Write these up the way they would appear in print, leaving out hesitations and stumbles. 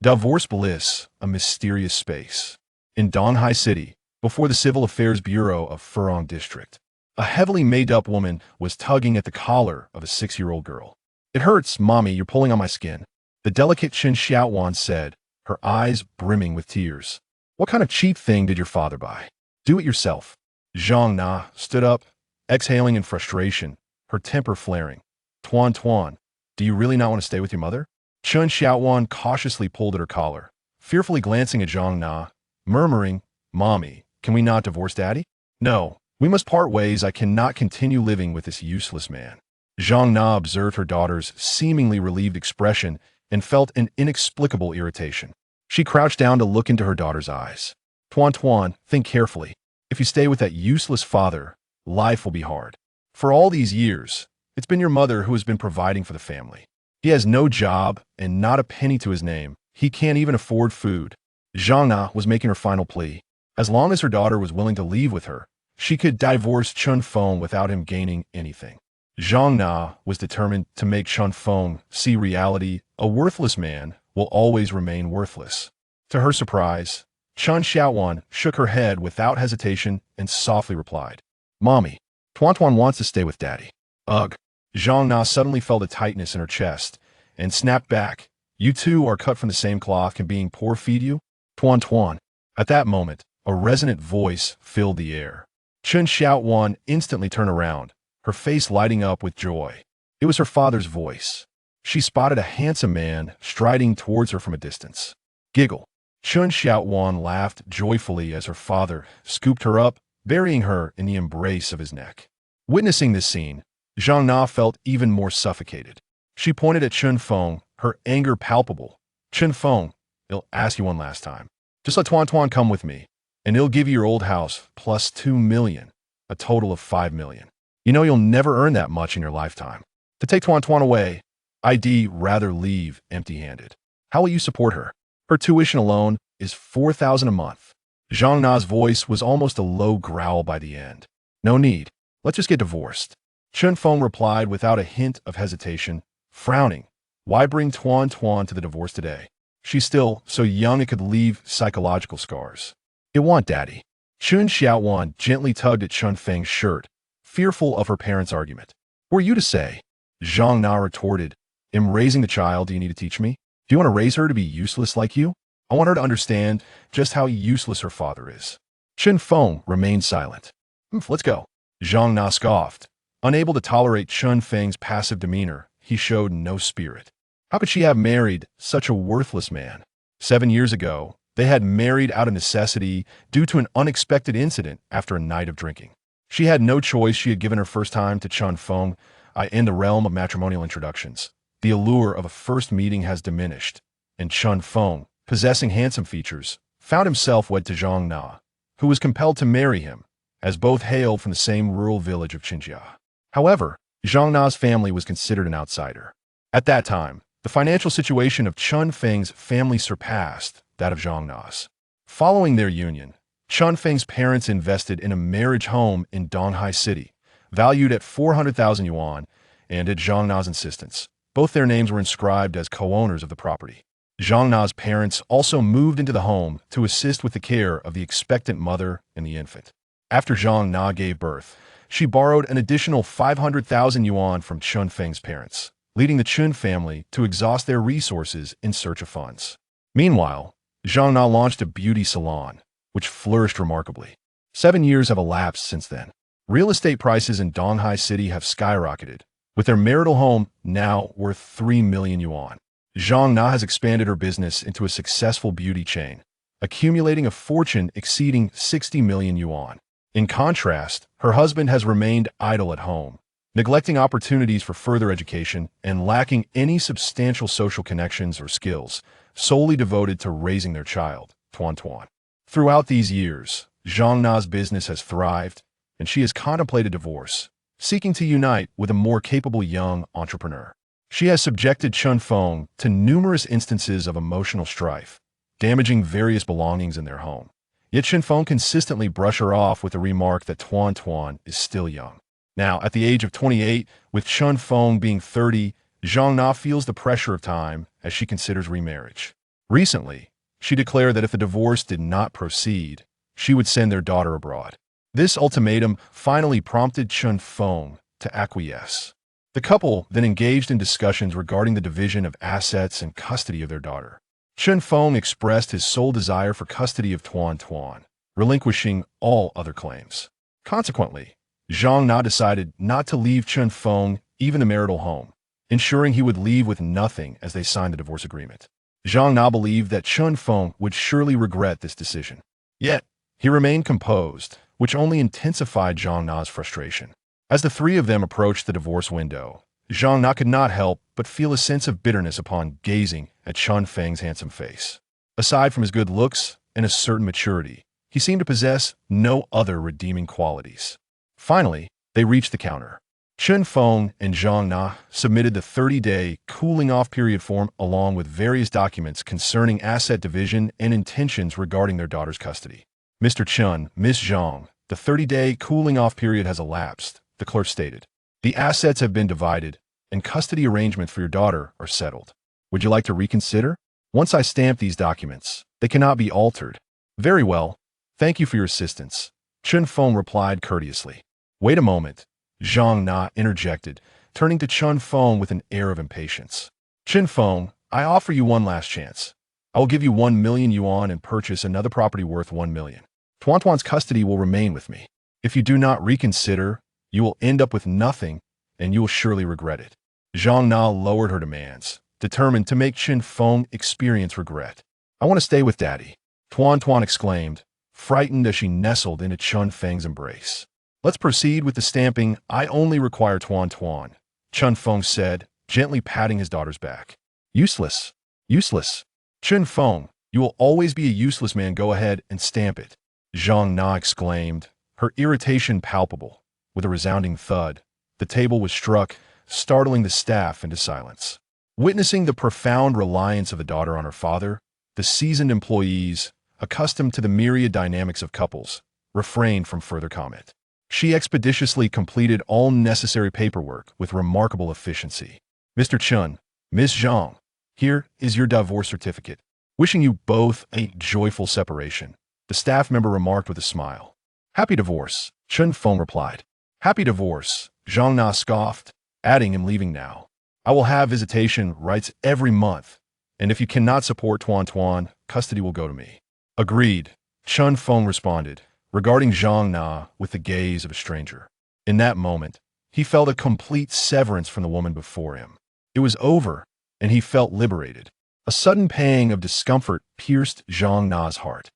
Divorce Bliss, a mysterious space. In Donghai City, before the Civil Affairs Bureau of Furong District, a heavily made-up woman was tugging at the collar of a 6-year-old girl. "It hurts, Mommy, you're pulling on my skin," the delicate Chen Xiaowan said, her eyes brimming with tears. "What kind of cheap thing did your father buy? Do it yourself." Zhang Na stood up, exhaling in frustration, her temper flaring. "Tuan Tuan, do you really not want to stay with your mother?" Chen Xiaowan cautiously pulled at her collar, fearfully glancing at Zhang Na, murmuring, "Mommy, can we not divorce Daddy?" "No, we must part ways. I cannot continue living with this useless man." Zhang Na observed her daughter's seemingly relieved expression and felt an inexplicable irritation. She crouched down to look into her daughter's eyes. "Tuan Tuan, think carefully. If you stay with that useless father, life will be hard. For all these years, it's been your mother who has been providing for the family. He has no job and not a penny to his name. He can't even afford food." Zhang Na was making her final plea. As long as her daughter was willing to leave with her, she could divorce Chen Feng without him gaining anything. Zhang Na was determined to make Chen Feng see reality. A worthless man will always remain worthless. To her surprise, Chen Xiaowan shook her head without hesitation and softly replied, "Mommy, Tuan Tuan wants to stay with Daddy." "Ugh." Zhang Na suddenly felt a tightness in her chest and snapped back. "You two are cut from the same cloth. Can being poor feed you? Tuan Tuan." At that moment, a resonant voice filled the air. Chen Xiaowan instantly turned around, her face lighting up with joy. It was her father's voice. She spotted a handsome man striding towards her from a distance. Giggle. Chen Xiaowan laughed joyfully as her father scooped her up, burying her in the embrace of his neck. Witnessing this scene, Zhang Na felt even more suffocated. She pointed at Chen Feng, her anger palpable. "Chen Feng, I'll ask you one last time. Just let Tuan Tuan come with me, and he'll give you your old house plus 2 million, a total of 5 million. You know you'll never earn that much in your lifetime. To take Tuan Tuan away, I'd rather leave empty-handed. How will you support her? Her tuition alone is 4,000 a month." Zhang Na's voice was almost a low growl by the end. "No need. Let's just get divorced." Chen Feng replied without a hint of hesitation, frowning. Why bring Tuan Tuan to the divorce today? She's still so young it could leave psychological scars. "You want Daddy." Chen Xiaowan gently tugged at Chen Feng's shirt, fearful of her parents' argument. "Who are you to say?" Zhang Na retorted. "In raising the child, do you need to teach me? Do you want to raise her to be useless like you? I want her to understand just how useless her father is." Chen Feng remained silent. Let's go." Zhang Na scoffed. Unable to tolerate Chen Feng's passive demeanor, he showed no spirit. How could she have married such a worthless man? 7 years ago, they had married out of necessity due to an unexpected incident after a night of drinking. She had no choice. She had given her first time to Chen Feng. In the realm of matrimonial introductions, the allure of a first meeting has diminished, and Chen Feng, possessing handsome features, found himself wed to Zhang Na, who was compelled to marry him, as both hailed from the same rural village of Qinjia. However, Zhang Na's family was considered an outsider. At that time, the financial situation of Chen Feng's family surpassed that of Zhang Na's. Following their union, Chen Feng's parents invested in a marriage home in Donghai City, valued at 400,000 yuan, and at Zhang Na's insistence, both their names were inscribed as co-owners of the property. Zhang Na's parents also moved into the home to assist with the care of the expectant mother and the infant. After Zhang Na gave birth, she borrowed an additional 500,000 yuan from Chen Feng's parents, leading the Chen family to exhaust their resources in search of funds. Meanwhile, Zhang Na launched a beauty salon, which flourished remarkably. 7 years have elapsed since then. Real estate prices in Donghai City have skyrocketed, with their marital home now worth 3 million yuan. Zhang Na has expanded her business into a successful beauty chain, accumulating a fortune exceeding 60 million yuan. In contrast, her husband has remained idle at home, neglecting opportunities for further education and lacking any substantial social connections or skills, solely devoted to raising their child, Tuan Tuan. Throughout these years, Zhang Na's business has thrived, and she has contemplated divorce, seeking to unite with a more capable young entrepreneur. She has subjected Chen Feng to numerous instances of emotional strife, damaging various belongings in their home. Yet Chen Feng consistently brush her off with the remark that Tuan Tuan is still young. Now, at the age of 28, with Chen Feng being 30, Zhang Na feels the pressure of time as she considers remarriage. Recently, she declared that if the divorce did not proceed, she would send their daughter abroad. This ultimatum finally prompted Chen Feng to acquiesce. The couple then engaged in discussions regarding the division of assets and custody of their daughter. Chen Feng expressed his sole desire for custody of Tuan, relinquishing all other claims. Consequently, Zhang Na decided not to leave Chen Feng even the marital home, ensuring he would leave with nothing as they signed the divorce agreement. Zhang Na believed that Chen Feng would surely regret this decision. Yet, he remained composed, which only intensified Zhang Na's frustration. As the three of them approached the divorce window, Zhang Na could not help but feel a sense of bitterness upon gazing at Chen Feng's handsome face. Aside from his good looks and a certain maturity, he seemed to possess no other redeeming qualities. Finally, they reached the counter. Chen Feng and Zhang Na submitted the 30-day cooling-off period form along with various documents concerning asset division and intentions regarding their daughter's custody. Mr. Chen, Miss Zhang, the 30-day cooling-off period has elapsed, the clerk stated. The assets have been divided, and custody arrangements for your daughter are settled. Would you like to reconsider? Once I stamp these documents, they cannot be altered. Very well. Thank you for your assistance, Chen Feng replied courteously. Wait a moment, Zhang Na interjected, turning to Chen Feng with an air of impatience. Chen Feng, I offer you one last chance. I will give you 1 million yuan and purchase another property worth 1 million. Tuan's custody will remain with me. If you do not reconsider, you will end up with nothing, and you will surely regret it. Zhang Na lowered her demands, determined to make Chen Feng experience regret. I want to stay with Daddy, Tuan exclaimed, frightened as she nestled into Chen Feng's embrace. Let's proceed with the stamping. I only require Tuan, Chen Feng said, gently patting his daughter's back. Useless. Useless. Chen Feng, you will always be a useless man. Go ahead and stamp it, Zhang Na exclaimed, her irritation palpable. With a resounding thud, the table was struck, startling the staff into silence. Witnessing the profound reliance of the daughter on her father, the seasoned employees, accustomed to the myriad dynamics of couples, refrained from further comment. She expeditiously completed all necessary paperwork with remarkable efficiency. Mr. Chen, Miss Zhang, here is your divorce certificate. Wishing you both a joyful separation, the staff member remarked with a smile. Happy divorce, Chen Feng replied. Happy divorce, Zhang Na scoffed, adding, I'm leaving now. I will have visitation rights every month, and if you cannot support Tuan, custody will go to me. Agreed, Chen Feng responded, regarding Zhang Na with the gaze of a stranger. In that moment, he felt a complete severance from the woman before him. It was over, and he felt liberated. A sudden pang of discomfort pierced Zhang Na's heart.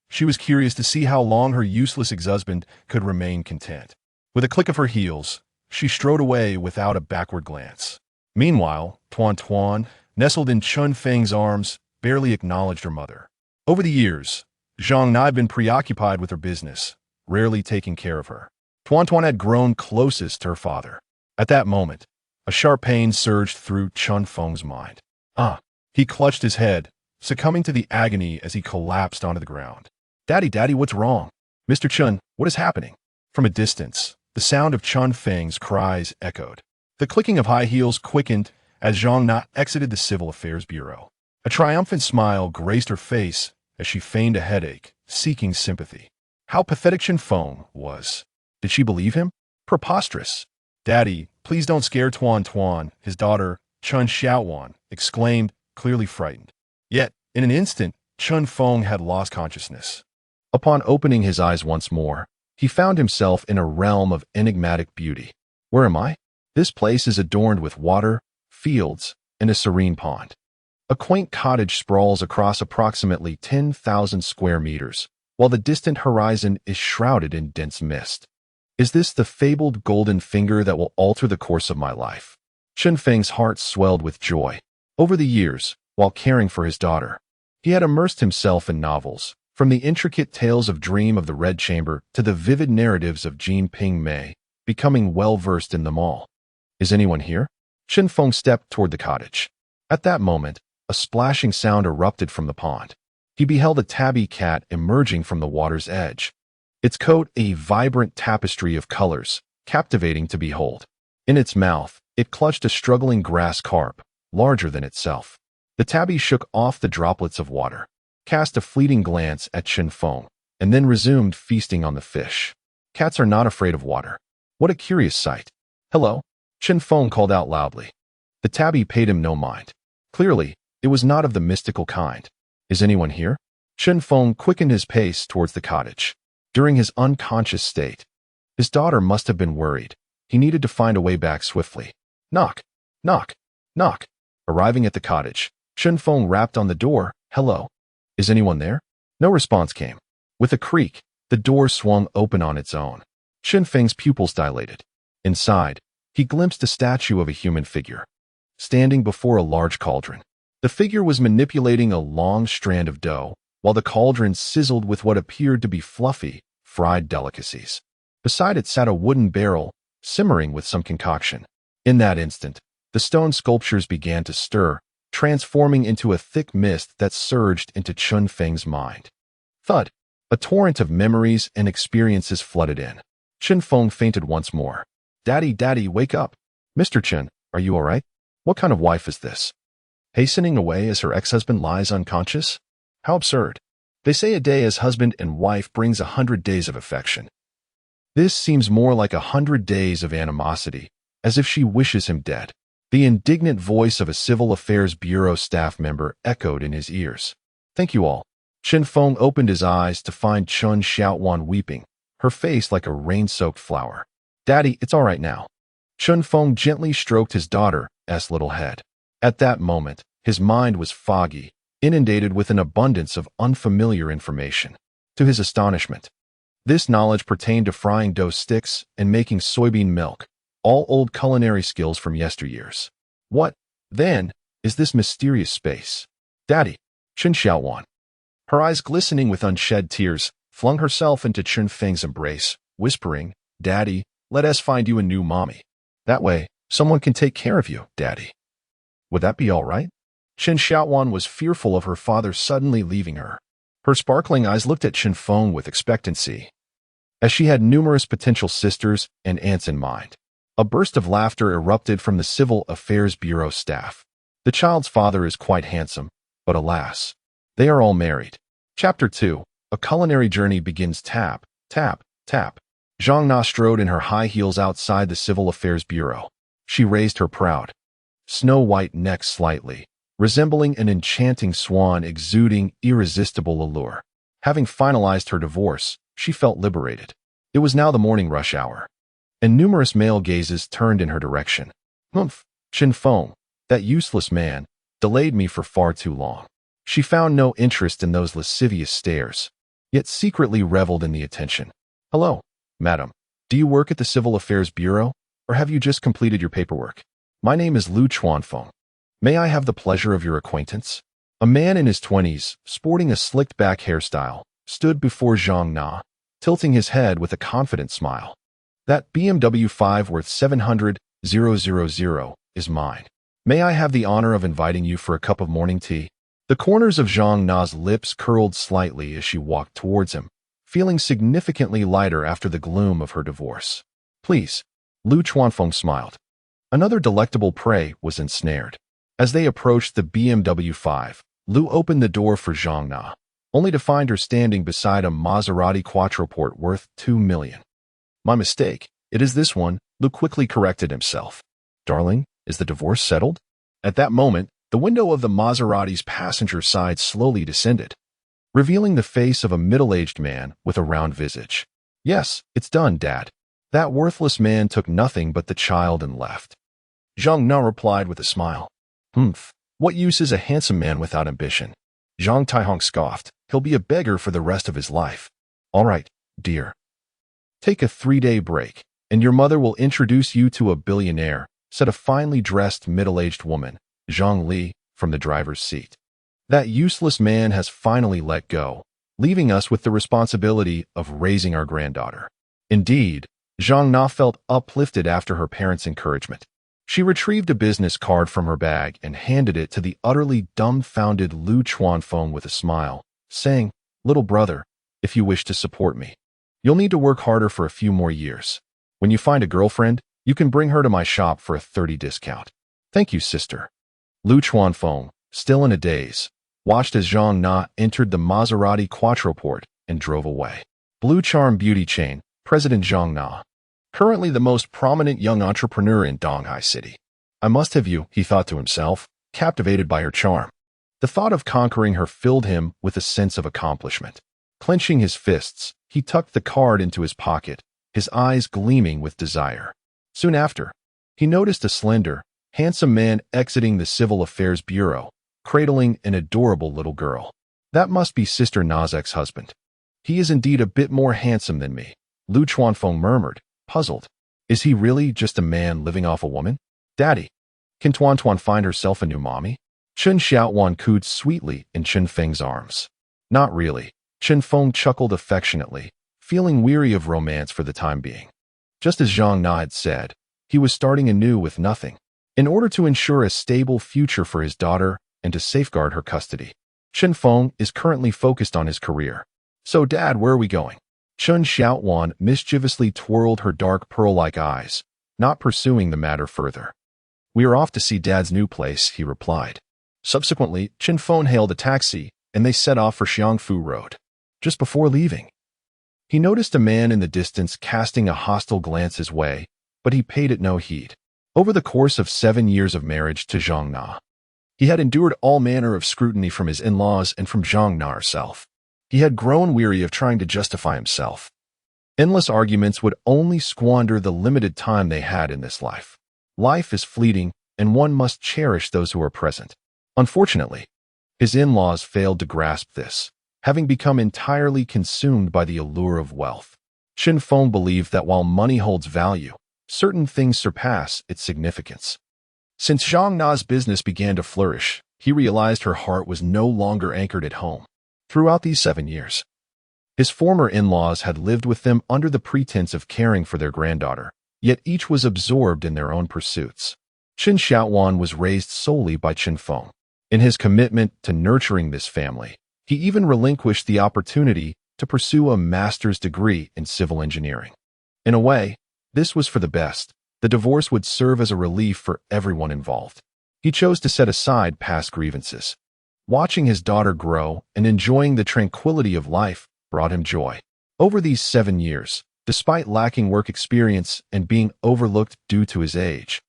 She was curious to see how long her useless ex-husband could remain content. With a click of her heels, she strode away without a backward glance. Meanwhile, Tuan, nestled in Chen Feng's arms, barely acknowledged her mother. Over the years, Zhang Na had been preoccupied with her business, rarely taking care of her. Tuan had grown closest to her father. At that moment, a sharp pain surged through Chen Feng's mind. He clutched his head, succumbing to the agony as he collapsed onto the ground. Daddy, what's wrong? Mr. Chen, what is happening? From a distance, the sound of Chen Feng's cries echoed. The clicking of high heels quickened as Zhang Na exited the Civil Affairs Bureau. A triumphant smile graced her face as she feigned a headache, seeking sympathy. How pathetic Chen Feng was. Did she believe him? Preposterous. Daddy, please don't scare Tuan, his daughter, Chen Xiaowan, exclaimed, clearly frightened. Yet, in an instant, Chen Feng had lost consciousness. Upon opening his eyes once more, he found himself in a realm of enigmatic beauty. Where am I? This place is adorned with water, fields, and a serene pond. A quaint cottage sprawls across approximately 10,000 square meters, while the distant horizon is shrouded in dense mist. Is this the fabled golden finger that will alter the course of my life? Chen Feng's heart swelled with joy. Over the years, while caring for his daughter, he had immersed himself in novels, from the intricate tales of Dream of the Red Chamber to the vivid narratives of Jean Ping Mei, becoming well-versed in them all. Is anyone here? Chen Feng stepped toward the cottage. At that moment, a splashing sound erupted from the pond. He beheld a tabby cat emerging from the water's edge. Its coat a vibrant tapestry of colors, captivating to behold. In its mouth, it clutched a struggling grass carp, larger than itself. The tabby shook off the droplets of water, cast a fleeting glance at Chen Feng, and then resumed feasting on the fish. Cats are not afraid of water. What a curious sight. Hello? Chen Feng called out loudly. The tabby paid him no mind. Clearly, it was not of the mystical kind. Is anyone here? Chen Feng quickened his pace towards the cottage. During his unconscious state, his daughter must have been worried. He needed to find a way back swiftly. Knock, knock, knock. Arriving at the cottage, Chen Feng rapped on the door. Hello? Is anyone there? No response came. With a creak, the door swung open on its own. Chen Feng's pupils dilated. Inside, he glimpsed a statue of a human figure, standing before a large cauldron. The figure was manipulating a long strand of dough, while the cauldron sizzled with what appeared to be fluffy, fried delicacies. Beside it sat a wooden barrel, simmering with some concoction. In that instant, the stone sculptures began to stir, transforming into a thick mist that surged into Chen Feng's mind. Thud! A torrent of memories and experiences flooded in. Chen Feng fainted once more. Daddy, Daddy, wake up! Mr. Chen, are you all right? What kind of wife is this? Hastening away as her ex-husband lies unconscious? How absurd. They say a day as husband and wife brings 100 days of affection. This seems more like 100 days of animosity, as if she wishes him dead. The indignant voice of a Civil Affairs Bureau staff member echoed in his ears. Thank you all. Chen Feng opened his eyes to find Chen Xiaowan weeping, her face like a rain-soaked flower. Daddy, it's all right now. Chen Feng gently stroked his daughter's little head. At that moment, his mind was foggy, inundated with an abundance of unfamiliar information. To his astonishment, this knowledge pertained to frying dough sticks and making soybean milk, all old culinary skills from yesteryears. What, then, is this mysterious space? Daddy, Chen Xiaowan. Her eyes glistening with unshed tears, flung herself into Chen Feng's embrace, whispering, Daddy, let us find you a new mommy. That way, someone can take care of you, Daddy. Would that be all right? Chen Xiaowan was fearful of her father suddenly leaving her. Her sparkling eyes looked at Chen Feng with expectancy, as she had numerous potential sisters and aunts in mind. A burst of laughter erupted from the Civil Affairs Bureau staff. The child's father is quite handsome, but alas, they are all married. Chapter 2. A culinary journey begins. Tap, tap, tap. Zhang Na strode in her high heels outside the Civil Affairs Bureau. She raised her proud, snow-white neck slightly, resembling an enchanting swan exuding irresistible allure. Having finalized her divorce, she felt liberated. It was now the morning rush hour, and numerous male gazes turned in her direction. Humph, Chen Feng, that useless man, delayed me for far too long. She found no interest in those lascivious stares, yet secretly reveled in the attention. Hello, madam. Do you work at the Civil Affairs Bureau, or have you just completed your paperwork? My name is Lu Chuanfeng. May I have the pleasure of your acquaintance? A man in his 20s, sporting a slicked-back hairstyle, stood before Zhang Na, tilting his head with a confident smile. That BMW 5 worth 700,000 is mine. May I have the honor of inviting you for a cup of morning tea? The corners of Zhang Na's lips curled slightly as she walked towards him, feeling significantly lighter after the gloom of her divorce. Please, Lu Chuanfeng smiled. Another delectable prey was ensnared. As they approached the BMW 5, Lu opened the door for Zhang Na, only to find her standing beside a Maserati Quattroporte worth 2 million. My mistake. It is this one, Lu quickly corrected himself. Darling, is the divorce settled? At that moment, the window of the Maserati's passenger side slowly descended, revealing the face of a middle-aged man with a round visage. Yes, it's done, Dad. That worthless man took nothing but the child and left. Zhang Na replied with a smile. Humph, what use is a handsome man without ambition? Zhang Taihong scoffed. He'll be a beggar for the rest of his life. All right, dear. Take a 3-day break, and your mother will introduce you to a billionaire, said a finely dressed middle-aged woman, Zhang Li, from the driver's seat. That useless man has finally let go, leaving us with the responsibility of raising our granddaughter. Indeed, Zhang Na felt uplifted after her parents' encouragement. She retrieved a business card from her bag and handed it to the utterly dumbfounded Lu Chuanfeng with a smile, saying, Little brother, if you wish to support me, you'll need to work harder for a few more years. When you find a girlfriend, you can bring her to my shop for a 30% discount. Thank you, sister. Lu Chuanfeng, still in a daze, watched as Zhang Na entered the Maserati Quattroporte and drove away. Blue Charm Beauty Chain, President Zhang Na. Currently the most prominent young entrepreneur in Donghai City. I must have you, he thought to himself, captivated by her charm. The thought of conquering her filled him with a sense of accomplishment. Clenching his fists, he tucked the card into his pocket, his eyes gleaming with desire. Soon after, he noticed a slender, handsome man exiting the Civil Affairs Bureau, cradling an adorable little girl. That must be Sister Nazek's husband. He is indeed a bit more handsome than me, Chen Feng murmured, puzzled. Is he really just a man living off a woman? Daddy, can Tuan find herself a new mommy? Chen Xiaowan cooed sweetly in Chen Feng's arms. Not really. Chen Feng chuckled affectionately, feeling weary of romance for the time being. Just as Zhang Na had said, he was starting anew with nothing. In order to ensure a stable future for his daughter and to safeguard her custody, Chen Feng is currently focused on his career. So, Dad, where are we going? Chen Xiaowan mischievously twirled her dark pearl-like eyes, not pursuing the matter further. We are off to see Dad's new place, he replied. Subsequently, Chen Feng hailed a taxi, and they set off for Xiangfu Road. Just before leaving, he noticed a man in the distance casting a hostile glance his way, but he paid it no heed. Over the course of 7 years of marriage to Zhang Na, he had endured all manner of scrutiny from his in-laws and from Zhang Na herself. He had grown weary of trying to justify himself. Endless arguments would only squander the limited time they had in this life. Life is fleeting, and one must cherish those who are present. Unfortunately, his in-laws failed to grasp this, having become entirely consumed by the allure of wealth. Chen Feng believed that while money holds value, certain things surpass its significance. Since Zhang Na's business began to flourish, he realized her heart was no longer anchored at home. Throughout these 7 years, his former in-laws had lived with them under the pretense of caring for their granddaughter, yet each was absorbed in their own pursuits. Chen Xiaowan was raised solely by Chen Feng. In his commitment to nurturing this family, he even relinquished the opportunity to pursue a master's degree in civil engineering. In a way, this was for the best. The divorce would serve as a relief for everyone involved. He chose to set aside past grievances. Watching his daughter grow and enjoying the tranquility of life brought him joy. Over these 7 years, despite lacking work experience and being overlooked due to his age,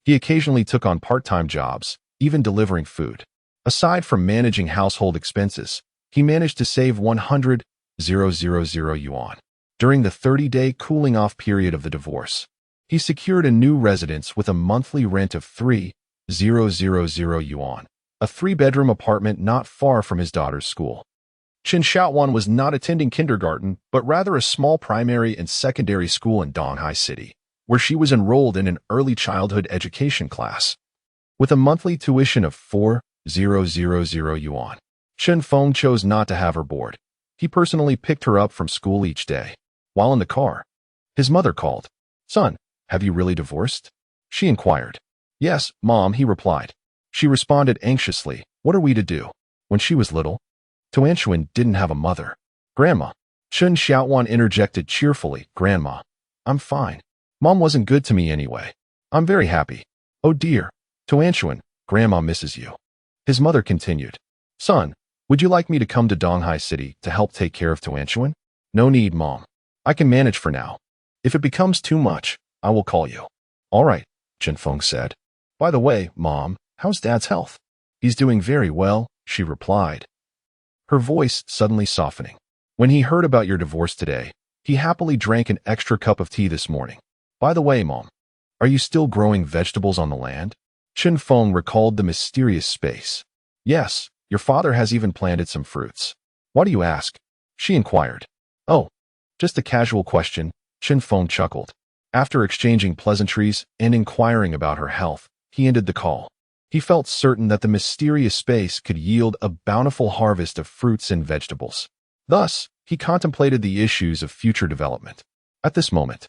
he occasionally took on part-time jobs, even delivering food. Aside from managing household expenses, he managed to save 100,000 yuan. During the 30-day cooling-off period of the divorce, he secured a new residence with a monthly rent of 3,000 yuan, a 3-bedroom apartment not far from his daughter's school. Chen Xiaowan was not attending kindergarten, but rather a small primary and secondary school in Donghai City, where she was enrolled in an early childhood education class. With a monthly tuition of 4,000 yuan, Chen Feng chose not to have her board. He personally picked her up from school each day. While in the car, his mother called. Son, have you really divorced? She inquired. Yes, Mom, he replied. She responded anxiously, what are we to do? When she was little, Tuanshuan didn't have a mother. Grandma. Chen Xiaowan interjected cheerfully, Grandma, I'm fine. Mom wasn't good to me anyway. I'm very happy. Oh dear, Tuanshuan, Grandma misses you. His mother continued. Son, would you like me to come to Donghai City to help take care of Tuanshuan? No need, Mom. I can manage for now. If it becomes too much, I will call you. All right, Chen Feng said. By the way, Mom, how's Dad's health? He's doing very well, she replied, her voice suddenly softening. When he heard about your divorce today, he happily drank an extra cup of tea this morning. By the way, Mom, are you still growing vegetables on the land? Chen Feng recalled the mysterious space. Yes, your father has even planted some fruits. Why do you ask? She inquired. Oh, just a casual question, Chen Feng chuckled. After exchanging pleasantries and inquiring about her health, he ended the call. He felt certain that the mysterious space could yield a bountiful harvest of fruits and vegetables. Thus, he contemplated the issues of future development. At this moment,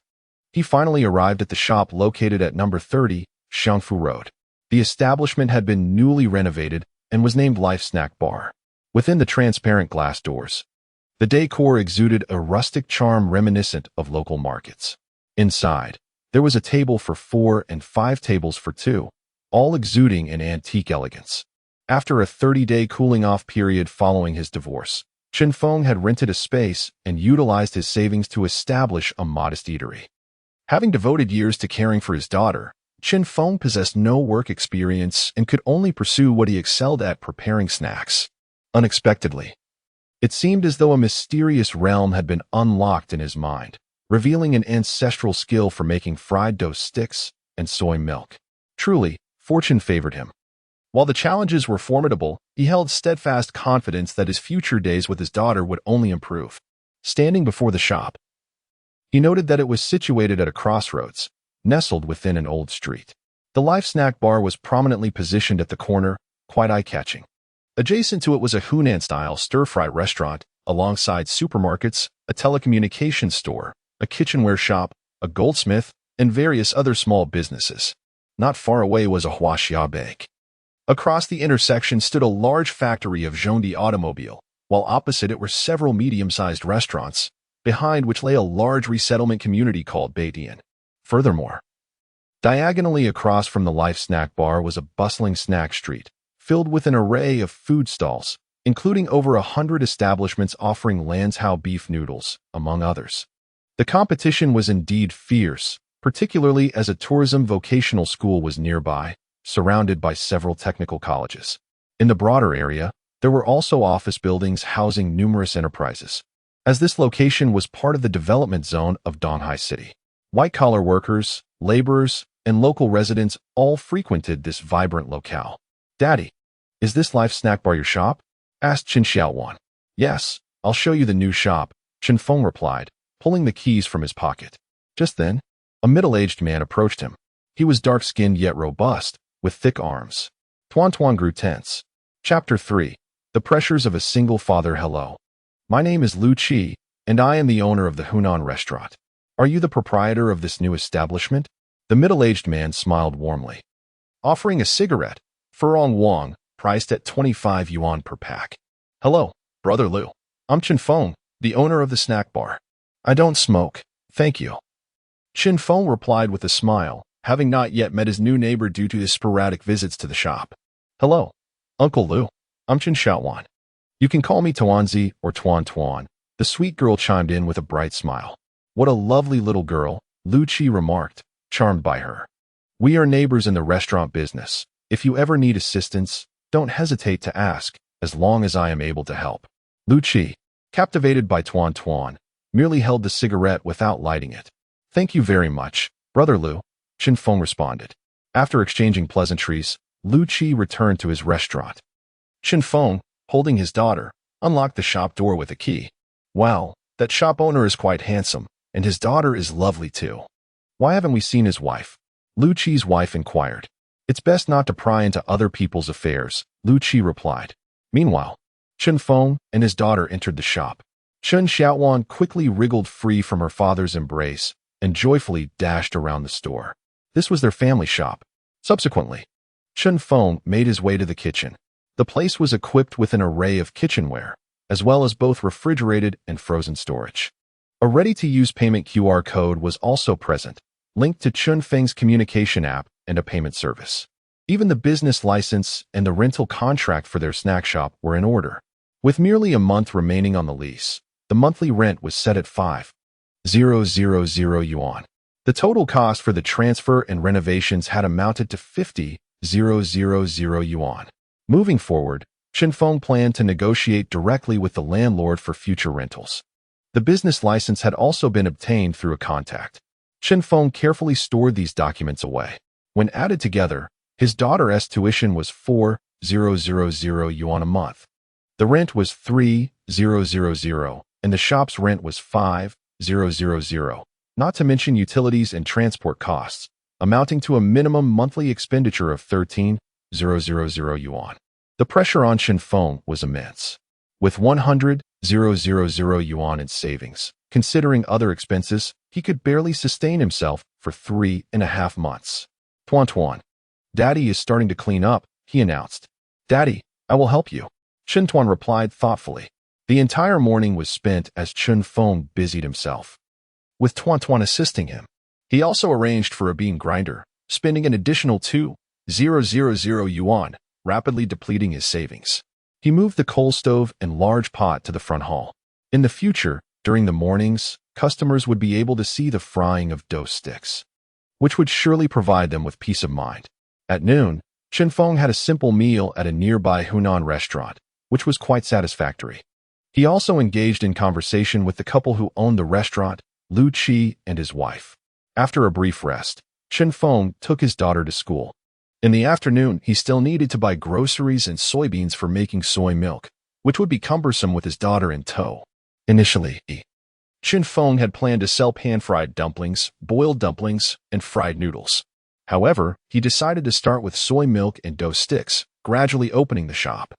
he finally arrived at the shop located at number 30, Xiangfu Road. The establishment had been newly renovated and was named Life Snack Bar. Within the transparent glass doors, the decor exuded a rustic charm reminiscent of local markets. Inside, there was a table for 4 and 5 tables for 2, all exuding an antique elegance. After a 30-day cooling-off period following his divorce, Chen Feng had rented a space and utilized his savings to establish a modest eatery. Having devoted years to caring for his daughter, Chen Feng possessed no work experience and could only pursue what he excelled at: preparing snacks. Unexpectedly, it seemed as though a mysterious realm had been unlocked in his mind, revealing an ancestral skill for making fried dough sticks and soy milk. Truly, fortune favored him. While the challenges were formidable, he held steadfast confidence that his future days with his daughter would only improve. Standing before the shop, he noted that it was situated at a crossroads, nestled within an old street. The life snack bar was prominently positioned at the corner, quite eye-catching. Adjacent to it was a Hunan-style stir-fry restaurant, alongside supermarkets, a telecommunications store, a kitchenware shop, a goldsmith, and various other small businesses. Not far away was a huaxia bake. Across the intersection stood a large factory of Zhondi automobile, while opposite it were several medium-sized restaurants, behind which lay a large resettlement community called Beidian. Furthermore, diagonally across from the life snack bar was a bustling snack street, filled with an array of food stalls, including over 100 establishments offering Lanzhou beef noodles, among others. The competition was indeed fierce, particularly as a tourism vocational school was nearby, surrounded by several technical colleges. In the broader area, there were also office buildings housing numerous enterprises, as this location was part of the development zone of Donghai City. White-collar workers, laborers, and local residents all frequented this vibrant locale. "Daddy, is this life snack bar your shop?" asked Chen Xiaowan. "Yes, I'll show you the new shop," Chen Feng replied, pulling the keys from his pocket. Just then, a middle-aged man approached him. He was dark-skinned yet robust, with thick arms. Tuan grew tense. Chapter 3. The Pressures of a Single Father. Hello. My name is Lu Qi, and I am the owner of the Hunan restaurant. Are you the proprietor of this new establishment? The middle-aged man smiled warmly, offering a cigarette, Furong Wang, priced at 25 yuan per pack. "Hello, Brother Lu. I'm Chen Feng, the owner of the snack bar. I don't smoke, thank you." Chen Feng replied with a smile, having not yet met his new neighbor due to his sporadic visits to the shop. "Hello, Uncle Lu. I'm Chen Xiaowan. You can call me Tuanzi or Tuan," the sweet girl chimed in with a bright smile. "What a lovely little girl," Lu Qi remarked, charmed by her. "We are neighbors in the restaurant business. If you ever need assistance, don't hesitate to ask, as long as I am able to help." Lu Qi, captivated by Tuan, merely held the cigarette without lighting it. "Thank you very much, Brother Lu," Chen Feng responded. After exchanging pleasantries, Lu Qi returned to his restaurant. Chen Feng, holding his daughter, unlocked the shop door with a key. "Wow, that shop owner is quite handsome, and his daughter is lovely too. Why haven't we seen his wife?" Lu Qi's wife inquired. "It's best not to pry into other people's affairs," Lu Qi replied. Meanwhile, Chen Feng and his daughter entered the shop. Chen Xiaowan quickly wriggled free from her father's embrace and joyfully dashed around the store. This was their family shop. Subsequently, Chen Feng made his way to the kitchen. The place was equipped with an array of kitchenware, as well as both refrigerated and frozen storage. A ready-to-use payment QR code was also present, linked to Chen Feng's communication app and a payment service. Even the business license and the rental contract for their snack shop were in order. With merely a month remaining on the lease, the monthly rent was set at 5,000 yuan. The total cost for the transfer and renovations had amounted to 50,000 yuan. Moving forward, Chen Feng planned to negotiate directly with the landlord for future rentals. The business license had also been obtained through a contact. Chen Feng carefully stored these documents away. When added together, his daughter's tuition was 4,000 yuan a month. The rent was 3,000, and the shop's rent was 5,000, not to mention utilities and transport costs, amounting to a minimum monthly expenditure of 13,000 yuan. The pressure on Chen Feng was immense. With 100,000 yuan in savings, considering other expenses, he could barely sustain himself for 3.5 months. Tuan, Daddy is starting to clean up, he announced. "Daddy, I will help you," Chen Tuan replied thoughtfully. The entire morning was spent as Chen Feng busied himself, with Tuan assisting him. He also arranged for a bean grinder, spending an additional 2,000 yuan, rapidly depleting his savings. He moved the coal stove and large pot to the front hall. In the future, during the mornings, customers would be able to see the frying of dough sticks, which would surely provide them with peace of mind. At noon, Chen Feng had a simple meal at a nearby Hunan restaurant, which was quite satisfactory. He also engaged in conversation with the couple who owned the restaurant, Lu Qi and his wife. After a brief rest, Chen Feng took his daughter to school. In the afternoon, he still needed to buy groceries and soybeans for making soy milk, which would be cumbersome with his daughter in tow. Initially, Chen Feng had planned to sell pan-fried dumplings, boiled dumplings, and fried noodles. However, he decided to start with soy milk and dough sticks, gradually opening the shop.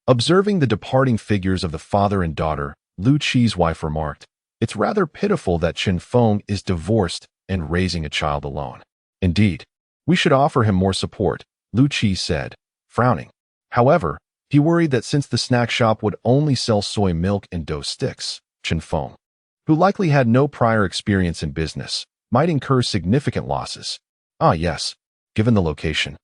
Observing the departing figures of the father and daughter, Lu Qi's wife remarked, "It's rather pitiful that Chen Feng is divorced and raising a child alone." "Indeed, we should offer him more support," Lu Qi said, frowning. However, he worried that since the snack shop would only sell soy milk and dough sticks, Chen Feng, who likely had no prior experience in business, might incur significant losses. Ah yes, given the location.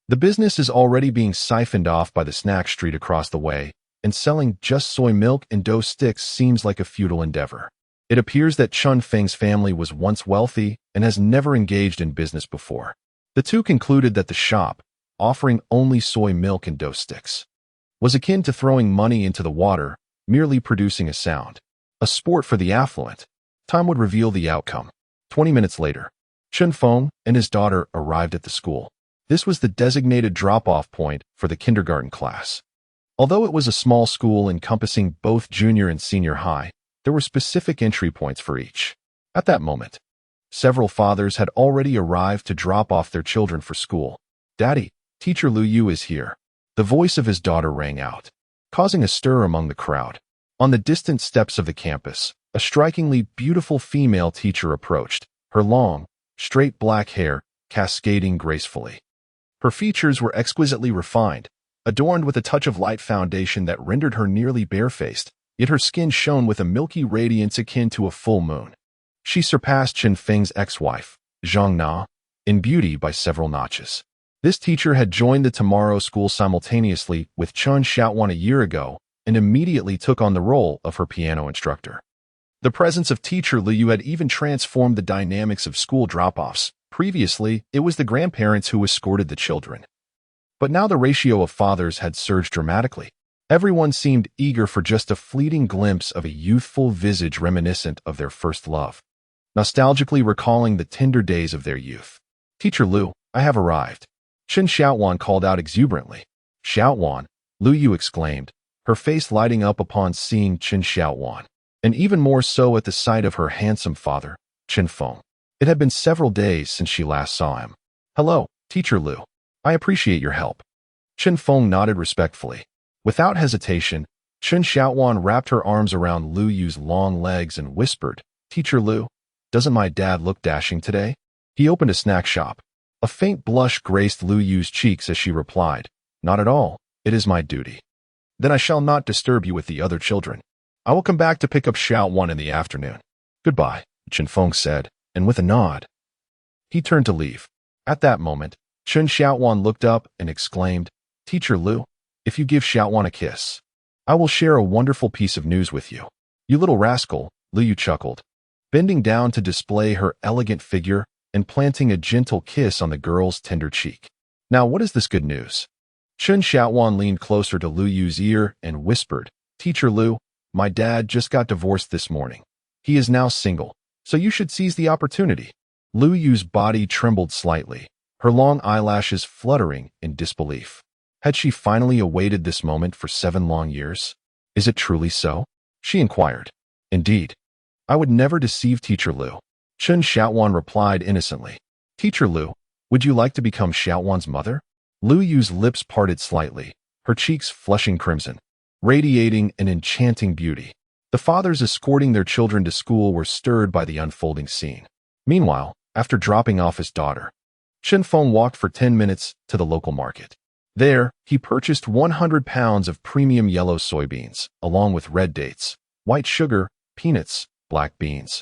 The business is already being siphoned off by the snack street across the way, and selling just soy milk and dough sticks seems like a futile endeavor. It appears that Chen Feng's family was once wealthy and has never engaged in business before. The two concluded that the shop, offering only soy milk and dough sticks, was akin to throwing money into the water, merely producing a sound. A sport for the affluent. Time would reveal the outcome. 20 minutes later, Chen Feng and his daughter arrived at the school. This was the designated drop-off point for the kindergarten class. Although it was a small school encompassing both junior and senior high, there were specific entry points for each. At that moment, several fathers had already arrived to drop off their children for school. "Daddy, Teacher Lu Yu is here." The voice of his daughter rang out, causing a stir among the crowd. On the distant steps of the campus, a strikingly beautiful female teacher approached, her long, straight black hair cascading gracefully. Her features were exquisitely refined, adorned with a touch of light foundation that rendered her nearly barefaced, yet her skin shone with a milky radiance akin to a full moon. She surpassed Chen Feng's ex-wife, Zhang Na, in beauty by several notches. This teacher had joined the Tomorrow School simultaneously with Chen Xiaowan a year ago and immediately took on the role of her piano instructor. The presence of Teacher Lu Yu had even transformed the dynamics of school drop-offs. Previously, it was the grandparents who escorted the children. But now the ratio of fathers had surged dramatically. Everyone seemed eager for just a fleeting glimpse of a youthful visage reminiscent of their first love, nostalgically recalling the tender days of their youth. "Teacher Lu, I have arrived," Chen Xiaowan called out exuberantly. "Xiaowan," Lu Yu exclaimed, her face lighting up upon seeing Chen Xiaowan, and even more so at the sight of her handsome father, Chen Feng. It had been several days since she last saw him. "Hello, Teacher Lu. I appreciate your help." Chen Feng nodded respectfully. Without hesitation, Chen Xiaowan wrapped her arms around Lu Yu's long legs and whispered, "Teacher Lu, doesn't my dad look dashing today?" He opened a snack shop. A faint blush graced Lu Yu's cheeks as she replied, "Not at all. It is my duty." "Then I shall not disturb you with the other children. I will come back to pick up Xiaowan in the afternoon." "Goodbye," Chen Feng said, and with a nod, he turned to leave. At that moment, Chen Xiaowan looked up and exclaimed, "Teacher Lu, if you give Xiaowan a kiss, I will share a wonderful piece of news with you." "You little rascal," Lu Yu chuckled, bending down to display her elegant figure and planting a gentle kiss on the girl's tender cheek. "Now what is this good news?" Chen Xiaowan leaned closer to Lu Yu's ear and whispered, "Teacher Lu, my dad just got divorced this morning. He is now single, so you should seize the opportunity." Lu Yu's body trembled slightly, her long eyelashes fluttering in disbelief. Had she finally awaited this moment for 7 long years? "Is it truly so?" she inquired. "Indeed. I would never deceive Teacher Lu," Chen Xiaowan replied innocently. "Teacher Lu, would you like to become Xiaowan's mother?" Lu Yu's lips parted slightly, her cheeks flushing crimson, radiating an enchanting beauty. The fathers escorting their children to school were stirred by the unfolding scene. Meanwhile, after dropping off his daughter, Chen Feng walked for 10 minutes to the local market. There, he purchased 100 pounds of premium yellow soybeans, along with red dates, white sugar, peanuts, black beans,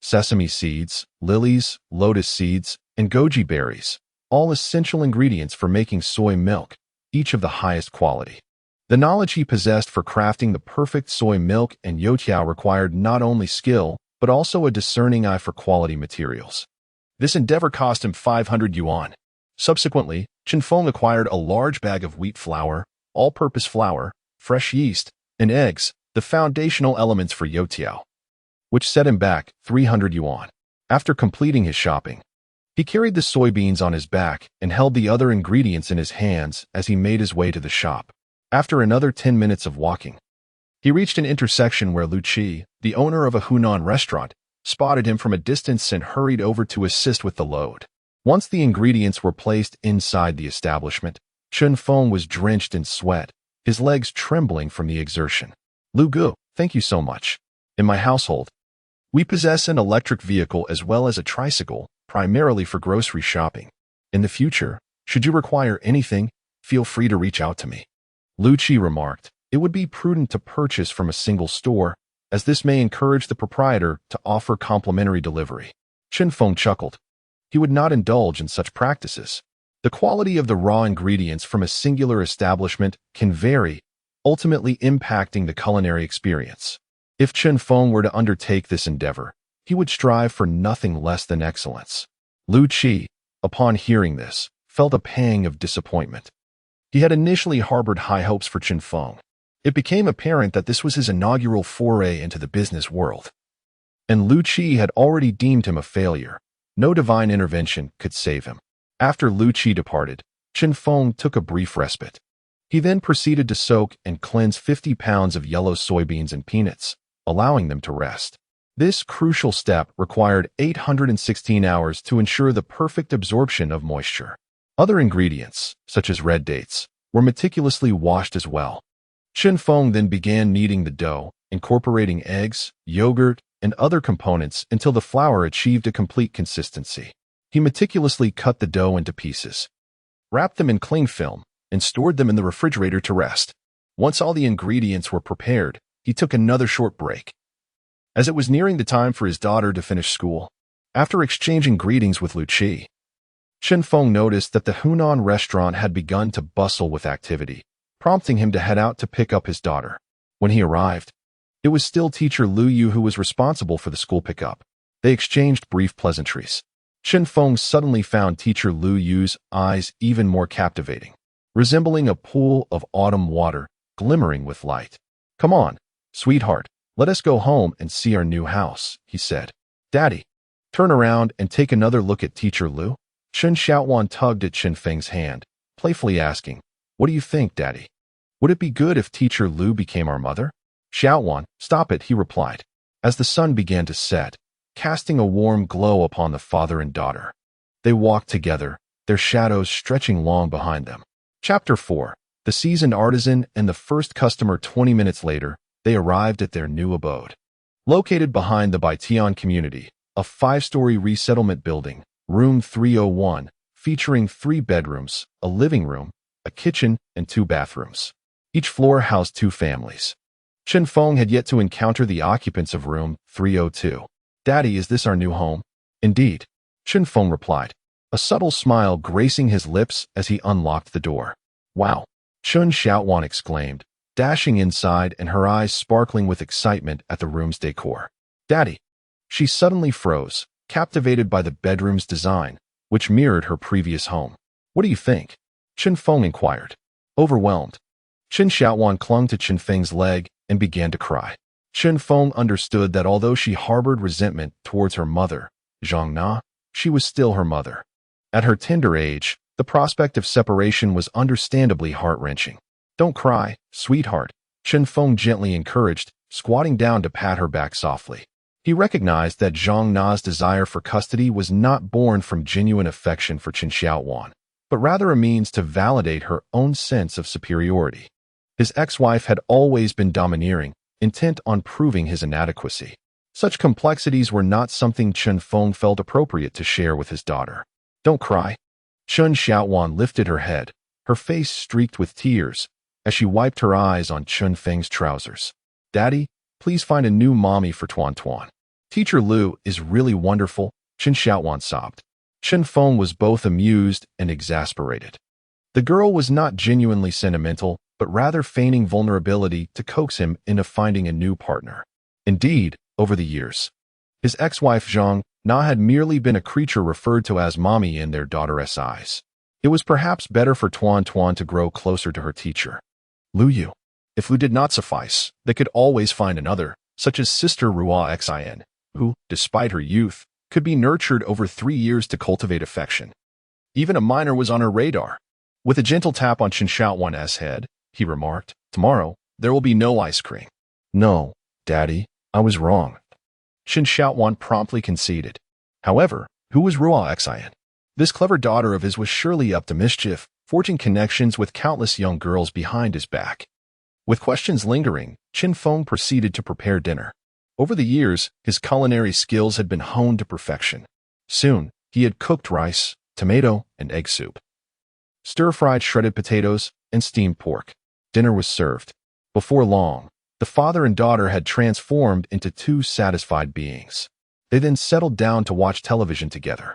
sesame seeds, lilies, lotus seeds, and goji berries, all essential ingredients for making soy milk, each of the highest quality. The knowledge he possessed for crafting the perfect soy milk and youtiao required not only skill, but also a discerning eye for quality materials. This endeavor cost him 500 yuan. Subsequently, Chen Feng acquired a large bag of wheat flour, all-purpose flour, fresh yeast, and eggs, the foundational elements for youtiao, which set him back 300 yuan. After completing his shopping, he carried the soybeans on his back and held the other ingredients in his hands as he made his way to the shop. After another 10 minutes of walking, he reached an intersection where Lu Qi, the owner of a Hunan restaurant, spotted him from a distance and hurried over to assist with the load. Once the ingredients were placed inside the establishment, Chen Feng was drenched in sweat, his legs trembling from the exertion. "Lu Gu, thank you so much. In my household, we possess an electric vehicle as well as a tricycle, primarily for grocery shopping. In the future, should you require anything, feel free to reach out to me." Lu Qi remarked, "It would be prudent to purchase from a single store, as this may encourage the proprietor to offer complimentary delivery." Chen Feng chuckled. He would not indulge in such practices. The quality of the raw ingredients from a singular establishment can vary, ultimately impacting the culinary experience. If Chen Feng were to undertake this endeavor, he would strive for nothing less than excellence. Lu Qi, upon hearing this, felt a pang of disappointment. He had initially harbored high hopes for Chen Feng. It became apparent that this was his inaugural foray into the business world, and Lu Qi had already deemed him a failure. No divine intervention could save him. After Lu Qi departed, Chen Feng took a brief respite. He then proceeded to soak and cleanse 50 pounds of yellow soybeans and peanuts, allowing them to rest. This crucial step required 816 hours to ensure the perfect absorption of moisture. Other ingredients, such as red dates, were meticulously washed as well. Chen Feng then began kneading the dough, incorporating eggs, yogurt, and other components until the flour achieved a complete consistency. He meticulously cut the dough into pieces, wrapped them in cling film, and stored them in the refrigerator to rest. Once all the ingredients were prepared, he took another short break, as it was nearing the time for his daughter to finish school. After exchanging greetings with Lu Qi, Chen Feng noticed that the Hunan restaurant had begun to bustle with activity, prompting him to head out to pick up his daughter. When he arrived, it was still teacher Lu Yu who was responsible for the school pickup. They exchanged brief pleasantries. Chen Feng suddenly found teacher Lu Yu's eyes even more captivating, resembling a pool of autumn water glimmering with light. "Come on, sweetheart, let us go home and see our new house," he said. "Daddy, turn around and take another look at teacher Lu." Chen Xiaowan tugged at Chen Feng's hand, playfully asking, "What do you think, Daddy? Would it be good if teacher Lu became our mother?" "Xiaowan, stop it," he replied, as the sun began to set, casting a warm glow upon the father and daughter. They walked together, their shadows stretching long behind them. Chapter 4. The Seasoned Artisan and the First Customer. 20 minutes later, they arrived at their new abode. Located behind the Baitian community, a 5-story resettlement building, room 301, featuring 3 bedrooms, a living room, a kitchen, and 2 bathrooms. Each floor housed 2 families. Chen Feng had yet to encounter the occupants of room 302. "Daddy, is this our new home?" "Indeed," Chen Feng replied, a subtle smile gracing his lips as he unlocked the door. "Wow," Chen Xiaowan exclaimed, dashing inside and her eyes sparkling with excitement at the room's decor. "Daddy." She suddenly froze, captivated by the bedroom's design, which mirrored her previous home. "What do you think?" Chen Feng inquired. Overwhelmed, Chen Xiaowan clung to Chen Feng's leg and began to cry. Chen Feng understood that although she harbored resentment towards her mother, Zhang Na, she was still her mother. At her tender age, the prospect of separation was understandably heart-wrenching. "Don't cry, sweetheart," Chen Feng gently encouraged, squatting down to pat her back softly. He recognized that Zhang Na's desire for custody was not born from genuine affection for Chen Xiaowan, but rather a means to validate her own sense of superiority. His ex-wife had always been domineering, intent on proving his inadequacy. Such complexities were not something Chen Feng felt appropriate to share with his daughter. "Don't cry." Chen Xiaowan lifted her head, her face streaked with tears, as she wiped her eyes on Chen Feng's trousers. "Daddy, please find a new mommy for Tuan Tuan. Teacher Lu is really wonderful," Chen Xiaowan sobbed. Chen Feng was both amused and exasperated. The girl was not genuinely sentimental, but rather feigning vulnerability to coax him into finding a new partner. Indeed, over the years, his ex-wife Zhang Na had merely been a creature referred to as mommy in their daughter's eyes. It was perhaps better for Tuan Tuan to grow closer to her teacher, Lu Yu. If Lu did not suffice, they could always find another, such as Sister Rua Xin, who, despite her youth, could be nurtured over 3 years to cultivate affection. Even a minor was on her radar. With a gentle tap on Chen Xiaowan's head, he remarked, "Tomorrow, there will be no ice cream." "No, Daddy, I was wrong." Chen Xiaowan promptly conceded. However, who was Rua Xin? This clever daughter of his was surely up to mischief, forging connections with countless young girls behind his back. With questions lingering, Chen Feng proceeded to prepare dinner. Over the years, his culinary skills had been honed to perfection. Soon, he had cooked rice, tomato, and egg soup, stir-fried shredded potatoes, and steamed pork. Dinner was served. Before long, the father and daughter had transformed into two satisfied beings. They then settled down to watch television together.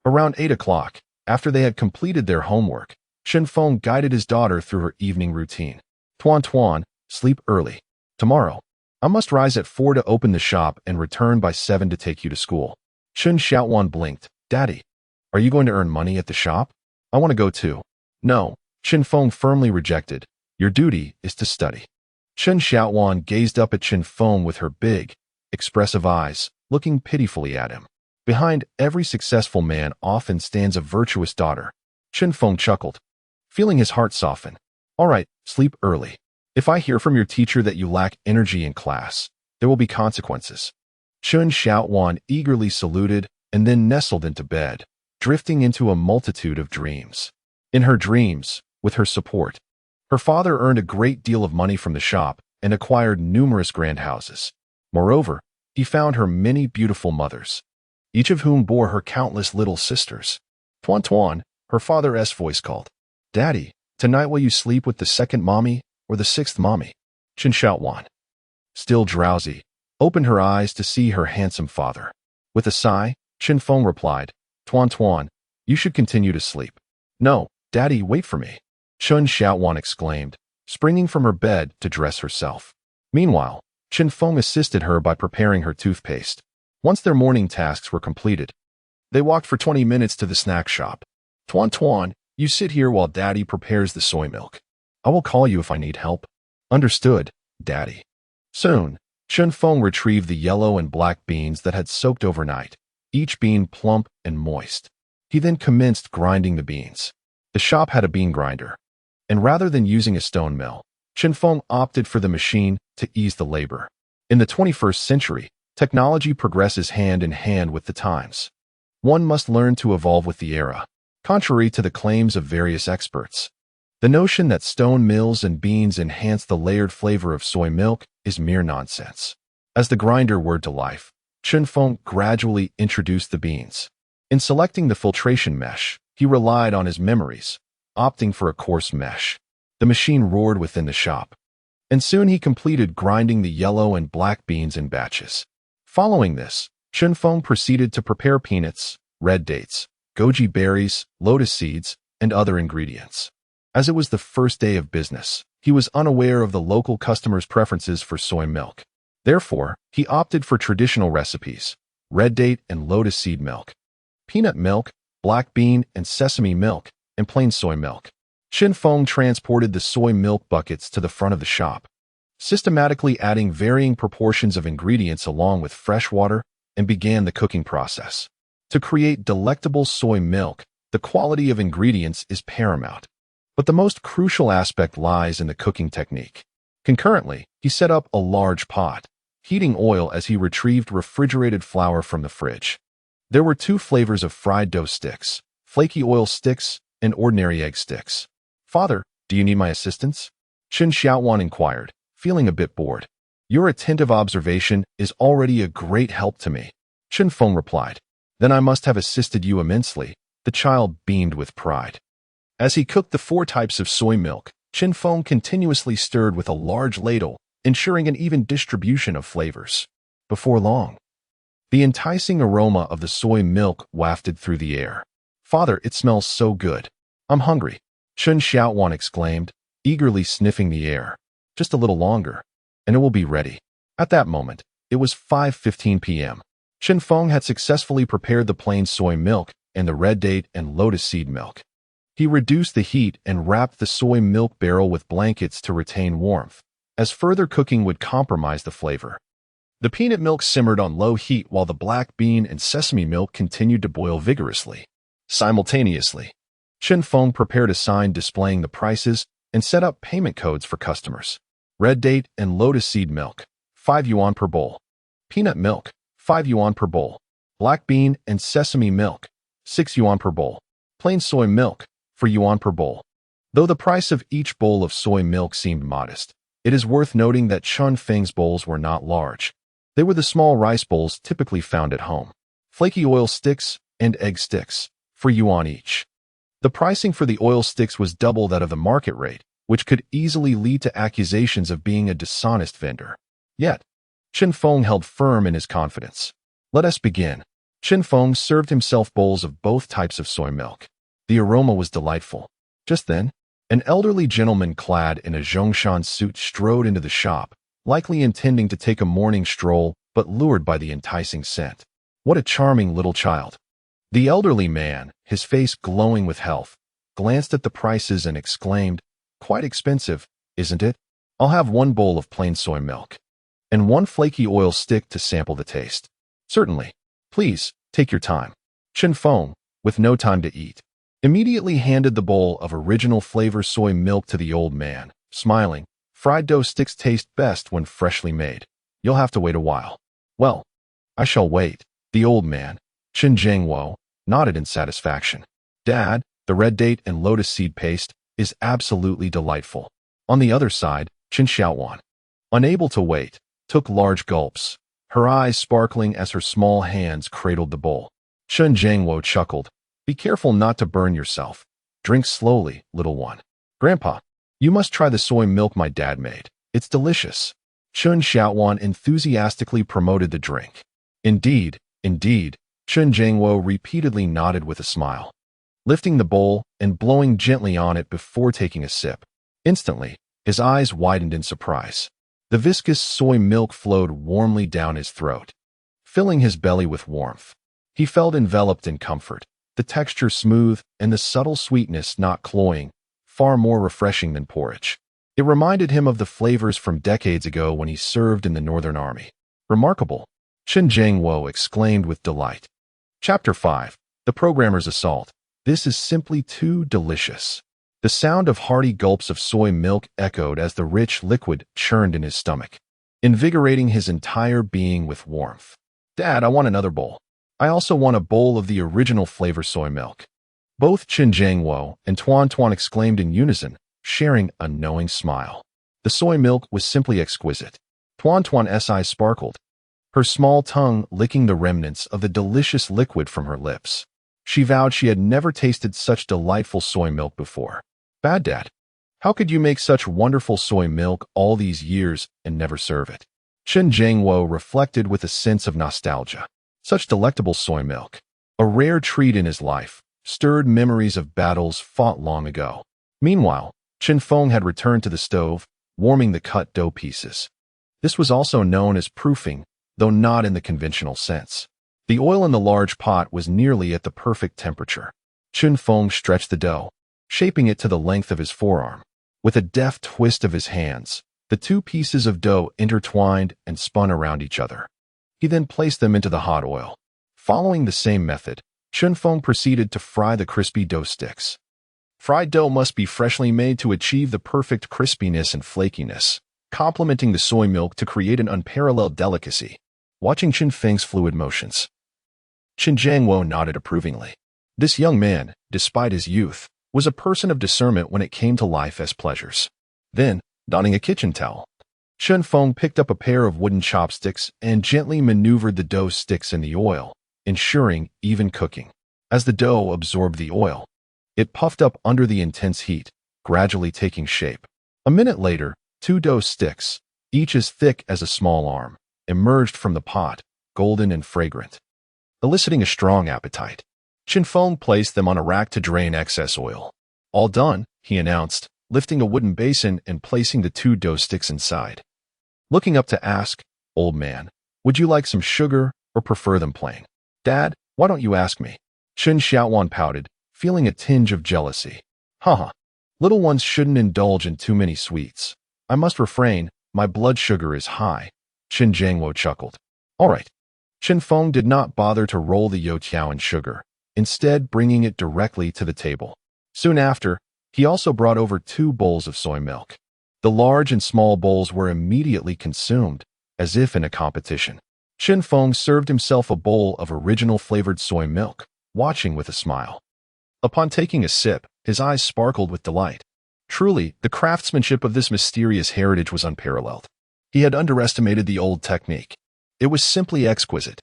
Around 8 o'clock, after they had completed their homework, Chen Feng guided his daughter through her evening routine. "Tuan Tuan, sleep early. Tomorrow, I must rise at 4 to open the shop and return by 7 to take you to school." Chen Xiaowan blinked. "Daddy, are you going to earn money at the shop? I want to go too." "No," Chen Feng firmly rejected. "Your duty is to study." Chen Xiaowan gazed up at Chen Feng with her big, expressive eyes, looking pitifully at him. Behind every successful man often stands a virtuous daughter. Chen Feng chuckled, feeling his heart soften. "All right, sleep early. If I hear from your teacher that you lack energy in class, there will be consequences." Chen Xiaowan eagerly saluted and then nestled into bed, drifting into a multitude of dreams. In her dreams, with her support, her father earned a great deal of money from the shop and acquired numerous grand houses. Moreover, he found her many beautiful mothers, each of whom bore her countless little sisters. "Tuan Tuan," her father's voice called. "Daddy, tonight will you sleep with the second mommy or the sixth mommy?" Chen Xiaowan, still drowsy, opened her eyes to see her handsome father. With a sigh, Chen Feng replied, "Tuan Tuan, you should continue to sleep." "No, Daddy, wait for me," Chen Xiaowan exclaimed, springing from her bed to dress herself. Meanwhile, Chen Feng assisted her by preparing her toothpaste. Once their morning tasks were completed, they walked for 20 minutes to the snack shop. "Tuan Tuan, you sit here while Daddy prepares the soy milk. I will call you if I need help." "Understood, Daddy." Soon, Chen Feng retrieved the yellow and black beans that had soaked overnight, each bean plump and moist. He then commenced grinding the beans. The shop had a bean grinder, and rather than using a stone mill, Chen Feng opted for the machine to ease the labor. In the 21st century, technology progresses hand in hand with the times. One must learn to evolve with the era, contrary to the claims of various experts. The notion that stone mills and beans enhance the layered flavor of soy milk is mere nonsense. As the grinder whirred to life, Chen Feng gradually introduced the beans. In selecting the filtration mesh, he relied on his memories, opting for a coarse mesh. The machine roared within the shop, and soon he completed grinding the yellow and black beans in batches. Following this, Chen Feng proceeded to prepare peanuts, red dates, goji berries, lotus seeds, and other ingredients. As it was the first day of business, he was unaware of the local customers' preferences for soy milk. Therefore, he opted for traditional recipes: red date and lotus seed milk, peanut milk, black bean and sesame milk, and plain soy milk. Chen Feng transported the soy milk buckets to the front of the shop, systematically adding varying proportions of ingredients along with fresh water, and began the cooking process. To create delectable soy milk, the quality of ingredients is paramount. But the most crucial aspect lies in the cooking technique. Concurrently, he set up a large pot, heating oil as he retrieved refrigerated flour from the fridge. There were 2 flavors of fried dough sticks: flaky oil sticks and ordinary egg sticks. "Father, do you need my assistance?" Chen Xiaowan inquired, feeling a bit bored. "Your attentive observation is already a great help to me," Chen Feng replied. "Then I must have assisted you immensely." The child beamed with pride. As he cooked the 4 types of soy milk, Chen Feng continuously stirred with a large ladle, ensuring an even distribution of flavors. Before long, the enticing aroma of the soy milk wafted through the air. "Father, it smells so good. I'm hungry." Chen Xiaowan exclaimed, eagerly sniffing the air. Just a little longer, and it will be ready. At that moment, it was 5:15 p.m. Chen Feng had successfully prepared the plain soy milk and the red date and lotus seed milk. He reduced the heat and wrapped the soy milk barrel with blankets to retain warmth, as further cooking would compromise the flavor. The peanut milk simmered on low heat while the black bean and sesame milk continued to boil vigorously. Simultaneously, Chen Feng prepared a sign displaying the prices and set up payment codes for customers. Red date and lotus seed milk, 5 yuan per bowl. Peanut milk, 5 yuan per bowl. Black bean and sesame milk, 6 yuan per bowl. Plain soy milk, 4 yuan per bowl. Though the price of each bowl of soy milk seemed modest, it is worth noting that Chen Feng's bowls were not large. They were the small rice bowls typically found at home. Flaky oil sticks and egg sticks, 4 yuan each. The pricing for the oil sticks was double that of the market rate, which could easily lead to accusations of being a dishonest vendor. Yet, Chen Feng held firm in his confidence. Let us begin. Chen Feng served himself bowls of both types of soy milk. The aroma was delightful. Just then, an elderly gentleman clad in a Zhongshan suit strode into the shop, likely intending to take a morning stroll, but lured by the enticing scent. What a charming little child. The elderly man, his face glowing with health, glanced at the prices and exclaimed, "Quite expensive, isn't it? I'll have 1 bowl of plain soy milk. And 1 flaky oil stick to sample the taste." "Certainly. Please, take your time." Chen Feng, with no time to eat, immediately handed the bowl of original flavor soy milk to the old man, smiling. "Fried dough sticks taste best when freshly made. You'll have to wait a while." "Well, I shall wait." The old man, Chen Jiangwo, nodded in satisfaction. "Dad, the red date and lotus seed paste is absolutely delightful." On the other side, Chen Xiaowan, unable to wait, took large gulps, her eyes sparkling as her small hands cradled the bowl. Chen Jiangwo chuckled. "Be careful not to burn yourself. Drink slowly, little one." "Grandpa, you must try the soy milk my dad made. It's delicious." Chen Xiaowan enthusiastically promoted the drink. Indeed, indeed, Chen Jiangwo repeatedly nodded with a smile, lifting the bowl and blowing gently on it before taking a sip. Instantly, his eyes widened in surprise. The viscous soy milk flowed warmly down his throat, filling his belly with warmth. He felt enveloped in comfort, the texture smooth and the subtle sweetness not cloying, far more refreshing than porridge. It reminded him of the flavors from decades ago when he served in the Northern Army. "Remarkable," Chen Jiangwo exclaimed with delight. Chapter 5. The Programmer's Assault. "This is simply too delicious." The sound of hearty gulps of soy milk echoed as the rich liquid churned in his stomach, invigorating his entire being with warmth. "Dad, I want another bowl. I also want a bowl of the original flavor soy milk." Both Chen Jiangwo and Tuan Tuan exclaimed in unison, sharing a knowing smile. The soy milk was simply exquisite. Tuan Tuan's eyes sparkled, her small tongue licking the remnants of the delicious liquid from her lips. She vowed she had never tasted such delightful soy milk before. "Bad Dad, how could you make such wonderful soy milk all these years and never serve it?" Chen Jiangwo reflected with a sense of nostalgia. Such delectable soy milk, a rare treat in his life, stirred memories of battles fought long ago. Meanwhile, Chen Feng had returned to the stove, warming the cut dough pieces. This was also known as proofing, though not in the conventional sense. The oil in the large pot was nearly at the perfect temperature. Chen Feng stretched the dough, shaping it to the length of his forearm. With a deft twist of his hands, the 2 pieces of dough intertwined and spun around each other. He then placed them into the hot oil. Following the same method, Chen Feng proceeded to fry the crispy dough sticks. Fried dough must be freshly made to achieve the perfect crispiness and flakiness, complementing the soy milk to create an unparalleled delicacy. Watching Chen Feng's fluid motions, Chen Jiangwo nodded approvingly. This young man, despite his youth, was a person of discernment when it came to life as pleasures. Then, donning a kitchen towel, Chen Feng picked up a pair of wooden chopsticks and gently maneuvered the dough sticks in the oil, ensuring even cooking. As the dough absorbed the oil, it puffed up under the intense heat, gradually taking shape. A minute later, 2 dough sticks, each as thick as a small arm, emerged from the pot, golden and fragrant, eliciting a strong appetite. Chen Feng placed them on a rack to drain excess oil. All done, he announced, lifting a wooden basin and placing the 2 dough sticks inside. Looking up to ask, "Old man, would you like some sugar or prefer them plain?" "Dad, why don't you ask me?" Chen Xiaowan pouted, feeling a tinge of jealousy. Haha. Little ones shouldn't indulge in too many sweets. I must refrain, my blood sugar is high. Chen Jiangwo chuckled. All right. Chen Feng did not bother to roll the youtiao in sugar, instead bringing it directly to the table. Soon after, he also brought over 2 bowls of soy milk. The large and small bowls were immediately consumed, as if in a competition. Chen Feng served himself a bowl of original flavored soy milk, watching with a smile. Upon taking a sip, his eyes sparkled with delight. Truly, the craftsmanship of this mysterious heritage was unparalleled. He had underestimated the old technique. It was simply exquisite.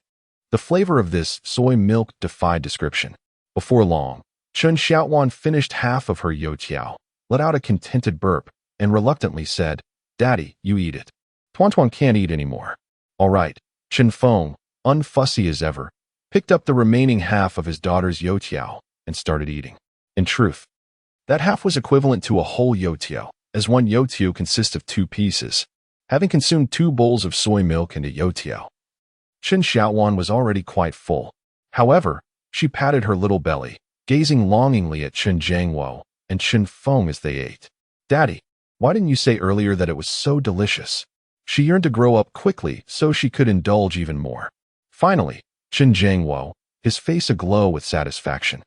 The flavor of this soy milk defied description. Before long, Chen Xiaowan finished half of her youtiao, let out a contented burp, and reluctantly said, "Daddy, you eat it. Tuan can't eat anymore." All right. Chen Feng, unfussy as ever, picked up the remaining half of his daughter's youtiao and started eating. In truth, that half was equivalent to a whole youtiao, as one youtiao consists of 2 pieces. Having consumed 2 bowls of soy milk and a youtiao, Chen Xiaowan was already quite full. However, she patted her little belly, gazing longingly at Chen Jiangwo and Chen Feng as they ate. "Daddy, why didn't you say earlier that it was so delicious?" She yearned to grow up quickly so she could indulge even more. Finally, Chen Jiangwo, his face aglow with satisfaction,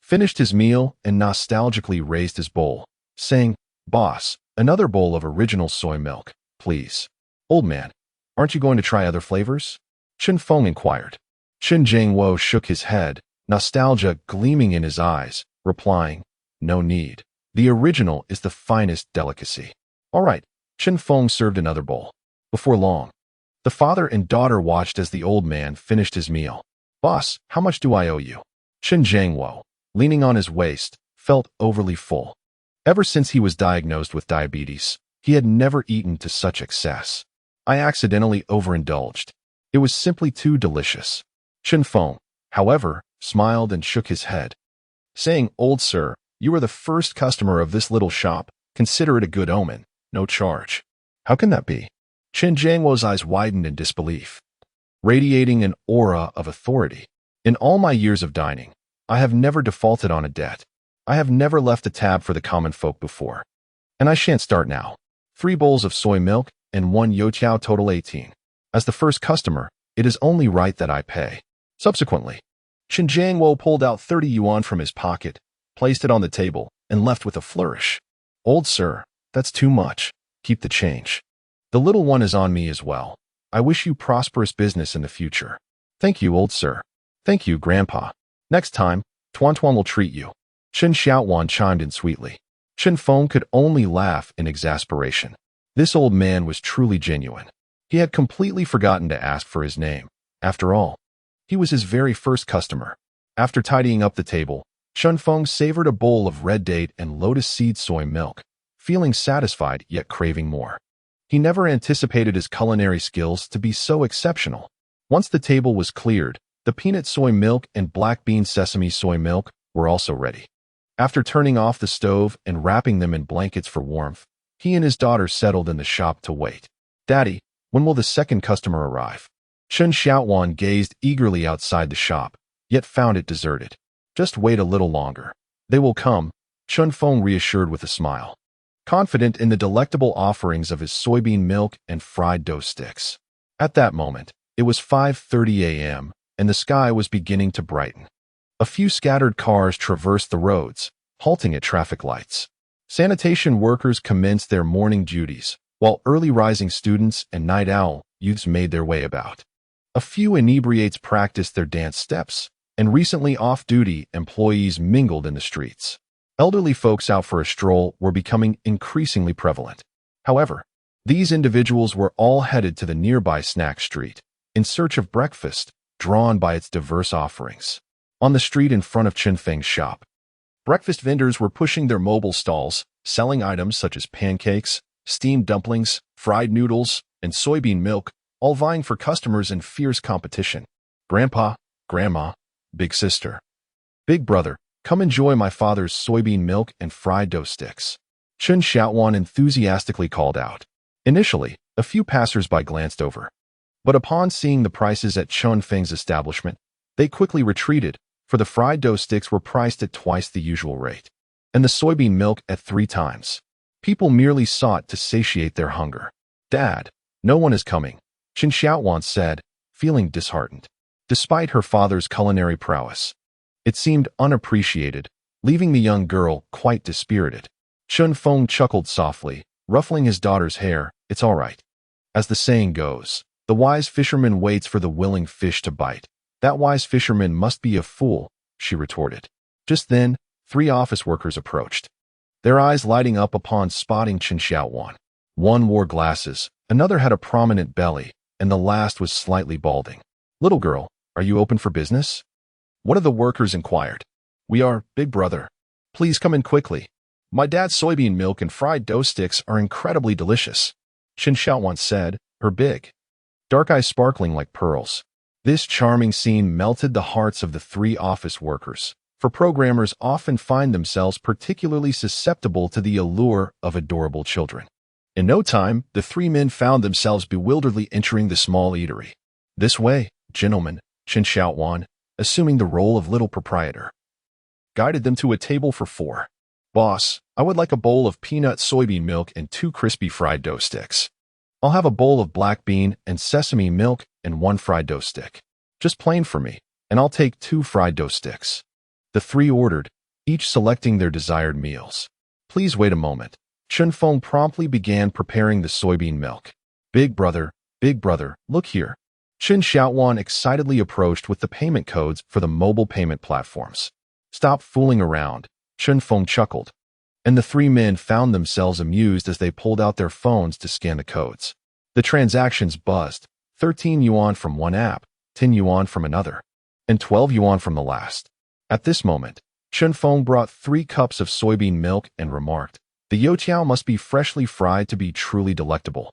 finished his meal and nostalgically raised his bowl, saying, "Boss, another bowl of original soy milk, please." "Old man, aren't you going to try other flavors?" Chen Feng inquired. Chen Jiangwo shook his head, nostalgia gleaming in his eyes, replying, "No need. The original is the finest delicacy." All right. Chen Feng served another bowl. Before long, the father and daughter watched as the old man finished his meal. "Boss, how much do I owe you?" Chen Jiangwo, leaning on his waist, felt overly full. Ever since he was diagnosed with diabetes, he had never eaten to such excess. "I accidentally overindulged. It was simply too delicious." Chen Feng, however, smiled and shook his head, saying, "Old sir, you are the first customer of this little shop. Consider it a good omen. No charge." "How can that be?" Chen Jiangwo's eyes widened in disbelief, radiating an aura of authority. "In all my years of dining, I have never defaulted on a debt. I have never left a tab for the common folk before. And I shan't start now. 3 bowls of soy milk and 1 youtiao total 18. As the first customer, it is only right that I pay." Subsequently, Chen Jiangwo pulled out 30 yuan from his pocket, placed it on the table, and left with a flourish. "Old sir, that's too much. Keep the change. The little one is on me as well. I wish you prosperous business in the future." "Thank you, old sir." "Thank you, grandpa. Next time, Tuan will treat you." Chen Xiaowan chimed in sweetly. Chen Feng could only laugh in exasperation. This old man was truly genuine. He had completely forgotten to ask for his name. After all, he was his very first customer. After tidying up the table, Chen Feng savored a bowl of red date and lotus seed soy milk, feeling satisfied yet craving more. He never anticipated his culinary skills to be so exceptional. Once the table was cleared, the peanut soy milk and black bean sesame soy milk were also ready. After turning off the stove and wrapping them in blankets for warmth, he and his daughter settled in the shop to wait. "Daddy, when will the second customer arrive?" Chen Xiaowan gazed eagerly outside the shop, yet found it deserted. "Just wait a little longer. They will come," Chen Feng reassured with a smile, confident in the delectable offerings of his soybean milk and fried dough sticks. At that moment, it was 5:30 a.m., and the sky was beginning to brighten. A few scattered cars traversed the roads, halting at traffic lights. Sanitation workers commenced their morning duties, while early-rising students and night owl youths made their way about. A few inebriates practiced their dance steps, and recently off-duty employees mingled in the streets. Elderly folks out for a stroll were becoming increasingly prevalent. However, these individuals were all headed to the nearby snack street, in search of breakfast, drawn by its diverse offerings. On the street in front of Chen Feng's shop, breakfast vendors were pushing their mobile stalls, selling items such as pancakes, steamed dumplings, fried noodles, and soybean milk, all vying for customers in fierce competition. Grandpa, Grandma, Big Sister, Big Brother, Come enjoy my father's soybean milk and fried dough sticks. Chen Xiaowan enthusiastically called out. Initially, a few passers-by glanced over. But upon seeing the prices at Chen Feng's establishment, they quickly retreated, for the fried dough sticks were priced at twice the usual rate, and the soybean milk at 3 times. People merely sought to satiate their hunger. Dad, no one is coming, Chen Xiaowan said, feeling disheartened. Despite her father's culinary prowess, it seemed unappreciated, leaving the young girl quite dispirited. Chen Feng chuckled softly, ruffling his daughter's hair. It's all right. As the saying goes, the wise fisherman waits for the willing fish to bite. That wise fisherman must be a fool, she retorted. Just then, 3 office workers approached, their eyes lighting up upon spotting Chen Xiaowan. One wore glasses, another had a prominent belly, and the last was slightly balding. Little girl, are you open for business? One of the workers inquired. We are, big brother. Please come in quickly. My dad's soybean milk and fried dough sticks are incredibly delicious, Chen Xiaowan said, her big, dark eyes sparkling like pearls. This charming scene melted the hearts of the 3 office workers, for programmers often find themselves particularly susceptible to the allure of adorable children. In no time, the 3 men found themselves bewilderedly entering the small eatery. This way, gentlemen, Chen Xiaowan, assuming the role of little proprietor, guided them to a table for 4. Boss, I would like a bowl of peanut soybean milk and 2 crispy fried dough sticks. I'll have a bowl of black bean and sesame milk and 1 fried dough stick. Just plain for me, and I'll take 2 fried dough sticks. The 3 ordered, each selecting their desired meals. Please wait a moment. Chen Feng promptly began preparing the soybean milk. Big brother, look here. Chen Xiaowan excitedly approached with the payment codes for the mobile payment platforms. Stop fooling around, Chen Feng chuckled, and the 3 men found themselves amused as they pulled out their phones to scan the codes. The transactions buzzed, 13 yuan from one app, 10 yuan from another, and 12 yuan from the last. At this moment, Chen Feng brought 3 cups of soybean milk and remarked, the youtiao must be freshly fried to be truly delectable.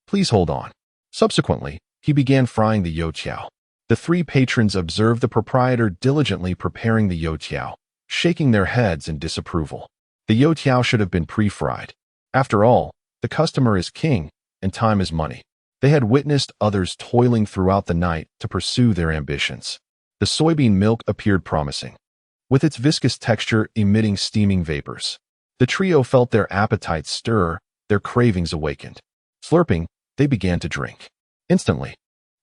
Please hold on. Subsequently, he began frying the youtiao. The 3 patrons observed the proprietor diligently preparing the youtiao, shaking their heads in disapproval. The youtiao should have been pre-fried. After all, the customer is king, and time is money. They had witnessed others toiling throughout the night to pursue their ambitions. The soybean milk appeared promising, with its viscous texture emitting steaming vapors. The trio felt their appetites stir, their cravings awakened. Slurping, they began to drink. Instantly,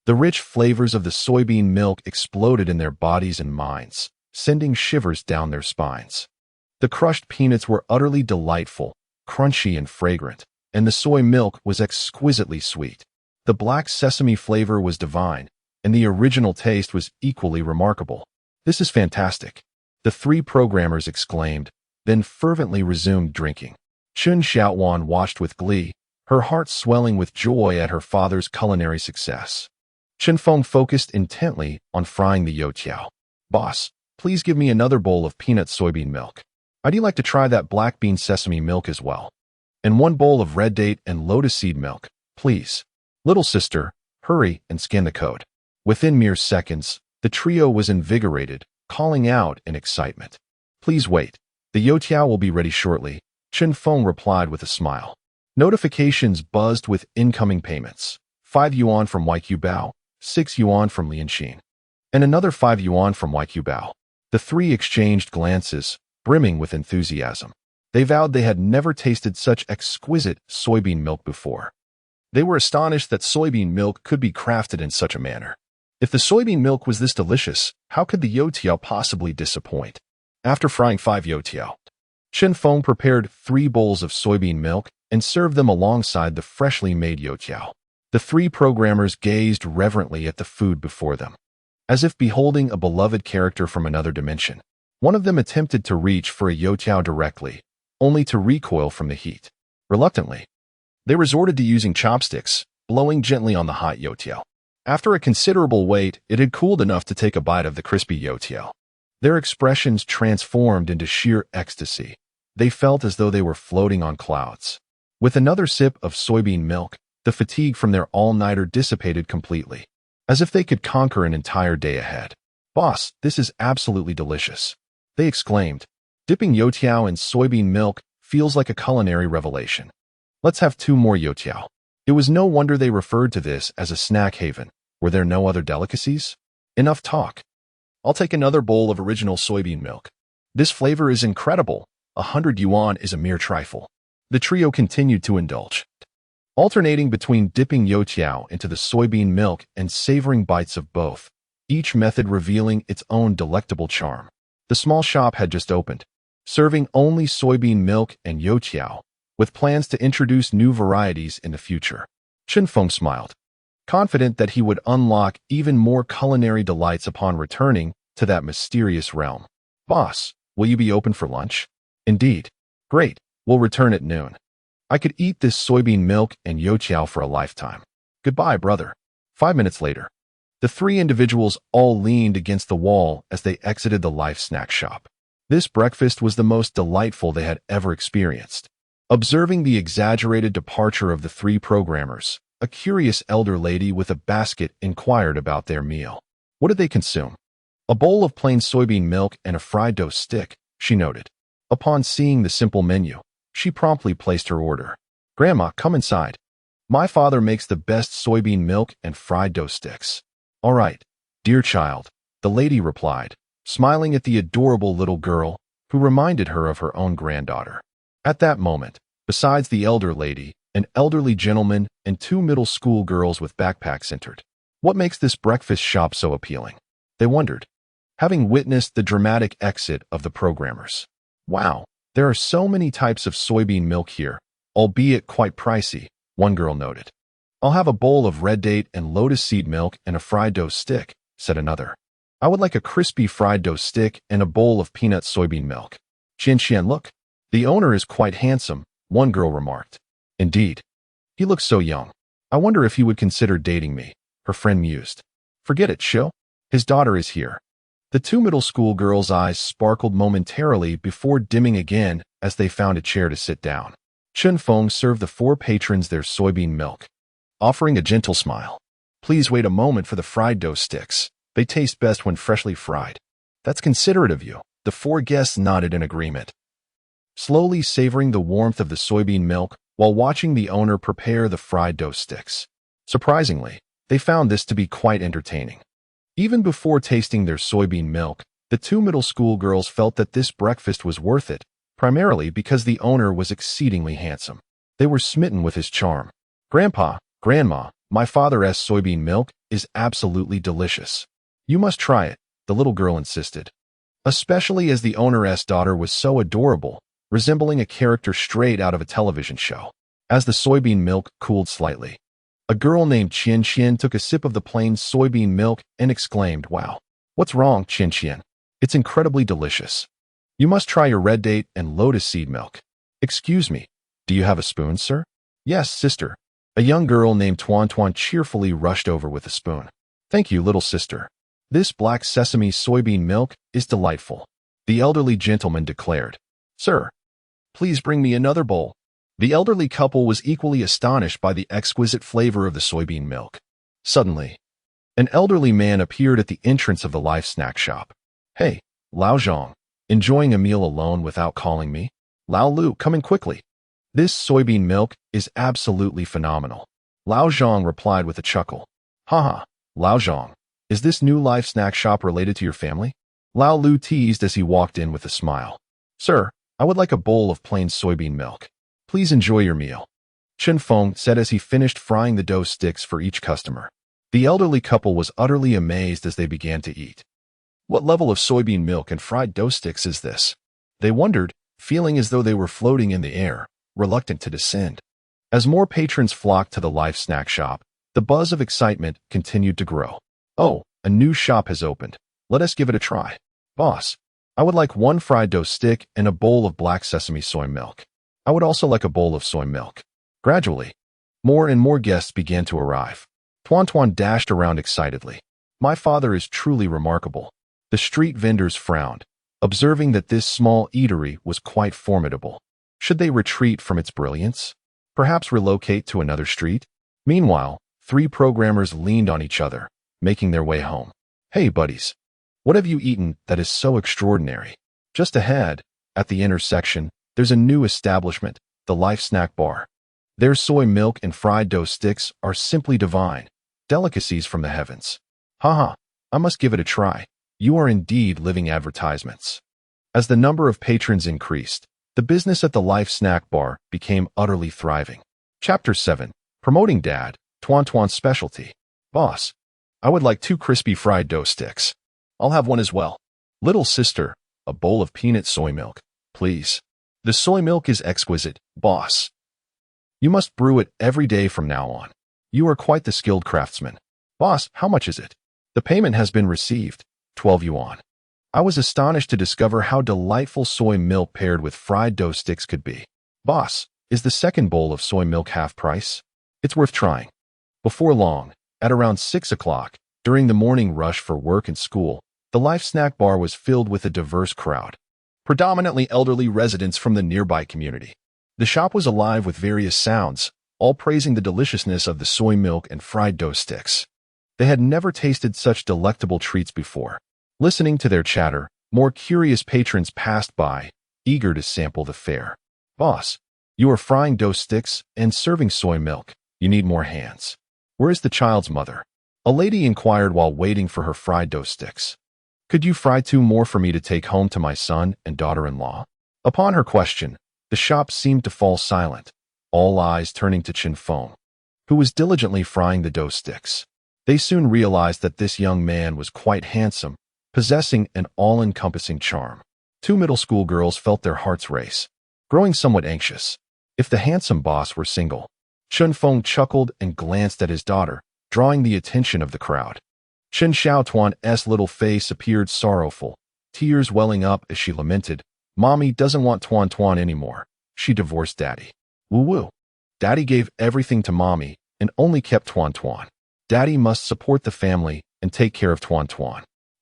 the rich flavors of the soybean milk exploded in their bodies and minds, sending shivers down their spines. The crushed peanuts were utterly delightful, crunchy and fragrant, and the soy milk was exquisitely sweet. The black sesame flavor was divine, and the original taste was equally remarkable. This is fantastic, the 3 programmers exclaimed, then fervently resumed drinking. Chen Xiaowan watched with glee, her heart swelling with joy at her father's culinary success. Chen Feng focused intently on frying the youtiao. Boss, please give me another bowl of peanut soybean milk. I'd like to try that black bean sesame milk as well. And 1 bowl of red date and lotus seed milk, please. Little sister, hurry and scan the code. Within mere seconds, the trio was invigorated, calling out in excitement. Please wait. The youtiao will be ready shortly, Chen Feng replied with a smile. Notifications buzzed with incoming payments. 5 yuan from YQ Bao, 6 yuan from Lianxin, and another 5 yuan from YQ Bao. The 3 exchanged glances, brimming with enthusiasm. They vowed they had never tasted such exquisite soybean milk before. They were astonished that soybean milk could be crafted in such a manner. If the soybean milk was this delicious, how could the youtiao possibly disappoint? After frying 5 youtiao, Chen Feng prepared 3 bowls of soybean milk and served them alongside the freshly made youtiao. The 3 programmers gazed reverently at the food before them, as if beholding a beloved character from another dimension. One of them attempted to reach for a youtiao directly, only to recoil from the heat. Reluctantly, they resorted to using chopsticks, blowing gently on the hot youtiao. After a considerable wait, it had cooled enough to take a bite of the crispy youtiao. Their expressions transformed into sheer ecstasy. They felt as though they were floating on clouds. With another sip of soybean milk, the fatigue from their all-nighter dissipated completely, as if they could conquer an entire day ahead. Boss, this is absolutely delicious. They exclaimed. Dipping youtiao in soybean milk feels like a culinary revelation. Let's have 2 more youtiao. It was no wonder they referred to this as a snack haven. Were there no other delicacies? Enough talk. I'll take another bowl of original soybean milk. This flavor is incredible. 100 yuan is a mere trifle. The trio continued to indulge, alternating between dipping youtiao into the soybean milk and savoring bites of both, each method revealing its own delectable charm. The small shop had just opened, serving only soybean milk and youtiao, with plans to introduce new varieties in the future. Chen Feng smiled, confident that he would unlock even more culinary delights upon returning to that mysterious realm. Boss, will you be open for lunch? Indeed. Great, we'll return at noon. I could eat this soybean milk and youtiao for a lifetime. Goodbye, brother. 5 minutes later, the 3 individuals all leaned against the wall as they exited the life snack shop. This breakfast was the most delightful they had ever experienced. Observing the exaggerated departure of the 3 programmers, a curious elder lady with a basket inquired about their meal. What did they consume? A bowl of plain soybean milk and a fried dough stick, she noted. Upon seeing the simple menu, she promptly placed her order. Grandma, come inside. My father makes the best soybean milk and fried dough sticks. All right, dear child, the lady replied, smiling at the adorable little girl who reminded her of her own granddaughter. At that moment, besides the elder lady, an elderly gentleman and 2 middle school girls with backpacks entered. What makes this breakfast shop so appealing? They wondered, having witnessed the dramatic exit of the programmers. Wow, there are so many types of soybean milk here, albeit quite pricey, one girl noted. I'll have a bowl of red date and lotus seed milk and a fried dough stick, said another. I would like a crispy fried dough stick and a bowl of peanut soybean milk. Xian, look. The owner is quite handsome, one girl remarked. Indeed. He looks so young. I wonder if he would consider dating me, her friend mused. Forget it, Sho. His daughter is here. The 2 middle school girls' eyes sparkled momentarily before dimming again as they found a chair to sit down. Chen Feng served the 4 patrons their soybean milk, offering a gentle smile. Please wait a moment for the fried dough sticks. They taste best when freshly fried. That's considerate of you. The 4 guests nodded in agreement, slowly savoring the warmth of the soybean milk while watching the owner prepare the fried dough sticks. Surprisingly, they found this to be quite entertaining. Even before tasting their soybean milk, the 2 middle school girls felt that this breakfast was worth it, primarily because the owner was exceedingly handsome. They were smitten with his charm. Grandpa, Grandma, my father's soybean milk is absolutely delicious. You must try it, the little girl insisted. Especially as the owner's daughter was so adorable, resembling a character straight out of a television show. As the soybean milk cooled slightly, a girl named Chen took a sip of the plain soybean milk and exclaimed, Wow, what's wrong, Chen? It's incredibly delicious. You must try your red date and lotus seed milk. Excuse me, do you have a spoon, sir? Yes, sister. A young girl named Tuan cheerfully rushed over with a spoon. Thank you, little sister. This black sesame soybean milk is delightful, the elderly gentleman declared. Sir, please bring me another bowl. The elderly couple was equally astonished by the exquisite flavor of the soybean milk. Suddenly, an elderly man appeared at the entrance of the life snack shop. Hey, Lao Zhang, enjoying a meal alone without calling me? Lao Lu, come in quickly. This soybean milk is absolutely phenomenal. Lao Zhang replied with a chuckle. Haha, Lao Zhang, is this new life snack shop related to your family? Lao Lu teased as he walked in with a smile. Sir, I would like a bowl of plain soybean milk. Please enjoy your meal, Chen Feng said as he finished frying the dough sticks for each customer. The elderly couple was utterly amazed as they began to eat. What level of soybean milk and fried dough sticks is this? They wondered, feeling as though they were floating in the air, reluctant to descend. As more patrons flocked to the life snack shop, the buzz of excitement continued to grow. Oh, a new shop has opened. Let us give it a try. Boss, I would like 1 fried dough stick and a bowl of black sesame soy milk. I would also like a bowl of soy milk. Gradually, more and more guests began to arrive. Tuan dashed around excitedly. My father is truly remarkable. The street vendors frowned, observing that this small eatery was quite formidable. Should they retreat from its brilliance? Perhaps relocate to another street? Meanwhile, 3 programmers leaned on each other, making their way home. Hey, buddies. What have you eaten that is so extraordinary? Just ahead, at the intersection, there's a new establishment, the Life Snack Bar. Their soy milk and fried dough sticks are simply divine, delicacies from the heavens. Haha, I must give it a try. You are indeed living advertisements. As the number of patrons increased, the business at the Life Snack Bar became utterly thriving. Chapter 7. Promoting Dad, Tuan specialty. Boss, I would like 2 crispy fried dough sticks. I'll have one as well. Little sister, a bowl of peanut soy milk, please. The soy milk is exquisite, boss. You must brew it every day from now on. You are quite the skilled craftsman. Boss, how much is it? The payment has been received, 12 yuan. I was astonished to discover how delightful soy milk paired with fried dough sticks could be. Boss, is the second bowl of soy milk half price? It's worth trying. Before long, at around 6 o'clock, during the morning rush for work and school, the Life Snack Bar was filled with a diverse crowd, predominantly elderly residents from the nearby community. The shop was alive with various sounds, all praising the deliciousness of the soy milk and fried dough sticks. They had never tasted such delectable treats before. Listening to their chatter, more curious patrons passed by, eager to sample the fare. Boss, you are frying dough sticks and serving soy milk. You need more hands. Where is the child's mother? A lady inquired while waiting for her fried dough sticks. Could you fry 2 more for me to take home to my son and daughter-in-law? Upon her question, the shop seemed to fall silent, all eyes turning to Chen Feng, who was diligently frying the dough sticks. They soon realized that this young man was quite handsome, possessing an all-encompassing charm. 2 middle school girls felt their hearts race, growing somewhat anxious. If the handsome boss were single, Chen Feng chuckled and glanced at his daughter, drawing the attention of the crowd. Chen Xiaotuan's little face appeared sorrowful, tears welling up as she lamented, Mommy doesn't want Tuan anymore. She divorced Daddy. Woo-woo. Daddy gave everything to Mommy and only kept Tuan. Daddy must support the family and take care of Tuan.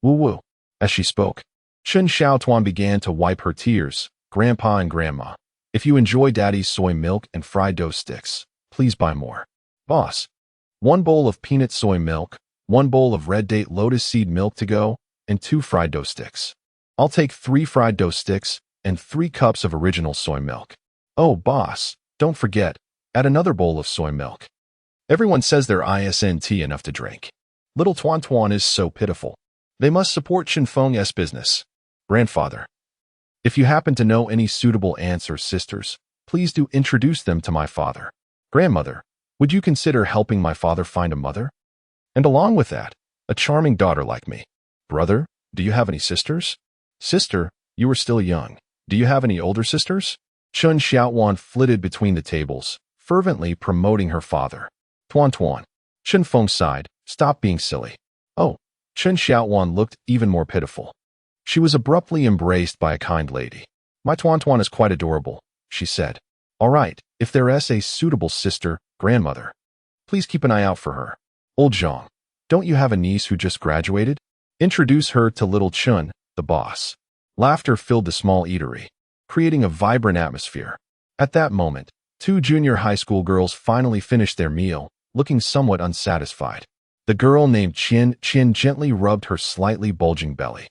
Woo-woo. As she spoke, Chen Xiaotuan began to wipe her tears. Grandpa and Grandma, if you enjoy Daddy's soy milk and fried dough sticks, please buy more. Boss, 1 bowl of peanut soy milk, 1 bowl of red date lotus seed milk to go, and 2 fried dough sticks. I'll take 3 fried dough sticks and 3 cups of original soy milk. Oh, boss, don't forget, add another bowl of soy milk. Everyone says they're isn't enough to drink. Little Tuan is so pitiful. They must support Chen Feng's business. Grandfather, if you happen to know any suitable aunts or sisters, please do introduce them to my father. Grandmother, would you consider helping my father find a mother? And along with that, a charming daughter like me. Brother, do you have any sisters? Sister, you are still young. Do you have any older sisters? Chen Xiaotuan flitted between the tables, fervently promoting her father. Tuan. Chen Feng sighed, stop being silly. Oh, Chen Xiaotuan looked even more pitiful. She was abruptly embraced by a kind lady. My Tuan is quite adorable, she said. All right, if there is a suitable sister, grandmother, please keep an eye out for her. Old Zhang, don't you have a niece who just graduated? Introduce her to little Chun, the boss. Laughter filled the small eatery, creating a vibrant atmosphere. At that moment, 2 junior high school girls finally finished their meal, looking somewhat unsatisfied. The girl named Qian gently rubbed her slightly bulging belly.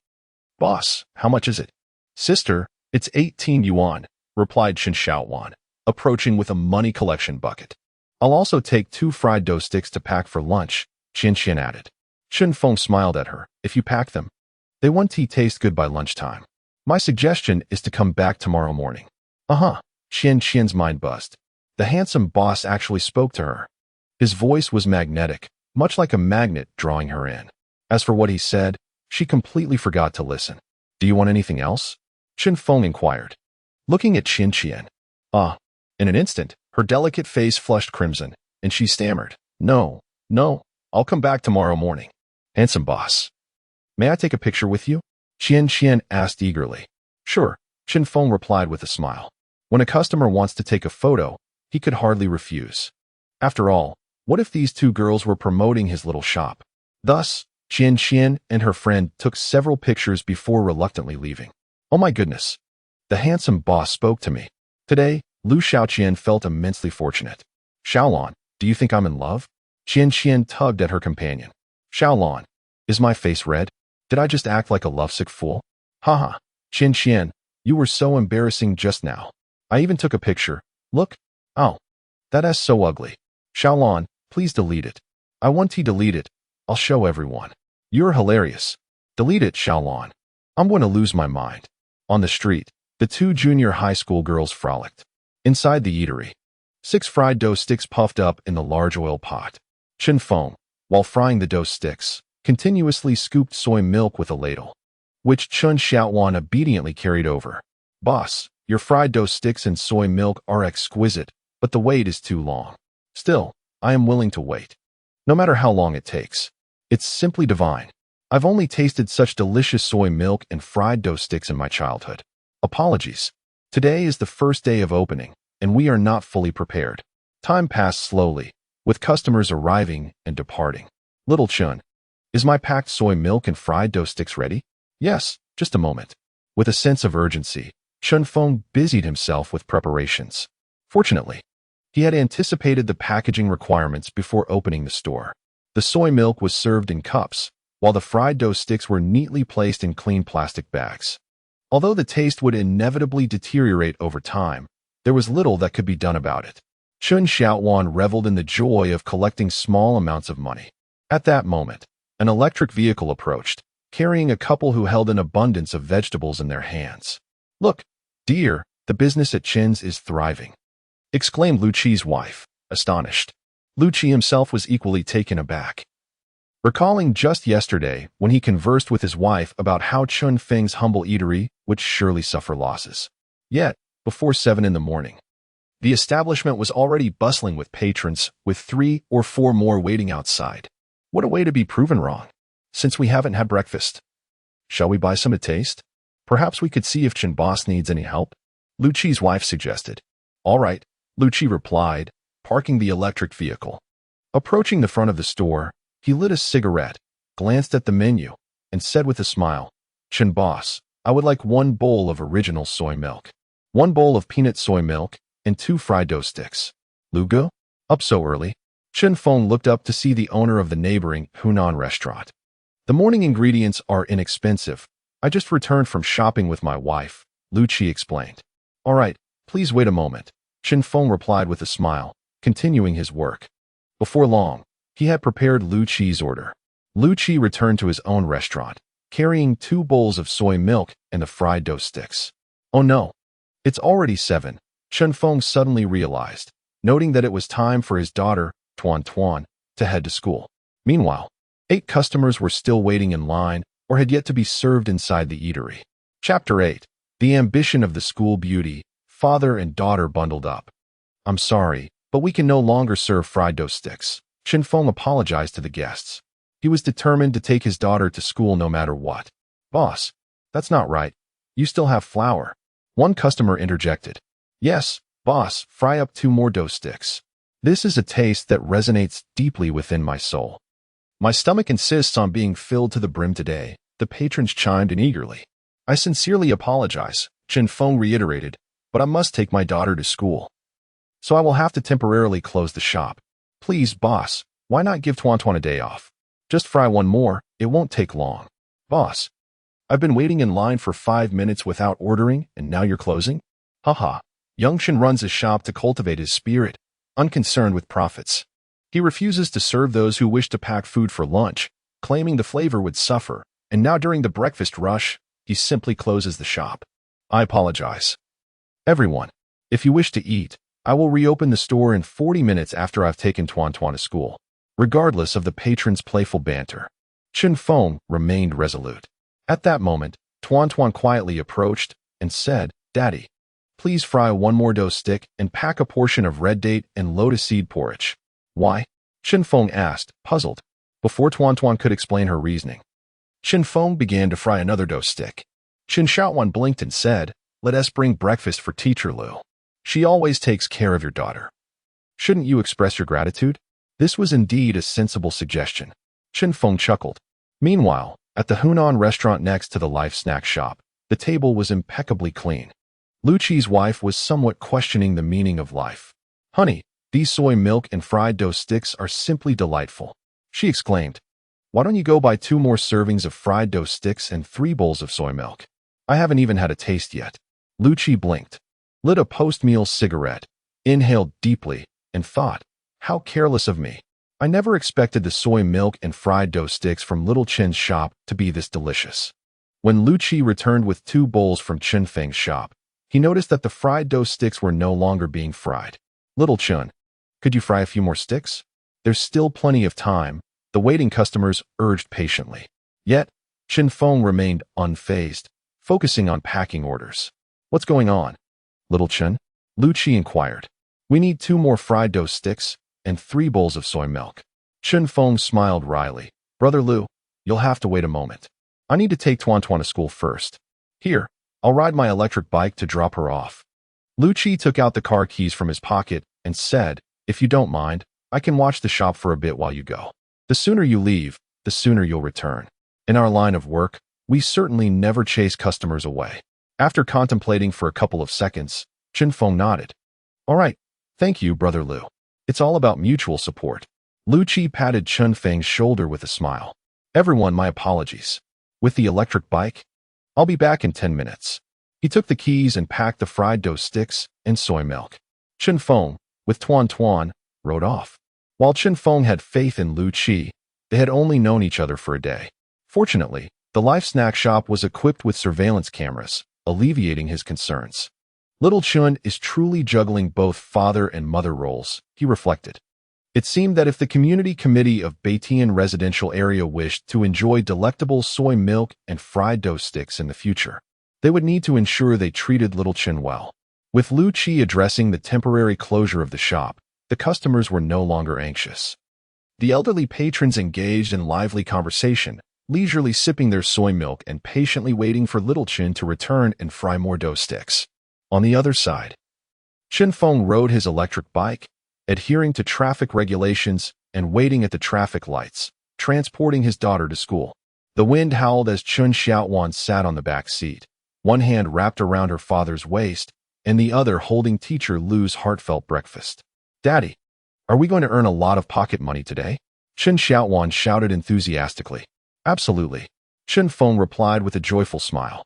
Boss, how much is it? Sister, it's 18 yuan, replied Chen Xiaotuan, approaching with a money collection bucket. I'll also take 2 fried dough sticks to pack for lunch, Qian added. Chen Feng smiled at her. If you pack them, they won't taste good by lunchtime. My suggestion is to come back tomorrow morning. Qian's mind buzzed. The handsome boss actually spoke to her. His voice was magnetic, much like a magnet drawing her in. As for what he said, she completely forgot to listen. Do you want anything else? Chen Feng inquired, looking at Qian. In an instant, her delicate face flushed crimson, and she stammered, No, I'll come back tomorrow morning. Handsome boss. May I take a picture with you? Qian asked eagerly. Sure, Chen Feng replied with a smile. When a customer wants to take a photo, he could hardly refuse. After all, what if these 2 girls were promoting his little shop? Thus, Qian and her friend took several pictures before reluctantly leaving. Oh my goodness. The handsome boss spoke to me. Today, Lu Xiaoqian felt immensely fortunate. Xiaolon, do you think I'm in love? Qian tugged at her companion. Xiaolon, is my face red? Did I just act like a lovesick fool? Haha, Chen, you were so embarrassing just now. I even took a picture. Look. Oh, that's so ugly. Xiaolon, please delete it. I want to delete it. I'll show everyone. You're hilarious. Delete it, Xiaolon. I'm going to lose my mind. On the street, the two junior high school girls frolicked. Inside the eatery, 6 fried dough sticks puffed up in the large oil pot. Chen Feng, while frying the dough sticks, continuously scooped soy milk with a ladle, which Chen Xiaowan obediently carried over. Boss, your fried dough sticks and soy milk are exquisite, but the wait is too long. Still, I am willing to wait. No matter how long it takes. It's simply divine. I've only tasted such delicious soy milk and fried dough sticks in my childhood. Apologies. Today is the first day of opening, and we are not fully prepared. Time passed slowly, with customers arriving and departing. Little Chun, is my packed soy milk and fried dough sticks ready? Yes, just a moment. With a sense of urgency, Chen Feng busied himself with preparations. Fortunately, he had anticipated the packaging requirements before opening the store. The soy milk was served in cups, while the fried dough sticks were neatly placed in clean plastic bags. Although the taste would inevitably deteriorate over time, there was little that could be done about it. Chen Xiaowan reveled in the joy of collecting small amounts of money. At that moment, an electric vehicle approached, carrying a couple who held an abundance of vegetables in their hands. Look, dear, the business at Chen's is thriving, exclaimed Lu Qi's wife, astonished. Lu Qi himself was equally taken aback, recalling just yesterday when he conversed with his wife about how Chen Feng's humble eatery would surely suffer losses. Yet, before 7 in the morning, the establishment was already bustling with patrons, with 3 or 4 more waiting outside. What a way to be proven wrong. Since we haven't had breakfast, shall we buy some to taste? Perhaps we could see if Chen Boss needs any help? Lu Qi's wife suggested. All right, Lu Qi replied, parking the electric vehicle. Approaching the front of the store, he lit a cigarette, glanced at the menu, and said with a smile, Chen Boss, I would like 1 bowl of original soy milk, 1 bowl of peanut soy milk, and 2 fried dough sticks. Lugo? Up so early? Chen Feng looked up to see the owner of the neighboring Hunan restaurant. The morning ingredients are inexpensive. I just returned from shopping with my wife, Lu Qi explained. All right, please wait a moment, Chen Feng replied with a smile, continuing his work. Before long, he had prepared Lu Qi's order. Lu Qi returned to his own restaurant, carrying 2 bowls of soy milk and the fried dough sticks. Oh no, it's already 7, Chen Feng suddenly realized, noting that it was time for his daughter, Tuan, to head to school. Meanwhile, 8 customers were still waiting in line or had yet to be served inside the eatery. Chapter 8. The ambition of the school beauty, father and daughter bundled up. I'm sorry, but we can no longer serve fried dough sticks. Chen Feng apologized to the guests. He was determined to take his daughter to school no matter what. Boss, that's not right. You still have flour. One customer interjected. Yes, boss, fry up 2 more dough sticks. This is a taste that resonates deeply within my soul. My stomach insists on being filled to the brim today, the patrons chimed in eagerly. I sincerely apologize, Chen Feng reiterated, but I must take my daughter to school. So I will have to temporarily close the shop. Please, boss, why not give Tuan a day off? Just fry 1 more, it won't take long. Boss, I've been waiting in line for 5 minutes without ordering, and now you're closing? Haha. Young Chen runs his shop to cultivate his spirit, unconcerned with profits. He refuses to serve those who wish to pack food for lunch, claiming the flavor would suffer, and now during the breakfast rush, he simply closes the shop. I apologize. Everyone, if you wish to eat, I will reopen the store in 40 minutes after I've taken Tuan to school. Regardless of the patron's playful banter, Chen Feng remained resolute. At that moment, Tuan quietly approached and said, Daddy, please fry 1 more dough stick and pack a portion of red date and lotus seed porridge. Why? Chen Feng asked, puzzled. Before Tuan could explain her reasoning, Chen Feng began to fry another dough stick. Chen Xiaowan blinked and said, let us bring breakfast for Teacher Lu. She always takes care of your daughter. Shouldn't you express your gratitude? This was indeed a sensible suggestion. Chen Feng chuckled. Meanwhile, at the Hunan restaurant next to the Life Snack shop, the table was impeccably clean. Lu Qi's wife was somewhat questioning the meaning of life. Honey, these soy milk and fried dough sticks are simply delightful, she exclaimed. Why don't you go buy 2 more servings of fried dough sticks and 3 bowls of soy milk? I haven't even had a taste yet. Lucci blinked, lit a post-meal cigarette, inhaled deeply, and thought, how careless of me. I never expected the soy milk and fried dough sticks from Little Chen's shop to be this delicious. When Lucci returned with 2 bowls from Chen Feng's shop, he noticed that the fried dough sticks were no longer being fried. Little Chen, could you fry a few more sticks? There's still plenty of time, the waiting customers urged patiently. Yet, Chen Feng remained unfazed, focusing on packing orders. What's going on? Little Chen? Lucci inquired. We need 2 more fried dough sticks and 3 bowls of soy milk. Chen Feng smiled wryly. Brother Lu, you'll have to wait a moment. I need to take Tuan to school first. Here, I'll ride my electric bike to drop her off. Lucci took out the car keys from his pocket and said, if you don't mind, I can watch the shop for a bit while you go. The sooner you leave, the sooner you'll return. In our line of work, we certainly never chase customers away. After contemplating for a couple of seconds, Chen Feng nodded. All right, thank you, Brother Lu. It's all about mutual support. Lucci patted Chen Feng's shoulder with a smile. Everyone, my apologies. With the electric bike? I'll be back in 10 minutes. He took the keys and packed the fried dough sticks and soy milk. Chen Feng, with Tuan, rode off. While Chen Feng had faith in Lucci, they had only known each other for a day. Fortunately, the Life Snack shop was equipped with surveillance cameras, alleviating his concerns. Little Chen is truly juggling both father and mother roles, he reflected. It seemed that if the community committee of Baitian residential area wished to enjoy delectable soy milk and fried dough sticks in the future, they would need to ensure they treated Little Chen well. With Lucci addressing the temporary closure of the shop, the customers were no longer anxious. The elderly patrons engaged in lively conversation, leisurely sipping their soy milk and patiently waiting for Little Chen to return and fry more dough sticks. On the other side, Chen Feng rode his electric bike, adhering to traffic regulations and waiting at the traffic lights, transporting his daughter to school. The wind howled as Chen Xiaowan sat on the back seat, one hand wrapped around her father's waist and the other holding teacher Lu's heartfelt breakfast. Daddy, are we going to earn a lot of pocket money today? Chen Xiaowan shouted enthusiastically. Absolutely, Chen Feng replied with a joyful smile.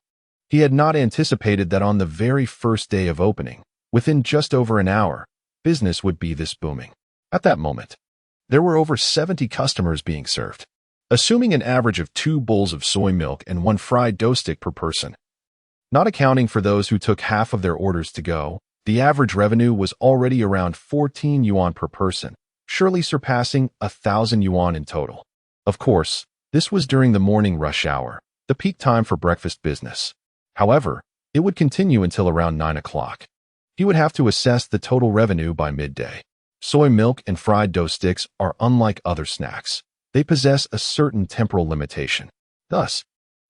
He had not anticipated that on the very first day of opening, within just over an hour, business would be this booming. At that moment, there were over 70 customers being served, assuming an average of 2 bowls of soy milk and 1 fried dough stick per person. Not accounting for those who took half of their orders to go, the average revenue was already around 14 yuan per person, surely surpassing 1,000 yuan in total. Of course, this was during the morning rush hour, the peak time for breakfast business. However, it would continue until around 9 o'clock. He would have to assess the total revenue by midday. Soy milk and fried dough sticks are unlike other snacks. They possess a certain temporal limitation. Thus,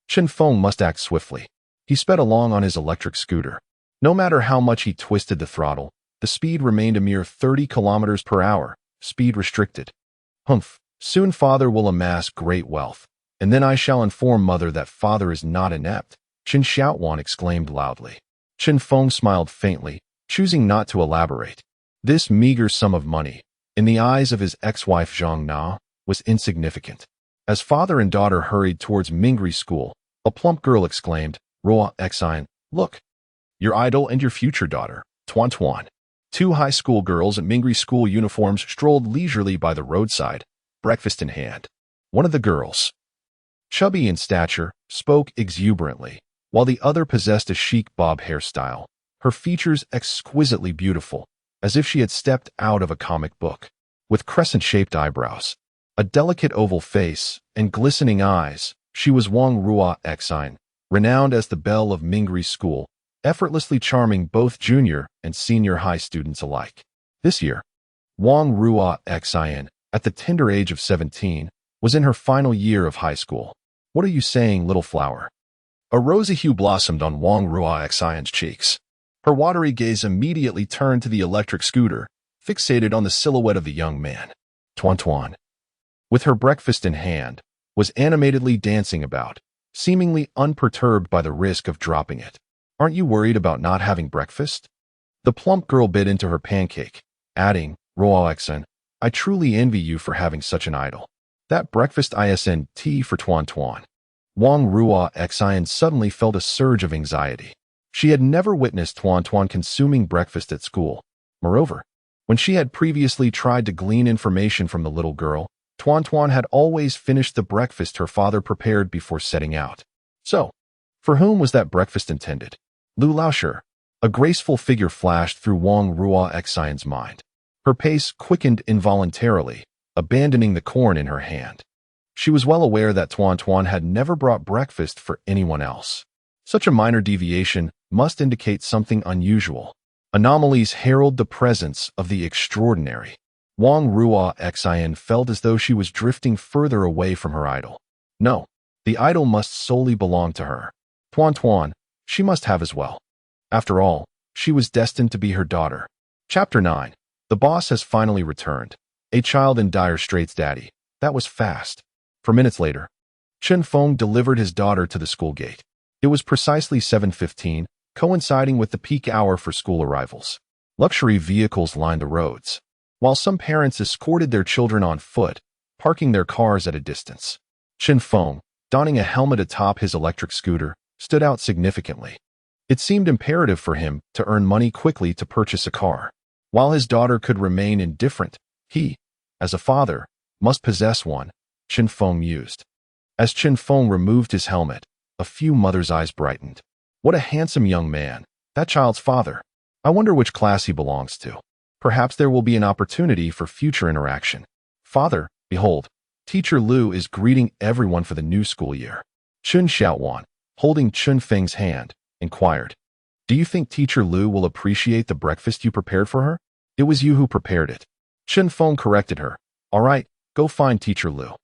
Chen Feng must act swiftly. He sped along on his electric scooter. No matter how much he twisted the throttle, the speed remained a mere 30 kilometers per hour, speed restricted. Humph, soon father will amass great wealth, and then I shall inform mother that father is not inept, Chen Xiaowan exclaimed loudly. Chen Feng smiled faintly, choosing not to elaborate. This meager sum of money, in the eyes of his ex-wife Zhang Na, was insignificant. As father and daughter hurried towards Mingri school, a plump girl exclaimed, Roa Exine, look, your idol and your future daughter, Tuan. 2 high school girls in Mingri school uniforms strolled leisurely by the roadside, breakfast in hand. One of the girls, chubby in stature, spoke exuberantly, while the other possessed a chic bob hairstyle, her features exquisitely beautiful, as if she had stepped out of a comic book. With crescent-shaped eyebrows, a delicate oval face, and glistening eyes, she was Wang Rua Exine, renowned as the belle of Mingri school, effortlessly charming both junior and senior high students alike. This year, Wang Rua Exine, at the tender age of 17, was in her final year of high school. What are you saying, little flower? A rosy hue blossomed on Wang Rua Exine's cheeks. Her watery gaze immediately turned to the electric scooter, fixated on the silhouette of the young man. Tuan, with her breakfast in hand, was animatedly dancing about, seemingly unperturbed by the risk of dropping it. Aren't you worried about not having breakfast? The plump girl bit into her pancake, adding, Roa Exine, I truly envy you for having such an idol. That breakfast isn't tea for Tuan. Wang Ruo Xian suddenly felt a surge of anxiety. She had never witnessed Tuan Tuan consuming breakfast at school. Moreover, when she had previously tried to glean information from the little girl, Tuan Tuan had always finished the breakfast her father prepared before setting out. So, for whom was that breakfast intended? Lu Laoshi. A graceful figure flashed through Wang Ruo Xian's mind. Her pace quickened involuntarily, abandoning the corn in her hand. She was well aware that Tuan Tuan had never brought breakfast for anyone else. Such a minor deviation must indicate something unusual. Anomalies herald the presence of the extraordinary. Wang Ruo Xian felt as though she was drifting further away from her idol. No, the idol must solely belong to her. Tuan Tuan, she must have as well. After all, she was destined to be her daughter. Chapter 9. The boss has finally returned. A child in dire straits, daddy. That was fast. For minutes later, Chen Feng delivered his daughter to the school gate. It was precisely 7:15, coinciding with the peak hour for school arrivals. Luxury vehicles lined the roads, while some parents escorted their children on foot, parking their cars at a distance. Chen Feng, donning a helmet atop his electric scooter, stood out significantly. It seemed imperative for him to earn money quickly to purchase a car. While his daughter could remain indifferent, he, as a father, must possess one, Chen Feng mused. As Chen Feng removed his helmet, a few mothers' eyes brightened. What a handsome young man, that child's father. I wonder which class he belongs to. Perhaps there will be an opportunity for future interaction. Father, behold, Teacher Lu is greeting everyone for the new school year. Chen Xiaowan, holding Chen Feng's hand, inquired, "Do you think Teacher Lu will appreciate the breakfast you prepared for her?" "It was you who prepared it." Chen Feng corrected her. "All right, go find Teacher Lu."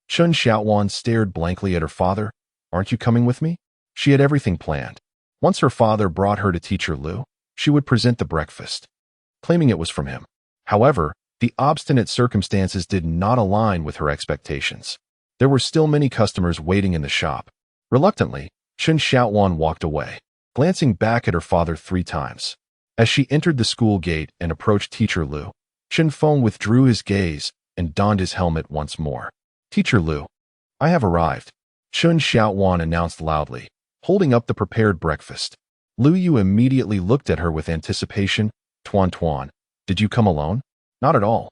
Chen Xiaowan stared blankly at her father. "Aren't you coming with me?" She had everything planned. Once her father brought her to Teacher Lu, she would present the breakfast, claiming it was from him. However, the obstinate circumstances did not align with her expectations. There were still many customers waiting in the shop. Reluctantly, Chen Xiaowan walked away, glancing back at her father 3 times. As she entered the school gate and approached Teacher Lu, Chen Feng withdrew his gaze and donned his helmet once more. "Teacher Lu, I have arrived," Chen Xiaowan announced loudly, holding up the prepared breakfast. Lu Yu immediately looked at her with anticipation. "Tuan Tuan, did you come alone?" "Not at all.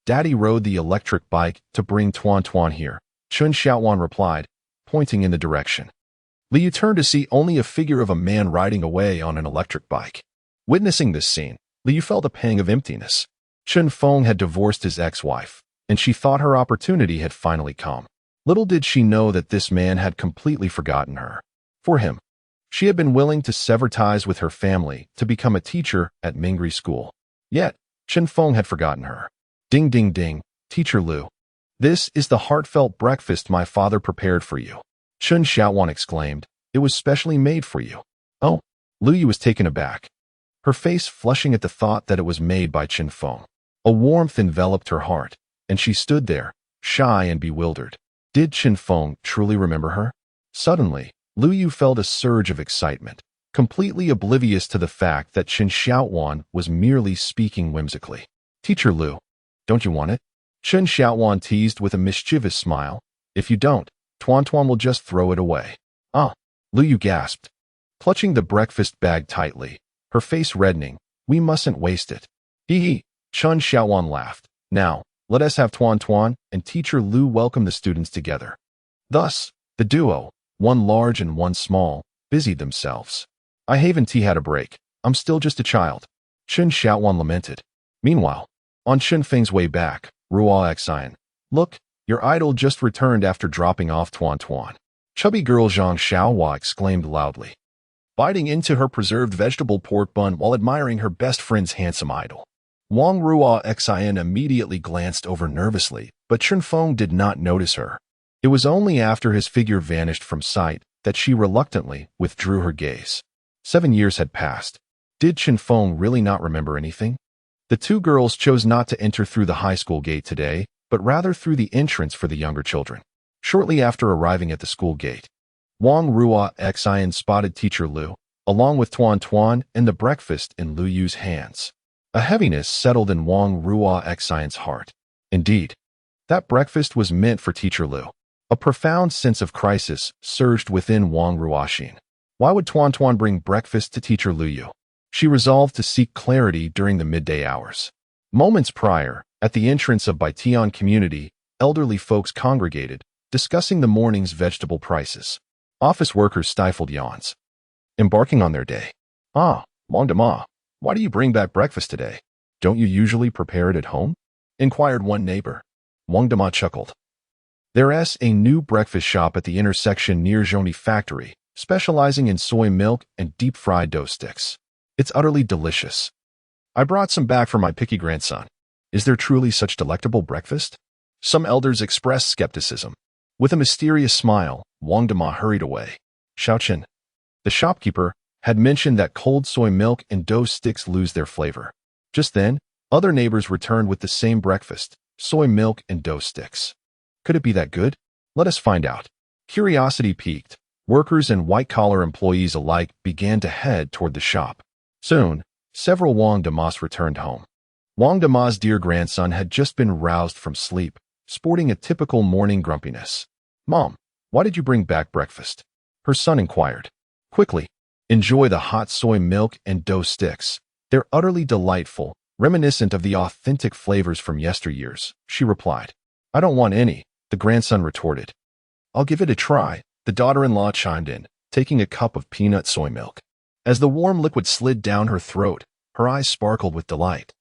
Daddy rode the electric bike to bring Tuan Tuan here," Chen Xiaowan replied, pointing in the direction. Lu Yu turned to see only a figure of a man riding away on an electric bike. Witnessing this scene, Lu Yu felt a pang of emptiness. Chen Feng had divorced his ex-wife, and she thought her opportunity had finally come. Little did she know that this man had completely forgotten her. For him, she had been willing to sever ties with her family to become a teacher at Mingri School. Yet, Chen Feng had forgotten her. "Ding ding ding, Teacher Lu. This is the heartfelt breakfast my father prepared for you," Chen Xiaowan exclaimed. "It was specially made for you." "Oh," Lu Yu was taken aback, her face flushing at the thought that it was made by Chen Feng. A warmth enveloped her heart, and she stood there, shy and bewildered. Did Chen Feng truly remember her? Suddenly, Lu Yu felt a surge of excitement, completely oblivious to the fact that Chen Xiaowan was merely speaking whimsically. "Teacher Lu, don't you want it?" Chen Xiaowan teased with a mischievous smile. "If you don't, Tuan Tuan will just throw it away." "Ah," Lu Yu gasped, clutching the breakfast bag tightly, her face reddening. "We mustn't waste it." "Hee hee," Chen Xiaowan laughed. "Now, let us have Tuan Tuan and Teacher Lu welcome the students together." Thus, the duo, one large and one small, busied themselves. "I haven't had a break. I'm still just a child," Chen Xiaowan lamented. Meanwhile, on Chen Feng's way back, Ruo Xian, "Look, your idol just returned after dropping off Tuan Tuan." Chubby girl Zhang Xiaohua exclaimed loudly, biting into her preserved vegetable pork bun while admiring her best friend's handsome idol. Wang Ruo Xian immediately glanced over nervously, but Chen Feng did not notice her. It was only after his figure vanished from sight that she reluctantly withdrew her gaze. 7 years had passed. Did Chen Feng really not remember anything? The 2 girls chose not to enter through the high school gate today, but rather through the entrance for the younger children. Shortly after arriving at the school gate, Wang Ruo Xian spotted Teacher Lu, along with Tuan Tuan and the breakfast in Lu Yu's hands. A heaviness settled in Wang Ruo Xian's heart. Indeed, that breakfast was meant for Teacher Lu. A profound sense of crisis surged within Wang Ruoxin. Why would Tuan Tuan bring breakfast to teacher Lu Yu? She resolved to seek clarity during the midday hours. Moments prior, at the entrance of Baitian community, elderly folks congregated, discussing the morning's vegetable prices. Office workers stifled yawns, embarking on their day. Ah, Wang Dama, why do you bring back breakfast today? Don't you usually prepare it at home? Inquired one neighbor. Wang Dama chuckled. There's a new breakfast shop at the intersection near Zhoni Factory, specializing in soy milk and deep-fried dough sticks. It's utterly delicious. I brought some back for my picky grandson. Is there truly such delectable breakfast? Some elders expressed skepticism. With a mysterious smile, Wang Dama hurried away. Xiaochen, the shopkeeper, had mentioned that cold soy milk and dough sticks lose their flavor. Just then, other neighbors returned with the same breakfast, soy milk and dough sticks. Could it be that good? Let us find out. Curiosity piqued. Workers and white-collar employees alike began to head toward the shop. Soon, several Wang Damas returned home. Wang Dama's dear grandson had just been roused from sleep, sporting a typical morning grumpiness. Mom, why did you bring back breakfast? Her son inquired. Quickly, enjoy the hot soy milk and dough sticks. They're utterly delightful, reminiscent of the authentic flavors from yesteryears, she replied. I don't want any, the grandson retorted. I'll give it a try, the daughter-in-law chimed in, taking a cup of peanut soy milk. As the warm liquid slid down her throat, her eyes sparkled with delight.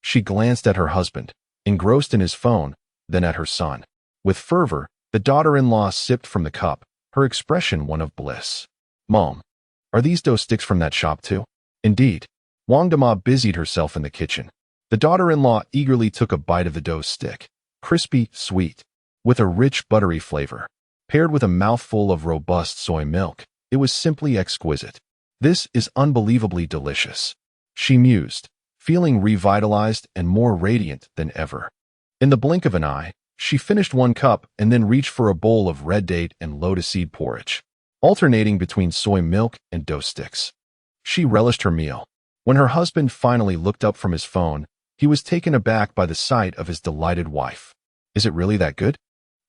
She glanced at her husband, engrossed in his phone, then at her son. With fervor, the daughter-in-law sipped from the cup, her expression one of bliss. Mom, are these dough sticks from that shop too? Indeed. Wang Dama busied herself in the kitchen. The daughter-in-law eagerly took a bite of the dough stick, crispy, sweet, with a rich, buttery flavor. Paired with a mouthful of robust soy milk, it was simply exquisite. This is unbelievably delicious, she mused, feeling revitalized and more radiant than ever. In the blink of an eye, she finished one cup and then reached for a bowl of red date and lotus seed porridge, alternating between soy milk and dough sticks. She relished her meal. When her husband finally looked up from his phone, he was taken aback by the sight of his delighted wife. Is it really that good?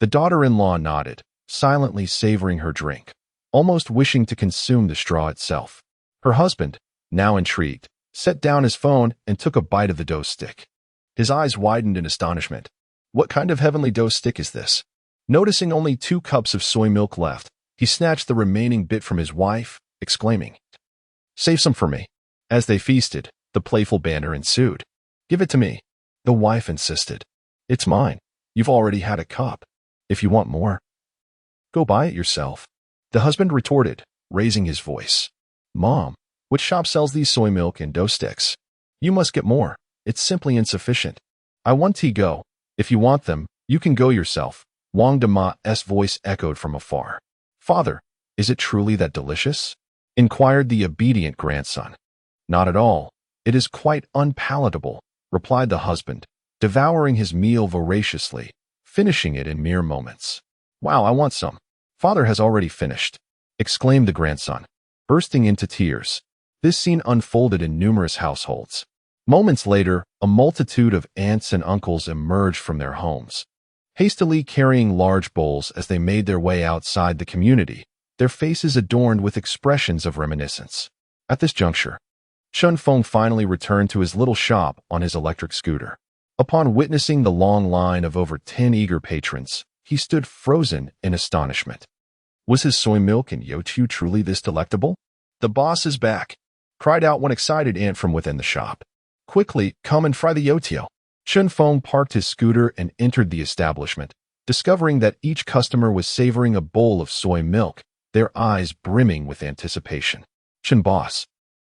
The daughter-in-law nodded, silently savoring her drink, almost wishing to consume the straw itself. Her husband, now intrigued, set down his phone and took a bite of the dough stick. His eyes widened in astonishment. What kind of heavenly dough stick is this? Noticing only 2 cups of soy milk left, he snatched the remaining bit from his wife, exclaiming, Save some for me. As they feasted, the playful banter ensued. Give it to me, the wife insisted. It's mine. You've already had a cup. If you want more, go buy it yourself. The husband retorted, raising his voice. Mom, which shop sells these soy milk and dough sticks? You must get more. It's simply insufficient. I want to go. If you want them, you can go yourself. Wang Dama's voice echoed from afar. Father, is it truly that delicious? Inquired the obedient grandson. Not at all. It is quite unpalatable, replied the husband, devouring his meal voraciously, finishing it in mere moments. Wow, I want some. Father has already finished, exclaimed the grandson, bursting into tears. This scene unfolded in numerous households. Moments later, a multitude of aunts and uncles emerged from their homes, hastily carrying large bowls as they made their way outside the community, their faces adorned with expressions of reminiscence. At this juncture, Chen Feng finally returned to his little shop on his electric scooter. Upon witnessing the long line of over 10 eager patrons, he stood frozen in astonishment. Was his soy milk and youtiao truly this delectable? The boss is back, cried out one excited aunt from within the shop. Quickly, come and fry the youtiao. Chen Feng parked his scooter and entered the establishment, discovering that each customer was savoring a bowl of soy milk, their eyes brimming with anticipation. Chen boss,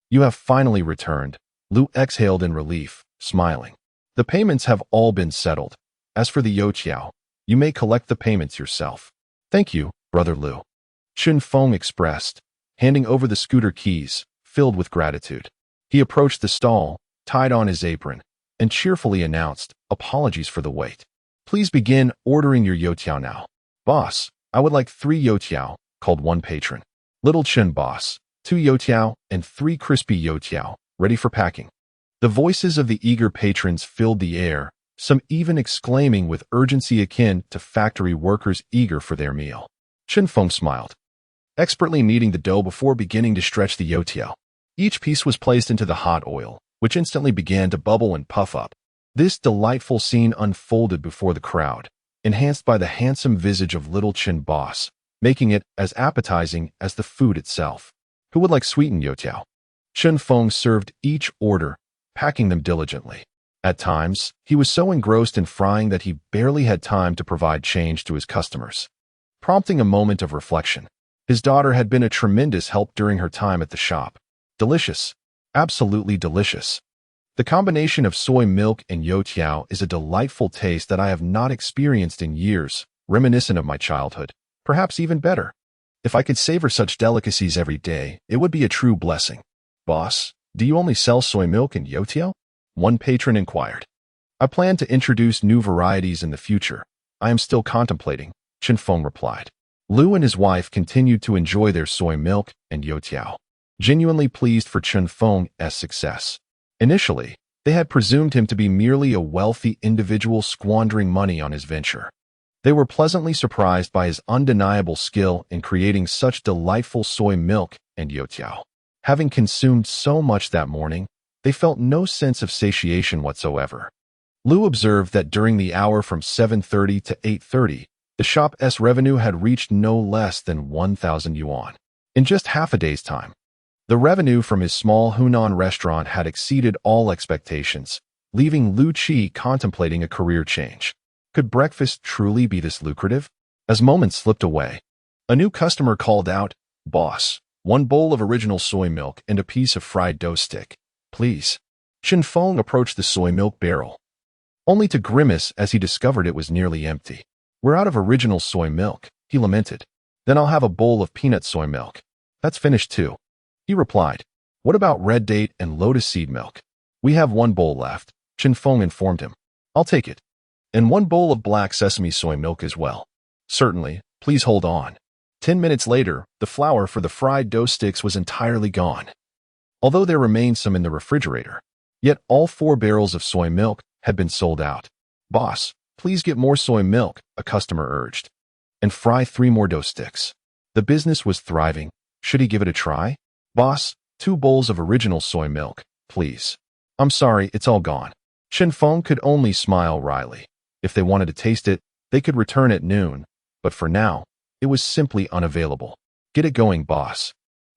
you have finally returned, Lu exhaled in relief, smiling. The payments have all been settled. As for the youtiao, you may collect the payments yourself. Thank you, brother Lu, Chen Feng expressed, handing over the scooter keys, filled with gratitude. He approached the stall, tied on his apron, and cheerfully announced, apologies for the wait. Please begin ordering your youtiao now. Boss, I would like 3 youtiao, called one patron. Little Chen boss, 2 youtiao and 3 crispy youtiao, ready for packing. The voices of the eager patrons filled the air, some even exclaiming with urgency akin to factory workers eager for their meal. Chen Feng smiled, expertly kneading the dough before beginning to stretch the youtiao. Each piece was placed into the hot oil, which instantly began to bubble and puff up. This delightful scene unfolded before the crowd, enhanced by the handsome visage of little Chen Boss, making it as appetizing as the food itself. Who would like sweetened youtiao? Chen Feng served each order, packing them diligently. At times, he was so engrossed in frying that he barely had time to provide change to his customers. Prompting a moment of reflection, his daughter had been a tremendous help during her time at the shop. Delicious. Absolutely delicious. The combination of soy milk and youtiao is a delightful taste that I have not experienced in years, reminiscent of my childhood. Perhaps even better. If I could savor such delicacies every day, it would be a true blessing. Boss, do you only sell soy milk and youtiao? One patron inquired. I plan to introduce new varieties in the future. I am still contemplating, Chen Feng replied. Lu and his wife continued to enjoy their soy milk and youtiao, genuinely pleased for Chen Feng's success. Initially, they had presumed him to be merely a wealthy individual squandering money on his venture. They were pleasantly surprised by his undeniable skill in creating such delightful soy milk and youtiao. Having consumed so much that morning, they felt no sense of satiation whatsoever. Lu observed that during the hour from 7:30 to 8:30, the shop's revenue had reached no less than 1,000 yuan. In just half a day's time, the revenue from his small Hunan restaurant had exceeded all expectations, leaving Lu Qi contemplating a career change. Could breakfast truly be this lucrative? As moments slipped away, a new customer called out, "Boss, one bowl of original soy milk and a piece of fried dough stick, please." Chen Feng approached the soy milk barrel, only to grimace as he discovered it was nearly empty. "We're out of original soy milk," he lamented. "Then I'll have a bowl of peanut soy milk." "That's finished too," he replied. "What about red date and lotus seed milk?" "We have one bowl left," Chen Feng informed him. "I'll take it. And one bowl of black sesame soy milk as well." "Certainly, please hold on." 10 minutes later, the flour for the fried dough sticks was entirely gone, although there remained some in the refrigerator. Yet all 4 barrels of soy milk had been sold out. "Boss, please get more soy milk," a customer urged, "and fry 3 more dough sticks." The business was thriving. Should he give it a try? "Boss, 2 bowls of original soy milk, please." "I'm sorry, it's all gone." Chen Feng could only smile wryly. If they wanted to taste it, they could return at noon, but for now, it was simply unavailable. "Get it going, boss."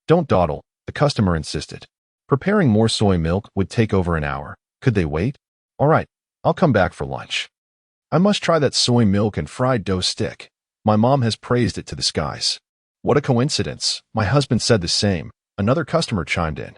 "Don't dawdle," the customer insisted. Preparing more soy milk would take over an hour. Could they wait? "All right, I'll come back for lunch. I must try that soy milk and fried dough stick. My mom has praised it to the skies." "What a coincidence. My husband said the same," another customer chimed in.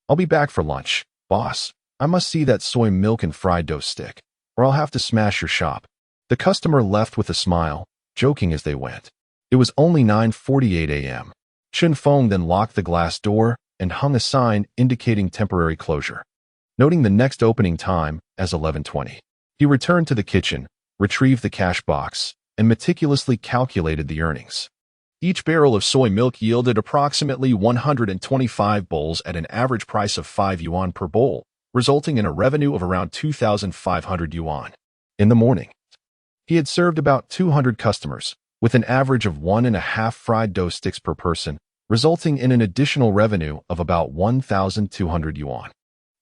"I'll be back for lunch. Boss, I must see that soy milk and fried dough stick, or I'll have to smash your shop." The customer left with a smile, joking as they went. It was only 9:48 a.m. Chen Feng then locked the glass door and hung a sign indicating temporary closure, noting the next opening time as 11:20. He returned to the kitchen, retrieved the cash box, and meticulously calculated the earnings. Each barrel of soy milk yielded approximately 125 bowls at an average price of 5 yuan per bowl, resulting in a revenue of around 2,500 yuan. In the morning, he had served about 200 customers, with an average of 1.5 fried dough sticks per person, resulting in an additional revenue of about 1,200 yuan.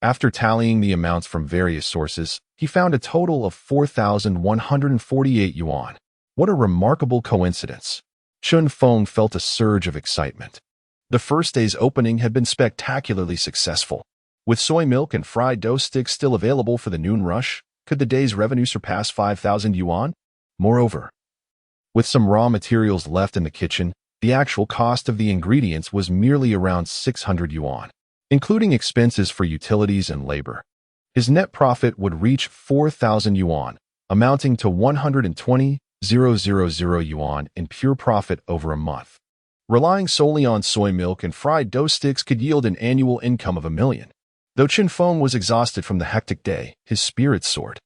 After tallying the amounts from various sources, he found a total of 4,148 yuan. What a remarkable coincidence. Chen Feng felt a surge of excitement. The first day's opening had been spectacularly successful. With soy milk and fried dough sticks still available for the noon rush, could the day's revenue surpass 5,000 yuan? Moreover, with some raw materials left in the kitchen, the actual cost of the ingredients was merely around 600 yuan, including expenses for utilities and labor. His net profit would reach 4,000 yuan, amounting to 120,000 yuan in pure profit over a month. Relying solely on soy milk and fried dough sticks could yield an annual income of 1 million. Though Chen Feng was exhausted from the hectic day, his spirits soared.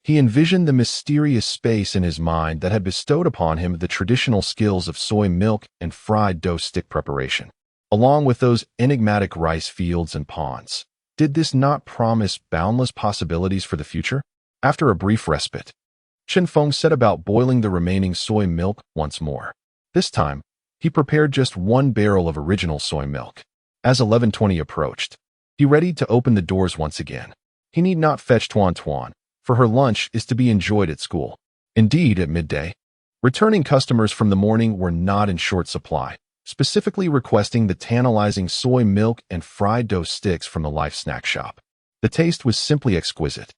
He envisioned the mysterious space in his mind that had bestowed upon him the traditional skills of soy milk and fried dough stick preparation, along with those enigmatic rice fields and ponds. Did this not promise boundless possibilities for the future? After a brief respite, Chen Feng set about boiling the remaining soy milk once more. This time, he prepared just one barrel of original soy milk. As 11:20 approached, he readied to open the doors once again. He need not fetch Tuan Tuan, for her lunch is to be enjoyed at school. Indeed, at midday, returning customers from the morning were not in short supply, specifically requesting the tantalizing soy milk and fried dough sticks from the Life Snack Shop. The taste was simply exquisite.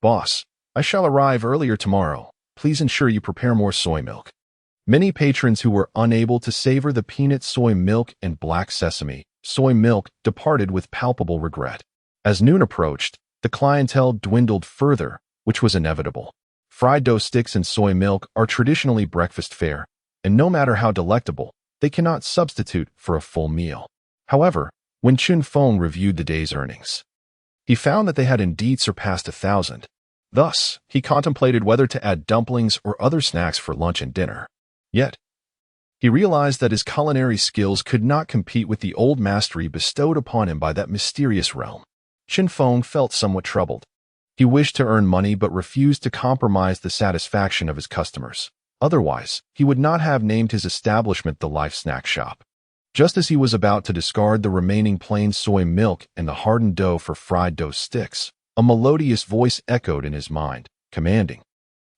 "Boss, I shall arrive earlier tomorrow. Please ensure you prepare more soy milk." Many patrons who were unable to savor the peanut soy milk and black sesame soy milk departed with palpable regret. As noon approached, the clientele dwindled further, which was inevitable. Fried dough sticks and soy milk are traditionally breakfast fare, and no matter how delectable, they cannot substitute for a full meal. However, when Chen Feng reviewed the day's earnings, he found that they had indeed surpassed 1,000. Thus, he contemplated whether to add dumplings or other snacks for lunch and dinner. Yet, he realized that his culinary skills could not compete with the old mastery bestowed upon him by that mysterious realm. Chen Feng felt somewhat troubled. He wished to earn money but refused to compromise the satisfaction of his customers. Otherwise, he would not have named his establishment the Life Snack Shop. Just as he was about to discard the remaining plain soy milk and the hardened dough for fried dough sticks, a melodious voice echoed in his mind, commanding,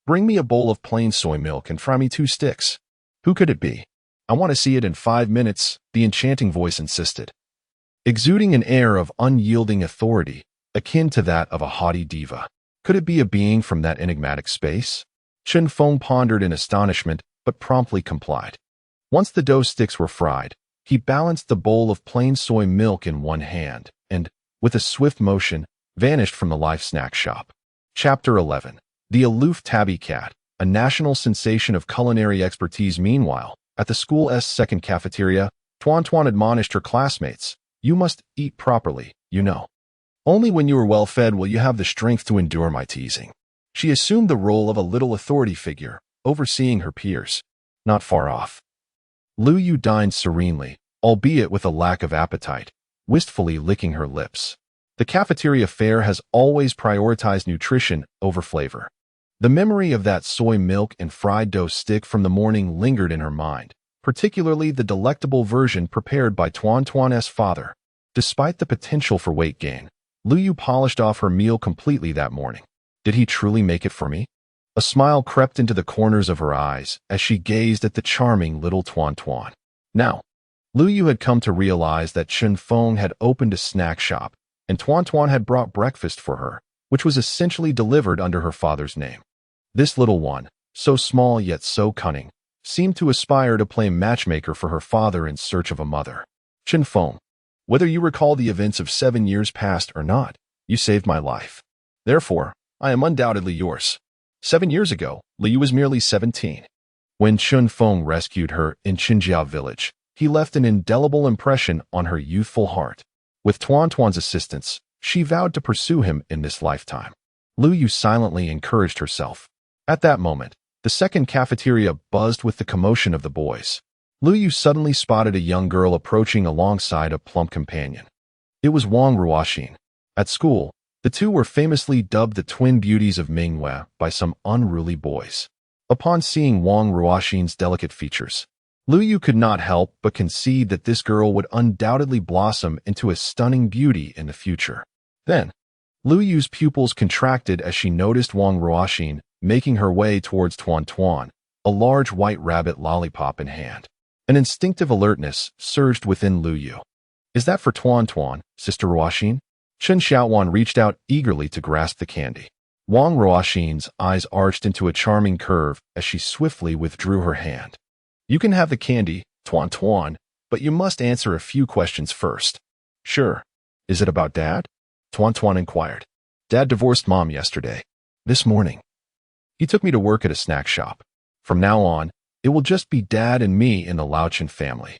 "Bring me a bowl of plain soy milk and fry me 2 sticks." Who could it be? "I want to see it in 5 minutes," the enchanting voice insisted, exuding an air of unyielding authority, akin to that of a haughty diva. Could it be a being from that enigmatic space? Chen Feng pondered in astonishment, but promptly complied. Once the dough sticks were fried, he balanced the bowl of plain soy milk in one hand and, with a swift motion, vanished from the Life Snack Shop. Chapter 11. The Aloof Tabby Cat, a national sensation of culinary expertise. Meanwhile, at the school's second cafeteria, Tuan Tuan admonished her classmates, "You must eat properly, you know. Only when you are well fed will you have the strength to endure my teasing." She assumed the role of a little authority figure, overseeing her peers. Not far off, Lu Yu dined serenely, albeit with a lack of appetite, wistfully licking her lips. The cafeteria fare has always prioritized nutrition over flavor. The memory of that soy milk and fried dough stick from the morning lingered in her mind, particularly the delectable version prepared by Tuan Tuan's father. Despite the potential for weight gain, Lu Yu polished off her meal completely that morning. Did he truly make it for me? A smile crept into the corners of her eyes as she gazed at the charming little Tuan Tuan. Now, Lu Yu had come to realize that Chen Feng had opened a snack shop, and Tuan Tuan had brought breakfast for her, which was essentially delivered under her father's name. This little one, so small yet so cunning, seemed to aspire to play matchmaker for her father in search of a mother. "Chen Feng, whether you recall the events of 7 years past or not, you saved my life. Therefore, I am undoubtedly yours." 7 years ago, Liu was merely 17. When Chen Feng rescued her in Qinjiao village, he left an indelible impression on her youthful heart. With Tuan Tuan's assistance, she vowed to pursue him in this lifetime. Lu Yu silently encouraged herself. At that moment, the second cafeteria buzzed with the commotion of the boys. Lu Yu suddenly spotted a young girl approaching alongside a plump companion. It was Wang Ruoxin. At school, the two were famously dubbed the twin beauties of manhwa by some unruly boys. Upon seeing Wang Ruoxin's delicate features, Lu Yu could not help but concede that this girl would undoubtedly blossom into a stunning beauty in the future. Then, Lu Yu's pupils contracted as she noticed Wang Ruoxin making her way towards Tuan Tuan, a large white rabbit lollipop in hand. An instinctive alertness surged within Lu Yu. "Is that for Tuan Tuan, Sister Ruoxin?" Chen Xiaowan reached out eagerly to grasp the candy. Wang Ruoxin's eyes arched into a charming curve as she swiftly withdrew her hand. "You can have the candy, Tuan Tuan, but you must answer a few questions first." "Sure. Is it about Dad?" Tuan Tuan inquired. "Dad divorced Mom yesterday. This morning. He took me to work at a snack shop. From now on, it will just be Dad and me in the Lauchen family.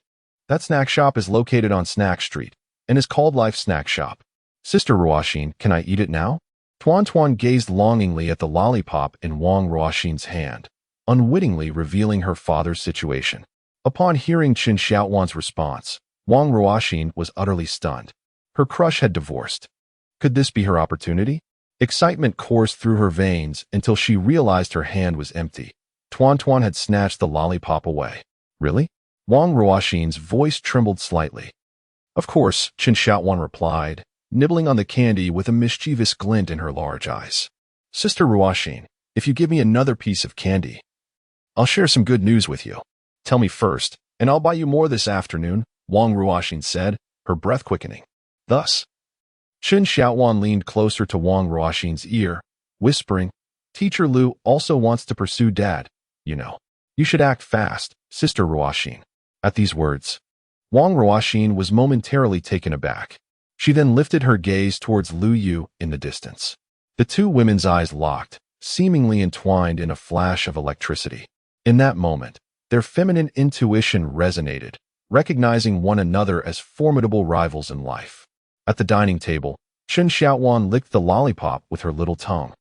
That snack shop is located on Snack Street and is called Life Snack Shop. Sister Ruoxin, can I eat it now?" Tuan Tuan gazed longingly at the lollipop in Wang Ruoxin's hand, unwittingly revealing her father's situation. Upon hearing Chen Xiaowan's response, Wang Ruoxin was utterly stunned. Her crush had divorced. Could this be her opportunity? Excitement coursed through her veins until she realized her hand was empty. Tuan Tuan had snatched the lollipop away. Really? Wang Ruoxin's voice trembled slightly. Of course, Chen Xiaowan replied, nibbling on the candy with a mischievous glint in her large eyes. Sister Ruoxin, if you give me another piece of candy, I'll share some good news with you. Tell me first, and I'll buy you more this afternoon, Wang Ruoxin said, her breath quickening. Thus, Chen Xiaowan leaned closer to Wang Ruoxin's ear, whispering, Teacher Lu also wants to pursue Dad, you know. You should act fast, Sister Ruoxin. At these words, Wang Ruoxin was momentarily taken aback. She then lifted her gaze towards Lu Yu in the distance. The two women's eyes locked, seemingly entwined in a flash of electricity. In that moment, their feminine intuition resonated, recognizing one another as formidable rivals in life. At the dining table, Chen Xiaowan licked the lollipop with her little tongue.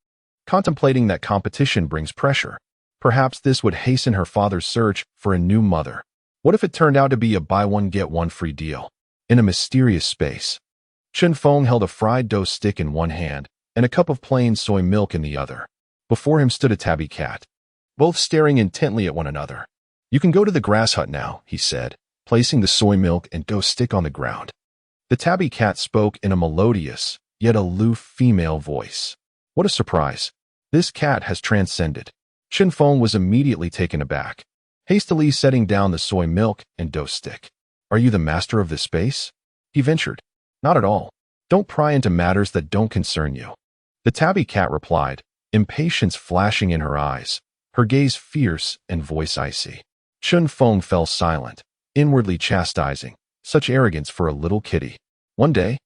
Contemplating that competition brings pressure. Perhaps this would hasten her father's search for a new mother. What if it turned out to be a buy-one-get-one-free deal? In a mysterious space, Chen Feng held a fried dough stick in one hand and a cup of plain soy milk in the other. Before him stood a tabby cat, both staring intently at one another. You can go to the grass hut now, he said, placing the soy milk and dough stick on the ground. The tabby cat spoke in a melodious, yet aloof female voice. What a surprise. This cat has transcended. Chen Feng was immediately taken aback, hastily setting down the soy milk and dough stick. Are you the master of this space? He ventured. Not at all. Don't pry into matters that don't concern you. The tabby cat replied, impatience flashing in her eyes, her gaze fierce and voice icy. Chen Feng fell silent, inwardly chastising, such arrogance for a little kitty. One day,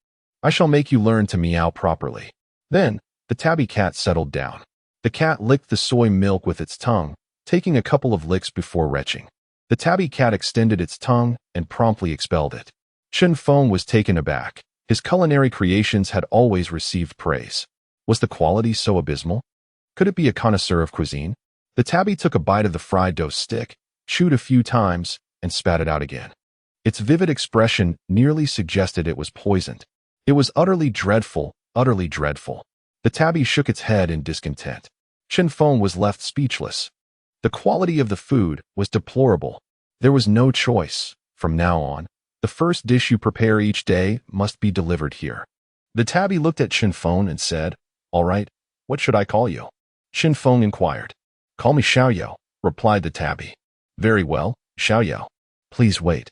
I shall make you learn to meow properly. Then, the tabby cat settled down. The cat licked the soy milk with its tongue, taking a couple of licks before retching. The tabby cat extended its tongue and promptly expelled it. Chen Feng was taken aback. His culinary creations had always received praise. Was the quality so abysmal? Could it be a connoisseur of cuisine? The tabby took a bite of the fried dough stick, chewed a few times, and spat it out again. Its vivid expression nearly suggested it was poisoned. It was utterly dreadful, utterly dreadful. The tabby shook its head in discontent. Chen Feng was left speechless. The quality of the food was deplorable. There was no choice. From now on, the first dish you prepare each day must be delivered here. The tabby looked at Chen Feng and said, All right, what should I call you? Chen Feng inquired. Call me Xiaoyao, replied the tabby. Very well, Xiaoyao. Please wait.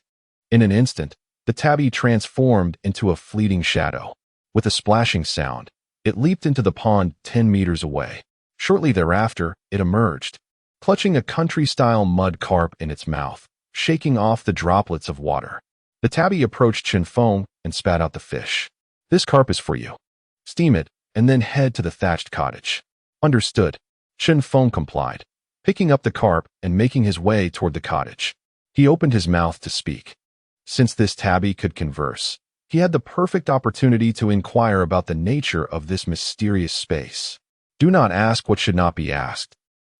In an instant, the tabby transformed into a fleeting shadow. With a splashing sound, it leaped into the pond 10 meters away. Shortly thereafter, it emerged, clutching a country-style mud carp in its mouth, shaking off the droplets of water. The tabby approached Chen Feng and spat out the fish. This carp is for you. Steam it, and then head to the thatched cottage. Understood. Chen Feng complied, picking up the carp and making his way toward the cottage. He opened his mouth to speak. Since this tabby could converse, he had the perfect opportunity to inquire about the nature of this mysterious space. Do not ask what should not be asked.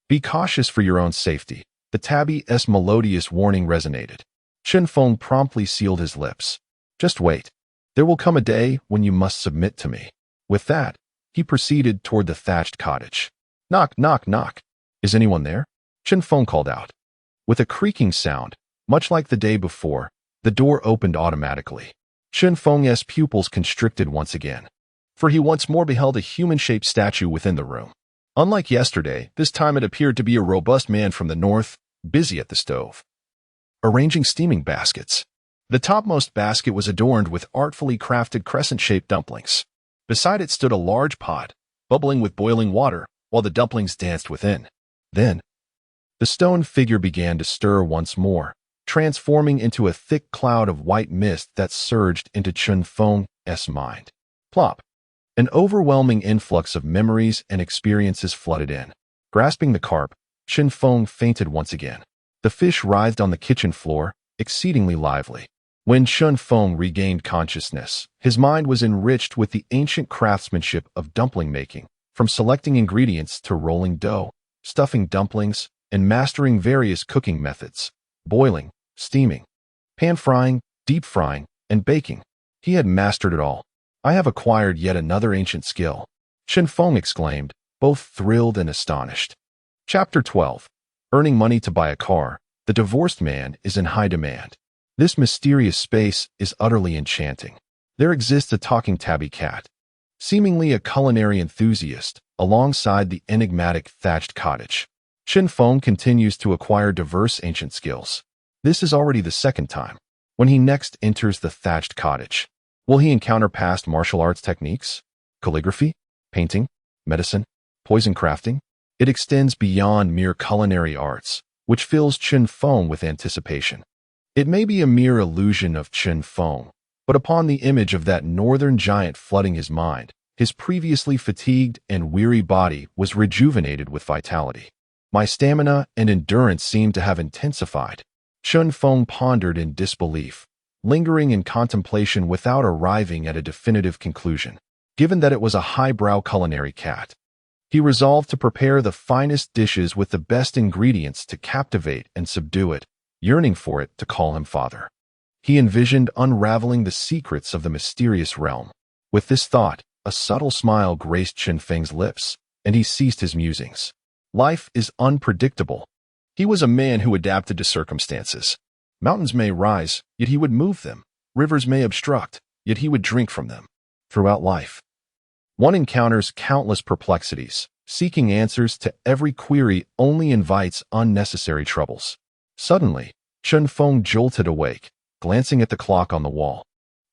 Be cautious for your own safety. The tabby's melodious warning resonated. Chen Feng promptly sealed his lips. Just wait. There will come a day when you must submit to me. With that, he proceeded toward the thatched cottage. Knock, knock, knock. Is anyone there? Chen Feng called out. With a creaking sound, much like the day before, the door opened automatically. Chen Feng's pupils constricted once again, for he once more beheld a human-shaped statue within the room. Unlike yesterday, this time it appeared to be a robust man from the north, busy at the stove, arranging steaming baskets. The topmost basket was adorned with artfully crafted crescent-shaped dumplings. Beside it stood a large pot, bubbling with boiling water, while the dumplings danced within. Then, the stone figure began to stir once more, transforming into a thick cloud of white mist that surged into Chen Feng's mind. Plop! An overwhelming influx of memories and experiences flooded in. Grasping the carp, Chen Feng fainted once again. The fish writhed on the kitchen floor, exceedingly lively. When Chen Feng regained consciousness, his mind was enriched with the ancient craftsmanship of dumpling making, from selecting ingredients to rolling dough, stuffing dumplings, and mastering various cooking methods: boiling, steaming, pan-frying, deep-frying, and baking. He had mastered it all. I have acquired yet another ancient skill. Chen Feng exclaimed, both thrilled and astonished. Chapter 12. Earning money to buy a car. The divorced man is in high demand. This mysterious space is utterly enchanting. There exists a talking tabby cat, seemingly a culinary enthusiast, alongside the enigmatic thatched cottage. Chen Feng continues to acquire diverse ancient skills. This is already the second time. When he next enters the thatched cottage, will he encounter past martial arts techniques? Calligraphy? Painting? Medicine? Poison crafting? It extends beyond mere culinary arts, which fills Chen Feng with anticipation. It may be a mere illusion of Chen Feng, but upon the image of that northern giant flooding his mind, his previously fatigued and weary body was rejuvenated with vitality. My stamina and endurance seemed to have intensified. Chen Feng pondered in disbelief, lingering in contemplation without arriving at a definitive conclusion. Given that it was a highbrow culinary cat, he resolved to prepare the finest dishes with the best ingredients to captivate and subdue it, yearning for it to call him father. He envisioned unraveling the secrets of the mysterious realm. With this thought, a subtle smile graced Chen Feng's lips, and he ceased his musings. Life is unpredictable. He was a man who adapted to circumstances. Mountains may rise, yet he would move them. Rivers may obstruct, yet he would drink from them. Throughout life, one encounters countless perplexities. Seeking answers to every query only invites unnecessary troubles. Suddenly, Chen Feng jolted awake, glancing at the clock on the wall,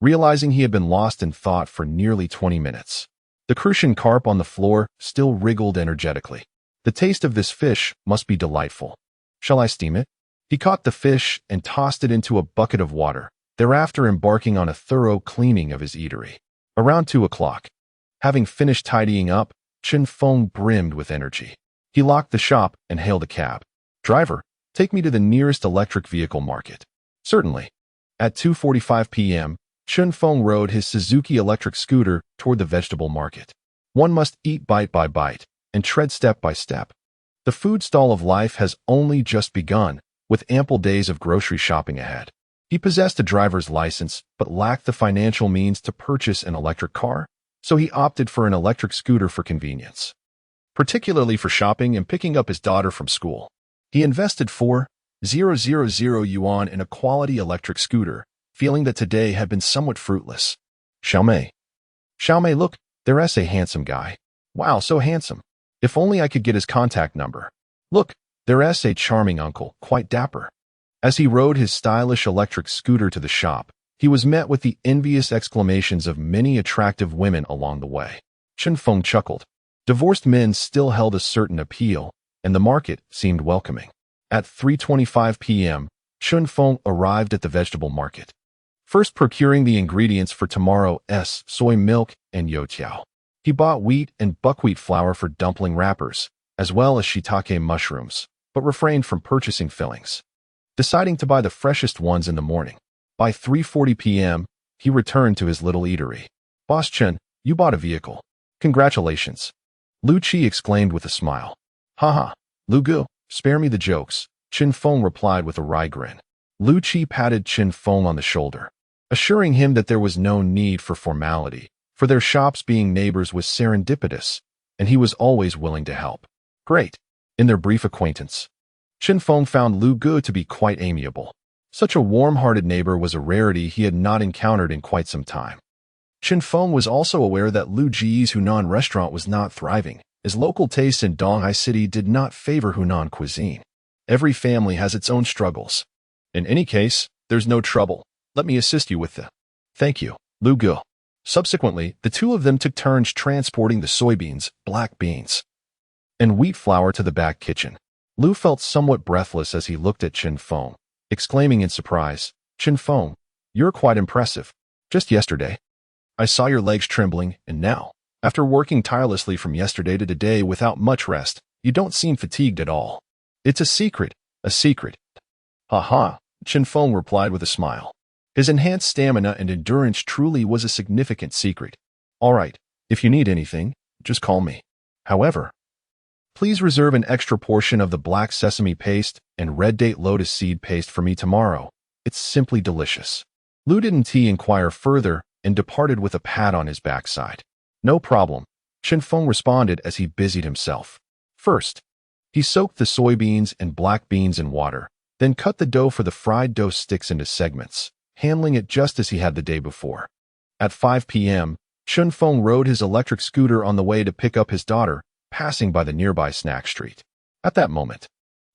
realizing he had been lost in thought for nearly 20 minutes. The crucian carp on the floor still wriggled energetically. The taste of this fish must be delightful. Shall I steam it? He caught the fish and tossed it into a bucket of water, thereafter embarking on a thorough cleaning of his eatery. Around 2 o'clock, having finished tidying up, Chen Feng brimmed with energy. He locked the shop and hailed a cab. "Driver, take me to the nearest electric vehicle market." "Certainly." At 2:45 p.m., Chen Feng rode his Suzuki electric scooter toward the vegetable market. One must eat bite by bite and tread step by step. The food stall of life has only just begun, with ample days of grocery shopping ahead. He possessed a driver's license, but lacked the financial means to purchase an electric car, so he opted for an electric scooter for convenience, particularly for shopping and picking up his daughter from school. He invested 4,000 yuan in a quality electric scooter, feeling that today had been somewhat fruitless. Xiaomei, look, there's a handsome guy. Wow, so handsome. If only I could get his contact number. Look, there's a charming uncle, quite dapper. As he rode his stylish electric scooter to the shop, he was met with the envious exclamations of many attractive women along the way. Chen Feng chuckled. Divorced men still held a certain appeal, and the market seemed welcoming. At 3:25 p.m., Chen Feng arrived at the vegetable market, first procuring the ingredients for tomorrow's soy milk and youtiao. He bought wheat and buckwheat flour for dumpling wrappers, as well as shiitake mushrooms, but refrained from purchasing fillings, deciding to buy the freshest ones in the morning. By 3:40 p.m., he returned to his little eatery. "Boss Chen, you bought a vehicle. Congratulations." Lu Qi exclaimed with a smile. "Haha, Lu Gu, spare me the jokes," Chen Feng replied with a wry grin. Lu Qi patted Chen Feng on the shoulder, assuring him that there was no need for formality, for their shops being neighbors was serendipitous, and he was always willing to help. Great. In their brief acquaintance, Chen Feng found Lu Gu to be quite amiable. Such a warm-hearted neighbor was a rarity he had not encountered in quite some time. Chen Feng was also aware that Lu Ji's Hunan restaurant was not thriving, as local tastes in Donghai City did not favor Hunan cuisine. Every family has its own struggles. In any case, there's no trouble. Let me assist you with the... Thank you, Lu Gu. Subsequently, the two of them took turns transporting the soybeans, black beans, and wheat flour to the back kitchen. Lu felt somewhat breathless as he looked at Chen Feng, exclaiming in surprise, "Chen Feng, you're quite impressive. Just yesterday, I saw your legs trembling, and now, after working tirelessly from yesterday to today without much rest, you don't seem fatigued at all. It's a secret, a secret." "Ha," Chen Feng replied with a smile. His enhanced stamina and endurance truly was a significant secret. "All right, if you need anything, just call me. However, please reserve an extra portion of the black sesame paste and red date lotus seed paste for me tomorrow. It's simply delicious." Lu didn't inquire further and departed with a pat on his backside. "No problem," Chen Feng responded as he busied himself. First, he soaked the soybeans and black beans in water, then cut the dough for the fried dough sticks into segments, handling it just as he had the day before. At 5 p.m., Chen Feng rode his electric scooter on the way to pick up his daughter, passing by the nearby snack street. At that moment,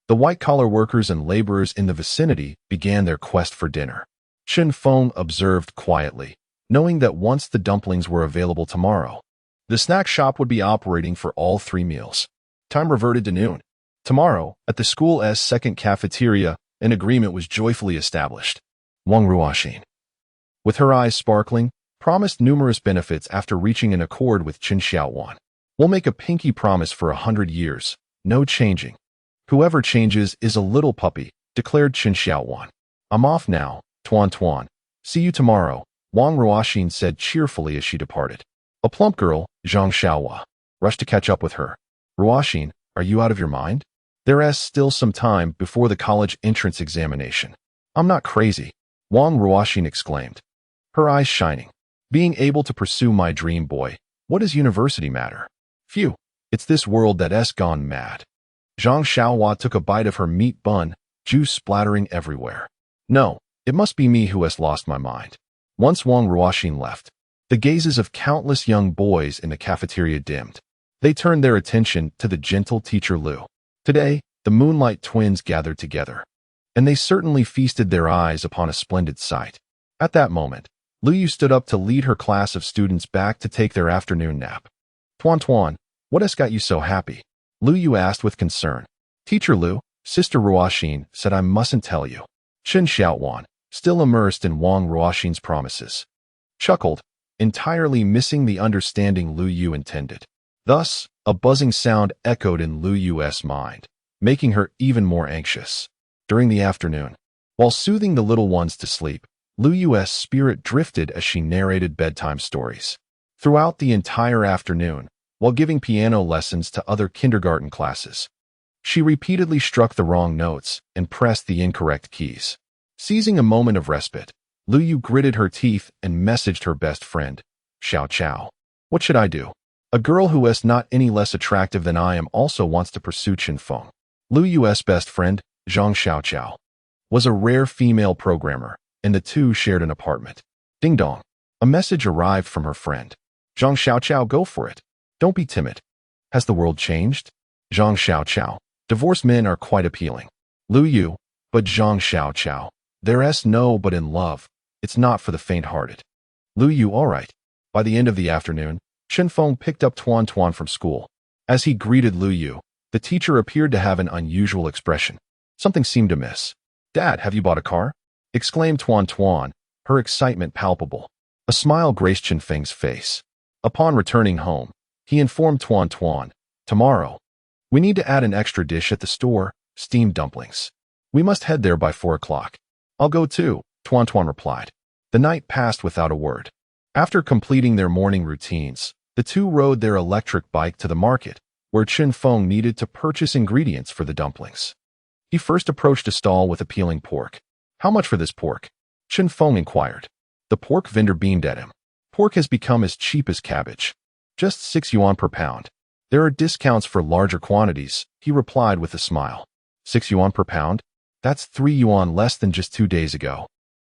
the white-collar workers and laborers in the vicinity began their quest for dinner. Chen Feng observed quietly, knowing that once the dumplings were available tomorrow, the snack shop would be operating for all 3 meals. Time reverted to noon. Tomorrow, at the school's second cafeteria, an agreement was joyfully established. Wang Ruoxin, with her eyes sparkling, promised numerous benefits after reaching an accord with Chen Xiaowan. We'll make a pinky promise for 100 years, no changing. Whoever changes is a little puppy, declared Chen Xiaowan. I'm off now, Tuan Tuan. See you tomorrow, Wang Ruoxin said cheerfully as she departed. A plump girl, Zhang Xiaohua, rushed to catch up with her. Ruoxin, are you out of your mind? There's still some time before the college entrance examination. I'm not crazy, Wang Ruoxin exclaimed, her eyes shining. Being able to pursue my dream, boy, what does university matter? Phew, it's this world that's gone mad. Zhang Xiaohua took a bite of her meat bun, juice splattering everywhere. No, it must be me who has lost my mind. Once Wang Ruoxin left, the gazes of countless young boys in the cafeteria dimmed. They turned their attention to the gentle teacher Lu. Today, the Moonlight twins gathered together, and they certainly feasted their eyes upon a splendid sight. At that moment, Lu Yu stood up to lead her class of students back to take their afternoon nap. Tuan Tuan, what has got you so happy? Lu Yu asked with concern. Teacher Lu, Sister Ruoxin said I mustn't tell you. Chen Xiaowan, still immersed in Wang Ruoxin's promises, chuckled, entirely missing the understanding Lu Yu intended. Thus, a buzzing sound echoed in Lu Yu's mind, making her even more anxious. During the afternoon, while soothing the little ones to sleep, Lu Yu's spirit drifted as she narrated bedtime stories. Throughout the entire afternoon, while giving piano lessons to other kindergarten classes, she repeatedly struck the wrong notes and pressed the incorrect keys. Seizing a moment of respite, Lu Yu gritted her teeth and messaged her best friend, Xiao Chao. What should I do? A girl who is not any less attractive than I am also wants to pursue Chen Feng. Lu Yu's best friend, Zhang Xiaochao, was a rare female programmer, and the two shared an apartment. Ding dong. A message arrived from her friend. Zhang Xiaochao, go for it. Don't be timid. Has the world changed? Zhang Xiaochao. Divorced men are quite appealing. Lu Yu, but Zhang Xiaochao. There's no but in love. It's not for the faint-hearted. Lu Yu, all right. By the end of the afternoon, Chen Feng picked up Tuan Tuan from school. As he greeted Lu Yu, the teacher appeared to have an unusual expression. Something seemed amiss. Dad, have you bought a car? Exclaimed Tuan Tuan, her excitement palpable. A smile graced Chen Feng's face. Upon returning home, he informed Tuan Tuan, tomorrow, we need to add an extra dish at the store, steamed dumplings. We must head there by 4 o'clock. I'll go too, Tuan Tuan replied. The night passed without a word. After completing their morning routines, the two rode their electric bike to the market, where Chen Feng needed to purchase ingredients for the dumplings. He first approached a stall with appealing pork. How much for this pork? Chen Feng inquired. The pork vendor beamed at him. Pork has become as cheap as cabbage. Just 6 yuan per pound. There are discounts for larger quantities, he replied with a smile. 6 yuan per pound? That's 3 yuan less than just 2 days ago.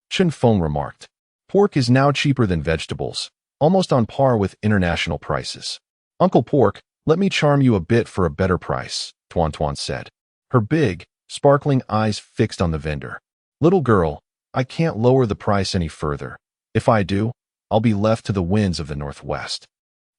Chen Feng remarked. Pork is now cheaper than vegetables, almost on par with international prices. Uncle Pork, let me charm you a bit for a better price, Tuan Tuan said, her big, sparkling eyes fixed on the vendor. Little girl, I can't lower the price any further. If I do, I'll be left to the winds of the northwest.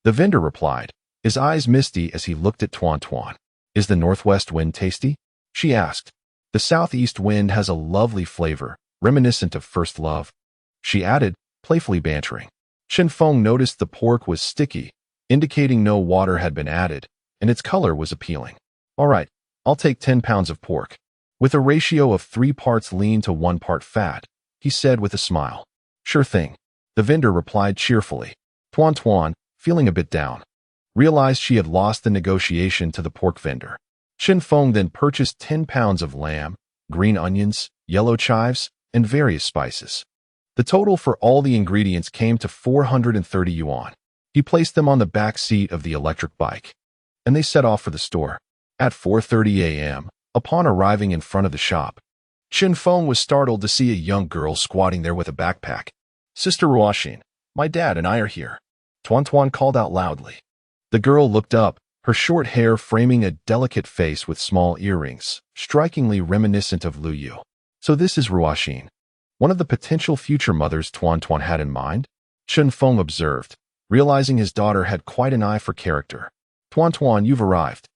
The vendor replied, his eyes misty as he looked at Tuan Tuan. Is the northwest wind tasty? She asked. The southeast wind has a lovely flavor, reminiscent of first love, she added, playfully bantering. Chen Feng noticed the pork was sticky, indicating no water had been added, and its color was appealing. All right, I'll take 10 pounds of pork. With a ratio of 3 parts lean to 1 part fat, he said with a smile. Sure thing, the vendor replied cheerfully. Tuan Tuan, feeling a bit down, realized she had lost the negotiation to the pork vendor. Chen Feng then purchased 10 pounds of lamb, green onions, yellow chives, and various spices. The total for all the ingredients came to 430 yuan. He placed them on the back seat of the electric bike, and they set off for the store. At 4:30 a.m., upon arriving in front of the shop, Chen Feng was startled to see a young girl squatting there with a backpack. "Sister Ruoxin, my dad and I are here," Tuan called out loudly. The girl looked up, her short hair framing a delicate face with small earrings, strikingly reminiscent of Lu Yu. "So this is Ruoxin, one of the potential future mothers Tuan had in mind?" Chen Feng observed, realizing his daughter had quite an eye for character. "Tuan, you've arrived."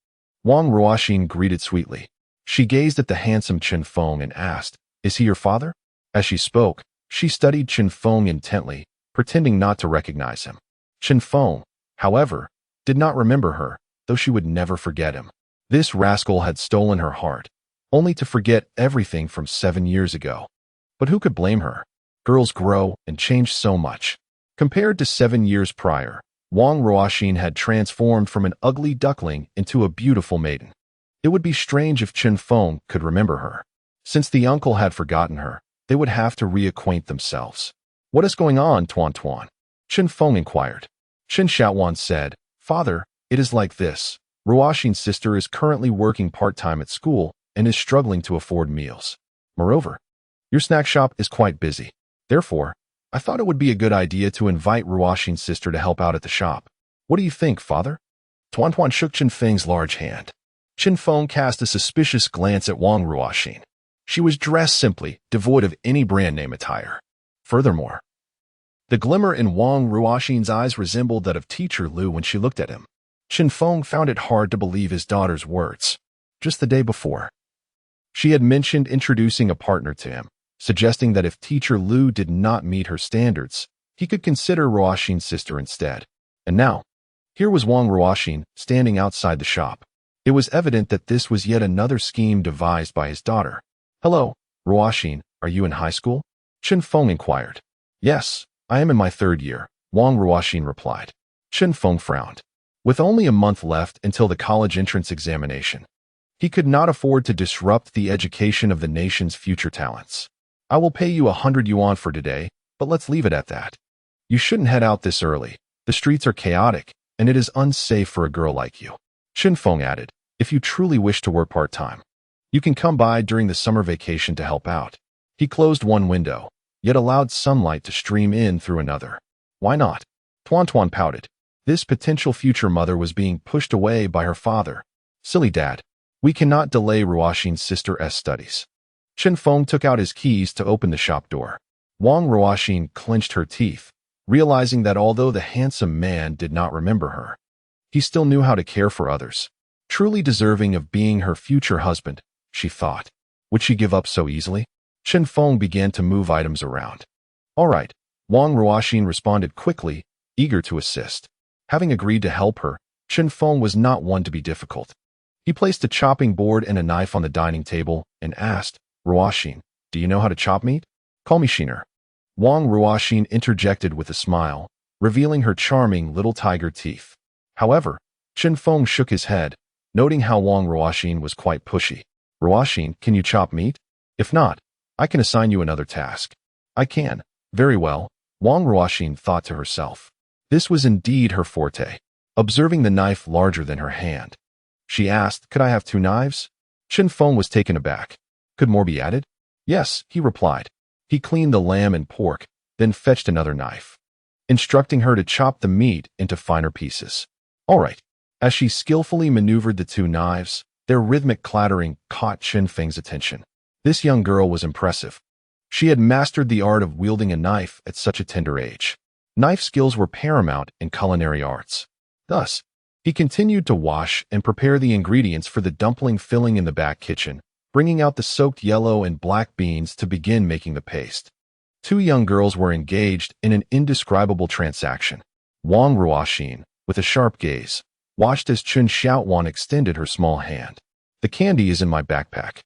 Wang Ruoxin greeted sweetly. She gazed at the handsome Chen Feng and asked, "Is he your father?" As she spoke, she studied Chen Feng intently, pretending not to recognize him. Chen Feng, however, did not remember her, though she would never forget him. This rascal had stolen her heart, only to forget everything from 7 years ago. But who could blame her? Girls grow and change so much. Compared to 7 years prior, Wang Ruoxin had transformed from an ugly duckling into a beautiful maiden. It would be strange if Chen Feng could remember her. Since the uncle had forgotten her, they would have to reacquaint themselves. "What is going on, Tuan?" Chen Feng inquired. Chen Xiaowan said, "Father, it is like this. Ruoxin's sister is currently working part-time at school and is struggling to afford meals. Moreover, your snack shop is quite busy. Therefore, I thought it would be a good idea to invite Ruoxin's sister to help out at the shop. What do you think, father?" Tuan shook Chen Feng's large hand. Chen Feng cast a suspicious glance at Wang Ruoxin. She was dressed simply, devoid of any brand name attire. Furthermore, the glimmer in Wang Ruoxin's eyes resembled that of teacher Lu when she looked at him. Chen Feng found it hard to believe his daughter's words. Just the day before, she had mentioned introducing a partner to him, suggesting that if teacher Lu did not meet her standards, he could consider Ruoxin's sister instead. And now, here was Wang Ruoxin standing outside the shop. It was evident that this was yet another scheme devised by his daughter. "Hello, Ruoxin, are you in high school?" Chen Feng inquired. "Yes, I am in my 3rd year," Wang Ruoxin replied. Chen Feng frowned. With only a month left until the college entrance examination, he could not afford to disrupt the education of the nation's future talents. "I will pay you 100 yuan for today, but let's leave it at that. You shouldn't head out this early. The streets are chaotic, and it is unsafe for a girl like you." Chen Feng added, "If you truly wish to work part-time, you can come by during the summer vacation to help out." He closed one window, yet allowed sunlight to stream in through another. "Why not?" Tuan pouted. This potential future mother was being pushed away by her father. "Silly dad, we cannot delay Ruoxin's sister's studies." Chen Feng took out his keys to open the shop door. Wang Ruoxin clenched her teeth, realizing that although the handsome man did not remember her, he still knew how to care for others. Truly deserving of being her future husband, she thought. Would she give up so easily? Chen Feng began to move items around. "All right," Wang Ruoxin responded quickly, eager to assist. Having agreed to help her, Chen Feng was not one to be difficult. He placed a chopping board and a knife on the dining table and asked, "Ruoxin, do you know how to chop meat?" "Call me Shiner." Wang Ruoxin interjected with a smile, revealing her charming little tiger teeth. However, Chen Feng shook his head, noting how Wang Ruoxin was quite pushy. "Ruoxin, can you chop meat? If not, I can assign you another task." "I can." "Very well," Wang Ruoxin thought to herself. This was indeed her forte. Observing the knife larger than her hand, she asked, "Could I have 2 knives?" Chen Feng was taken aback. "Could more be added?" "Yes," he replied. He cleaned the lamb and pork, then fetched another knife, instructing her to chop the meat into finer pieces. "All right." As she skillfully maneuvered the 2 knives, their rhythmic clattering caught Chen Feng's attention. This young girl was impressive. She had mastered the art of wielding a knife at such a tender age. Knife skills were paramount in culinary arts. Thus, he continued to wash and prepare the ingredients for the dumpling filling in the back kitchen, bringing out the soaked yellow and black beans to begin making the paste. 2 young girls were engaged in an indescribable transaction. Wang Ruoxin, with a sharp gaze, watched as Chen Xiaowan extended her small hand. "The candy is in my backpack.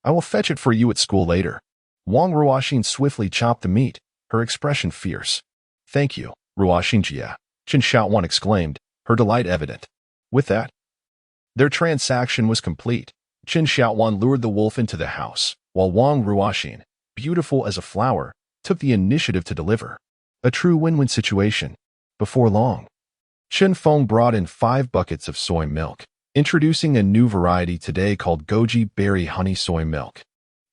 I will fetch it for you at school later." Wang Ruoxin swiftly chopped the meat, her expression fierce. "Thank you, Ruoxin Jia," Chen Xiaowan exclaimed, her delight evident. With that, their transaction was complete. Chen Xiaowan lured the wolf into the house, while Wang Ruoxin, beautiful as a flower, took the initiative to deliver. A true win-win situation. Before long, Chen Feng brought in 5 buckets of soy milk, introducing a new variety today called goji berry honey soy milk.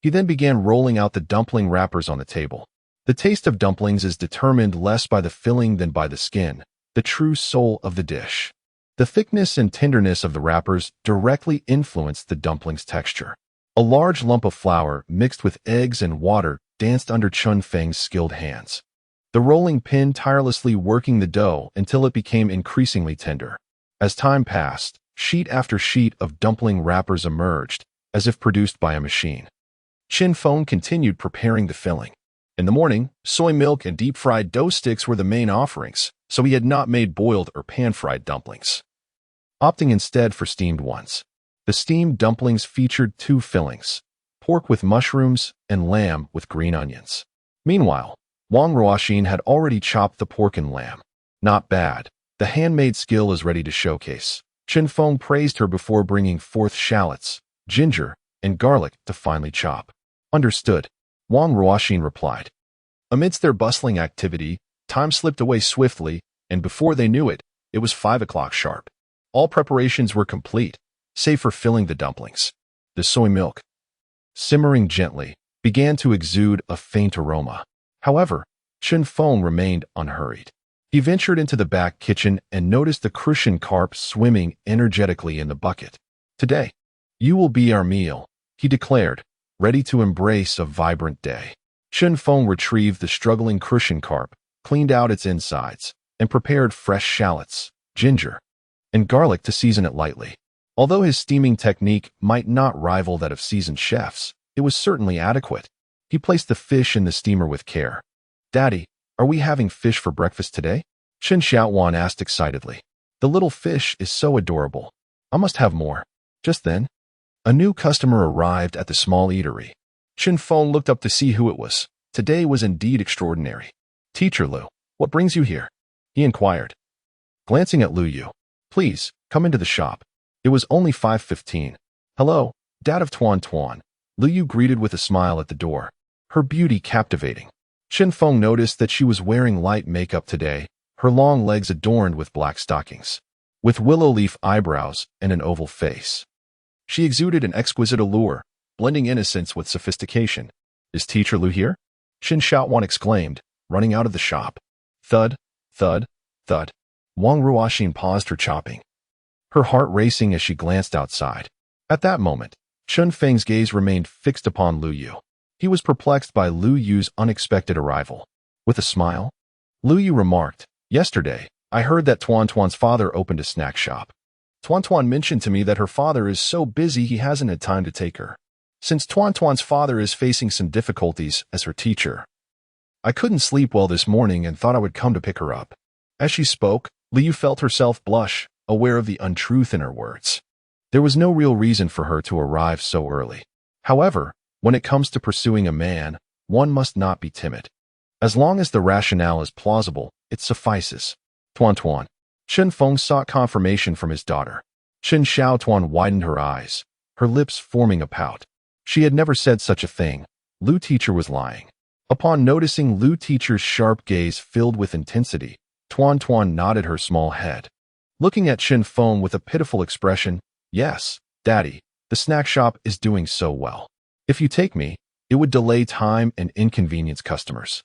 He then began rolling out the dumpling wrappers on the table. The taste of dumplings is determined less by the filling than by the skin, the true soul of the dish. The thickness and tenderness of the wrappers directly influence the dumpling's texture. A large lump of flour mixed with eggs and water danced under Chen Feng's skilled hands. The rolling pin tirelessly working the dough until it became increasingly tender. As time passed, sheet after sheet of dumpling wrappers emerged, as if produced by a machine. Chen Feng continued preparing the filling. In the morning, soy milk and deep-fried dough sticks were the main offerings, so he had not made boiled or pan-fried dumplings, opting instead for steamed ones. The steamed dumplings featured 2 fillings, pork with mushrooms and lamb with green onions. Meanwhile, Wang Ruoxin had already chopped the pork and lamb. Not bad. The handmade skill is ready to showcase. Chen Feng praised her before bringing forth shallots, ginger, and garlic to finely chop. Understood, Wang Ruoxin replied. Amidst their bustling activity, time slipped away swiftly, and before they knew it, it was 5 o'clock sharp. All preparations were complete, save for filling the dumplings. The soy milk, simmering gently, began to exude a faint aroma. However, Chen Feng remained unhurried. He ventured into the back kitchen and noticed the crucian carp swimming energetically in the bucket. Today, you will be our meal, he declared, ready to embrace a vibrant day. Chen Feng retrieved the struggling crucian carp, cleaned out its insides, and prepared fresh shallots, ginger, and garlic to season it lightly. Although his steaming technique might not rival that of seasoned chefs, it was certainly adequate. He placed the fish in the steamer with care. Daddy, are we having fish for breakfast today? Chen Xiaowan asked excitedly. The little fish is so adorable. I must have more. Just then, a new customer arrived at the small eatery. Chen Feng looked up to see who it was. Today was indeed extraordinary. Teacher Lu, what brings you here? He inquired. Glancing at Lu Yu. Please, come into the shop. It was only 5:15. Hello, Dad of Tuan Tuan. Lu Yu greeted with a smile at the door, her beauty captivating. Chen Feng noticed that she was wearing light makeup today, her long legs adorned with black stockings, with willow leaf eyebrows and an oval face. She exuded an exquisite allure, blending innocence with sophistication. Is Teacher Lu here? Chen Xiaowan exclaimed, running out of the shop. Thud, thud, thud. Wang Ruoxin paused her chopping, her heart racing as she glanced outside. At that moment, Chen Feng's gaze remained fixed upon Lu Yu. He was perplexed by Lu Yu's unexpected arrival. With a smile, Lu Yu remarked, Yesterday, I heard that Tuan Tuan's father opened a snack shop. Tuan Tuan mentioned to me that her father is so busy he hasn't had time to take her. Since Tuan Tuan's father is facing some difficulties as her teacher, I couldn't sleep well this morning and thought I would come to pick her up. As she spoke, Lu Yu felt herself blush, aware of the untruth in her words. There was no real reason for her to arrive so early. However, when it comes to pursuing a man, one must not be timid. As long as the rationale is plausible, it suffices. Tuan Tuan. Chen Feng sought confirmation from his daughter. Chen Xiaotuan widened her eyes, her lips forming a pout. She had never said such a thing. Lu Teacher was lying. Upon noticing Lu Teacher's sharp gaze filled with intensity, Tuan Tuan nodded her small head. Looking at Chen Feng with a pitiful expression, Yes, Daddy, the snack shop is doing so well. If you take me, it would delay time and inconvenience customers.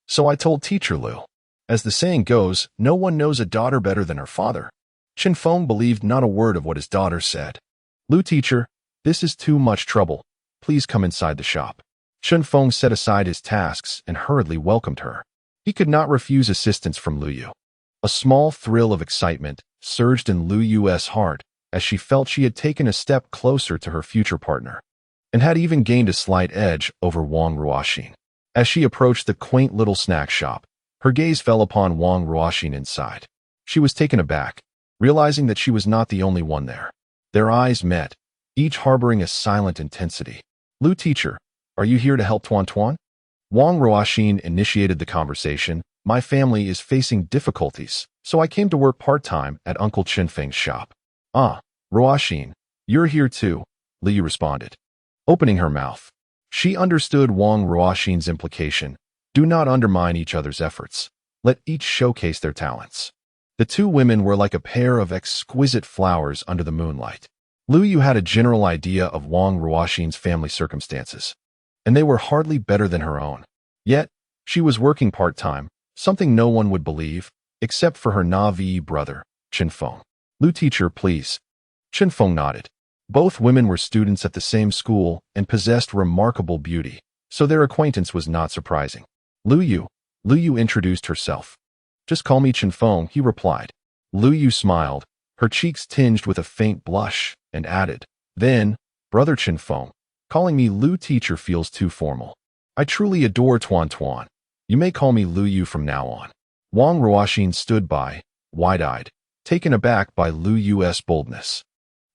So I told Teacher Lu. As the saying goes, no one knows a daughter better than her father. Chen Feng believed not a word of what his daughter said. Lu Teacher, this is too much trouble. Please come inside the shop. Chen Feng set aside his tasks and hurriedly welcomed her. He could not refuse assistance from Lu Yu. A small thrill of excitement surged in Lu Yu's heart as she felt she had taken a step closer to her future partner, and had even gained a slight edge over Wang Ruoxin. As she approached the quaint little snack shop, her gaze fell upon Wang Ruoxin inside. She was taken aback, realizing that she was not the only one there. Their eyes met, each harboring a silent intensity. Lu Teacher, are you here to help Tuan Tuan? Wang Ruoxin initiated the conversation. My family is facing difficulties, so I came to work part-time at Uncle Chen Feng's shop. Ah, Ruoxin, you're here too, Li responded. Opening her mouth, she understood Wang Ruoxin's implication. Do not undermine each other's efforts. Let each showcase their talents. The two women were like a pair of exquisite flowers under the moonlight. Lu Yu had a general idea of Wang Ruoxin's family circumstances, and they were hardly better than her own. Yet, she was working part-time, something no one would believe, except for her Na'vi brother, Chen Feng. "Lu teacher, please." Chen Feng nodded. Both women were students at the same school and possessed remarkable beauty, so their acquaintance was not surprising. Lu Yu introduced herself. "Just call me Chen Feng," he replied. Lu Yu smiled, her cheeks tinged with a faint blush, and added, "Then, brother Chen Feng, calling me Lu teacher feels too formal. I truly adore Tuan Tuan. You may call me Lu Yu from now on." Wang Ruoxin stood by, wide-eyed, taken aback by Lu Yu's boldness.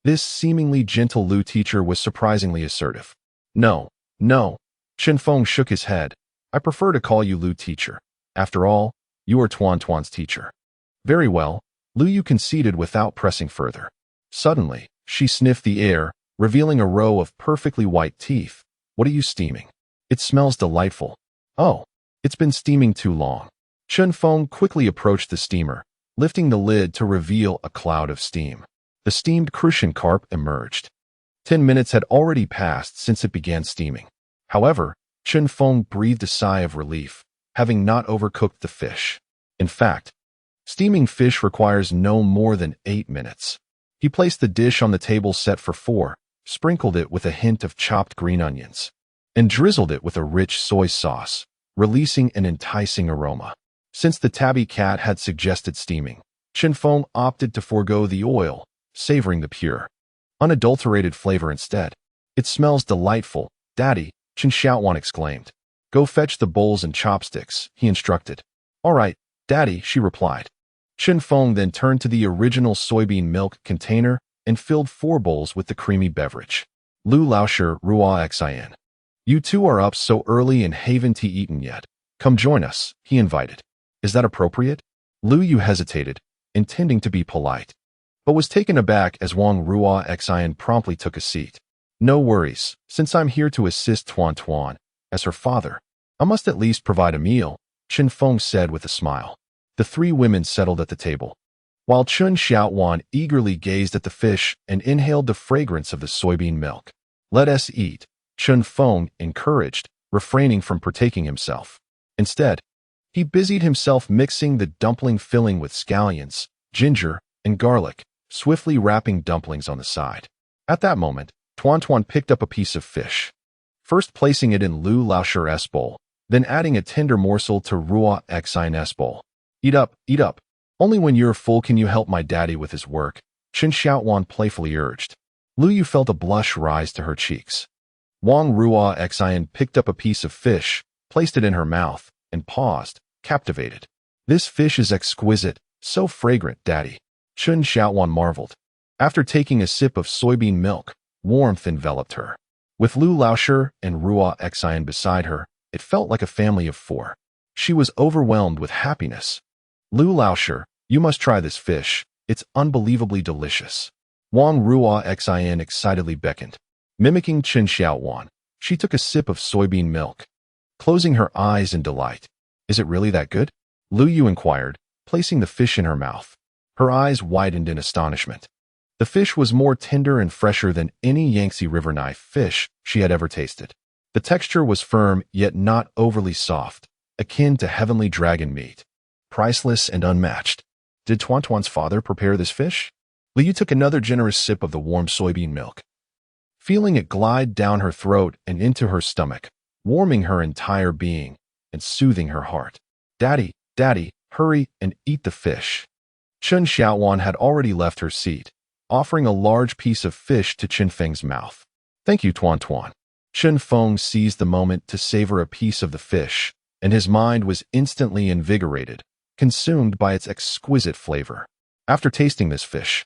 This seemingly gentle Lu teacher was surprisingly assertive. No. Chen Feng shook his head. "I prefer to call you Lu teacher. After all, you are Tuan Tuan's teacher." "Very well," Lu Yu conceded without pressing further. Suddenly, she sniffed the air, revealing a row of perfectly white teeth. "What are you steaming? It smells delightful." "Oh, it's been steaming too long." Chen Feng quickly approached the steamer, lifting the lid to reveal a cloud of steam. The steamed crucian carp emerged. 10 minutes had already passed since it began steaming. However, Chen Feng breathed a sigh of relief, having not overcooked the fish. In fact, steaming fish requires no more than 8 minutes. He placed the dish on the table set for 4, sprinkled it with a hint of chopped green onions, and drizzled it with a rich soy sauce, releasing an enticing aroma. Since the tabby cat had suggested steaming, Chen Feng opted to forego the oil, savoring the pure, unadulterated flavor instead. "It smells delightful, Daddy," Chen Xiaowan exclaimed. "Go fetch the bowls and chopsticks," he instructed. "All right, Daddy," she replied. Chen Feng then turned to the original soybean milk container and filled 4 bowls with the creamy beverage. "Lu Laoshi Ruo Xin. You two are up so early and haven't eaten yet. Come join us," he invited. "Is that appropriate?" Lu Yu hesitated, intending to be polite, but was taken aback as Wang Ruo Xin promptly took a seat. "No worries, since I'm here to assist Tuan Tuan, as her father, I must at least provide a meal," Chen Feng said with a smile. The 3 women settled at the table, while Chen Xiaowan eagerly gazed at the fish and inhaled the fragrance of the soybean milk. "Let us eat," Chen Feng encouraged, refraining from partaking himself. Instead, he busied himself mixing the dumpling filling with scallions, ginger, and garlic, swiftly wrapping dumplings on the side. At that moment, Tuan Tuan picked up a piece of fish, first placing it in Lu Laoshir's bowl, then adding a tender morsel to Ruo Xin's bowl. Eat up. Only when you're full can you help my daddy with his work," Chen Xiaowan playfully urged. Lu Yu felt a blush rise to her cheeks. Wang Ruo Xin picked up a piece of fish, placed it in her mouth, and paused, captivated. "This fish is exquisite, so fragrant, Daddy," Chen Xiaowan marveled. After taking a sip of soybean milk, warmth enveloped her. With Lu Laoshi and Ruo Xin beside her, it felt like a family of 4. She was overwhelmed with happiness. "Lu Laoshi, you must try this fish. It's unbelievably delicious." Wang Ruo Xin excitedly beckoned. Mimicking Chen Xiaowan, she took a sip of soybean milk, closing her eyes in delight. "Is it really that good?" Lu Yu inquired, placing the fish in her mouth. Her eyes widened in astonishment. The fish was more tender and fresher than any Yangtze River knife fish she had ever tasted. The texture was firm yet not overly soft, akin to heavenly dragon meat. Priceless and unmatched. Did Tuan Tuan's father prepare this fish? Lu Yu took another generous sip of the warm soybean milk, feeling it glide down her throat and into her stomach, warming her entire being and soothing her heart. Daddy, hurry and eat the fish." Chen Xiaowan had already left her seat, offering a large piece of fish to Chen Feng's mouth. "Thank you, Tuan Tuan." Chen Feng seized the moment to savor a piece of the fish, and his mind was instantly invigorated, consumed by its exquisite flavor. After tasting this fish,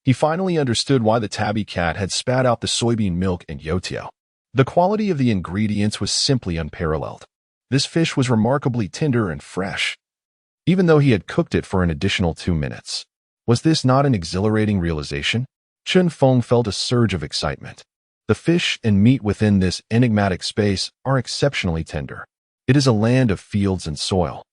he finally understood why the tabby cat had spat out the soybean milk and youtiao. The quality of the ingredients was simply unparalleled. This fish was remarkably tender and fresh, even though he had cooked it for an additional 2 minutes. Was this not an exhilarating realization? Chen Feng felt a surge of excitement. The fish and meat within this enigmatic space are exceptionally tender. It is a land of fields and soil,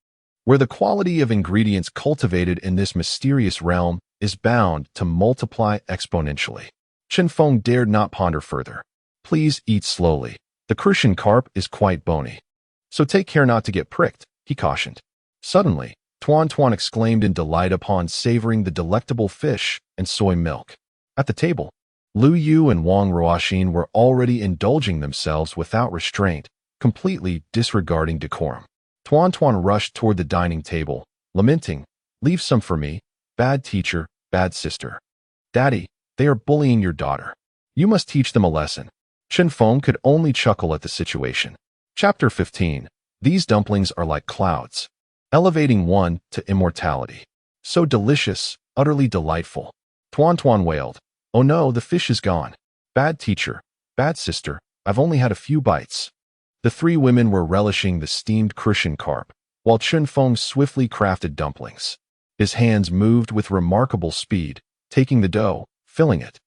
where the quality of ingredients cultivated in this mysterious realm is bound to multiply exponentially. Chen Feng dared not ponder further. Please eat slowly. The crucian carp is quite bony. So take care not to get pricked, he cautioned. Suddenly, Tuan Tuan exclaimed in delight upon savoring the delectable fish and soy milk. At the table, Lu Yu and Wang Ruoxin were already indulging themselves without restraint, completely disregarding decorum. Tuan Tuan rushed toward the dining table, lamenting, "Leave some for me, bad teacher, bad sister. Daddy, they are bullying your daughter. You must teach them a lesson." Chen Feng could only chuckle at the situation. Chapter 15. These dumplings are like clouds, elevating one to immortality. So delicious, utterly delightful. Tuan Tuan wailed, "Oh no, the fish is gone. Bad teacher, bad sister, I've only had a few bites." The three women were relishing the steamed crucian carp, while Chen Feng swiftly crafted dumplings. His hands moved with remarkable speed, taking the dough, filling it,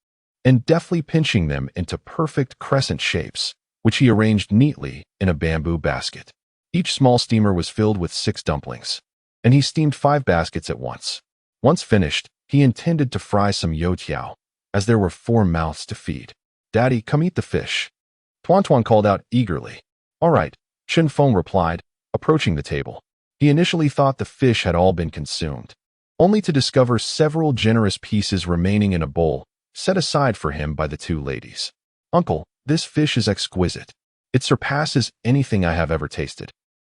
and deftly pinching them into perfect crescent shapes, which he arranged neatly in a bamboo basket. Each small steamer was filled with 6 dumplings, and he steamed 5 baskets at once. Once finished, he intended to fry some youtiao, as there were 4 mouths to feed. "Daddy, come eat the fish." Tuan Tuan called out eagerly. "All right," Chen Feng replied, approaching the table. He initially thought the fish had all been consumed, only to discover several generous pieces remaining in a bowl, set aside for him by the 2 ladies. "Uncle, this fish is exquisite. It surpasses anything I have ever tasted."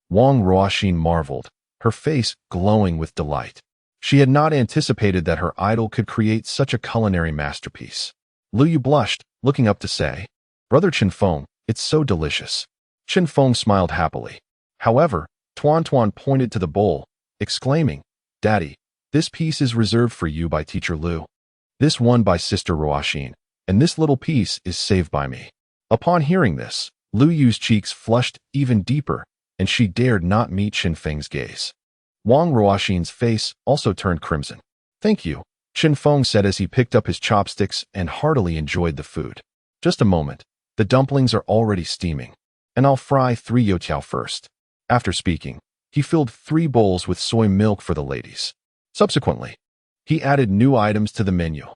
Wang Ruoxin marveled, her face glowing with delight. She had not anticipated that her idol could create such a culinary masterpiece. Lu Yu blushed, looking up to say, "Brother Chen Feng, it's so delicious." Chen Feng smiled happily. However, Tuan Tuan pointed to the bowl, exclaiming, "Daddy, this piece is reserved for you by Teacher Lu. This one by Sister Ruoxin, and this little piece is saved by me." Upon hearing this, Lu Yu's cheeks flushed even deeper, and she dared not meet Chen Feng's gaze. Wang Ruoxin's face also turned crimson. "Thank you," Chen Feng said as he picked up his chopsticks and heartily enjoyed the food. "Just a moment. The dumplings are already steaming, and I'll fry 3 youtiao first." After speaking, he filled 3 bowls with soy milk for the ladies. Subsequently, he added new items to the menu.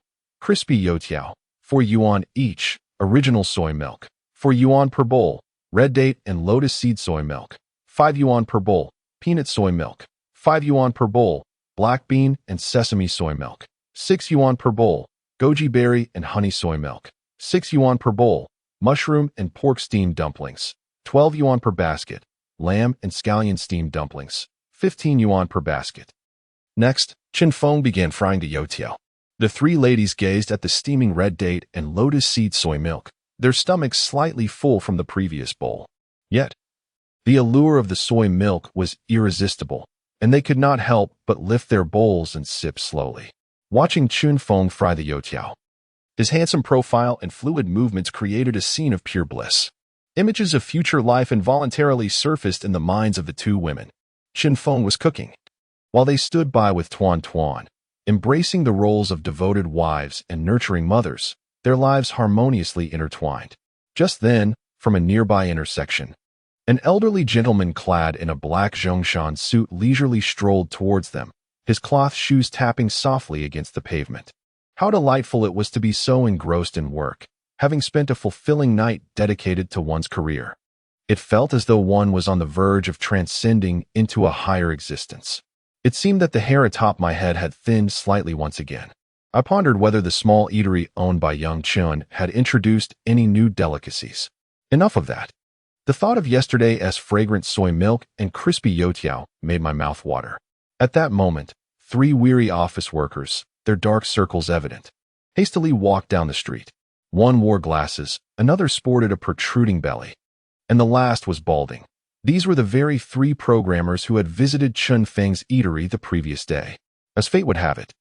Crispy youtiao, 4 yuan each, original soy milk, 4 yuan per bowl, red date and lotus seed soy milk, 5 yuan per bowl, peanut soy milk, 5 yuan per bowl, black bean and sesame soy milk, 6 yuan per bowl, goji berry and honey soy milk, 6 yuan per bowl, mushroom and pork steamed dumplings, 12 yuan per basket, lamb and scallion steamed dumplings, 15 yuan per basket. Next, Chen Feng began frying the youtiao. The 3 ladies gazed at the steaming red date and lotus seed soy milk, their stomachs slightly full from the previous bowl. Yet, the allure of the soy milk was irresistible, and they could not help but lift their bowls and sip slowly. Watching Chen Feng fry the youtiao, his handsome profile and fluid movements created a scene of pure bliss. Images of future life involuntarily surfaced in the minds of the 2 women. Chen Feng was cooking, while they stood by with Tuan Tuan, embracing the roles of devoted wives and nurturing mothers, their lives harmoniously intertwined. Just then, from a nearby intersection, an elderly gentleman clad in a black zhongshan suit leisurely strolled towards them, his cloth shoes tapping softly against the pavement. How delightful it was to be so engrossed in work, having spent a fulfilling night dedicated to one's career. It felt as though one was on the verge of transcending into a higher existence. It seemed that the hair atop my head had thinned slightly once again. I pondered whether the small eatery owned by young Chun had introduced any new delicacies. Enough of that. The thought of yesterday's fragrant soy milk and crispy youtiao made my mouth water. At that moment, 3 weary office workers, their dark circles evident, hastily walked down the street. One wore glasses, another sported a protruding belly, and the last was balding. These were the very 3 programmers who had visited Chen Feng's eatery the previous day. As fate would have it,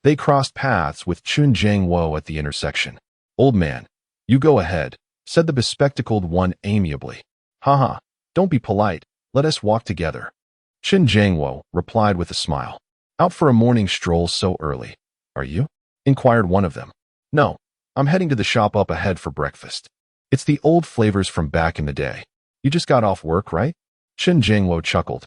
they crossed paths with Chun Jiangwo at the intersection. "Old man, you go ahead," said the bespectacled one amiably. "Haha, don't be polite, let us walk together." Chen Jiangwo replied with a smile. "Out for a morning stroll so early, are you?" inquired one of them. "No, I'm heading to the shop up ahead for breakfast. It's the old flavors from back in the day. You just got off work, right?" Chen Jiangwo chuckled.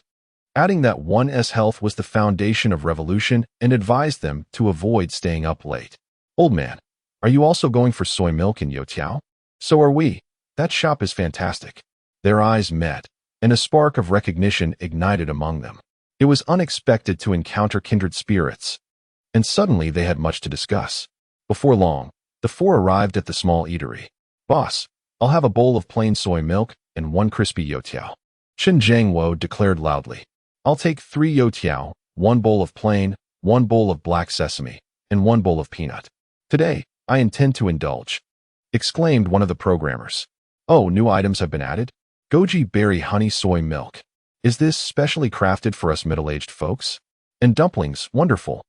adding that one's health was the foundation of revolution and advised them to avoid staying up late. Old man, are you also going for soy milk and youtiao? So are we. That shop is fantastic. Their eyes met, and a spark of recognition ignited among them. It was unexpected to encounter kindred spirits, and suddenly they had much to discuss. Before long, the four arrived at the small eatery. Boss, I'll have a bowl of plain soy milk and 1 crispy youtiao. Chen Jiangwo declared loudly. I'll take 3 youtiao, 1 bowl of plain, 1 bowl of black sesame, and 1 bowl of peanut. Today, I intend to indulge, exclaimed one of the programmers. Oh, new items have been added? Goji berry honey soy milk. Is this specially crafted for us middle-aged folks? And dumplings, wonderful.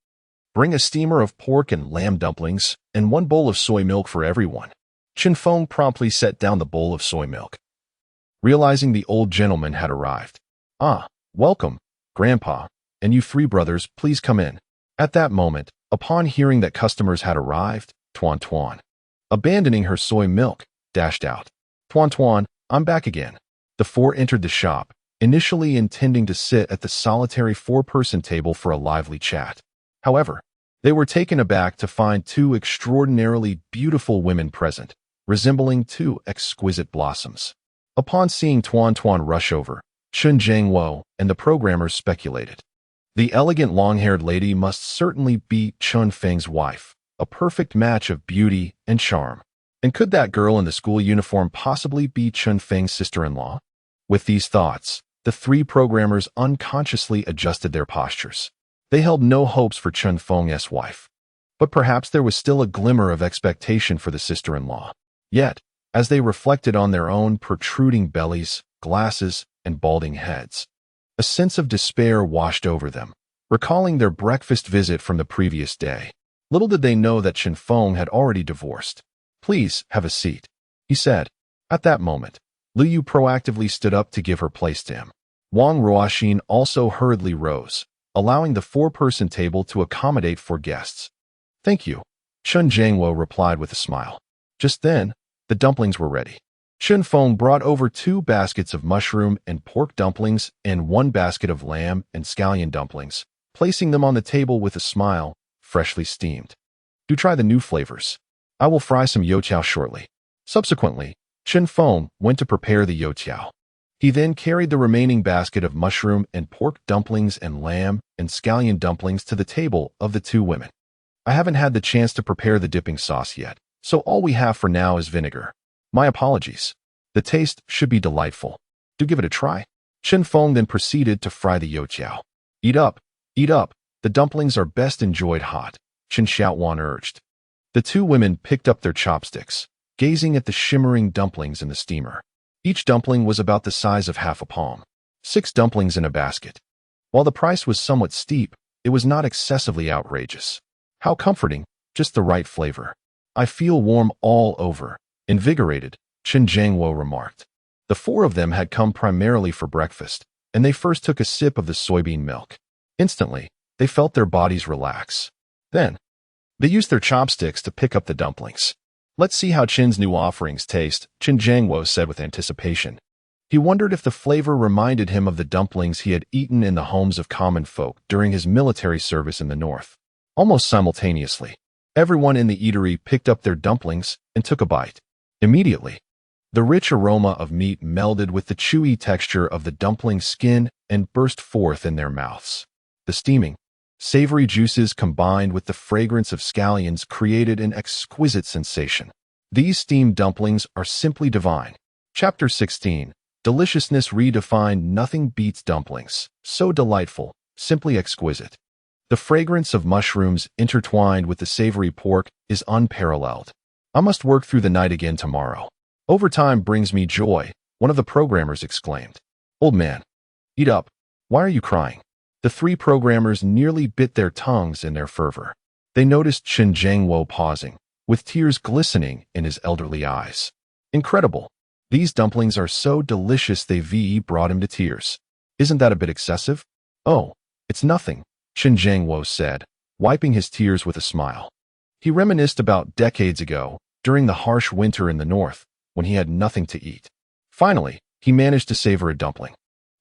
Bring a steamer of pork and lamb dumplings and 1 bowl of soy milk for everyone. Chen Feng promptly set down the bowl of soy milk, realizing the old gentleman had arrived. Ah, welcome, Grandpa, and you 3 brothers, please come in. At that moment, upon hearing that customers had arrived, Tuan Tuan, abandoning her soy milk, dashed out. Tuan Tuan, I'm back again. The 4 entered the shop, initially intending to sit at the solitary 4-person table for a lively chat. However, they were taken aback to find 2 extraordinarily beautiful women present, resembling 2 exquisite blossoms. Upon seeing Tuan Tuan rush over, Chen Jiangwo and the programmers speculated. The elegant long-haired lady must certainly be Chen Feng's wife, a perfect match of beauty and charm. And could that girl in the school uniform possibly be Chen Feng's sister-in-law? With these thoughts, the 3 programmers unconsciously adjusted their postures. They held no hopes for Chen Feng's wife, but perhaps there was still a glimmer of expectation for the sister-in-law. Yet, as they reflected on their own protruding bellies, glasses, and balding heads, a sense of despair washed over them, recalling their breakfast visit from the previous day. Little did they know that Chen Feng had already divorced. Please, have a seat, he said. At that moment, Liu Yu proactively stood up to give her place to him. Wang Ruoxin also hurriedly rose, allowing the 4-person table to accommodate 4 guests. Thank you, Chen Jiangwo replied with a smile. Just then, the dumplings were ready. Chen Feng brought over 2 baskets of mushroom and pork dumplings and 1 basket of lamb and scallion dumplings, placing them on the table with a smile, freshly steamed. Do try the new flavors. I will fry some youtiao shortly. Subsequently, Chen Feng went to prepare the youtiao. He then carried the remaining basket of mushroom and pork dumplings and lamb and scallion dumplings to the table of the 2 women. I haven't had the chance to prepare the dipping sauce yet, so all we have for now is vinegar. My apologies. The taste should be delightful. Do give it a try. Chen Feng then proceeded to fry the youtiao. Eat up, eat up. The dumplings are best enjoyed hot, Chen Xiaowan urged. The 2 women picked up their chopsticks, gazing at the shimmering dumplings in the steamer. Each dumpling was about the size of half a palm. 6 dumplings in a basket. While the price was somewhat steep, it was not excessively outrageous. How comforting, just the right flavor. I feel warm all over. Invigorated, Chen Jiangwo remarked. The 4 of them had come primarily for breakfast, and they first took a sip of the soybean milk. Instantly, they felt their bodies relax. Then, they used their chopsticks to pick up the dumplings. Let's see how Chen's new offerings taste, Chen Jiangwo said with anticipation. He wondered if the flavor reminded him of the dumplings he had eaten in the homes of common folk during his military service in the north. Almost simultaneously, everyone in the eatery picked up their dumplings and took a bite. Immediately, the rich aroma of meat melded with the chewy texture of the dumpling skin and burst forth in their mouths. The steaming, savory juices combined with the fragrance of scallions created an exquisite sensation. These steamed dumplings are simply divine. Chapter 16. Deliciousness redefined. Nothing beats dumplings. So delightful, simply exquisite. The fragrance of mushrooms intertwined with the savory pork is unparalleled. I must work through the night again tomorrow. Overtime brings me joy, one of the programmers exclaimed. Old man, eat up. Why are you crying? The 3 programmers nearly bit their tongues in their fervor. They noticed Chen Jiangwo pausing, with tears glistening in his elderly eyes. Incredible. These dumplings are so delicious they brought him to tears. Isn't that a bit excessive? Oh, it's nothing, Chen Jiangwo said, wiping his tears with a smile. He reminisced about decades ago, during the harsh winter in the north, when he had nothing to eat. Finally, he managed to savor a dumpling.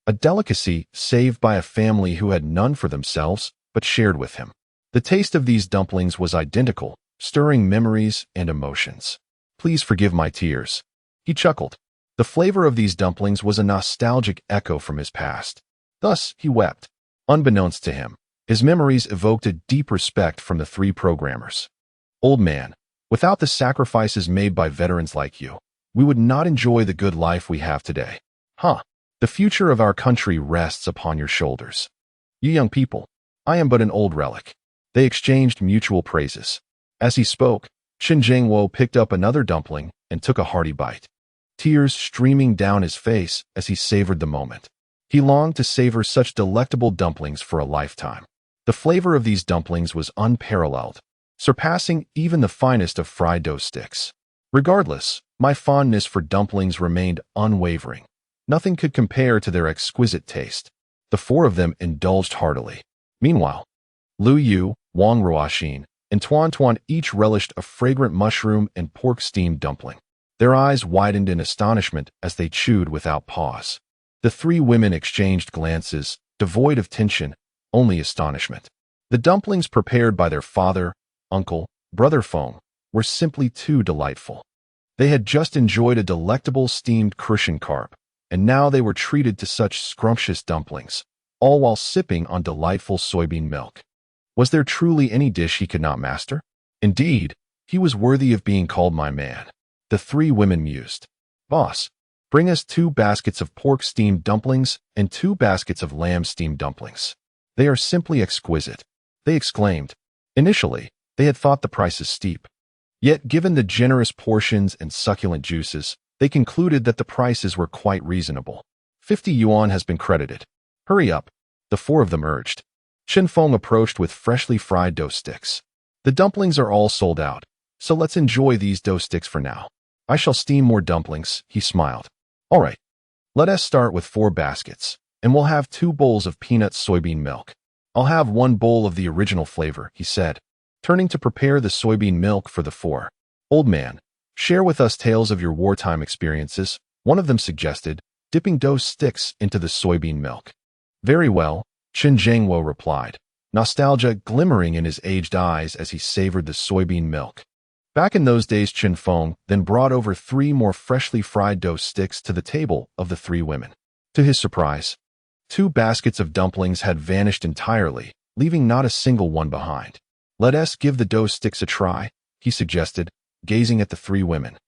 a delicacy saved by a family who had none for themselves but shared with him. The taste of these dumplings was identical, stirring memories and emotions. Please forgive my tears. He chuckled. The flavor of these dumplings was a nostalgic echo from his past. Thus, he wept. Unbeknownst to him, his memories evoked a deep respect from the three programmers. Old man, without the sacrifices made by veterans like you, we would not enjoy the good life we have today. Huh. The future of our country rests upon your shoulders. You young people, I am but an old relic. They exchanged mutual praises. As he spoke, Chen Feng picked up another dumpling and took a hearty bite. Tears streaming down his face as he savored the moment. He longed to savor such delectable dumplings for a lifetime. The flavor of these dumplings was unparalleled, surpassing even the finest of fried dough sticks. Regardless, my fondness for dumplings remained unwavering. Nothing could compare to their exquisite taste. The four of them indulged heartily. Meanwhile, Lu Yu, Wang Ruoxin, and Tuan Tuan each relished a fragrant mushroom and pork steamed dumpling. Their eyes widened in astonishment as they chewed without pause. The three women exchanged glances, devoid of tension, only astonishment. The dumplings prepared by their father, uncle, brother Feng were simply too delightful. They had just enjoyed a delectable steamed crucian carp, and now they were treated to such scrumptious dumplings, all while sipping on delightful soybean milk. Was there truly any dish he could not master? Indeed, he was worthy of being called my man. The three women mused. Boss, bring us 2 baskets of pork steamed dumplings and 2 baskets of lamb steamed dumplings. They are simply exquisite, they exclaimed. Initially, they had thought the prices steep. Yet, given the generous portions and succulent juices, they concluded that the prices were quite reasonable. 50 yuan has been credited. Hurry up, the four of them urged. Chen Feng approached with freshly fried dough sticks. The dumplings are all sold out, so let's enjoy these dough sticks for now. I shall steam more dumplings, he smiled. All right, let us start with 4 baskets, and we'll have 2 bowls of peanut soybean milk. I'll have 1 bowl of the original flavor, he said, turning to prepare the soybean milk for the 4. Old man, share with us tales of your wartime experiences, one of them suggested, dipping dough sticks into the soybean milk. Very well, Chen Feng replied, nostalgia glimmering in his aged eyes as he savored the soybean milk. Back in those days, Chen Feng then brought over 3 more freshly fried dough sticks to the table of the 3 women. To his surprise, 2 baskets of dumplings had vanished entirely, leaving not a single one behind. Let us give the dough sticks a try, he suggested, gazing at the 3 women,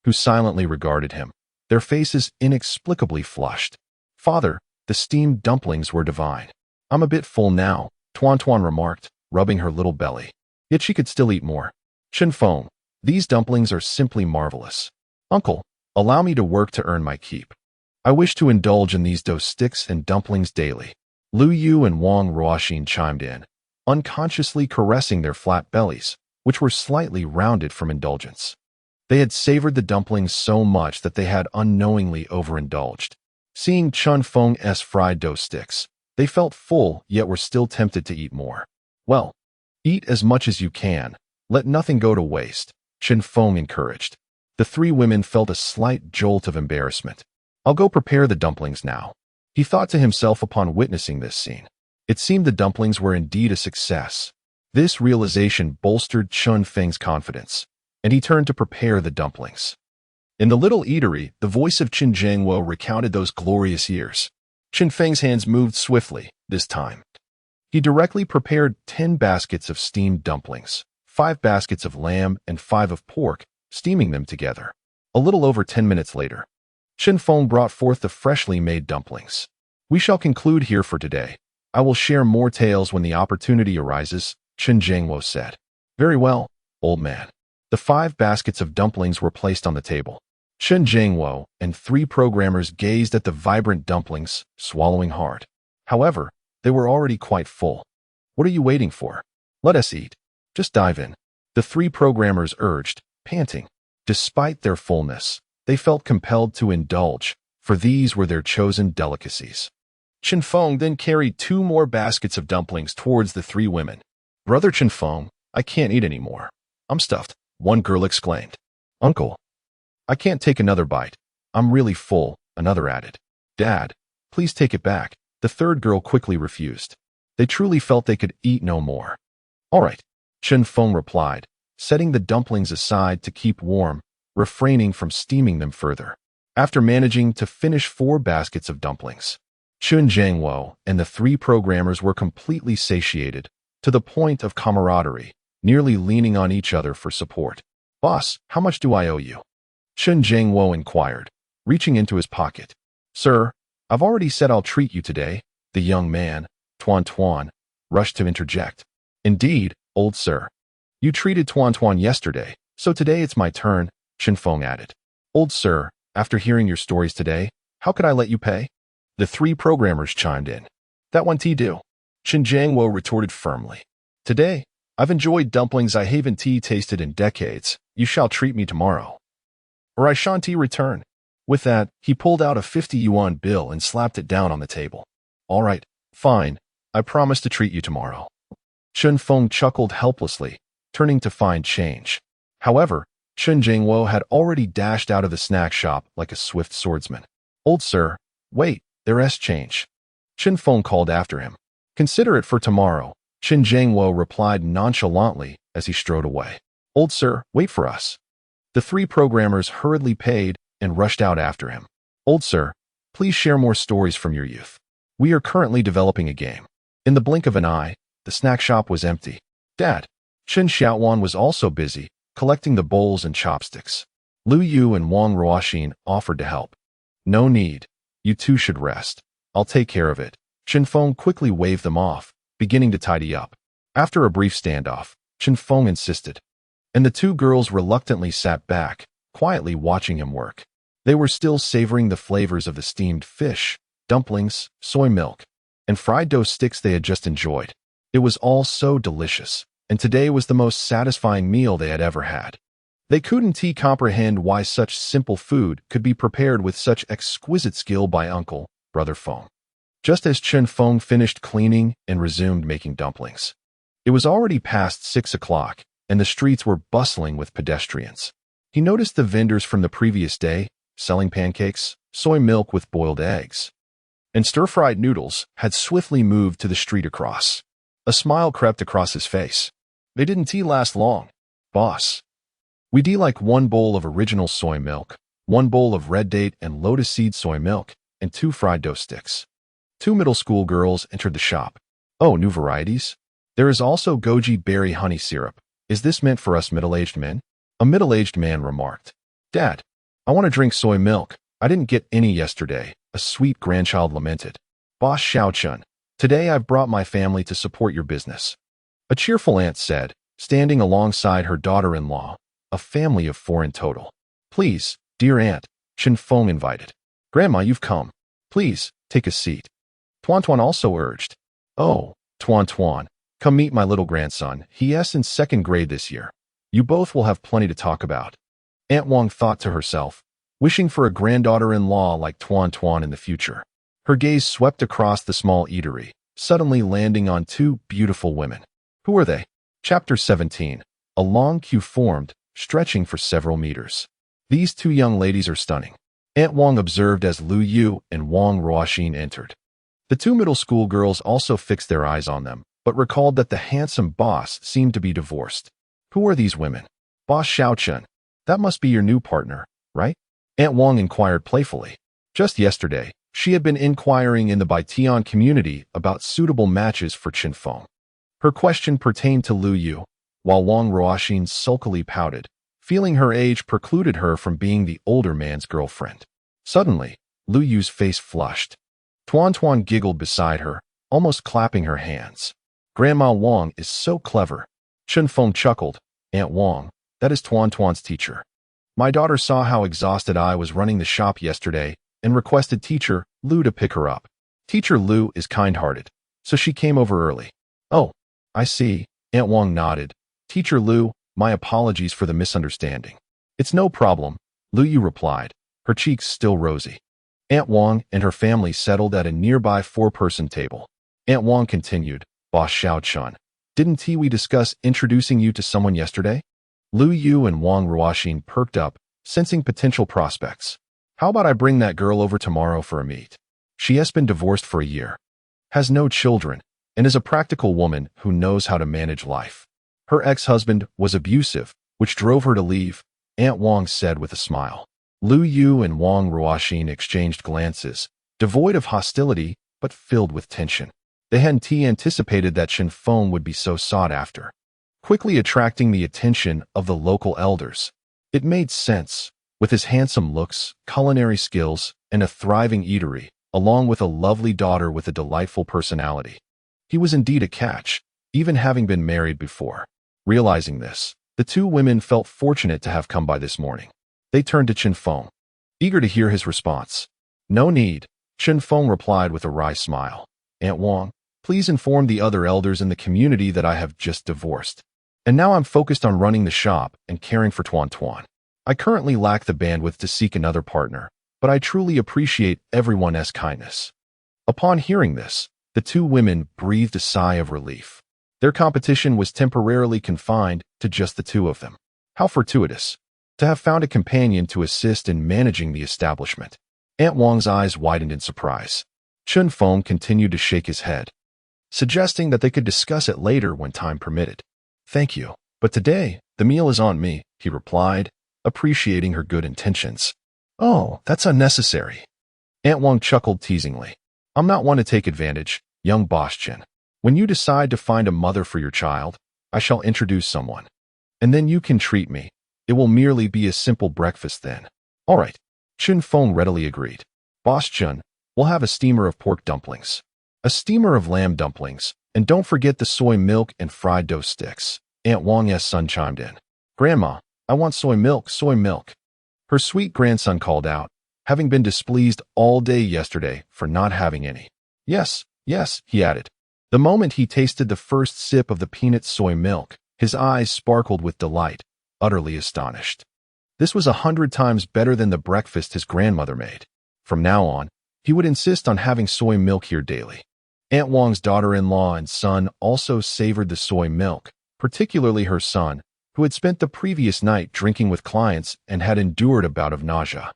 who silently regarded him, their faces inexplicably flushed. Father, the steamed dumplings were divine. I'm a bit full now, Tuan Tuan remarked, rubbing her little belly. Yet she could still eat more. Chen Feng, these dumplings are simply marvelous. Uncle, allow me to work to earn my keep. I wish to indulge in these dough sticks and dumplings daily. Lu Yu and Wang Ruoxin chimed in, unconsciously caressing their flat bellies, which were slightly rounded from indulgence. They had savored the dumplings so much that they had unknowingly overindulged. Seeing Chen Feng's fried dough sticks, they felt full yet were still tempted to eat more. Well, eat as much as you can. Let nothing go to waste, Chen Feng encouraged. The 3 women felt a slight jolt of embarrassment. I'll go prepare the dumplings now, he thought to himself upon witnessing this scene. It seemed the dumplings were indeed a success. This realization bolstered Chen Feng's confidence, and he turned to prepare the dumplings. In the little eatery, the voice of Chen Feng recounted those glorious years. Chen Feng's hands moved swiftly, this time. He directly prepared 10 baskets of steamed dumplings, 5 baskets of lamb and 5 of pork, steaming them together. A little over 10 minutes later, Chen Feng brought forth the freshly made dumplings. We shall conclude here for today. I will share more tales when the opportunity arises, Chen Feng said. Very well, old man. The 5 baskets of dumplings were placed on the table. Chen Feng and 3 programmers gazed at the vibrant dumplings, swallowing hard. However, they were already quite full. What are you waiting for? Let us eat. Just dive in, the 3 programmers urged, panting. Despite their fullness, they felt compelled to indulge, for these were their chosen delicacies. Chen Feng then carried 2 more baskets of dumplings towards the 3 women. Brother Chen Feng, I can't eat anymore. I'm stuffed, one girl exclaimed. Uncle, I can't take another bite. I'm really full, another added. Dad, Please take it back. The third girl quickly refused. They truly felt they could eat no more. All right, Chen Feng replied, setting the dumplings aside to keep warm, refraining from steaming them further. After managing to finish 4 baskets of dumplings, Chun Jiangwo and the 3 programmers were completely satiated, to the point of camaraderie, nearly leaning on each other for support. Boss, how much do I owe you? Chun Jiangwo inquired, reaching into his pocket. Sir, I've already said I'll treat you today, the young man, Tuan, rushed to interject. Indeed, old sir. You treated Tuan yesterday, so today it's my turn, Chen Feng added. Old sir, after hearing your stories today, how could I let you pay? The 3 programmers chimed in. That one tea do. Chen Jiangwo retorted firmly. Today, I've enjoyed dumplings I haven't tasted in decades. You shall treat me tomorrow, or I shan't return. With that, he pulled out a 50 yuan bill and slapped it down on the table. All right, fine. I promise to treat you tomorrow. Chen Feng chuckled helplessly, turning to find change. However, Chen Jiangwo had already dashed out of the snack shop like a swift swordsman. Old sir, wait, there's change. Chen Feng called after him. Consider it for tomorrow, Chen Jiangwo replied nonchalantly as he strode away. Old sir, wait for us. The 3 programmers hurriedly paid and rushed out after him. Old sir, please share more stories from your youth. We are currently developing a game. In the blink of an eye, the snack shop was empty. Dad, Chen Xiaowan was also busy, collecting the bowls and chopsticks. Lu Yu and Wang Ruoxin offered to help. No need. You 2 should rest. I'll take care of it. Chen Feng quickly waved them off, beginning to tidy up. After a brief standoff, Chen Feng insisted, and the 2 girls reluctantly sat back, quietly watching him work. They were still savoring the flavors of the steamed fish, dumplings, soy milk, and fried dough sticks they had just enjoyed. It was all so delicious, and today was the most satisfying meal they had ever had. They couldn't comprehend why such simple food could be prepared with such exquisite skill by Uncle, Brother Feng. Just as Chen Feng finished cleaning and resumed making dumplings, it was already past 6 o'clock, and the streets were bustling with pedestrians. He noticed the vendors from the previous day, selling pancakes, soy milk with boiled eggs, and stir-fried noodles, had swiftly moved to the street across. A smile crept across his face. They didn't last long. Boss, we'd like 1 bowl of original soy milk, 1 bowl of red date and lotus seed soy milk, and 2 fried dough sticks. 2 middle school girls entered the shop. Oh, new varieties? There is also goji berry honey syrup. Is this meant for us middle-aged men? A middle-aged man remarked. Dad, I want to drink soy milk. I didn't get any yesterday, a sweet grandchild lamented. Boss Xiaochun, today I've brought my family to support your business, a cheerful aunt said, standing alongside her daughter-in-law, a family of 4 in total. Please, dear aunt, Chen Feng invited. Grandma, you've come. Please, take a seat. Tuan also urged. Oh, Tuan, come meet my little grandson. He's in 2nd grade this year. You both will have plenty to talk about. Aunt Wang thought to herself, wishing for a granddaughter-in-law like Tuan in the future. Her gaze swept across the small eatery, suddenly landing on 2 beautiful women. Who are they? Chapter 17. A long queue formed, stretching for several meters. These 2 young ladies are stunning, Aunt Wang observed as Lu Yu and Wang Ruoxin entered. The 2 middle school girls also fixed their eyes on them, but recalled that the handsome boss seemed to be divorced. Who are these women? Boss Xiaochun, that must be your new partner, right? Aunt Wang inquired playfully. Just yesterday, she had been inquiring in the Baitian community about suitable matches for Chen Feng. Her question pertained to Lu Yu, while Wang Ruoxin sulkily pouted, feeling her age precluded her from being the older man's girlfriend. Suddenly, Lu Yu's face flushed. Tuan giggled beside her, almost clapping her hands. Grandma Wang is so clever. Chen Feng chuckled. Aunt Wang, that is Tuan's teacher. My daughter saw how exhausted I was running the shop yesterday and requested teacher Lu to pick her up. Teacher Lu is kind-hearted, so she came over early. Oh, I see, Aunt Wang nodded. Teacher Lu, my apologies for the misunderstanding. It's no problem, Lu Yu replied, her cheeks still rosy. Aunt Wang and her family settled at a nearby 4-person table. Aunt Wang continued, Boss Xiaochun, didn't we discuss introducing you to someone yesterday? Lu Yu and Wang Ruoxin perked up, sensing potential prospects. How about I bring that girl over tomorrow for a meet? She has been divorced for a year, has no children, and is a practical woman who knows how to manage life. Her ex-husband was abusive, which drove her to leave, Aunt Wang said with a smile. Lu Yu and Wang Ruoxin exchanged glances, devoid of hostility but filled with tension. They hadn't anticipated that Chen Feng would be so sought after, quickly attracting the attention of the local elders. It made sense. With his handsome looks, culinary skills, and a thriving eatery, along with a lovely daughter with a delightful personality, he was indeed a catch, even having been married before. Realizing this, the two women felt fortunate to have come by this morning. They turned to Chen Feng, eager to hear his response. No need, Chen Feng replied with a wry smile. Aunt Wang, please inform the other elders in the community that I have just divorced. And now I'm focused on running the shop and caring for Tuan Tuan. I currently lack the bandwidth to seek another partner, but I truly appreciate everyone's kindness. Upon hearing this, the two women breathed a sigh of relief. Their competition was temporarily confined to just the two of them. How fortuitous to have found a companion to assist in managing the establishment. Aunt Wang's eyes widened in surprise. Chen Feng continued to shake his head, suggesting that they could discuss it later when time permitted. Thank you, but today, the meal is on me, he replied, appreciating her good intentions. Oh, that's unnecessary. Aunt Wang chuckled teasingly. I'm not one to take advantage, young boss Chen. When you decide to find a mother for your child, I shall introduce someone. And then you can treat me. It will merely be a simple breakfast then. All right. Chen Feng readily agreed. Boss Chen, we'll have a steamer of pork dumplings, a steamer of lamb dumplings, and don't forget the soy milk and fried dough sticks. Aunt Wang's son chimed in. Grandma, I want soy milk, soy milk. Her sweet grandson called out, having been displeased all day yesterday for not having any. Yes, yes, he added. The moment he tasted the first sip of the peanut soy milk, his eyes sparkled with delight, utterly astonished. This was 100 times better than the breakfast his grandmother made. From now on, he would insist on having soy milk here daily. Aunt Wang's daughter-in-law and son also savored the soy milk, particularly her son, who had spent the previous night drinking with clients and had endured a bout of nausea.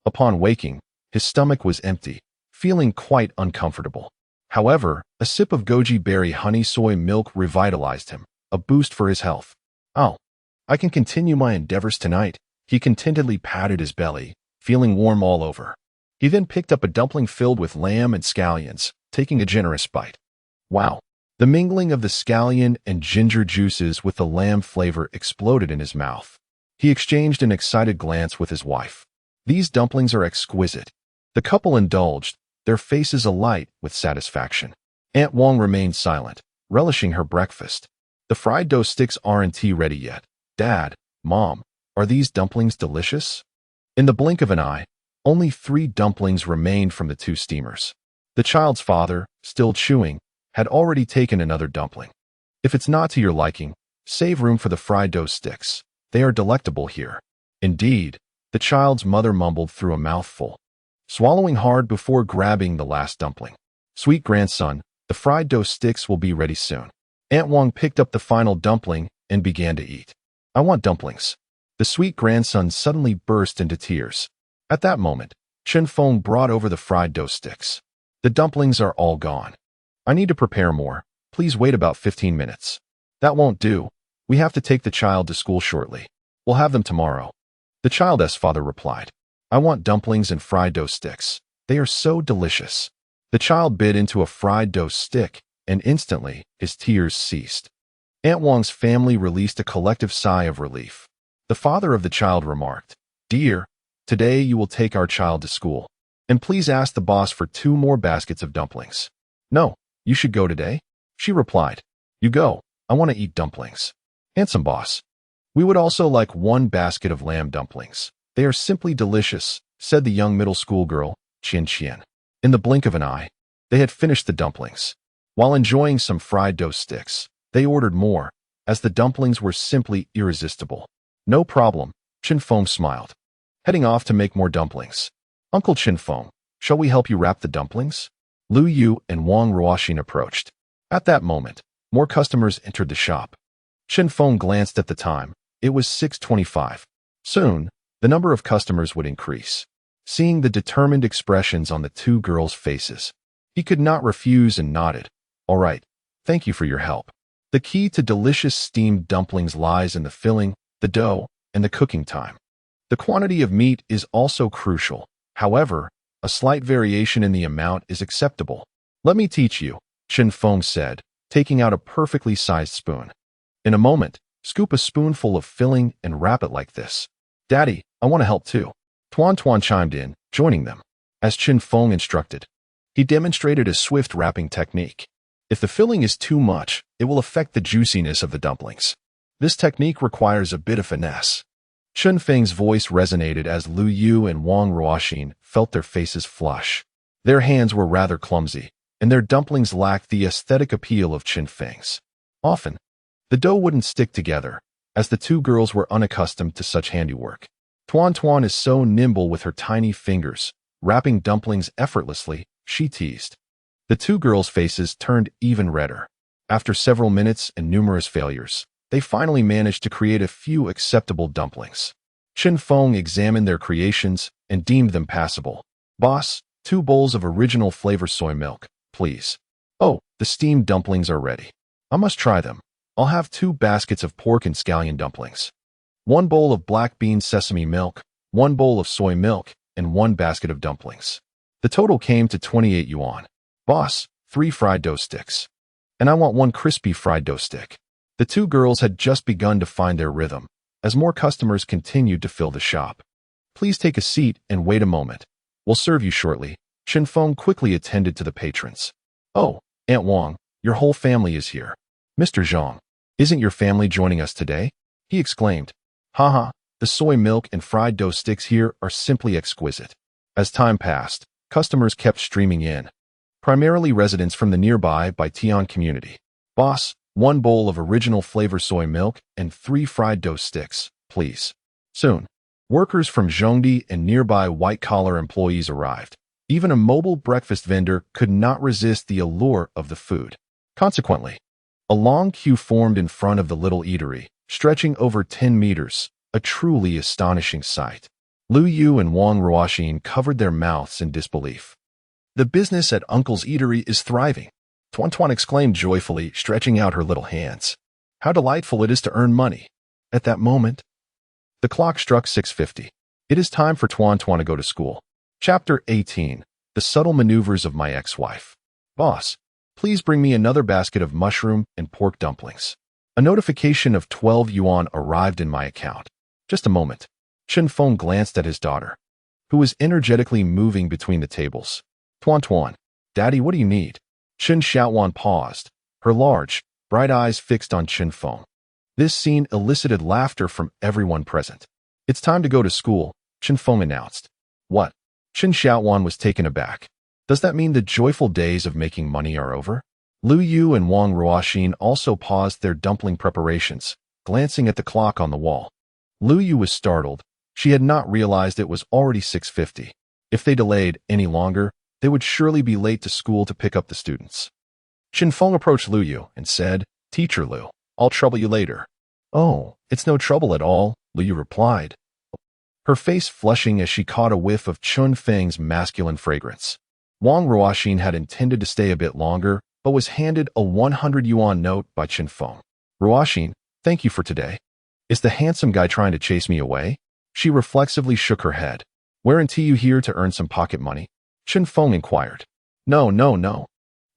Upon waking, his stomach was empty, feeling quite uncomfortable. However, a sip of goji berry honey soy milk revitalized him, a boost for his health. Oh, I can continue my endeavors tonight. He contentedly patted his belly, feeling warm all over. He then picked up a dumpling filled with lamb and scallions, taking a generous bite. Wow! The mingling of the scallion and ginger juices with the lamb flavor exploded in his mouth. He exchanged an excited glance with his wife. These dumplings are exquisite. The couple indulged, their faces alight with satisfaction. Aunt Wang remained silent, relishing her breakfast. The fried dough sticks aren't ready yet. Dad, Mom, are these dumplings delicious? In the blink of an eye, only 3 dumplings remained from the 2 steamers. The child's father, still chewing, had already taken another dumpling. If it's not to your liking, save room for the fried dough sticks. They are delectable here. Indeed, the child's mother mumbled through a mouthful, swallowing hard before grabbing the last dumpling. Sweet grandson, the fried dough sticks will be ready soon. Aunt Wang picked up the final dumpling and began to eat. I want dumplings. The sweet grandson suddenly burst into tears. At that moment, Chen Feng brought over the fried dough sticks. The dumplings are all gone. I need to prepare more. Please wait about 15 minutes. That won't do. We have to take the child to school shortly. We'll have them tomorrow. The child's father replied. I want dumplings and fried dough sticks. They are so delicious. The child bit into a fried dough stick, and instantly his tears ceased. Aunt Wang's family released a collective sigh of relief. The father of the child remarked, Dear, today you will take our child to school. And please ask the boss for 2 more baskets of dumplings. No, you should go today? She replied. You go. I want to eat dumplings. Handsome boss. We would also like 1 basket of lamb dumplings. They are simply delicious, said the young middle school girl, Qian Qian. In the blink of an eye, they had finished the dumplings. While enjoying some fried dough sticks, they ordered more, as the dumplings were simply irresistible. No problem, Chen Feng smiled. Heading off to make more dumplings. Uncle Chen Feng, shall we help you wrap the dumplings? Lu Yu and Wang Ruoxin approached. At that moment, more customers entered the shop. Chen Feng glanced at the time. It was 6:25. Soon, the number of customers would increase. Seeing the determined expressions on the two girls' faces, he could not refuse and nodded. All right, thank you for your help. The key to delicious steamed dumplings lies in the filling, the dough, and the cooking time. The quantity of meat is also crucial. However, a slight variation in the amount is acceptable. Let me teach you, Chen Feng said, taking out a perfectly sized spoon. In a moment, scoop a spoonful of filling and wrap it like this. Daddy, I want to help too. Tuan Tuan chimed in, joining them. As Chen Feng instructed, he demonstrated a swift wrapping technique. If the filling is too much, it will affect the juiciness of the dumplings. This technique requires a bit of finesse. Chen Feng's voice resonated as Lu Yu and Wang Ruoxin felt their faces flush. Their hands were rather clumsy, and their dumplings lacked the aesthetic appeal of Chen Feng's. Often, the dough wouldn't stick together, as the two girls were unaccustomed to such handiwork. Tuan Tuan is so nimble with her tiny fingers, wrapping dumplings effortlessly, she teased. The two girls' faces turned even redder. After several minutes and numerous failures, they finally managed to create a few acceptable dumplings. Chen Feng examined their creations and deemed them passable. Boss, 2 bowls of original flavor soy milk, please. Oh, the steamed dumplings are ready. I must try them. I'll have 2 baskets of pork and scallion dumplings. 1 bowl of black bean sesame milk, 1 bowl of soy milk, and 1 basket of dumplings. The total came to 28 yuan. Boss, 3 fried dough sticks. And I want 1 crispy fried dough stick. The two girls had just begun to find their rhythm, as more customers continued to fill the shop. Please take a seat and wait a moment. We'll serve you shortly. Chen Feng quickly attended to the patrons. Oh, Aunt Wang, your whole family is here. Mr. Zhang, isn't your family joining us today? He exclaimed. Haha, the soy milk and fried dough sticks here are simply exquisite. As time passed, customers kept streaming in, primarily residents from the nearby Baitian community. Boss, 1 bowl of original flavor soy milk and 3 fried dough sticks, please. Soon, workers from Zhongdi and nearby white-collar employees arrived. Even a mobile breakfast vendor could not resist the allure of the food. Consequently, a long queue formed in front of the little eatery, stretching over 10 meters, a truly astonishing sight. Lu Yu and Wang Ruoxin covered their mouths in disbelief. The business at Uncle's Eatery is thriving, Tuan Tuan exclaimed joyfully, stretching out her little hands. How delightful it is to earn money. At that moment, the clock struck 6:50. It is time for Tuan Tuan to go to school. Chapter 18. The Subtle Maneuvers of My Ex-Wife. Boss, please bring me another basket of mushroom and pork dumplings. A notification of 12 yuan arrived in my account. Just a moment. Chen Feng glanced at his daughter, who was energetically moving between the tables. Tuan Tuan, Daddy, what do you need? Chen Xiaowan paused, her large, bright eyes fixed on Chen Feng. This scene elicited laughter from everyone present. It's time to go to school, Chen Feng announced. What? Chen Xiaowan was taken aback. Does that mean the joyful days of making money are over? Lu Yu and Wang Ruoxin also paused their dumpling preparations, glancing at the clock on the wall. Lu Yu was startled. She had not realized it was already 6:50. If they delayed any longer, they would surely be late to school to pick up the students. Chen Feng approached Lu Yu and said, Teacher Lu, I'll trouble you later. Oh, it's no trouble at all, Lu Yu replied, her face flushing as she caught a whiff of Chen Feng's masculine fragrance. Wang Ruoxin had intended to stay a bit longer, but was handed a 100 yuan note by Chen Feng. Ruoxin, thank you for today. Is the handsome guy trying to chase me away? She reflexively shook her head. Weren't you here to earn some pocket money? Chen Feng inquired. No.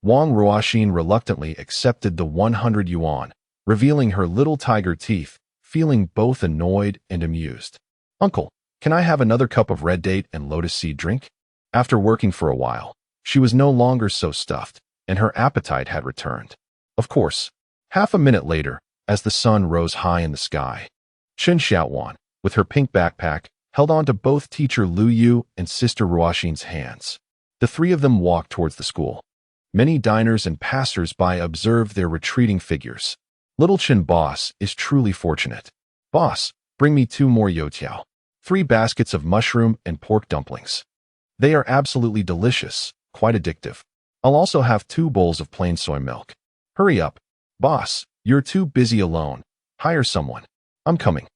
Wang Ruoxin reluctantly accepted the 100 yuan, revealing her little tiger teeth, feeling both annoyed and amused. Uncle, can I have another cup of red date and lotus seed drink? After working for a while, she was no longer so stuffed, and her appetite had returned. Of course, half a minute later, as the sun rose high in the sky, Chen Xiaowan, with her pink backpack, held on to both teacher Lu Yu and sister Ruoxin's hands. The 3 of them walked towards the school. Many diners and passers-by observed their retreating figures. Little Chen Boss is truly fortunate. Boss, bring me 2 more youtiao. 3 baskets of mushroom and pork dumplings. They are absolutely delicious, quite addictive. I'll also have 2 bowls of plain soy milk. Hurry up. Boss, you're too busy alone. Hire someone. I'm coming.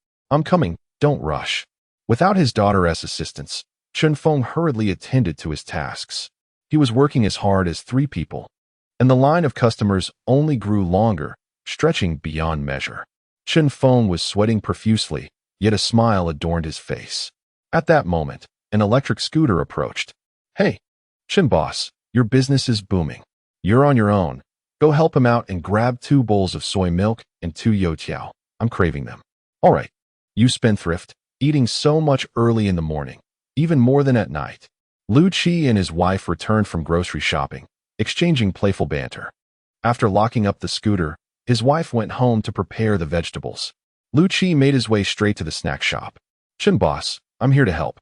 Don't rush. Without his daughter as assistance, Chen Feng hurriedly attended to his tasks. He was working as hard as 3 people, and the line of customers only grew longer, stretching beyond measure. Chen Feng was sweating profusely, yet a smile adorned his face. At that moment, an electric scooter approached. "Hey, Chen boss, your business is booming. You're on your own. Go help him out and grab 2 bowls of soy milk and 2 youtiao. I'm craving them." "All right, you spendthrift, eating so much early in the morning, even more than at night." Lu Qi and his wife returned from grocery shopping, exchanging playful banter. After locking up the scooter, his wife went home to prepare the vegetables. Lu Qi made his way straight to the snack shop. "Chen boss, I'm here to help,"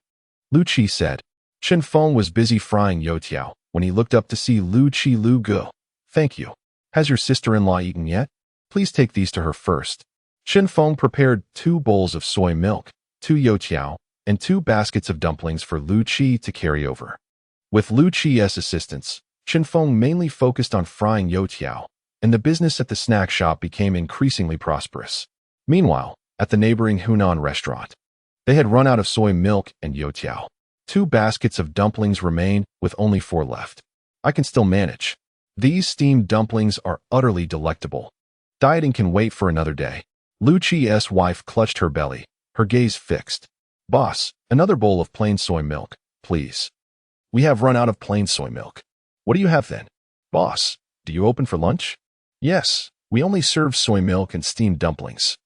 Lu Qi said. Chen Feng was busy frying youtiao when he looked up to see Lu Qi. "Lu Ge, thank you. Has your sister-in-law eaten yet? Please take these to her first." Chen Feng prepared 2 bowls of soy milk, 2 youtiao, and 2 baskets of dumplings for Lu Qi to carry over. With Lu Qi's assistance, Chen Feng mainly focused on frying youtiao, and the business at the snack shop became increasingly prosperous. Meanwhile, at the neighboring Hunan restaurant, they had run out of soy milk and youtiao. 2 baskets of dumplings remained, with only 4 left. "I can still manage. These steamed dumplings are utterly delectable. Dieting can wait for another day." Lu Qi's wife clutched her belly, her gaze fixed. "Boss, another bowl of plain soy milk, please." "We have run out of plain soy milk." "What do you have then?" "Boss, do you open for lunch?" "Yes, we only serve soy milk and steamed dumplings.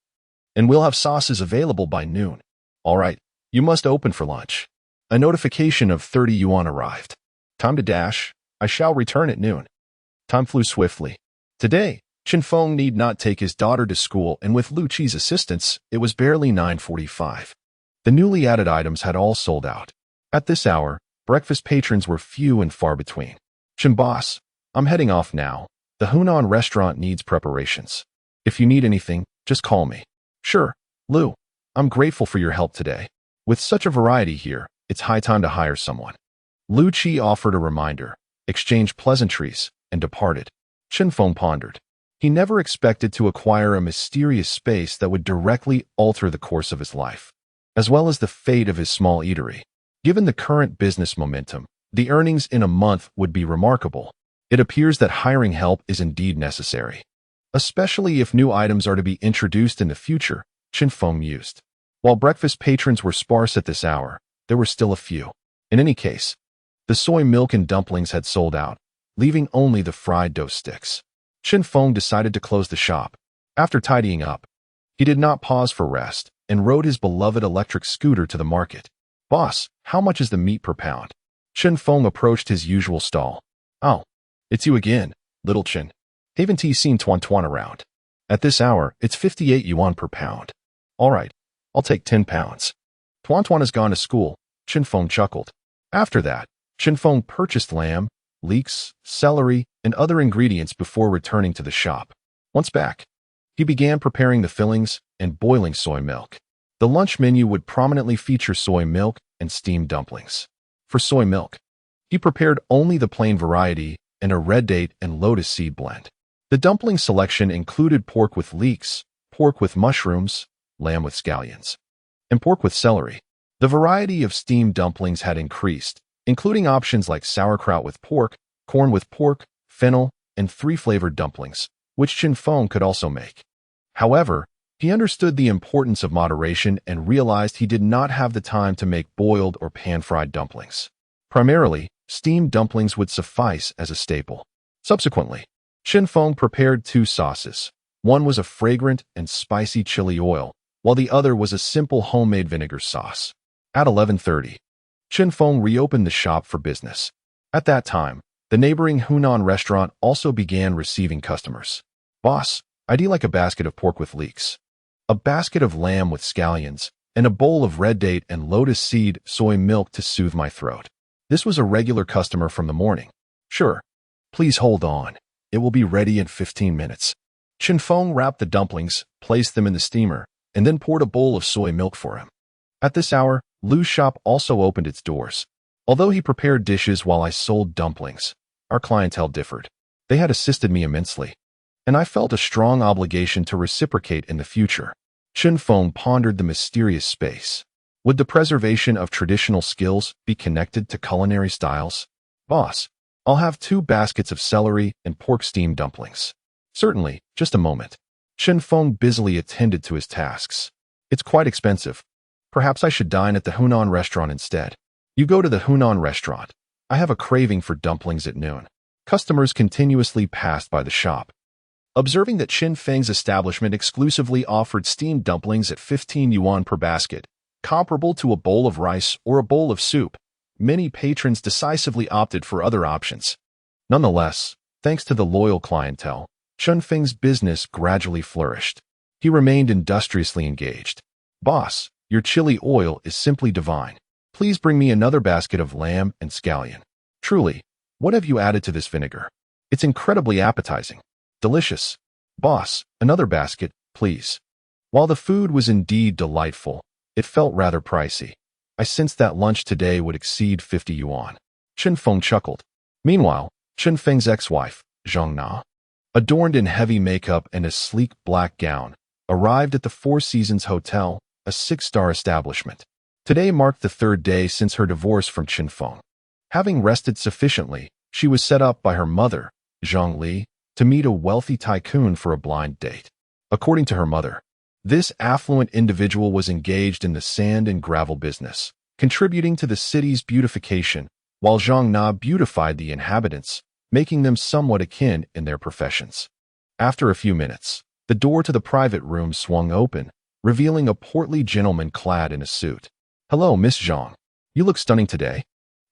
And we'll have sauces available by noon." "All right, you must open for lunch." A notification of 30 yuan arrived. "Time to dash. I shall return at noon." Time flew swiftly. Today, Chen Feng need not take his daughter to school, and with Lu Qi's assistance, it was barely 9:45. The newly added items had all sold out. At this hour, breakfast patrons were few and far between. "Chen boss, I'm heading off now. The Hunan restaurant needs preparations. If you need anything, just call me." "Sure, Lu. I'm grateful for your help today. With such a variety here, it's high time to hire someone." Lu Qi offered a reminder, exchanged pleasantries, and departed. Chen Feng pondered. He never expected to acquire a mysterious space that would directly alter the course of his life, as well as the fate of his small eatery. Given the current business momentum, the earnings in a month would be remarkable. It appears that hiring help is indeed necessary, especially if new items are to be introduced in the future, Chen Feng mused. While breakfast patrons were sparse at this hour, there were still a few. In any case, the soy milk and dumplings had sold out, leaving only the fried dough sticks. Chen Feng decided to close the shop. After tidying up, he did not pause for rest and rode his beloved electric scooter to the market. "Boss, how much is the meat per pound?" Chen Feng approached his usual stall. "Oh, it's you again, little Chen. Haven't you seen Tuan Tuan around? At this hour, it's 58 yuan per pound." "All right, I'll take 10 pounds. Tuan Tuan has gone to school," Chen Feng chuckled. After that, Chen Feng purchased lamb, leeks, celery, and other ingredients before returning to the shop. Once back, he began preparing the fillings and boiling soy milk. The lunch menu would prominently feature soy milk and steamed dumplings. For soy milk, he prepared only the plain variety and a red date and lotus seed blend. The dumpling selection included pork with leeks, pork with mushrooms, lamb with scallions, and pork with celery. The variety of steamed dumplings had increased, including options like sauerkraut with pork, corn with pork, fennel, and 3-flavored dumplings, which Chen Feng could also make. However, he understood the importance of moderation and realized he did not have the time to make boiled or pan-fried dumplings. Primarily, steamed dumplings would suffice as a staple. Subsequently, Chen Feng prepared 2 sauces. One was a fragrant and spicy chili oil, while the other was a simple homemade vinegar sauce. At 11:30, Chen Feng reopened the shop for business. At that time, the neighboring Hunan restaurant also began receiving customers. "Boss, I'd like a basket of pork with leeks, a basket of lamb with scallions, and a bowl of red date and lotus seed soy milk to soothe my throat." This was a regular customer from the morning. "Sure. Please hold on. It will be ready in 15 minutes. Chen Feng wrapped the dumplings, placed them in the steamer, and then poured a bowl of soy milk for him. At this hour, Lu's shop also opened its doors. Although he prepared dishes while I sold dumplings, our clientele differed. They had assisted me immensely, and I felt a strong obligation to reciprocate in the future. Chen Feng pondered the mysterious space. Would the preservation of traditional skills be connected to culinary styles? Boss, I'll have 2 baskets of celery and pork steamed dumplings. Certainly, just a moment. Chen Feng busily attended to his tasks. It's quite expensive. Perhaps I should dine at the Hunan restaurant instead. You go to the Hunan restaurant. I have a craving for dumplings at noon. Customers continuously passed by the shop. Observing that Chen Feng's establishment exclusively offered steamed dumplings at 15 yuan per basket, comparable to a bowl of rice or a bowl of soup, many patrons decisively opted for other options. Nonetheless, thanks to the loyal clientele, Chen Feng's business gradually flourished. He remained industriously engaged. Boss, your chili oil is simply divine. Please bring me another basket of lamb and scallion. Truly, what have you added to this vinegar? It's incredibly appetizing. Delicious. Boss, another basket, please. While the food was indeed delightful, it felt rather pricey. I sensed that lunch today would exceed 50 yuan. Chen Feng chuckled. Meanwhile, Chen Feng's ex-wife, Zhang Na, adorned in heavy makeup and a sleek black gown, arrived at the Four Seasons Hotel, a 6-star establishment. Today marked the 3rd day since her divorce from Chen Feng. Having rested sufficiently, she was set up by her mother, Zhang Li, to meet a wealthy tycoon for a blind date. According to her mother, this affluent individual was engaged in the sand and gravel business, contributing to the city's beautification, while Zhang Na beautified the inhabitants, making them somewhat akin in their professions. After a few minutes, the door to the private room swung open, revealing a portly gentleman clad in a suit. Hello, Miss Zhang. You look stunning today.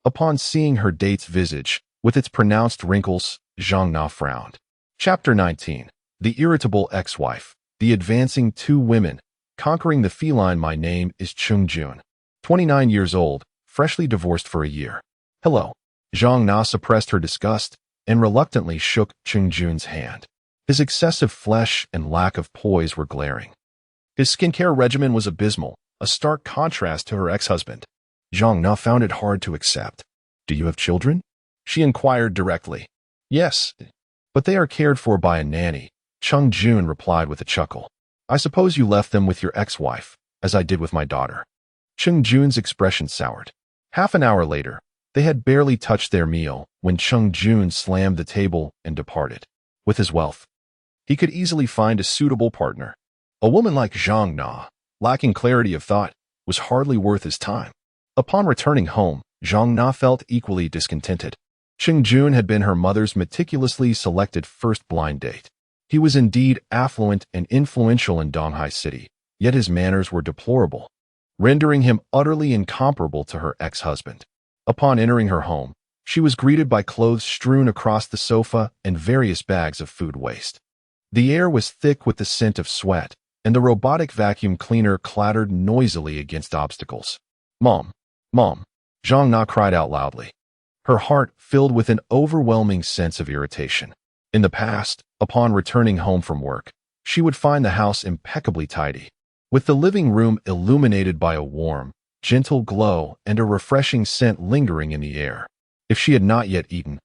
Upon seeing her date's visage, with its pronounced wrinkles, Zhang Na frowned. Chapter 19. The Irritable Ex-Wife. The Advancing 2 Women. Conquering the Feline. My name is Chung Jun. 29 years old, freshly divorced for a year. Hello. Zhang Na suppressed her disgust and reluctantly shook Chung Jun's hand. His excessive flesh and lack of poise were glaring. His skincare regimen was abysmal, a stark contrast to her ex-husband. Zhang Na found it hard to accept. Do you have children? She inquired directly. Yes, but they are cared for by a nanny, Chung Jun replied with a chuckle. I suppose you left them with your ex-wife, as I did with my daughter. Chung Jun's expression soured. Half an hour later, they had barely touched their meal when Chung Jun slammed the table and departed. With his wealth, he could easily find a suitable partner. A woman like Zhang Na, lacking clarity of thought, was hardly worth his time. Upon returning home, Zhang Na felt equally discontented. Chung Jun had been her mother's meticulously selected first blind date. He was indeed affluent and influential in Donghai City, yet his manners were deplorable, rendering him utterly incomparable to her ex-husband. Upon entering her home, she was greeted by clothes strewn across the sofa and various bags of food waste. The air was thick with the scent of sweat, and the robotic vacuum cleaner clattered noisily against obstacles. Mom! Mom! Zhang Na cried out loudly. Her heart filled with an overwhelming sense of irritation. In the past, upon returning home from work, she would find the house impeccably tidy, with the living room illuminated by a warm, gentle glow and a refreshing scent lingering in the air. If she had not yet eaten,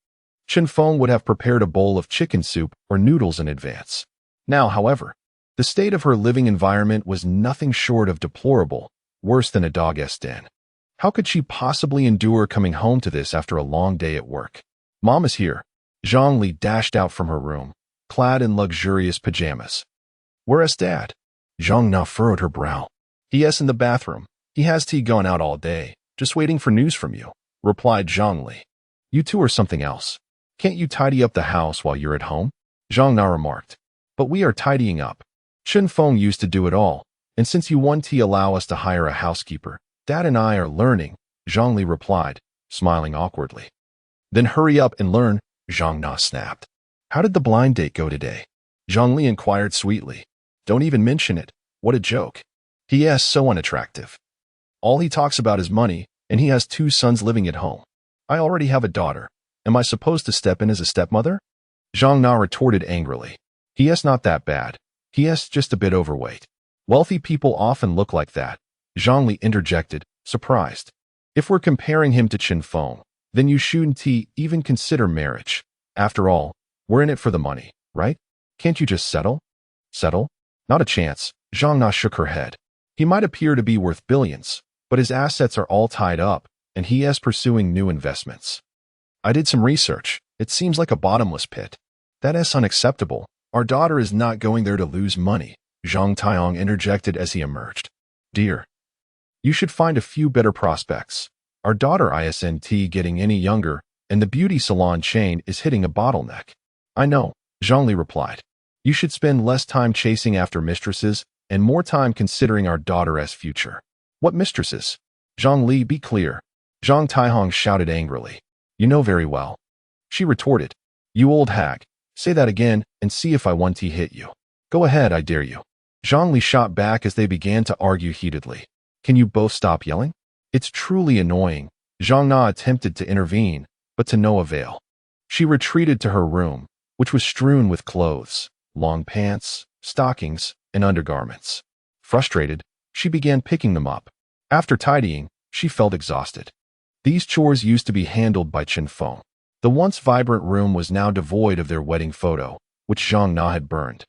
Chen Feng would have prepared a bowl of chicken soup or noodles in advance. Now, however, the state of her living environment was nothing short of deplorable, worse than a dog's den. How could she possibly endure coming home to this after a long day at work? Mom is here. Zhang Li dashed out from her room, clad in luxurious pajamas. Where's Dad? Zhang Na furrowed her brow. He.s. in the bathroom. He has gone out all day, just waiting for news from you, replied Zhang Li. You two are something else. Can't you tidy up the house while you're at home? Zhang Na remarked. But we are tidying up. Chen Feng used to do it all, and since you want to allow us to hire a housekeeper, Dad and I are learning, Zhang Li replied, smiling awkwardly. Then hurry up and learn, Zhang Na snapped. How did the blind date go today? Zhang Li inquired sweetly. Don't even mention it. What a joke. He.s. so unattractive. All he talks about is money, and he has 2 sons living at home. I already have a daughter. Am I supposed to step in as a stepmother? Zhang Na retorted angrily. He.s. not that bad. He.s. just a bit overweight. Wealthy people often look like that, Zhang Li interjected, surprised. If we're comparing him to Chen Feng, then you shouldn't even consider marriage. After all, we're in it for the money, right? Can't you just settle? Settle? Not a chance, Zhang Na shook her head. He might appear to be worth billions, but his assets are all tied up, and he is pursuing new investments. I did some research. It seems like a bottomless pit. That is unacceptable. Our daughter is not going there to lose money, Zhang Taiyong interjected as he emerged. Dear, you should find a few better prospects. Our daughter isn't getting any younger, and the beauty salon chain is hitting a bottleneck. I know, Zhongli replied. You should spend less time chasing after mistresses and more time considering our daughter's future. What mistresses? Zhongli, be clear. Zhang Taihong shouted angrily. You know very well. She retorted. You old hag. Say that again and see if I want to hit you. Go ahead, I dare you. Zhongli shot back as they began to argue heatedly. Can you both stop yelling? It's truly annoying. Zhang Na attempted to intervene, but to no avail. She retreated to her room, which was strewn with clothes, long pants, stockings, and undergarments. Frustrated, she began picking them up. After tidying, she felt exhausted. These chores used to be handled by Chen Feng. The once vibrant room was now devoid of their wedding photo, which Zhang Na had burned,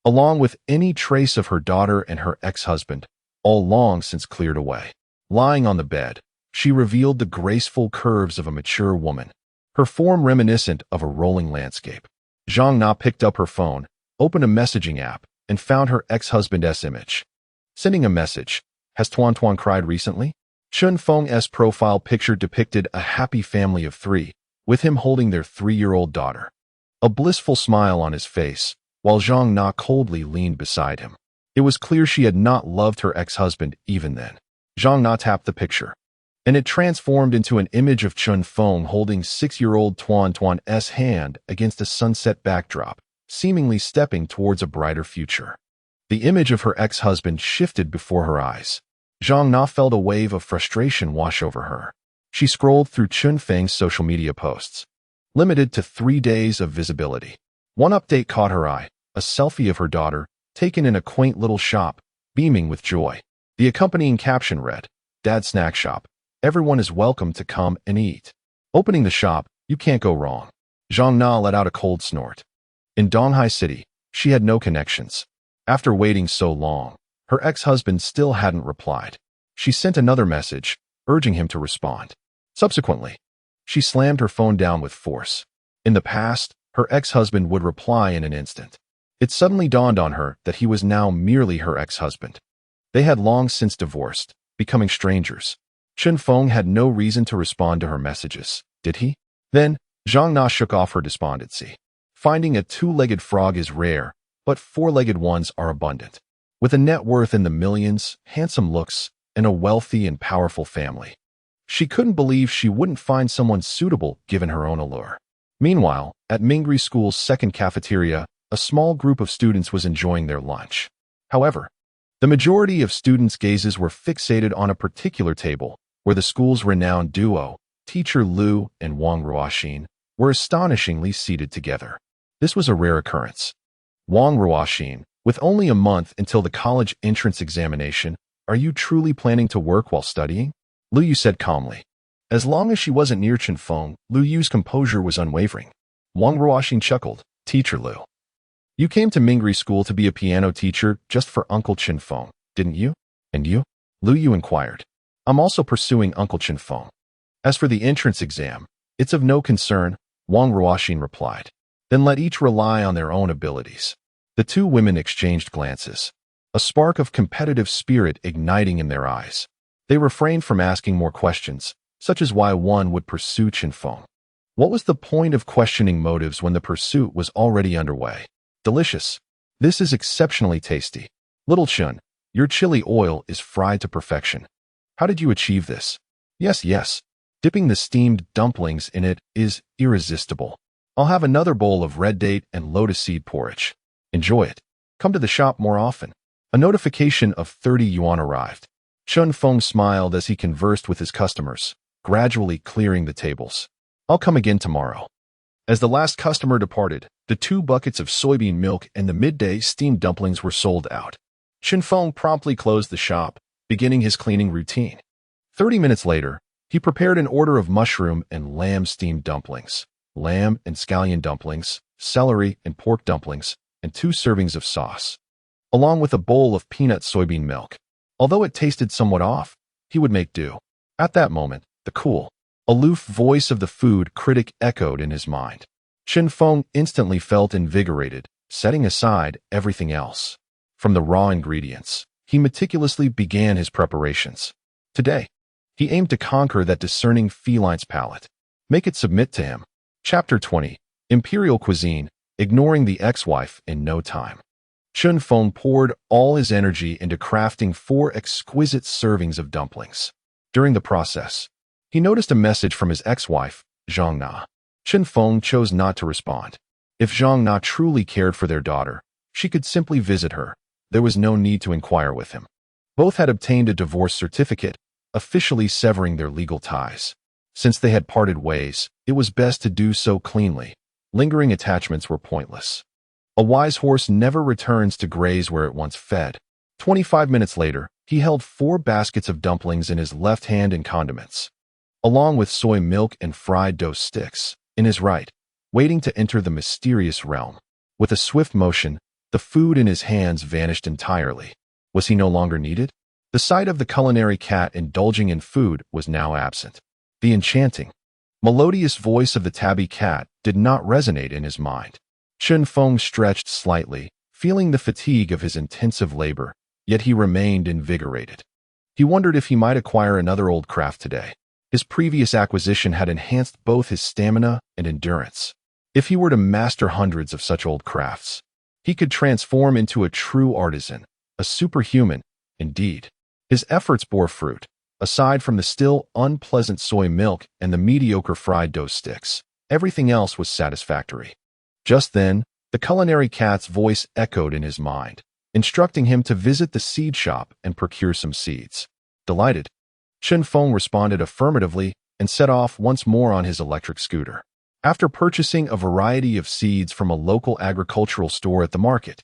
along with any trace of her daughter and her ex-husband, all long since cleared away. Lying on the bed, she revealed the graceful curves of a mature woman, her form reminiscent of a rolling landscape. Zhang Na picked up her phone, opened a messaging app, and found her ex-husband's image. Sending a message. Has Tuan Tuan cried recently? Chen Feng's profile picture depicted a happy family of three, with him holding their 3-year-old daughter. A blissful smile on his face, while Zhang Na coldly leaned beside him. It was clear she had not loved her ex-husband even then. Zhang Na tapped the picture, and it transformed into an image of Chen Feng holding 6-year-old Tuan Tuan's hand against a sunset backdrop, seemingly stepping towards a brighter future. The image of her ex-husband shifted before her eyes. Zhang Na felt a wave of frustration wash over her. She scrolled through Chen Feng's social media posts, limited to 3 days of visibility. One update caught her eye, a selfie of her daughter, taken in a quaint little shop, beaming with joy. The accompanying caption read, Dad Snack Shop. Everyone is welcome to come and eat. Opening the shop, you can't go wrong. Zhang Na let out a cold snort. In Donghai City, she had no connections. After waiting so long, her ex-husband still hadn't replied. She sent another message, urging him to respond. Subsequently, she slammed her phone down with force. In the past, her ex-husband would reply in an instant. It suddenly dawned on her that he was now merely her ex-husband. They had long since divorced, becoming strangers. Chen Feng had no reason to respond to her messages, did he? Then, Zhang Na shook off her despondency. Finding a 2-legged frog is rare, but 4-legged ones are abundant. With a net worth in the millions, handsome looks, and a wealthy and powerful family, she couldn't believe she wouldn't find someone suitable given her own allure. Meanwhile, at Mingri School's second cafeteria, a small group of students was enjoying their lunch. However, the majority of students' gazes were fixated on a particular table, where the school's renowned duo, Teacher Lu and Wang Ruoxin, were astonishingly seated together. This was a rare occurrence. Wang Ruoxin, with only a month until the college entrance examination, are you truly planning to work while studying? Lu Yu said calmly. As long as she wasn't near Chen Feng, Lu Yu's composure was unwavering. Wang Ruoxin chuckled. Teacher Lu, you came to Mingri School to be a piano teacher just for Uncle Chen Feng, didn't you? And you? Lu Yu inquired. I'm also pursuing Uncle Chen Feng. As for the entrance exam, it's of no concern, Wang Ruoxin replied. Then let each rely on their own abilities. The two women exchanged glances, a spark of competitive spirit igniting in their eyes. They refrained from asking more questions, such as why one would pursue Chen Feng. What was the point of questioning motives when the pursuit was already underway? Delicious. This is exceptionally tasty. Little Chen, your chili oil is fried to perfection. How did you achieve this? Yes. Dipping the steamed dumplings in it is irresistible. I'll have another bowl of red date and lotus seed porridge. Enjoy it. Come to the shop more often. A notification of 30 yuan arrived. Chen Feng smiled as he conversed with his customers, gradually clearing the tables. I'll come again tomorrow. As the last customer departed, the 2 buckets of soybean milk and the midday steamed dumplings were sold out. Chen Feng promptly closed the shop, beginning his cleaning routine. 30 minutes later, he prepared an order of mushroom and lamb steamed dumplings, lamb and scallion dumplings, celery and pork dumplings, and 2 servings of sauce, along with a bowl of peanut soybean milk. Although it tasted somewhat off, he would make do. At that moment, the cool, aloof voice of the food critic echoed in his mind. Chen Feng instantly felt invigorated, setting aside everything else. From the raw ingredients, he meticulously began his preparations. Today, he aimed to conquer that discerning feline's palate. Make it submit to him. Chapter 20. Imperial Cuisine, Ignoring the Ex-Wife in No Time. Chen Feng poured all his energy into crafting 4 exquisite servings of dumplings. During the process, he noticed a message from his ex-wife, Zhang Na. Chen Feng chose not to respond. If Zhang Na truly cared for their daughter, she could simply visit her. There was no need to inquire with him. Both had obtained a divorce certificate, officially severing their legal ties. Since they had parted ways, it was best to do so cleanly. Lingering attachments were pointless. A wise horse never returns to graze where it once fed. 25 minutes later, he held 4 baskets of dumplings in his left hand and condiments, along with soy milk and fried dough sticks, in his right, waiting to enter the mysterious realm. With a swift motion, the food in his hands vanished entirely. Was he no longer needed? The sight of the culinary cat indulging in food was now absent. The enchanting, melodious voice of the tabby cat did not resonate in his mind. Chen Feng stretched slightly, feeling the fatigue of his intensive labor, yet he remained invigorated. He wondered if he might acquire another old craft today. His previous acquisition had enhanced both his stamina and endurance. If he were to master hundreds of such old crafts, he could transform into a true artisan, a superhuman, indeed. His efforts bore fruit. Aside from the still unpleasant soy milk and the mediocre fried dough sticks, everything else was satisfactory. Just then, the culinary cat's voice echoed in his mind, instructing him to visit the seed shop and procure some seeds. Delighted, Chen Feng responded affirmatively and set off once more on his electric scooter. After purchasing a variety of seeds from a local agricultural store at the market,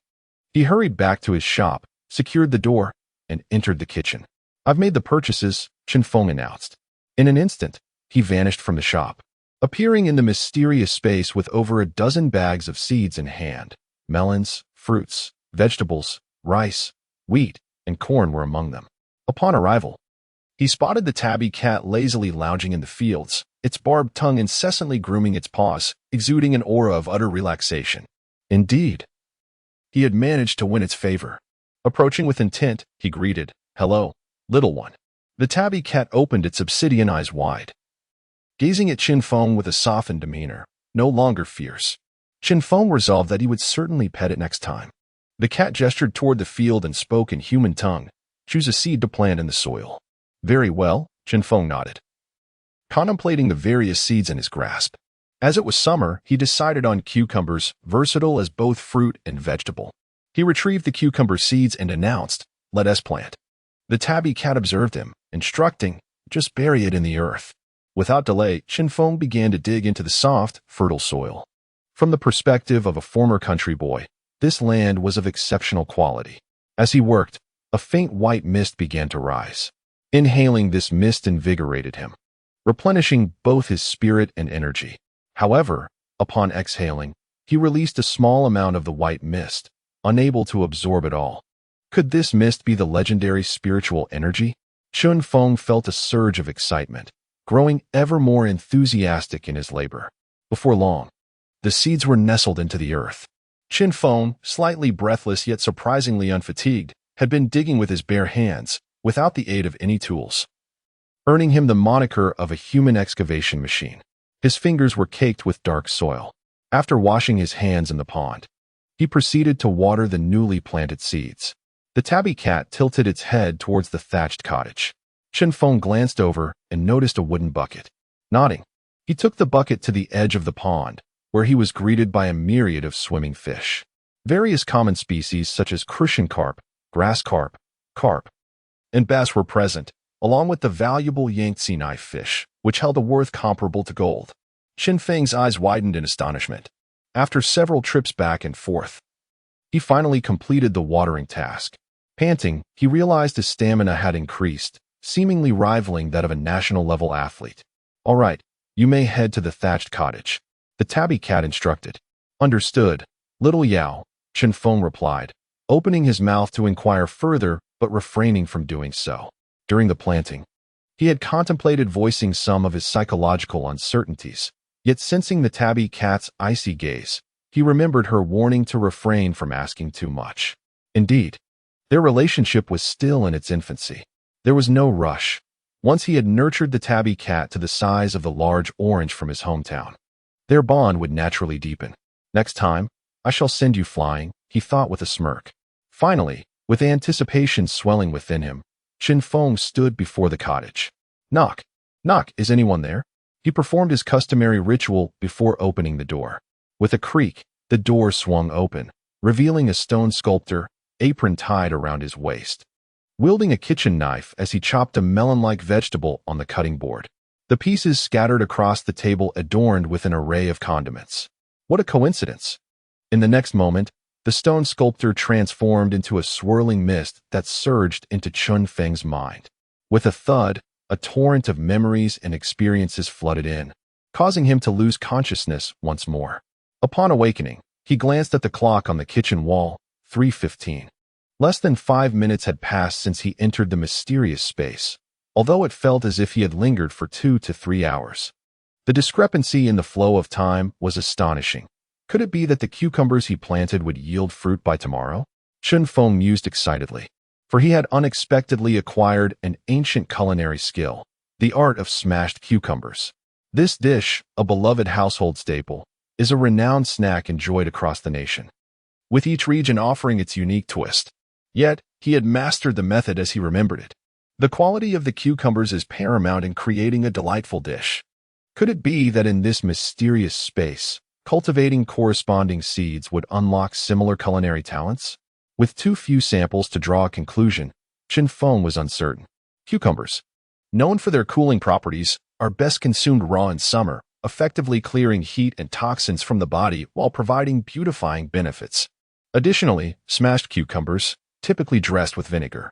he hurried back to his shop, secured the door, and entered the kitchen. "I've made the purchases," Chen Feng announced. In an instant, he vanished from the shop, appearing in the mysterious space with over a dozen bags of seeds in hand. Melons, fruits, vegetables, rice, wheat, and corn were among them. Upon arrival, he spotted the tabby cat lazily lounging in the fields, its barbed tongue incessantly grooming its paws, exuding an aura of utter relaxation. Indeed, he had managed to win its favor. Approaching with intent, he greeted, "Hello, little one." The tabby cat opened its obsidian eyes wide, gazing at Chen Feng with a softened demeanor, no longer fierce. Chen Feng resolved that he would certainly pet it next time. The cat gestured toward the field and spoke in human tongue. "Choose a seed to plant in the soil." "Very well," Chen Feng nodded, contemplating the various seeds in his grasp. As it was summer, he decided on cucumbers, versatile as both fruit and vegetable. He retrieved the cucumber seeds and announced, "Let us plant." The tabby cat observed him, instructing, "Just bury it in the earth." Without delay, Chen Feng began to dig into the soft, fertile soil. From the perspective of a former country boy, this land was of exceptional quality. As he worked, a faint white mist began to rise. Inhaling this mist invigorated him, replenishing both his spirit and energy. However, upon exhaling, he released a small amount of the white mist, unable to absorb it all. Could this mist be the legendary spiritual energy? Chen Feng felt a surge of excitement, growing ever more enthusiastic in his labor. Before long, the seeds were nestled into the earth. Chen Feng, slightly breathless yet surprisingly unfatigued, had been digging with his bare hands, without the aid of any tools, earning him the moniker of a human excavation machine. His fingers were caked with dark soil. After washing his hands in the pond, he proceeded to water the newly planted seeds. The tabby cat tilted its head towards the thatched cottage. Chen Feng glanced over and noticed a wooden bucket. Nodding, he took the bucket to the edge of the pond, where he was greeted by a myriad of swimming fish. Various common species such as crucian carp, grass carp, and bass were present, along with the valuable Yangtze knife fish, which held a worth comparable to gold. Chen Feng's eyes widened in astonishment. After several trips back and forth, he finally completed the watering task. Panting, he realized his stamina had increased, seemingly rivaling that of a national-level athlete. "All right, you may head to the thatched cottage," the tabby cat instructed. "Understood, little Yao," Chen Feng replied, opening his mouth to inquire further but refraining from doing so. During the planting, He had contemplated voicing some of his psychological uncertainties, yet sensing the tabby cat's icy gaze, he remembered her warning to refrain from asking too much. Indeed, their relationship was still in its infancy. There was no rush. Once he had nurtured the tabby cat to the size of the large orange from his hometown, their bond would naturally deepen. Next time, I shall send you flying, he thought with a smirk. Finally, with anticipation swelling within him, Chen Feng stood before the cottage. Knock, knock, is anyone there? He performed his customary ritual before opening the door. With a creak, the door swung open, revealing a stone sculptor, apron tied around his waist, wielding a kitchen knife as he chopped a melon-like vegetable on the cutting board. The pieces scattered across the table adorned with an array of condiments. What a coincidence! In the next moment, the stone sculptor transformed into a swirling mist that surged into Chen Feng's mind. With a thud, a torrent of memories and experiences flooded in, causing him to lose consciousness once more. Upon awakening, he glanced at the clock on the kitchen wall, 3:15. Less than 5 minutes had passed since he entered the mysterious space, although it felt as if he had lingered for 2 to 3 hours. The discrepancy in the flow of time was astonishing. Could it be that the cucumbers he planted would yield fruit by tomorrow? Chen Feng mused excitedly, for he had unexpectedly acquired an ancient culinary skill, the art of smashed cucumbers. This dish, a beloved household staple, is a renowned snack enjoyed across the nation, with each region offering its unique twist. Yet, he had mastered the method as he remembered it. The quality of the cucumbers is paramount in creating a delightful dish. Could it be that in this mysterious space, cultivating corresponding seeds would unlock similar culinary talents? With too few samples to draw a conclusion, Chen Feng was uncertain. Cucumbers, known for their cooling properties, are best consumed raw in summer, effectively clearing heat and toxins from the body while providing beautifying benefits. Additionally, smashed cucumbers, typically dressed with vinegar,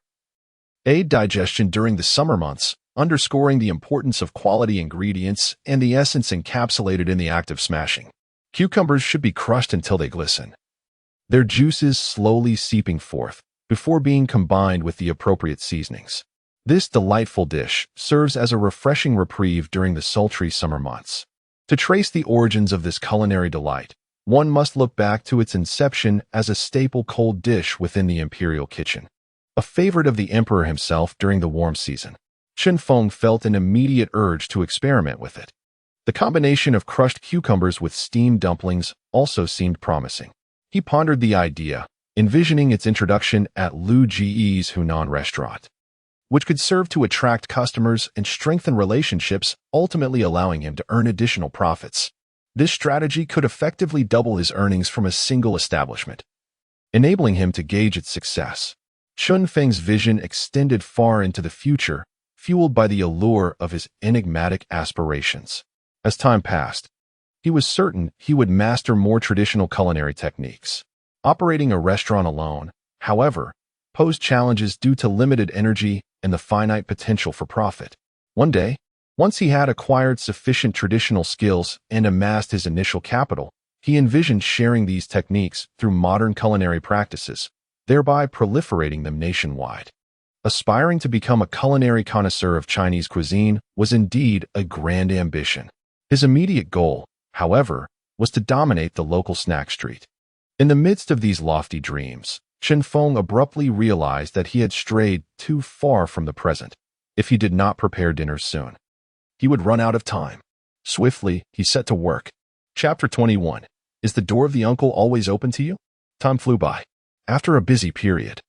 aid digestion during the summer months, underscoring the importance of quality ingredients and the essence encapsulated in the act of smashing. Cucumbers should be crushed until they glisten, their juices slowly seeping forth before being combined with the appropriate seasonings. This delightful dish serves as a refreshing reprieve during the sultry summer months. To trace the origins of this culinary delight, one must look back to its inception as a staple cold dish within the imperial kitchen, a favorite of the emperor himself during the warm season. Chen Feng felt an immediate urge to experiment with it. The combination of crushed cucumbers with steamed dumplings also seemed promising. He pondered the idea, envisioning its introduction at Lu Ji's Hunan restaurant, which could serve to attract customers and strengthen relationships, ultimately allowing him to earn additional profits. This strategy could effectively double his earnings from a single establishment, enabling him to gauge its success. Chen Feng's vision extended far into the future, fueled by the allure of his enigmatic aspirations. As time passed, he was certain he would master more traditional culinary techniques. Operating a restaurant alone, however, posed challenges due to limited energy and the finite potential for profit. One day, once he had acquired sufficient traditional skills and amassed his initial capital, he envisioned sharing these techniques through modern culinary practices, thereby proliferating them nationwide. Aspiring to become a culinary connoisseur of Chinese cuisine was indeed a grand ambition. His immediate goal, however, was to dominate the local snack street. In the midst of these lofty dreams, Chen Feng abruptly realized that he had strayed too far from the present. If he did not prepare dinner soon, he would run out of time. Swiftly, he set to work. Chapter 21. Is the door of the uncle always open to you? Time flew by. After a busy period,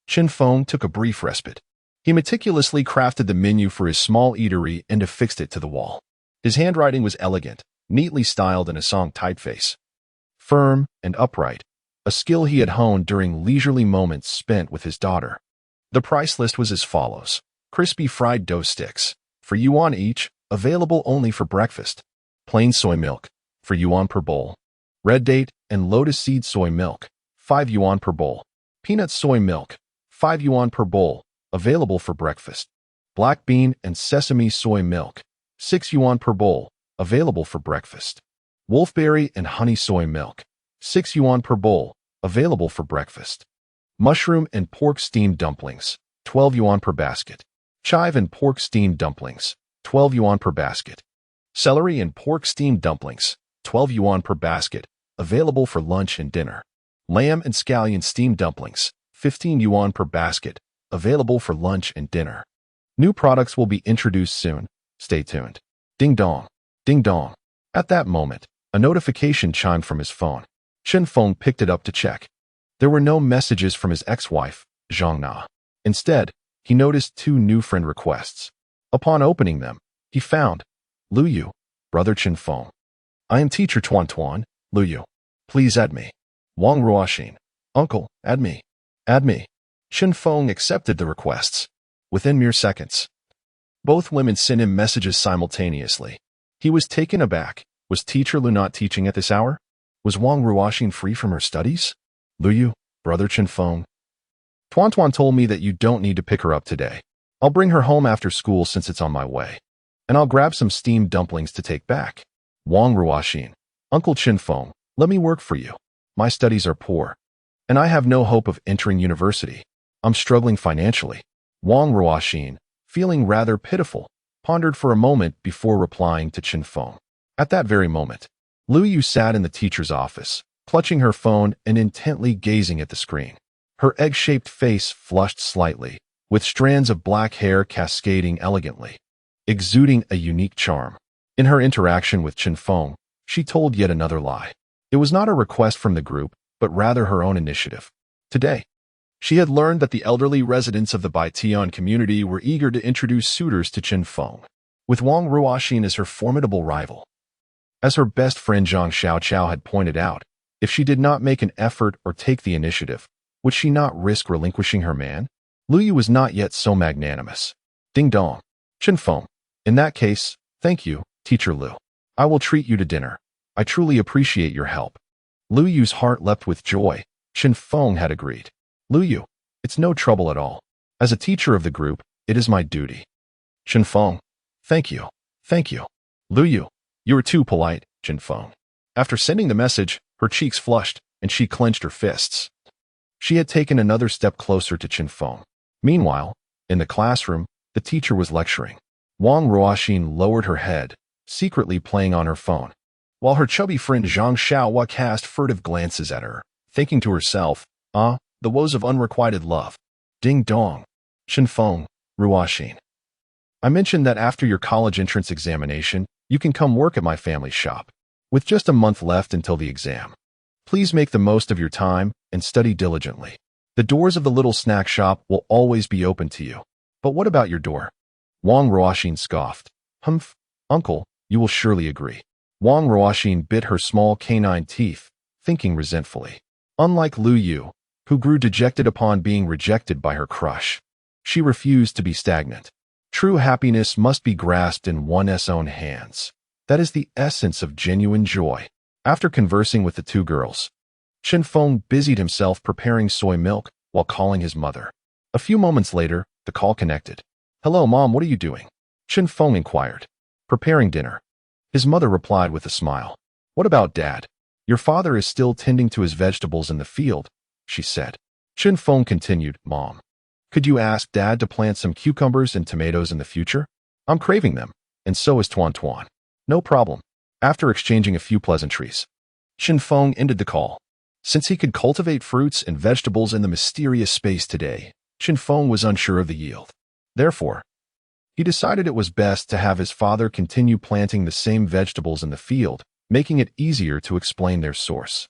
Chen Feng took a brief respite. He meticulously crafted the menu for his small eatery and affixed it to the wall. His handwriting was elegant, neatly styled in a Song typeface, firm and upright, a skill he had honed during leisurely moments spent with his daughter. The price list was as follows. Crispy fried dough sticks, for yuan each, available only for breakfast. Plain soy milk, for yuan per bowl. Red date and lotus seed soy milk, 5 yuan per bowl. Peanut soy milk, 5 yuan per bowl, available for breakfast. Black bean and sesame soy milk, 6 yuan per bowl, available for breakfast. Wolfberry and honey soy milk, 6 yuan per bowl, available for breakfast. Mushroom and pork steamed dumplings, 12 yuan per basket. Chive and pork steamed dumplings, 12 yuan per basket. Celery and pork steamed dumplings, 12 yuan per basket, available for lunch and dinner. Lamb and scallion steamed dumplings, 15 yuan per basket, available for lunch and dinner. New products will be introduced soon. Stay tuned. Ding dong. Ding dong. At that moment, a notification chimed from his phone. Chen Feng picked it up to check. There were no messages from his ex-wife, Zhang Na. Instead, he noticed 2 new friend requests. Upon opening them, he found Lu Yu, brother Chen Feng. I am teacher Tuan Tuan, Lu Yu. Please add me. Wang Ruoxin, uncle, add me. Add me. Chen Feng accepted the requests. Within mere seconds, both women sent him messages simultaneously. He was taken aback. Was teacher Lu not teaching at this hour? Was Wang Ruoxin free from her studies? Lu Yu, brother Chen Feng. Tuan Tuan told me that you don't need to pick her up today. I'll bring her home after school since it's on my way. And I'll grab some steamed dumplings to take back. Wang Ruoxin, Uncle Chen Feng, let me work for you. My studies are poor, and I have no hope of entering university. I'm struggling financially. Wang Ruoxin, feeling rather pitiful, pondered for a moment before replying to Chen Feng. At that very moment, Lu Yu sat in the teacher's office, clutching her phone and intently gazing at the screen. Her egg-shaped face flushed slightly, with strands of black hair cascading elegantly, exuding a unique charm. In her interaction with Chen Feng, she told yet another lie. It was not a request from the group, but rather her own initiative. Today, she had learned that the elderly residents of the piety community were eager to introduce suitors to Chen Feng, with Wang Ruoxin as her formidable rival. As her best friend Zhang Xiaoqiao had pointed out, if she did not make an effort or take the initiative, would she not risk relinquishing her man? Lu Yu was not yet so magnanimous. Ding dong. Chen Feng. In that case, thank you, Teacher Lu. I will treat you to dinner. I truly appreciate your help. Lu Yu's heart leapt with joy. Chen Feng had agreed. Lu Yu, it's no trouble at all. As a teacher of the group, it is my duty. Chen Feng. Thank you. Thank you. Lu Yu, you are too polite, Chen Feng. After sending the message, her cheeks flushed, and she clenched her fists. She had taken another step closer to Chen Feng. Meanwhile, in the classroom, the teacher was lecturing. Wang Ruoxin lowered her head, secretly playing on her phone, while her chubby friend Zhang Xiaohua cast furtive glances at her, thinking to herself, the woes of unrequited love. Ding dong. Chen Feng, Ruoxin. I mentioned that after your college entrance examination, you can come work at my family shop. With just a month left until the exam, please make the most of your time and study diligently. The doors of the little snack shop will always be open to you. But what about your door? Wang Ruoxin scoffed. Humph, uncle, you will surely agree. Wang Ruoxin bit her small canine teeth, thinking resentfully. Unlike Lu Yu, who grew dejected upon being rejected by her crush, she refused to be stagnant. True happiness must be grasped in one's own hands. That is the essence of genuine joy. After conversing with the 2 girls, Chen Feng busied himself preparing soy milk while calling his mother. A few moments later, the call connected. Hello, Mom, what are you doing? Chen Feng inquired. Preparing dinner. His mother replied with a smile. What about Dad? Your father is still tending to his vegetables in the field, she said. Chen Feng continued, Mom, could you ask Dad to plant some cucumbers and tomatoes in the future? I'm craving them, and so is Tuan Tuan. No problem. After exchanging a few pleasantries, Chen Feng ended the call. Since he could cultivate fruits and vegetables in the mysterious space today, Chen Feng was unsure of the yield. Therefore, he decided it was best to have his father continue planting the same vegetables in the field, making it easier to explain their source.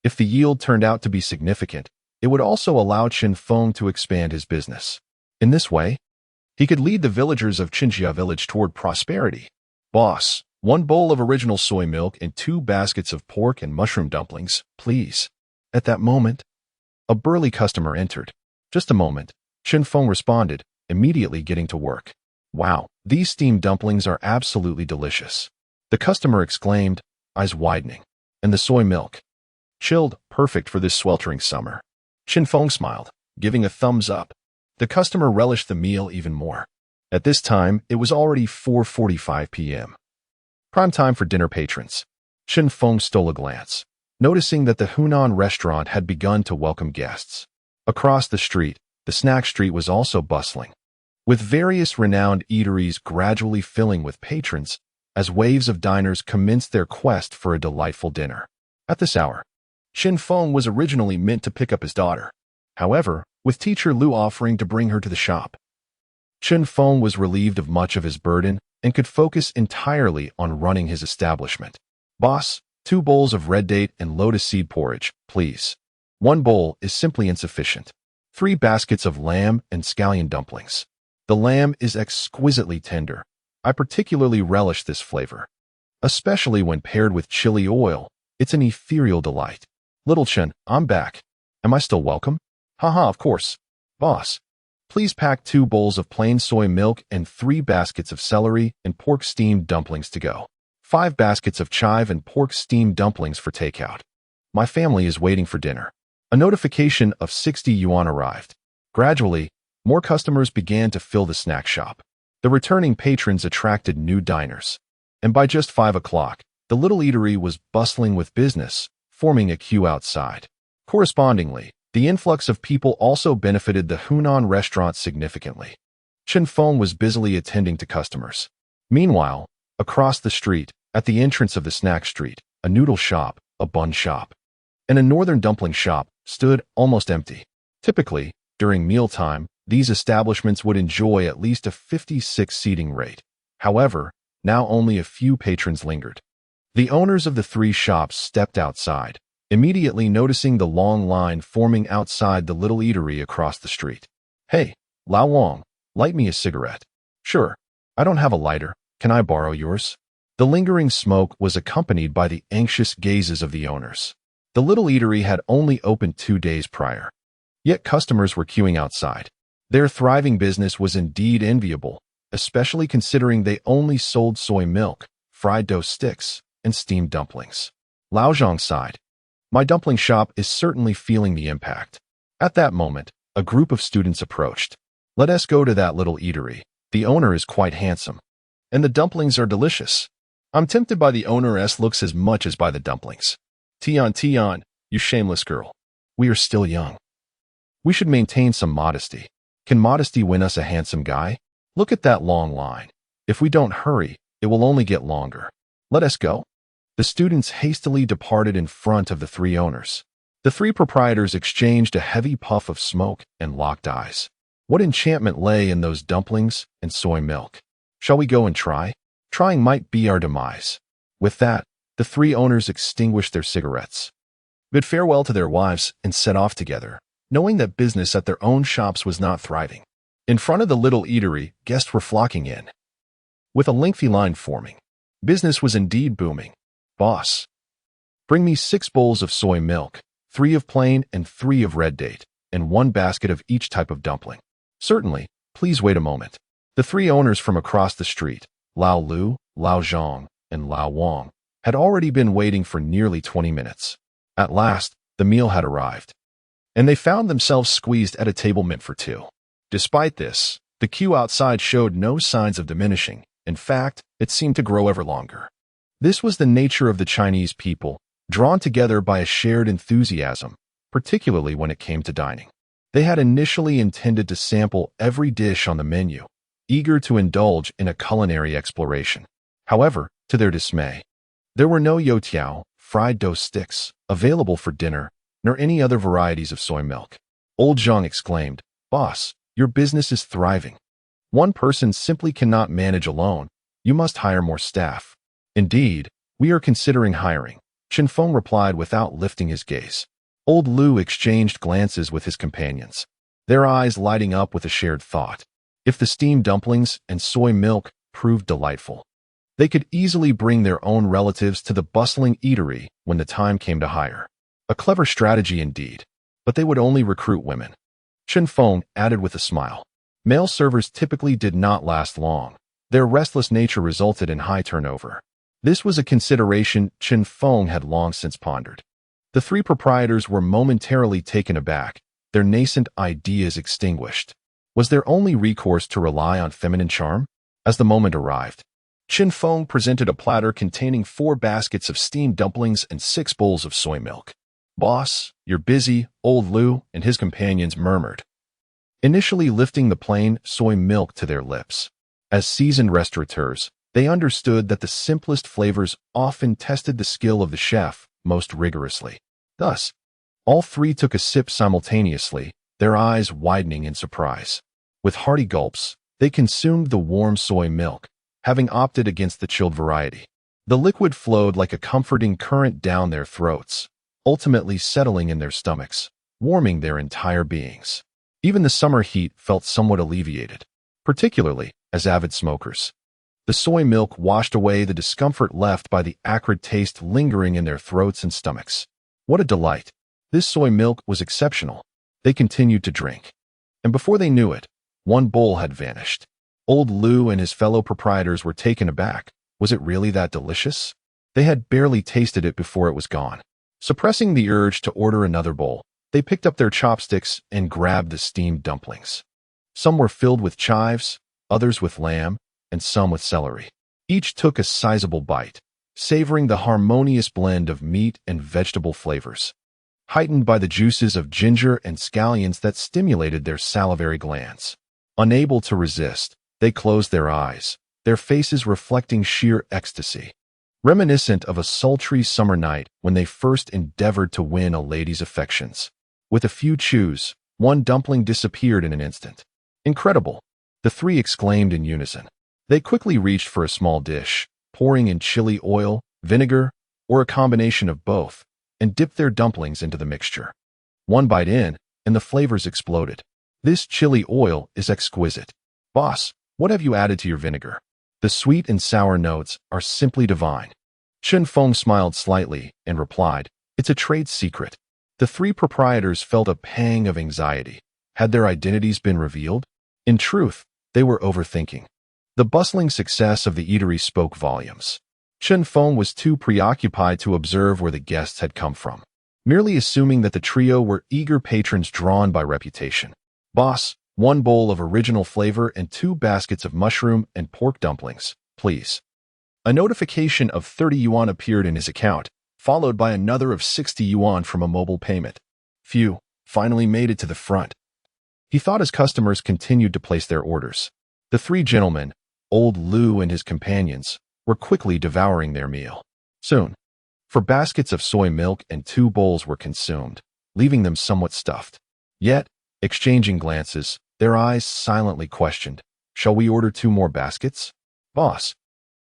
If the yield turned out to be significant, it would also allow Chen Feng to expand his business. In this way, he could lead the villagers of Qinjia village toward prosperity. Boss, 1 bowl of original soy milk and 2 baskets of pork and mushroom dumplings, please. At that moment, a burly customer entered. Just a moment, Chen Feng responded, immediately getting to work. Wow, these steamed dumplings are absolutely delicious. The customer exclaimed, eyes widening. And the soy milk? Chilled, perfect for this sweltering summer. Chen Feng smiled, giving a thumbs up. The customer relished the meal even more. At this time, it was already 4:45 p.m. Prime time for dinner patrons. Chen Feng stole a glance, noticing that the Hunan restaurant had begun to welcome guests. Across the street, the snack street was also bustling, with various renowned eateries gradually filling with patrons as waves of diners commenced their quest for a delightful dinner. At this hour, Chen Feng was originally meant to pick up his daughter. However, with teacher Lu offering to bring her to the shop, Chen Feng was relieved of much of his burden and could focus entirely on running his establishment. Boss, 2 bowls of red date and lotus seed porridge, please. 1 bowl is simply insufficient. 3 baskets of lamb and scallion dumplings. The lamb is exquisitely tender. I particularly relish this flavor. Especially when paired with chili oil, it's an ethereal delight. Little Chen, I'm back. Am I still welcome? Haha, of course. Boss, please pack 2 bowls of plain soy milk and 3 baskets of celery and pork steamed dumplings to go. 5 baskets of chive and pork steamed dumplings for takeout. My family is waiting for dinner. A notification of 60 yuan arrived. Gradually, more customers began to fill the snack shop. The returning patrons attracted new diners. And by just 5 o'clock, the little eatery was bustling with business, forming a queue outside. Correspondingly, the influx of people also benefited the Hunan restaurant significantly. Chen Feng was busily attending to customers. Meanwhile, across the street, at the entrance of the snack street, a noodle shop, a bun shop, and a northern dumpling shop stood almost empty. Typically, during mealtime, these establishments would enjoy at least a 56 seating rate. However, now only a few patrons lingered. The owners of the 3 shops stepped outside, immediately noticing the long line forming outside the little eatery across the street. Hey, Lao Wang, light me a cigarette. Sure, I don't have a lighter. Can I borrow yours? The lingering smoke was accompanied by the anxious gazes of the owners. The little eatery had only opened 2 days prior. Yet customers were queuing outside. Their thriving business was indeed enviable, especially considering they only sold soy milk, fried dough sticks, and steamed dumplings. Lao Zhang sighed. My dumpling shop is certainly feeling the impact. At that moment, a group of students approached. Let us go to that little eatery. The owner is quite handsome. And the dumplings are delicious. I'm tempted by the owner's looks as much as by the dumplings. Tian, you shameless girl. We are still young. We should maintain some modesty. Can modesty win us a handsome guy? Look at that long line. If we don't hurry, it will only get longer. Let us go. The students hastily departed in front of the 3 owners. The 3 proprietors exchanged a heavy puff of smoke and locked eyes. What enchantment lay in those dumplings and soy milk? Shall we go and try? Trying might be our demise. With that, the 3 owners extinguished their cigarettes, bid farewell to their wives, and set off together, knowing that business at their own shops was not thriving. In front of the little eatery, guests were flocking in, with a lengthy line forming. Business was indeed booming. Boss, bring me 6 bowls of soy milk, 3 of plain and 3 of red date, and 1 basket of each type of dumpling. Certainly, please wait a moment. The 3 owners from across the street, Lao Lu, Lao Zhang, and Lao Wang, had already been waiting for nearly 20 minutes. At last, the meal had arrived, and they found themselves squeezed at a table meant for 2. Despite this, the queue outside showed no signs of diminishing. In fact, it seemed to grow ever longer. This was the nature of the Chinese people, drawn together by a shared enthusiasm, particularly when it came to dining. They had initially intended to sample every dish on the menu, eager to indulge in a culinary exploration. However, to their dismay, there were no youtiao, fried dough sticks, available for dinner, nor any other varieties of soy milk. Old Zhang exclaimed, Boss, your business is thriving. One person simply cannot manage alone. You must hire more staff. Indeed, we are considering hiring, Chen Feng replied without lifting his gaze. Old Lu exchanged glances with his companions, their eyes lighting up with a shared thought. If the steamed dumplings and soy milk proved delightful, they could easily bring their own relatives to the bustling eatery when the time came to hire. A clever strategy indeed, but they would only recruit women. Chen Feng added with a smile. Male servers typically did not last long. Their restless nature resulted in high turnover. This was a consideration Chen Feng had long since pondered. The 3 proprietors were momentarily taken aback, their nascent ideas extinguished. Was their only recourse to rely on feminine charm? As the moment arrived, Chen Feng presented a platter containing 4 baskets of steamed dumplings and 6 bowls of soy milk. Boss, you're busy, Old Lu and his companions murmured. initially lifting the plain soy milk to their lips. As seasoned restaurateurs, they understood that the simplest flavors often tested the skill of the chef most rigorously. Thus, all three took a sip simultaneously, their eyes widening in surprise. With hearty gulps, they consumed the warm soy milk, having opted against the chilled variety. The liquid flowed like a comforting current down their throats, ultimately settling in their stomachs, warming their entire beings. Even the summer heat felt somewhat alleviated, particularly as avid smokers. The soy milk washed away the discomfort left by the acrid taste lingering in their throats and stomachs. What a delight! This soy milk was exceptional. They continued to drink. And before they knew it, one bowl had vanished. Old Lou and his fellow proprietors were taken aback. Was it really that delicious? They had barely tasted it before it was gone. Suppressing the urge to order another bowl, they picked up their chopsticks and grabbed the steamed dumplings. Some were filled with chives, others with lamb, and some with celery. Each took a sizable bite, savoring the harmonious blend of meat and vegetable flavors, heightened by the juices of ginger and scallions that stimulated their salivary glands. Unable to resist, they closed their eyes, their faces reflecting sheer ecstasy, reminiscent of a sultry summer night when they first endeavored to win a lady's affections. With a few chews, one dumpling disappeared in an instant. Incredible! The three exclaimed in unison. They quickly reached for a small dish, pouring in chili oil, vinegar, or a combination of both, and dipped their dumplings into the mixture. One bite in, and the flavors exploded. This chili oil is exquisite. Boss, what have you added to your vinegar? The sweet and sour notes are simply divine. Chen Feng smiled slightly and replied, "It's a trade secret." The three proprietors felt a pang of anxiety. Had their identities been revealed? In truth, they were overthinking. The bustling success of the eatery spoke volumes. Chen Feng was too preoccupied to observe where the guests had come from, merely assuming that the trio were eager patrons drawn by reputation. "Boss, one bowl of original flavor and 2 baskets of mushroom and pork dumplings, please." A notification of 30 yuan appeared in his account, followed by another of 60 yuan from a mobile payment. Phew, finally made it to the front. He thought as customers continued to place their orders. The three gentlemen, old Lou and his companions, were quickly devouring their meal. Soon, 4 baskets of soy milk and 2 bowls were consumed, leaving them somewhat stuffed. Yet, exchanging glances, their eyes silently questioned, "Shall we order 2 more baskets?" "Boss,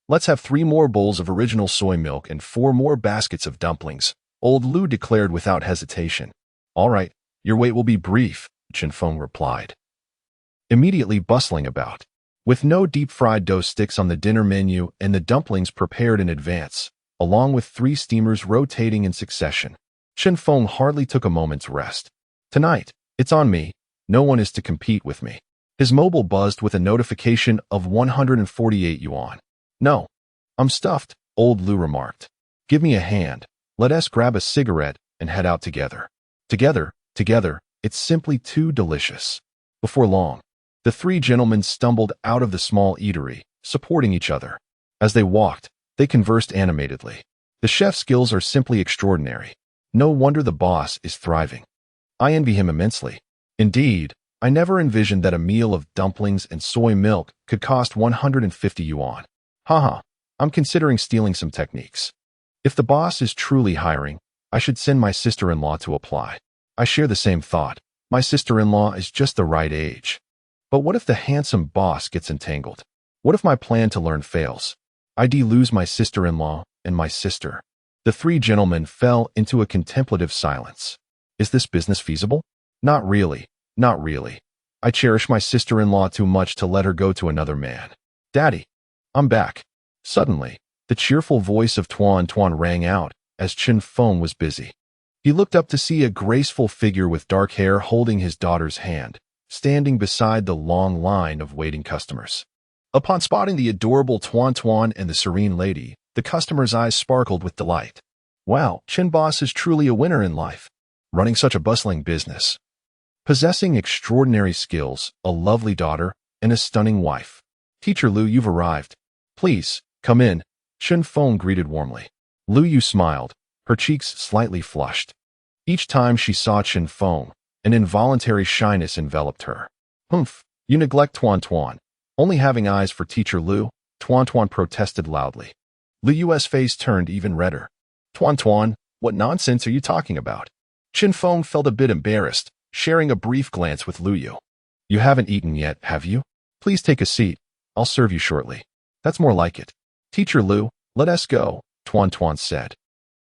let's have 3 more bowls of original soy milk and 4 more baskets of dumplings," old Lou declared without hesitation. "All right, your wait will be brief," Chen Feng replied, immediately bustling about. With no deep-fried dough sticks on the dinner menu and the dumplings prepared in advance, along with 3 steamers rotating in succession, Chen Feng hardly took a moment's rest. "Tonight, it's on me. No one is to compete with me." His mobile buzzed with a notification of 148 yuan. "No, I'm stuffed," old Lou remarked. "Give me a hand. Let us grab a cigarette and head out together. Together, it's simply too delicious." Before long, the 3 gentlemen stumbled out of the small eatery, supporting each other. As they walked, they conversed animatedly. "The chef's skills are simply extraordinary. No wonder the boss is thriving. I envy him immensely. Indeed, I never envisioned that a meal of dumplings and soy milk could cost 150 yuan. Haha, I'm considering stealing some techniques. If the boss is truly hiring, I should send my sister-in-law to apply." I share the same thought. My sister-in-law is just the right age. But what if the handsome boss gets entangled? What if my plan to learn fails? I'd lose my sister-in-law and my sister. The 3 gentlemen fell into a contemplative silence. Is this business feasible? Not really. I cherish my sister-in-law too much to let her go to another man. "Daddy, I'm back." Suddenly, the cheerful voice of Tuan rang out as Chen Feng was busy. He looked up to see a graceful figure with dark hair holding his daughter's hand, standing beside the long line of waiting customers. Upon spotting the adorable Tuan and the serene lady, the customer's eyes sparkled with delight. Wow, Chen Boss is truly a winner in life, running such a bustling business, possessing extraordinary skills, a lovely daughter, and a stunning wife. "Teacher Liu, you've arrived. Please, come in," Chen Feng greeted warmly. Liu Yu smiled, her cheeks slightly flushed. Each time she saw Chen Feng, an involuntary shyness enveloped her. Humph, you neglect Tuan Tuan. Only having eyes for Teacher Lu, Tuan Tuan protested loudly. Lu Yu's face turned even redder. Tuan Tuan, what nonsense are you talking about? Chen Feng felt a bit embarrassed, sharing a brief glance with Lu Yu. You haven't eaten yet, have you? Please take a seat. I'll serve you shortly. That's more like it. Teacher Lu, let us go, Tuan Tuan said,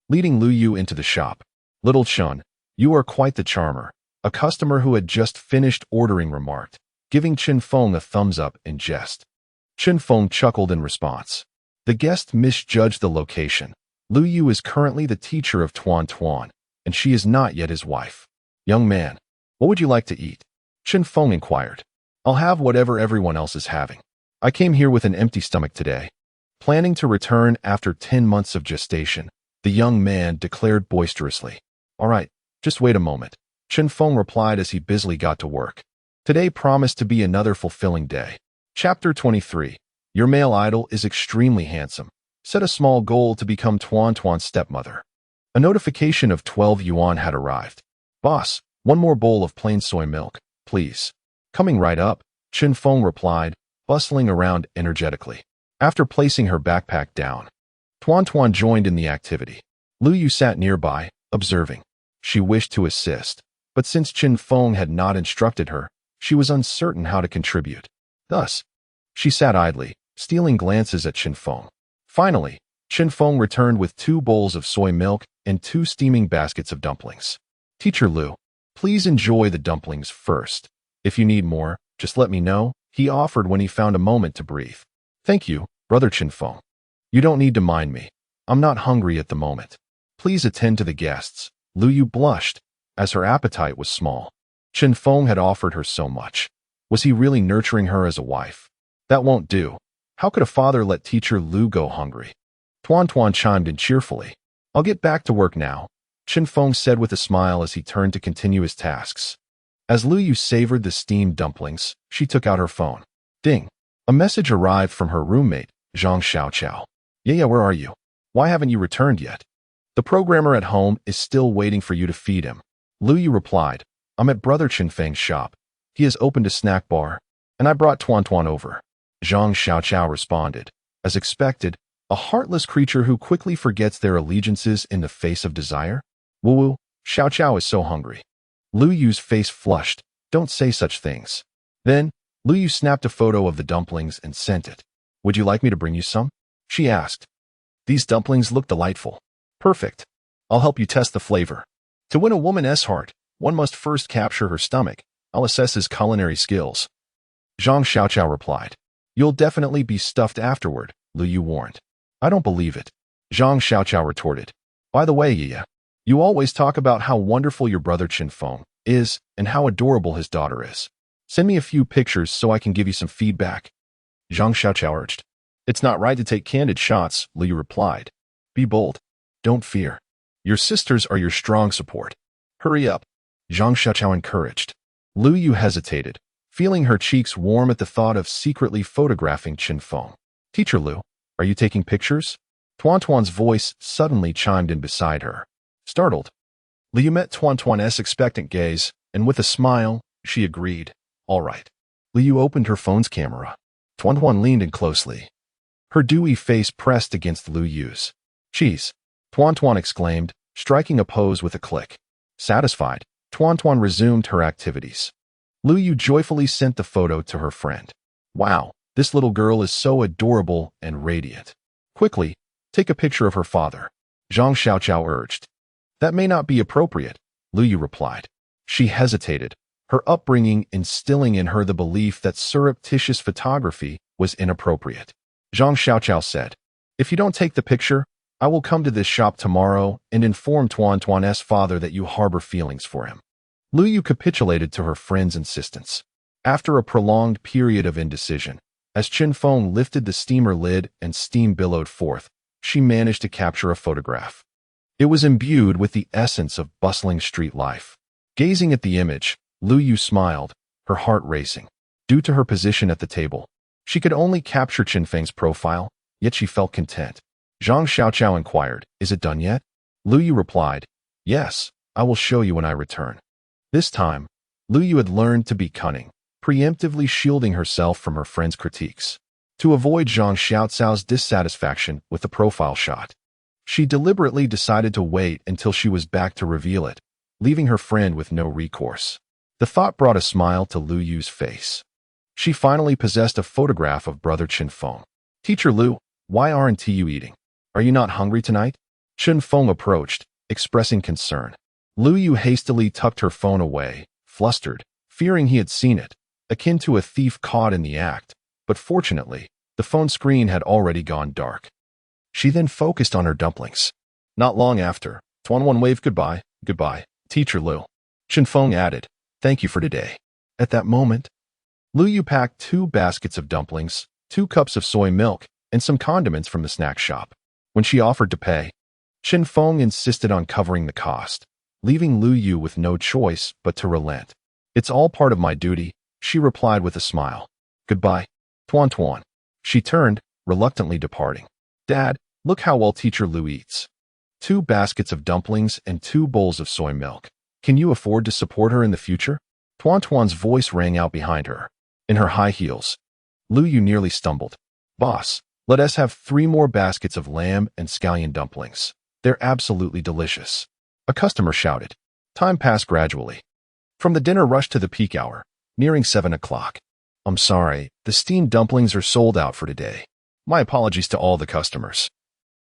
leading Lu Yu into the shop. Little Chun, you are quite the charmer, a customer who had just finished ordering remarked, giving Chen Feng a thumbs up in jest. Chen Feng chuckled in response. The guest misjudged the location. Lu Yu is currently the teacher of Tuan Tuan, and she is not yet his wife. Young man, what would you like to eat? Chen Feng inquired. I'll have whatever everyone else is having. I came here with an empty stomach today. Planning to return after 10 months of gestation, the young man declared boisterously. All right, just wait a moment, Chen Feng replied as he busily got to work. Today promised to be another fulfilling day. Chapter 23. Your male idol is extremely handsome. Set a small goal to become Tuan Tuan's stepmother. A notification of 12 yuan had arrived. Boss, one more bowl of plain soy milk, please. Coming right up, Chen Feng replied, bustling around energetically. After placing her backpack down, Tuan Tuan joined in the activity. Lu Yu sat nearby, observing. She wished to assist, but since Chen Feng had not instructed her, she was uncertain how to contribute. Thus, she sat idly, stealing glances at Chen Feng. Finally, Chen Feng returned with 2 bowls of soy milk and 2 steaming baskets of dumplings. Teacher Lu, please enjoy the dumplings first. If you need more, just let me know, he offered when he found a moment to breathe. Thank you, Brother Chen Feng. You don't need to mind me. I'm not hungry at the moment. Please attend to the guests. Lu Yu blushed, as her appetite was small. Chen Feng had offered her so much. Was he really nurturing her as a wife? That won't do. How could a father let Teacher Lu go hungry? Tuan Tuan chimed in cheerfully. I'll get back to work now, Chen Feng said with a smile as he turned to continue his tasks. As Lu Yu savored the steamed dumplings, she took out her phone. Ding! A message arrived from her roommate, Zhang Xiaoqiao. Yeah, where are you? Why haven't you returned yet? The programmer at home is still waiting for you to feed him. Lu Yu replied, I'm at Brother Chen Feng's shop. He has opened a snack bar, and I brought Tuan Tuan over. Zhang Xiaoqiao responded. As expected, a heartless creature who quickly forgets their allegiances in the face of desire? Woo-woo, Xiaoqiao is so hungry. Lu Yu's face flushed. Don't say such things. Then, Lu Yu snapped a photo of the dumplings and sent it. Would you like me to bring you some? She asked. These dumplings look delightful. Perfect. I'll help you test the flavor. To win a woman's heart, one must first capture her stomach. I'll assess his culinary skills. Zhang Xiaoqiao replied. You'll definitely be stuffed afterward, Lu Yu warned. I don't believe it. Zhang Xiaoqiao retorted. By the way, you always talk about how wonderful your brother Chen Feng is and how adorable his daughter is. Send me a few pictures so I can give you some feedback. Zhang Xiaoqiao urged. It's not right to take candid shots, Lu Yu replied. Be bold. Don't fear. Your sisters are your strong support. Hurry up, Zhang Xiaoqiao encouraged. Lu Yu hesitated, feeling her cheeks warm at the thought of secretly photographing Chen Feng. Teacher Lu, are you taking pictures? Tuan Tuan's voice suddenly chimed in beside her. Startled, Lu Yu met Tuan Tuan's expectant gaze, and with a smile, she agreed. All right. Lu Yu opened her phone's camera. Tuan Tuan leaned in closely. Her dewy face pressed against Lu Yu's. Cheese, Tuan Tuan exclaimed, striking a pose with a click. Satisfied, Tuan Tuan resumed her activities. Lu Yu joyfully sent the photo to her friend. Wow, this little girl is so adorable and radiant. Quickly, take a picture of her father, Zhang Xiaoqiao urged. That may not be appropriate, Lu Yu replied. She hesitated, her upbringing instilling in her the belief that surreptitious photography was inappropriate. Zhang Xiaoqiao said, If you don't take the picture, I will come to this shop tomorrow and inform Tuan Tuan's father that you harbor feelings for him. Lu Yu capitulated to her friend's insistence. After a prolonged period of indecision, as Chen Feng lifted the steamer lid and steam billowed forth, she managed to capture a photograph. It was imbued with the essence of bustling street life. Gazing at the image, Lu Yu smiled, her heart racing. Due to her position at the table, she could only capture Chen Feng's profile, yet she felt content. Zhang Xiaoqiao inquired, Is it done yet? Lu Yu replied, Yes, I will show you when I return. This time, Lu Yu had learned to be cunning. preemptively shielding herself from her friend's critiques. To avoid Zhang Xiaocao's dissatisfaction with the profile shot, she deliberately decided to wait until she was back to reveal it, leaving her friend with no recourse. The thought brought a smile to Lu Yu's face. She finally possessed a photograph of brother Chen Feng. "Teacher Lu, why aren't you eating? Are you not hungry tonight?" Chen Feng approached, expressing concern. Lu Yu hastily tucked her phone away, flustered, fearing he had seen it, akin to a thief caught in the act, but fortunately, the phone screen had already gone dark. She then focused on her dumplings. Not long after, Tuan waved goodbye, Teacher Lu. Chen Feng added, "Thank you for today." At that moment, Lu Yu packed 2 baskets of dumplings, 2 cups of soy milk, and some condiments from the snack shop. When she offered to pay, Chen Feng insisted on covering the cost, leaving Lu Yu with no choice but to relent. "It's all part of my duty," she replied with a smile. "Goodbye, Tuan." She turned, reluctantly departing. "Dad, look how well Teacher Lu eats. 2 baskets of dumplings and 2 bowls of soy milk. Can you afford to support her in the future?" Tuan's voice rang out behind her. In her high heels, Lu Yu nearly stumbled. "Boss, let us have 3 more baskets of lamb and scallion dumplings. They're absolutely delicious," a customer shouted. Time passed gradually. From the dinner rush to the peak hour, nearing 7 o'clock. "I'm sorry, the steamed dumplings are sold out for today. My apologies to all the customers.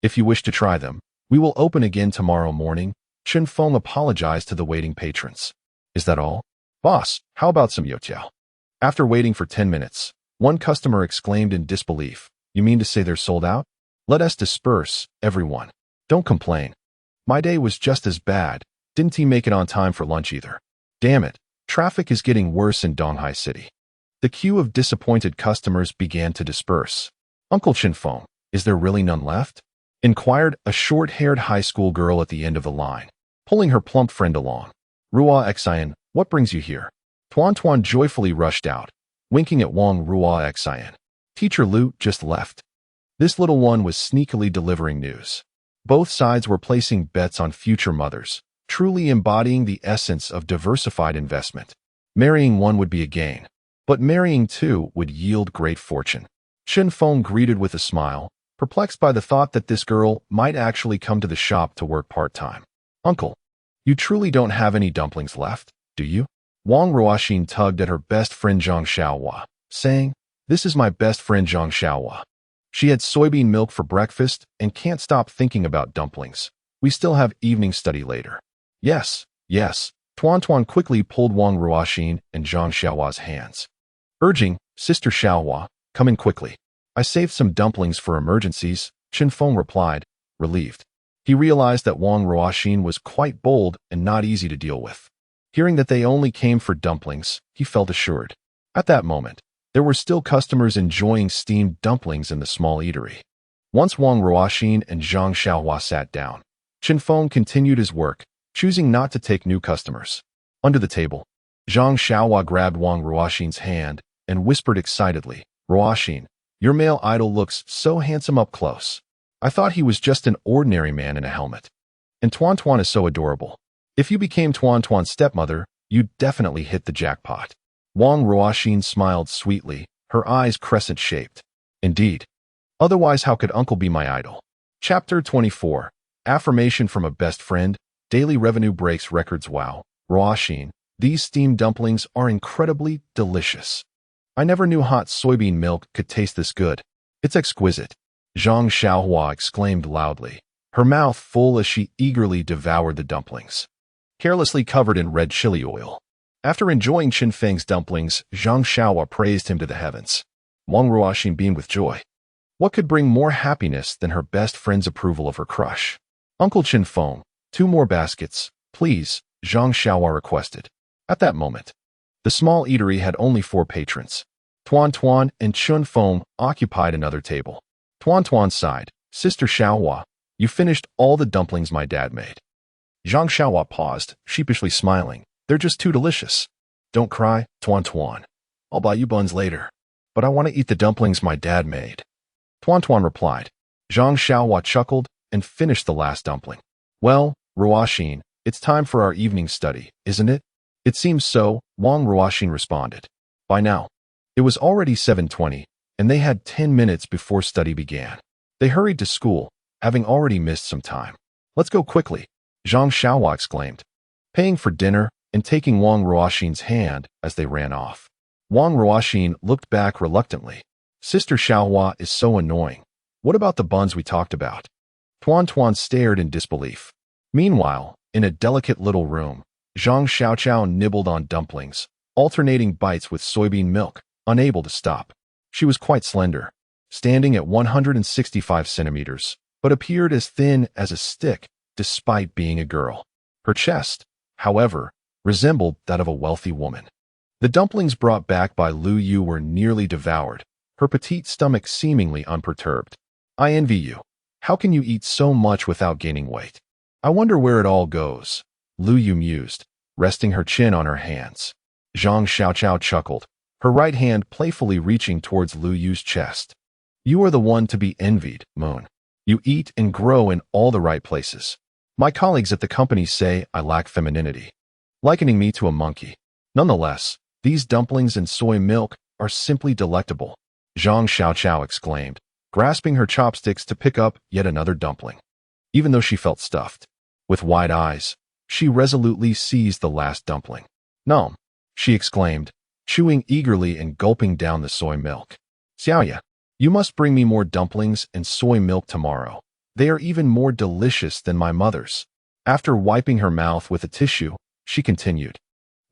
If you wish to try them, we will open again tomorrow morning," Chen Feng apologized to the waiting patrons. "Is that all? Boss, how about some youtiao?" After waiting for 10 minutes, one customer exclaimed in disbelief, "You mean to say they're sold out? Let us disperse, everyone. Don't complain. My day was just as bad. Didn't he make it on time for lunch either? Damn it, traffic is getting worse in Donghai City." The queue of disappointed customers began to disperse. "Uncle Chen Feng, is there really none left?" inquired a short-haired high school girl at the end of the line, pulling her plump friend along. "Rua Xian, what brings you here?" Tuan joyfully rushed out, winking at Wang Rua Xian. "Teacher Lu just left." This little one was sneakily delivering news. Both sides were placing bets on future mothers, truly embodying the essence of diversified investment. Marrying one would be a gain, but marrying 2 would yield great fortune. Chen Feng greeted with a smile, perplexed by the thought that this girl might actually come to the shop to work part-time. "Uncle, you truly don't have any dumplings left, do you?" Wang Ruoxin tugged at her best friend Zhang Xiaohua, saying, "This is my best friend Zhang Xiaohua. She had soybean milk for breakfast and can't stop thinking about dumplings. We still have evening study later." Yes. Tuan quickly pulled Wang Ruoxin and Zhang Xiaohua's hands, urging, "Sister Xiaohua, come in quickly. I saved some dumplings for emergencies," Chen Feng replied, relieved. He realized that Wang Ruoxin was quite bold and not easy to deal with. Hearing that they only came for dumplings, he felt assured. At that moment, there were still customers enjoying steamed dumplings in the small eatery. Once Wang Ruoxin and Zhang Xiaohua sat down, Chen Feng continued his work, choosing not to take new customers. Under the table, Zhang Xiaohua grabbed Wang Ruoxin's hand and whispered excitedly, "Ruoxin, your male idol looks so handsome up close. I thought he was just an ordinary man in a helmet. And Tuan is so adorable. If you became Tuan's stepmother, you'd definitely hit the jackpot." Wang Ruoxin smiled sweetly, her eyes crescent-shaped. "Indeed. Otherwise, how could Uncle be my idol?" Chapter 24. Affirmation from a Best Friend. Daily revenue breaks records. Wow, Ruoxin, these steamed dumplings are incredibly delicious. I never knew hot soybean milk could taste this good. It's exquisite. Zhang Xiaohua exclaimed loudly, her mouth full as she eagerly devoured the dumplings, carelessly covered in red chili oil. After enjoying Chen Feng's dumplings, Zhang Xiaohua praised him to the heavens. Wang Ruoxin beamed with joy. What could bring more happiness than her best friend's approval of her crush? "Uncle Chen Feng, 2 more baskets, please," Zhang Xiaohua requested. At that moment, the small eatery had only 4 patrons. Tuan and Chen Feng occupied another table. Tuan sighed, "Sister Xiaohua, you finished all the dumplings my dad made." Zhang Xiaohua paused, sheepishly smiling. "They're just too delicious." "Don't cry, Tuan. I'll buy you buns later. But I want to eat the dumplings my dad made." Tuan replied. Zhang Xiaohua chuckled and finished the last dumpling. "Well, Ruoxin, it's time for our evening study, isn't it?" "It seems so," Wang Ruoxin responded. By now, it was already 7:20, and they had 10 minutes before study began. They hurried to school, having already missed some time. Let's go quickly, Zhang Xiaohua exclaimed, paying for dinner and taking Wang Ruoxin's hand as they ran off. Wang Ruoxin looked back reluctantly. Sister Xiaohua is so annoying. What about the buns we talked about? Tuan stared in disbelief. Meanwhile, in a delicate little room, Zhang Xiaochao nibbled on dumplings, alternating bites with soybean milk, unable to stop. She was quite slender, standing at 165 centimeters, but appeared as thin as a stick despite being a girl. Her chest, however, resembled that of a wealthy woman. The dumplings brought back by Lu Yu were nearly devoured, her petite stomach seemingly unperturbed. I envy you. How can you eat so much without gaining weight? I wonder where it all goes, Lu Yu mused, resting her chin on her hands. Zhang Xiaochao chuckled, her right hand playfully reaching towards Lu Yu's chest. You are the one to be envied, Moon. You eat and grow in all the right places. My colleagues at the company say I lack femininity, likening me to a monkey. Nonetheless, these dumplings and soy milk are simply delectable, Zhang Xiaochao exclaimed, grasping her chopsticks to pick up yet another dumpling. Even though she felt stuffed, with wide eyes, she resolutely seized the last dumpling. Nom, she exclaimed, chewing eagerly and gulping down the soy milk. Xiaoya, you must bring me more dumplings and soy milk tomorrow. They are even more delicious than my mother's. After wiping her mouth with a tissue, she continued.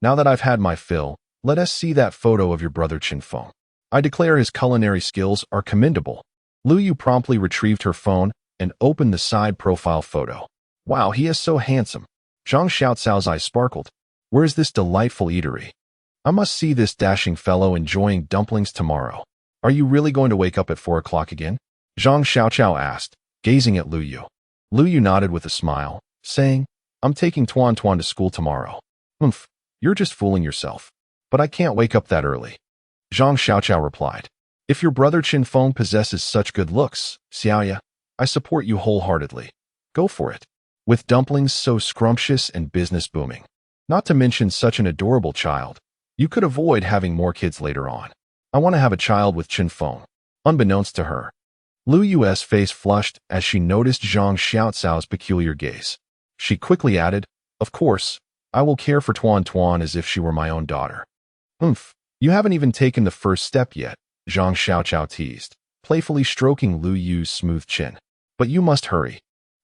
Now that I've had my fill, let us see that photo of your brother Chen Feng. I declare his culinary skills are commendable. Lu Yu promptly retrieved her phone and opened the side profile photo. Wow, he is so handsome. Zhang Xiaocao's eyes sparkled. Where is this delightful eatery? I must see this dashing fellow enjoying dumplings tomorrow. Are you really going to wake up at 4 o'clock again? Zhang Xiaochao asked, gazing at Lu Yu. Lu Yu nodded with a smile, saying, I'm taking Tuan to school tomorrow. Humph, you're just fooling yourself. But I can't wake up that early. Zhang Xiaochao replied. If your brother Chen Feng possesses such good looks, Xiaoya, I support you wholeheartedly. Go for it. With dumplings so scrumptious and business booming, not to mention such an adorable child, you could avoid having more kids later on. I want to have a child with Chen Feng. Unbeknownst to her, Lu Yu's face flushed as she noticed Zhang Xiaocao's peculiar gaze. She quickly added, Of course, I will care for Tuan as if she were my own daughter. Humph, you haven't even taken the first step yet, Zhang Xiaochao teased, playfully stroking Lu Yu's smooth chin. But you must hurry.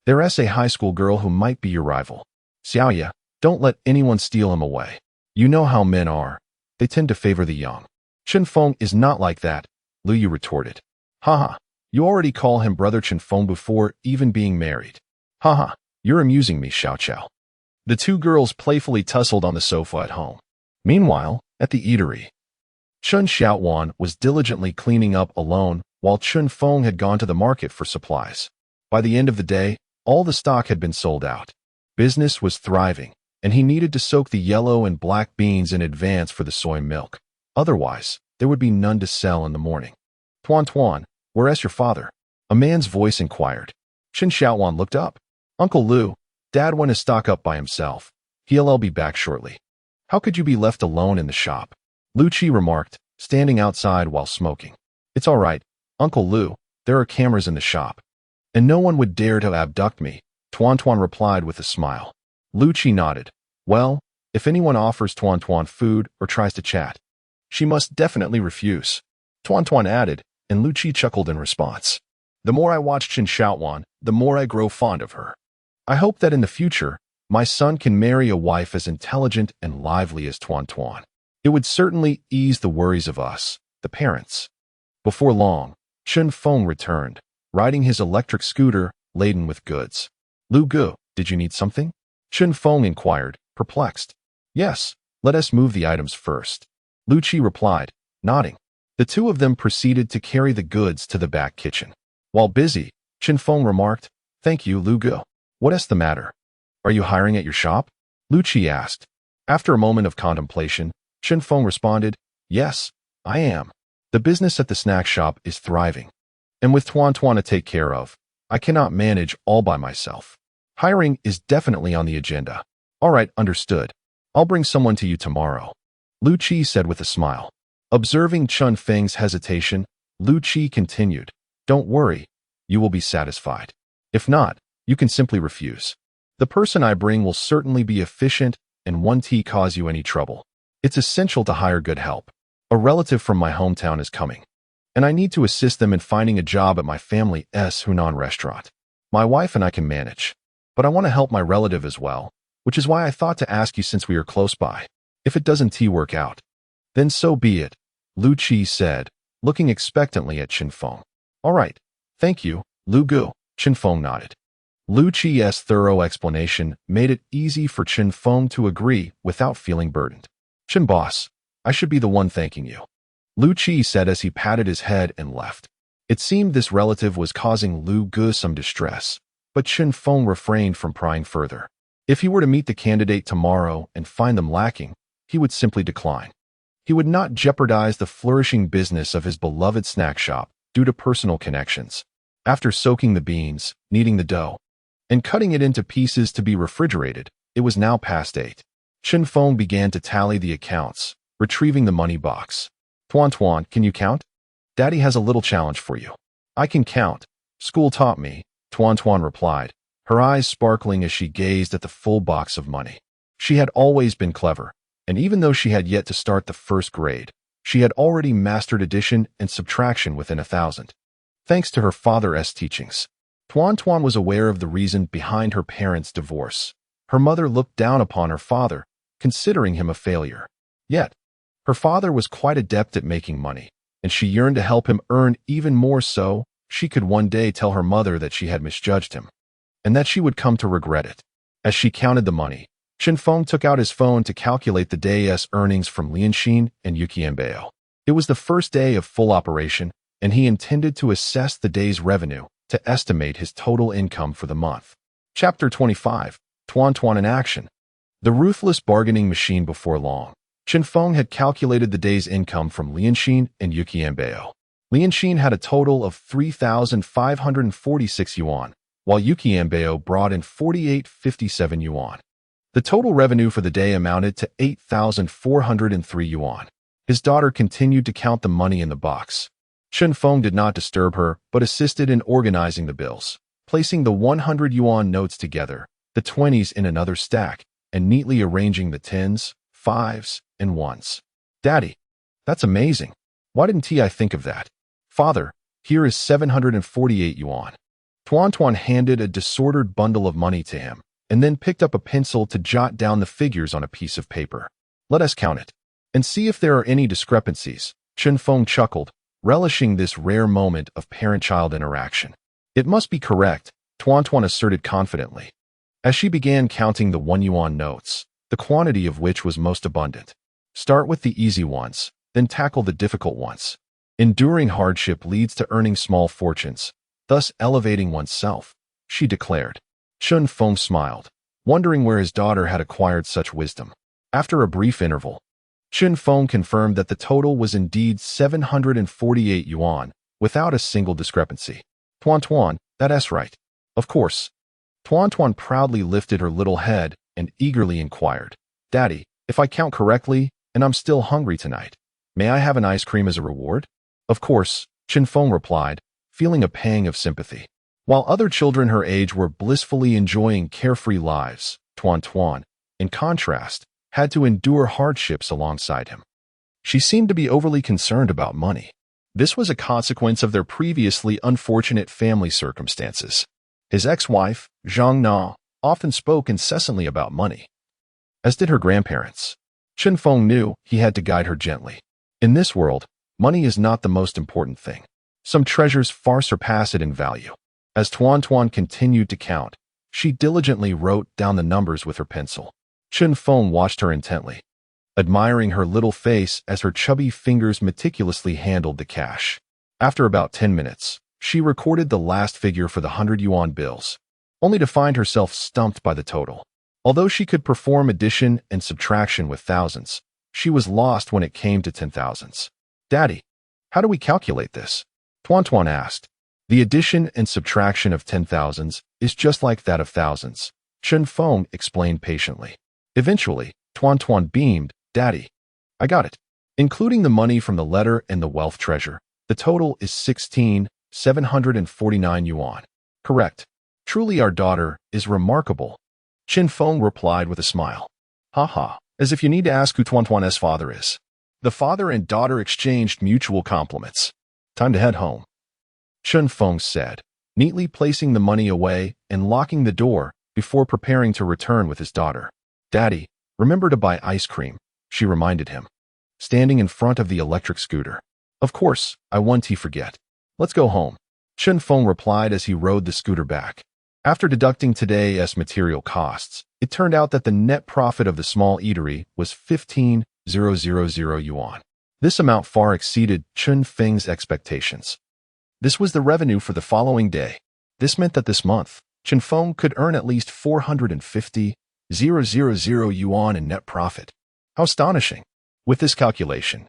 There's a high school girl who might be your rival. Xiaoya, don't let anyone steal him away. You know how men are. They tend to favor the young. Chen Feng is not like that, Lu Yu retorted. Haha, you already call him brother Chen Feng before even being married. Haha, you're amusing me, Xiaochao. The two girls playfully tussled on the sofa at home. Meanwhile, at the eatery, Chen Xiaowan was diligently cleaning up alone while Chen Feng had gone to the market for supplies. By the end of the day, all the stock had been sold out. Business was thriving, and he needed to soak the yellow and black beans in advance for the soy milk. Otherwise, there would be none to sell in the morning. Tuan, where's your father? A man's voice inquired. Chen Xiaowan looked up. Uncle Lu, Dad went to stock up by himself. He'll be back shortly. How could you be left alone in the shop? Lu Qi remarked, standing outside while smoking. It's all right, Uncle Lu, there are cameras in the shop. And no one would dare to abduct me, Tuan replied with a smile. Lu Qi nodded. Well, if anyone offers Tuan food or tries to chat, she must definitely refuse. Tuan added, and Lu Qi chuckled in response. The more I watch Chen Xiaowan, the more I grow fond of her. I hope that in the future, my son can marry a wife as intelligent and lively as Tuan. It would certainly ease the worries of us, the parents. Before long, Chen Feng returned, riding his electric scooter laden with goods. Lu Gu, did you need something? Chen Feng inquired, perplexed. Yes, let us move the items first. Lu Qi replied, nodding. The two of them proceeded to carry the goods to the back kitchen. While busy, Chen Feng remarked, Thank you, Lu Gu. What's the matter? Are you hiring at your shop? Lu Qi asked. After a moment of contemplation, Chen Feng responded, Yes, I am. The business at the snack shop is thriving. And with Tuan to take care of, I cannot manage all by myself. Hiring is definitely on the agenda. All right, understood. I'll bring someone to you tomorrow. Lu Qi said with a smile. Observing Chen Feng's hesitation, Lu Qi continued, "Don't worry, you will be satisfied. If not, you can simply refuse. The person I bring will certainly be efficient and won't cause you any trouble. It's essential to hire good help. A relative from my hometown is coming, and I need to assist them in finding a job at my family's Hunan restaurant. My wife and I can manage, but I want to help my relative as well, which is why I thought to ask you since we are close by. If it doesn't work out, then so be it," Lu Qi said, looking expectantly at Chen Feng. "All right, thank you, Lu Gu," Chen Feng nodded. Lu Qi's thorough explanation made it easy for Chen Feng to agree without feeling burdened. "Chen boss, I should be the one thanking you," Lu Qi said as he patted his head and left. It seemed this relative was causing Lu Gu some distress, but Chen Feng refrained from prying further. If he were to meet the candidate tomorrow and find them lacking, he would simply decline. He would not jeopardize the flourishing business of his beloved snack shop due to personal connections. After soaking the beans, kneading the dough, and cutting it into pieces to be refrigerated, it was now past 8. Chen Feng began to tally the accounts, retrieving the money box. "Tuan, can you count? Daddy has a little challenge for you." "I can count. School taught me," Tuan replied, her eyes sparkling as she gazed at the full box of money. She had always been clever, and even though she had yet to start the first grade, she had already mastered addition and subtraction within 1,000. Thanks to her father's teachings, Tuan was aware of the reason behind her parents' divorce. Her mother looked down upon her father, considering him a failure. Yet, her father was quite adept at making money, and she yearned to help him earn even more so she could one day tell her mother that she had misjudged him, and that she would come to regret it. As she counted the money, Chen Feng took out his phone to calculate the day's earnings from Lianxin and Yuqianbao. It was the first day of full operation, and he intended to assess the day's revenue to estimate his total income for the month. Chapter 25, Tuan in Action. The ruthless bargaining machine. Before long, Chen Feng had calculated the day's income from Lianxin and Yuqianbao. Lianxin had a total of 3,546 yuan, while Yuqianbao brought in 4857 yuan. The total revenue for the day amounted to 8,403 yuan. His daughter continued to count the money in the box. Chen Feng did not disturb her, but assisted in organizing the bills, placing the 100 yuan notes together, the 20s in another stack, and neatly arranging the 10s, 5s, and 1s. "Daddy, that's amazing. Why didn't I think of that?" "Father, here is 748 yuan. Tuan handed a disordered bundle of money to him, and then picked up a pencil to jot down the figures on a piece of paper. "Let us count it, and see if there are any discrepancies," Chen Feng chuckled, relishing this rare moment of parent-child interaction. "It must be correct," Tuan asserted confidently. As she began counting the 1 yuan notes, the quantity of which was most abundant. "Start with the easy ones, then tackle the difficult ones. Enduring hardship leads to earning small fortunes, thus elevating oneself," she declared. Chen Feng smiled, wondering where his daughter had acquired such wisdom. After a brief interval, Chen Feng confirmed that the total was indeed 748 yuan, without a single discrepancy. Tuan, that's right." "Of course." Tuan proudly lifted her little head and eagerly inquired, "Daddy, if I count correctly, and I'm still hungry tonight, may I have an ice cream as a reward?" "Of course," Chen Feng replied, feeling a pang of sympathy. While other children her age were blissfully enjoying carefree lives, Tuan, in contrast, had to endure hardships alongside him. She seemed to be overly concerned about money. This was a consequence of their previously unfortunate family circumstances. His ex-wife, Zhang Na, often spoke incessantly about money, as did her grandparents. Chen Feng knew he had to guide her gently. In this world, money is not the most important thing. Some treasures far surpass it in value. As Tuan continued to count, she diligently wrote down the numbers with her pencil. Chen Feng watched her intently, admiring her little face as her chubby fingers meticulously handled the cash. After about 10 minutes, she recorded the last figure for the 100 yuan bills, only to find herself stumped by the total. Although she could perform addition and subtraction with thousands, she was lost when it came to 10,000s. "Daddy, how do we calculate this?" Tuan asked. "The addition and subtraction of 10,000s is just like that of thousands," Chen Feng explained patiently. Eventually, Tuan beamed, "Daddy, I got it. Including the money from the letter and the wealth treasure, the total is 16,749 yuan. Correct. Truly our daughter is remarkable. Chen Feng replied with a smile. Haha, as if you need to ask who Tuantuan's father is. The father and daughter exchanged mutual compliments. Time to head home, Chen Feng said, neatly placing the money away and locking the door before preparing to return with his daughter. Daddy, remember to buy ice cream, she reminded him, standing in front of the electric scooter. Of course, I won't forget. Let's go home, Chen Feng replied as he rode the scooter back. After deducting today's material costs, it turned out that the net profit of the small eatery was 15,000 yuan. This amount far exceeded Chen Feng's expectations. This was the revenue for the following day. This meant that this month, Chen Feng could earn at least 450,000 yuan in net profit. How astonishing! With this calculation,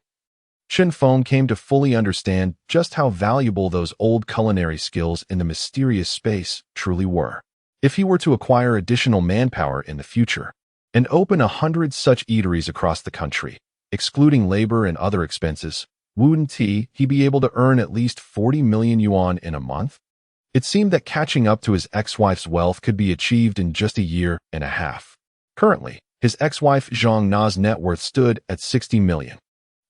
Chen Feng came to fully understand just how valuable those old culinary skills in the mysterious space truly were. If he were to acquire additional manpower in the future and open 100 such eateries across the country, excluding labor and other expenses, wouldn't he be able to earn at least 40 million yuan in a month? It seemed that catching up to his ex-wife's wealth could be achieved in just a year and a half. Currently, his ex-wife Zhang Na's net worth stood at 60 million.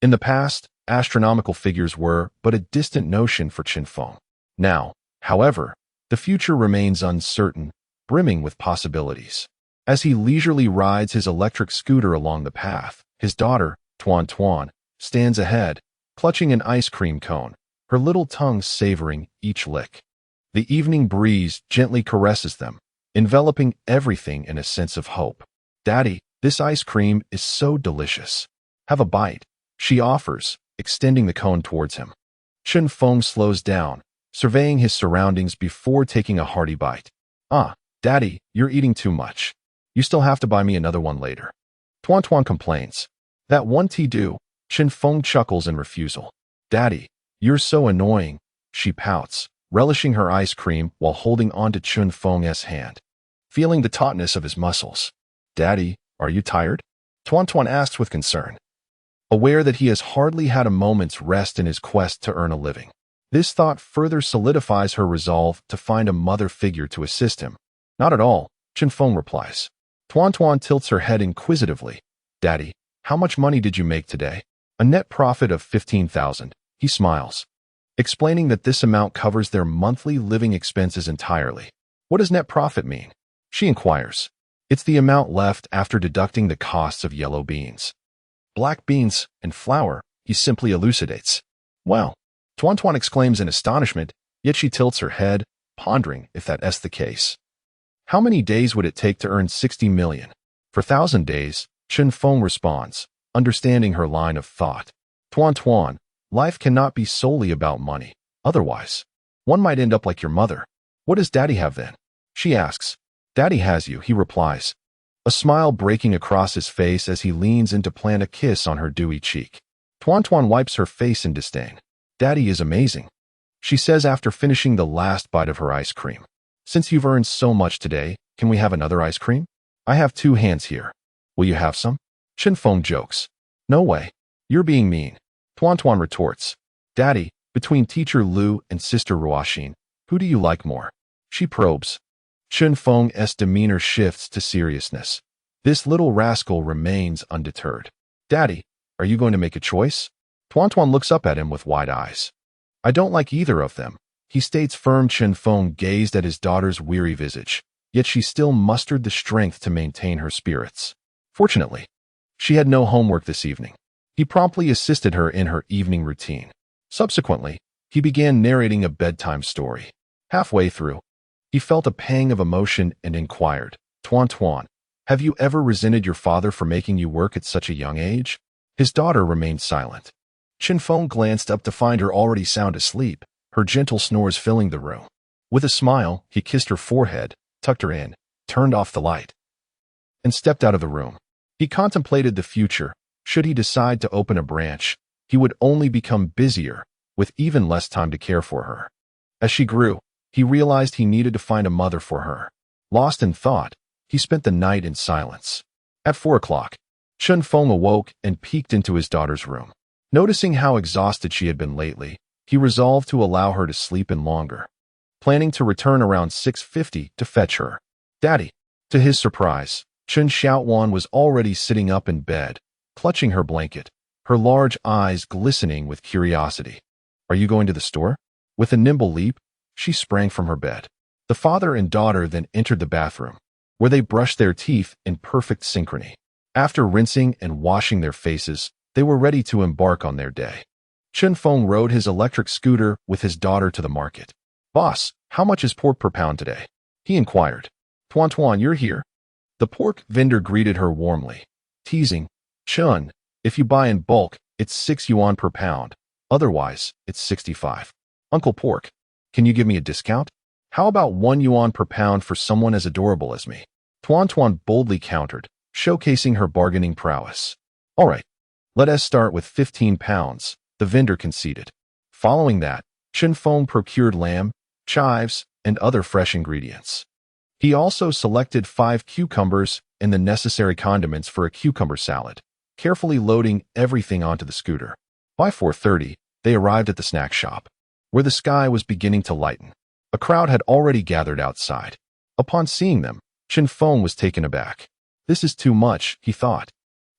In the past, astronomical figures were but a distant notion for Chen Feng. Now, however, the future remains uncertain, brimming with possibilities. As he leisurely rides his electric scooter along the path, his daughter, Tuan, stands ahead, clutching an ice cream cone, her little tongue savoring each lick. The evening breeze gently caresses them, enveloping everything in a sense of hope. Daddy, this ice cream is so delicious. Have a bite, she offers, extending the cone towards him. Chen Feng slows down, surveying his surroundings before taking a hearty bite. Daddy, you're eating too much. You still have to buy me another one later. Tuan complains. That won't do, Chen Feng chuckles in refusal. Daddy, you're so annoying, she pouts, relishing her ice cream while holding onto Chen Feng's hand, feeling the tautness of his muscles. Daddy, are you tired? Tuan asks with concern, aware that he has hardly had a moment's rest in his quest to earn a living. This thought further solidifies her resolve to find a mother figure to assist him. Not at all, Chen Feng replies. Tuan tilts her head inquisitively. Daddy, how much money did you make today? A net profit of 15,000, he smiles, explaining that this amount covers their monthly living expenses entirely. What does net profit mean? She inquires. It's the amount left after deducting the costs of yellow beans, black beans, and flour, he simply elucidates. Well, Tuan exclaims in astonishment, yet she tilts her head, pondering if that's the case. How many days would it take to earn 60 million? For 1,000 days, Chen Feng responds, understanding her line of thought. Tuan, life cannot be solely about money. Otherwise, one might end up like your mother. What does Daddy have then? She asks. Daddy has you, he replies, a smile breaking across his face as he leans in to plant a kiss on her dewy cheek. Tuan wipes her face in disdain. Daddy is amazing, she says after finishing the last bite of her ice cream. Since you've earned so much today, can we have another ice cream? I have 2 hands here. Will you have some? Chen Feng jokes. No way. You're being mean. Tuan retorts. Daddy, between teacher Lu and sister Ruoxin, who do you like more? She probes. Chen Feng's demeanor shifts to seriousness. This little rascal remains undeterred. Daddy, are you going to make a choice? Tuan looks up at him with wide eyes. I don't like either of them, he states firm. Chen Feng gazed at his daughter's weary visage, yet she still mustered the strength to maintain her spirits. Fortunately, she had no homework this evening. He promptly assisted her in her evening routine. Subsequently, he began narrating a bedtime story. Halfway through, he felt a pang of emotion and inquired, Tuan, have you ever resented your father for making you work at such a young age? His daughter remained silent. Chen Feng glanced up to find her already sound asleep, her gentle snores filling the room. With a smile, he kissed her forehead, tucked her in, turned off the light, and stepped out of the room. He contemplated the future. Should he decide to open a branch, he would only become busier, with even less time to care for her. As she grew, he realized he needed to find a mother for her. Lost in thought, he spent the night in silence. At 4 o'clock, Chen Feng awoke and peeked into his daughter's room. Noticing how exhausted she had been lately, he resolved to allow her to sleep in longer, planning to return around 6:50 to fetch her. "Daddy." To his surprise, Chen Xiaowan was already sitting up in bed, clutching her blanket, her large eyes glistening with curiosity. "Are you going to the store?" With a nimble leap, she sprang from her bed. The father and daughter then entered the bathroom, where they brushed their teeth in perfect synchrony. After rinsing and washing their faces, they were ready to embark on their day. Chen Feng rode his electric scooter with his daughter to the market. "Boss, how much is pork per pound today?" he inquired. "Tuan, you're here." The pork vendor greeted her warmly, teasing, "Chun, if you buy in bulk, it's 6 yuan per pound. Otherwise, it's 65. Uncle Pork, can you give me a discount? How about 1 yuan per pound for someone as adorable as me?" Tuan boldly countered, showcasing her bargaining prowess. "All right, let us start with 15 pounds, the vendor conceded. Following that, Chen Feng procured lamb, chives, and other fresh ingredients. He also selected 5 cucumbers and the necessary condiments for a cucumber salad, carefully loading everything onto the scooter. By 4:30, they arrived at the snack shop, where the sky was beginning to lighten. A crowd had already gathered outside. Upon seeing them, Chen Feng was taken aback. "This is too much," he thought.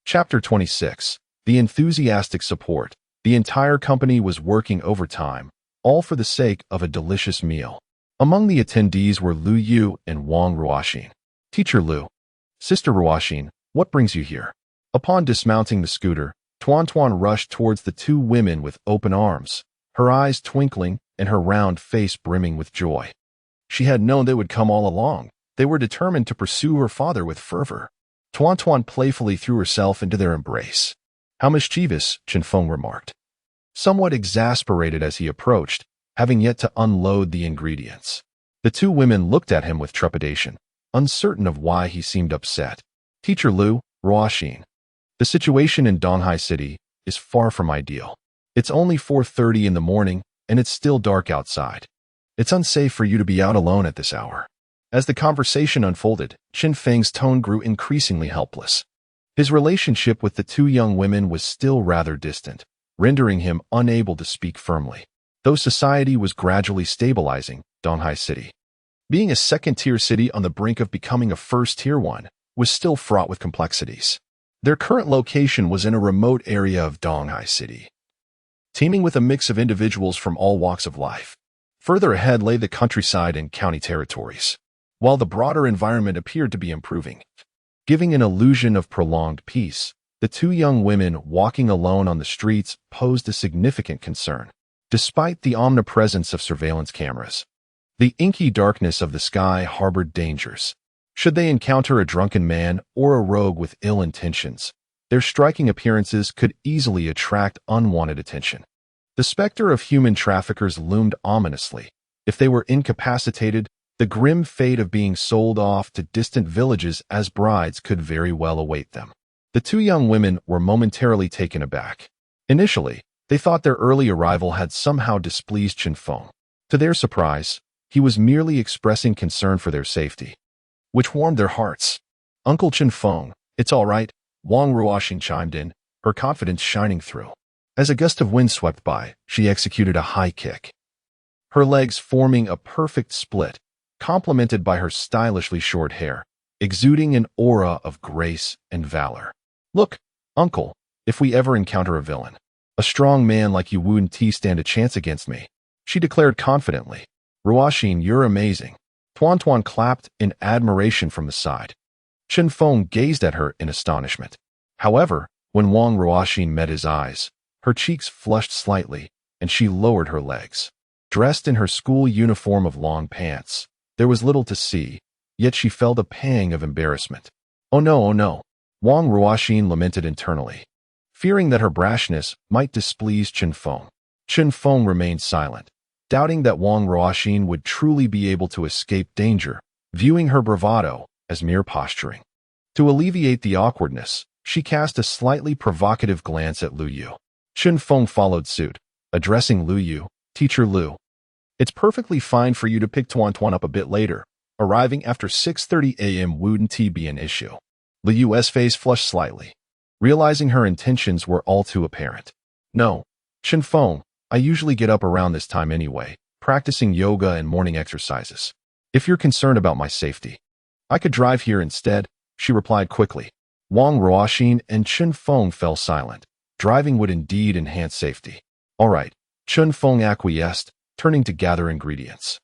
Chapter 26. The enthusiastic support. The entire company was working overtime, all for the sake of a delicious meal. Among the attendees were Lu Yu and Wang Ruoxin. "Teacher Lu, Sister Ruoxin, what brings you here?" Upon dismounting the scooter, Tuan rushed towards the two women with open arms, her eyes twinkling and her round face brimming with joy. She had known they would come all along. They were determined to pursue her father with fervor. Tuan playfully threw herself into their embrace. "How mischievous," Chen Feng remarked, somewhat exasperated as he approached, having yet to unload the ingredients. The two women looked at him with trepidation, uncertain of why he seemed upset. "Teacher Lu, Ruoxin, the situation in Donghai City is far from ideal. It's only 4:30 in the morning, and it's still dark outside. It's unsafe for you to be out alone at this hour." As the conversation unfolded, Chen Feng's tone grew increasingly helpless. His relationship with the two young women was still rather distant, rendering him unable to speak firmly. Though society was gradually stabilizing, Donghai City, being a second-tier city on the brink of becoming a first-tier one, was still fraught with complexities. Their current location was in a remote area of Donghai City, teeming with a mix of individuals from all walks of life. Further ahead lay the countryside and county territories, while the broader environment appeared to be improving, giving an illusion of prolonged peace. The two young women walking alone on the streets posed a significant concern. Despite the omnipresence of surveillance cameras, the inky darkness of the sky harbored dangers. Should they encounter a drunken man or a rogue with ill intentions, their striking appearances could easily attract unwanted attention. The specter of human traffickers loomed ominously. If they were incapacitated, the grim fate of being sold off to distant villages as brides could very well await them. The two young women were momentarily taken aback. Initially, they thought their early arrival had somehow displeased Chen Feng. To their surprise, he was merely expressing concern for their safety, which warmed their hearts. "Uncle Chen Feng, it's all right," Wang Ruoxin chimed in, her confidence shining through. As a gust of wind swept by, she executed a high kick, her legs forming a perfect split, complemented by her stylishly short hair, exuding an aura of grace and valor. "Look, uncle, if we ever encounter a villain, a strong man like you wouldn't stand a chance against me," she declared confidently. "Ruoxin, you're amazing." Tuan clapped in admiration from the side. Chen Feng gazed at her in astonishment. However, when Wang Ruoxin met his eyes, her cheeks flushed slightly, and she lowered her legs. Dressed in her school uniform of long pants, there was little to see, yet she felt a pang of embarrassment. Oh no, Wang Ruoxin lamented internally, fearing that her brashness might displease Chen Feng. Chen Feng remained silent, doubting that Wang Ruoxin would truly be able to escape danger, viewing her bravado as mere posturing. To alleviate the awkwardness, she cast a slightly provocative glance at Lu Yu. Chen Feng followed suit, addressing Lu Yu, "Teacher Lu, it's perfectly fine for you to pick Tuan up a bit later. Arriving after 6:30 a.m. wouldn't be an issue." Lu Yu's face flushed slightly, realizing her intentions were all too apparent. No, Chen Feng, I usually get up around this time anyway, practicing yoga and morning exercises. If you're concerned about my safety, I could drive here instead, she replied quickly. Wang Ruoxin and Chen Feng fell silent. Driving would indeed enhance safety. All right, Chen Feng acquiesced, turning to gather ingredients.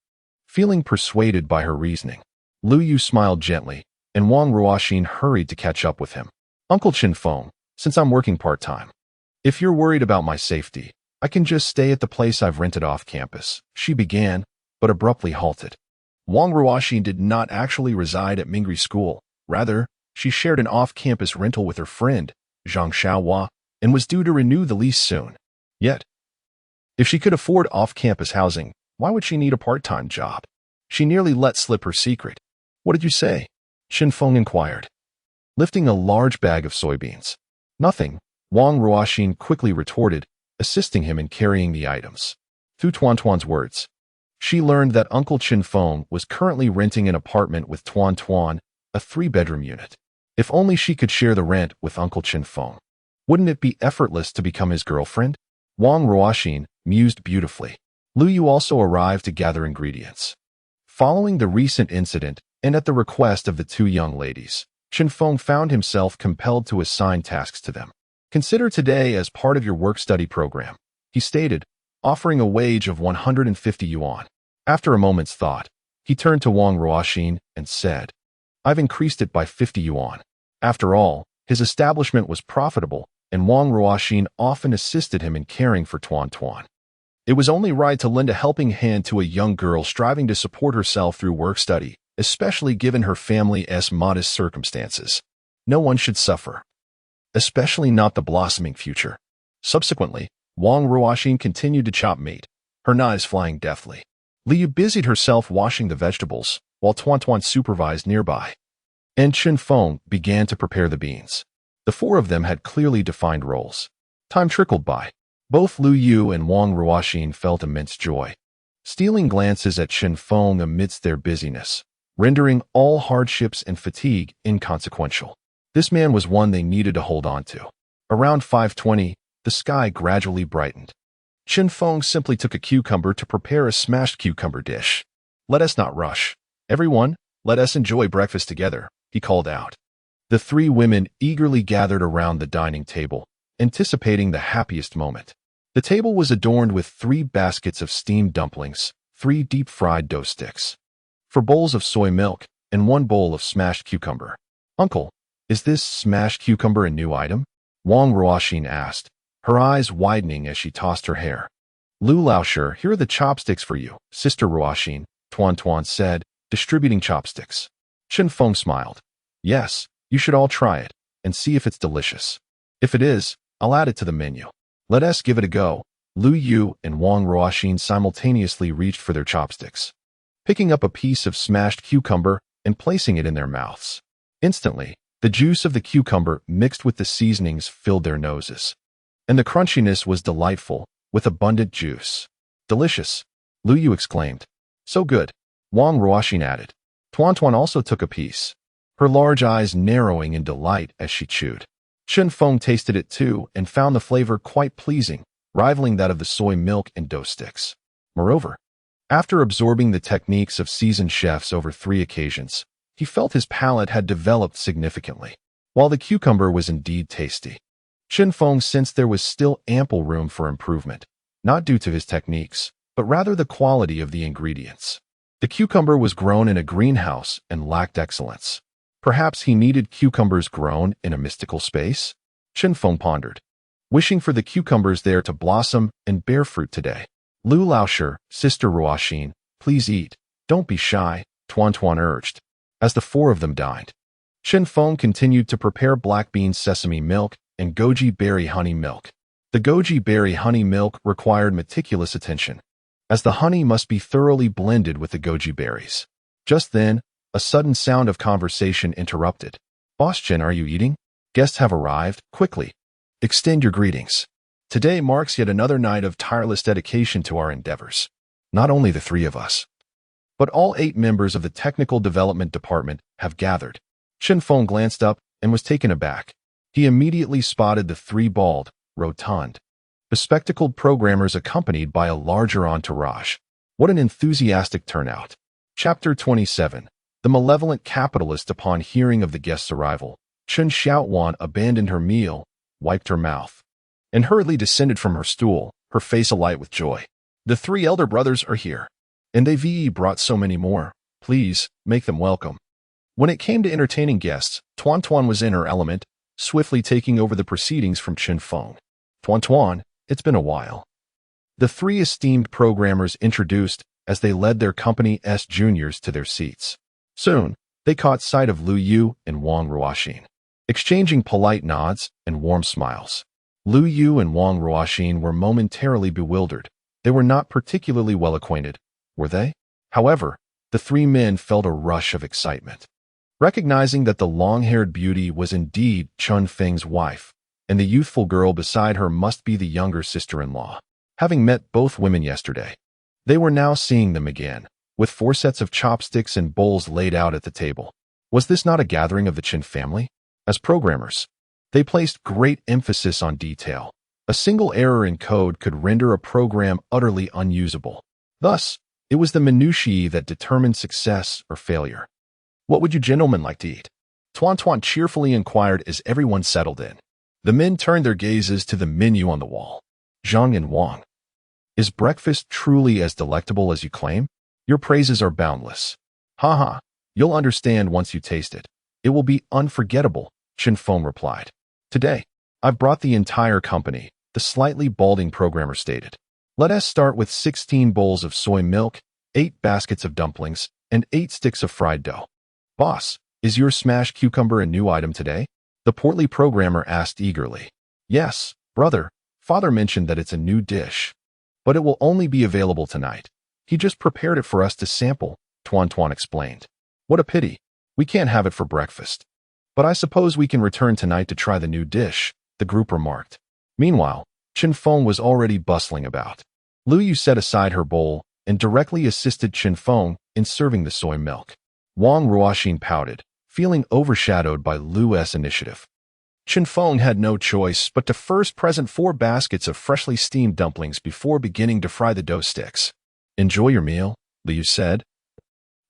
Feeling persuaded by her reasoning, Lu Yu smiled gently, and Wang Ruoxin hurried to catch up with him. Uncle Chen Feng, since I'm working part-time, if you're worried about my safety, I can just stay at the place I've rented off campus, she began, but abruptly halted. Wang Ruoxin did not actually reside at Mingri School. Rather, she shared an off-campus rental with her friend, Zhang Xiaohua, and was due to renew the lease soon. Yet, if she could afford off-campus housing, why would she need a part-time job? She nearly let slip her secret. What did you say? Chen Feng inquired, lifting a large bag of soybeans. Nothing, Wang Ruoxin quickly retorted, assisting him in carrying the items. Through Tuan's words, she learned that Uncle Chen Feng was currently renting an apartment with Tuan, a 3-bedroom unit. If only she could share the rent with Uncle Chen Feng. Wouldn't it be effortless to become his girlfriend? Wang Ruoxin mused beautifully. Lu Yu also arrived to gather ingredients. Following the recent incident, and at the request of the two young ladies, Chen Feng found himself compelled to assign tasks to them. Consider today as part of your work-study program, he stated, offering a wage of 150 yuan. After a moment's thought, he turned to Wang Ruoxin and said, I've increased it by 50 yuan. After all, his establishment was profitable, and Wang Ruoxin often assisted him in caring for Tuan. It was only right to lend a helping hand to a young girl striving to support herself through work-study, especially given her family's modest circumstances. No one should suffer, especially not the blossoming future. Subsequently, Wang Ruoxin continued to chop meat, her knives flying deftly. Liu busied herself washing the vegetables, while Tuan supervised nearby. And Chen Feng began to prepare the beans. The four of them had clearly defined roles. Time trickled by. Both Lu Yu and Wang Ruoxin felt immense joy, stealing glances at Chen Feng amidst their busyness, rendering all hardships and fatigue inconsequential. This man was one they needed to hold on to. Around 5:20, the sky gradually brightened. Chen Feng simply took a cucumber to prepare a smashed cucumber dish. Let us not rush. Everyone, let us enjoy breakfast together, he called out. The three women eagerly gathered around the dining table, anticipating the happiest moment. The table was adorned with 3 baskets of steamed dumplings, 3 deep-fried dough sticks, 4 bowls of soy milk, and 1 bowl of smashed cucumber. Uncle, is this smashed cucumber a new item? Wang Ruoxin asked, her eyes widening as she tossed her hair. Lu Laoshi, here are the chopsticks for you, Sister Ruoxin, Tuan said, distributing chopsticks. Chen Feng smiled. Yes, you should all try it, and see if it's delicious. If it is, I'll add it to the menu. Let us give it a go. Lu Yu and Wang Ruoxin simultaneously reached for their chopsticks, picking up a piece of smashed cucumber and placing it in their mouths. Instantly, the juice of the cucumber mixed with the seasonings filled their noses, and the crunchiness was delightful, with abundant juice. Delicious, Lu Yu exclaimed. So good, Wang Ruoxin added. Tuan also took a piece, her large eyes narrowing in delight as she chewed. Chen Feng tasted it too and found the flavor quite pleasing, rivaling that of the soy milk and dough sticks. Moreover, after absorbing the techniques of seasoned chefs over 3 occasions, he felt his palate had developed significantly. While the cucumber was indeed tasty, Chen Feng sensed there was still ample room for improvement, not due to his techniques, but rather the quality of the ingredients. The cucumber was grown in a greenhouse and lacked excellence. Perhaps he needed cucumbers grown in a mystical space? Chen Feng pondered, wishing for the cucumbers there to blossom and bear fruit today. Lu Laoshi, Sister Ruoxin, please eat. Don't be shy, Tuan urged, as the 4 of them dined. Chen Feng continued to prepare black bean sesame milk and goji berry honey milk. The goji berry honey milk required meticulous attention, as the honey must be thoroughly blended with the goji berries. Just then, a sudden sound of conversation interrupted. Boss Chen, are you eating? Guests have arrived. Quickly, extend your greetings. Today marks yet another night of tireless dedication to our endeavors. Not only the 3 of us, but all 8 members of the Technical Development Department have gathered. Chen Feng glanced up and was taken aback. He immediately spotted the 3 bald, rotund, bespectacled programmers accompanied by a larger entourage. What an enthusiastic turnout. Chapter 27. The malevolent capitalist. Upon hearing of the guest's arrival, Chen Xiaowan abandoned her meal, wiped her mouth, and hurriedly descended from her stool, her face alight with joy. The three elder brothers are here, and they've brought so many more. Please, make them welcome. When it came to entertaining guests, Tuan Tuan was in her element, swiftly taking over the proceedings from Chen Feng. Tuan Tuan, it's been a while. The three esteemed programmers introduced as they led their company's juniors to their seats. Soon, they caught sight of Lu Yu and Wang Ruoxin, exchanging polite nods and warm smiles. Lu Yu and Wang Ruoxin were momentarily bewildered. They were not particularly well acquainted, were they? However, the three men felt a rush of excitement. Recognizing that the long-haired beauty was indeed Chen Feng's wife, and the youthful girl beside her must be the younger sister-in-law. Having met both women yesterday, they were now seeing them again, with 4 sets of chopsticks and bowls laid out at the table. Was this not a gathering of the Chen family? As programmers, they placed great emphasis on detail. A single error in code could render a program utterly unusable. Thus, it was the minutiae that determined success or failure. What would you gentlemen like to eat? Tuan Tuan cheerfully inquired as everyone settled in. The men turned their gazes to the menu on the wall. Zhang and Wang. Is breakfast truly as delectable as you claim? Your praises are boundless. Ha, you'll understand once you taste it. It will be unforgettable, Chen Feng replied. Today, I've brought the entire company, the slightly balding programmer stated. Let us start with 16 bowls of soy milk, 8 baskets of dumplings, and 8 sticks of fried dough. Boss, is your smashed cucumber a new item today? The portly programmer asked eagerly. Yes, brother, father mentioned that it's a new dish. But it will only be available tonight. He just prepared it for us to sample, Tuan Tuan explained. What a pity. We can't have it for breakfast. But I suppose we can return tonight to try the new dish, the group remarked. Meanwhile, Chen Feng was already bustling about. Lu Yu set aside her bowl and directly assisted Chen Feng in serving the soy milk. Wang Ruoxin pouted, feeling overshadowed by Lu's initiative. Chen Feng had no choice but to first present 4 baskets of freshly steamed dumplings before beginning to fry the dough sticks. Enjoy your meal, Lu said.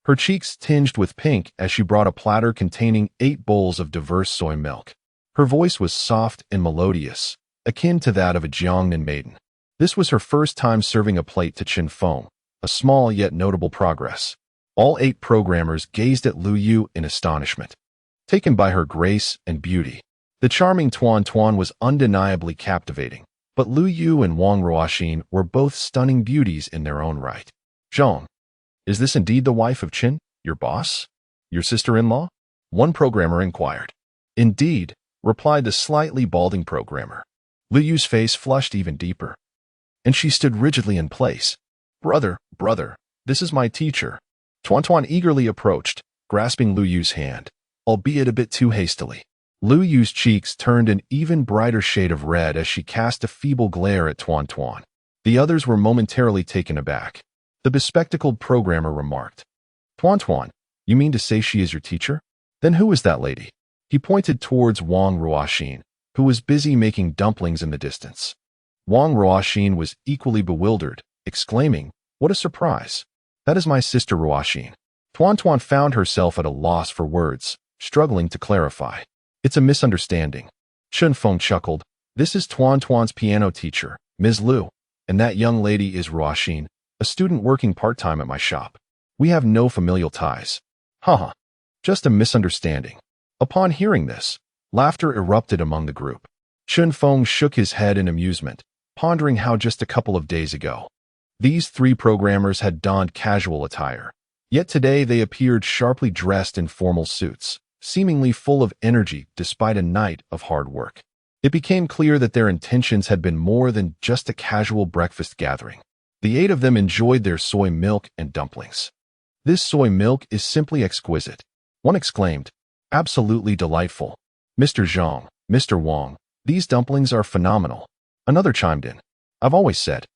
Her cheeks tinged with pink as she brought a platter containing 8 bowls of diverse soy milk. Her voice was soft and melodious, akin to that of a Jiangnan maiden. This was her first time serving a plate to Chen Feng, a small yet notable progress. All 8 programmers gazed at Lu Yu in astonishment, taken by her grace and beauty. The charming Tuan Tuan was undeniably captivating, but Lu Yu and Wang Ruoxin were both stunning beauties in their own right. Zhang, is this indeed the wife of Chen, your boss? Your sister-in-law? One programmer inquired. Indeed, replied the slightly balding programmer. Lu Yu's face flushed even deeper, and she stood rigidly in place. Brother, this is my teacher. Tuan Tuan eagerly approached, grasping Lu Yu's hand, albeit a bit too hastily. Lu Yu's cheeks turned an even brighter shade of red as she cast a feeble glare at Tuan Tuan. The others were momentarily taken aback. The bespectacled programmer remarked, Tuan Tuan, you mean to say she is your teacher? Then who is that lady? He pointed towards Wang Ruoxin, who was busy making dumplings in the distance. Wang Ruoxin was equally bewildered, exclaiming, what a surprise! That is my sister Ruoxin. Tuan Tuan found herself at a loss for words, struggling to clarify. It's a misunderstanding. Chen Feng chuckled. This is Tuan Tuan's piano teacher, Ms. Lu, and that young lady is Ruoxin, a student working part-time at my shop. We have no familial ties. Haha, just a misunderstanding. Upon hearing this, laughter erupted among the group. Chen Feng shook his head in amusement, pondering how just a couple of days ago, these 3 programmers had donned casual attire. Yet today they appeared sharply dressed in formal suits, seemingly full of energy despite a night of hard work. It became clear that their intentions had been more than just a casual breakfast gathering. The 8 of them enjoyed their soy milk and dumplings. This soy milk is simply exquisite. One exclaimed, absolutely delightful. Mr. Zhang, Mr. Wang, these dumplings are phenomenal. Another chimed in, I've always said,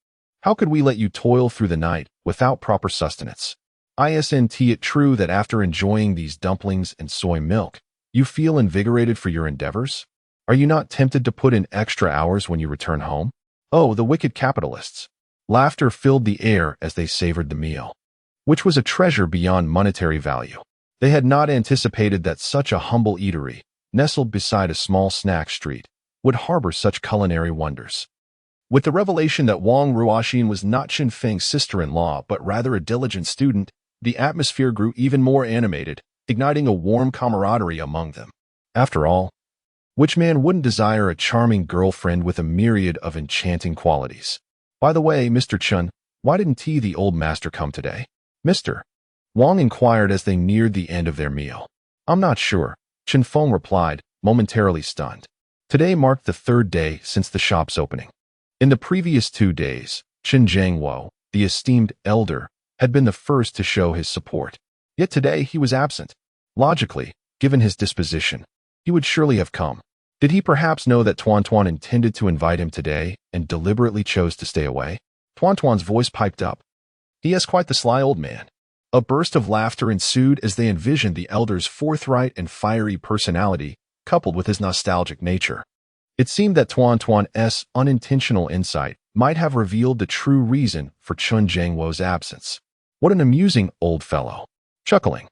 how could we let you toil through the night without proper sustenance? Isn't it true that after enjoying these dumplings and soy milk, you feel invigorated for your endeavors? Are you not tempted to put in extra hours when you return home? Oh, the wicked capitalists. Laughter filled the air as they savored the meal, which was a treasure beyond monetary value. They had not anticipated that such a humble eatery, nestled beside a small snack street, would harbor such culinary wonders. With the revelation that Wang Ruoxin was not Chen Feng's sister-in-law, but rather a diligent student, the atmosphere grew even more animated, igniting a warm camaraderie among them. After all, which man wouldn't desire a charming girlfriend with a myriad of enchanting qualities? By the way, Mr. Chen, why didn't the old master come today? Mr. Wang inquired as they neared the end of their meal. I'm not sure, Chen Feng replied, momentarily stunned. Today marked the third day since the shop's opening. In the previous 2 days, Chen Jiangwo, the esteemed elder, had been the first to show his support. Yet today he was absent. Logically, given his disposition, he would surely have come. Did he perhaps know that Tuan intended to invite him today and deliberately chose to stay away? Tuan's voice piped up. He is quite the sly old man. A burst of laughter ensued as they envisioned the elder's forthright and fiery personality, coupled with his nostalgic nature. It seemed that Tuan's unintentional insight might have revealed the true reason for Chen Jiangwo's absence. What an amusing old fellow. Chuckling,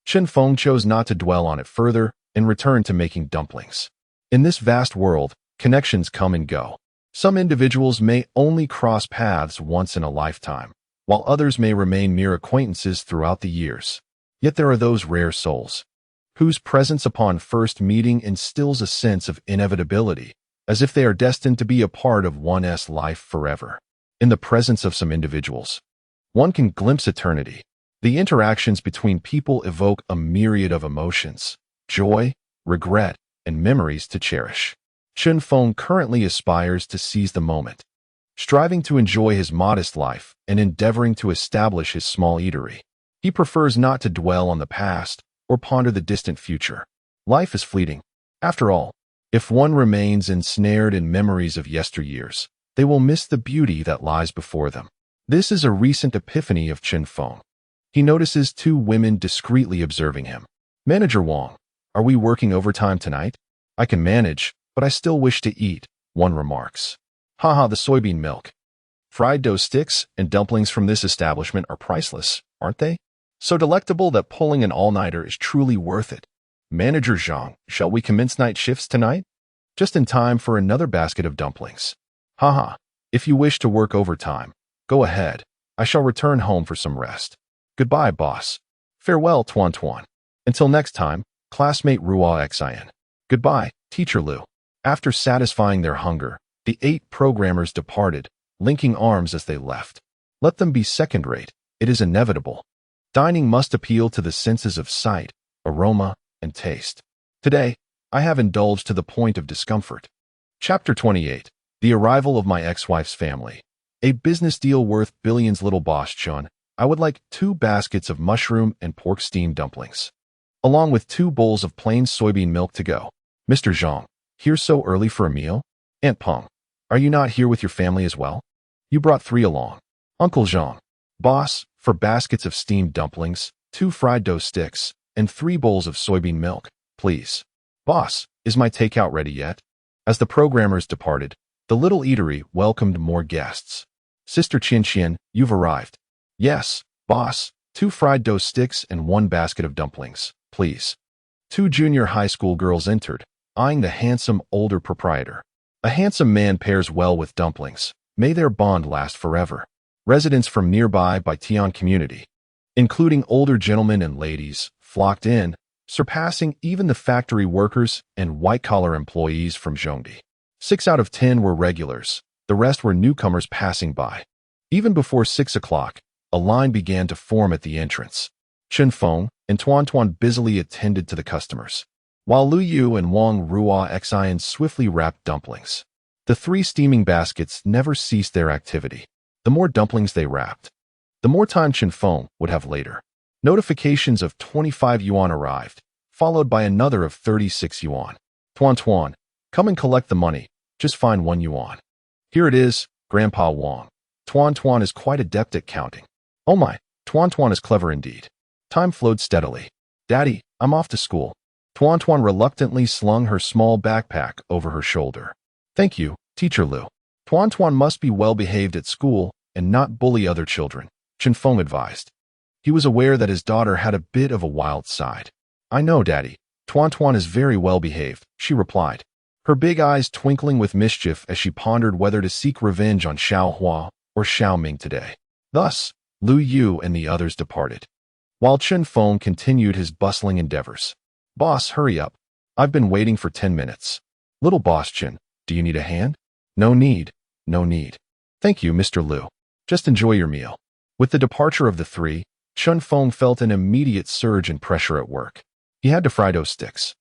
Chen Feng chose not to dwell on it further and returned to making dumplings. In this vast world, connections come and go. Some individuals may only cross paths once in a lifetime, while others may remain mere acquaintances throughout the years. Yet there are those rare souls whose presence upon first meeting instills a sense of inevitability, as if they are destined to be a part of one's life forever. In the presence of some individuals, one can glimpse eternity. The interactions between people evoke a myriad of emotions, joy, regret, and memories to cherish. Chen Feng currently aspires to seize the moment, striving to enjoy his modest life and endeavoring to establish his small eatery. He prefers not to dwell on the past or ponder the distant future. Life is fleeting. After all, if one remains ensnared in memories of yesteryears, they will miss the beauty that lies before them. This is a recent epiphany of Chen Feng. He notices 2 women discreetly observing him. Manager Wang, are we working overtime tonight? I can manage, but I still wish to eat, one remarks. Haha, the soybean milk, fried dough sticks, and dumplings from this establishment are priceless, aren't they? So delectable that pulling an all-nighter is truly worth it. Manager Zhang, shall we commence night shifts tonight? Just in time for another basket of dumplings. Haha, if you wish to work overtime, go ahead. I shall return home for some rest. Goodbye, boss. Farewell, Tuan. Until next time, classmate Ruoxin. Goodbye, teacher Lu. After satisfying their hunger, the 8 programmers departed, linking arms as they left. Let them be second-rate. It is inevitable. Dining must appeal to the senses of sight, aroma, and taste. Today, I have indulged to the point of discomfort. Chapter 28. The arrival of my ex-wife's family. A business deal worth billions. Little boss Chun, I would like 2 baskets of mushroom and pork steamed dumplings, along with 2 bowls of plain soybean milk to go. Mr. Zhang, here so early for a meal? Aunt Peng, are you not here with your family as well? You brought 3 along. Uncle Zhang, boss, for baskets of steamed dumplings, 2 fried dough sticks, and 3 bowls of soybean milk, please. Boss, is my takeout ready yet? As the programmers departed, the little eatery welcomed more guests. Sister Qian, you've arrived. Yes, boss, 2 fried dough sticks and 1 basket of dumplings, please. 2 junior high school girls entered, eyeing the handsome older proprietor. A handsome man pairs well with dumplings. May their bond last forever. Residents from nearby by Tian community, including older gentlemen and ladies, flocked in, surpassing even the factory workers and white-collar employees from Zhongdi. 6 out of 10 were regulars. The rest were newcomers passing by. Even before 6 o'clock, a line began to form at the entrance. Chen Feng and Tuan busily attended to the customers, while Lu Yu and Wang Ruoxin swiftly wrapped dumplings. The 3 steaming baskets never ceased their activity. The more dumplings they wrapped, the more time Chen Feng would have later. Notifications of 25 yuan arrived, followed by another of 36 yuan. Tuan, come and collect the money. Just find 1 yuan. Here it is, Grandpa Wang. Tuan is quite adept at counting. Oh my, Tuan is clever indeed. Time flowed steadily. Daddy, I'm off to school. Tuan reluctantly slung her small backpack over her shoulder. Thank you, Teacher Lu. Tuan Tuan must be well-behaved at school and not bully other children, Chen Feng advised. He was aware that his daughter had a bit of a wild side. I know, Daddy. Tuan Tuan is very well-behaved, she replied, her big eyes twinkling with mischief as she pondered whether to seek revenge on Xiao Hua or Xiao Ming today. Thus, Lu Yu and the others departed, while Chen Feng continued his bustling endeavors. Boss, hurry up. I've been waiting for 10 minutes. Little boss Chen, do you need a hand? No need, no need. Thank you, Mr. Lu. Just enjoy your meal. With the departure of the three, Chen Feng felt an immediate surge in pressure at work. He had to fry dough sticks,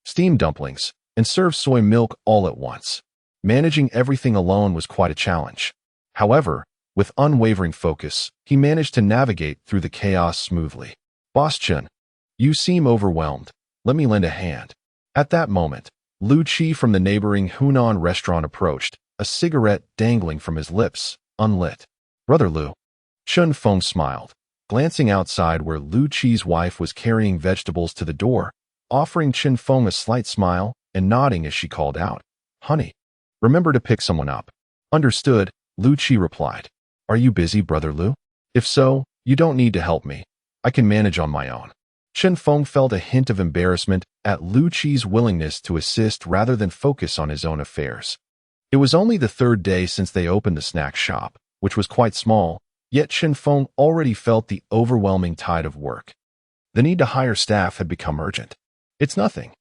steam dumplings, and serve soy milk all at once. Managing everything alone was quite a challenge. However, with unwavering focus, he managed to navigate through the chaos smoothly. Boss Chen, you seem overwhelmed. Let me lend a hand. At that moment, Lu Qi from the neighboring Hunan restaurant approached, a cigarette dangling from his lips, unlit. Brother Lu. Chen Feng smiled, glancing outside where Lu Qi's wife was carrying vegetables to the door, offering Chen Feng a slight smile and nodding as she called out, Honey, remember to pick someone up. Understood, Lu Qi replied. Are you busy, Brother Lu? If so, you don't need to help me. I can manage on my own. Chen Feng felt a hint of embarrassment at Lu Qi's willingness to assist rather than focus on his own affairs. It was only the third day since they opened the snack shop, which was quite small, yet Chen Feng already felt the overwhelming tide of work. The need to hire staff had become urgent. It's nothing.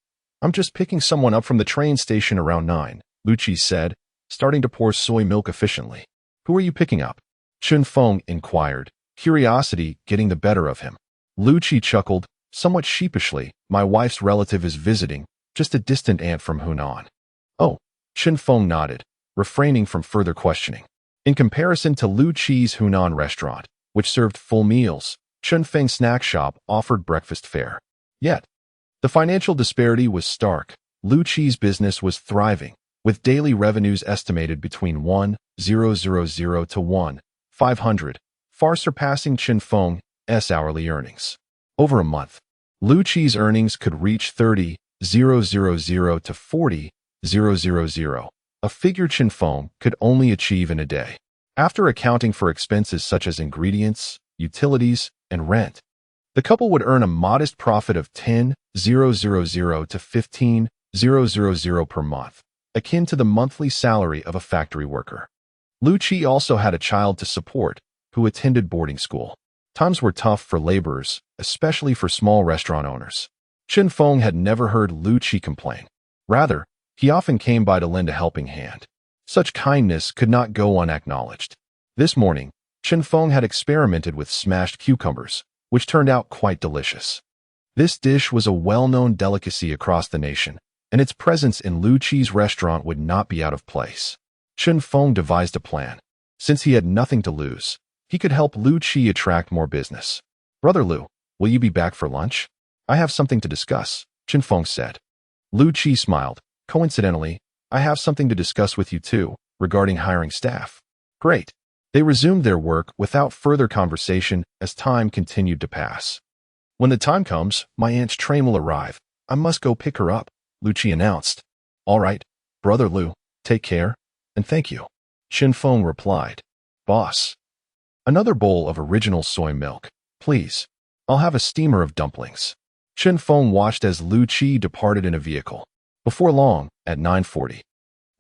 I'm just picking someone up from the train station around 9, Lu Qi said, starting to pour soy milk efficiently. Who are you picking up? Chen Feng inquired, curiosity getting the better of him. Lu Qi chuckled, somewhat sheepishly. My wife's relative is visiting, just a distant aunt from Hunan. Oh, Chen Feng nodded, refraining from further questioning. In comparison to Lu Qi's Hunan restaurant, which served full meals, Chen Feng's snack shop offered breakfast fare. Yet, the financial disparity was stark. Lu Qi's business was thriving, with daily revenues estimated between 1,000 to 1,500, far surpassing Chen Feng's hourly earnings. Over a month, Lu Qi's earnings could reach 30,000 to 40,000, a figure Chen Feng could only achieve in a day. After accounting for expenses such as ingredients, utilities, and rent, the couple would earn a modest profit of 10,000 to 15,000 per month, akin to the monthly salary of a factory worker. Lu Qi also had a child to support, who attended boarding school. Times were tough for laborers, especially for small restaurant owners. Chen Feng had never heard Lu Qi complain. Rather, he often came by to lend a helping hand. Such kindness could not go unacknowledged. This morning, Chen Feng had experimented with smashed cucumbers, which turned out quite delicious. This dish was a well-known delicacy across the nation, and its presence in Lu Qi's restaurant would not be out of place. Chen Feng devised a plan. Since he had nothing to lose, he could help Lu Qi attract more business. Brother Lu, will you be back for lunch? I have something to discuss, Chen Feng said. Lu Qi smiled. Coincidentally, I have something to discuss with you too, regarding hiring staff. Great. They resumed their work without further conversation as time continued to pass. When the time comes, my aunt's train will arrive. I must go pick her up, Lu Qi announced. All right, Brother Lu, take care, and thank you. Chen Feng replied. Boss. Another bowl of original soy milk, please. I'll have a steamer of dumplings. Chen Feng watched as Lu Qi departed in a vehicle. Before long, at 9:40,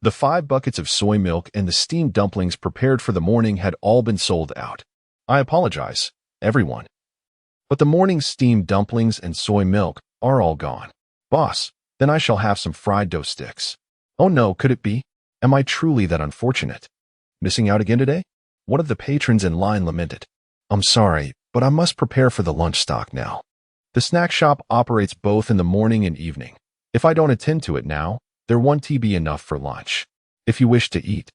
the 5 buckets of soy milk and the steamed dumplings prepared for the morning had all been sold out. I apologize, everyone, but the morning's steamed dumplings and soy milk are all gone. Boss, then I shall have some fried dough sticks. Oh no, could it be? Am I truly that unfortunate? Missing out again today? One of the patrons in line lamented. I'm sorry, but I must prepare for the lunch stock now. The snack shop operates both in the morning and evening. If I don't attend to it now, there won't be enough for lunch. If you wish to eat,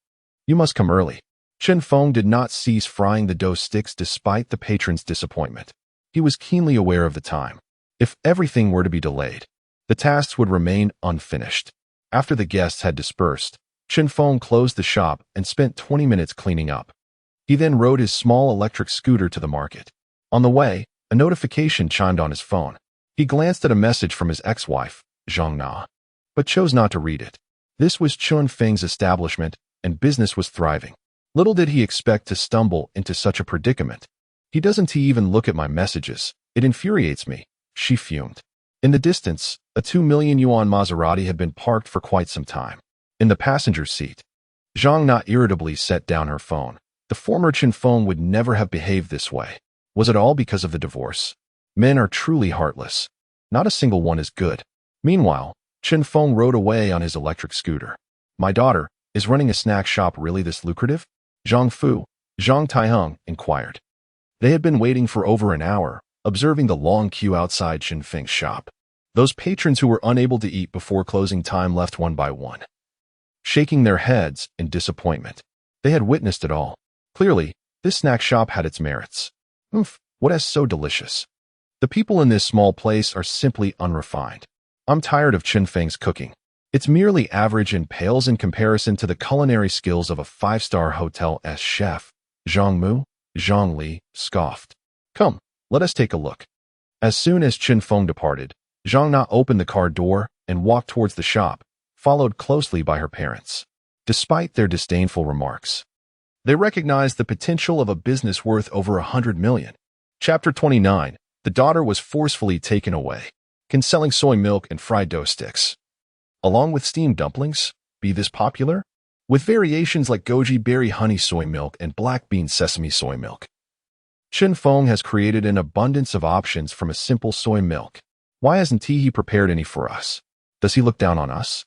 you must come early. Chen Feng did not cease frying the dough sticks despite the patron's disappointment. He was keenly aware of the time. If everything were to be delayed, the tasks would remain unfinished. After the guests had dispersed, Chen Feng closed the shop and spent 20 minutes cleaning up. He then rode his small electric scooter to the market. On the way, a notification chimed on his phone. He glanced at a message from his ex-wife, Zhang Na, but chose not to read it. This was Chen Feng's establishment, and business was thriving. Little did he expect to stumble into such a predicament. He doesn't even look at my messages. It infuriates me, she fumed. In the distance, a 2 million yuan Maserati had been parked for quite some time. In the passenger seat, Zhang Na irritably set down her phone. The former Chen Feng would never have behaved this way. Was it all because of the divorce? Men are truly heartless. Not a single one is good. Meanwhile, Chen Feng rode away on his electric scooter. My daughter, is running a snack shop really this lucrative? Zhang Taiheng inquired. They had been waiting for over an hour, observing the long queue outside Chen Feng's shop. Those patrons who were unable to eat before closing time left one by one, shaking their heads in disappointment. They had witnessed it all. Clearly, this snack shop had its merits. What is so delicious? The people in this small place are simply unrefined. I'm tired of Chen Feng's cooking. It's merely average and pales in comparison to the culinary skills of a five-star hotel's chef. Zhang Li, scoffed. Come, let us take a look. As soon as Chen Feng departed, Zhang Na opened the car door and walked towards the shop, followed closely by her parents. Despite their disdainful remarks, they recognized the potential of a business worth over 100 million. Chapter 29. The daughter was forcefully taken away. Can selling soy milk and fried dough sticks, along with steamed dumplings, be this popular? With variations like goji berry honey soy milk and black bean sesame soy milk, Chen Feng has created an abundance of options from a simple soy milk. Why hasn't he prepared any for us? Does he look down on us?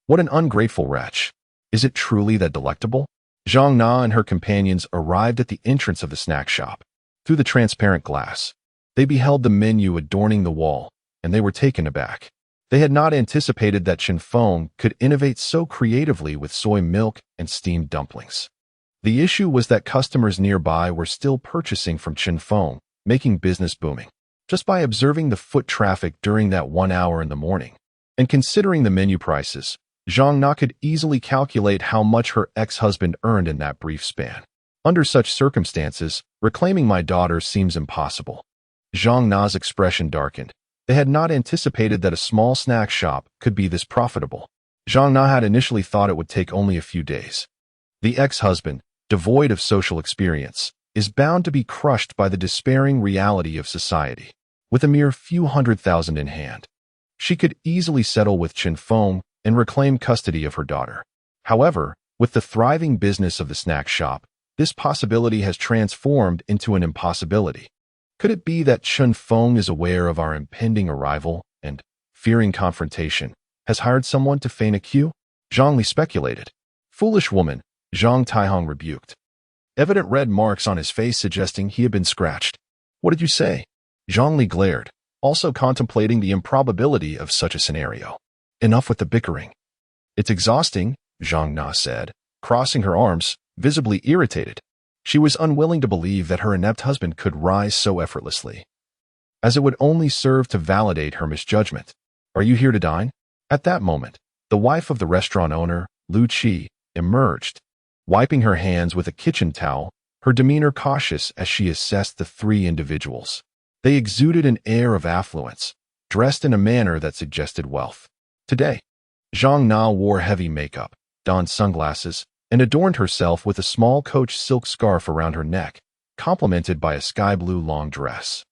What an ungrateful wretch. Is it truly that delectable? Zhang Na and her companions arrived at the entrance of the snack shop. Through the transparent glass, they beheld the menu adorning the wall, and they were taken aback. They had not anticipated that Chen Feng could innovate so creatively with soy milk and steamed dumplings. The issue was that customers nearby were still purchasing from Chen Feng, making business booming. Just by observing the foot traffic during that 1 hour in the morning, and considering the menu prices, Zhang Na could easily calculate how much her ex-husband earned in that brief span. Under such circumstances, reclaiming my daughter seems impossible. Zhang Na's expression darkened. They had not anticipated that a small snack shop could be this profitable. Zhang Na had initially thought it would take only a few days. The ex-husband, devoid of social experience, is bound to be crushed by the despairing reality of society. With a mere few 100,000 in hand, she could easily settle with Chen Feng and reclaim custody of her daughter. However, with the thriving business of the snack shop, this possibility has transformed into an impossibility. Could it be that Chen Feng is aware of our impending arrival and, fearing confrontation, has hired someone to feign a queue? Zhang Li speculated. Foolish woman, Zhang Taiheng rebuked. Evident red marks on his face suggesting he had been scratched. What did you say? Zhang Li glared, also contemplating the improbability of such a scenario. Enough with the bickering. It's exhausting, Zhang Na said, crossing her arms, visibly irritated. She was unwilling to believe that her inept husband could rise so effortlessly, as it would only serve to validate her misjudgment. Are you here to dine? At that moment, the wife of the restaurant owner, Lu Qi, emerged, wiping her hands with a kitchen towel, her demeanor cautious as she assessed the three individuals. They exuded an air of affluence, dressed in a manner that suggested wealth. Today, Zhang Na wore heavy makeup, donned sunglasses, and adorned herself with a small coach silk scarf around her neck, complemented by a sky-blue long dress.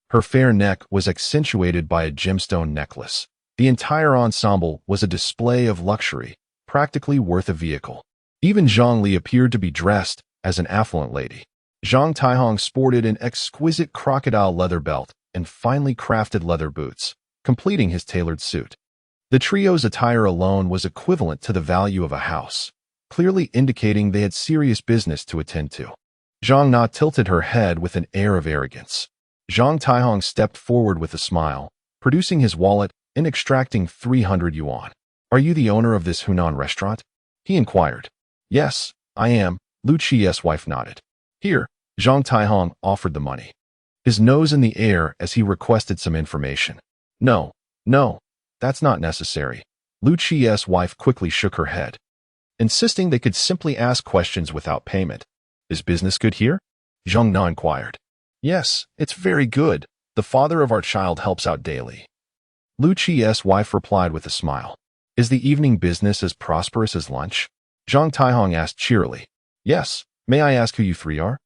Her fair neck was accentuated by a gemstone necklace. The entire ensemble was a display of luxury, practically worth a vehicle. Even Zhang Li appeared to be dressed as an affluent lady. Zhang Taiheng sported an exquisite crocodile leather belt and finely crafted leather boots, completing his tailored suit. The trio's attire alone was equivalent to the value of a house, clearly indicating they had serious business to attend to. Zhang Na tilted her head with an air of arrogance. Zhang Taiheng stepped forward with a smile, producing his wallet and extracting 300 yuan. Are you the owner of this Hunan restaurant? He inquired. Yes, I am, Lu Qi's wife nodded. Here, Zhang Taiheng offered the money, his nose in the air as he requested some information. No, that's not necessary. Lu Qi's wife quickly shook her head, insisting they could simply ask questions without payment. Is business good here? Zhang Na inquired. Yes, it's very good. The father of our child helps out daily. Lu Qi's wife replied with a smile. Is the evening business as prosperous as lunch? Zhang Taihong asked cheerily. Yes, may I ask who you three are?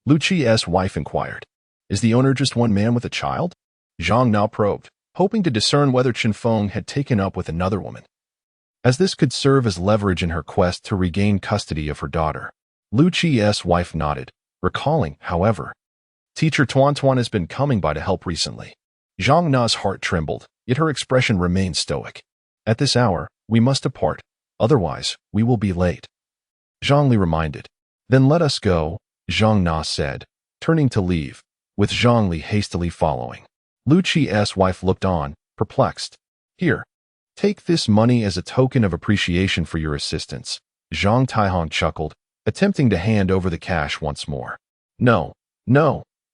Lu Qi's wife inquired. Is the owner just one man with a child? Zhang now probed, hoping to discern whether Chen Feng had taken up with another woman, as this could serve as leverage in her quest to regain custody of her daughter. Lu Qi's wife nodded, recalling, however, Teacher Tuan Tuan has been coming by to help recently. Zhang Na's heart trembled, yet her expression remained stoic. At this hour, we must depart, otherwise we will be late. Zhang Li reminded. Then let us go, Zhang Na said, turning to leave, with Zhang Li hastily following. Lu Qi's wife looked on, perplexed. Here, take this money as a token of appreciation for your assistance. Zhang Taihong chuckled, attempting to hand over the cash once more. No,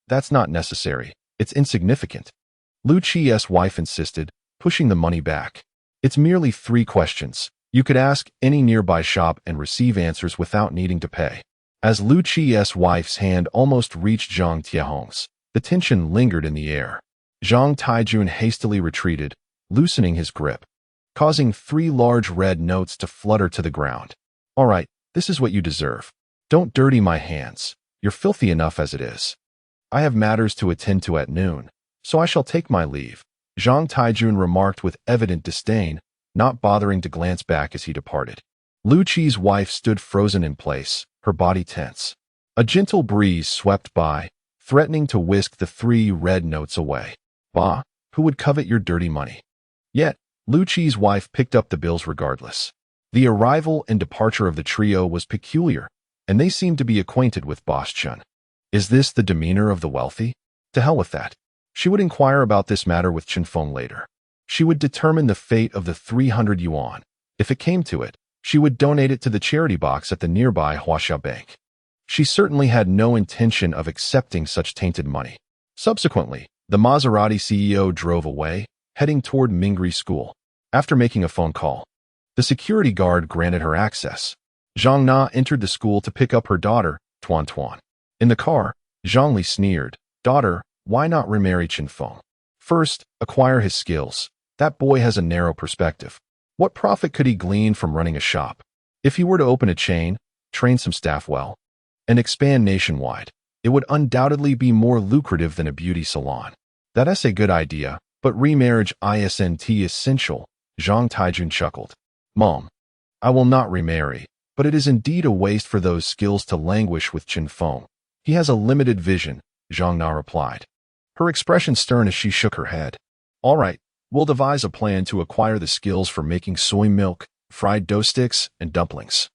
that's not necessary. It's insignificant. Lu Qi's wife insisted, pushing the money back. It's merely 3 questions. You could ask any nearby shop and receive answers without needing to pay. As Lu Qi's wife's hand almost reached Zhang Tiahong's, the tension lingered in the air. Zhang Taijun hastily retreated, loosening his grip, causing 3 large red notes to flutter to the ground. All right, this is what you deserve. Don't dirty my hands. You're filthy enough as it is. I have matters to attend to at noon, so I shall take my leave, Zhang Taijun remarked with evident disdain, not bothering to glance back as he departed. Lu Qi's wife stood frozen in place, her body tense. A gentle breeze swept by, threatening to whisk the 3 red notes away. Bah, who would covet your dirty money? Yet, Lu Qi's wife picked up the bills regardless. The arrival and departure of the trio was peculiar, and they seemed to be acquainted with Boss Chen. Is this the demeanor of the wealthy? To hell with that. She would inquire about this matter with Chen Feng later. She would determine the fate of the 300 yuan. If it came to it, she would donate it to the charity box at the nearby Huaxia Bank. She certainly had no intention of accepting such tainted money. Subsequently, the Maserati CEO drove away, heading toward Mingri School. After making a phone call, the security guard granted her access. Zhang Na entered the school to pick up her daughter, Tuan Tuan. In the car, Zhang Li sneered, Daughter, why not remarry Chen Feng? First, acquire his skills. That boy has a narrow perspective. What profit could he glean from running a shop? If he were to open a chain, train some staff well, and expand nationwide, it would undoubtedly be more lucrative than a beauty salon. That's a good idea, but remarriage isn't essential, Zhang Taijun chuckled. Mom, I will not remarry, but it is indeed a waste for those skills to languish with Chen Feng. He has a limited vision, Zhang Na replied, her expression stern as she shook her head. All right, we'll devise a plan to acquire the skills for making soy milk, fried dough sticks, and dumplings,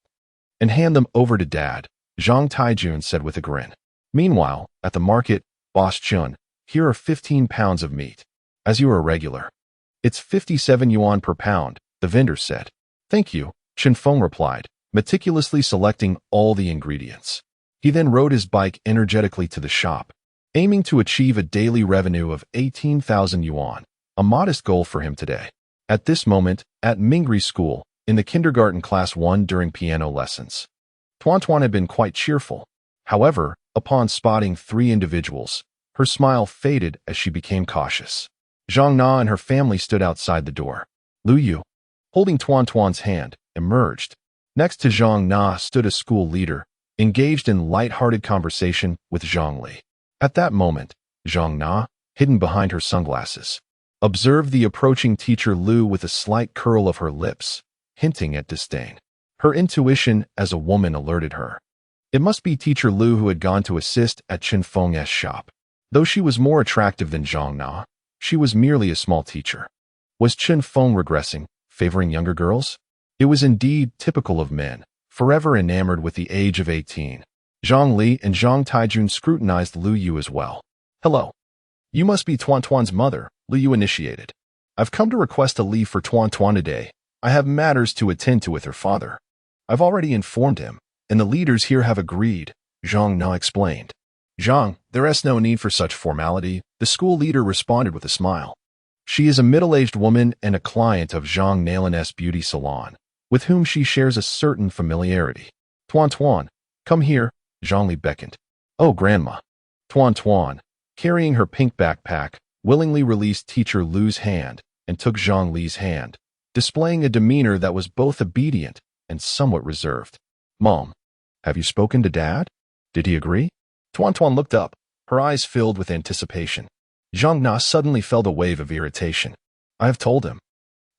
and hand them over to Dad, Zhang Taijun said with a grin. Meanwhile, at the market, Boss Chun, here are 15 pounds of meat. As you are a regular. It's 57 yuan per pound, the vendor said. Thank you, Chen Feng replied, meticulously selecting all the ingredients. He then rode his bike energetically to the shop, aiming to achieve a daily revenue of 18,000 yuan, a modest goal for him today. At this moment, at Mingri School, in the kindergarten class 1 during piano lessons, Tuan Tuan had been quite cheerful. However, upon spotting 3 individuals, her smile faded as she became cautious. Zhang Na and her family stood outside the door. Lu Yu, holding Tuan Tuan's hand, emerged. Next to Zhang Na stood a school leader, engaged in light-hearted conversation with Zhang Li. At that moment, Zhang Na, hidden behind her sunglasses, observed the approaching teacher Lu with a slight curl of her lips, hinting at disdain. Her intuition as a woman alerted her. It must be teacher Lu who had gone to assist at Chen Feng's shop. Though she was more attractive than Zhang Na, she was merely a small teacher. Was Chen Feng regressing, favoring younger girls? It was indeed typical of men, forever enamored with the age of 18. Zhang Li and Zhang Taijun scrutinized Lu Yu as well. Hello. You must be Tuan Tuan's mother, Lu Yu initiated. I've come to request a leave for Tuan Tuan today. I have matters to attend to with her father. I've already informed him, and the leaders here have agreed, Zhang Na explained. Zhang, there is no need for such formality, the school leader responded with a smile. She is a middle-aged woman and a client of Zhang Nalin's beauty salon, with whom she shares a certain familiarity. Tuan Tuan, come here, Zhang Li beckoned. Oh, Grandma. Tuan Tuan, carrying her pink backpack, willingly released teacher Lu's hand and took Zhang Li's hand, displaying a demeanor that was both obedient and somewhat reserved. Mom, have you spoken to Dad? Did he agree? Tuan looked up, her eyes filled with anticipation. Zhang Na suddenly felt a wave of irritation. I have told him.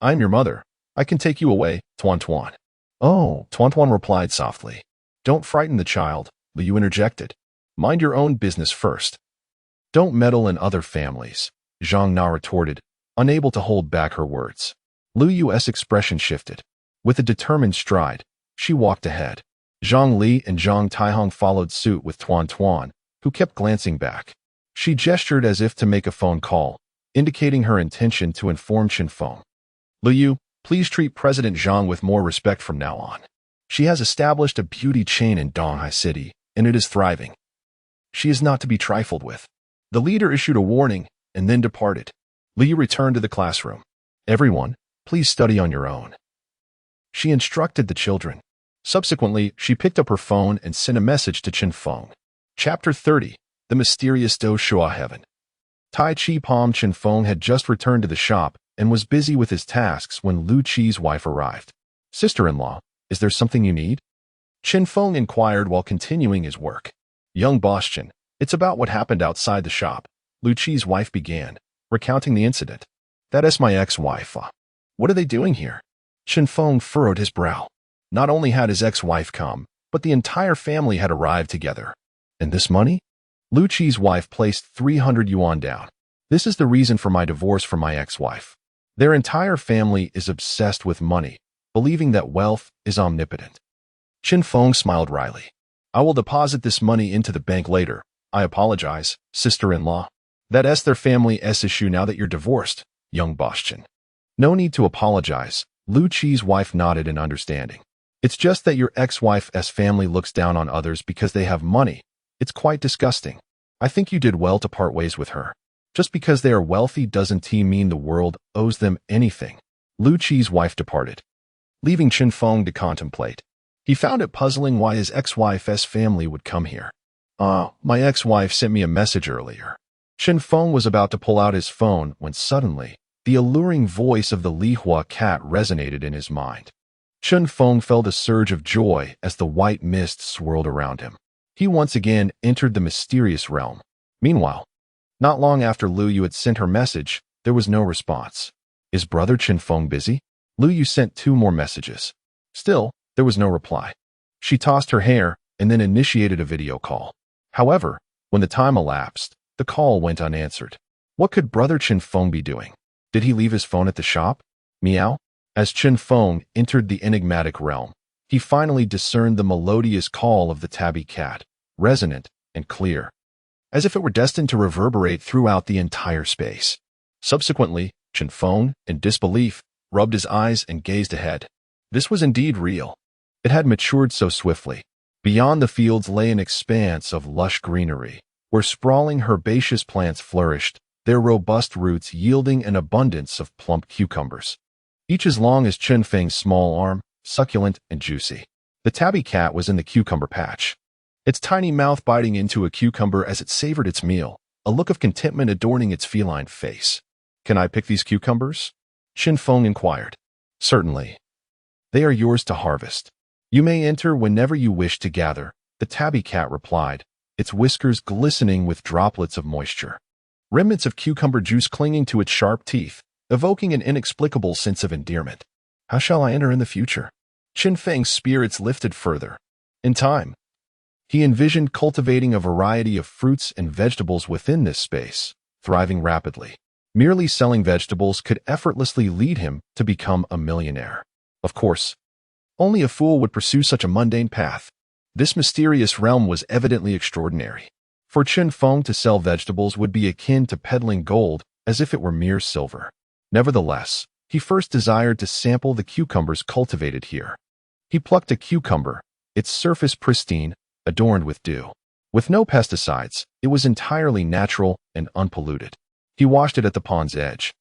I'm your mother. I can take you away, Tuan. Oh, Tuan replied softly. Don't frighten the child, Liu interjected. Mind your own business first. Don't meddle in other families, Zhang Na retorted, unable to hold back her words. Liu Yu's expression shifted. With a determined stride, she walked ahead. Zhang Li and Zhang Taihong followed suit with Tuan, who kept glancing back. She gestured as if to make a phone call, indicating her intention to inform Chen Feng. Liu, please treat President Zhang with more respect from now on. She has established a beauty chain in Donghai City, and it is thriving. She is not to be trifled with. The leader issued a warning and then departed. Liu returned to the classroom. Everyone, please study on your own. She instructed the children. Subsequently, she picked up her phone and sent a message to Chen Feng. Chapter 30. The Mysterious Do Shua Heaven. Tai Chi Palm Chen Feng had just returned to the shop and was busy with his tasks when Lu Qi's wife arrived. Sister-in-law, is there something you need? Chen Feng inquired while continuing his work. Young boss Chen, it's about what happened outside the shop, Lu Qi's wife began, recounting the incident. That is my ex-wife. What are they doing here? Chen Feng furrowed his brow. Not only had his ex-wife come, but the entire family had arrived together. And this money? Lu Qi's wife placed 300 yuan down. This is the reason for my divorce from my ex-wife. Their entire family is obsessed with money, believing that wealth is omnipotent. Chen Feng smiled wryly. I will deposit this money into the bank later. I apologize, sister-in-law. That's their family's issue now that you're divorced, young boss Chen. No need to apologize, Lu Qi's wife nodded in understanding. It's just that your ex-wife's family looks down on others because they have money. It's quite disgusting. I think you did well to part ways with her. Just because they are wealthy doesn't mean the world owes them anything. Lu Qi's wife departed, leaving Chen Feng to contemplate. He found it puzzling why his ex-wife's family would come here. My ex-wife sent me a message earlier. Chen Feng was about to pull out his phone when suddenly, the alluring voice of the Lihua cat resonated in his mind. Chen Feng felt a surge of joy as the white mist swirled around him. He once again entered the mysterious realm. Meanwhile, not long after Lu Yu had sent her message, there was no response. Is brother Chen Feng busy? Lu Yu sent 2 more messages. Still, there was no reply. She tossed her hair and then initiated a video call. However, when the time elapsed, the call went unanswered. What could brother Chen Feng be doing? Did he leave his phone at the shop? Meow? As Chen Feng entered the enigmatic realm, he finally discerned the melodious call of the tabby cat, resonant and clear, as if it were destined to reverberate throughout the entire space. Subsequently, Chen Feng, in disbelief, rubbed his eyes and gazed ahead. This was indeed real. It had matured so swiftly. Beyond the fields lay an expanse of lush greenery, where sprawling herbaceous plants flourished, their robust roots yielding an abundance of plump cucumbers. Each as long as Chen Feng's small arm, succulent and juicy. The tabby cat was in the cucumber patch, its tiny mouth biting into a cucumber as it savored its meal, a look of contentment adorning its feline face. Can I pick these cucumbers? Chen Feng inquired. Certainly. They are yours to harvest. You may enter whenever you wish to gather, the tabby cat replied, its whiskers glistening with droplets of moisture. Remnants of cucumber juice clinging to its sharp teeth, evoking an inexplicable sense of endearment. How shall I enter in the future? Chen Feng's spirits lifted further. In time, he envisioned cultivating a variety of fruits and vegetables within this space, thriving rapidly. Merely selling vegetables could effortlessly lead him to become a millionaire. Of course, only a fool would pursue such a mundane path. This mysterious realm was evidently extraordinary. For Chen Feng to sell vegetables would be akin to peddling gold as if it were mere silver. Nevertheless, he first desired to sample the cucumbers cultivated here. He plucked a cucumber, its surface pristine, adorned with dew. With no pesticides, it was entirely natural and unpolluted. He washed it at the pond's edge.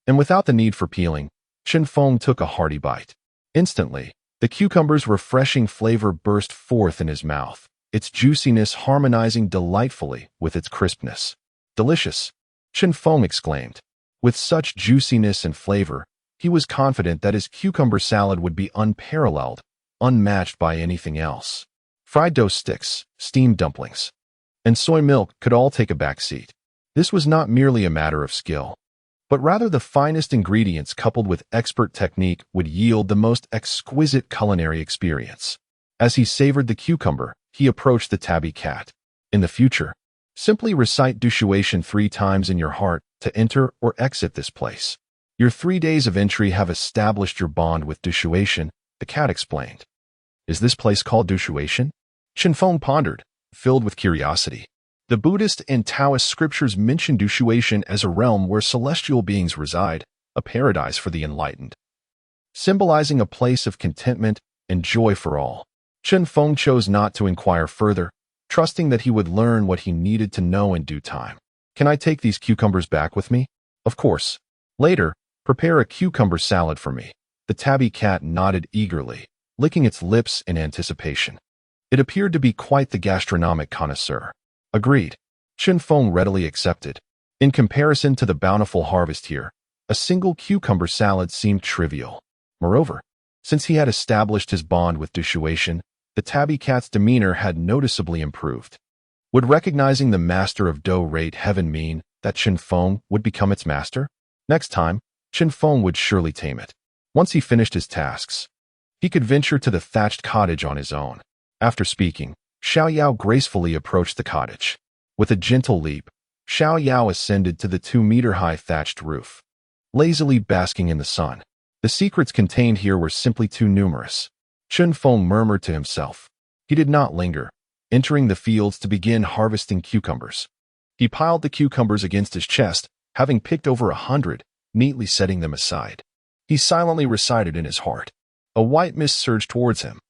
And without the need for peeling, Chen Feng took a hearty bite. Instantly, the cucumber's refreshing flavor burst forth in his mouth, its juiciness harmonizing delightfully with its crispness. Delicious, Chen Feng exclaimed. With such juiciness and flavor, he was confident that his cucumber salad would be unparalleled, unmatched by anything else. Fried dough sticks, steamed dumplings, and soy milk could all take a back seat. This was not merely a matter of skill, but rather the finest ingredients coupled with expert technique would yield the most exquisite culinary experience. As he savored the cucumber, he approached the tabby cat. In the future, simply recite Dushuation 3 times in your heart to enter or exit this place. Your 3 days of entry have established your bond with Dushuation, the cat explained. Is this place called Dushuation? Chen Feng pondered, filled with curiosity. The Buddhist and Taoist scriptures mention Dushuation as a realm where celestial beings reside, a paradise for the enlightened, symbolizing a place of contentment and joy for all. Chen Feng chose not to inquire further, trusting that he would learn what he needed to know in due time. Can I take these cucumbers back with me? Of course. Later, prepare a cucumber salad for me. The tabby cat nodded eagerly, licking its lips in anticipation. It appeared to be quite the gastronomic connoisseur. Agreed. Chen Feng readily accepted. In comparison to the bountiful harvest here, a single cucumber salad seemed trivial. Moreover, since he had established his bond with Dushuation, the tabby cat's demeanor had noticeably improved. Would recognizing the master of Do-Rate Heaven mean that Chen Feng would become its master? Next time, Chen Feng would surely tame it. Once he finished his tasks, he could venture to the thatched cottage on his own. After speaking, Xiao Yao gracefully approached the cottage. With a gentle leap, Xiao Yao ascended to the 2-meter-high thatched roof, lazily basking in the sun. The secrets contained here were simply too numerous. Chen Feng murmured to himself. He did not linger, entering the fields to begin harvesting cucumbers. He piled the cucumbers against his chest, having picked over 100, neatly setting them aside. He silently recited in his heart. A white mist surged towards him,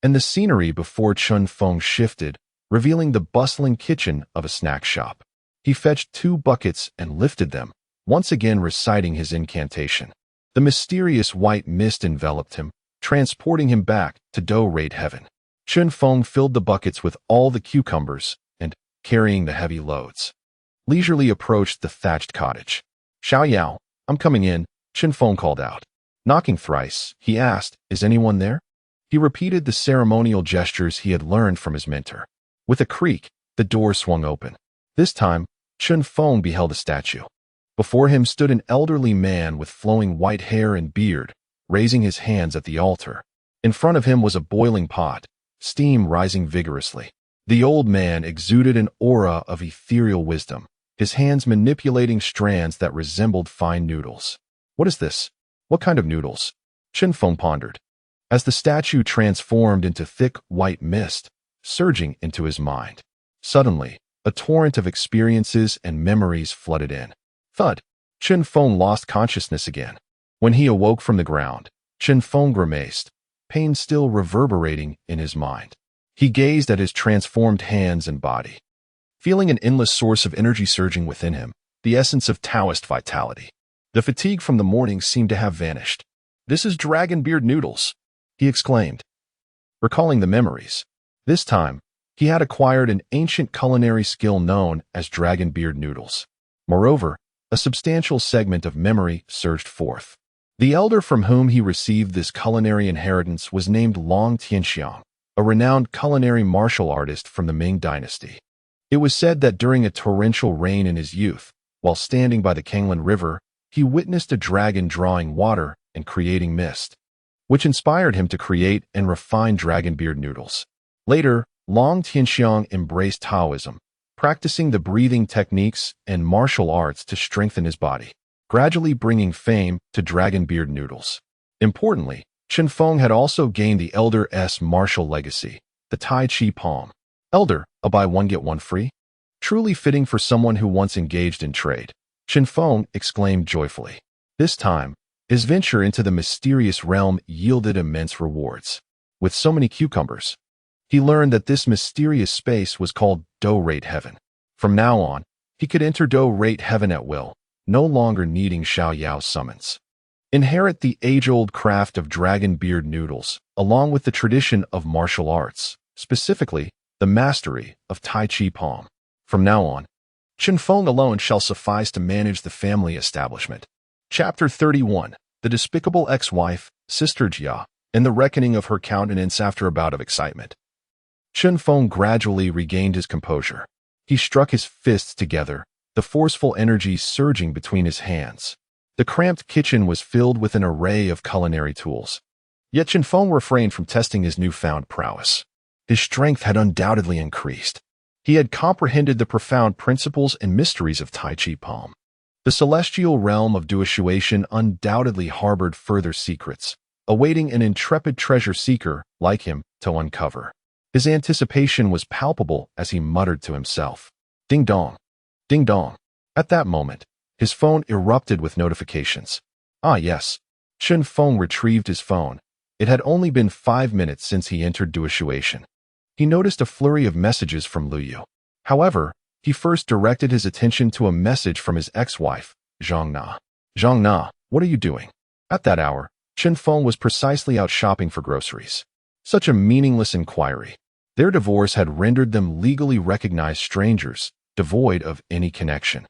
and the scenery before Chen Feng shifted, revealing the bustling kitchen of a snack shop. He fetched 2 buckets and lifted them, once again reciting his incantation. The mysterious white mist enveloped him, transporting him back to Do-Rate Heaven. Chen Feng filled the buckets with all the cucumbers and, carrying the heavy loads, leisurely approached the thatched cottage. Xiao Yao, I'm coming in, Chen Feng called out. Knocking thrice, he asked, is anyone there? He repeated the ceremonial gestures he had learned from his mentor. With a creak, the door swung open. This time, Chen Feng beheld a statue. Before him stood an elderly man with flowing white hair and beard, raising his hands at the altar. In front of him was a boiling pot, steam rising vigorously. The old man exuded an aura of ethereal wisdom, his hands manipulating strands that resembled fine noodles. What is this? What kind of noodles? Chen Feng pondered, as the statue transformed into thick white mist, surging into his mind. Suddenly, a torrent of experiences and memories flooded in. Thud! Chen Feng lost consciousness again. When he awoke from the ground, Chen Feng grimaced, pain still reverberating in his mind. He gazed at his transformed hands and body, feeling an endless source of energy surging within him, the essence of Taoist vitality. The fatigue from the morning seemed to have vanished. This is dragon beard noodles, he exclaimed, recalling the memories. This time, he had acquired an ancient culinary skill known as dragon beard noodles. Moreover, a substantial segment of memory surged forth. The elder from whom he received this culinary inheritance was named Long Tianxiang, a renowned culinary martial artist from the Ming dynasty. It was said that during a torrential rain in his youth, while standing by the Kanglan River, he witnessed a dragon drawing water and creating mist, which inspired him to create and refine dragon beard noodles. Later, Long Tianxiang embraced Taoism, practicing the breathing techniques and martial arts to strengthen his body, gradually bringing fame to dragon beard noodles. Importantly, Chen Feng had also gained the elder's martial legacy, the Tai Chi palm. Elder, a buy one get one free? Truly fitting for someone who once engaged in trade, Chen Feng exclaimed joyfully. This time, his venture into the mysterious realm yielded immense rewards. With so many cucumbers, he learned that this mysterious space was called Do-Rate Heaven. From now on, he could enter Do-Rate Heaven at will, no longer needing Xiao Yao's summons. Inherit the age-old craft of dragon beard noodles, along with the tradition of martial arts, specifically the mastery of Tai Chi palm. From now on, Chen Feng alone shall suffice to manage the family establishment. Chapter 31. The Despicable Ex-Wife, Sister Jia, and the reckoning of her countenance after a bout of excitement. Chen Feng gradually regained his composure. He struck his fists together, the forceful energy surging between his hands. The cramped kitchen was filled with an array of culinary tools. Yet Chen Feng refrained from testing his newfound prowess. His strength had undoubtedly increased. He had comprehended the profound principles and mysteries of Tai Chi Palm. The celestial realm of duosuation undoubtedly harbored further secrets, awaiting an intrepid treasure seeker like him to uncover. His anticipation was palpable as he muttered to himself. Ding dong. Ding dong. At that moment, his phone erupted with notifications. Ah yes. Chen Feng retrieved his phone. It had only been 5 minutes since he entered duosuation. He noticed a flurry of messages from Lu Yu. However, he first directed his attention to a message from his ex-wife, Zhang Na. Zhang Na, what are you doing? At that hour, Chen Feng was precisely out shopping for groceries. Such a meaningless inquiry. Their divorce had rendered them legally recognized strangers, devoid of any connection.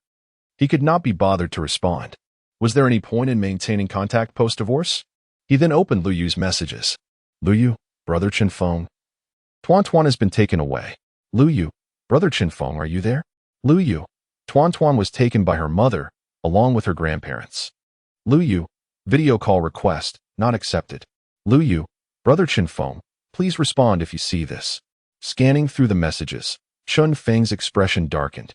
He could not be bothered to respond. Was there any point in maintaining contact post-divorce? He then opened Lu Yu's messages. Lu Yu, brother Chen Feng. Tuan Tuan has been taken away. Lu Yu, brother Chen Feng, are you there? Lu Yu, Tuan Tuan was taken by her mother, along with her grandparents. Lu Yu, video call request, not accepted. Lu Yu, brother Chen Feng, please respond if you see this. Scanning through the messages, Chen Feng's expression darkened,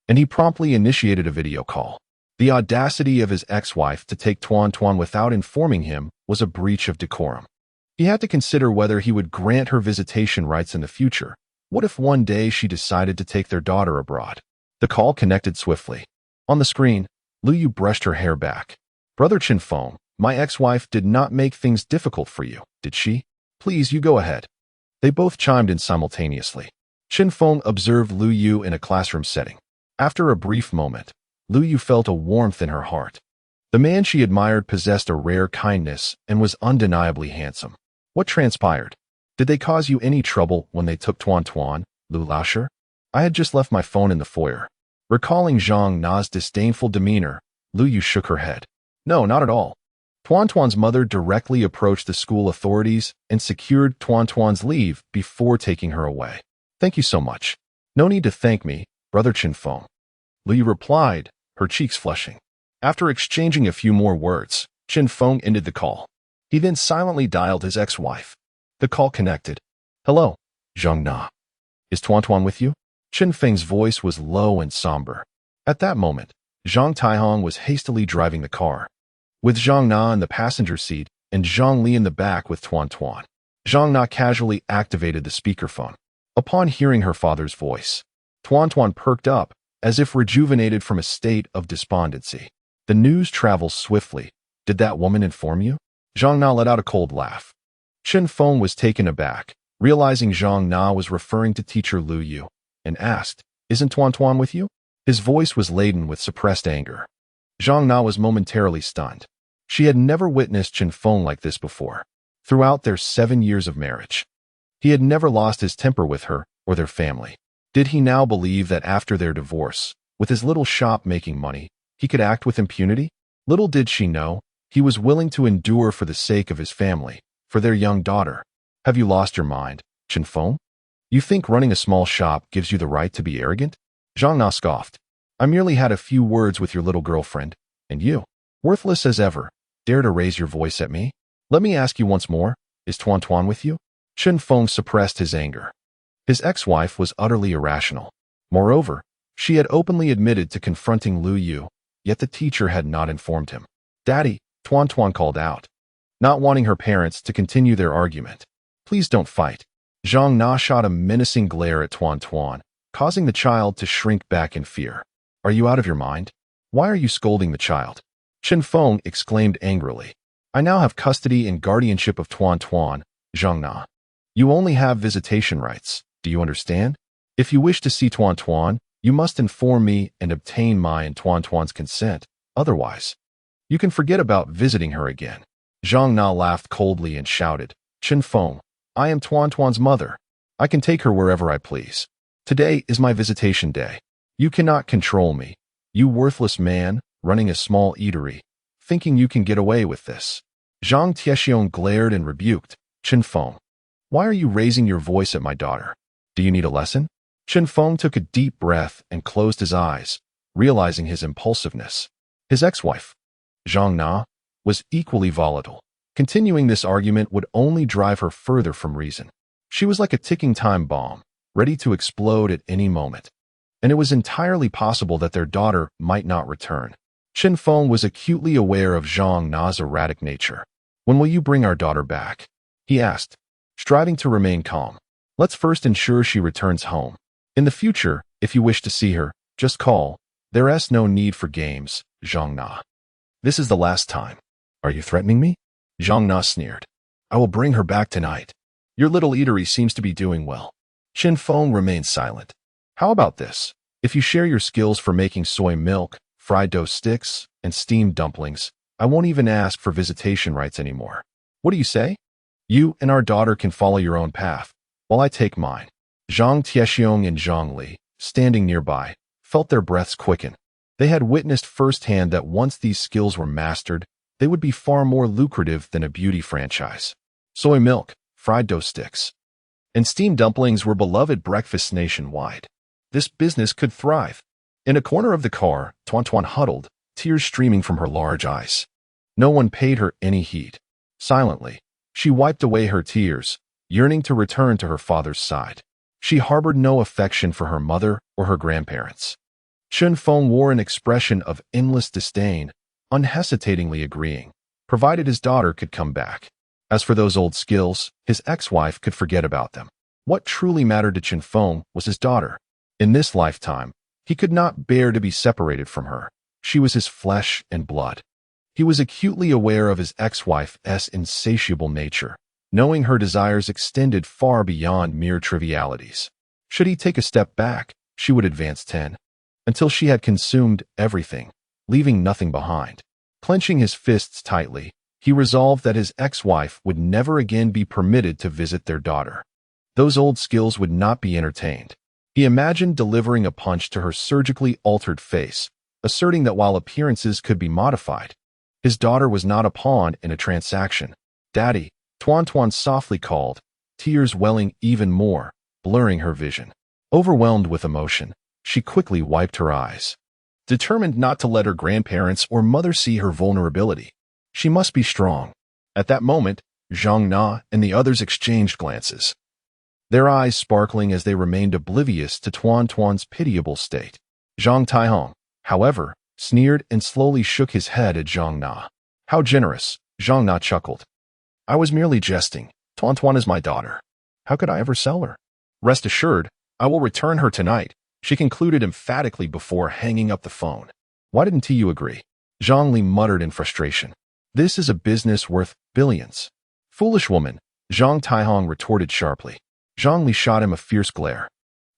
and he promptly initiated a video call. The audacity of his ex-wife to take Tuan Tuan without informing him was a breach of decorum. He had to consider whether he would grant her visitation rights in the future. What if one day she decided to take their daughter abroad? The call connected swiftly. On the screen, Lu Yu brushed her hair back. Brother Chen Feng, my ex-wife did not make things difficult for you, did she? Please, you go ahead. They both chimed in simultaneously. Chen Feng observed Lu Yu in a classroom setting. After a brief moment, Lu Yu felt a warmth in her heart. The man she admired possessed a rare kindness and was undeniably handsome. What transpired? Did they cause you any trouble when they took Tuan Tuan, Lu Laosher? I had just left my phone in the foyer. Recalling Zhang Na's disdainful demeanor, Lu Yu shook her head. No, not at all. Tuan Tuan's mother directly approached the school authorities and secured Tuan Tuan's leave before taking her away. Thank you so much. No need to thank me, brother Chen Feng. Lu Yu replied, her cheeks flushing. After exchanging a few more words, Chen Feng ended the call. He then silently dialed his ex-wife. The call connected. Hello, Zhang Na. Is Tuan Tuan with you? Chen Feng's voice was low and somber. At that moment, Zhang Taihong was hastily driving the car. With Zhang Na in the passenger seat and Zhang Li in the back with Tuan Tuan, Zhang Na casually activated the speakerphone. Upon hearing her father's voice, Tuan Tuan perked up, as if rejuvenated from a state of despondency. The news travels swiftly. Did that woman inform you? Zhang Na let out a cold laugh. Chen Feng was taken aback, realizing Zhang Na was referring to teacher Lu Yu, and asked, Isn't Tuan Tuan with you? His voice was laden with suppressed anger. Zhang Na was momentarily stunned. She had never witnessed Chen Feng like this before. Throughout their 7 years of marriage, he had never lost his temper with her or their family. Did he now believe that after their divorce, with his little shop making money, he could act with impunity? Little did she know, he was willing to endure for the sake of his family, for their young daughter. Have you lost your mind, Chen Feng? You think running a small shop gives you the right to be arrogant? Zhang Na scoffed. I merely had a few words with your little girlfriend, and you, worthless as ever, dare to raise your voice at me? Let me ask you once more, is Tuan Tuan with you? Chen Feng suppressed his anger. His ex-wife was utterly irrational. Moreover, she had openly admitted to confronting Lu Yu, yet the teacher had not informed him. Daddy, Tuan Tuan called out, not wanting her parents to continue their argument. Please don't fight. Zhang Na shot a menacing glare at Tuan Tuan, causing the child to shrink back in fear. Are you out of your mind? Why are you scolding the child? Chen Feng exclaimed angrily. I now have custody and guardianship of Tuan Tuan, Zhang Na. You only have visitation rights. Do you understand? If you wish to see Tuan Tuan, you must inform me and obtain my and Tuan Tuan's consent. Otherwise, you can forget about visiting her again. Zhang Na laughed coldly and shouted, Chen Feng, I am Tuan Tuan's mother. I can take her wherever I please. Today is my visitation day. You cannot control me. You worthless man, running a small eatery, thinking you can get away with this. Zhang Tiexiong glared and rebuked, Chen Feng, why are you raising your voice at my daughter? Do you need a lesson? Chen Feng took a deep breath and closed his eyes, realizing his impulsiveness. His ex-wife, Zhang Na, was equally volatile. Continuing this argument would only drive her further from reason. She was like a ticking time bomb, ready to explode at any moment. And it was entirely possible that their daughter might not return. Chen Feng was acutely aware of Zhang Na's erratic nature. When will you bring our daughter back? He asked, striving to remain calm. Let's first ensure she returns home. In the future, if you wish to see her, just call. There's no need for games, Zhang Na. This is the last time. Are you threatening me? Zhang Na sneered. I will bring her back tonight. Your little eatery seems to be doing well. Chen Feng remained silent. How about this? If you share your skills for making soy milk, fried dough sticks, and steamed dumplings, I won't even ask for visitation rights anymore. What do you say? You and our daughter can follow your own path, while I take mine. Zhang Tiexiong and Zhang Li, standing nearby, felt their breaths quicken. They had witnessed firsthand that once these skills were mastered, they would be far more lucrative than a beauty franchise. Soy milk, fried dough sticks, and steamed dumplings were beloved breakfasts nationwide. This business could thrive. In a corner of the car, Tuan huddled, tears streaming from her large eyes. No one paid her any heed. Silently, she wiped away her tears, yearning to return to her father's side. She harbored no affection for her mother or her grandparents. Chen Feng wore an expression of endless disdain, unhesitatingly agreeing, provided his daughter could come back. As for those old skills, his ex-wife could forget about them. What truly mattered to Chen Feng was his daughter. In this lifetime, he could not bear to be separated from her. She was his flesh and blood. He was acutely aware of his ex-wife's insatiable nature, knowing her desires extended far beyond mere trivialities. Should he take a step back, she would advance 10, until she had consumed everything, leaving nothing behind. Clenching his fists tightly, he resolved that his ex-wife would never again be permitted to visit their daughter. Those old skills would not be entertained. He imagined delivering a punch to her surgically altered face, asserting that while appearances could be modified, his daughter was not a pawn in a transaction. Daddy, Tuan softly called, tears welling even more, blurring her vision. Overwhelmed with emotion, she quickly wiped her eyes. Determined not to let her grandparents or mother see her vulnerability, she must be strong. At that moment, Zhang Na and the others exchanged glances, their eyes sparkling as they remained oblivious to Tuan's pitiable state. Zhang Taihong, however, sneered and slowly shook his head at Zhang Na. How generous, Zhang Na chuckled. I was merely jesting. Tuan is my daughter. How could I ever sell her? Rest assured, I will return her tonight, she concluded emphatically before hanging up the phone. Why didn't you agree? Zhang Li muttered in frustration. This is a business worth billions. Foolish woman, Zhang Taihong retorted sharply. Zhang Li shot him a fierce glare.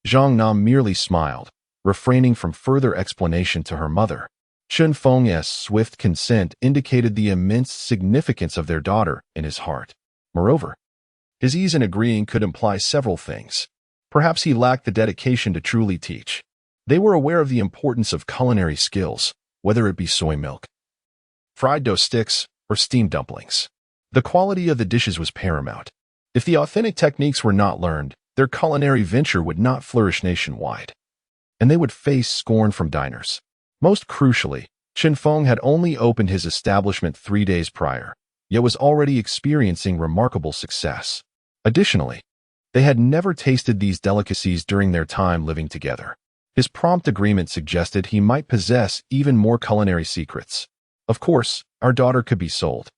Zhang Na merely smiled, refraining from further explanation to her mother. Chen Feng's swift consent indicated the immense significance of their daughter in his heart. Moreover, his ease in agreeing could imply several things. Perhaps he lacked the dedication to truly teach. They were aware of the importance of culinary skills, whether it be soy milk, fried dough sticks, or steamed dumplings. The quality of the dishes was paramount. If the authentic techniques were not learned, their culinary venture would not flourish nationwide, and they would face scorn from diners. Most crucially, Chen Feng had only opened his establishment 3 days prior, yet was already experiencing remarkable success. Additionally, they had never tasted these delicacies during their time living together. His prompt agreement suggested he might possess even more culinary secrets. Of course, our daughter could be sold,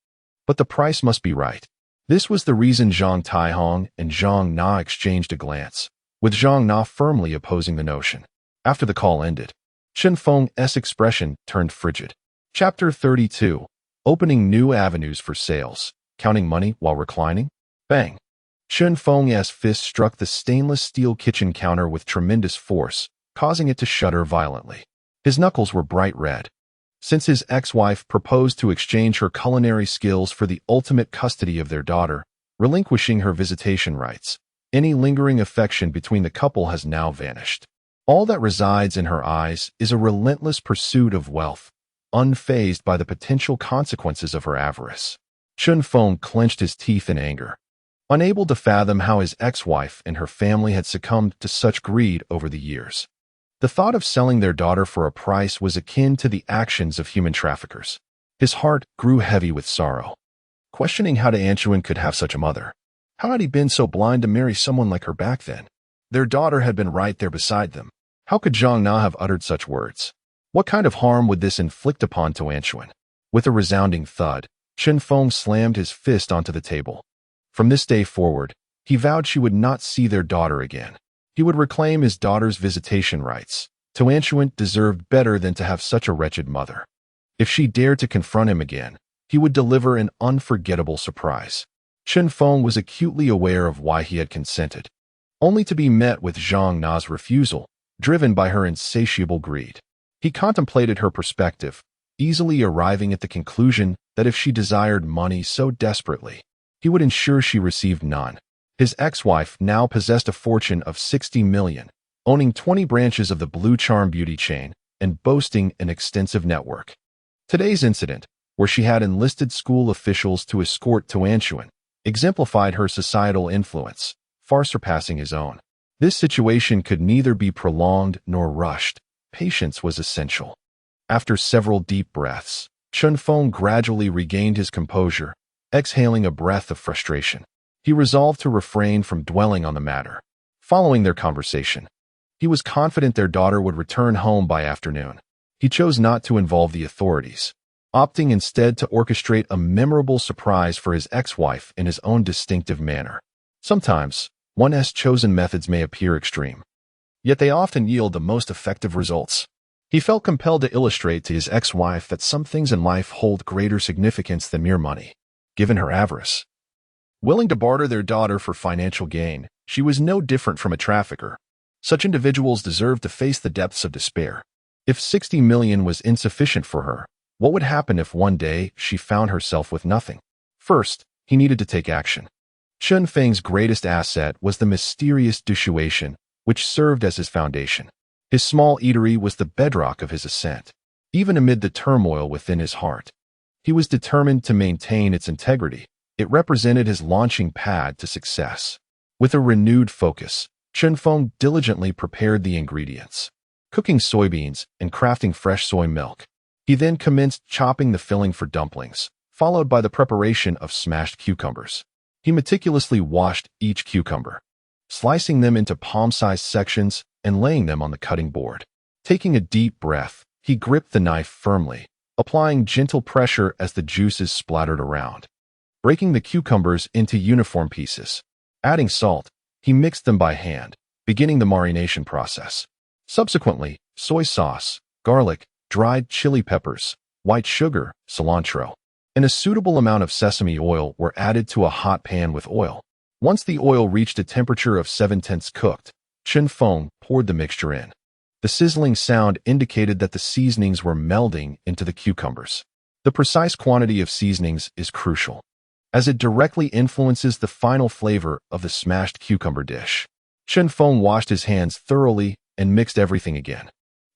but the price must be right. This was the reason Zhang Taihong and Zhang Na exchanged a glance, with Zhang Na firmly opposing the notion. After the call ended, Chen Feng's expression turned frigid. Chapter 32. Opening new avenues for sales. Counting money while reclining? Bang! Chen Feng's fist struck the stainless steel kitchen counter with tremendous force, causing it to shudder violently. His knuckles were bright red. Since his ex-wife proposed to exchange her culinary skills for the ultimate custody of their daughter, relinquishing her visitation rights, any lingering affection between the couple has now vanished. All that resides in her eyes is a relentless pursuit of wealth, unfazed by the potential consequences of her avarice. Chen Feng clenched his teeth in anger. unable to fathom how his ex-wife and her family had succumbed to such greed over the years. The thought of selling their daughter for a price was akin to the actions of human traffickers. His heart grew heavy with sorrow, questioning how Anchuan could have such a mother. How had he been so blind to marry someone like her back then? Their daughter had been right there beside them. How could Zhang Na have uttered such words? What kind of harm would this inflict upon Anchuan? With a resounding thud, Chen Feng slammed his fist onto the table. From this day forward, he vowed she would not see their daughter again. He would reclaim his daughter's visitation rights. Anchuan deserved better than to have such a wretched mother. If she dared to confront him again, he would deliver an unforgettable surprise. Chen Feng was acutely aware of why he had consented, only to be met with Zhang Na's refusal, driven by her insatiable greed. He contemplated her perspective, easily arriving at the conclusion that if she desired money so desperately, he would ensure she received none. His ex-wife now possessed a fortune of 60 million, owning 20 branches of the Blue Charm beauty chain and boasting an extensive network. Today's incident, where she had enlisted school officials to escort Anchuan, exemplified her societal influence, far surpassing his own. This situation could neither be prolonged nor rushed. Patience was essential. After several deep breaths, Chen Feng gradually regained his composure, exhaling a breath of frustration. He resolved to refrain from dwelling on the matter. Following their conversation, he was confident their daughter would return home by afternoon. He chose not to involve the authorities, opting instead to orchestrate a memorable surprise for his ex-wife in his own distinctive manner. Sometimes, one's chosen methods may appear extreme, yet they often yield the most effective results. He felt compelled to illustrate to his ex-wife that some things in life hold greater significance than mere money. Given her avarice, willing to barter their daughter for financial gain, she was no different from a trafficker. Such individuals deserve to face the depths of despair. If 60 million was insufficient for her, what would happen if one day she found herself with nothing? First, he needed to take action. Chen Feng's greatest asset was the mysterious dissuasion, which served as his foundation. His small eatery was the bedrock of his ascent. Even amid the turmoil within his heart, he was determined to maintain its integrity. It represented his launching pad to success. With a renewed focus, Chen Feng diligently prepared the ingredients, cooking soybeans and crafting fresh soy milk. He then commenced chopping the filling for dumplings, followed by the preparation of smashed cucumbers. He meticulously washed each cucumber, slicing them into palm-sized sections and laying them on the cutting board. Taking a deep breath, he gripped the knife firmly, applying gentle pressure as the juices splattered around. Breaking the cucumbers into uniform pieces. Adding salt, he mixed them by hand, beginning the marination process. Subsequently, soy sauce, garlic, dried chili peppers, white sugar, cilantro, and a suitable amount of sesame oil were added to a hot pan with oil. Once the oil reached a temperature of 7/10 cooked, Chen Feng poured the mixture in. The sizzling sound indicated that the seasonings were melding into the cucumbers. The precise quantity of seasonings is crucial, as it directly influences the final flavor of the smashed cucumber dish. Chen Feng washed his hands thoroughly and mixed everything again.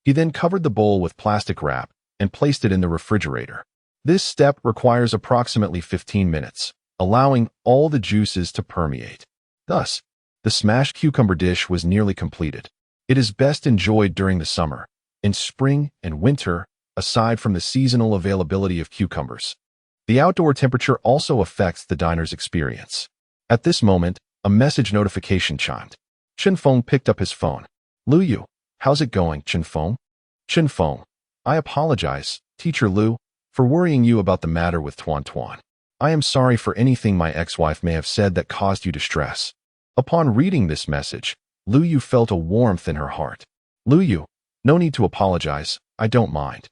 He then covered the bowl with plastic wrap and placed it in the refrigerator. This step requires approximately 15 minutes, allowing all the juices to permeate. Thus, the smashed cucumber dish was nearly completed. It is best enjoyed during the summer. In spring and winter, aside from the seasonal availability of cucumbers, the outdoor temperature also affects the diner's experience. At this moment, a message notification chimed. Chen Feng picked up his phone. "Lu Yu, how's it going, Chen Feng?" "Chen Feng, I apologize, Teacher Lu, for worrying you about the matter with Tuan. I am sorry for anything my ex-wife may have said that caused you distress." Upon reading this message, Lu Yu felt a warmth in her heart. "Lu Yu, no need to apologize, I don't mind.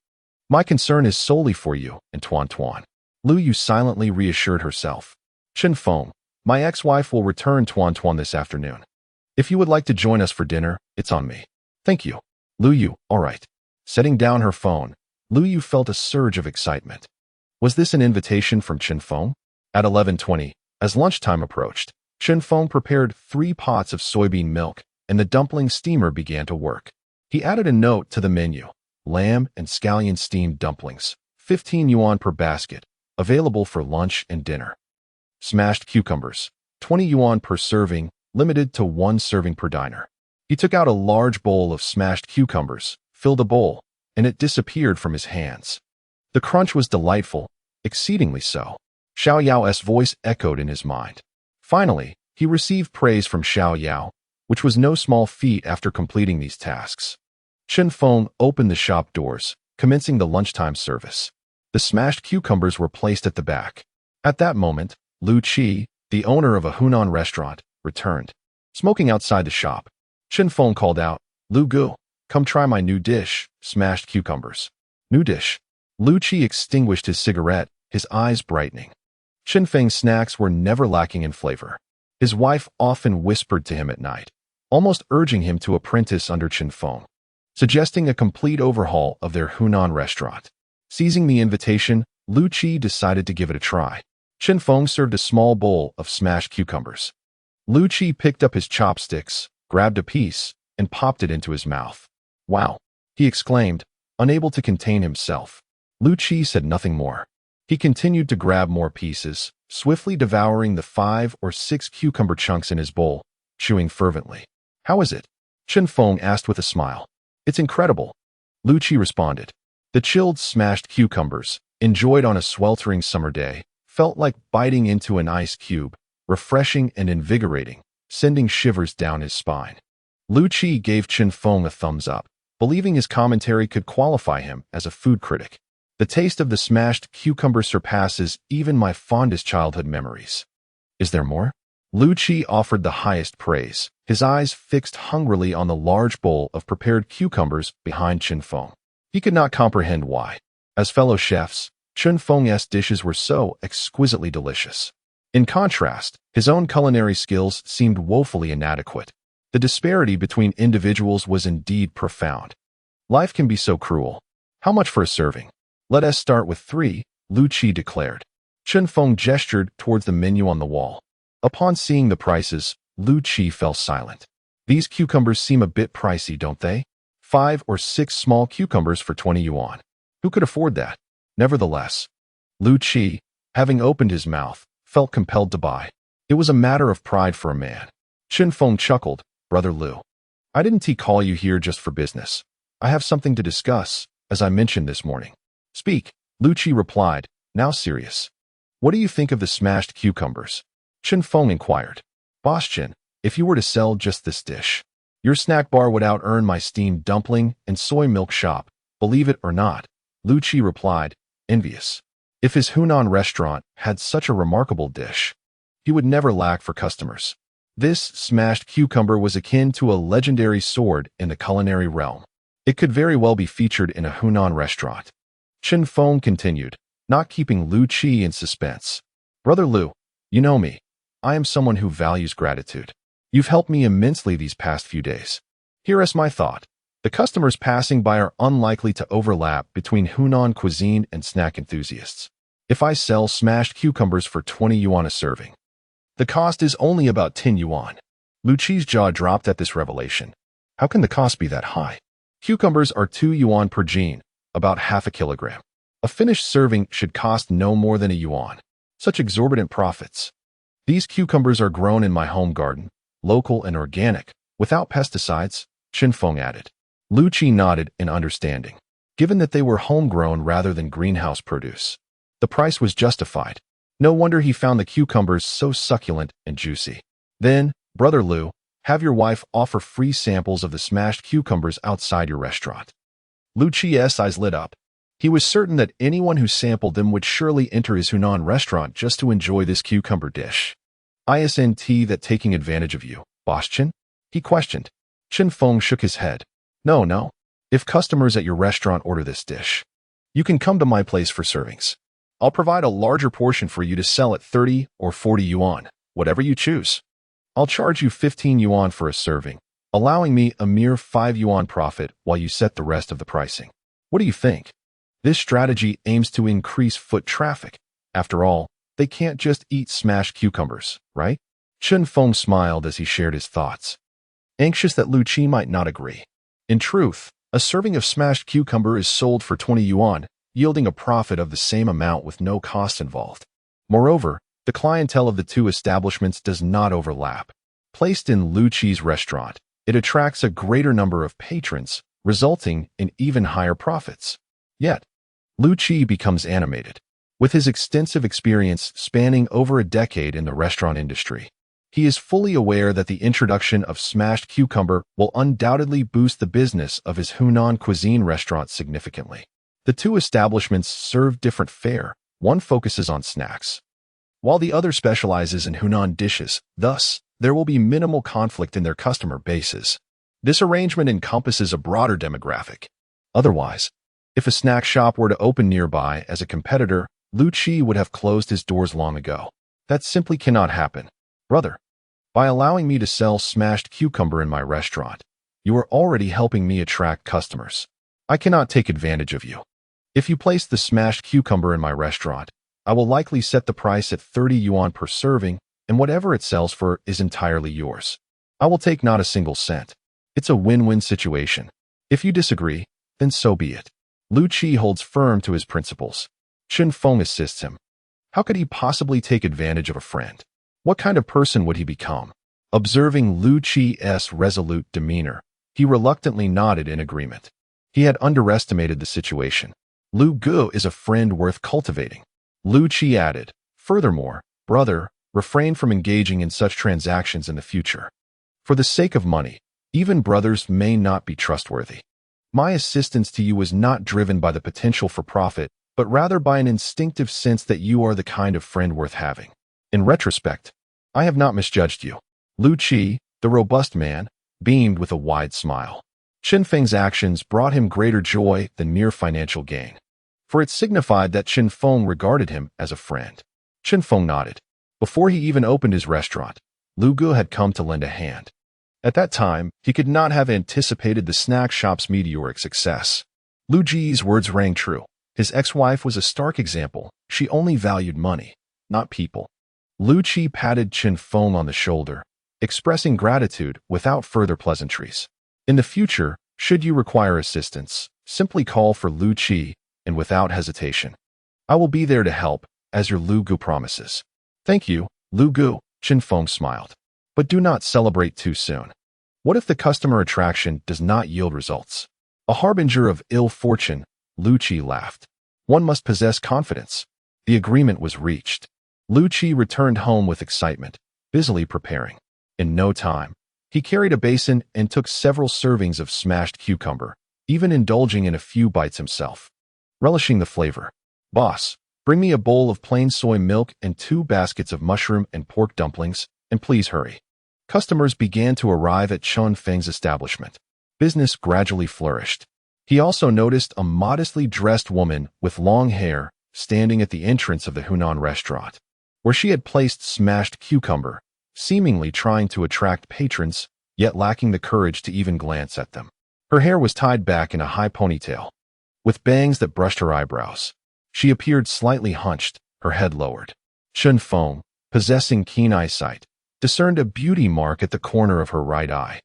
My concern is solely for you and Tuan." Lu Yu silently reassured herself. "Chen Feng, my ex-wife will return Tuan this afternoon. If you would like to join us for dinner, it's on me." "Thank you." "Lu Yu, all right." Setting down her phone, Lu Yu felt a surge of excitement. Was this an invitation from Chen Feng? At 11:20, as lunchtime approached, Chen Feng prepared 3 pots of soybean milk, and the dumpling steamer began to work. He added a note to the menu: lamb and scallion steamed dumplings, 15 yuan per basket, available for lunch and dinner. Smashed cucumbers, 20 yuan per serving, limited to 1 serving per diner. He took out a large bowl of smashed cucumbers, filled a bowl, and it disappeared from his hands. The crunch was delightful, exceedingly so. Xiao Yao's voice echoed in his mind. Finally, he received praise from Xiao Yao, which was no small feat after completing these tasks. Chen Feng opened the shop doors, commencing the lunchtime service. The smashed cucumbers were placed at the back. At that moment, Lu Qi, the owner of a Hunan restaurant, returned. Smoking outside the shop, Chen Feng called out, "Lu Gu, come try my new dish, smashed cucumbers." New dish. Lu Qi extinguished his cigarette, his eyes brightening. Chen Feng's snacks were never lacking in flavor. His wife often whispered to him at night, almost urging him to apprentice under Chen Feng, suggesting a complete overhaul of their Hunan restaurant. Seizing the invitation, Lu Qi decided to give it a try. Chen Feng served a small bowl of smashed cucumbers. Lu Qi picked up his chopsticks, grabbed a piece, and popped it into his mouth. "Wow!" he exclaimed, unable to contain himself. Lu Qi said nothing more. He continued to grab more pieces, swiftly devouring the 5 or 6 cucumber chunks in his bowl, chewing fervently. "How is it?" Chen Feng asked with a smile. "It's incredible," Lu Qi responded. The chilled smashed cucumbers, enjoyed on a sweltering summer day, felt like biting into an ice cube, refreshing and invigorating, sending shivers down his spine. Lu Qi gave Chen Feng a thumbs up, believing his commentary could qualify him as a food critic. "The taste of the smashed cucumber surpasses even my fondest childhood memories." "Is there more?" Lu Qi offered the highest praise, his eyes fixed hungrily on the large bowl of prepared cucumbers behind Chen Feng. He could not comprehend why. As fellow chefs, Chen Feng's dishes were so exquisitely delicious. In contrast, his own culinary skills seemed woefully inadequate. The disparity between individuals was indeed profound. Life can be so cruel. "How much for a serving?" "Let us start with 3, Lu Qi declared. Chen Feng gestured towards the menu on the wall. Upon seeing the prices, Lu Qi fell silent. "These cucumbers seem a bit pricey, don't they? 5 or 6 small cucumbers for 20 yuan. Who could afford that?" Nevertheless, Lu Qi, having opened his mouth, felt compelled to buy. It was a matter of pride for a man. Chen Feng chuckled, "Brother Lu, I didn't call you here just for business. I have something to discuss, as I mentioned this morning." "Speak," Lu Qi replied, now serious. "What do you think of the smashed cucumbers?" Chen Feng inquired. "Boss Chen, if you were to sell just this dish, your snack bar would out-earn my steamed dumpling and soy milk shop, believe it or not," Lu Qi replied, envious. If his Hunan restaurant had such a remarkable dish, he would never lack for customers. This smashed cucumber was akin to a legendary sword in the culinary realm. It could very well be featured in a Hunan restaurant. Chen Feng continued, not keeping Lu Qi in suspense. "Brother Lu, you know me. I am someone who values gratitude. You've helped me immensely these past few days. Here is my thought. The customers passing by are unlikely to overlap between Hunan cuisine and snack enthusiasts. If I sell smashed cucumbers for 20 yuan a serving, the cost is only about 10 yuan. Lu Qi's jaw dropped at this revelation. How can the cost be that high? Cucumbers are 2 yuan per jin, about half a kilogram. A finished serving should cost no more than a yuan. Such exorbitant profits. These cucumbers are grown in my home garden, local and organic, without pesticides, Chen Feng added. Lu Qi nodded in understanding. Given that they were homegrown rather than greenhouse produce, the price was justified. No wonder he found the cucumbers so succulent and juicy. "Then, Brother Lu, have your wife offer free samples of the smashed cucumbers outside your restaurant." Lu Qi's eyes lit up. He was certain that anyone who sampled them would surely enter his Hunan restaurant just to enjoy this cucumber dish. "Isn't that taking advantage of you, Boss Chen?" he questioned. Chen Feng shook his head. No. If customers at your restaurant order this dish, you can come to my place for servings. I'll provide a larger portion for you to sell at 30 or 40 yuan, whatever you choose. I'll charge you 15 yuan for a serving, allowing me a mere 5 yuan profit while you set the rest of the pricing. What do you think? This strategy aims to increase foot traffic. After all, they can't just eat smashed cucumbers, right? Chen Feng smiled as he shared his thoughts, anxious that Lu Qi might not agree. In truth, a serving of smashed cucumber is sold for 20 yuan, yielding a profit of the same amount with no cost involved. Moreover, The clientele of the two establishments does not overlap. Placed in Lu Qi's restaurant, it attracts a greater number of patrons, resulting in even higher profits. Yet, Lu Qi becomes animated. With his extensive experience spanning over a decade in the restaurant industry, he is fully aware that the introduction of smashed cucumber will undoubtedly boost the business of his Hunan cuisine restaurant significantly. The two establishments serve different fare. One focuses on snacks, while the other specializes in Hunan dishes. Thus, there will be minimal conflict in their customer bases. This arrangement encompasses a broader demographic. Otherwise, if a snack shop were to open nearby as a competitor, Lu Qi would have closed his doors long ago. That simply cannot happen. Brother, by allowing me to sell smashed cucumber in my restaurant, you are already helping me attract customers. I cannot take advantage of you. If you place the smashed cucumber in my restaurant, I will likely set the price at 30 yuan per serving, and whatever it sells for is entirely yours. I will take not a single cent. It's a win-win situation. If you disagree, then so be it. Lu Qi holds firm to his principles. Chen Feng assists him. How could he possibly take advantage of a friend? What kind of person would he become? Observing Lu Qi's resolute demeanor, he reluctantly nodded in agreement. He had underestimated the situation. Lu Gu is a friend worth cultivating. Lu Qi added, furthermore, brother, refrain from engaging in such transactions in the future. For the sake of money, even brothers may not be trustworthy. My assistance to you was not driven by the potential for profit, but rather by an instinctive sense that you are the kind of friend worth having. In retrospect, I have not misjudged you. Lu Qi, the robust man, beamed with a wide smile. Chen Feng's actions brought him greater joy than mere financial gain, for it signified that Chen Feng regarded him as a friend. Chen Feng nodded. Before he even opened his restaurant, Lu Gu had come to lend a hand. At that time, he could not have anticipated the snack shop's meteoric success. Lu Ji's words rang true. His ex-wife was a stark example. She only valued money, not people. Lu Qi patted Chen Feng on the shoulder, expressing gratitude without further pleasantries. In the future, should you require assistance, simply call for Lu Qi, and without hesitation. I will be there to help, as your Lu Gu promises. Thank you, Lu Gu, Chen Feng smiled. But do not celebrate too soon. What if the customer attraction does not yield results? A harbinger of ill fortune, Lu Qi laughed. One must possess confidence. The agreement was reached. Lu Qi returned home with excitement, busily preparing. In no time, he carried a basin and took several servings of smashed cucumber, even indulging in a few bites himself. Relishing the flavor. Boss, bring me a bowl of plain soy milk and 2 baskets of mushroom and pork dumplings, and please hurry. Customers began to arrive at Chen Feng's establishment. Business gradually flourished. He also noticed a modestly dressed woman with long hair standing at the entrance of the Hunan restaurant, where she had placed smashed cucumber, seemingly trying to attract patrons, yet lacking the courage to even glance at them. Her hair was tied back in a high ponytail, with bangs that brushed her eyebrows. She appeared slightly hunched, her head lowered. Chen Feng, possessing keen eyesight, discerned a beauty mark at the corner of her right eye,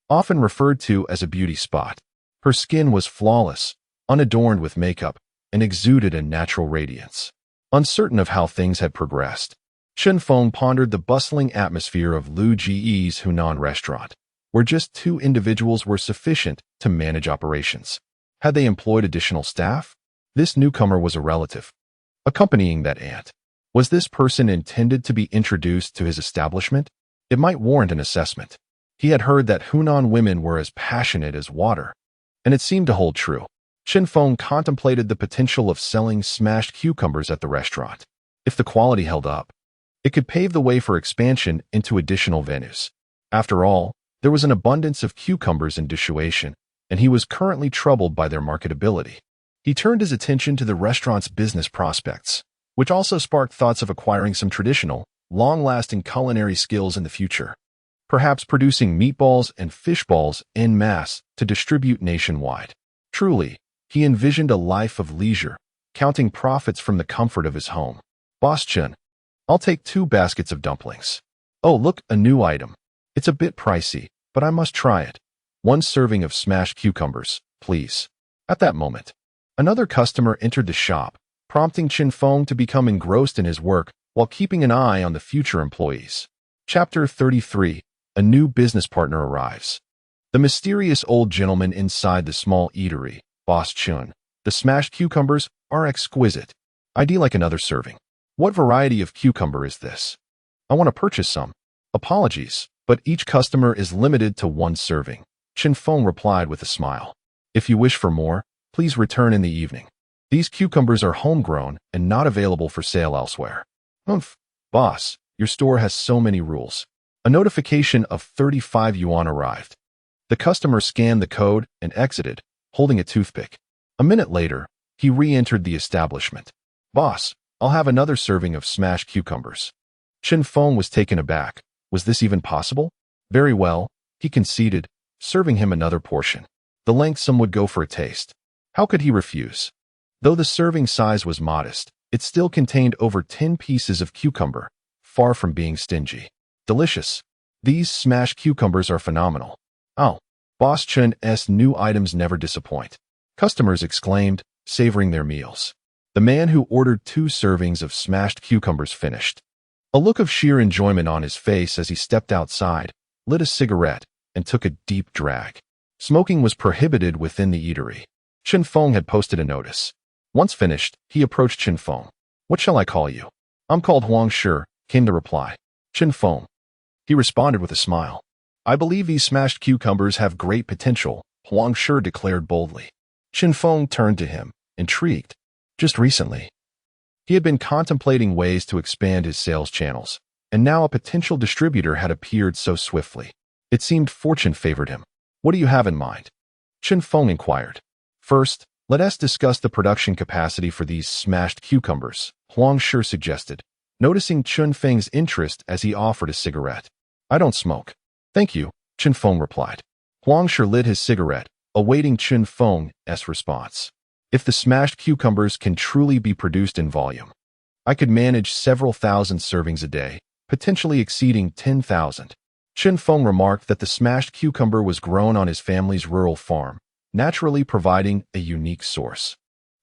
often referred to as a beauty spot. Her skin was flawless, unadorned with makeup, and exuded a natural radiance. Uncertain of how things had progressed, Chen Feng pondered the bustling atmosphere of Lu Ji's Hunan restaurant, where just 2 individuals were sufficient to manage operations. Had they employed additional staff? This newcomer was a relative, accompanying that aunt. Was this person intended to be introduced to his establishment? It might warrant an assessment. He had heard that Hunan women were as passionate as water, and it seemed to hold true. Chen Feng contemplated the potential of selling smashed cucumbers at the restaurant. If the quality held up, it could pave the way for expansion into additional venues. After all, there was an abundance of cucumbers in Dishuation, and he was currently troubled by their marketability. He turned his attention to the restaurant's business prospects, which also sparked thoughts of acquiring some traditional, long-lasting culinary skills in the future. Perhaps producing meatballs and fish balls en masse to distribute nationwide. Truly, he envisioned a life of leisure, counting profits from the comfort of his home. Boss Chen, I'll take 2 baskets of dumplings. Oh, look, a new item. It's a bit pricey, but I must try it. 1 serving of smashed cucumbers, please. At that moment, another customer entered the shop, prompting Chen Feng to become engrossed in his work while keeping an eye on the future employees. Chapter 33. A new business partner arrives. The mysterious old gentleman inside the small eatery, Boss Chun. The smashed cucumbers are exquisite. I'd like another serving. What variety of cucumber is this? I want to purchase some. Apologies, but each customer is limited to one serving. Chen Feng replied with a smile. If you wish for more, please return in the evening. These cucumbers are homegrown and not available for sale elsewhere. Humph, boss, your store has so many rules. A notification of 35 yuan arrived. The customer scanned the code and exited, holding a toothpick. A minute later, he re-entered the establishment. Boss, I'll have another serving of smashed cucumbers. Chen Feng was taken aback. Was this even possible? Very well, he conceded, serving him another portion. The length some would go for a taste. How could he refuse? Though the serving size was modest, it still contained over 10 pieces of cucumber, far from being stingy. Delicious. These smashed cucumbers are phenomenal. Oh, Boss Chun's new items never disappoint. Customers exclaimed, savoring their meals. The man who ordered 2 servings of smashed cucumbers finished. A look of sheer enjoyment on his face as he stepped outside, lit a cigarette, and took a deep drag. Smoking was prohibited within the eatery. Chen Feng had posted a notice. Once finished, he approached Chen Feng. What shall I call you? I'm called Huang Shi, came the reply. Chen Feng. He responded with a smile. I believe these smashed cucumbers have great potential, Huang Shi declared boldly. Chen Feng turned to him, intrigued. Just recently, he had been contemplating ways to expand his sales channels, and now a potential distributor had appeared so swiftly. It seemed fortune favored him. What do you have in mind? Chen Feng inquired. First, let us discuss the production capacity for these smashed cucumbers, Huang Shi suggested, noticing Chen Feng's interest as he offered a cigarette. I don't smoke. Thank you, Chen Feng replied. Huang Shi lit his cigarette, awaiting Chen Feng's response. If the smashed cucumbers can truly be produced in volume, I could manage several thousand servings a day, potentially exceeding 10,000. Chen Feng remarked that the smashed cucumber was grown on his family's rural farm, naturally providing a unique source.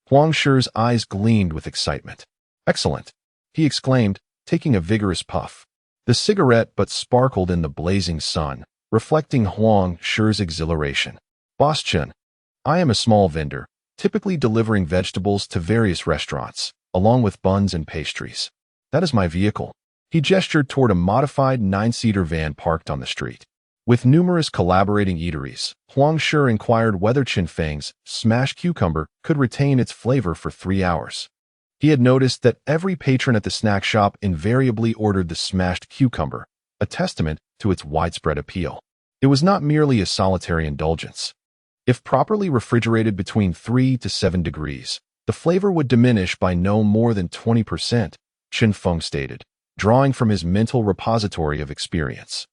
Huang Shi's eyes gleamed with excitement. Excellent, he exclaimed, taking a vigorous puff. The cigarette but sparkled in the blazing sun, reflecting Huang Shi's exhilaration. Boss Chen, I am a small vendor, typically delivering vegetables to various restaurants, along with buns and pastries. That is my vehicle. He gestured toward a modified 9-seater van parked on the street. With numerous collaborating eateries, Huang Shi inquired whether Chen Feng's smashed cucumber could retain its flavor for 3 hours. He had noticed that every patron at the snack shop invariably ordered the smashed cucumber, a testament to its widespread appeal. It was not merely a solitary indulgence. If properly refrigerated between 3 to 7 degrees, the flavor would diminish by no more than 20%, Chen Feng stated, drawing from his mental repository of experience.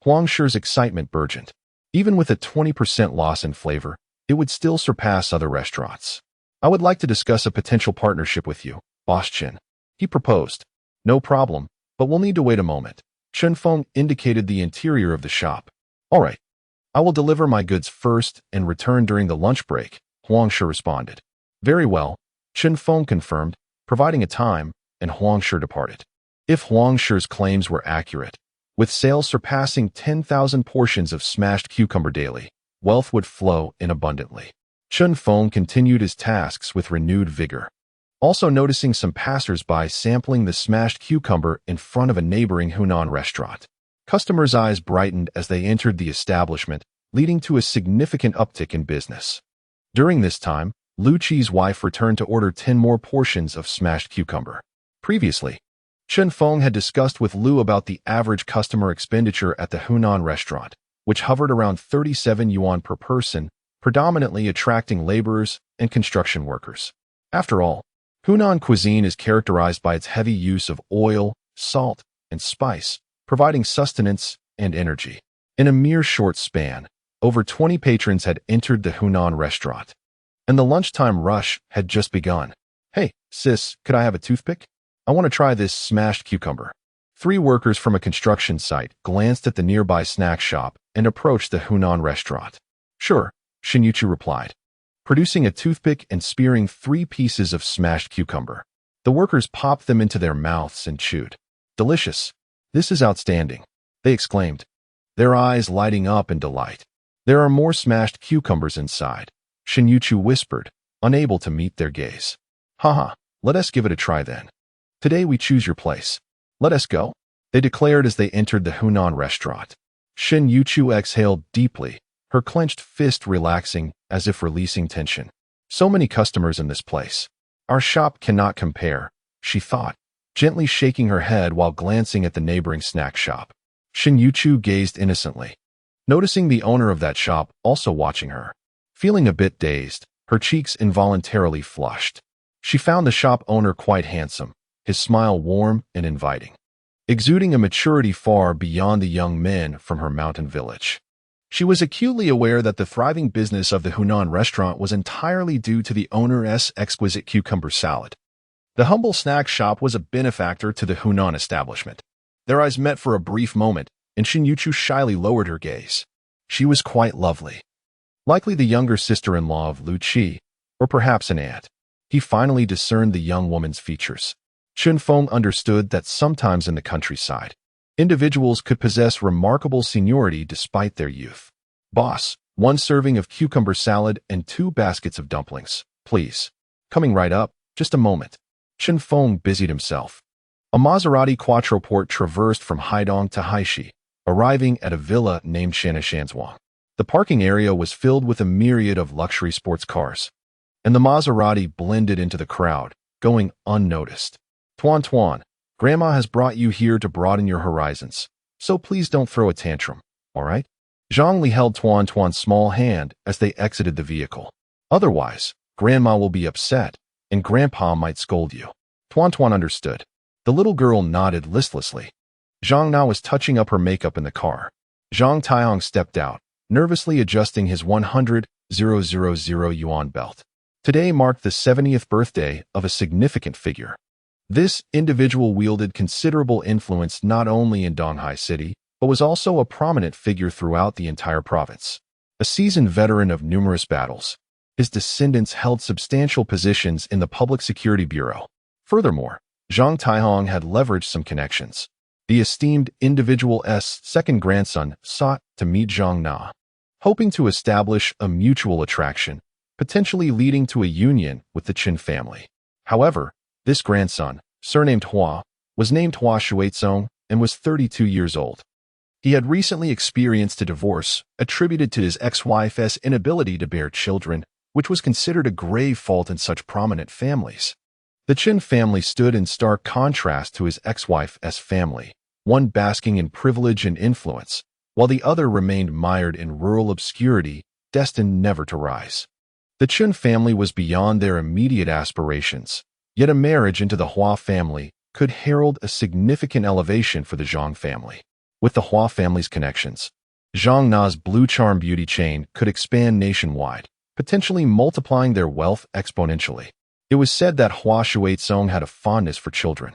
Huang Shi's excitement burgeoned. Even with a 20% loss in flavor, it would still surpass other restaurants. I would like to discuss a potential partnership with you, Boss Chen. He proposed. No problem, but we'll need to wait a moment. Chen Feng indicated the interior of the shop. All right. I will deliver my goods first and return during the lunch break, Huang Shi responded. Very well, Chen Feng confirmed, providing a time, and Huang Shi departed. If Huang Shi's claims were accurate, with sales surpassing 10,000 portions of smashed cucumber daily, wealth would flow in abundantly. Chen Feng continued his tasks with renewed vigor. Also noticing some passers-by sampling the smashed cucumber in front of a neighboring Hunan restaurant. Customers' eyes brightened as they entered the establishment, leading to a significant uptick in business. During this time, Lu Qi's wife returned to order 10 more portions of smashed cucumber. Previously, Chen Feng had discussed with Lu about the average customer expenditure at the Hunan restaurant, which hovered around 37 yuan per person, predominantly attracting laborers and construction workers. After all, Hunan cuisine is characterized by its heavy use of oil, salt, and spice, providing sustenance and energy. In a mere short span, over 20 patrons had entered the Hunan restaurant, and the lunchtime rush had just begun. Hey, sis, could I have a toothpick? I want to try this smashed cucumber. 3 workers from a construction site glanced at the nearby snack shop and approached the Hunan restaurant. Sure, Shinyuchi replied, producing a toothpick and spearing 3 pieces of smashed cucumber. The workers popped them into their mouths and chewed. Delicious. This is outstanding, they exclaimed, their eyes lighting up in delight. There are more smashed cucumbers inside, Shin Yuchu whispered, unable to meet their gaze. Haha, let us give it a try then. Today we choose your place. Let us go, they declared as they entered the Hunan restaurant. Shin Yuchu exhaled deeply, her clenched fist relaxing as if releasing tension. So many customers in this place. Our shop cannot compare, she thought, gently shaking her head while glancing at the neighboring snack shop. Shin Yuchu gazed innocently, noticing the owner of that shop also watching her. Feeling a bit dazed, her cheeks involuntarily flushed. She found the shop owner quite handsome, his smile warm and inviting, exuding a maturity far beyond the young men from her mountain village. She was acutely aware that the thriving business of the Hunan restaurant was entirely due to the owner's exquisite cucumber salad. The humble snack shop was a benefactor to the Hunan establishment. Their eyes met for a brief moment, and Shin Yuchu shyly lowered her gaze. She was quite lovely. Likely the younger sister-in-law of Lu Qi, or perhaps an aunt. He finally discerned the young woman's features. Chen Feng understood that sometimes in the countryside, individuals could possess remarkable seniority despite their youth. Boss, 1 serving of cucumber salad and 2 baskets of dumplings, please. Coming right up, just a moment. Chen Feng busied himself. A Maserati Quattroporte traversed from Haidong to Haishi, arriving at a villa named Shanashanzhuang. The parking area was filled with a myriad of luxury sports cars, and the Maserati blended into the crowd, going unnoticed. Tuan Tuan, Grandma has brought you here to broaden your horizons, so please don't throw a tantrum, all right? Zhongli held Tuan Tuan's small hand as they exited the vehicle. Otherwise, Grandma will be upset, and Grandpa might scold you. Tuan Tuan understood. The little girl nodded listlessly. Zhang Na was touching up her makeup in the car. Zhang Taihong stepped out, nervously adjusting his 100,000 yuan belt. Today marked the 70th birthday of a significant figure. This individual wielded considerable influence not only in Donghai City, but was also a prominent figure throughout the entire province. A seasoned veteran of numerous battles, his descendants held substantial positions in the Public Security Bureau. Furthermore, Zhang Taihong had leveraged some connections. The esteemed individual's second grandson sought to meet Zhang Na, hoping to establish a mutual attraction, potentially leading to a union with the Chen family. However, this grandson, surnamed Hua, was named Hua Shuizong and was 32 years old. He had recently experienced a divorce attributed to his ex-wife's inability to bear children, which was considered a grave fault in such prominent families. The Chen family stood in stark contrast to his ex-wife's family, one basking in privilege and influence, while the other remained mired in rural obscurity, destined never to rise. The Chen family was beyond their immediate aspirations, yet a marriage into the Hua family could herald a significant elevation for the Zhang family. With the Hua family's connections, Zhang Na's Blue Charm beauty chain could expand nationwide, potentially multiplying their wealth exponentially. It was said that Hua Shuizong had a fondness for children,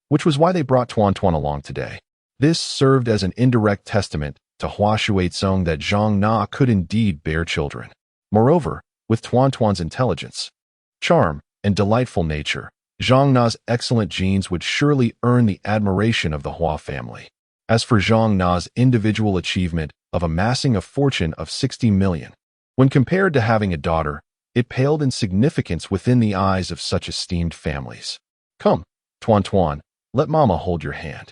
which was why they brought Tuan Tuan along today. This served as an indirect testament to Hua Shuizong that Zhang Na could indeed bear children. Moreover, with Tuan Tuan's intelligence, charm, and delightful nature, Zhang Na's excellent genes would surely earn the admiration of the Hua family. As for Zhang Na's individual achievement of amassing a fortune of 60 million, when compared to having a daughter, it paled in significance within the eyes of such esteemed families. Come, Tuan Tuan, let Mama hold your hand.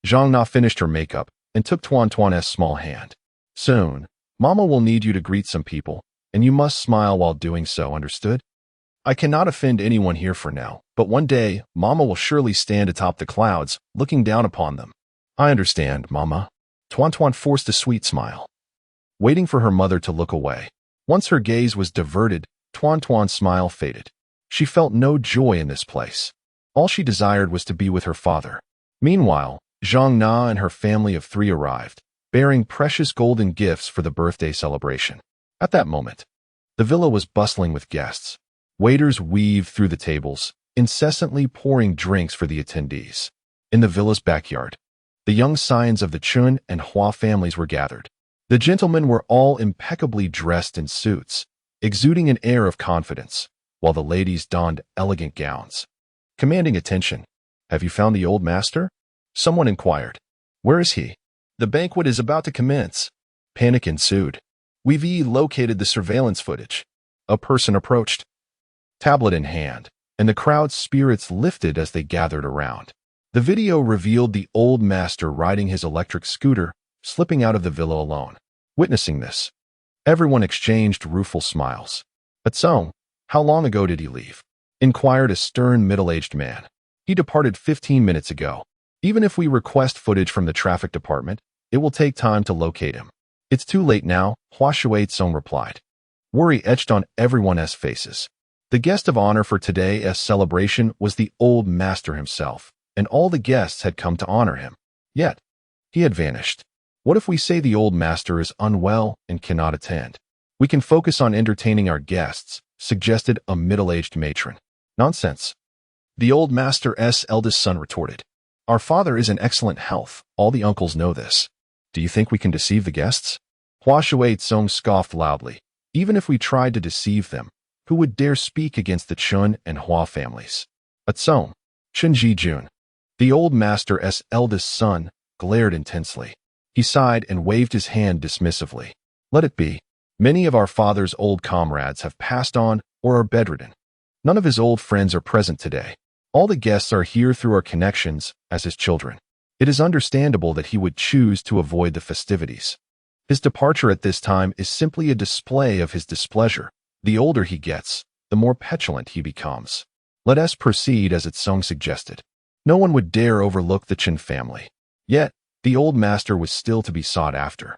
Zhang Na finished her makeup and took Tuan Tuan's small hand. Soon, Mama will need you to greet some people, and you must smile while doing so, understood? I cannot offend anyone here for now, but one day, Mama will surely stand atop the clouds, looking down upon them. I understand, Mama. Tuan Tuan forced a sweet smile, waiting for her mother to look away. Once her gaze was diverted, Tuan Tuan's smile faded. She felt no joy in this place. All she desired was to be with her father. Meanwhile, Zhang Na and her family of 3 arrived, bearing precious golden gifts for the birthday celebration. At that moment, the villa was bustling with guests. Waiters weaved through the tables, incessantly pouring drinks for the attendees. In the villa's backyard, the young scions of the Chun and Hua families were gathered. The gentlemen were all impeccably dressed in suits, exuding an air of confidence, while the ladies donned elegant gowns, commanding attention. "Have you found the old master?" Someone inquired. "Where is he?" "The banquet is about to commence." Panic ensued. We've located the surveillance footage. A person approached, tablet in hand, and the crowd's spirits lifted as they gathered around. The video revealed the old master riding his electric scooter, slipping out of the villa alone. Witnessing this, everyone exchanged rueful smiles. "But Song, how long ago did he leave?" inquired a stern middle-aged man. "He departed 15 minutes ago. Even if we request footage from the traffic department, it will take time to locate him." "It's too late now," Hua Shuai-Tsong replied. Worry etched on everyone's faces. The guest of honor for today's celebration was the old master himself, and all the guests had come to honor him. Yet, he had vanished. "What if we say the old master is unwell and cannot attend? We can focus on entertaining our guests," suggested a middle-aged matron. "Nonsense," the old master's eldest son retorted. "Our father is in excellent health. All the uncles know this. Do you think we can deceive the guests?" Hua Shuai-Tsong scoffed loudly. "Even if we tried to deceive them, who would dare speak against the Chun and Hua families?" "But Tsong, Chen Ji-jun," the old master's eldest son, glared intensely. He sighed and waved his hand dismissively. "Let it be. Many of our father's old comrades have passed on or are bedridden. None of his old friends are present today. All the guests are here through our connections as his children. It is understandable that he would choose to avoid the festivities. His departure at this time is simply a display of his displeasure. The older he gets, the more petulant he becomes. Let us proceed as its song suggested." No one would dare overlook the Chen family. Yet, the old master was still to be sought after,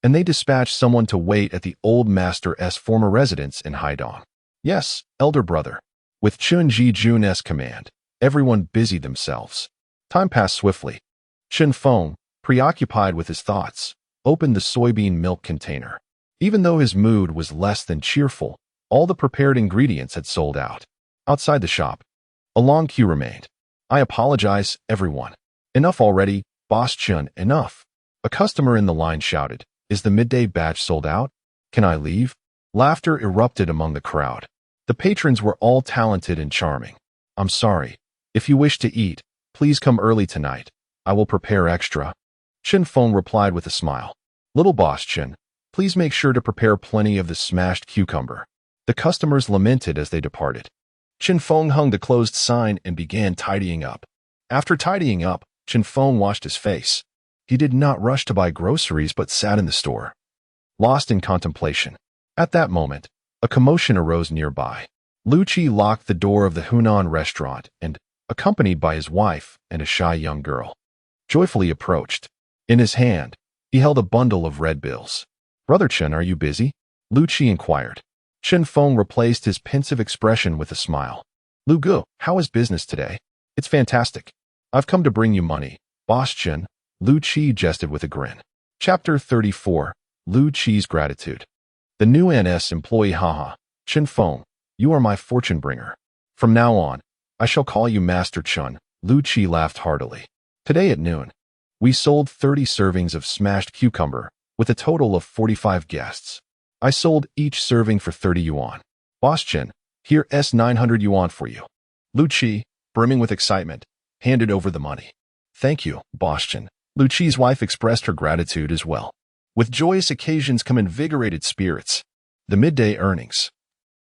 and they dispatched someone to wait at the old master's former residence in Haidong. "Yes, elder brother." With Chun Ji-jun's command, everyone busied themselves. Time passed swiftly. Chen Feng, preoccupied with his thoughts, opened the soybean milk container. Even though his mood was less than cheerful, all the prepared ingredients had sold out. Outside the shop, a long queue remained. "I apologize, everyone. Enough already, Boss Chun, enough." A customer in the line shouted, "Is the midday batch sold out? Can I leave?" Laughter erupted among the crowd. The patrons were all talented and charming. "I'm sorry. If you wish to eat, please come early tonight. I will prepare extra." Chen Feng replied with a smile. "Little Boss Chen, please make sure to prepare plenty of the smashed cucumber." The customers lamented as they departed. Chen Feng hung the closed sign and began tidying up. After tidying up, Chen Feng washed his face. He did not rush to buy groceries but sat in the store, lost in contemplation. At that moment, a commotion arose nearby. Lu Qi locked the door of the Hunan restaurant and, accompanied by his wife and a shy young girl, joyfully approached. In his hand, he held a bundle of red bills. "Brother Chen, are you busy?" Lu Qi inquired. Chen Feng replaced his pensive expression with a smile. "Lu Gu, how is business today?" "It's fantastic. I've come to bring you money, Boss Chen," Lu Qi jested with a grin. Chapter 34, Lu Qi's Gratitude. The new NS employee, haha. "Chen Feng, you are my fortune bringer. From now on, I shall call you Master Chen," Lu Qi laughed heartily. "Today at noon, we sold 30 servings of smashed cucumber, with a total of 45 guests. I sold each serving for 30 yuan. Boss Chen, here's 900 yuan for you." Lu Qi, brimming with excitement, handed over the money. "Thank you, Boss Chen." Lu Qi's wife expressed her gratitude as well. With joyous occasions come invigorated spirits. The midday earnings,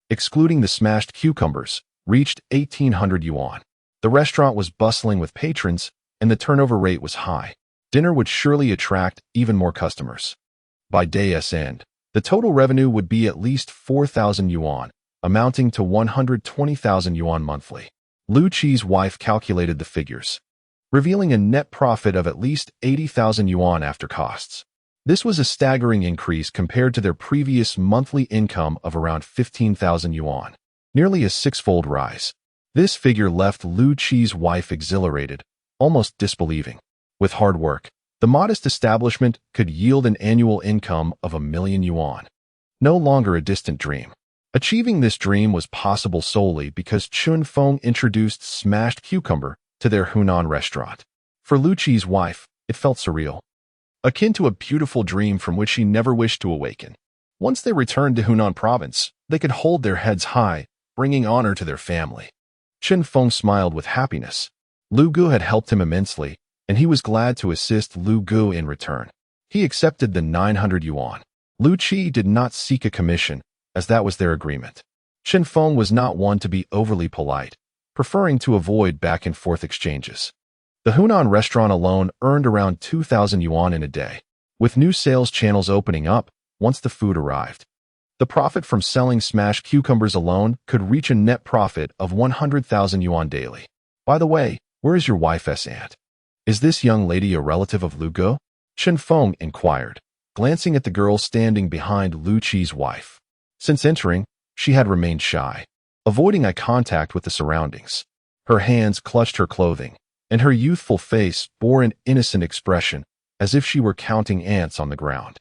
excluding the smashed cucumbers, reached 1,800 yuan. The restaurant was bustling with patrons, and the turnover rate was high. Dinner would surely attract even more customers. By day's end, the total revenue would be at least 4,000 yuan, amounting to 120,000 yuan monthly. Lu Qi's wife calculated the figures, revealing a net profit of at least 80,000 yuan after costs. This was a staggering increase compared to their previous monthly income of around 15,000 yuan, nearly a six-fold rise. This figure left Lu Qi's wife exhilarated, almost disbelieving. With hard work, the modest establishment could yield an annual income of 1,000,000 yuan. No longer a distant dream. Achieving this dream was possible solely because Chen Feng introduced smashed cucumber to their Hunan restaurant. For Lu Qi's wife, it felt surreal, akin to a beautiful dream from which she never wished to awaken. Once they returned to Hunan province, they could hold their heads high, bringing honor to their family. Chen Feng smiled with happiness. Lu Gu had helped him immensely, and he was glad to assist Lu Gu in return. He accepted the 900 yuan. Lu Qi did not seek a commission, as that was their agreement. Chen Feng was not one to be overly polite, preferring to avoid back-and-forth exchanges. The Hunan restaurant alone earned around 2,000 yuan in a day, with new sales channels opening up once the food arrived. The profit from selling smashed cucumbers alone could reach a net profit of 100,000 yuan daily. By the way, where is your wife's aunt? Is this young lady a relative of Lu Gu? Chen Feng inquired, glancing at the girl standing behind Lu Qi's wife. Since entering, she had remained shy, avoiding eye contact with the surroundings. Her hands clutched her clothing, and her youthful face bore an innocent expression, as if she were counting ants on the ground.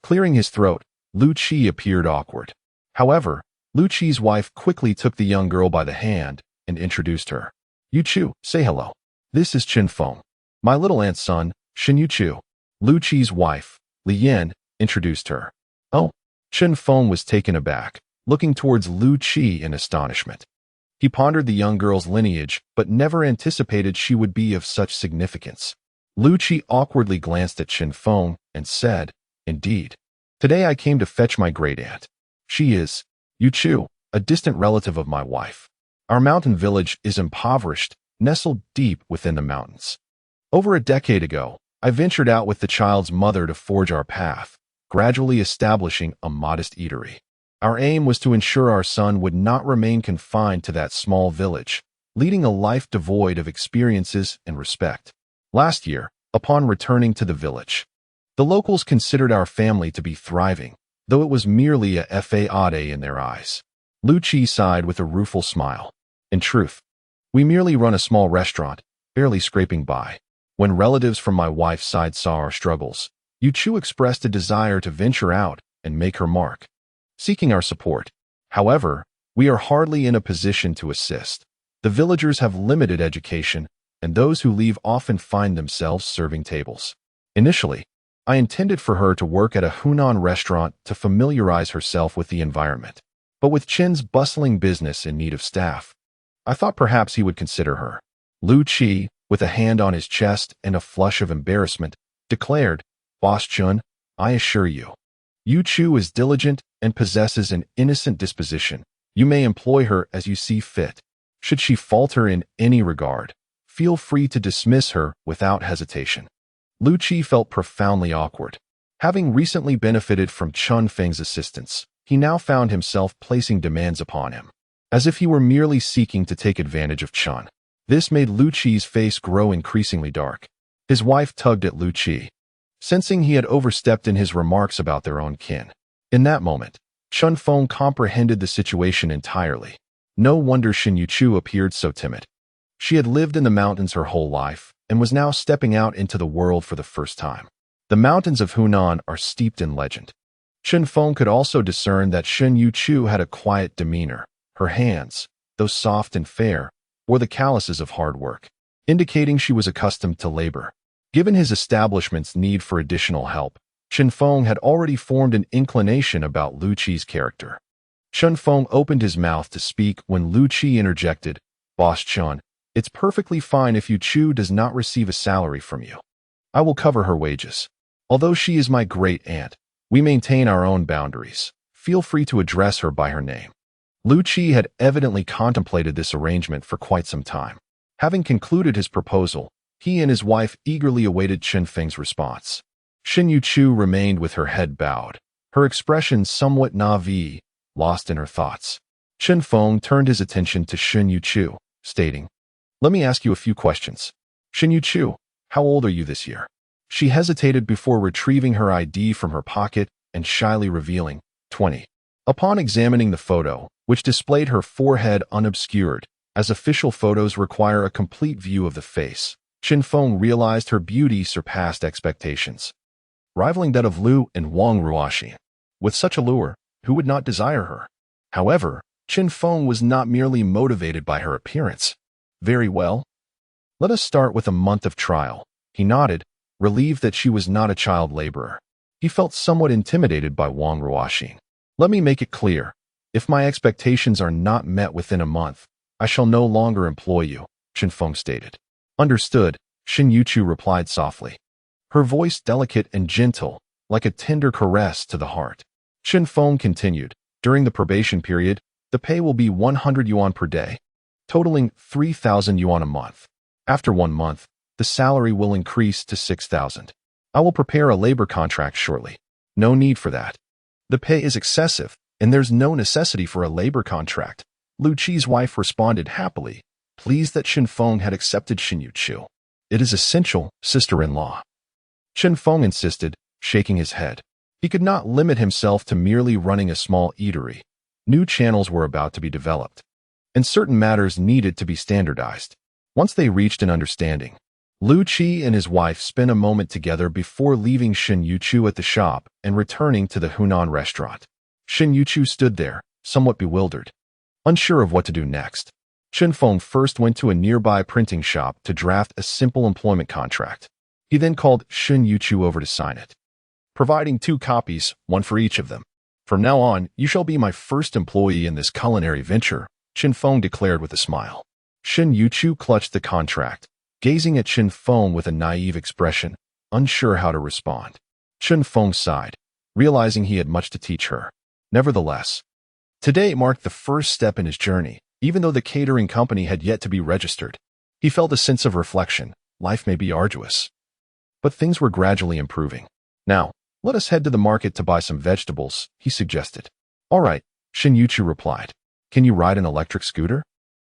Clearing his throat, Lu Qi appeared awkward. However, Lu Qi's wife quickly took the young girl by the hand and introduced her. Yu Chu, say hello. This is Chen Feng, my little aunt's son, Shen Yu Chu. Lu Qi's wife, Li Yan, introduced her. Oh, Chen Feng was taken aback, looking towards Lu Qi in astonishment. He pondered the young girl's lineage, but never anticipated she would be of such significance. Lu Qi awkwardly glanced at Chen Feng and said, Indeed. Today I came to fetch my great-aunt. She is, Yu Chu, a distant relative of my wife. Our mountain village is impoverished, nestled deep within the mountains. Over a decade ago, I ventured out with the child's mother to forge our path, gradually establishing a modest eatery. Our aim was to ensure our son would not remain confined to that small village, leading a life devoid of experiences and respect. Last year, upon returning to the village, the locals considered our family to be thriving, though it was merely a fade in their eyes. Lu Qi sighed with a rueful smile. In truth, we merely run a small restaurant, barely scraping by. When relatives from my wife's side saw our struggles, Yu Chu expressed a desire to venture out and make her mark, seeking our support. However, we are hardly in a position to assist. The villagers have limited education, and those who leave often find themselves serving tables. Initially, I intended for her to work at a Hunan restaurant to familiarize herself with the environment. But with Chen's bustling business in need of staff, I thought perhaps he would consider her. Lu Qi, with a hand on his chest and a flush of embarrassment, declared, Boss Chun, I assure you, Yu Chu is diligent and possesses an innocent disposition. You may employ her as you see fit. Should she falter in any regard, feel free to dismiss her without hesitation. Lu Qi felt profoundly awkward. Having recently benefited from Chen Feng's assistance, he now found himself placing demands upon him, as if he were merely seeking to take advantage of Chen. This made Lu Qi's face grow increasingly dark. His wife tugged at Lu Qi, sensing he had overstepped in his remarks about their own kin. In that moment, Chen Feng comprehended the situation entirely. No wonder Shen Yu Chu appeared so timid. She had lived in the mountains her whole life, and was now stepping out into the world for the first time. The mountains of Hunan are steeped in legend. Chen Feng could also discern that Shen Yu Chu had a quiet demeanor. Her hands, though soft and fair, wore the calluses of hard work, indicating she was accustomed to labor. Given his establishment's need for additional help, Chen Feng had already formed an inclination about Lu Qi's character. Chen Feng opened his mouth to speak when Lu Qi interjected, Boss Chen, it's perfectly fine if Yu Chu does not receive a salary from you. I will cover her wages. Although she is my great-aunt, we maintain our own boundaries. Feel free to address her by her name. Lu Qi had evidently contemplated this arrangement for quite some time. Having concluded his proposal, he and his wife eagerly awaited Chen Feng's response. Shen Yu Chu remained with her head bowed, her expression somewhat naive, lost in her thoughts. Chen Feng turned his attention to Shen Yu Chu, stating, Let me ask you a few questions. Shen Yu Chu, how old are you this year? She hesitated before retrieving her ID from her pocket and shyly revealing, 20. Upon examining the photo, which displayed her forehead unobscured, as official photos require a complete view of the face, Chen Feng realized her beauty surpassed expectations, rivaling that of Lu and Wang Ruoxin. With such allure, who would not desire her? However, Chen Feng was not merely motivated by her appearance. Very well. Let us start with a month of trial. He nodded, relieved that she was not a child laborer. He felt somewhat intimidated by Wang Ruoxin. Let me make it clear. If my expectations are not met within a month, I shall no longer employ you, Chen Feng stated. Understood, Shin Yuchu replied softly. Her voice delicate and gentle, like a tender caress to the heart. Chen Feng continued, during the probation period, the pay will be 100 yuan per day, totaling 3,000 yuan a month. After 1 month, the salary will increase to 6,000. I will prepare a labor contract shortly. No need for that. The pay is excessive, and there's no necessity for a labor contract. Lu Qi's wife responded happily, pleased that Chen Feng had accepted Shin Yuchu. It is essential, sister-in-law. Chen Feng insisted, shaking his head. He could not limit himself to merely running a small eatery. New channels were about to be developed, and certain matters needed to be standardized. Once they reached an understanding, Lu Qi and his wife spent a moment together before leaving Shin Yuchu at the shop and returning to the Hunan restaurant. Shin Yuchu stood there, somewhat bewildered, unsure of what to do next. Chen Feng first went to a nearby printing shop to draft a simple employment contract. He then called Shin Yuchu over to sign it, providing 2 copies, one for each of them. From now on, you shall be my first employee in this culinary venture, Chen Feng declared with a smile. Shin Yuchu clutched the contract, gazing at Chen Feng with a naive expression, unsure how to respond. Chen Feng sighed, realizing he had much to teach her. Nevertheless, today marked the first step in his journey. Even though the catering company had yet to be registered, he felt a sense of reflection. Life may be arduous, but things were gradually improving. Now, let us head to the market to buy some vegetables, he suggested. All right, Shin Yuchu replied. Can you ride an electric scooter?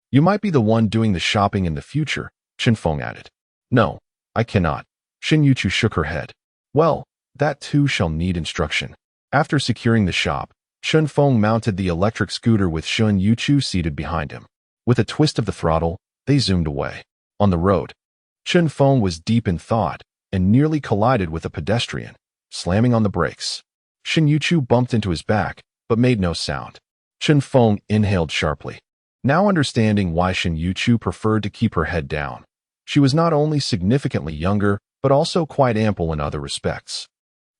You might be the one doing the shopping in the future, Chen Feng added. No, I cannot. Shin Yuchu shook her head. Well, that too shall need instruction. After securing the shop, Chen Feng mounted the electric scooter with Shin Yuchu seated behind him. With a twist of the throttle, they zoomed away. On the road, Chen Feng was deep in thought and nearly collided with a pedestrian, slamming on the brakes. Shin Yuchu bumped into his back, but made no sound. Chen Feng inhaled sharply, now understanding why Shin Yuchu preferred to keep her head down. She was not only significantly younger, but also quite ample in other respects.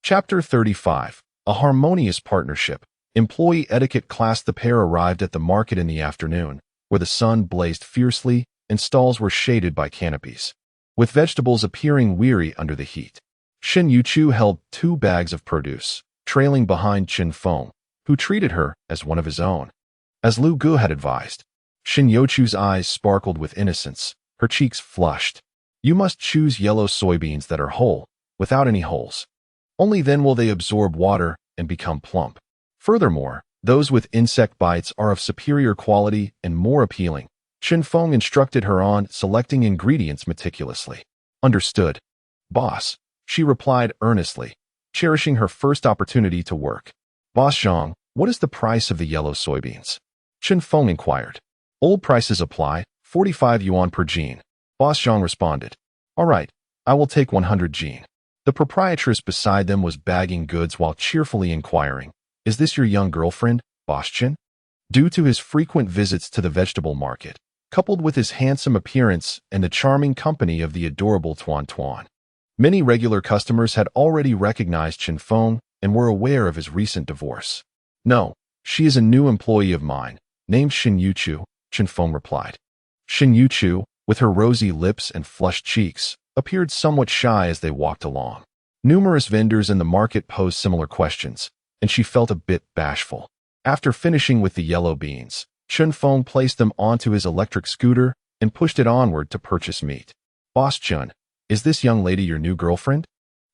Chapter 35. A harmonious partnership. Employee etiquette class. The pair arrived at the market in the afternoon, where the sun blazed fiercely and stalls were shaded by canopies, with vegetables appearing weary under the heat. Shin Yuchu held 2 bags of produce, trailing behind Chen Feng, who treated her as one of his own. As Lu Gu had advised, Shin Yuchu's eyes sparkled with innocence, her cheeks flushed. You must choose yellow soybeans that are whole, without any holes. Only then will they absorb water and become plump. Furthermore, those with insect bites are of superior quality and more appealing. Chen Feng instructed her on selecting ingredients meticulously. Understood, boss, she replied earnestly, cherishing her first opportunity to work. Boss Zhang, what is the price of the yellow soybeans? Chen Feng inquired. Old prices apply, 45 yuan per jean. Boss Zhang responded. All right, I will take 100 jean. The proprietress beside them was bagging goods while cheerfully inquiring, is this your young girlfriend, Boss Chen? Due to his frequent visits to the vegetable market, coupled with his handsome appearance and the charming company of the adorable Tuan Tuan, many regular customers had already recognized Chen Feng and were aware of his recent divorce. No, she is a new employee of mine, named Shin Yuchu, Chen Feng replied. Shin Yuchu, with her rosy lips and flushed cheeks, appeared somewhat shy as they walked along. Numerous vendors in the market posed similar questions, and she felt a bit bashful. After finishing with the yellow beans, Chen Feng placed them onto his electric scooter and pushed it onward to purchase meat. Boss Chen, is this young lady your new girlfriend?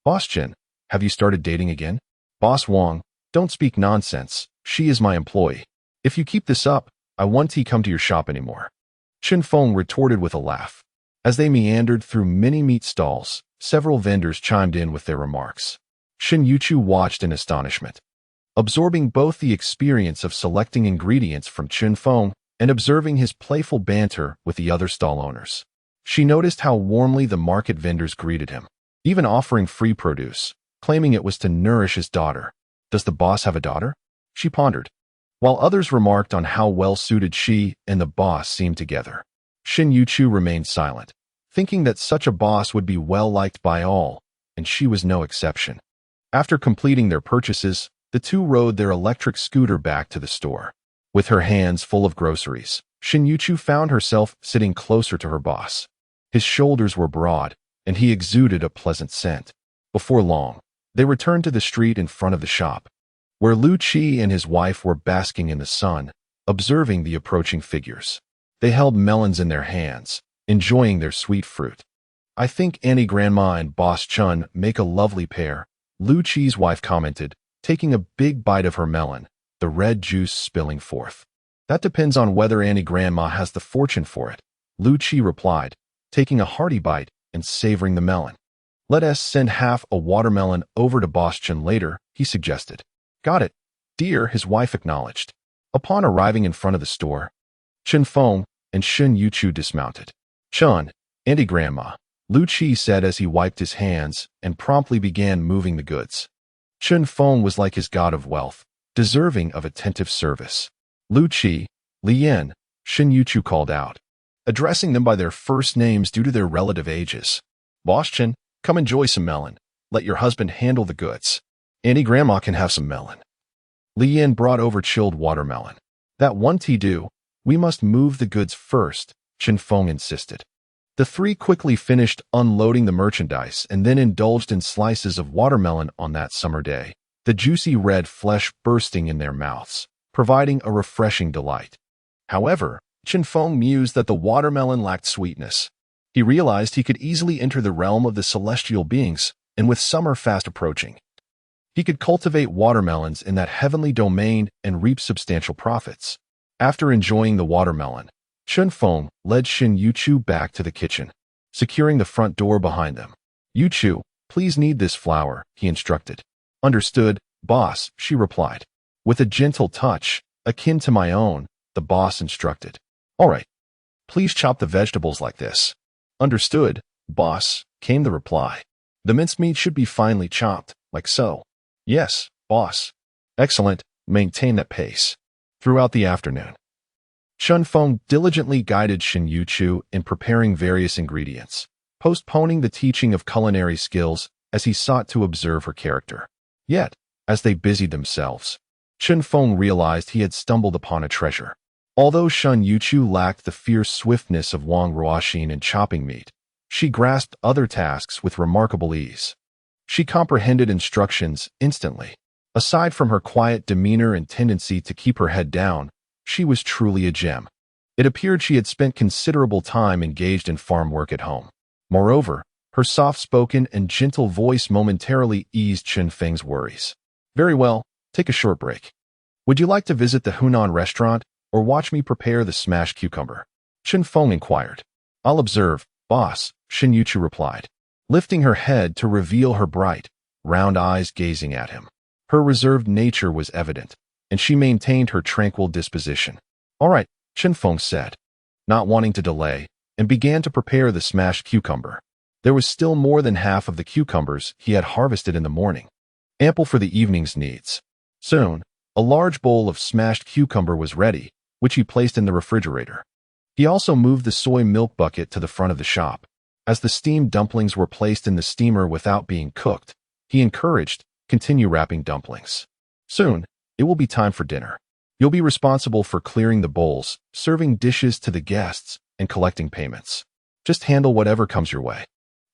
Boss Chen, have you started dating again? Boss Wang, don't speak nonsense, she is my employee. If you keep this up, I won't come to your shop anymore. Chen Feng retorted with a laugh. As they meandered through many meat stalls, several vendors chimed in with their remarks. Shin Yuchu watched in astonishment, absorbing both the experience of selecting ingredients from Chen Feng and observing his playful banter with the other stall owners. She noticed how warmly the market vendors greeted him, even offering free produce, claiming it was to nourish his daughter. Does the boss have a daughter? She pondered, while others remarked on how well-suited she and the boss seemed together. Shin Yuchu remained silent, thinking that such a boss would be well-liked by all, and she was no exception. After completing their purchases, the two rode their electric scooter back to the store. With her hands full of groceries, Shin Yuchu found herself sitting closer to her boss. His shoulders were broad, and he exuded a pleasant scent. Before long, they returned to the street in front of the shop, where Lu Qi and his wife were basking in the sun, observing the approaching figures. They held melons in their hands, enjoying their sweet fruit. "I think Annie Grandma and Boss Chun make a lovely pair," Lu Qi's wife commented, taking a big bite of her melon, the red juice spilling forth. "That depends on whether Annie Grandma has the fortune for it," Lu Qi replied, taking a hearty bite and savoring the melon. "Let us send half a watermelon over to Boss Chun later," he suggested. "Got it, dear," his wife acknowledged. Upon arriving in front of the store, Chen Feng and Shin Yuchu dismounted. "Chun, Auntie Grandma," Lu Qi said as he wiped his hands and promptly began moving the goods. Chen Feng was like his god of wealth, deserving of attentive service. "Lu Qi, Li Yan," Shin Yuchu called out, addressing them by their first names due to their relative ages. "Boss Chen, come enjoy some melon. Let your husband handle the goods. Auntie Grandma can have some melon." Li Yan brought over chilled watermelon. "That one tea do, we must move the goods first," Chen Feng insisted. The three quickly finished unloading the merchandise and then indulged in slices of watermelon on that summer day, the juicy red flesh bursting in their mouths, providing a refreshing delight. However, Chen Feng mused that the watermelon lacked sweetness. He realized he could easily enter the realm of the celestial beings, and with summer fast approaching, he could cultivate watermelons in that heavenly domain and reap substantial profits. After enjoying the watermelon, Chen Feng led Shin Yuchu back to the kitchen, securing the front door behind them. "Yuchu, please knead this flour," he instructed. "Understood, boss," she replied. With a gentle touch, akin to my own, the boss instructed. "All right, please chop the vegetables like this." "Understood, boss," came the reply. "The mincemeat should be finely chopped, like so." "Yes, boss." "Excellent, maintain that pace." Throughout the afternoon, Chen Feng diligently guided Shin Yuchu in preparing various ingredients, postponing the teaching of culinary skills as he sought to observe her character. Yet, as they busied themselves, Chen Feng realized he had stumbled upon a treasure. Although Shin Yuchu lacked the fierce swiftness of Wang Ruoxin in chopping meat, she grasped other tasks with remarkable ease. She comprehended instructions instantly. Aside from her quiet demeanor and tendency to keep her head down, she was truly a gem. It appeared she had spent considerable time engaged in farm work at home. Moreover, her soft-spoken and gentle voice momentarily eased Chen Feng's worries. "Very well, take a short break. Would you like to visit the Hunan restaurant or watch me prepare the smashed cucumber?" Chen Feng inquired. "I'll observe, boss," Shin Yuchu replied, lifting her head to reveal her bright, round eyes gazing at him. Her reserved nature was evident, and she maintained her tranquil disposition. "All right," Chen Feng said, not wanting to delay, and began to prepare the smashed cucumber. There was still more than half of the cucumbers he had harvested in the morning, ample for the evening's needs. Soon, a large bowl of smashed cucumber was ready, which he placed in the refrigerator. He also moved the soy milk bucket to the front of the shop. As the steamed dumplings were placed in the steamer without being cooked, he encouraged, "Continue wrapping dumplings. Soon, it will be time for dinner. You'll be responsible for clearing the bowls, serving dishes to the guests, and collecting payments. Just handle whatever comes your way.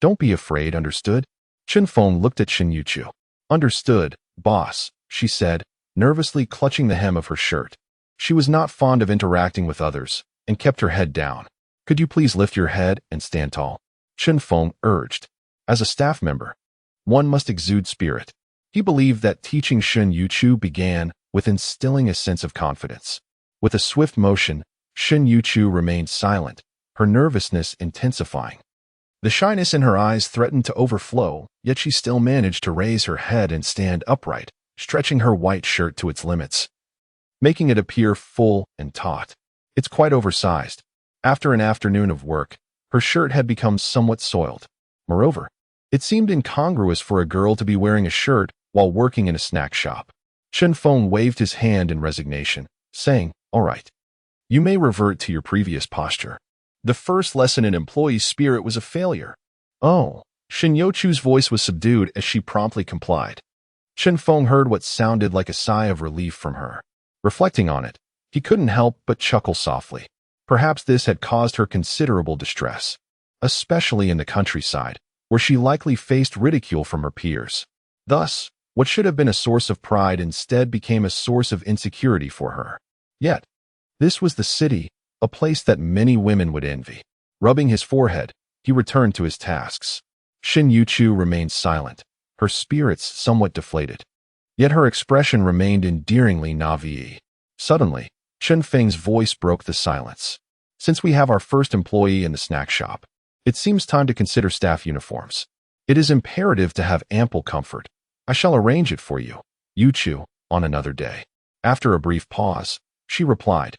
Don't be afraid, understood?" Chen Feng looked at Shin Yuchu. "Understood, boss," she said, nervously clutching the hem of her shirt. She was not fond of interacting with others, and kept her head down. "Could you please lift your head and stand tall?" Chen Feng urged. As a staff member, one must exude spirit. He believed that teaching Shin Yuchu began with instilling a sense of confidence. With a swift motion, Shin Yuchu remained silent, her nervousness intensifying. The shyness in her eyes threatened to overflow, yet she still managed to raise her head and stand upright, stretching her white shirt to its limits, making it appear full and taut. It's quite oversized. After an afternoon of work, her shirt had become somewhat soiled. Moreover, it seemed incongruous for a girl to be wearing a shirt while working in a snack shop. Chen Feng waved his hand in resignation, saying, "All right. You may revert to your previous posture." The first lesson in employee spirit was a failure. "Oh." Shin Yuchu's voice was subdued as she promptly complied. Chen Feng heard what sounded like a sigh of relief from her. Reflecting on it, he couldn't help but chuckle softly. Perhaps this had caused her considerable distress, especially in the countryside, where she likely faced ridicule from her peers. Thus, what should have been a source of pride instead became a source of insecurity for her. Yet, this was the city, a place that many women would envy. Rubbing his forehead, he returned to his tasks. Shin Yuchu remained silent, her spirits somewhat deflated. Yet her expression remained endearingly naive. Suddenly, Chen Feng's voice broke the silence. Since we have our first employee in the snack shop, it seems time to consider staff uniforms. It is imperative to have ample comfort. I shall arrange it for you, Yuchu, on another day. After a brief pause, she replied,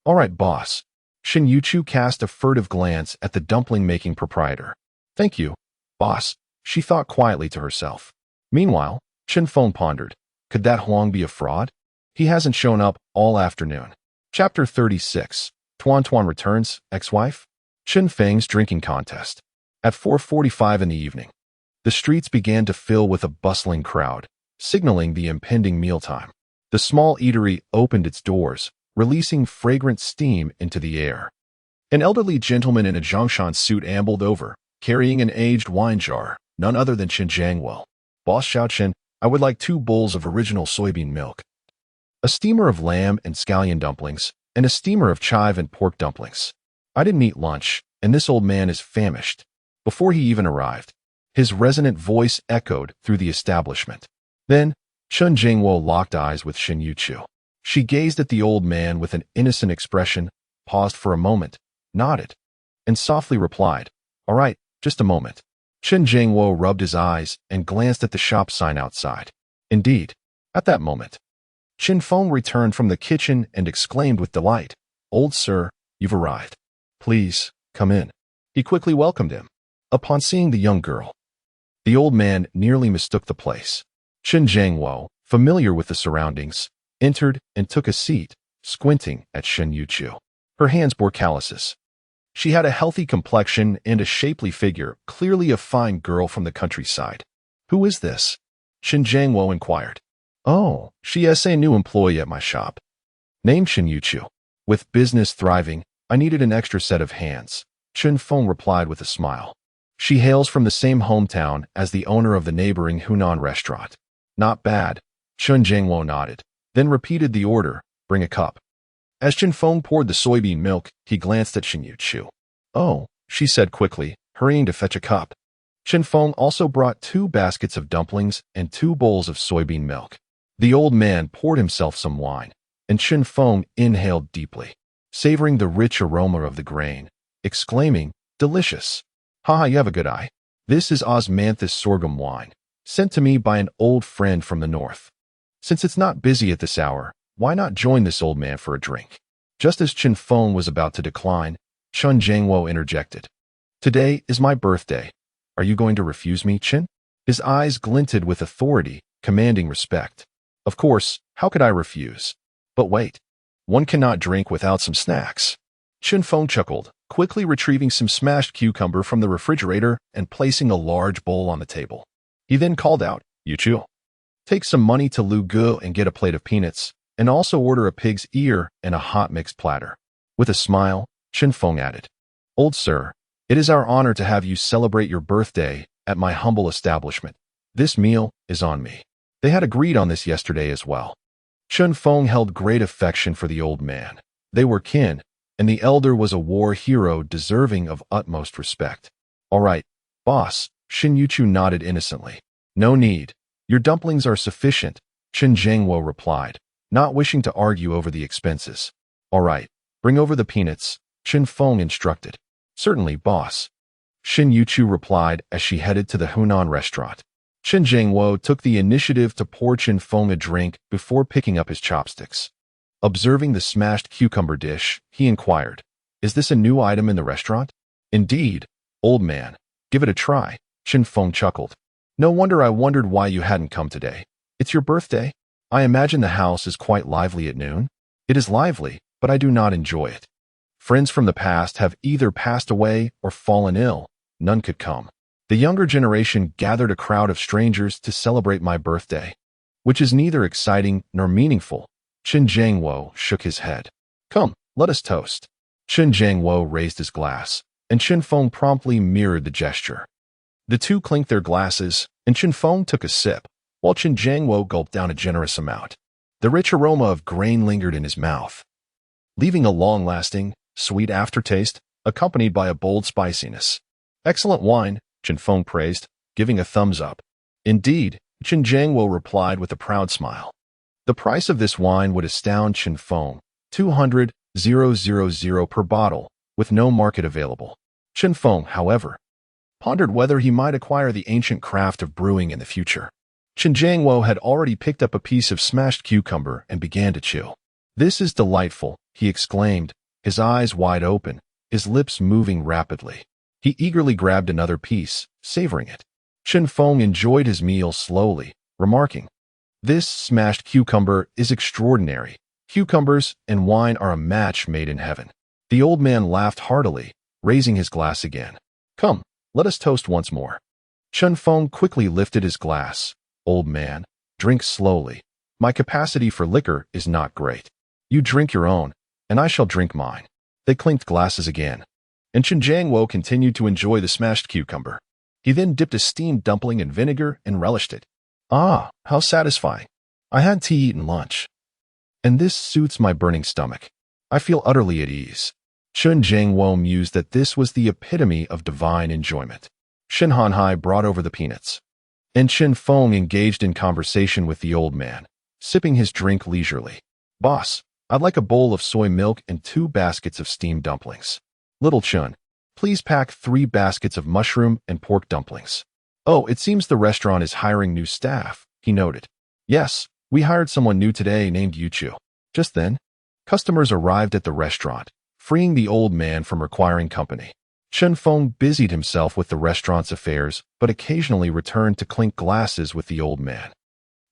All right, boss. Shin Yuchu cast a furtive glance at the dumpling-making proprietor. Thank you, boss, she thought quietly to herself. Meanwhile, Chen Feng pondered. Could that Huang be a fraud? He hasn't shown up all afternoon. Chapter 36. Tuan Tuan returns, ex-wife? Chen Feng's drinking contest. At 4:45 in the evening, the streets began to fill with a bustling crowd, signaling the impending mealtime. The small eatery opened its doors, releasing fragrant steam into the air. An elderly gentleman in a Zhongshan suit ambled over, carrying an aged wine jar, none other than Chen Jiangwell. Boss Xiaochen, I would like 2 bowls of original soybean milk, a steamer of lamb and scallion dumplings, and a steamer of chive and pork dumplings. I didn't eat lunch, and this old man is famished. Before he even arrived, his resonant voice echoed through the establishment. Then, Chen Jingwo locked eyes with Shin Yuchu. She gazed at the old man with an innocent expression, paused for a moment, nodded, and softly replied, All right, just a moment. Chen Jingwo rubbed his eyes and glanced at the shop sign outside. Indeed, at that moment, Chen Feng returned from the kitchen and exclaimed with delight, Old sir, you've arrived. Please, come in. He quickly welcomed him. Upon seeing the young girl, the old man nearly mistook the place. Chen Jiangwo, familiar with the surroundings, entered and took a seat, squinting at Shin Yuchu. Her hands bore calluses. She had a healthy complexion and a shapely figure, clearly a fine girl from the countryside. Who is this? Shin Jiangwo inquired. Oh, she is a new employee at my shop. Named Shin Yuchu. With business thriving, I needed an extra set of hands. Chen Feng replied with a smile. She hails from the same hometown as the owner of the neighboring Hunan restaurant. Not bad. Chen Jiangwo nodded, then repeated the order, bring a cup. As Chen Feng poured the soybean milk, he glanced at Shin Yuchu. Oh, she said quickly, hurrying to fetch a cup. Chen Feng also brought 2 baskets of dumplings and 2 bowls of soybean milk. The old man poured himself some wine, and Chen Feng inhaled deeply, savoring the rich aroma of the grain, exclaiming, Delicious. Haha, you have a good eye. This is osmanthus sorghum wine, sent to me by an old friend from the north. Since it's not busy at this hour, why not join this old man for a drink? Just as Chen Feng was about to decline, Chen Jiangwo interjected. Today is my birthday. Are you going to refuse me, Chen? His eyes glinted with authority, commanding respect. Of course, how could I refuse? But wait, one cannot drink without some snacks. Chen Feng chuckled, quickly retrieving some smashed cucumber from the refrigerator and placing a large bowl on the table. He then called out, Yuchu, take some money to Lu Gu and get a plate of peanuts, and also order a pig's ear and a hot mixed platter. With a smile, Chen Feng added, Old sir, it is our honor to have you celebrate your birthday at my humble establishment. This meal is on me. They had agreed on this yesterday as well. Chen Feng held great affection for the old man. They were kin, and the elder was a war hero deserving of utmost respect. All right, boss, Shin Yuchu nodded innocently. No need. Your dumplings are sufficient, Chen Jiangwo replied, not wishing to argue over the expenses. All right, bring over the peanuts, Chen Feng instructed. Certainly, boss. Shin Yuchu replied as she headed to the Hunan restaurant. Chen Jiangwo took the initiative to pour Chen Feng a drink before picking up his chopsticks. Observing the smashed cucumber dish, he inquired, Is this a new item in the restaurant? Indeed, old man. Give it a try, Chen Feng chuckled. No wonder I wondered why you hadn't come today. It's your birthday? I imagine the house is quite lively at noon. It is lively, but I do not enjoy it. Friends from the past have either passed away or fallen ill. None could come. The younger generation gathered a crowd of strangers to celebrate my birthday, which is neither exciting nor meaningful. Chen Jiangwo shook his head. Come, let us toast. Chen Jiangwo raised his glass, and Chen Feng promptly mirrored the gesture. The two clinked their glasses, and Chen Feng took a sip, while Chen Jiangwo gulped down a generous amount. The rich aroma of grain lingered in his mouth, leaving a long-lasting, sweet aftertaste, accompanied by a bold spiciness. "Excellent wine," Chen Feng praised, giving a thumbs up. "Indeed," Chen Jiangwo replied with a proud smile. The price of this wine would astound Chen Feng, 200,000 per bottle, with no market available. Chen Feng, however, pondered whether he might acquire the ancient craft of brewing in the future. Chen Jiangwo had already picked up a piece of smashed cucumber and began to chew. "This is delightful," he exclaimed, his eyes wide open, his lips moving rapidly. He eagerly grabbed another piece, savoring it. Chen Feng enjoyed his meal slowly, remarking, "This smashed cucumber is extraordinary. Cucumbers and wine are a match made in heaven." The old man laughed heartily, raising his glass again. "Come, let us toast once more." Chen Feng quickly lifted his glass. "Old man, drink slowly. My capacity for liquor is not great. You drink your own, and I shall drink mine." They clinked glasses again, and Chen Jiangwo continued to enjoy the smashed cucumber. He then dipped a steamed dumpling in vinegar and relished it. "Ah, how satisfying. I had tea eaten lunch, and this suits my burning stomach. I feel utterly at ease." Chen Jiangwo mused that this was the epitome of divine enjoyment. Shen Hanhai brought over the peanuts, and Chen Feng engaged in conversation with the old man, sipping his drink leisurely. "Boss, I'd like a bowl of soy milk and 2 baskets of steamed dumplings. Little Chen, please pack 3 baskets of mushroom and pork dumplings." "Oh, it seems the restaurant is hiring new staff," he noted. "Yes, we hired someone new today named Yuchu." Just then, customers arrived at the restaurant, freeing the old man from requiring company. Chen Feng busied himself with the restaurant's affairs, but occasionally returned to clink glasses with the old man.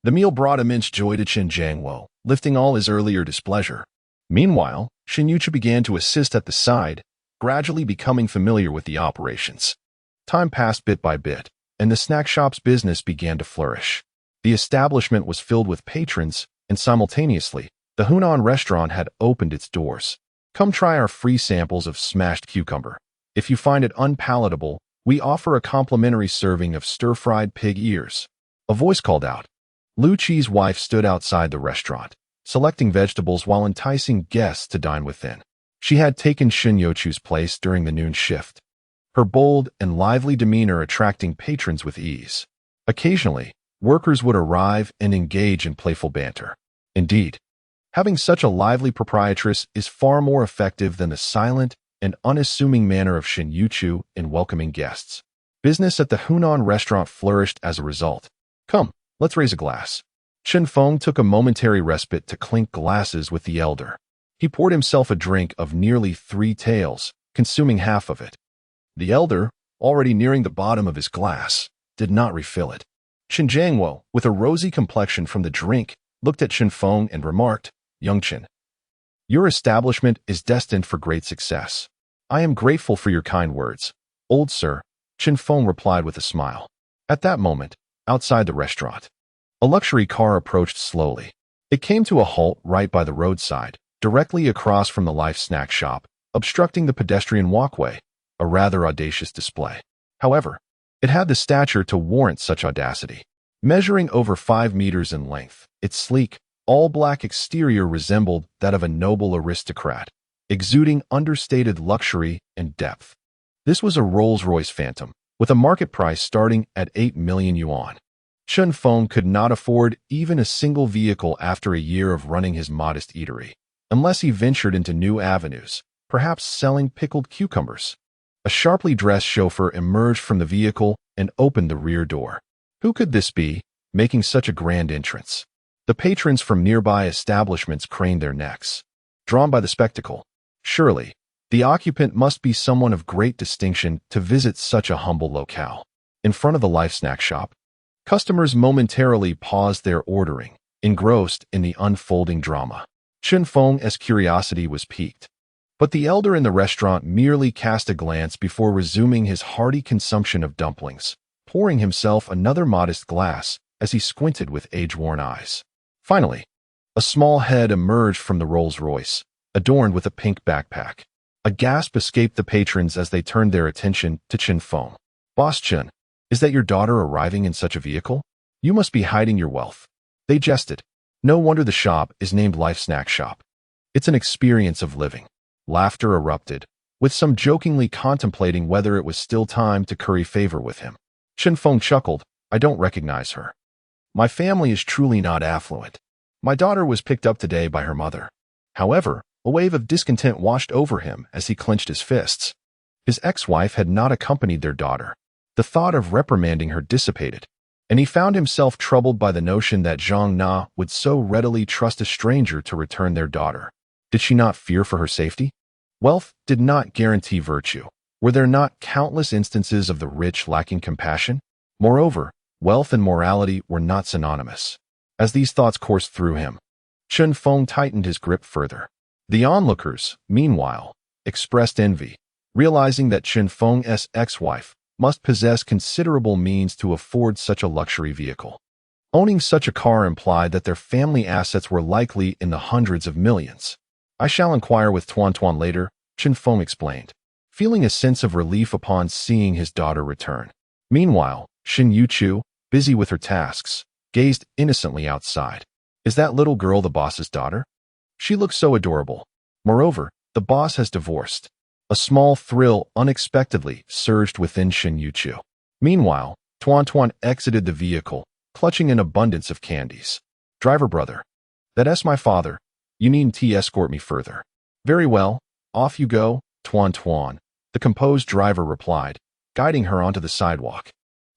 The meal brought immense joy to Chen Jiangwo, lifting all his earlier displeasure. Meanwhile, Shin Yuchu began to assist at the side, gradually becoming familiar with the operations. Time passed bit by bit, and the snack shop's business began to flourish. The establishment was filled with patrons, and simultaneously, the Hunan restaurant had opened its doors. "Come try our free samples of smashed cucumber. If you find it unpalatable, we offer a complimentary serving of stir-fried pig ears." A voice called out. Lu Qi's wife stood outside the restaurant, selecting vegetables while enticing guests to dine within. She had taken Shin Yuchu's place during the noon shift, her bold and lively demeanor attracting patrons with ease. Occasionally, workers would arrive and engage in playful banter. Indeed, having such a lively proprietress is far more effective than the silent and unassuming manner of Shin Yuchu in welcoming guests. Business at the Hunan restaurant flourished as a result. "Come, let's raise a glass." Chen Feng took a momentary respite to clink glasses with the elder. He poured himself a drink of nearly 3 taels, consuming half of it. The elder, already nearing the bottom of his glass, did not refill it. Chen Jiangwo, with a rosy complexion from the drink, looked at Chen Feng and remarked, "Young Chen, your establishment is destined for great success. I am grateful for your kind words, old sir," Chen Feng replied with a smile. At that moment, outside the restaurant, a luxury car approached slowly. It came to a halt right by the roadside, directly across from the Life Snack shop, obstructing the pedestrian walkway, a rather audacious display. However, it had the stature to warrant such audacity. Measuring over 5 meters in length, its sleek, all-black exterior resembled that of a noble aristocrat, exuding understated luxury and depth. This was a Rolls-Royce Phantom, with a market price starting at 8 million yuan. Chen Feng could not afford even a single vehicle after a year of running his modest eatery, unless he ventured into new avenues, perhaps selling pickled cucumbers. A sharply dressed chauffeur emerged from the vehicle and opened the rear door. Who could this be, making such a grand entrance? The patrons from nearby establishments craned their necks, drawn by the spectacle. Surely, the occupant must be someone of great distinction to visit such a humble locale. In front of the Life Snack shop, customers momentarily paused their ordering, engrossed in the unfolding drama. Chen Feng's curiosity was piqued, but the elder in the restaurant merely cast a glance before resuming his hearty consumption of dumplings, pouring himself another modest glass as he squinted with age-worn eyes. Finally, a small head emerged from the Rolls-Royce, adorned with a pink backpack. A gasp escaped the patrons as they turned their attention to Chen Feng. "Boss Chen, is that your daughter arriving in such a vehicle? You must be hiding your wealth." They jested. No wonder the shop is named Life Snack Shop. It's an experience of living. Laughter erupted, with some jokingly contemplating whether it was still time to curry favor with him. Chen Feng chuckled. "I don't recognize her. My family is truly not affluent. My daughter was picked up today by her mother." However, a wave of discontent washed over him as he clenched his fists. His ex-wife had not accompanied their daughter. The thought of reprimanding her dissipated, and he found himself troubled by the notion that Zhang Na would so readily trust a stranger to return their daughter. Did she not fear for her safety? Wealth did not guarantee virtue. Were there not countless instances of the rich lacking compassion? Moreover, wealth and morality were not synonymous. As these thoughts coursed through him, Chen Feng tightened his grip further. The onlookers, meanwhile, expressed envy, realizing that Chen Feng's ex-wife must possess considerable means to afford such a luxury vehicle. Owning such a car implied that their family assets were likely in the hundreds of millions. "I shall inquire with Tuan Tuan later," Chen Feng explained, feeling a sense of relief upon seeing his daughter return. Meanwhile, Xin Yuchu, busy with her tasks, gazed innocently outside. "Is that little girl the boss's daughter? She looks so adorable. Moreover, the boss has divorced." A small thrill unexpectedly surged within Xin Yuchu. Meanwhile, Tuan Tuan exited the vehicle, clutching an abundance of candies. "Driver brother, that's my father. You needn't escort me further." "Very well, off you go, Tuan Tuan," the composed driver replied, guiding her onto the sidewalk.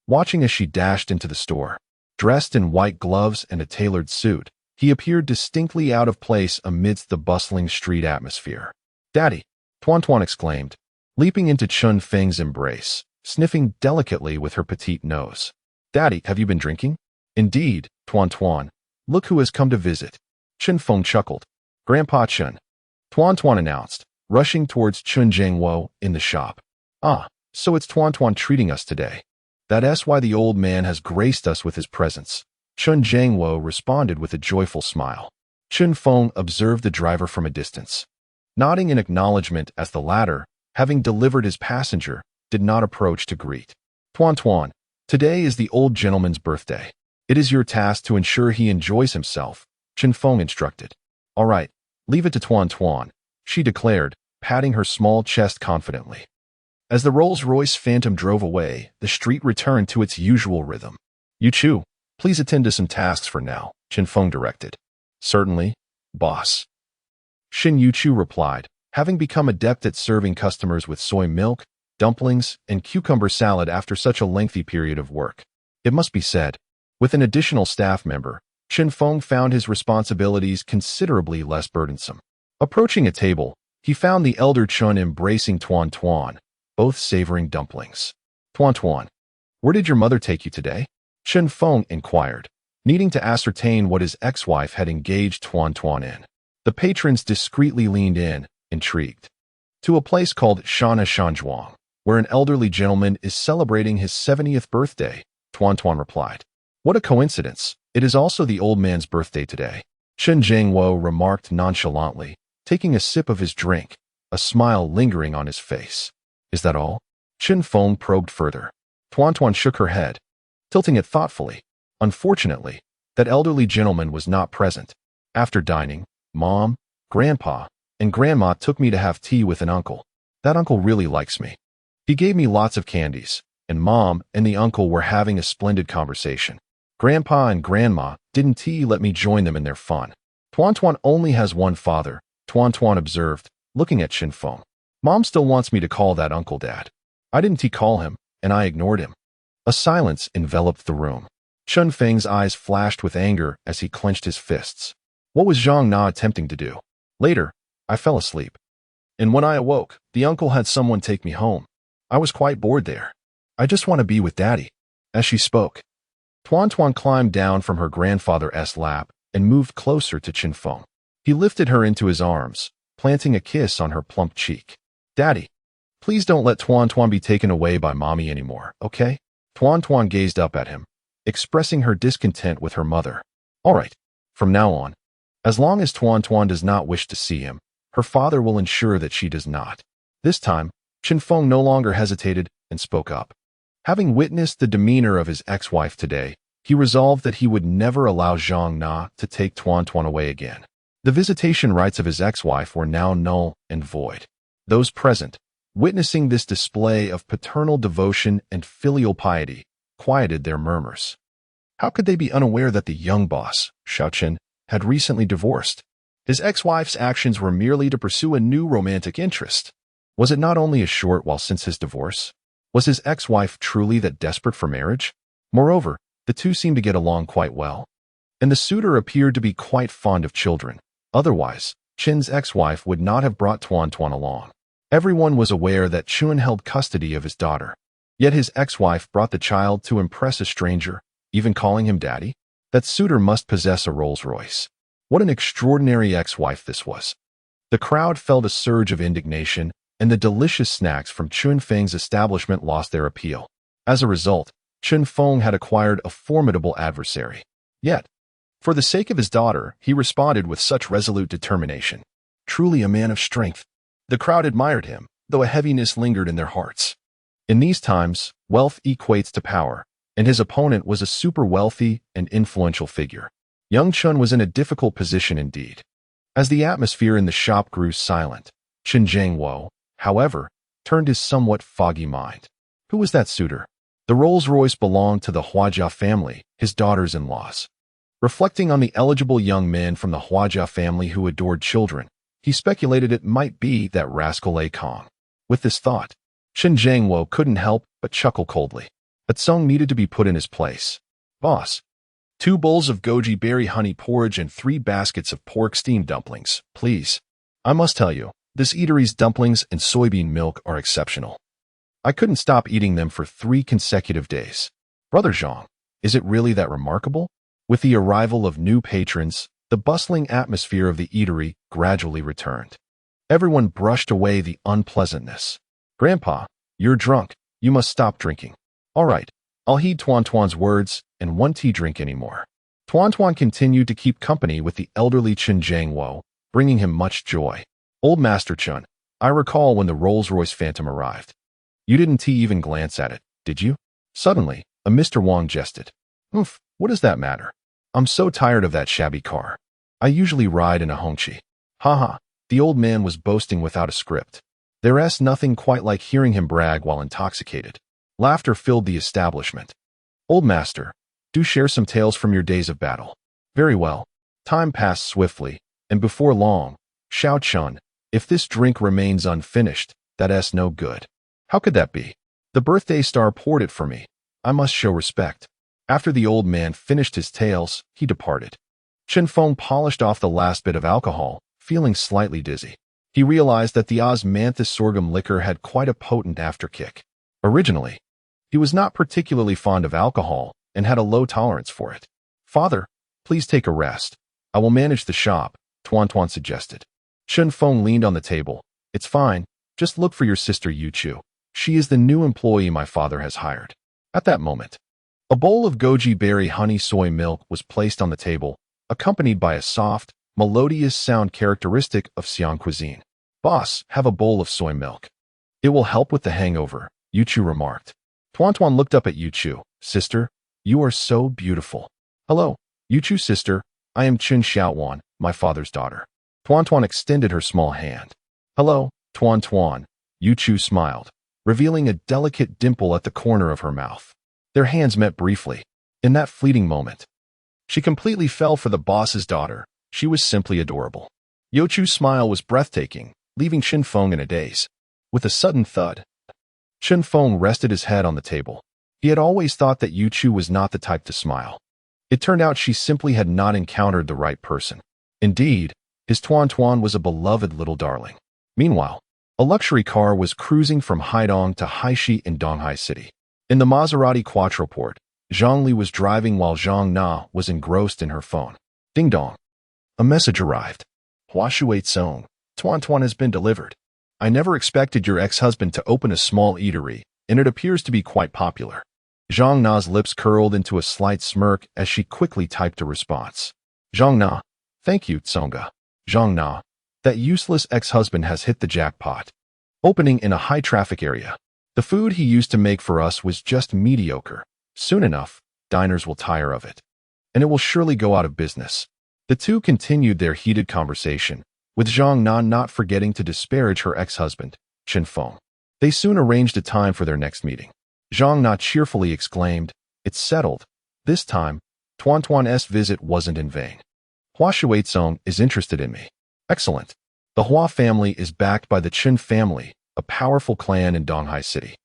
Watching as she dashed into the store, dressed in white gloves and a tailored suit, he appeared distinctly out of place amidst the bustling street atmosphere. "Daddy!" Tuan Tuan exclaimed, leaping into Chen Feng's embrace, sniffing delicately with her petite nose. "Daddy, have you been drinking?" "Indeed, Tuan Tuan. Look who has come to visit." Chen Feng chuckled. "Grandpa Chen," Tuan Tuan announced, rushing towards Chen Zhangwo in the shop. "Ah, so it's Tuan Tuan treating us today. That's why the old man has graced us with his presence." Chen Zhangwo responded with a joyful smile. Chen Feng observed the driver from a distance, nodding in acknowledgement as the latter, having delivered his passenger, did not approach to greet. "Tuan Tuan, today is the old gentleman's birthday. It is your task to ensure he enjoys himself," Chen Feng instructed. "All right, leave it to Tuan Tuan," she declared, patting her small chest confidently. As the Rolls-Royce Phantom drove away, the street returned to its usual rhythm. "Yuchu, please attend to some tasks for now," Chen Feng directed. "Certainly, boss." Xin Yuchu replied, having become adept at serving customers with soy milk, dumplings, and cucumber salad after such a lengthy period of work. It must be said, with an additional staff member, Chen Feng found his responsibilities considerably less burdensome. Approaching a table, he found the elder Chen embracing Tuan Tuan, both savoring dumplings. "Tuan Tuan, where did your mother take you today?" Chen Feng inquired, needing to ascertain what his ex-wife had engaged Tuan Tuan in. The patrons discreetly leaned in, intrigued. "To a place called Shana Shanzhuang, where an elderly gentleman is celebrating his 70th birthday," Tuan Tuan replied. "What a coincidence. It is also the old man's birthday today," Chen Zhangwo remarked nonchalantly, taking a sip of his drink, a smile lingering on his face. "Is that all?" Chen Feng probed further. Tuan Tuan shook her head, tilting it thoughtfully. "Unfortunately, that elderly gentleman was not present. After dining, Mom, Grandpa, and Grandma took me to have tea with an uncle. That uncle really likes me. He gave me lots of candies, and Mom and the uncle were having a splendid conversation. Grandpa and Grandma didn't let me join them in their fun." "Tuan Tuan only has one father," Tuan Tuan observed, looking at Chen Feng. "Mom still wants me to call that uncle Dad. I didn't call him, and I ignored him." A silence enveloped the room. Chen Feng's eyes flashed with anger as he clenched his fists. What was Zhang Na attempting to do? "Later, I fell asleep. And when I awoke, the uncle had someone take me home. I was quite bored there. I just want to be with Daddy." As she spoke, Tuan Tuan climbed down from her grandfather's lap and moved closer to Chen Feng. He lifted her into his arms, planting a kiss on her plump cheek. "Daddy, please don't let Tuan Tuan be taken away by Mommy anymore, okay?" Tuan Tuan gazed up at him, expressing her discontent with her mother. "All right, from now on, as long as Tuan Tuan does not wish to see him, her father will ensure that she does not." This time, Chen Feng no longer hesitated and spoke up. Having witnessed the demeanor of his ex-wife today, he resolved that he would never allow Zhang Na to take Tuan Tuan away again. The visitation rights of his ex-wife were now null and void. Those present, witnessing this display of paternal devotion and filial piety, quieted their murmurs. How could they be unaware that the young boss, Xiaochen, had recently divorced? His ex-wife's actions were merely to pursue a new romantic interest. Was it not only a short while since his divorce? Was his ex-wife truly that desperate for marriage? Moreover, the two seemed to get along quite well. And the suitor appeared to be quite fond of children. Otherwise, Chen's ex-wife would not have brought Tuan Tuan along. Everyone was aware that Chun held custody of his daughter. Yet his ex-wife brought the child to impress a stranger, even calling him daddy? That suitor must possess a Rolls-Royce. What an extraordinary ex-wife this was. The crowd felt a surge of indignation, and the delicious snacks from Chen Feng's establishment lost their appeal. As a result, Chen Feng had acquired a formidable adversary. Yet, for the sake of his daughter, he responded with such resolute determination. Truly a man of strength. The crowd admired him, though a heaviness lingered in their hearts. In these times, wealth equates to power, and his opponent was a super wealthy and influential figure. Young Chun was in a difficult position indeed. As the atmosphere in the shop grew silent, Chen Jiangwo, however, turned his somewhat foggy mind. Who was that suitor? The Rolls-Royce belonged to the Huajia family, his daughters-in-laws. Reflecting on the eligible young man from the Huajia family who adored children, he speculated it might be that rascal A Kong. With this thought, Chen Jiangwo couldn't help but chuckle coldly. But Song needed to be put in his place. Boss, 2 bowls of goji berry honey porridge and 3 baskets of pork steamed dumplings, please. I must tell you, this eatery's dumplings and soybean milk are exceptional. I couldn't stop eating them for 3 consecutive days. Brother Zhang, is it really that remarkable? With the arrival of new patrons, the bustling atmosphere of the eatery gradually returned. Everyone brushed away the unpleasantness. Grandpa, you're drunk. You must stop drinking. All right, I'll heed Tuan Tuan's words and won't tea drink anymore. Tuan Tuan continued to keep company with the elderly Chen Jiangwo, bringing him much joy. Old Master Chun, I recall when the Rolls-Royce Phantom arrived. You didn't even glance at it, did you? Suddenly, a Mr. Wang jested. Oof, what does that matter? I'm so tired of that shabby car. I usually ride in a Hongqi. Haha, the old man was boasting without a script. There's nothing quite like hearing him brag while intoxicated. Laughter filled the establishment. Old master, do share some tales from your days of battle. Very well. Time passed swiftly, and before long, Xiao Chun, if this drink remains unfinished, that's no good. How could that be? The birthday star poured it for me. I must show respect. After the old man finished his tales, he departed. Chen Feng polished off the last bit of alcohol, feeling slightly dizzy. He realized that the osmanthus sorghum liquor had quite a potent afterkick. Originally, he was not particularly fond of alcohol and had a low tolerance for it. Father, please take a rest. I will manage the shop, Tuan Tuan suggested. Chen Feng leaned on the table. It's fine. Just look for your sister Yu Chu. She is the new employee my father has hired. At that moment, a bowl of goji berry honey soy milk was placed on the table, accompanied by a soft, melodious sound characteristic of Xi'an cuisine. Boss, have a bowl of soy milk. It will help with the hangover, Yu Chu remarked. Tuan Tuan looked up at Yu Chu. Sister, you are so beautiful. Hello, Yu Chu sister, I am Chen Xiaowan, my father's daughter. Tuan Tuan extended her small hand. Hello, Tuan Tuan, Yu Chu smiled, revealing a delicate dimple at the corner of her mouth. Their hands met briefly. In that fleeting moment, she completely fell for the boss's daughter. She was simply adorable. Yu Chu's smile was breathtaking, leaving Chen Feng in a daze. With a sudden thud, Chen Feng rested his head on the table. He had always thought that Yu Chu was not the type to smile. It turned out she simply had not encountered the right person. Indeed, his Tuan Tuan was a beloved little darling. Meanwhile, a luxury car was cruising from Haidong to Haishi in Donghai City. In the Maserati Quattroporte, Zhang Li was driving while Zhang Na was engrossed in her phone. Ding dong. A message arrived. Hua Shuai Song, Tuan Tuan has been delivered. I never expected your ex-husband to open a small eatery, and it appears to be quite popular. Zhang Na's lips curled into a slight smirk as she quickly typed a response. Zhang Na, thank you, Tsonga. Zhang Na, that useless ex-husband has hit the jackpot. opening in a high-traffic area. The food he used to make for us was just mediocre. Soon enough, diners will tire of it, and it will surely go out of business. The two continued their heated conversation, with Zhang Na not forgetting to disparage her ex-husband, Chen Feng. They soon arranged a time for their next meeting. Zhang Na cheerfully exclaimed, "It's settled. This time, Tuan's visit wasn't in vain. Hua Shuizong is interested in me. Excellent. The Hua family is backed by the Chen family, a powerful clan in Donghai City.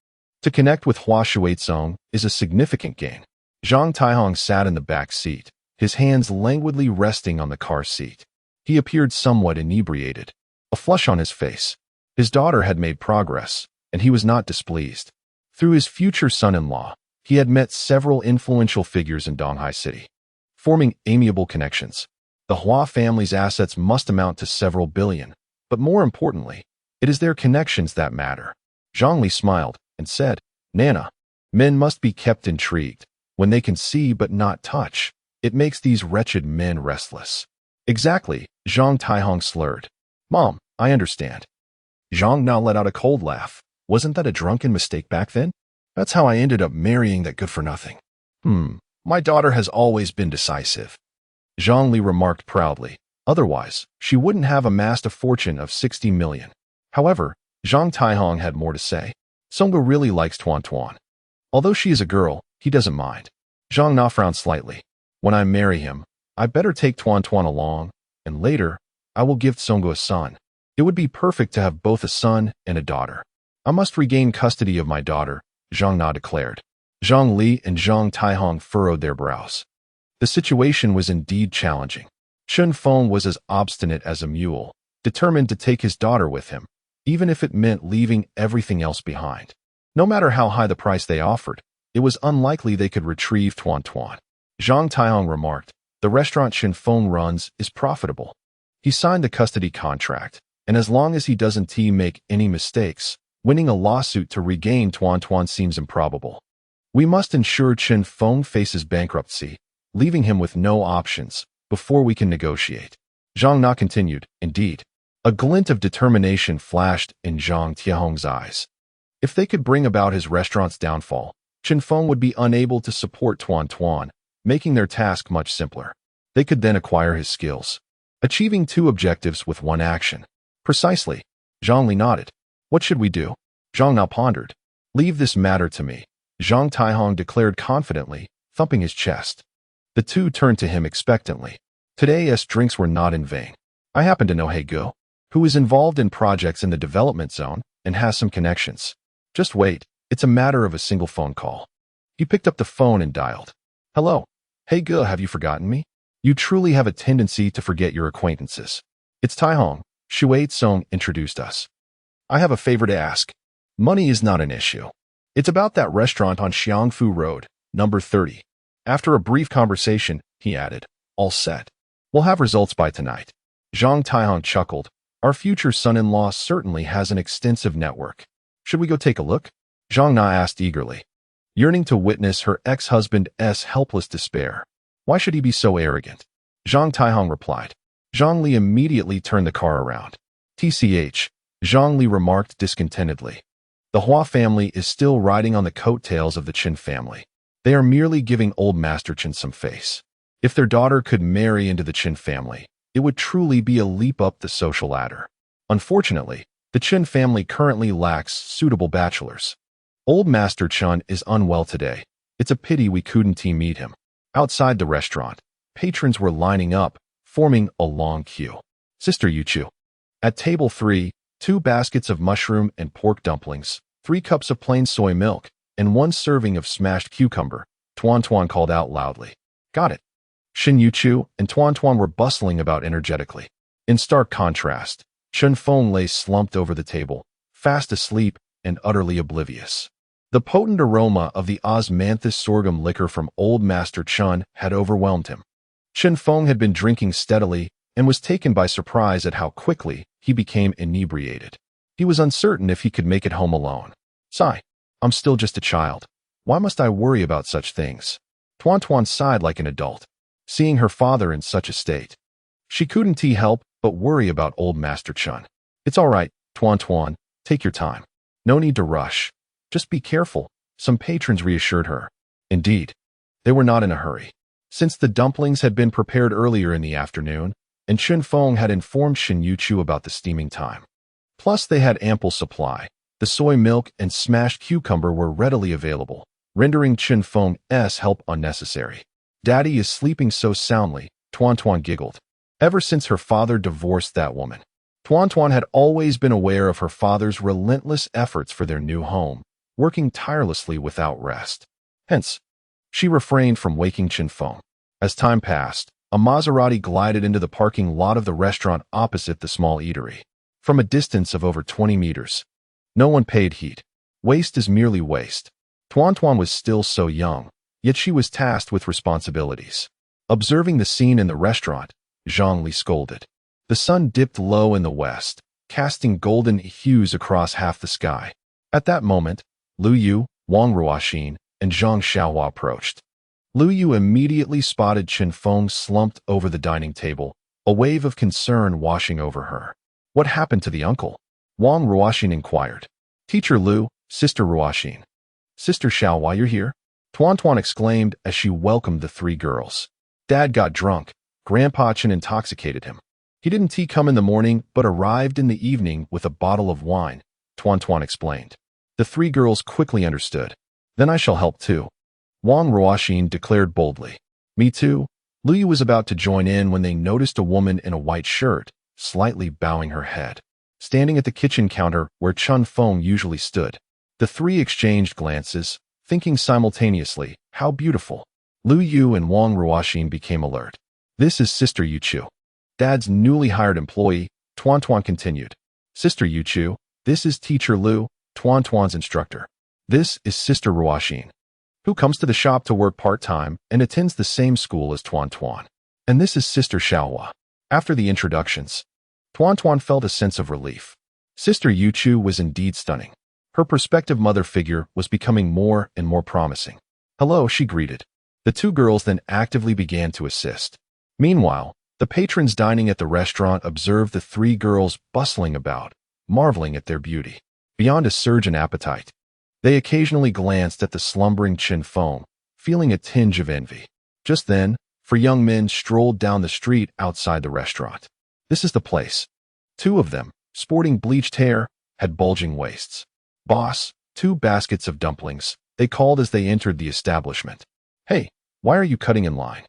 To connect with Hua Shuizong is a significant gain." Zhang Taihong sat in the back seat, his hands languidly resting on the car seat. He appeared somewhat inebriated, a flush on his face. His daughter had made progress, and he was not displeased. Through his future son-in-law, he had met several influential figures in Donghai City, forming amiable connections. The Hua family's assets must amount to several billion, but more importantly, it is their connections that matter. Zhang Li smiled and said, "Nana, men must be kept intrigued. When they can see but not touch, it makes these wretched men restless." "Exactly," Zhang Taihong slurred. "Mom, I understand." Zhang Na let out a cold laugh. "Wasn't that a drunken mistake back then? That's how I ended up marrying that good-for-nothing." My daughter has always been decisive," Zhang Li remarked proudly. "Otherwise, she wouldn't have amassed a fortune of 60 million. However, Zhang Taihong had more to say. "Songbo really likes Tuan. Although she is a girl, he doesn't mind." Zhang Na frowned slightly. "When I marry him, I better take Tuan along, and later, I will give Songbo a son. It would be perfect to have both a son and a daughter." "I must regain custody of my daughter," Zhang Na declared. Zhang Li and Zhang Taihong furrowed their brows. The situation was indeed challenging. Chen Feng was as obstinate as a mule, determined to take his daughter with him, even if it meant leaving everything else behind. No matter how high the price they offered, it was unlikely they could retrieve Tuan. Zhang Taihong remarked, "The restaurant Chen Feng runs is profitable. He signed the custody contract, and as long as he doesn't make any mistakes, winning a lawsuit to regain Tuan seems improbable. We must ensure Chen Feng faces bankruptcy, leaving him with no options, before we can negotiate." Zhang Na continued, "Indeed." A glint of determination flashed in Zhang Tiehong's eyes. If they could bring about his restaurant's downfall, Chen Feng would be unable to support Tuan, making their task much simpler. They could then acquire his skills, achieving two objectives with one action. "Precisely." Zhang Li nodded. "What should we do?" Zhang Na pondered. "Leave this matter to me," Zhang Taihong declared confidently, thumping his chest. The two turned to him expectantly. Today's drinks were not in vain. "I happen to know He Guo, who is involved in projects in the development zone and has some connections. Just wait, it's a matter of a single phone call." He picked up the phone and dialed. "Hello. He Guo, have you forgotten me? You truly have a tendency to forget your acquaintances." "It's Taihong," Shuizong introduced us. "I have a favor to ask. Money is not an issue. It's about that restaurant on Xiangfu Road, number 30. After a brief conversation, he added, "All set. We'll have results by tonight." Zhang Taihong chuckled. "Our future son-in-law certainly has an extensive network. Should we go take a look?" Zhang Na asked eagerly, yearning to witness her ex-husband's helpless despair. Why should he be so arrogant? Zhang Taihong replied. Zhang Li immediately turned the car around. "TCH," Zhang Li remarked discontentedly. "The Hua family is still riding on the coattails of the Chen family. They are merely giving old Master Chen some face. If their daughter could marry into the Chen family, it would truly be a leap up the social ladder. Unfortunately, the Chen family currently lacks suitable bachelors. Old Master Chen is unwell today. It's a pity we couldn't meet him." Outside the restaurant, patrons were lining up, forming a long queue. Sister Yuchu. At table 3, 2 baskets of mushroom and pork dumplings, 3 cups of plain soy milk, and 1 serving of smashed cucumber, Tuan called out loudly. "Got it." Shin Yuchu and Tuan were bustling about energetically. In stark contrast, Chen Feng lay slumped over the table, fast asleep and utterly oblivious. The potent aroma of the osmanthus sorghum liquor from old Master Chen had overwhelmed him. Chen Feng had been drinking steadily and was taken by surprise at how quickly he became inebriated. He was uncertain if he could make it home alone. "Sigh, I'm still just a child. Why must I worry about such things?" Tuan sighed like an adult, seeing her father in such a state. She couldn't help but worry about old Master Chen. "It's all right, Tuan. Take your time. No need to rush. Just be careful, some patrons reassured her. Indeed, they were not in a hurry. Since the dumplings had been prepared earlier in the afternoon, and Chen Feng had informed Shen Yuqiu about the steaming time. Plus, they had ample supply. The soy milk and smashed cucumber were readily available, rendering Chen Feng's help unnecessary. Daddy is sleeping so soundly, Tuan Tuan giggled. Ever since her father divorced that woman, Tuan Tuan had always been aware of her father's relentless efforts for their new home, working tirelessly without rest. Hence, she refrained from waking Chen Feng. As time passed, a Maserati glided into the parking lot of the restaurant opposite the small eatery. From a distance of over 20 meters, no one paid heed. Waste is merely waste. Tuan Tuan was still so young, yet she was tasked with responsibilities. Observing the scene in the restaurant, Zhang Li scolded. The sun dipped low in the west, casting golden hues across half the sky. At that moment, Lu Yu, Wang Ruoxin, and Zhang Xiaohua approached. Lu Yu immediately spotted Chen Feng slumped over the dining table, a wave of concern washing over her. What happened to the uncle? Wang Ruoxin inquired. Teacher Lu, Sister Ruoxin. Sister Xiaohua, you're here? Tuan Tuan exclaimed as she welcomed the three girls. Dad got drunk. Grandpa Chen intoxicated him. He didn't come in the morning, but arrived in the evening with a bottle of wine, Tuan Tuan explained. The three girls quickly understood. Then I shall help too, Wang Ruoxin declared boldly. Me too. Lu Yu was about to join in when they noticed a woman in a white shirt, slightly bowing her head, standing at the kitchen counter where Chen Feng usually stood. The three exchanged glances, thinking simultaneously, how beautiful. Lu Yu and Wang Ruoxin became alert. This is Sister Yuqiu, Dad's newly hired employee, Tuan Tuan continued. Sister Yuqiu, this is Teacher Lu, Tuan Tuan's instructor. This is Sister Ruoxin, who comes to the shop to work part-time and attends the same school as Tuan Tuan. And this is Sister Xiaohua. After the introductions, Tuan Tuan felt a sense of relief. Sister Yuqiu was indeed stunning. Her prospective mother figure was becoming more and more promising. Hello, she greeted. The two girls then actively began to assist. Meanwhile, the patrons dining at the restaurant observed the three girls bustling about, marveling at their beauty. Beyond a surge in appetite, they occasionally glanced at the slumbering Chen Feng, feeling a tinge of envy. Just then, four young men strolled down the street outside the restaurant. This is the place. Two of them, sporting bleached hair, had bulging waists. Boss, 2 baskets of dumplings, they called as they entered the establishment. Hey, why are you cutting in line?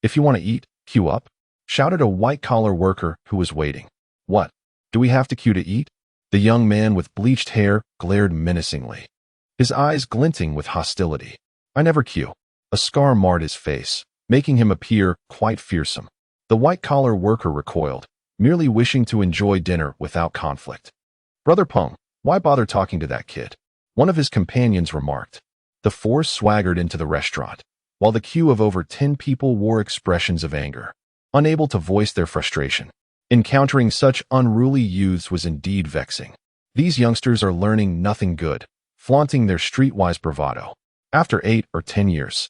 If you want to eat, queue up, shouted a white-collar worker who was waiting. What? Do we have to queue to eat? The young man with bleached hair glared menacingly, his eyes glinting with hostility. I never queue. A scar marred his face, making him appear quite fearsome. The white-collar worker recoiled, merely wishing to enjoy dinner without conflict. Brother Peng, why bother talking to that kid? One of his companions remarked. The four swaggered into the restaurant, while the queue of over 10 people wore expressions of anger, unable to voice their frustration. Encountering such unruly youths was indeed vexing. These youngsters are learning nothing good, flaunting their streetwise bravado. After 8 or 10 years,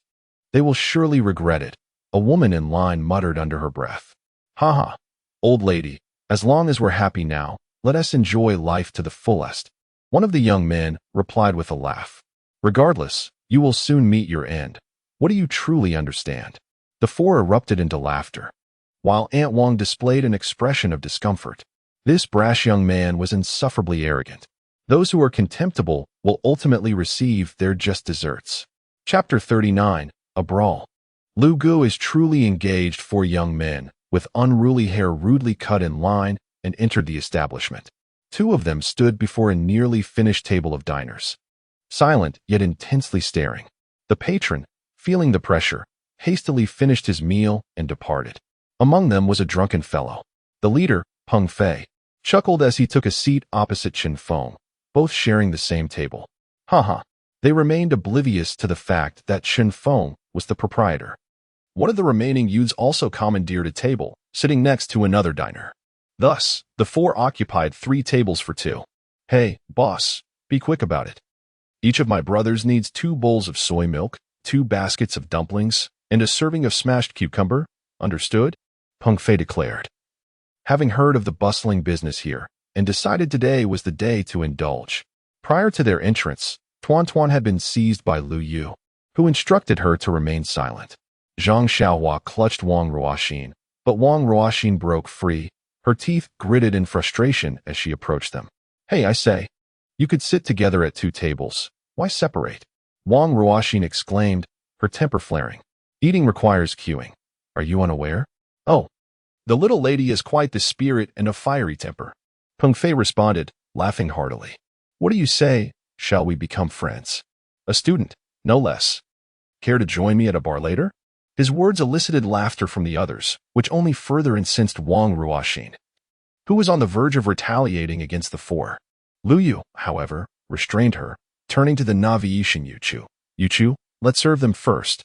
they will surely regret it, a woman in line muttered under her breath. Haha, old lady, as long as we're happy now, let us enjoy life to the fullest. One of the young men replied with a laugh. Regardless, you will soon meet your end. What do you truly understand? The four erupted into laughter, while Aunt Wang displayed an expression of discomfort. This brash young man was insufferably arrogant. Those who are contemptible will ultimately receive their just desserts. Chapter 39, A Brawl. Lu Gu is truly engaged 4 young men, with unruly hair rudely cut in line, and entered the establishment. 2 of them stood before a nearly finished table of diners, silent yet intensely staring. The patron, feeling the pressure, hastily finished his meal and departed. Among them was a drunken fellow. The leader, Peng Fei, chuckled as he took a seat opposite Chen Feng, both sharing the same table. Haha. They remained oblivious to the fact that Chen Feng was the proprietor. One of the remaining youths also commandeered a table, sitting next to another diner. Thus, the 4 occupied 3 tables for 2. Hey, boss, be quick about it. Each of my brothers needs 2 bowls of soy milk, 2 baskets of dumplings, and a serving of smashed cucumber. Understood? Peng Fei declared. Having heard of the bustling business here, and decided today was the day to indulge. Prior to their entrance, Tuan Tuan had been seized by Lu Yu, who instructed her to remain silent. Zhang Xiaohua clutched Wang Ruoxin, but Wang Ruoxin broke free, her teeth gritted in frustration as she approached them. "Hey, I say, you could sit together at 2 tables. Why separate?" Wang Ruoxin exclaimed, her temper flaring. "Eating requires queuing. Are you unaware?" "Oh, the little lady is quite the spirit and a fiery temper," Peng Fei responded, laughing heartily. "What do you say? Shall we become friends? A student, no less. Care to join me at a bar later?" His words elicited laughter from the others, which only further incensed Wang Ruoxin, who was on the verge of retaliating against the 4. Lu Yu, however, restrained her, turning to the Navi Shin Yuchu. "Yuchu, let's serve them first."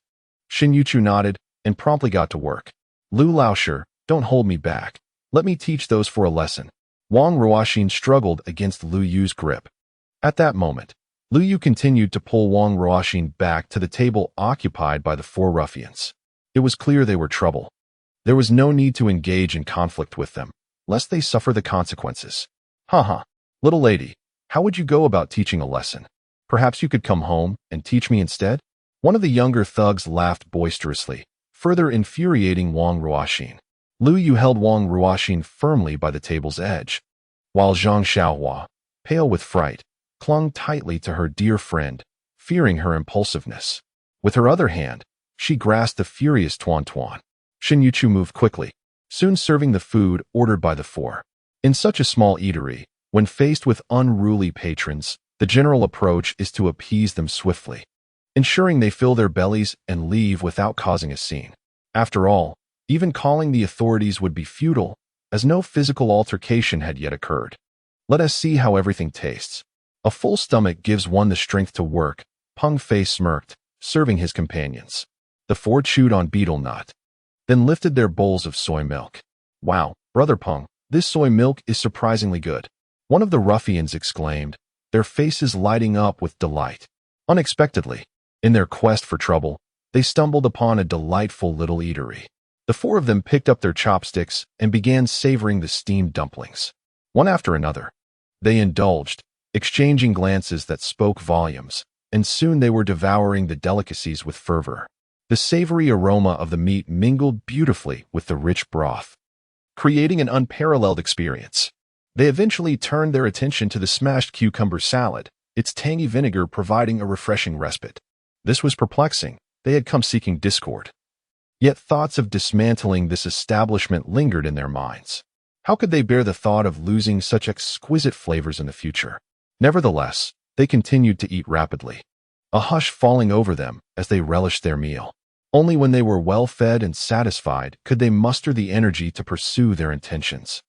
Shin Yuchu nodded and promptly got to work. "Lu Laosher, don't hold me back. Let me teach those 4 a lesson." Wang Ruoxin struggled against Lu Yu's grip. At that moment, Lu Yu continued to pull Wang Ruoxin back to the table occupied by the 4 ruffians. It was clear they were trouble. There was no need to engage in conflict with them, lest they suffer the consequences. "Haha, little lady, how would you go about teaching a lesson? Perhaps you could come home and teach me instead?" One of the younger thugs laughed boisterously, further infuriating Wang Ruoxin. Lu Yu held Wang Ruoxin firmly by the table's edge, while Zhang Xiaohua, pale with fright, clung tightly to her dear friend, fearing her impulsiveness. With her other hand, she grasped the furious Tuan Tuan. Shin Yuchu moved quickly, soon serving the food ordered by the 4. In such a small eatery, when faced with unruly patrons, the general approach is to appease them swiftly, ensuring they fill their bellies and leave without causing a scene. After all, even calling the authorities would be futile, as no physical altercation had yet occurred. Let us see how everything tastes. A full stomach gives one the strength to work, Peng Fei smirked, serving his companions. The 4 chewed on betel nut, then lifted their bowls of soy milk. "Wow, Brother Peng, this soy milk is surprisingly good," one of the ruffians exclaimed, their faces lighting up with delight. Unexpectedly, in their quest for trouble, they stumbled upon a delightful little eatery. The 4 of them picked up their chopsticks and began savoring the steamed dumplings. One after another, they indulged, exchanging glances that spoke volumes, and soon they were devouring the delicacies with fervor. The savory aroma of the meat mingled beautifully with the rich broth, creating an unparalleled experience. They eventually turned their attention to the smashed cucumber salad, its tangy vinegar providing a refreshing respite. This was perplexing. They had come seeking discord. Yet thoughts of dismantling this establishment lingered in their minds. How could they bear the thought of losing such exquisite flavors in the future? Nevertheless, they continued to eat rapidly, a hush falling over them as they relished their meal. Only when they were well-fed and satisfied could they muster the energy to pursue their intentions.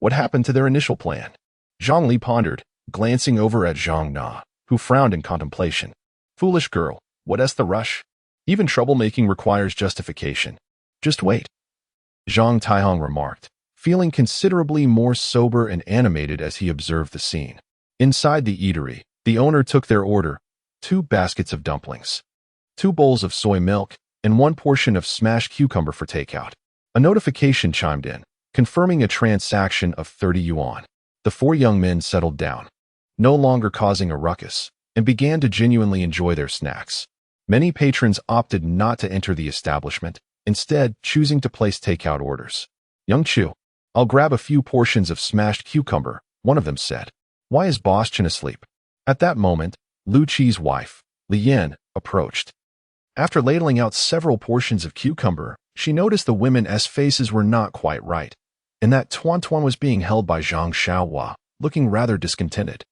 What happened to their initial plan? Zhang Li pondered, glancing over at Zhang Na, who frowned in contemplation. "Foolish girl, what's the rush? Even troublemaking requires justification. Just wait," Zhang Taihong remarked, feeling considerably more sober and animated as he observed the scene. Inside the eatery, the owner took their order: 2 baskets of dumplings, 2 bowls of soy milk, and 1 portion of smashed cucumber for takeout. A notification chimed in, confirming a transaction of 30 yuan. The 4 young men settled down, no longer causing a ruckus, and began to genuinely enjoy their snacks. Many patrons opted not to enter the establishment, instead choosing to place takeout orders. "Young Chu, I'll grab a few portions of smashed cucumber," one of them said. "Why is Boss Chen asleep?" At that moment, Lu Qi's wife, Li Yan, approached. After ladling out several portions of cucumber, she noticed the women's faces were not quite right, and that Tuan Tuan was being held by Zhang Xiaohua, looking rather discontented.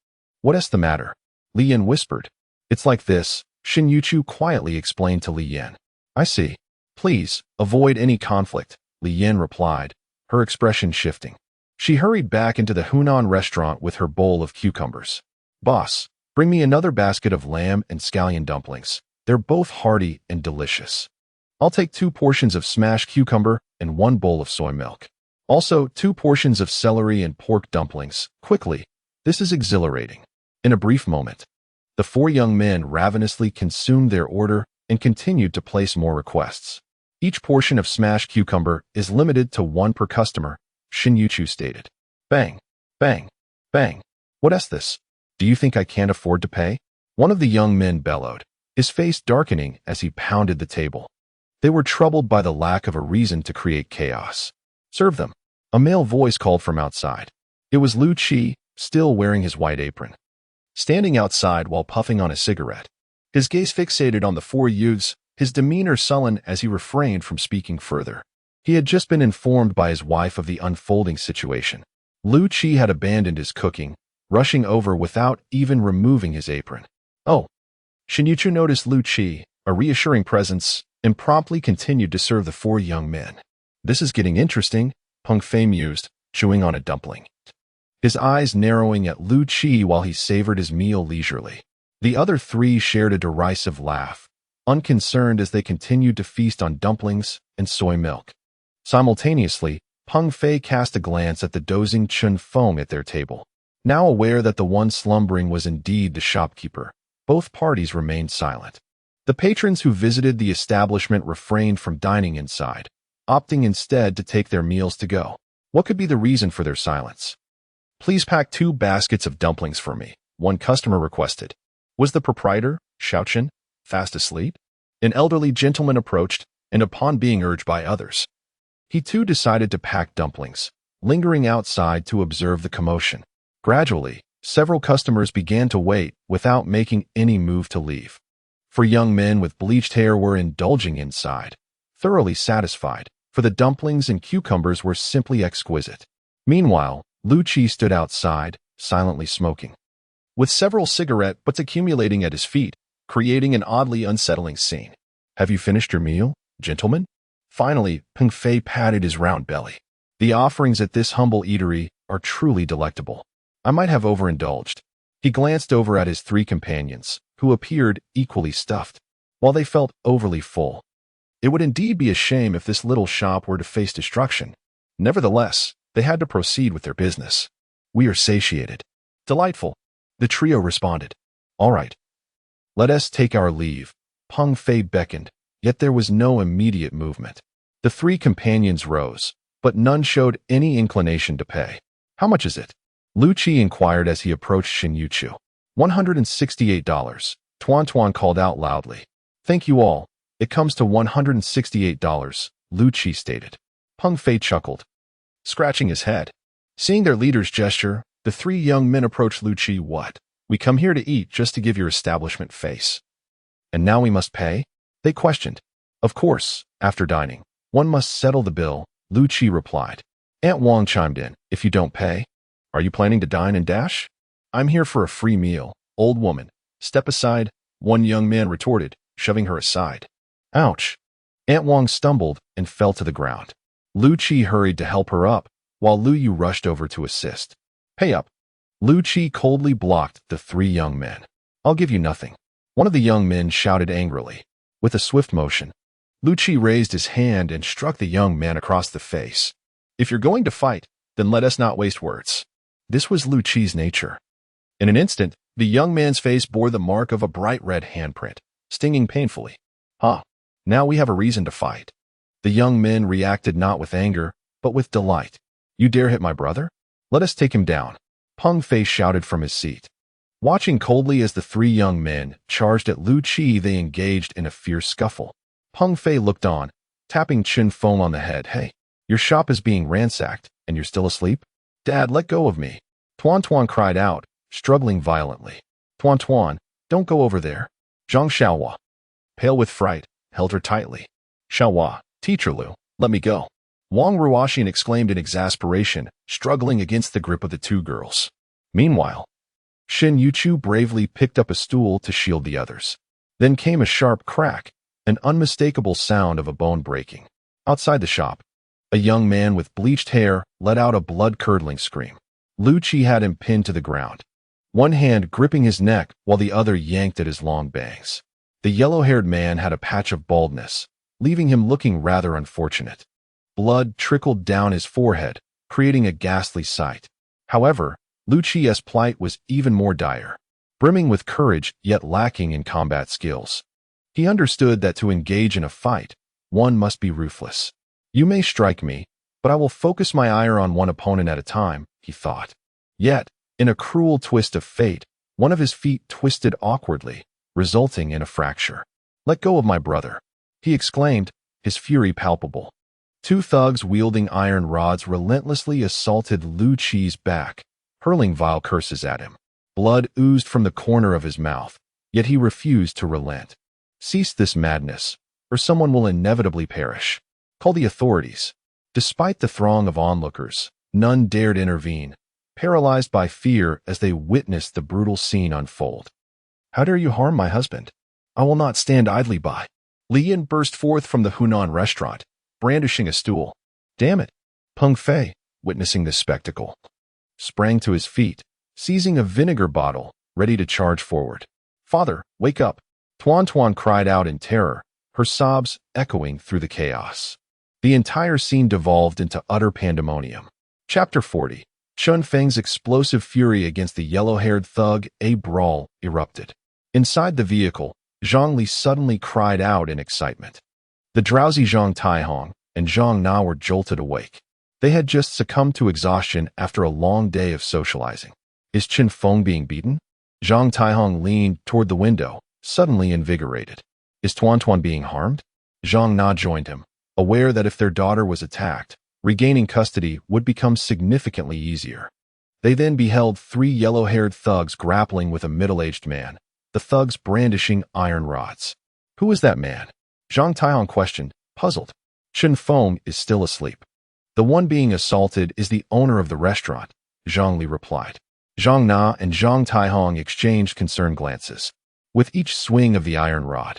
"What's the matter?" Li Yan whispered. "It's like this," Shin Yuchu quietly explained to Li Yan. "I see. Please, avoid any conflict," Li Yan replied, her expression shifting. She hurried back into the Hunan restaurant with her bowl of cucumbers. "Boss, bring me another basket of lamb and scallion dumplings. They're both hearty and delicious. I'll take 2 portions of smashed cucumber and 1 bowl of soy milk. Also, 2 portions of celery and pork dumplings, quickly. This is exhilarating." In a brief moment, the 4 young men ravenously consumed their order and continued to place more requests. "Each portion of smashed cucumber is limited to 1 per customer," Shin Yuchu stated. Bang! Bang! Bang! What's this? Do you think I can't afford to pay? One of the young men bellowed, his face darkening as he pounded the table. They were troubled by the lack of a reason to create chaos. Serve them. A male voice called from outside. It was Lu Qi, still wearing his white apron. Standing outside while puffing on a cigarette, his gaze fixated on the four youths, his demeanor sullen as he refrained from speaking further. He had just been informed by his wife of the unfolding situation. Lu Qi had abandoned his cooking, rushing over without even removing his apron. Oh! Shinjuchu noticed Lu Qi, a reassuring presence, and promptly continued to serve the four young men. This is getting interesting, Peng Fei mused, chewing on a dumpling. His eyes narrowing at Lu Qi while he savored his meal leisurely. The other three shared a derisive laugh, unconcerned as they continued to feast on dumplings and soy milk. Simultaneously, Peng Fei cast a glance at the dozing Chen Feng at their table. Now aware that the one slumbering was indeed the shopkeeper, both parties remained silent. The patrons who visited the establishment refrained from dining inside, opting instead to take their meals to go. What could be the reason for their silence? Please pack 2 baskets of dumplings for me, one customer requested. Was the proprietor, Xiaochen, fast asleep? An elderly gentleman approached, and upon being urged by others, he too decided to pack dumplings, lingering outside to observe the commotion. Gradually, several customers began to wait without making any move to leave. 4 young men with bleached hair were indulging inside, thoroughly satisfied, for the dumplings and cucumbers were simply exquisite. Meanwhile, Lu Qi stood outside, silently smoking, with several cigarette butts accumulating at his feet, creating an oddly unsettling scene. Have you finished your meal, gentlemen? Finally, Peng Fei patted his round belly. The offerings at this humble eatery are truly delectable. I might have overindulged. He glanced over at his 3 companions, who appeared equally stuffed, while they felt overly full. It would indeed be a shame if this little shop were to face destruction. Nevertheless, they had to proceed with their business. We are satiated. Delightful. The trio responded. All right. Let us take our leave. Peng Fei beckoned, yet there was no immediate movement. The 3 companions rose, but none showed any inclination to pay. How much is it? Lu Qi inquired as he approached Shinjuchu. $168. Tuan called out loudly. Thank you all. It comes to $168, Lu Qi stated. Peng Fei chuckled, scratching his head. Seeing their leader's gesture, the 3 young men approached Lu Qi. What? We come here to eat just to give your establishment face. And now we must pay? They questioned. Of course, after dining, one must settle the bill, Lu Qi replied. Aunt Wang chimed in. If you don't pay, are you planning to dine and dash? I'm here for a free meal, old woman. Step aside, one young man retorted, shoving her aside. Ouch. Aunt Wang stumbled and fell to the ground. Lu Qi hurried to help her up, while Lu Yu rushed over to assist. Pay up. Lu Qi coldly blocked the 3 young men. I'll give you nothing. One of the young men shouted angrily. With a swift motion, Lu Qi raised his hand and struck the young man across the face. If you're going to fight, then let us not waste words. This was Lu Qi's nature. In an instant, the young man's face bore the mark of a bright red handprint, stinging painfully. Now we have a reason to fight. The young men reacted not with anger, but with delight. You dare hit my brother? Let us take him down. Peng Fei shouted from his seat. Watching coldly as the 3 young men charged at Lu Qi, they engaged in a fierce scuffle. Peng Fei looked on, tapping Chen Feng on the head. Hey, your shop is being ransacked, and you're still asleep? Dad, let go of me. Tuan cried out, struggling violently. Tuan, don't go over there. Zhang Xiaohua, pale with fright, held her tightly. Xiaohua, teacher Lu, let me go. Wang Ruoxian exclaimed in exasperation, struggling against the grip of the 2 girls. Meanwhile, Shinjuchu bravely picked up a stool to shield the others. Then came a sharp crack, an unmistakable sound of a bone breaking. Outside the shop, a young man with bleached hair let out a blood-curdling scream. Lu Qi had him pinned to the ground, one hand gripping his neck while the other yanked at his long bangs. The yellow-haired man had a patch of baldness, leaving him looking rather unfortunate. Blood trickled down his forehead, creating a ghastly sight. However, Lu Qi's plight was even more dire, brimming with courage yet lacking in combat skills. He understood that to engage in a fight, one must be ruthless. You may strike me, but I will focus my ire on one opponent at a time, he thought. Yet, In a cruel twist of fate, one of his feet twisted awkwardly, resulting in a fracture. "Let go of my brother," he exclaimed, his fury palpable. Two thugs wielding iron rods relentlessly assaulted Lu Qi's back, hurling vile curses at him. Blood oozed from the corner of his mouth, yet he refused to relent. "Cease this madness, or someone will inevitably perish. Call the authorities." Despite the throng of onlookers, none dared intervene, paralyzed by fear as they witnessed the brutal scene unfold. "How dare you harm my husband? I will not stand idly by." Li Yin burst forth from the Hunan restaurant, brandishing a stool. "Damn it!" Peng Fei, witnessing this spectacle, sprang to his feet, seizing a vinegar bottle, ready to charge forward. "Father, wake up!" Tuan Tuan cried out in terror, her sobs echoing through the chaos. The entire scene devolved into utter pandemonium. Chapter 40. Chen Feng's explosive fury against the yellow-haired thug, a brawl, erupted. Inside the vehicle, Zhang Li suddenly cried out in excitement. The drowsy Zhang Taihong and Zhang Na were jolted awake. They had just succumbed to exhaustion after a long day of socializing. Is Chen Feng being beaten? Zhang Taihong leaned toward the window, suddenly invigorated. Is Tuan Tuan being harmed? Zhang Na joined him, aware that if their daughter was attacked, regaining custody would become significantly easier. They then beheld three yellow-haired thugs grappling with a middle-aged man, the thugs brandishing iron rods. "Who is that man?" Zhang Taihong questioned, puzzled. "Chen Feng is still asleep. The one being assaulted is the owner of the restaurant," Zhang Li replied. Zhang Na and Zhang Taihong exchanged concerned glances. With each swing of the iron rod,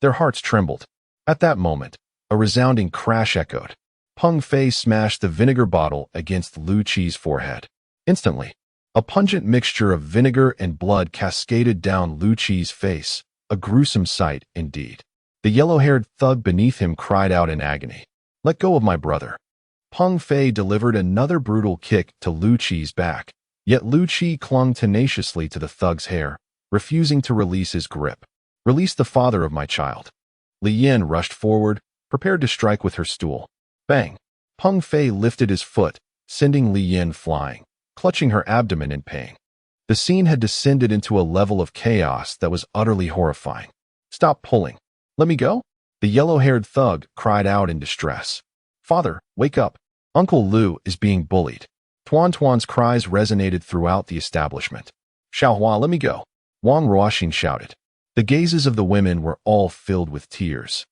their hearts trembled. At that moment, a resounding crash echoed. Peng Fei smashed the vinegar bottle against Lu Qi's forehead. Instantly, a pungent mixture of vinegar and blood cascaded down Lu Qi's face, a gruesome sight indeed. The yellow-haired thug beneath him cried out in agony. "Let go of my brother." Peng Fei delivered another brutal kick to Lu Qi's back, yet Lu Qi clung tenaciously to the thug's hair, refusing to release his grip. "Release the father of my child." Li Yin rushed forward, prepared to strike with her stool. Bang! Peng Fei lifted his foot, sending Li Yin flying, clutching her abdomen in pain. The scene had descended into a level of chaos that was utterly horrifying. "Stop pulling. Let me go." The yellow-haired thug cried out in distress. "Father, wake up. Uncle Lu is being bullied." Tuan Tuan's cries resonated throughout the establishment. "Xiaohua, let me go," Wang Ruoxin shouted. The gazes of the women were all filled with tears.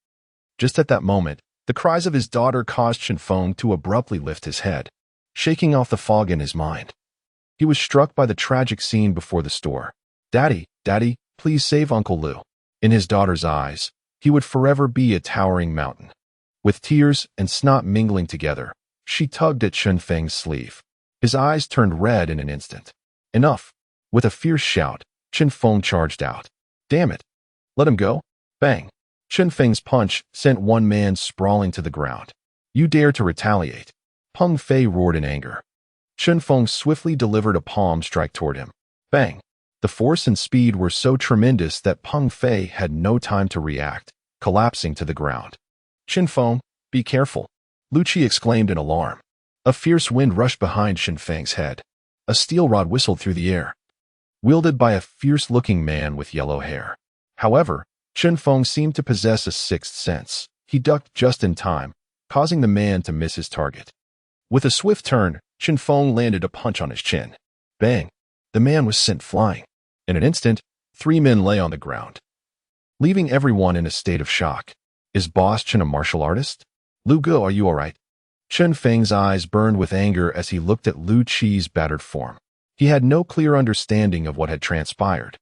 Just at that moment, the cries of his daughter caused Chen Feng to abruptly lift his head, shaking off the fog in his mind. He was struck by the tragic scene before the store. "Daddy, Daddy, please save Uncle Lu." In his daughter's eyes, he would forever be a towering mountain. With tears and snot mingling together, she tugged at Chen Feng's sleeve. His eyes turned red in an instant. "Enough!" With a fierce shout, Chen Feng charged out. "Damn it! Let him go!" Bang! Chen Feng's punch sent one man sprawling to the ground. "You dare to retaliate!" Peng Fei roared in anger. Chen Feng swiftly delivered a palm strike toward him. Bang! The force and speed were so tremendous that Peng Fei had no time to react, collapsing to the ground. "Chen Feng, be careful!" Lu Qi exclaimed in alarm. A fierce wind rushed behind Chen Feng's head. A steel rod whistled through the air, wielded by a fierce-looking man with yellow hair. However, Chen Feng seemed to possess a sixth sense. He ducked just in time, causing the man to miss his target. With a swift turn, Chen Feng landed a punch on his chin. Bang! The man was sent flying. In an instant, three men lay on the ground, leaving everyone in a state of shock. Is Boss Chen a martial artist? "Lu Ge, are you all right?" Chen Feng's eyes burned with anger as he looked at Lu Qi's battered form. He had no clear understanding of what had transpired,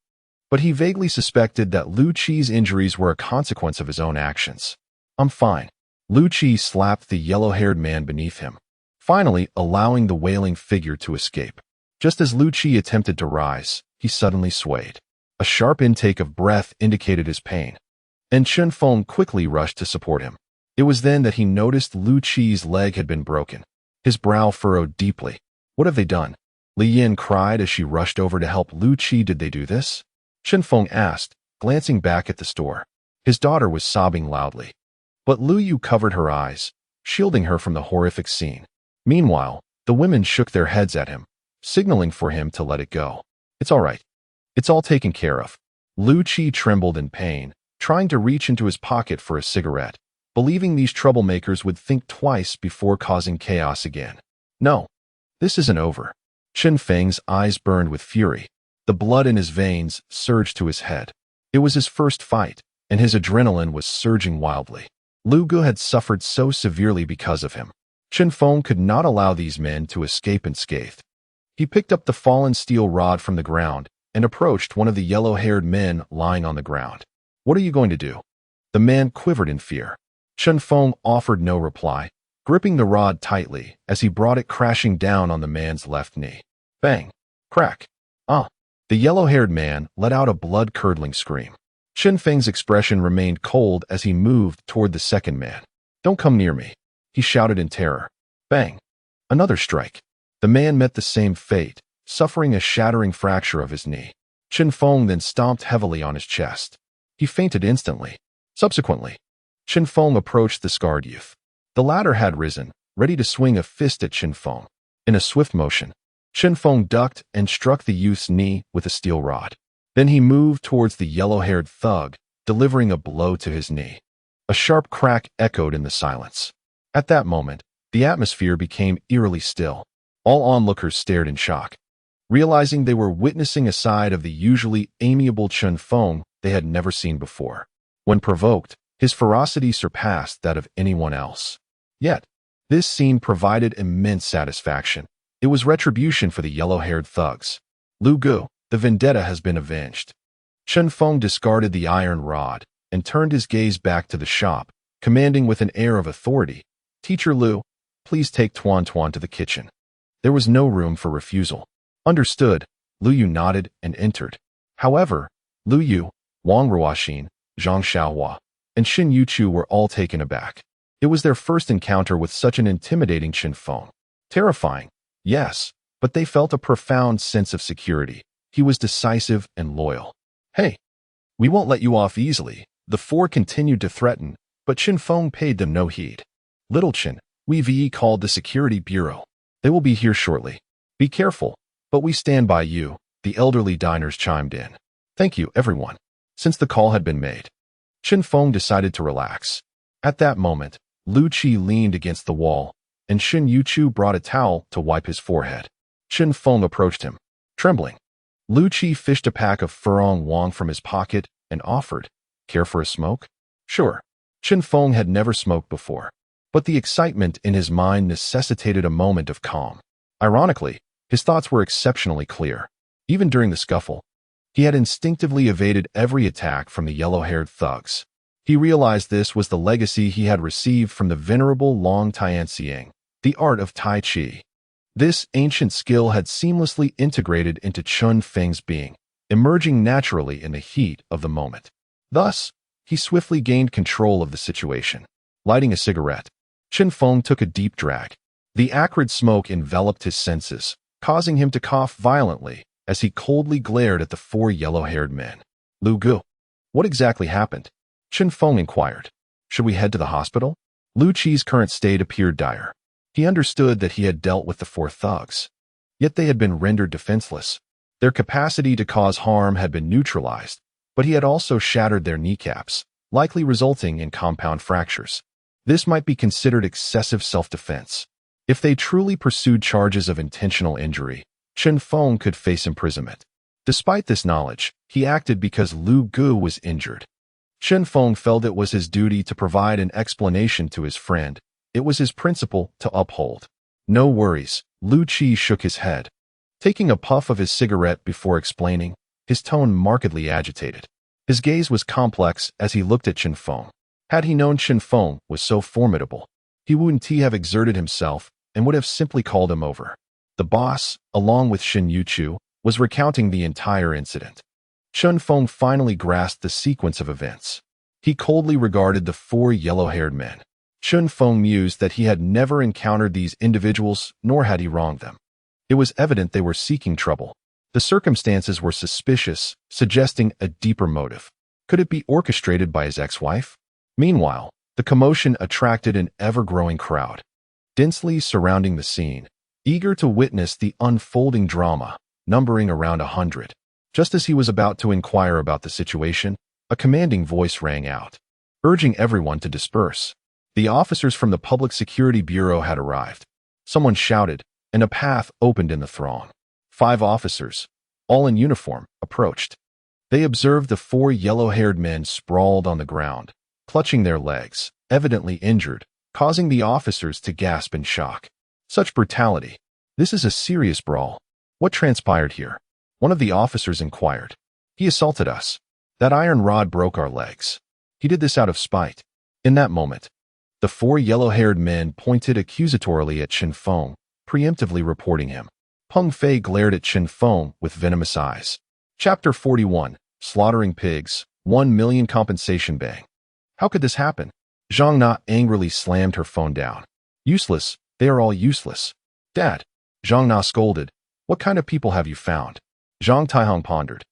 but he vaguely suspected that Lu Qi's injuries were a consequence of his own actions. "I'm fine." Lu Qi slapped the yellow-haired man beneath him, finally allowing the wailing figure to escape. Just as Lu Qi attempted to rise, he suddenly swayed. A sharp intake of breath indicated his pain, and Chen Feng quickly rushed to support him. It was then that he noticed Lu Qi's leg had been broken. His brow furrowed deeply. "What have they done?" Li Yin cried as she rushed over to help Lu Qi. "Did they do this?" Chen Feng asked, glancing back at the store. His daughter was sobbing loudly, but Lu Yu covered her eyes, shielding her from the horrific scene. Meanwhile, the women shook their heads at him, signaling for him to let it go. It's all right. It's all taken care of. Lu Qi trembled in pain, trying to reach into his pocket for a cigarette, believing these troublemakers would think twice before causing chaos again. No, this isn't over. Chen Feng's eyes burned with fury. The blood in his veins surged to his head. It was his first fight, and his adrenaline was surging wildly. Lu Gu had suffered so severely because of him. Chen Feng could not allow these men to escape unscathed. He picked up the fallen steel rod from the ground and approached one of the yellow-haired men lying on the ground. What are you going to do? The man quivered in fear. Chen Feng offered no reply, gripping the rod tightly as he brought it crashing down on the man's left knee. Bang! Crack! Ah! The yellow-haired man let out a blood-curdling scream. Chen Feng's expression remained cold as he moved toward the second man. Don't come near me, he shouted in terror. Bang! Another strike. The man met the same fate, suffering a shattering fracture of his knee. Chen Feng then stomped heavily on his chest. He fainted instantly. Subsequently, Chen Feng approached the scarred youth. The latter had risen, ready to swing a fist at Chen Feng. In a swift motion, Chen Feng ducked and struck the youth's knee with a steel rod. Then he moved towards the yellow-haired thug, delivering a blow to his knee. A sharp crack echoed in the silence. At that moment, the atmosphere became eerily still. All onlookers stared in shock, realizing they were witnessing a side of the usually amiable Chen Feng they had never seen before. When provoked, his ferocity surpassed that of anyone else. Yet, this scene provided immense satisfaction. It was retribution for the yellow-haired thugs. Lu Gu, the vendetta has been avenged. Chen Feng discarded the iron rod and turned his gaze back to the shop, commanding with an air of authority, Teacher Lu, please take Tuan Tuan to the kitchen. There was no room for refusal. Understood, Lu Yu nodded and entered. However, Lu Yu, Wang Ruoxin, Zhang Xiaohua, and Xin Yuchu were all taken aback. It was their first encounter with such an intimidating Chen Feng. Terrifying, yes, but they felt a profound sense of security. He was decisive and loyal. Hey, we won't let you off easily, the four continued to threaten, but Chen Feng paid them no heed. Little Chen, we've called the security bureau. They will be here shortly. Be careful, but we stand by you, the elderly diners chimed in. Thank you, everyone. Since the call had been made, Chen Feng decided to relax. At that moment, Lu Qi leaned against the wall, and Xin Yuchu brought a towel to wipe his forehead. Chen Feng approached him, trembling. Lu Qi fished a pack of furong wang from his pocket and offered, care for a smoke? Sure. Chen Feng had never smoked before, but the excitement in his mind necessitated a moment of calm. Ironically, his thoughts were exceptionally clear. Even during the scuffle, he had instinctively evaded every attack from the yellow-haired thugs. He realized this was the legacy he had received from the venerable Long Tianxiang, the art of Tai Chi. This ancient skill had seamlessly integrated into Chen Feng's being, emerging naturally in the heat of the moment. Thus, he swiftly gained control of the situation. Lighting a cigarette, Chen Feng took a deep drag. The acrid smoke enveloped his senses, causing him to cough violently as he coldly glared at the four yellow-haired men. Lu Gu, what exactly happened? Chen Feng inquired. Should we head to the hospital? Lu Qi's current state appeared dire. He understood that he had dealt with the four thugs, yet they had been rendered defenseless. Their capacity to cause harm had been neutralized, but he had also shattered their kneecaps, likely resulting in compound fractures. This might be considered excessive self-defense. If they truly pursued charges of intentional injury, Chen Feng could face imprisonment. Despite this knowledge, he acted because Lu Gu was injured. Chen Feng felt it was his duty to provide an explanation to his friend. It was his principle to uphold. No worries, Lu Qi shook his head. Taking a puff of his cigarette before explaining, his tone markedly agitated. His gaze was complex as he looked at Chen Feng. Had he known Chen Feng was so formidable, he wouldn't have exerted himself and would have simply called him over. The boss, along with Xin Yuchu, was recounting the entire incident. Chen Feng finally grasped the sequence of events. He coldly regarded the four yellow-haired men. Chen Feng mused that he had never encountered these individuals, nor had he wronged them. It was evident they were seeking trouble. The circumstances were suspicious, suggesting a deeper motive. Could it be orchestrated by his ex-wife? Meanwhile, the commotion attracted an ever-growing crowd. Densely surrounding the scene, eager to witness the unfolding drama, numbering around 100. Just as he was about to inquire about the situation, a commanding voice rang out, urging everyone to disperse. The officers from the Public Security Bureau had arrived. Someone shouted, and a path opened in the throng. 5 officers, all in uniform, approached. They observed the 4 yellow-haired men sprawled on the ground, clutching their legs, evidently injured, causing the officers to gasp in shock. Such brutality. This is a serious brawl. What transpired here? One of the officers inquired. He assaulted us. That iron rod broke our legs. He did this out of spite. In that moment, the 4 yellow-haired men pointed accusatorily at Chen Feng, preemptively reporting him. Peng Fei glared at Chen Feng with venomous eyes. Chapter 41. Slaughtering Pigs, 1 million compensation bang. How could this happen? Zhang Na angrily slammed her phone down. Useless, they are all useless. Dad, Zhang Na scolded. What kind of people have you found? Zhang Taihong pondered.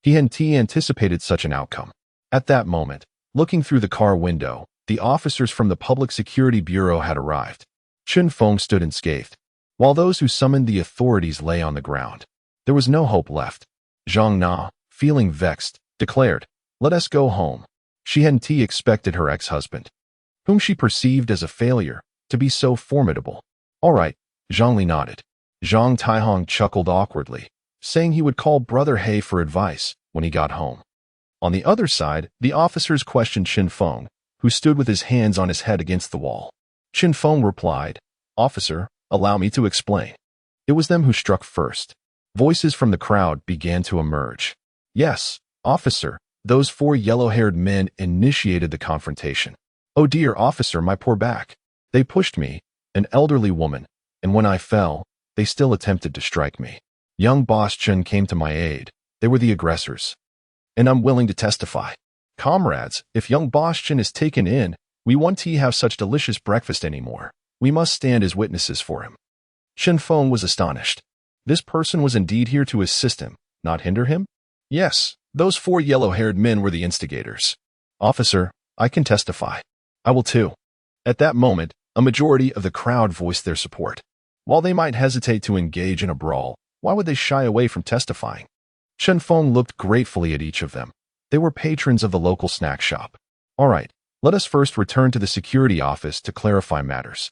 He hadn't anticipated such an outcome. At that moment, looking through the car window, the officers from the Public Security Bureau had arrived. Chen Feng stood unscathed, while those who summoned the authorities lay on the ground. There was no hope left. Zhang Na, feeling vexed, declared, "Let us go home." She hadn't expected her ex-husband, whom she perceived as a failure, to be so formidable. All right, Zhang Li nodded. Zhang Taihong chuckled awkwardly, saying he would call Brother He for advice when he got home. On the other side, the officers questioned Chen Feng, who stood with his hands on his head against the wall. Chen Feng replied, "Officer, allow me to explain." It was them who struck first. Voices from the crowd began to emerge. Yes, officer, those 4 yellow-haired men initiated the confrontation. Oh dear, officer, my poor back. They pushed me, an elderly woman, and when I fell, they still attempted to strike me. Young boss Chen came to my aid. They were the aggressors. And I'm willing to testify. Comrades, if young boss Chen is taken in, we won't have such delicious breakfast anymore. We must stand as witnesses for him. Chen Feng was astonished. This person was indeed here to assist him, not hinder him? Yes, those 4 yellow-haired men were the instigators. Officer, I can testify. I will too. At that moment, a majority of the crowd voiced their support. While they might hesitate to engage in a brawl, why would they shy away from testifying? Chen Feng looked gratefully at each of them. They were patrons of the local snack shop. All right, let us first return to the security office to clarify matters.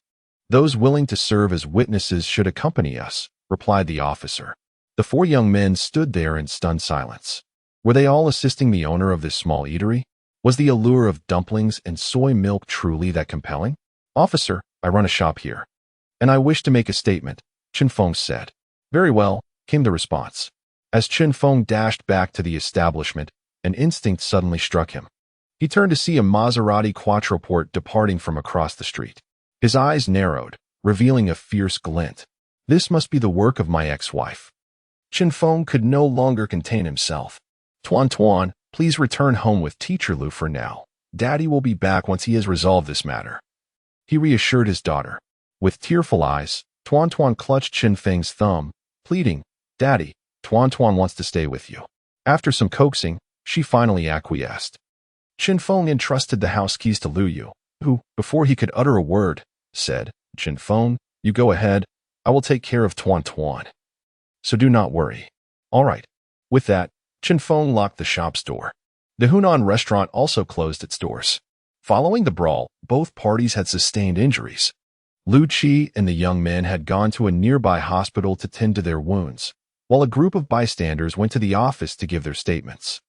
Those willing to serve as witnesses should accompany us, replied the officer. The 4 young men stood there in stunned silence. Were they all assisting the owner of this small eatery? Was the allure of dumplings and soy milk truly that compelling? Officer, I run a shop here, and I wish to make a statement, Chen Feng said. Very well, came the response. As Chen Feng dashed back to the establishment, an instinct suddenly struck him. He turned to see a Maserati Quattroporte departing from across the street. His eyes narrowed, revealing a fierce glint. This must be the work of my ex-wife. Chen Feng could no longer contain himself. Tuan, please return home with Teacher Lu for now. Daddy will be back once he has resolved this matter. He reassured his daughter. With tearful eyes, Tuan clutched Chen Feng's thumb, pleading, Daddy, Tuan wants to stay with you. After some coaxing, she finally acquiesced. Chen Feng entrusted the house keys to Lu Yu, who, before he could utter a word, said, Chen Feng, you go ahead. I will take care of Tuan. So do not worry. All right. With that, Chen Feng locked the shop's door. The Hunan restaurant also closed its doors. Following the brawl, both parties had sustained injuries. Lu Qi and the young men had gone to a nearby hospital to tend to their wounds, while a group of bystanders went to the office to give their statements.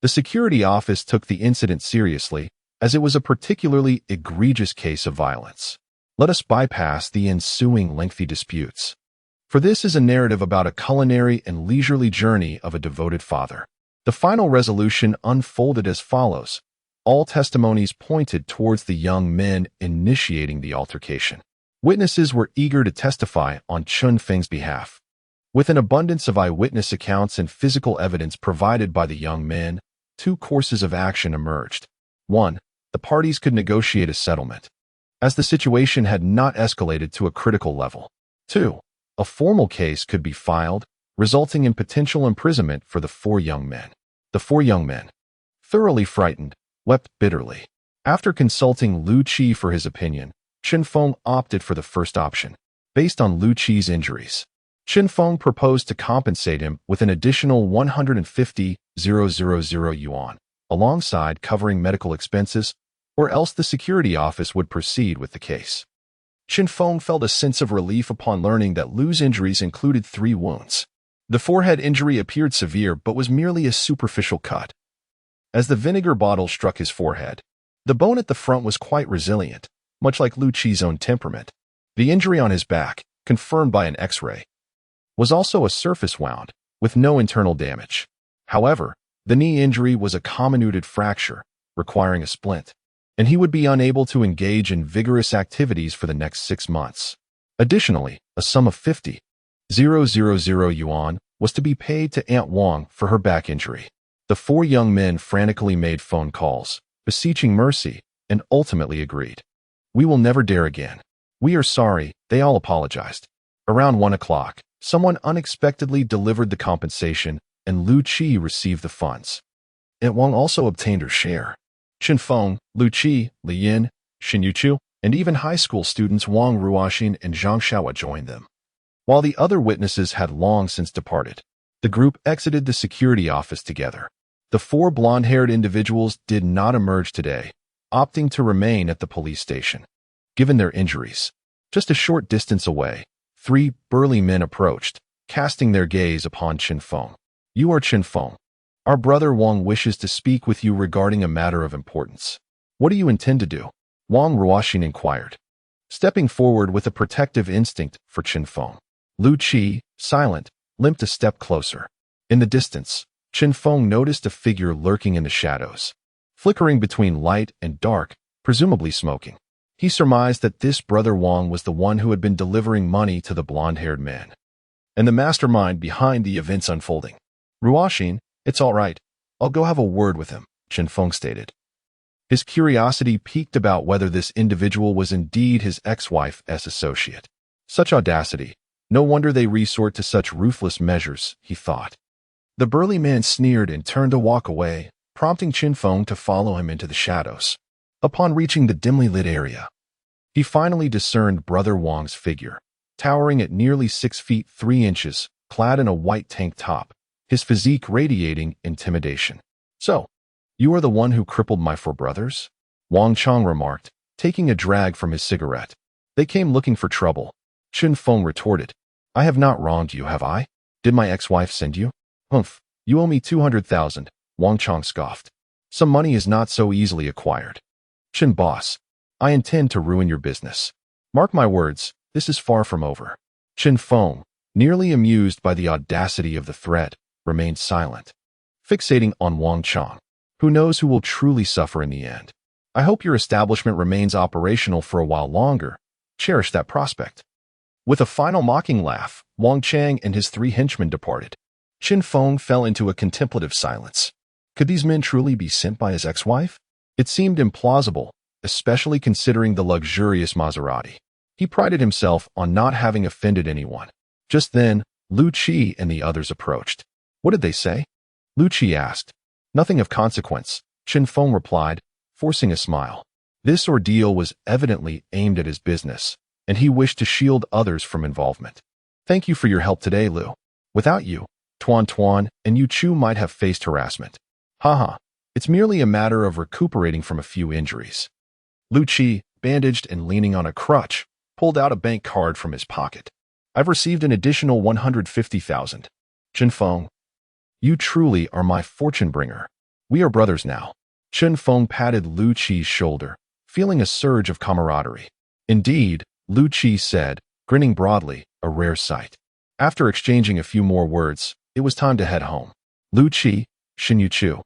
The security office took the incident seriously, as it was a particularly egregious case of violence. Let us bypass the ensuing lengthy disputes. For this is a narrative about a culinary and leisurely journey of a devoted father. The final resolution unfolded as follows. All testimonies pointed towards the young men initiating the altercation. Witnesses were eager to testify on Chen Feng's behalf. With an abundance of eyewitness accounts and physical evidence provided by the young men, 2 courses of action emerged. 1. The parties could negotiate a settlement, as the situation had not escalated to a critical level. 2. A formal case could be filed, resulting in potential imprisonment for the 4 young men. The 4 young men, thoroughly frightened, wept bitterly. After consulting Lu Qi for his opinion, Chen Feng opted for the first option. based on Lu Qi's injuries. Chen Feng proposed to compensate him with an additional 150,000 yuan, alongside covering medical expenses, or else the security office would proceed with the case. Chen Feng felt a sense of relief upon learning that Lu's injuries included 3 wounds. The forehead injury appeared severe but was merely a superficial cut. As the vinegar bottle struck his forehead, the bone at the front was quite resilient, much like Lu Qi's own temperament. The injury on his back, confirmed by an X-ray, was also a surface wound, with no internal damage. However, the knee injury was a comminuted fracture, requiring a splint, and he would be unable to engage in vigorous activities for the next 6 months. Additionally, a sum of 50,000 yuan was to be paid to Aunt Wang for her back injury. The 4 young men frantically made phone calls, beseeching mercy, and ultimately agreed. "We will never dare again. We are sorry," they all apologized. Around 1 o'clock, someone unexpectedly delivered the compensation, and Lu Qi received the funds. Aunt Wang also obtained her share. Chen Feng, Lu Qi, Li Yin, Xin Yuqiu, and even high school students Wang Ruoxin and Zhang Xiaowa joined them. While the other witnesses had long since departed, the group exited the security office together. The 4 blonde-haired individuals did not emerge today, opting to remain at the police station. Given their injuries, just a short distance away, 3 burly men approached, casting their gaze upon Chen Feng. "You are Chen Feng. Our brother Wang wishes to speak with you regarding a matter of importance. What do you intend to do?" Wang Ruoxin inquired, stepping forward with a protective instinct for Chen Feng. Lu Qi, silent, limped a step closer. In the distance, Chen Feng noticed a figure lurking in the shadows, flickering between light and dark, presumably smoking. He surmised that this brother Wang was the one who had been delivering money to the blonde-haired man, and the mastermind behind the events unfolding. "Ruoxin, it's all right. I'll go have a word with him," Chen Feng stated. His curiosity piqued about whether this individual was indeed his ex-wife's associate. Such audacity. No wonder they resort to such ruthless measures, he thought. The burly man sneered and turned to walk away, prompting Chen Feng to follow him into the shadows. Upon reaching the dimly lit area, he finally discerned Brother Wang's figure, towering at nearly 6 feet 3 inches, clad in a white tank top, his physique radiating intimidation. "So, you are the one who crippled my 4 brothers?" Wang Chong remarked, taking a drag from his cigarette. "They came looking for trouble." Chen Feng retorted, "I have not wronged you, have I? Did my ex-wife send you?" "Humph, you owe me 200,000, Wang Chong scoffed. "Some money is not so easily acquired." "Chen boss, I intend to ruin your business. Mark my words, this is far from over." Chen Feng, nearly amused by the audacity of the threat, remained silent, fixating on Wang Chong. Who knows who will truly suffer in the end? "I hope your establishment remains operational for a while longer. Cherish that prospect." With a final mocking laugh, Wang Chang and his 3 henchmen departed. Chen Feng fell into a contemplative silence. Could these men truly be sent by his ex-wife? It seemed implausible, especially considering the luxurious Maserati. He prided himself on not having offended anyone. Just then, Lu Qi and the others approached. "What did they say?" Lu Qi asked. "Nothing of consequence," Chen Feng replied, forcing a smile. This ordeal was evidently aimed at his business, and he wished to shield others from involvement. "Thank you for your help today, Lu. Without you, Tuan and Yu Chu might have faced harassment." "Haha, it's merely a matter of recuperating from a few injuries." Lu Qi, bandaged and leaning on a crutch, pulled out a bank card from his pocket. "I've received an additional 150,000. Chen Feng, you truly are my fortune bringer. We are brothers now." Chen Feng patted Lu Qi's shoulder, feeling a surge of camaraderie. "Indeed," Lu Qi said, grinning broadly, a rare sight. After exchanging a few more words, it was time to head home. Lu Qi, Xin Yuqiu,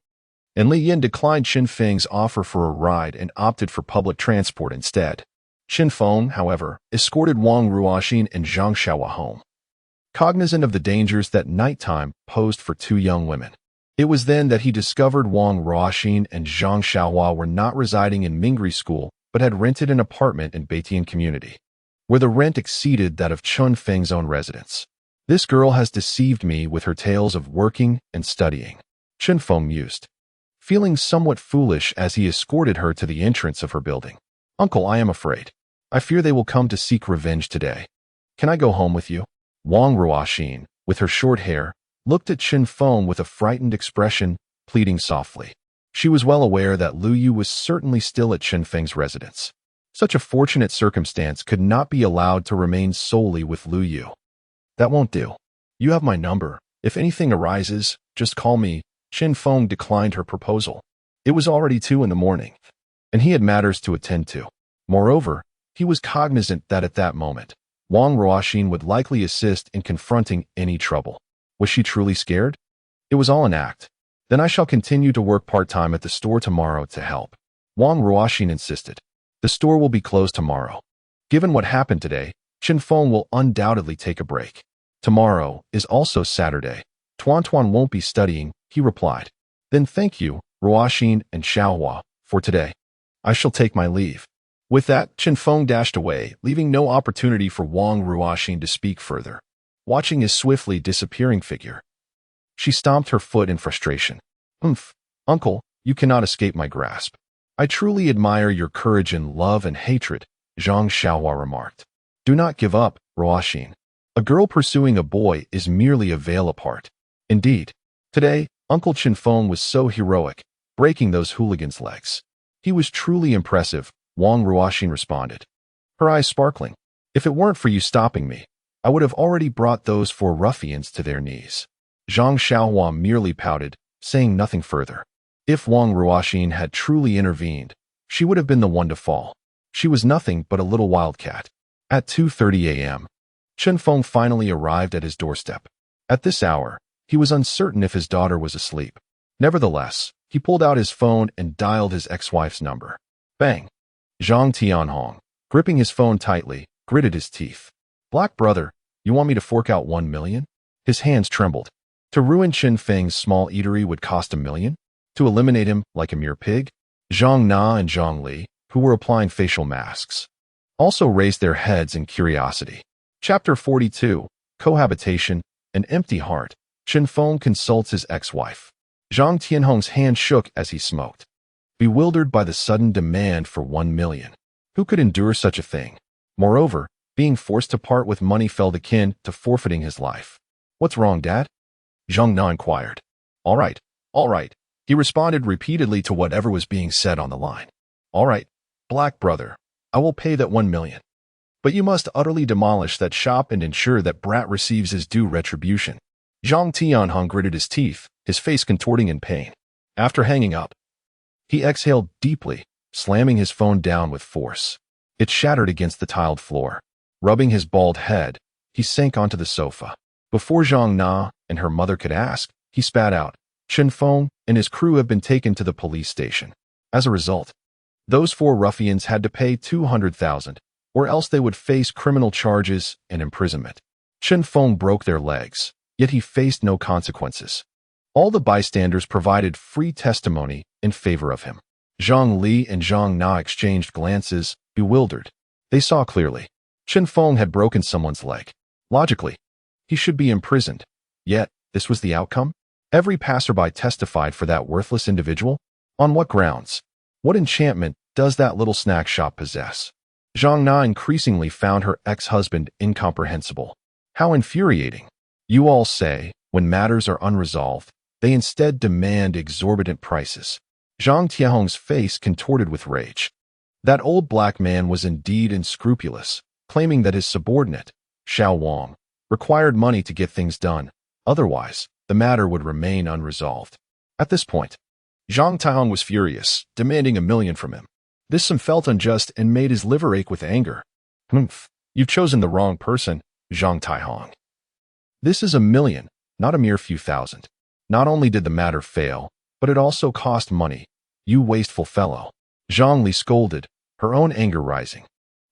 and Li Yin declined Chen Feng's offer for a ride and opted for public transport instead. Chen Feng, however, escorted Wang Ruoxin and Zhang Xiaowa home. Cognizant of the dangers that nighttime posed for 2 young women, it was then that he discovered Wang Ruoxin and Zhang Xiaowa were not residing in Mingri School but had rented an apartment in Beitian community, where the rent exceeded that of Chen Feng's own residence. "This girl has deceived me with her tales of working and studying," Chen Feng mused, feeling somewhat foolish as he escorted her to the entrance of her building. "Uncle, I am afraid. I fear they will come to seek revenge today." Can I go home with you? Wang Ruoxin, with her short hair, looked at Chen Feng with a frightened expression, pleading softly. She was well aware that Lu Yu was certainly still at Chen Feng's residence. Such a fortunate circumstance could not be allowed to remain solely with Lu Yu. That won't do. You have my number. If anything arises, just call me. Chen Feng declined her proposal. It was already 2 in the morning, and he had matters to attend to. Moreover, he was cognizant that at that moment, Wang Ruoxin would likely assist in confronting any trouble. Was she truly scared? It was all an act. Then I shall continue to work part-time at the store tomorrow to help. Wang Ruoxin insisted. The store will be closed tomorrow. Given what happened today, Chen Feng will undoubtedly take a break. Tomorrow is also Saturday. Tuan won't be studying, he replied. Then thank you, Ruoxin and Xiaohua, for today. I shall take my leave. With that, Chen Feng dashed away, leaving no opportunity for Wang Ruoxin to speak further. Watching his swiftly disappearing figure, she stomped her foot in frustration. Uncle, you cannot escape my grasp. I truly admire your courage in love and hatred, Zhang Xiaohua remarked. Do not give up, Ruoxin. A girl pursuing a boy is merely a veil apart. Indeed, today, Uncle Chen Feng was so heroic, breaking those hooligans' legs. He was truly impressive, Wang Ruoxin responded, her eyes sparkling. If it weren't for you stopping me, I would have already brought those 4 ruffians to their knees. Zhang Xiaohua merely pouted, saying nothing further. If Wang Ruoxin had truly intervened, she would have been the one to fall. She was nothing but a little wildcat. At 2:30 a.m., Chen Feng finally arrived at his doorstep. At this hour, he was uncertain if his daughter was asleep. Nevertheless, he pulled out his phone and dialed his ex-wife's number. Bang! Zhang Tianhong, gripping his phone tightly, gritted his teeth. Black brother, you want me to fork out 1 million? His hands trembled. To ruin Chen Feng's small eatery would cost 1 million? To eliminate him like a mere pig? Zhang Na and Zhang Li, who were applying facial masks, also raised their heads in curiosity. Chapter 42, Cohabitation, An Empty Heart. Chen Feng consults his ex-wife. Zhang Tianhong's hand shook as he smoked, bewildered by the sudden demand for 1 million. Who could endure such a thing? Moreover, being forced to part with money felt akin to forfeiting his life. What's wrong, Dad? Zhang Na inquired. All right, he responded repeatedly to whatever was being said on the line. All right, black brother, I will pay that 1 million. But you must utterly demolish that shop and ensure that Brat receives his due retribution. Zhang Tianhong gritted his teeth, his face contorting in pain. After hanging up, he exhaled deeply, slamming his phone down with force. It shattered against the tiled floor. Rubbing his bald head, he sank onto the sofa. Before Zhang Na and her mother could ask, he spat out, Chen Feng and his crew have been taken to the police station. As a result, those 4 ruffians had to pay 200,000, or else they would face criminal charges and imprisonment. Chen Feng broke their legs, yet he faced no consequences. All the bystanders provided free testimony in favor of him. Zhang Li and Zhang Na exchanged glances, bewildered. They saw clearly. Chen Feng had broken someone's leg. Logically, he should be imprisoned. Yet, this was the outcome? Every passerby testified for that worthless individual? On what grounds? What enchantment does that little snack shop possess? Zhang Na increasingly found her ex-husband incomprehensible. How infuriating. You all say, when matters are unresolved, they instead demand exorbitant prices. Zhang Tianhong's face contorted with rage. That old black man was indeed unscrupulous, claiming that his subordinate, Xiao Wang, required money to get things done. Otherwise, the matter would remain unresolved. At this point, Zhang Taihong was furious, demanding 1 million from him. This felt unjust and made his liver ache with anger. You've chosen the wrong person, Zhang Taihong. This is 1 million, not a mere few thousand. Not only did the matter fail, but it also cost money. You wasteful fellow. Zhang Li scolded, her own anger rising.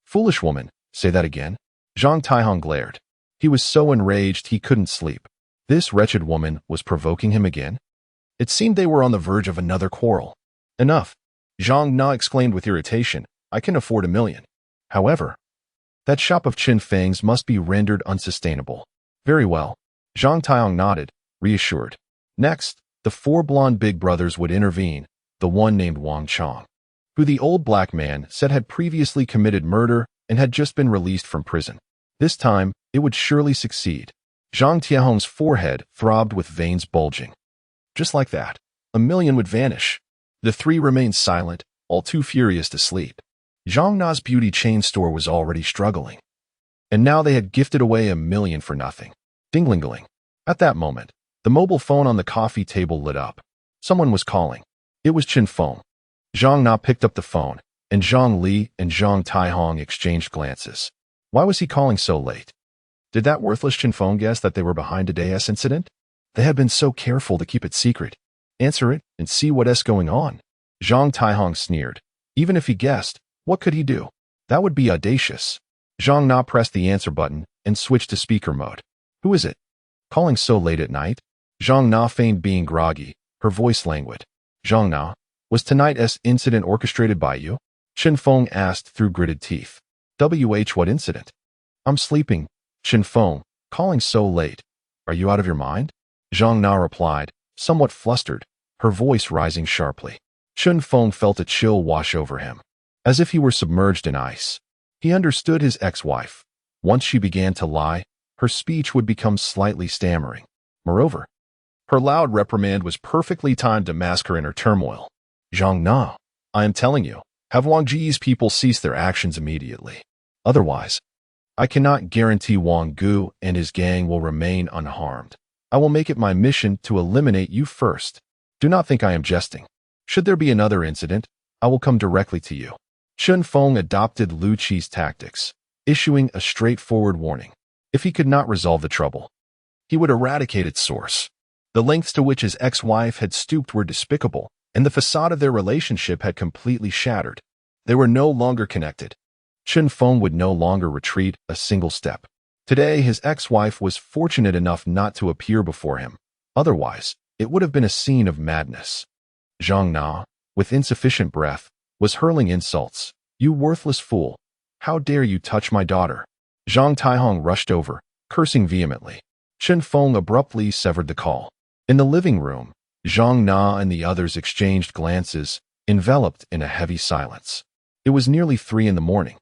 Foolish woman, say that again. Zhang Taihong glared. He was so enraged he couldn't sleep. This wretched woman was provoking him again. It seemed they were on the verge of another quarrel. Enough. Zhang Na exclaimed with irritation. I can afford 1 million. However, that shop of Chen Feng's must be rendered unsustainable. Very well. Zhang Taihong nodded, reassured. Next, the 4 blonde big brothers would intervene, the one named Wang Chong, who the old black man said had previously committed murder and had just been released from prison. This time, it would surely succeed. Zhang Tiehong's forehead throbbed with veins bulging. Just like that, 1,000,000 would vanish. The three remained silent, all too furious to sleep. Zhang Na's beauty chain store was already struggling. And now they had gifted away 1,000,000 for nothing. Ding-ling-ling. At that moment, the mobile phone on the coffee table lit up. Someone was calling. It was Chen Feng. Zhang Na picked up the phone, and Zhang Li and Zhang Taihong exchanged glances. Why was he calling so late? Did that worthless Chen Feng guess that they were behind today's incident? They had been so careful to keep it secret. Answer it and see what's going on. Zhang Taihong sneered. Even if he guessed, what could he do? That would be audacious. Zhang Na pressed the answer button and switched to speaker mode. Who is it? Calling so late at night? Zhang Na feigned being groggy, her voice languid. Zhang Na, was tonight's incident orchestrated by you? Chen Feng asked through gritted teeth. What incident? I'm sleeping. Chen Feng, calling so late. Are you out of your mind? Zhang Na replied, somewhat flustered, her voice rising sharply. Chen Feng felt a chill wash over him, as if he were submerged in ice. He understood his ex-wife. Once she began to lie, her speech would become slightly stammering. Moreover, her loud reprimand was perfectly timed to mask her inner turmoil. Zhang Na, I am telling you, have Wang Ji's people cease their actions immediately. Otherwise, I cannot guarantee Wang Gu and his gang will remain unharmed. I will make it my mission to eliminate you first. Do not think I am jesting. Should there be another incident, I will come directly to you. Chen Feng adopted Lu Qi's tactics, issuing a straightforward warning. If he could not resolve the trouble, he would eradicate its source. The lengths to which his ex-wife had stooped were despicable, and the facade of their relationship had completely shattered. They were no longer connected. Chen Feng would no longer retreat a single step. Today, his ex-wife was fortunate enough not to appear before him. Otherwise, it would have been a scene of madness. Zhang Na, with insufficient breath, was hurling insults. You worthless fool. How dare you touch my daughter? Zhang Taihong rushed over, cursing vehemently. Chen Feng abruptly severed the call. In the living room, Zhang Na and the others exchanged glances, enveloped in a heavy silence. It was nearly 3 in the morning.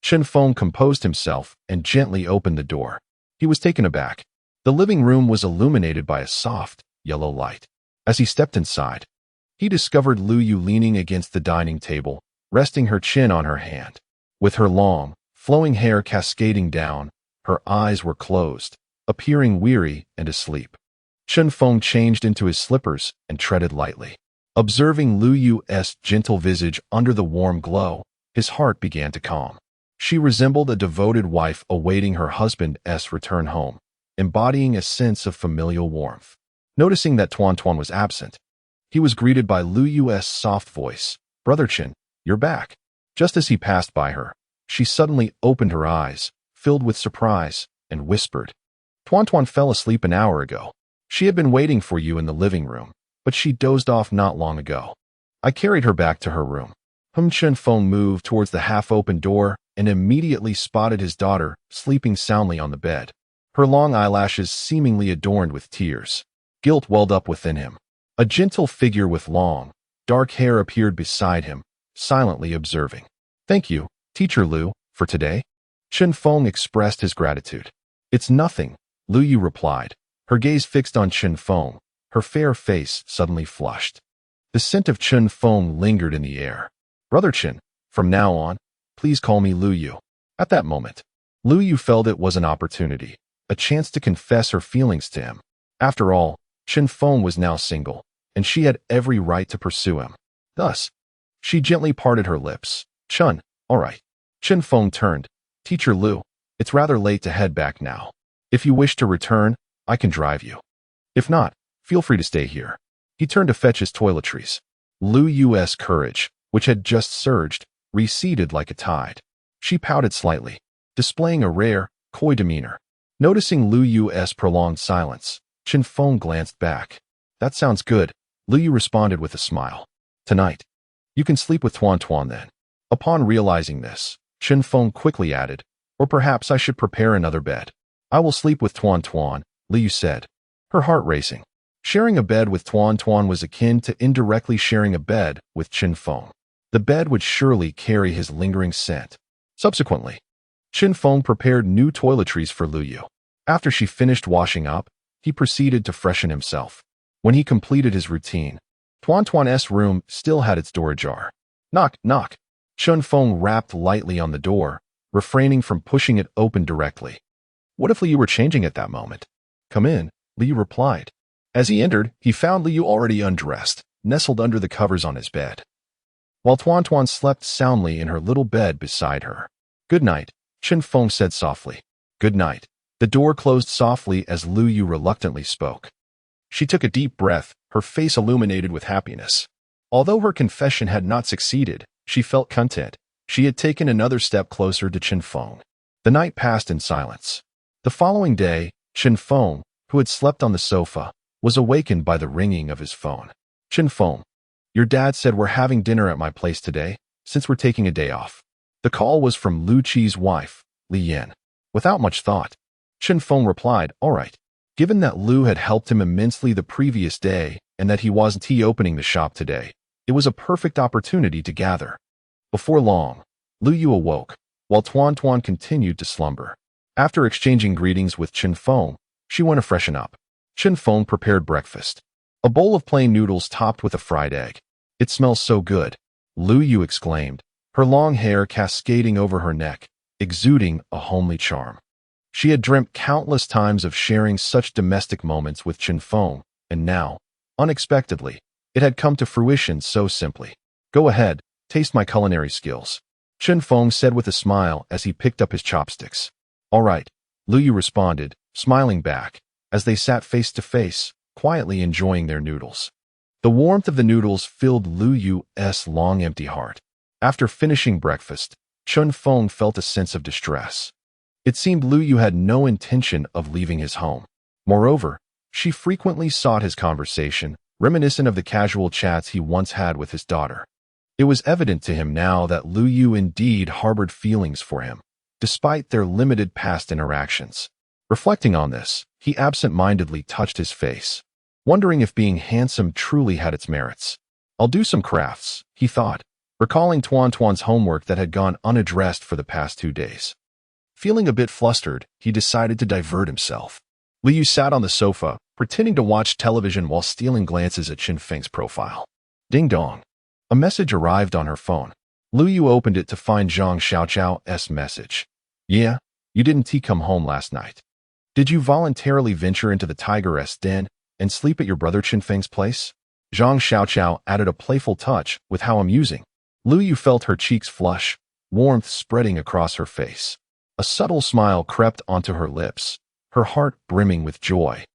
Chen Feng composed himself and gently opened the door. He was taken aback. The living room was illuminated by a soft, yellow light. As he stepped inside, he discovered Lu Yu leaning against the dining table, resting her chin on her hand. With her long, flowing hair cascading down, her eyes were closed, appearing weary and asleep. Chen Feng changed into his slippers and treaded lightly. Observing Lu Yu's gentle visage under the warm glow, his heart began to calm. She resembled a devoted wife awaiting her husband's return home, embodying a sense of familial warmth. Noticing that Tuan Tuan was absent, he was greeted by Lu Yu's soft voice. Brother Chen, you're back. Just as he passed by her, she suddenly opened her eyes, filled with surprise, and whispered, Tuan Tuan fell asleep an hour ago. She had been waiting for you in the living room, but she dozed off not long ago. I carried her back to her room. Chen Feng moved towards the half-open door and immediately spotted his daughter sleeping soundly on the bed, her long eyelashes seemingly adorned with tears. Guilt welled up within him. A gentle figure with long, dark hair appeared beside him, silently observing. Thank you, Teacher Lu, for today. Chen Feng expressed his gratitude. It's nothing, Lu Yu replied, her gaze fixed on Chen Feng, her fair face suddenly flushed. The scent of Chen Feng lingered in the air. Brother Chen, from now on, please call me Lu Yu. At that moment, Lu Yu felt it was an opportunity, a chance to confess her feelings to him. After all, Chen Feng was now single, and she had every right to pursue him. Thus, she gently parted her lips. Chun, all right. Chen Feng turned. Teacher Lu, it's rather late to head back now. If you wish to return, I can drive you. If not, feel free to stay here. He turned to fetch his toiletries. Lu Yu's courage, which had just surged, receded like a tide. She pouted slightly, displaying a rare, coy demeanor. Noticing Lu Yu's prolonged silence, Chen Feng glanced back. That sounds good, Lu Yu responded with a smile. Tonight, you can sleep with Tuan Tuan then. Upon realizing this, Chen Feng quickly added, or perhaps I should prepare another bed. I will sleep with Tuan Tuan, Lu Yu said, her heart racing. Sharing a bed with Tuan Tuan was akin to indirectly sharing a bed with Chen Feng. The bed would surely carry his lingering scent. Subsequently, Chen Feng prepared new toiletries for Lu Yu. After she finished washing up, he proceeded to freshen himself. When he completed his routine, Tuan Tuan's room still had its door ajar. Knock, knock. Chen Feng rapped lightly on the door, refraining from pushing it open directly. What if Liu were changing at that moment? Come in, Liu replied. As he entered, he found Liu already undressed, nestled under the covers on his bed, while Tuan Tuan slept soundly in her little bed beside her. Good night, Chen Feng said softly. Good night. The door closed softly as Lu Yu reluctantly spoke. She took a deep breath, her face illuminated with happiness. Although her confession had not succeeded, she felt content. She had taken another step closer to Chen Feng. The night passed in silence. The following day, Chen Feng, who had slept on the sofa, was awakened by the ringing of his phone. Chen Feng, your dad said we're having dinner at my place today, since we're taking a day off. The call was from Lu Qi's wife, Li Yan. Without much thought, Chen Feng replied, all right. Given that Lu had helped him immensely the previous day and that he wasn't opening the shop today, it was a perfect opportunity to gather. Before long, Lu Yu awoke, while Tuan Tuan continued to slumber. After exchanging greetings with Chen Feng, she went to freshen up. Chen Feng prepared breakfast. A bowl of plain noodles topped with a fried egg. It smells so good, Lu Yu exclaimed, her long hair cascading over her neck, exuding a homely charm. She had dreamt countless times of sharing such domestic moments with Chen Feng, and now, unexpectedly, it had come to fruition so simply. Go ahead, taste my culinary skills, Chen Feng said with a smile as he picked up his chopsticks. All right, Lu Yu responded, smiling back, as they sat face to face, quietly enjoying their noodles. The warmth of the noodles filled Lu Yu's long empty heart. After finishing breakfast, Chen Feng felt a sense of distress. It seemed Lu Yu had no intention of leaving his home. Moreover, she frequently sought his conversation, reminiscent of the casual chats he once had with his daughter. It was evident to him now that Lu Yu indeed harbored feelings for him, despite their limited past interactions. Reflecting on this, he absent-mindedly touched his face, wondering if being handsome truly had its merits. I'll do some crafts, he thought, recalling Tuan Tuan's homework that had gone unaddressed for the past 2 days. Feeling a bit flustered, he decided to divert himself. Lu Yu sat on the sofa, pretending to watch television while stealing glances at Chen Feng's profile. Ding dong. A message arrived on her phone. Lu Yu opened it to find Zhang Xiaochao's message. Yeah, you didn't come home last night. Did you voluntarily venture into the tiger's den and sleep at your brother Chen Feng's place? Zhang Xiaochao added a playful touch with how amusing. Lu Yu felt her cheeks flush, warmth spreading across her face. A subtle smile crept onto her lips, her heart brimming with joy,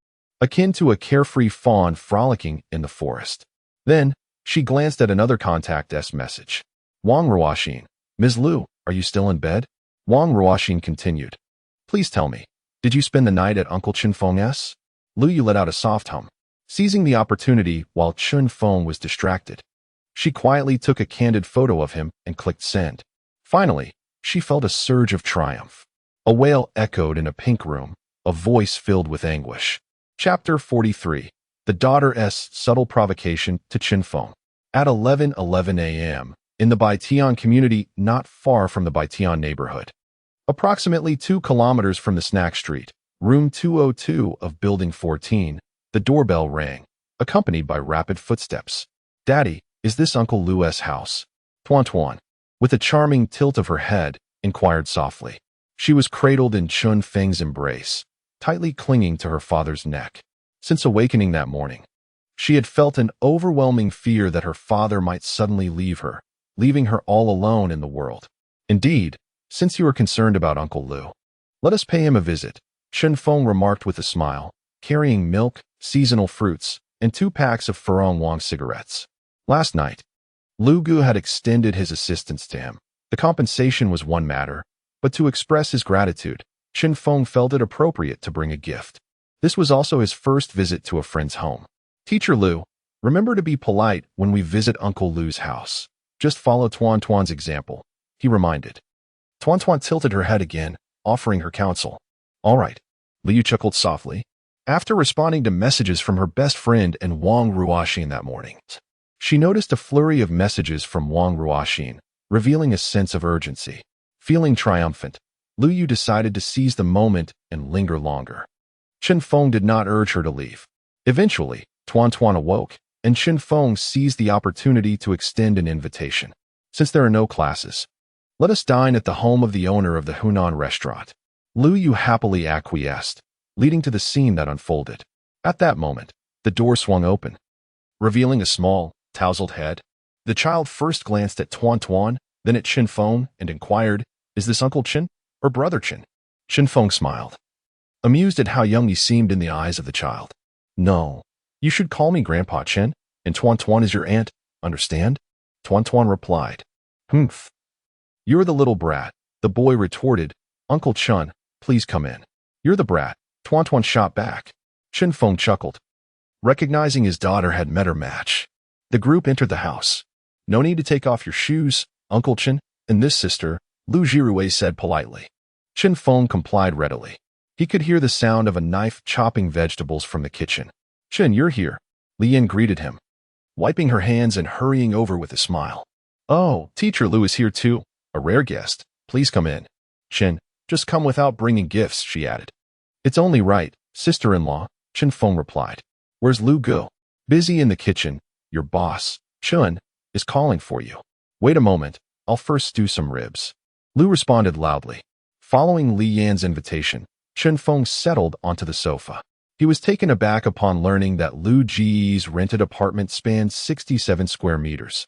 akin to a carefree fawn frolicking in the forest. Then, she glanced at another contact's message. Wang Ruoxin, Ms. Lu, are you still in bed? Wang Ruoxin continued. Please tell me, did you spend the night at Uncle Chen Feng's? Lu Yu let out a soft hum, seizing the opportunity while Chen Feng was distracted. She quietly took a candid photo of him and clicked send. Finally, she felt a surge of triumph. A wail echoed in a pink room, a voice filled with anguish. Chapter 43. The Daughter's Subtle Provocation to Chen Feng. At 11:11 a.m., in the Baitian community not far from the Baitian neighborhood, approximately 2 kilometers from the snack street, room 202 of Building 14, the doorbell rang, accompanied by rapid footsteps. Daddy, is this Uncle Lu's house? Tuan Tuan, with a charming tilt of her head, inquired softly. She was cradled in Chen Feng's embrace, tightly clinging to her father's neck. Since awakening that morning, she had felt an overwhelming fear that her father might suddenly leave her, leaving her all alone in the world. Indeed, since you are concerned about Uncle Lu, let us pay him a visit, Chen Feng remarked with a smile, carrying milk, seasonal fruits, and 2 packs of Furong Wang cigarettes. Last night, Lu Gu had extended his assistance to him. The compensation was one matter, but to express his gratitude, Chen Feng felt it appropriate to bring a gift. This was also his first visit to a friend's home. Teacher Lu, remember to be polite when we visit Uncle Lu's house. Just follow Tuan Tuan's example, he reminded. Tuan Tuan tilted her head again, offering her counsel. All right, Liu chuckled softly. After responding to messages from her best friend and Wang Ruoxin that morning, she noticed a flurry of messages from Wang Ruoxin, revealing a sense of urgency. Feeling triumphant, Lu Yu decided to seize the moment and linger longer. Chen Feng did not urge her to leave. Eventually, Tuan Tuan awoke, and Chen Feng seized the opportunity to extend an invitation. Since there are no classes, let us dine at the home of the owner of the Hunan restaurant. Lu Yu happily acquiesced, leading to the scene that unfolded. At that moment, the door swung open, revealing a small, tousled head. The child first glanced at Tuan Tuan, then at Chen Feng, and inquired, "Is this Uncle Chen or Brother Chen?" Chen Feng smiled, amused at how young he seemed in the eyes of the child. "No, you should call me Grandpa Chen, and Tuan Tuan is your aunt, understand?" Tuan Tuan replied. "Humph. You're the little brat," the boy retorted. "Uncle Chen, please come in." "You're the brat," Tuan Tuan shot back. Chen Feng chuckled, recognizing his daughter had met her match. The group entered the house. "No need to take off your shoes, Uncle Chen, and this sister," Lu Jirue said politely. Chen Feng complied readily. He could hear the sound of a knife chopping vegetables from the kitchen. "Chen, you're here," Lian greeted him, wiping her hands and hurrying over with a smile. "Oh, Teacher Lu is here too, a rare guest. Please come in." "Chen, just come without bringing gifts," she added. "It's only right, sister-in-law," Chen Feng replied. "Where's Lu Go?" "Busy in the kitchen. Your boss, Chen, is calling for you." "Wait a moment, I'll first stew some ribs." Lu responded loudly. Following Li Yan's invitation, Chen Feng settled onto the sofa. He was taken aback upon learning that Lu Ji's rented apartment spanned 67 square meters,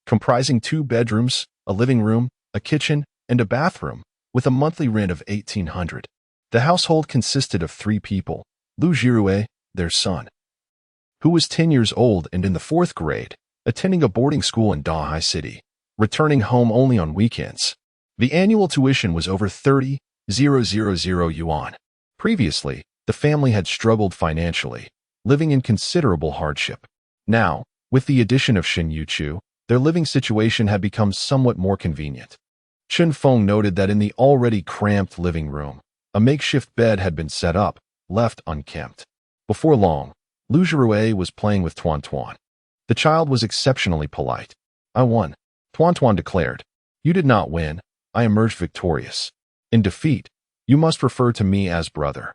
comprising 2 bedrooms, a living room, a kitchen, and a bathroom, with a monthly rent of 1,800. The household consisted of 3 people: Lu Jirue, their son, who was 10 years old and in the 4th grade, attending a boarding school in Donghai City, returning home only on weekends. The annual tuition was over 30,000 yuan. Previously, the family had struggled financially, living in considerable hardship. Now, with the addition of Shin Yuchu, their living situation had become somewhat more convenient. Chen Feng noted that in the already cramped living room, a makeshift bed had been set up, left unkempt. Before long, Lu Jirue was playing with Tuan Tuan. The child was exceptionally polite. "I won," Tuan Tuan declared. "You did not win. I emerged victorious. In defeat, you must refer to me as brother."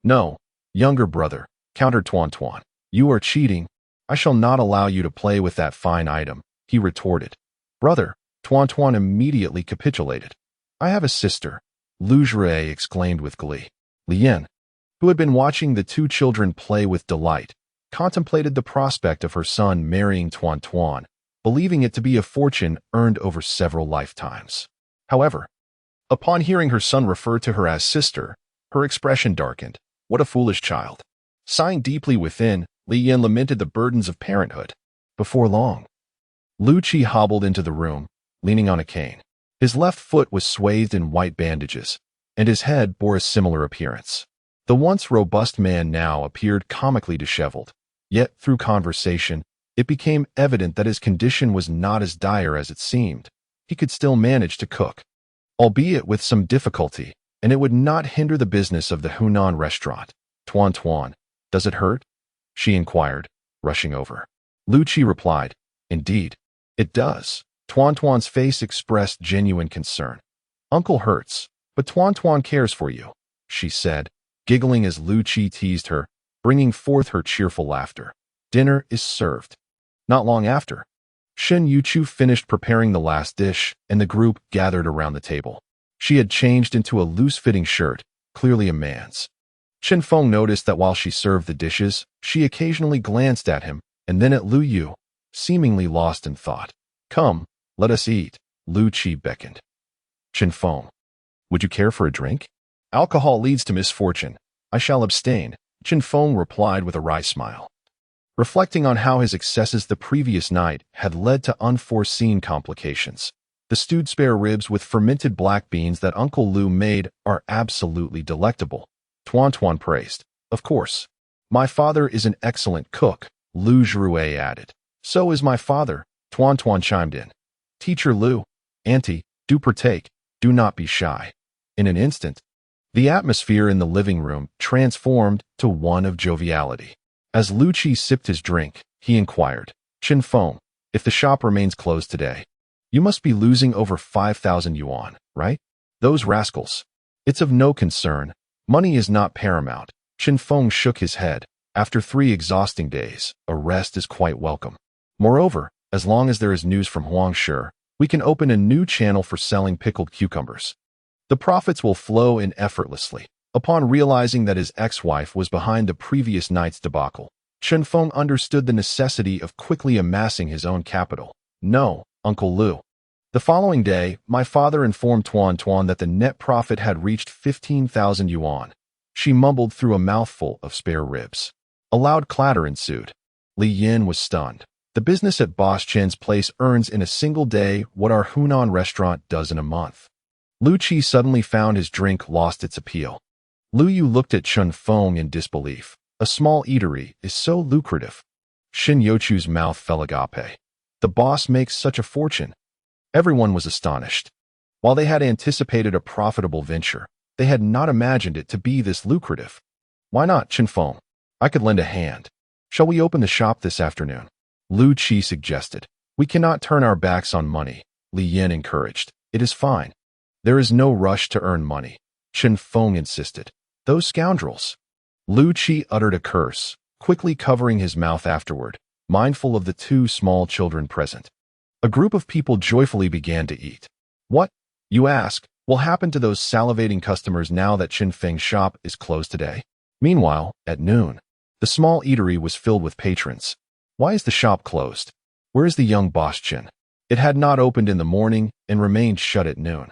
"No, younger brother," countered Tuan Tuan. "You are cheating. I shall not allow you to play with that fine item," he retorted. "Brother," Tuan Tuan immediately capitulated. "I have a sister," Lu Jirue exclaimed with glee. Lian, who had been watching the 2 children play with delight, contemplated the prospect of her son marrying Tuan Tuan, believing it to be a fortune earned over several lifetimes. However, upon hearing her son refer to her as sister, her expression darkened. What a foolish child. Sighing deeply within, Li Yan lamented the burdens of parenthood. Before long, Lu Qi hobbled into the room, leaning on a cane. His left foot was swathed in white bandages, and his head bore a similar appearance. The once robust man now appeared comically disheveled. Yet, through conversation, it became evident that his condition was not as dire as it seemed. He could still manage to cook, albeit with some difficulty, and it would not hinder the business of the Hunan restaurant. "Tuan Tuan, does it hurt?" she inquired, rushing over. Lu Qi replied, "Indeed, it does." Tuan Tuan's face expressed genuine concern. "Uncle hurts, but Tuan Tuan cares for you," she said, giggling as Lu Qi teased her, bringing forth her cheerful laughter. Dinner is served. Not long after, Shin Yuchu finished preparing the last dish, and the group gathered around the table. She had changed into a loose-fitting shirt, clearly a man's. Chen Feng noticed that while she served the dishes, she occasionally glanced at him, and then at Lu Yu, seemingly lost in thought. "Come, let us eat," Lu Qi beckoned. "Chen Feng, would you care for a drink?" "Alcohol leads to misfortune. I shall abstain," Chen Feng replied with a wry smile. Reflecting on how his excesses the previous night had led to unforeseen complications, the stewed spare ribs with fermented black beans that Uncle Lu made are absolutely delectable, Tuan Tuan praised. "Of course. My father is an excellent cook," Lu Jirue added. "So is my father," Tuan Tuan chimed in. "Teacher Lu, Auntie, do partake, do not be shy." In an instant, the atmosphere in the living room transformed to one of joviality. As Lu Qi sipped his drink, he inquired, "Chen Feng, if the shop remains closed today, you must be losing over 5,000 yuan, right?" "Those rascals," It's of no concern. Money is not paramount. Chen Feng shook his head. After 3 exhausting days, a rest is quite welcome. Moreover, as long as there is news from Huangshi, we can open a new channel for selling pickled cucumbers. The profits will flow in effortlessly. Upon realizing that his ex-wife was behind the previous night's debacle, Chen Feng understood the necessity of quickly amassing his own capital. No, Uncle Lu. The following day, my father informed Tuan that the net profit had reached 15,000 yuan. She mumbled through a mouthful of spare ribs. A loud clatter ensued. Li Yin was stunned. The business at Boss Chen's place earns in a single day what our Hunan restaurant does in a month. Lu Qi suddenly found his drink lost its appeal. Lu Yu looked at Chen Feng in disbelief. A small eatery is so lucrative. Shin Youchu's mouth fell agape. The boss makes such a fortune. Everyone was astonished. While they had anticipated a profitable venture, they had not imagined it to be this lucrative. Why not, Chen Feng? I could lend a hand. Shall we open the shop this afternoon? Lu Qi suggested. We cannot turn our backs on money. Li Yin encouraged. It is fine. There is no rush to earn money. Chen Feng insisted. Those scoundrels. Lu Qi uttered a curse, quickly covering his mouth afterward, mindful of the 2 small children present. A group of people joyfully began to eat. What, you ask, will happen to those salivating customers now that Chen Feng's shop is closed today? Meanwhile, at noon, the small eatery was filled with patrons. Why is the shop closed? Where is the young boss Chen? It had not opened in the morning and remained shut at noon.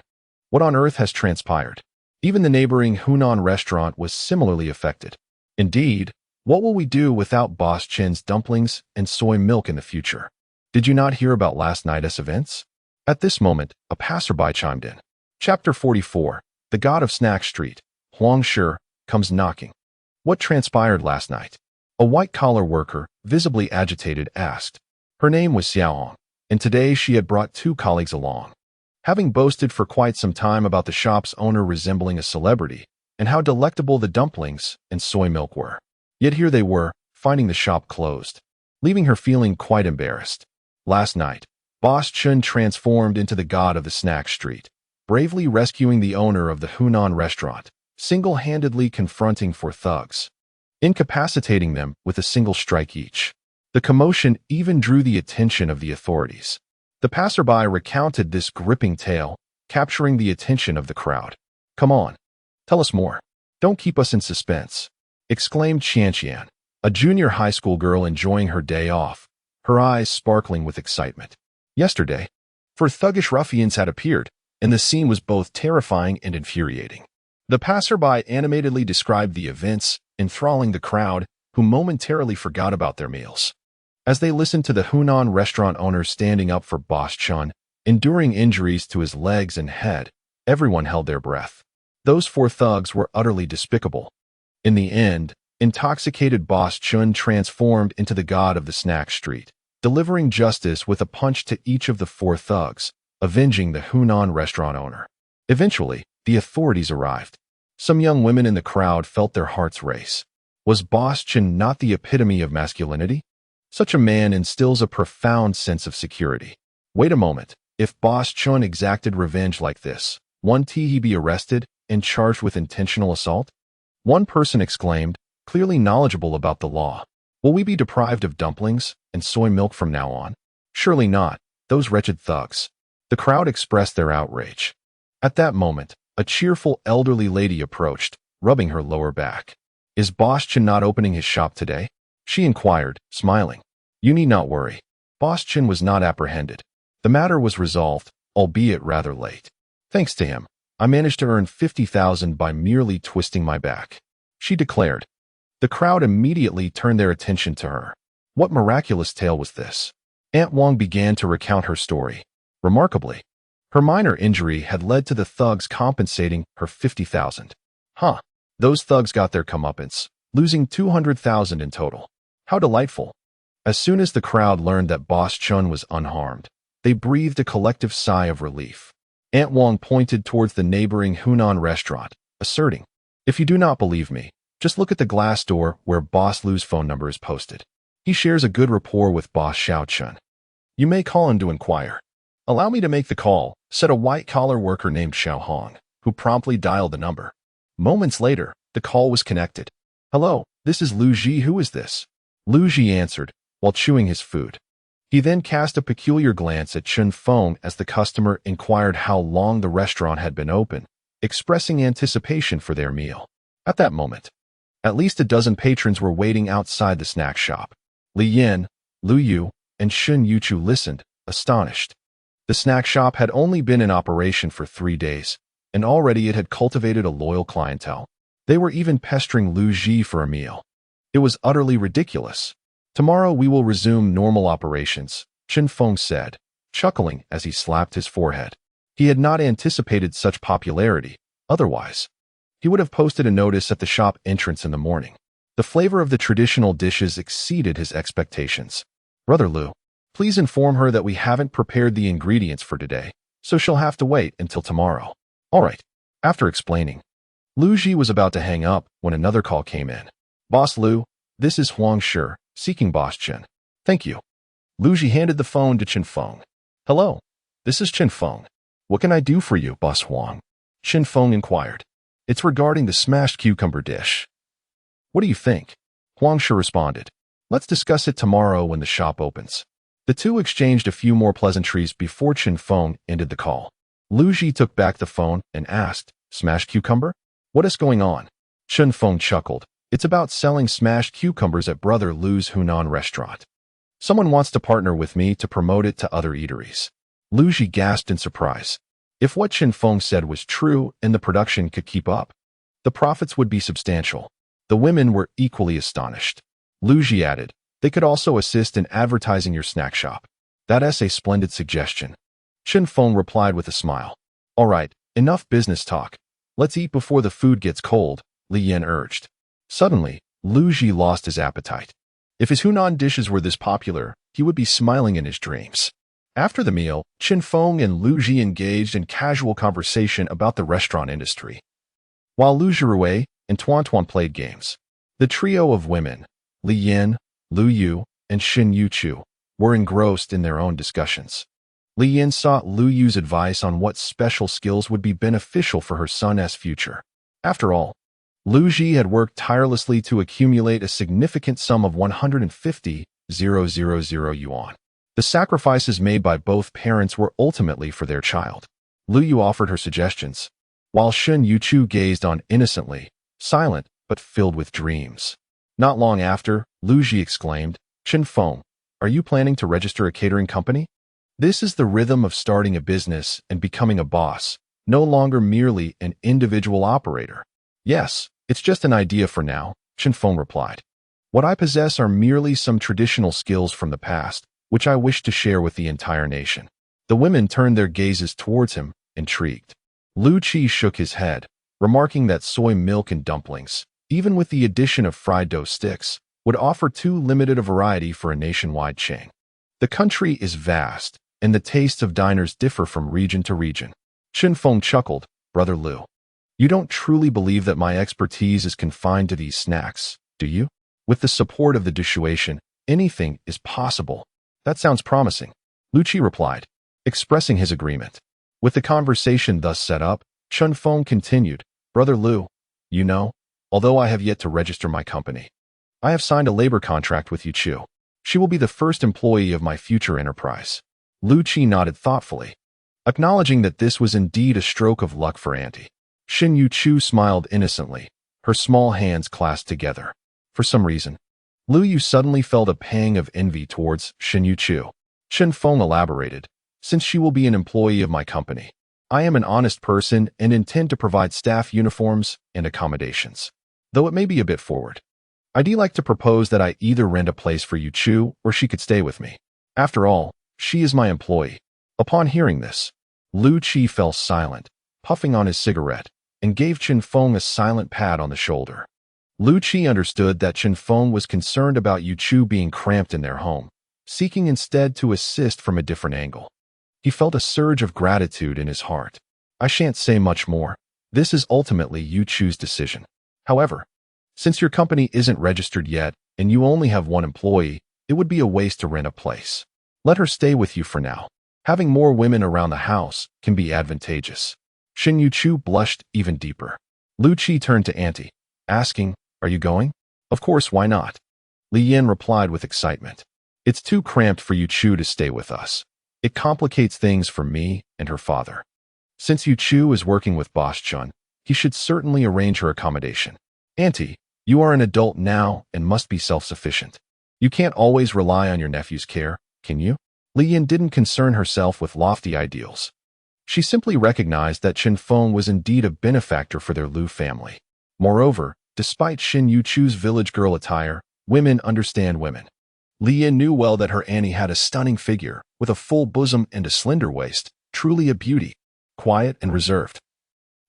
What on earth has transpired? Even the neighboring Hunan restaurant was similarly affected. Indeed, what will we do without Boss Chen's dumplings and soy milk in the future? Did you not hear about last night's events? At this moment, a passerby chimed in. Chapter 44, The God of Snack Street, Huangshi, comes knocking. What transpired last night? A white-collar worker, visibly agitated, asked. Her name was Xiaohong, and today she had brought 2 colleagues along. Having boasted for quite some time about the shop's owner resembling a celebrity, and how delectable the dumplings and soy milk were. Yet here they were, finding the shop closed, leaving her feeling quite embarrassed. Last night, Boss Chen transformed into the god of the snack street, bravely rescuing the owner of the Hunan restaurant, single-handedly confronting 4 thugs, incapacitating them with a single strike each. The commotion even drew the attention of the authorities. The passerby recounted this gripping tale, capturing the attention of the crowd. Come on, tell us more. Don't keep us in suspense, exclaimed Qianqian, a junior high school girl enjoying her day off, her eyes sparkling with excitement. Yesterday, 4 thuggish ruffians had appeared, and the scene was both terrifying and infuriating. The passerby animatedly described the events, enthralling the crowd, who momentarily forgot about their meals. As they listened to the Hunan restaurant owner standing up for Boss Chen, enduring injuries to his legs and head, everyone held their breath. Those 4 thugs were utterly despicable. In the end, intoxicated Boss Chen transformed into the god of the snack street, delivering justice with a punch to each of the 4 thugs, avenging the Hunan restaurant owner. Eventually, the authorities arrived. Some young women in the crowd felt their hearts race. Was Boss Chen not the epitome of masculinity? Such a man instills a profound sense of security. Wait a moment, if Boss Chen exacted revenge like this, wouldn't he be arrested and charged with intentional assault? One person exclaimed, clearly knowledgeable about the law. Will we be deprived of dumplings and soy milk from now on? Surely not, those wretched thugs. The crowd expressed their outrage. At that moment, a cheerful elderly lady approached, rubbing her lower back. Is Boss Chen not opening his shop today? She inquired, smiling. You need not worry. Boss Chen was not apprehended. The matter was resolved, albeit rather late. Thanks to him, I managed to earn 50,000 by merely twisting my back, she declared. The crowd immediately turned their attention to her. What miraculous tale was this? Aunt Wang began to recount her story. Remarkably, her minor injury had led to the thugs compensating her 50,000. Huh, those thugs got their comeuppance, losing 200,000 in total. How delightful. As soon as the crowd learned that Boss Chen was unharmed, they breathed a collective sigh of relief. Aunt Wang pointed towards the neighboring Hunan restaurant, asserting, If you do not believe me, just look at the glass door where Boss Lu's phone number is posted. He shares a good rapport with Boss Xiao Chen. You may call him to inquire. Allow me to make the call, said a white-collar worker named Xiao Hong, who promptly dialed the number. Moments later, the call was connected. "Hello, this is Lu Ji. Who is this?" Lu Ji answered, while chewing his food. He then cast a peculiar glance at Chen Feng as the customer inquired how long the restaurant had been open, expressing anticipation for their meal. At that moment, at least a dozen patrons were waiting outside the snack shop. Li Yin, Lu Yu, and Shun Yuchu listened, astonished. The snack shop had only been in operation for 3 days, and already it had cultivated a loyal clientele. They were even pestering Lu Ji for a meal. It was utterly ridiculous. "Tomorrow we will resume normal operations," Chen Feng said, chuckling as he slapped his forehead. He had not anticipated such popularity. Otherwise, he would have posted a notice at the shop entrance in the morning. The flavor of the traditional dishes exceeded his expectations. "Brother Lu, please inform her that we haven't prepared the ingredients for today, so she'll have to wait until tomorrow." "All right." After explaining, Lu Ji was about to hang up when another call came in. "Boss Lu, this is Huang Shi, seeking Boss Chen." "Thank you." Lu Ji handed the phone to Chen Feng. "Hello, this is Chen Feng. What can I do for you, Boss Huang?" Chen Feng inquired. "It's regarding the smashed cucumber dish." "What do you think?" Huang Shi responded. "Let's discuss it tomorrow when the shop opens." The two exchanged a few more pleasantries before Chen Feng ended the call. Lu Ji took back the phone and asked, "Smashed cucumber? What is going on?" Chen Feng chuckled. "It's about selling smashed cucumbers at Brother Lu's Hunan restaurant. Someone wants to partner with me to promote it to other eateries." Lu Ji gasped in surprise. If what Chen Feng said was true and the production could keep up, the profits would be substantial. The women were equally astonished. Lu Ji added, "They could also assist in advertising your snack shop." "That's a splendid suggestion." Chen Feng replied with a smile. "All right, enough business talk. Let's eat before the food gets cold," Li Yin urged. Suddenly, Lu Ji lost his appetite. If his Hunan dishes were this popular, he would be smiling in his dreams. After the meal, Chen Feng and Lu Ji engaged in casual conversation about the restaurant industry, while Lu Zhirui and Tuan Tuan played games. The trio of women, Li Yin, Lu Yu, and Xin Yuchu, were engrossed in their own discussions. Li Yin sought Lu Yu's advice on what special skills would be beneficial for her son's future. After all, Lu Ji had worked tirelessly to accumulate a significant sum of 150,000 yuan. The sacrifices made by both parents were ultimately for their child. Lu Yu offered her suggestions, while Shun Yuchu gazed on innocently, silent but filled with dreams. Not long after, Lu Ji exclaimed, "Chen Feng, are you planning to register a catering company?" This is the rhythm of starting a business and becoming a boss, no longer merely an individual operator. "Yes, it's just an idea for now," Chen Feng replied. "What I possess are merely some traditional skills from the past, which I wish to share with the entire nation." The women turned their gazes towards him, intrigued. Lu Qi shook his head, remarking that soy milk and dumplings, even with the addition of fried dough sticks, would offer too limited a variety for a nationwide chain. The country is vast, and the tastes of diners differ from region to region. Chen Feng chuckled, "Brother Lu, you don't truly believe that my expertise is confined to these snacks, do you? With the support of the dissuasion, anything is possible." "That sounds promising," Lu Qi replied, expressing his agreement. With the conversation thus set up, Chen Feng continued, "Brother Lu, you know, although I have yet to register my company, I have signed a labor contract with Yu Chu. She will be the first employee of my future enterprise." Lu Qi nodded thoughtfully, acknowledging that this was indeed a stroke of luck for Auntie. Xin Yuchu smiled innocently, her small hands clasped together. For some reason, Lu Yu suddenly felt a pang of envy towards Xin Yuchu. Chen Feng elaborated, "Since she will be an employee of my company, I am an honest person and intend to provide staff uniforms and accommodations. Though it may be a bit forward, I'd like to propose that I either rent a place for Yu Chu or she could stay with me. After all, she is my employee." Upon hearing this, Lu Qi fell silent, puffing on his cigarette, and gave Chen Feng a silent pat on the shoulder. Lu Qi understood that Chen Feng was concerned about Yu Chu being cramped in their home, seeking instead to assist from a different angle. He felt a surge of gratitude in his heart. "I shan't say much more. This is ultimately Yu Chu's decision. However, since your company isn't registered yet and you only have one employee, it would be a waste to rent a place. Let her stay with you for now. Having more women around the house can be advantageous." Shin Yuchu blushed even deeper. Lu Qi turned to Auntie, asking, "Are you going?" "Of course, why not?" Li Yin replied with excitement. "It's too cramped for Yuchu to stay with us. It complicates things for me and her father. Since Yuchu is working with Boss Chun, he should certainly arrange her accommodation. Auntie, you are an adult now and must be self-sufficient. You can't always rely on your nephew's care, can you?" Li Yin didn't concern herself with lofty ideals. She simply recognized that Chen Feng was indeed a benefactor for their Lu family. Moreover, despite Shin Yuchu's village girl attire, women understand women. Li Yin knew well that her Annie had a stunning figure, with a full bosom and a slender waist, truly a beauty, quiet and reserved.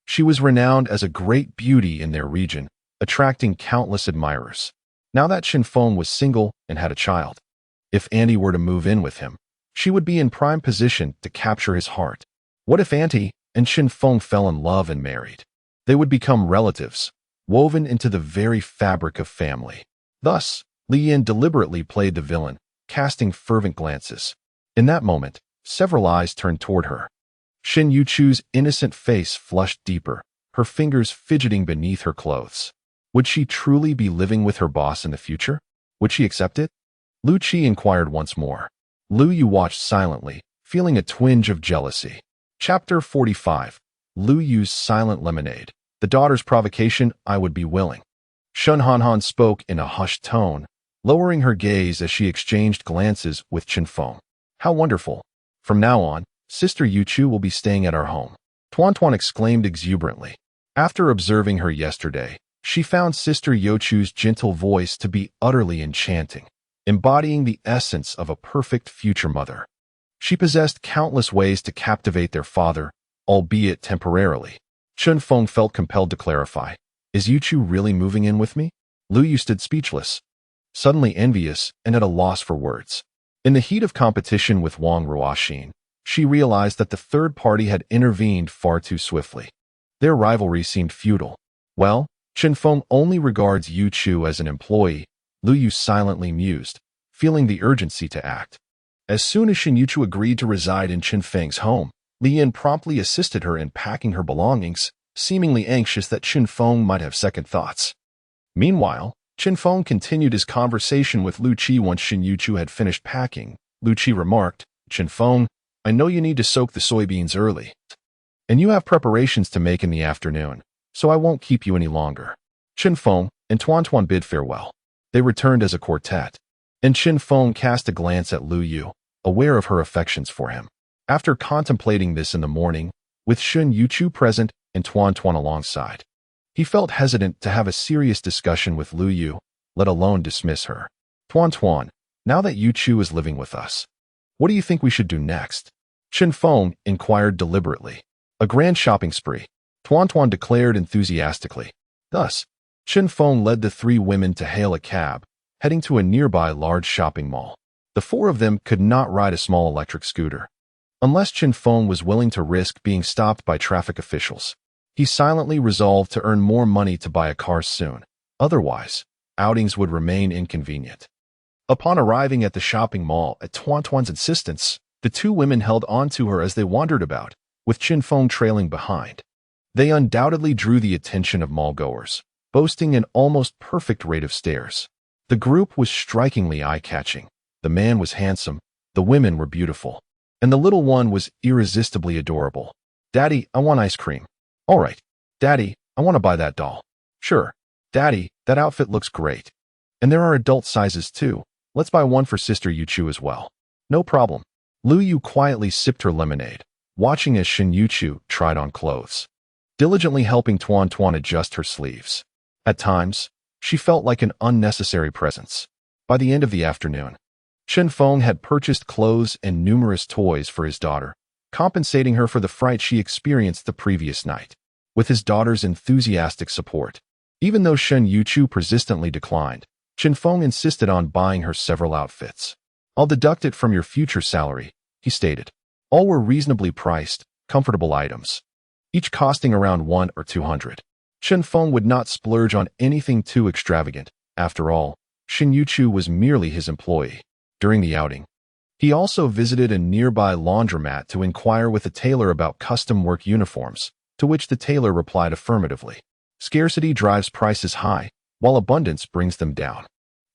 She was renowned as a great beauty in their region, attracting countless admirers. Now that Chen Feng was single and had a child, if Annie were to move in with him, she would be in prime position to capture his heart. What if Auntie and Chen Feng fell in love and married? They would become relatives, woven into the very fabric of family. Thus, Li Yin deliberately played the villain, casting fervent glances. In that moment, several eyes turned toward her. Shin Yuchu's innocent face flushed deeper, her fingers fidgeting beneath her clothes. Would she truly be living with her boss in the future? Would she accept it? Lu Qi inquired once more. Lu Yu watched silently, feeling a twinge of jealousy. Chapter 45. Lu Yu's Silent Lemonade. The daughter's provocation, I would be willing. Shun Hanhan spoke in a hushed tone, lowering her gaze as she exchanged glances with Chen Feng. How wonderful. From now on, Sister Yuchu will be staying at our home. Tuan Tuan exclaimed exuberantly. After observing her yesterday, she found Sister Yuchu's gentle voice to be utterly enchanting, embodying the essence of a perfect future mother. She possessed countless ways to captivate their father, albeit temporarily. Chen Feng felt compelled to clarify. Is Yuchu really moving in with me? Lu Yu stood speechless, suddenly envious and at a loss for words. In the heat of competition with Wang Ruoxin, she realized that the third party had intervened far too swiftly. Their rivalry seemed futile. Well, Chen Feng only regards Yuchu as an employee, Lu Yu silently mused, feeling the urgency to act. As soon as Shin Yuchu agreed to reside in Chen Feng's home, Li Yin promptly assisted her in packing her belongings, seemingly anxious that Chen Feng might have second thoughts. Meanwhile, Chen Feng continued his conversation with Lu Qi once Shin Yuchu had finished packing. Lu Qi remarked, Chen Feng, I know you need to soak the soybeans early, and you have preparations to make in the afternoon, so I won't keep you any longer. Chen Feng and Tuan Tuan bid farewell. They returned as a quartet, and Chen Feng cast a glance at Lu Yu, aware of her affections for him. After contemplating this in the morning, with Shin Yuchu present and Tuan Tuan alongside, he felt hesitant to have a serious discussion with Lu Yu, let alone dismiss her. Tuan Tuan, now that Yuchu is living with us, what do you think we should do next? Chen Feng inquired deliberately. A grand shopping spree, Tuan Tuan declared enthusiastically. Thus, Chen Feng led the three women to hail a cab, heading to a nearby large shopping mall. The four of them could not ride a small electric scooter, unless Chen Feng was willing to risk being stopped by traffic officials. He silently resolved to earn more money to buy a car soon. Otherwise, outings would remain inconvenient. Upon arriving at the shopping mall at Tuan Tuan's insistence, the two women held on to her as they wandered about, with Chen Feng trailing behind. They undoubtedly drew the attention of mall-goers, boasting an almost perfect rate of stares. The group was strikingly eye-catching. The man was handsome, the women were beautiful, and the little one was irresistibly adorable. Daddy, I want ice cream. All right. Daddy, I want to buy that doll. Sure. Daddy, that outfit looks great. And there are adult sizes too. Let's buy one for Sister Yuchu as well. No problem. Lu Yu quietly sipped her lemonade, watching as Shin Yuchu tried on clothes, diligently helping Tuan Tuan adjust her sleeves. At times, she felt like an unnecessary presence. By the end of the afternoon, Chen Feng had purchased clothes and numerous toys for his daughter, compensating her for the fright she experienced the previous night. With his daughter's enthusiastic support, even though Shin Yuchu persistently declined, Chen Feng insisted on buying her several outfits. I'll deduct it from your future salary, he stated. All were reasonably priced, comfortable items, each costing around 100 or 200. Chen Feng would not splurge on anything too extravagant. After all, Shin Yuchu was merely his employee. During the outing, he also visited a nearby laundromat to inquire with a tailor about custom work uniforms, to which the tailor replied affirmatively. Scarcity drives prices high, while abundance brings them down.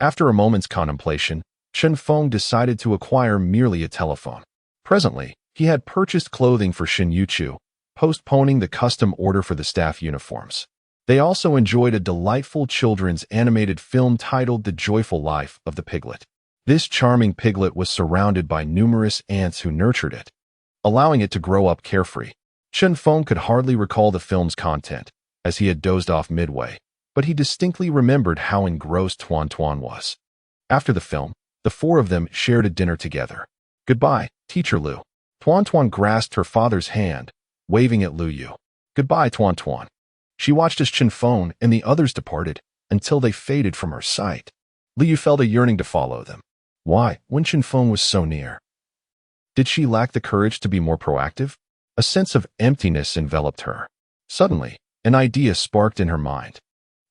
After a moment's contemplation, Chen Feng decided to acquire merely a telephone. Presently, he had purchased clothing for Shin Yuchu, postponing the custom order for the staff uniforms. They also enjoyed a delightful children's animated film titled The Joyful Life of the Piglet. This charming piglet was surrounded by numerous ants who nurtured it, allowing it to grow up carefree. Chen Feng could hardly recall the film's content, as he had dozed off midway, but he distinctly remembered how engrossed Tuan Tuan was. After the film, the four of them shared a dinner together. "Goodbye, Teacher Lu." Tuan Tuan grasped her father's hand, waving at Lu Yu. "Goodbye, Tuan Tuan." She watched as Chen Feng and the others departed until they faded from her sight. Lu Yu felt a yearning to follow them. Why, when Chen Feng was so near? Did she lack the courage to be more proactive? A sense of emptiness enveloped her. Suddenly, an idea sparked in her mind.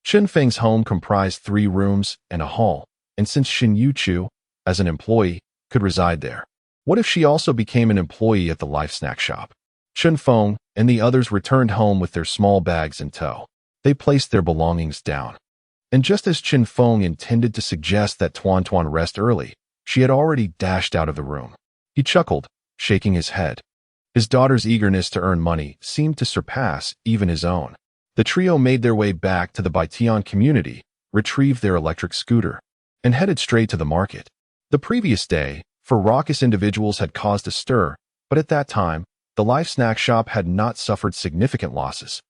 Chen Feng's home comprised 3 rooms and a hall, and since Shin Yuchu, as an employee, could reside there, what if she also became an employee at the life snack shop? Chen Feng and the others returned home with their small bags in tow. They placed their belongings down. And just as Chen Feng intended to suggest that Tuan Tuan rest early, she had already dashed out of the room. He chuckled, shaking his head. His daughter's eagerness to earn money seemed to surpass even his own. The trio made their way back to the Baitian community, retrieved their electric scooter, and headed straight to the market. The previous day, raucous individuals had caused a stir, but at that time, the life snack shop had not suffered significant losses,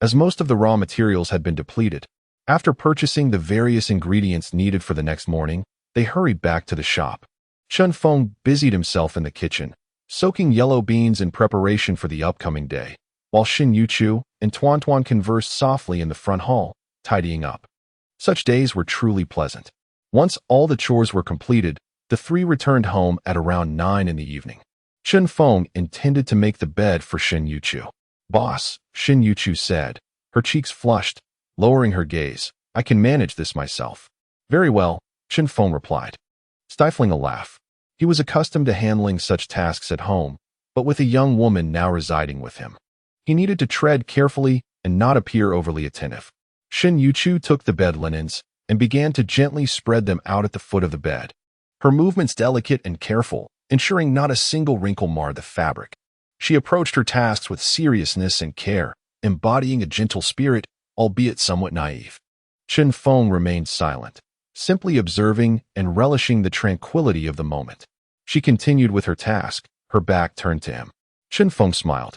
as most of the raw materials had been depleted. After purchasing the various ingredients needed for the next morning, they hurried back to the shop. Chen Feng busied himself in the kitchen, soaking yellow beans in preparation for the upcoming day, while Shin Yuchu and Tuan Tuan conversed softly in the front hall, tidying up. Such days were truly pleasant. Once all the chores were completed, the 3 returned home at around 9 in the evening. Chen Feng intended to make the bed for Shin Yuchu. "Boss," Shin Yuchu said, her cheeks flushed, lowering her gaze. "I can manage this myself." "Very well," Chen Feng replied, stifling a laugh. He was accustomed to handling such tasks at home, but with a young woman now residing with him, he needed to tread carefully and not appear overly attentive. Shin Yuchu took the bed linens and began to gently spread them out at the foot of the bed. Her movements delicate and careful, ensuring not a single wrinkle marred the fabric. She approached her tasks with seriousness and care, embodying a gentle spirit, albeit somewhat naive. Chen Feng remained silent, simply observing and relishing the tranquility of the moment. She continued with her task, her back turned to him. Chen Feng smiled,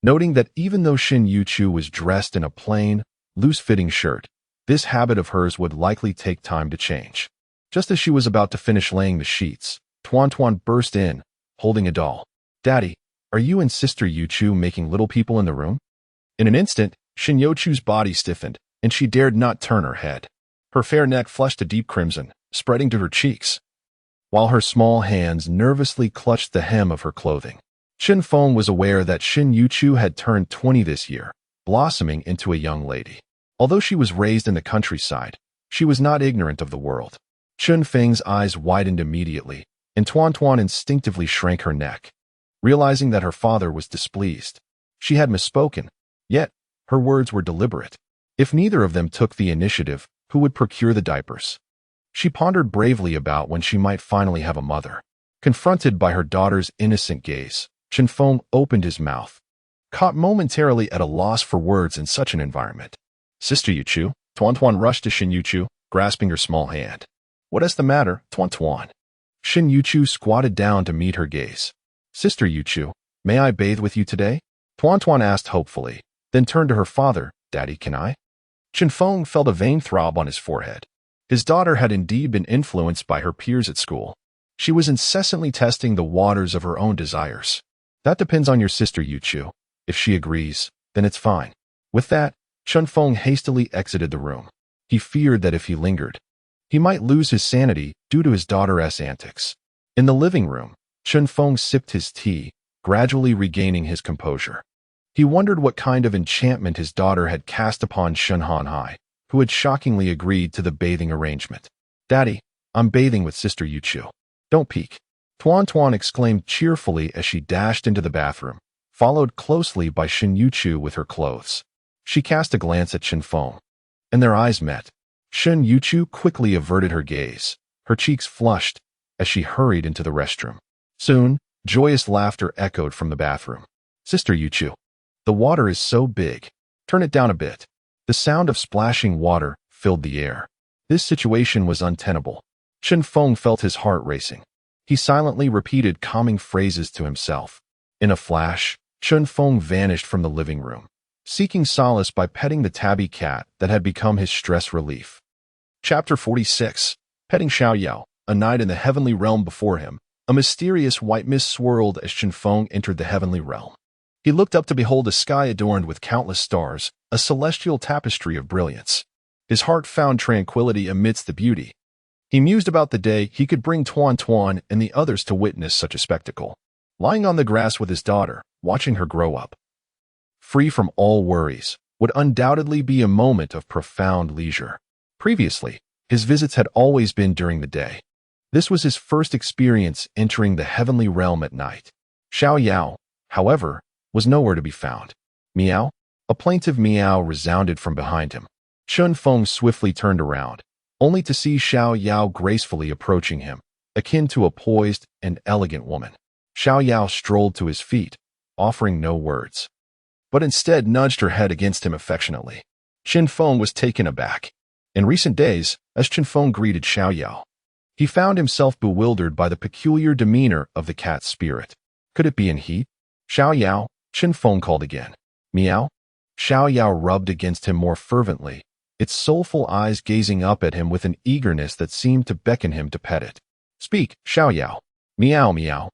noting that even though Shin Yuchu was dressed in a plain, loose-fitting shirt, this habit of hers would likely take time to change. Just as she was about to finish laying the sheets, Tuan Tuan burst in, holding a doll. "Daddy, are you and Sister Yuchu making little people in the room?" In an instant, Shin Yuchu's body stiffened, and she dared not turn her head. Her fair neck flushed a deep crimson, spreading to her cheeks, while her small hands nervously clutched the hem of her clothing. Chen Feng was aware that Shin Yuchu had turned 20 this year, blossoming into a young lady. Although she was raised in the countryside, she was not ignorant of the world. Chen Feng's eyes widened immediately, and Tuan Tuan instinctively shrank her neck, realizing that her father was displeased. She had misspoken, yet her words were deliberate. If neither of them took the initiative, who would procure the diapers? She pondered bravely about when she might finally have a mother. Confronted by her daughter's innocent gaze, Chen Feng opened his mouth, caught momentarily at a loss for words in such an environment. "Sister Yuchu," Tuan Tuan rushed to Shin Yuchu, grasping her small hand. "What is the matter, Tuan Tuan?" Shin Yuchu squatted down to meet her gaze. "Sister Yuchu, may I bathe with you today?" Tuan Tuan asked hopefully, then turned to her father. "Daddy, can I?" Chen Feng felt a vain throb on his forehead. His daughter had indeed been influenced by her peers at school. She was incessantly testing the waters of her own desires. "That depends on your sister, Yuchu. If she agrees, then it's fine." With that, Chen Feng hastily exited the room. He feared that if he lingered, he might lose his sanity due to his daughter's antics. In the living room, Chen Feng sipped his tea, gradually regaining his composure. He wondered what kind of enchantment his daughter had cast upon Shen Hanhai, who had shockingly agreed to the bathing arrangement. "Daddy, I'm bathing with Sister Yuchu. Don't peek." Tuan Tuan exclaimed cheerfully as she dashed into the bathroom, followed closely by Shen Yuchu with her clothes. She cast a glance at Chen Feng, and their eyes met. Shen Yuchu quickly averted her gaze, her cheeks flushed as she hurried into the restroom. Soon, joyous laughter echoed from the bathroom. "Sister Yuchu, the water is so big. Turn it down a bit." The sound of splashing water filled the air. This situation was untenable. Chen Feng felt his heart racing. He silently repeated calming phrases to himself. In a flash, Chen Feng vanished from the living room, seeking solace by petting the tabby cat that had become his stress relief. Chapter 46. Petting Xiaoyao. A night in the heavenly realm before him. A mysterious white mist swirled as Chen Feng entered the heavenly realm. He looked up to behold a sky adorned with countless stars, a celestial tapestry of brilliance. His heart found tranquility amidst the beauty. He mused about the day he could bring Tuan Tuan and the others to witness such a spectacle. Lying on the grass with his daughter, watching her grow up, free from all worries, would undoubtedly be a moment of profound leisure. Previously, his visits had always been during the day. This was his first experience entering the heavenly realm at night. Xiaoyao, however, was nowhere to be found. Meow? A plaintive meow resounded from behind him. Chen Feng swiftly turned around, only to see Xiaoyao gracefully approaching him, akin to a poised and elegant woman. Xiaoyao strolled to his feet, offering no words, but instead nudged her head against him affectionately. Chen Feng was taken aback. In recent days, as Chen Feng greeted Xiaoyao, he found himself bewildered by the peculiar demeanor of the cat's spirit. Could it be in heat? "Xiaoyao," Chen Feng called again. "Meow?" Xiaoyao rubbed against him more fervently, its soulful eyes gazing up at him with an eagerness that seemed to beckon him to pet it. "Speak, Xiaoyao." "Meow, meow."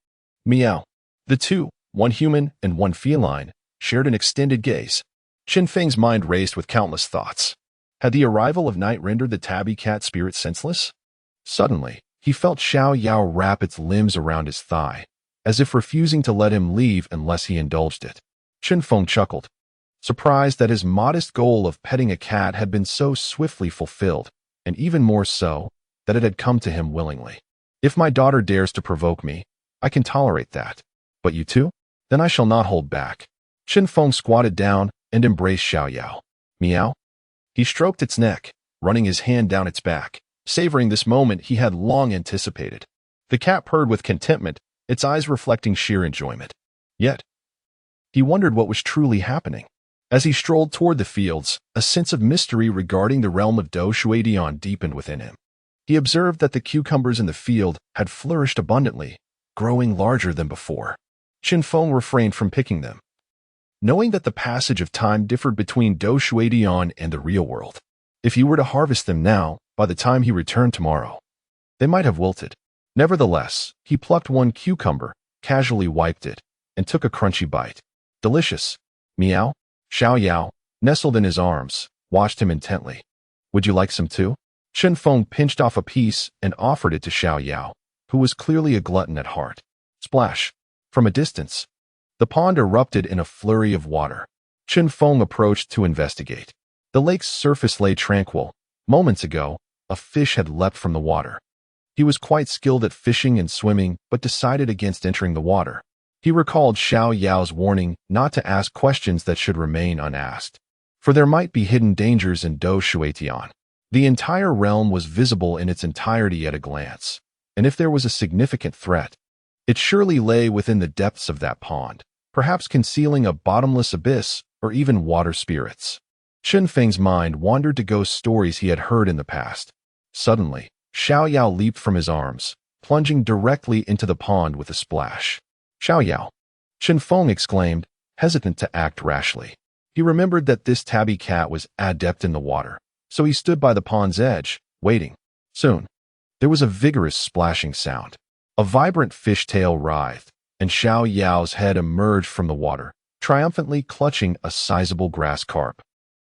"Meow." The two, one human and one feline, shared an extended gaze. Chen Feng's mind raced with countless thoughts. Had the arrival of night rendered the tabby cat spirit senseless? Suddenly, he felt Xiaoyao wrap its limbs around his thigh, as if refusing to let him leave unless he indulged it. Chen Feng chuckled, surprised that his modest goal of petting a cat had been so swiftly fulfilled, and even more so, that it had come to him willingly. "If my daughter dares to provoke me, I can tolerate that. But you too? Then I shall not hold back." Chen Feng squatted down and embraced Xiaoyao. "Meow?" He stroked its neck, running his hand down its back, savoring this moment he had long anticipated. The cat purred with contentment, its eyes reflecting sheer enjoyment. Yet, he wondered what was truly happening. As he strolled toward the fields, a sense of mystery regarding the realm of Do Shuidian deepened within him. He observed that the cucumbers in the field had flourished abundantly, growing larger than before. Chen Feng refrained from picking them, knowing that the passage of time differed between Do Shuidian and the real world. If he were to harvest them now, by the time he returned tomorrow, they might have wilted. Nevertheless, he plucked one cucumber, casually wiped it, and took a crunchy bite. "Delicious." "Meow?" Xiaoyao, nestled in his arms, watched him intently. "Would you like some too?" Chen Feng pinched off a piece and offered it to Xiaoyao, who was clearly a glutton at heart. Splash! From a distance, the pond erupted in a flurry of water. Chen Feng approached to investigate. The lake's surface lay tranquil. Moments ago, a fish had leapt from the water. He was quite skilled at fishing and swimming, but decided against entering the water. He recalled Xiaoyao's warning not to ask questions that should remain unasked, for there might be hidden dangers in Do Shuidian. The entire realm was visible in its entirety at a glance, and if there was a significant threat, it surely lay within the depths of that pond, perhaps concealing a bottomless abyss or even water spirits. Chen Feng's mind wandered to ghost stories he had heard in the past. Suddenly, Xiaoyao leaped from his arms, plunging directly into the pond with a splash. "Xiaoyao!" Chen Feng exclaimed, hesitant to act rashly. He remembered that this tabby cat was adept in the water, so he stood by the pond's edge, waiting. Soon, there was a vigorous splashing sound. A vibrant fishtail writhed, and Xiaoyao's head emerged from the water, triumphantly clutching a sizable grass carp,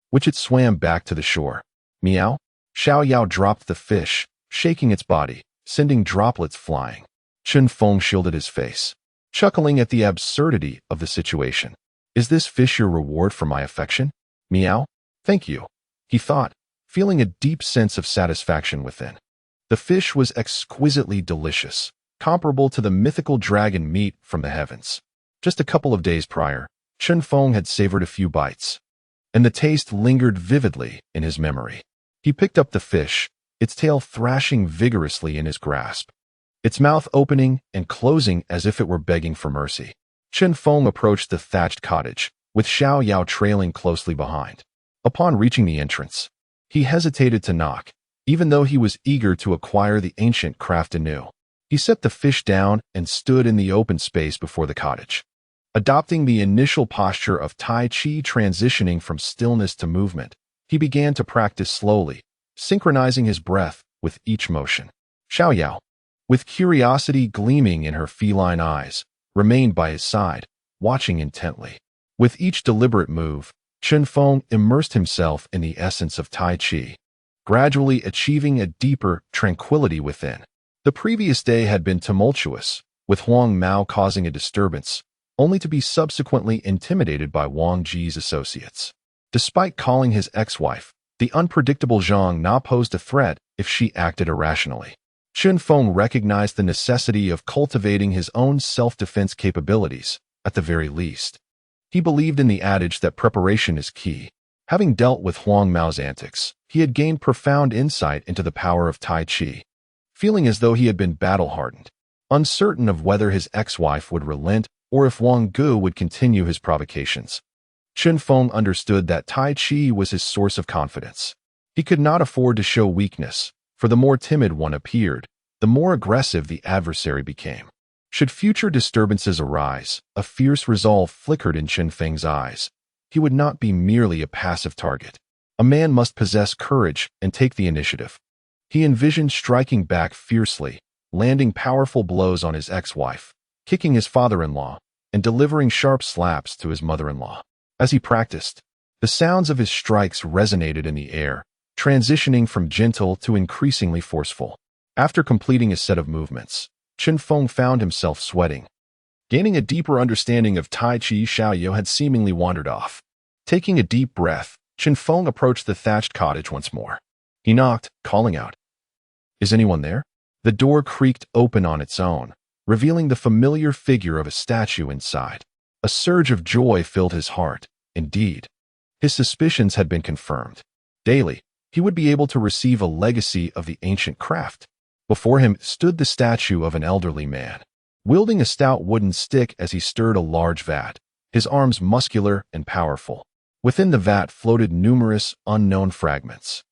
which it swam back to the shore. "Meow?" Xiaoyao dropped the fish, shaking its body, sending droplets flying. Chen Feng shielded his face, chuckling at the absurdity of the situation. "Is this fish your reward for my affection?" "Meow?" "Thank you," he thought, feeling a deep sense of satisfaction within. The fish was exquisitely delicious, comparable to the mythical dragon meat from the heavens. Just a couple of days prior, Chen Feng had savored a few bites, and the taste lingered vividly in his memory. He picked up the fish, its tail thrashing vigorously in his grasp, its mouth opening and closing as if it were begging for mercy. Chen Feng approached the thatched cottage, with Xiao Yao trailing closely behind. Upon reaching the entrance, he hesitated to knock, even though he was eager to acquire the ancient craft anew. He set the fish down and stood in the open space before the cottage, adopting the initial posture of Tai Chi transitioning from stillness to movement. He began to practice slowly, synchronizing his breath with each motion. Xiao Yao, with curiosity gleaming in her feline eyes, remained by his side, watching intently. With each deliberate move, Chen Feng immersed himself in the essence of Tai Chi, gradually achieving a deeper tranquility within. The previous day had been tumultuous, with Huang Mao causing a disturbance, only to be subsequently intimidated by Wang Ji's associates. Despite calling his ex-wife, the unpredictable Zhang Na posed a threat if she acted irrationally. Chen Feng recognized the necessity of cultivating his own self-defense capabilities, at the very least. He believed in the adage that preparation is key. Having dealt with Huang Mao's antics, he had gained profound insight into the power of Tai Chi. Feeling as though he had been battle-hardened, uncertain of whether his ex-wife would relent or if Wang Gu would continue his provocations, Chen Feng understood that Tai Chi was his source of confidence. He could not afford to show weakness, for the more timid one appeared, the more aggressive the adversary became. Should future disturbances arise, a fierce resolve flickered in Chen Feng's eyes. He would not be merely a passive target. A man must possess courage and take the initiative. He envisioned striking back fiercely, landing powerful blows on his ex-wife, kicking his father-in-law, and delivering sharp slaps to his mother-in-law. As he practiced, the sounds of his strikes resonated in the air, transitioning from gentle to increasingly forceful. After completing a set of movements, Chen Feng found himself sweating. Gaining a deeper understanding of Tai Chi, Xiao Yao had seemingly wandered off. Taking a deep breath, Chen Feng approached the thatched cottage once more. He knocked, calling out, "Is anyone there?" The door creaked open on its own, revealing the familiar figure of a statue inside. A surge of joy filled his heart. Indeed, his suspicions had been confirmed. Daily, he would be able to receive a legacy of the ancient craft. Before him stood the statue of an elderly man, wielding a stout wooden stick as he stirred a large vat, his arms muscular and powerful. Within the vat floated numerous unknown fragments.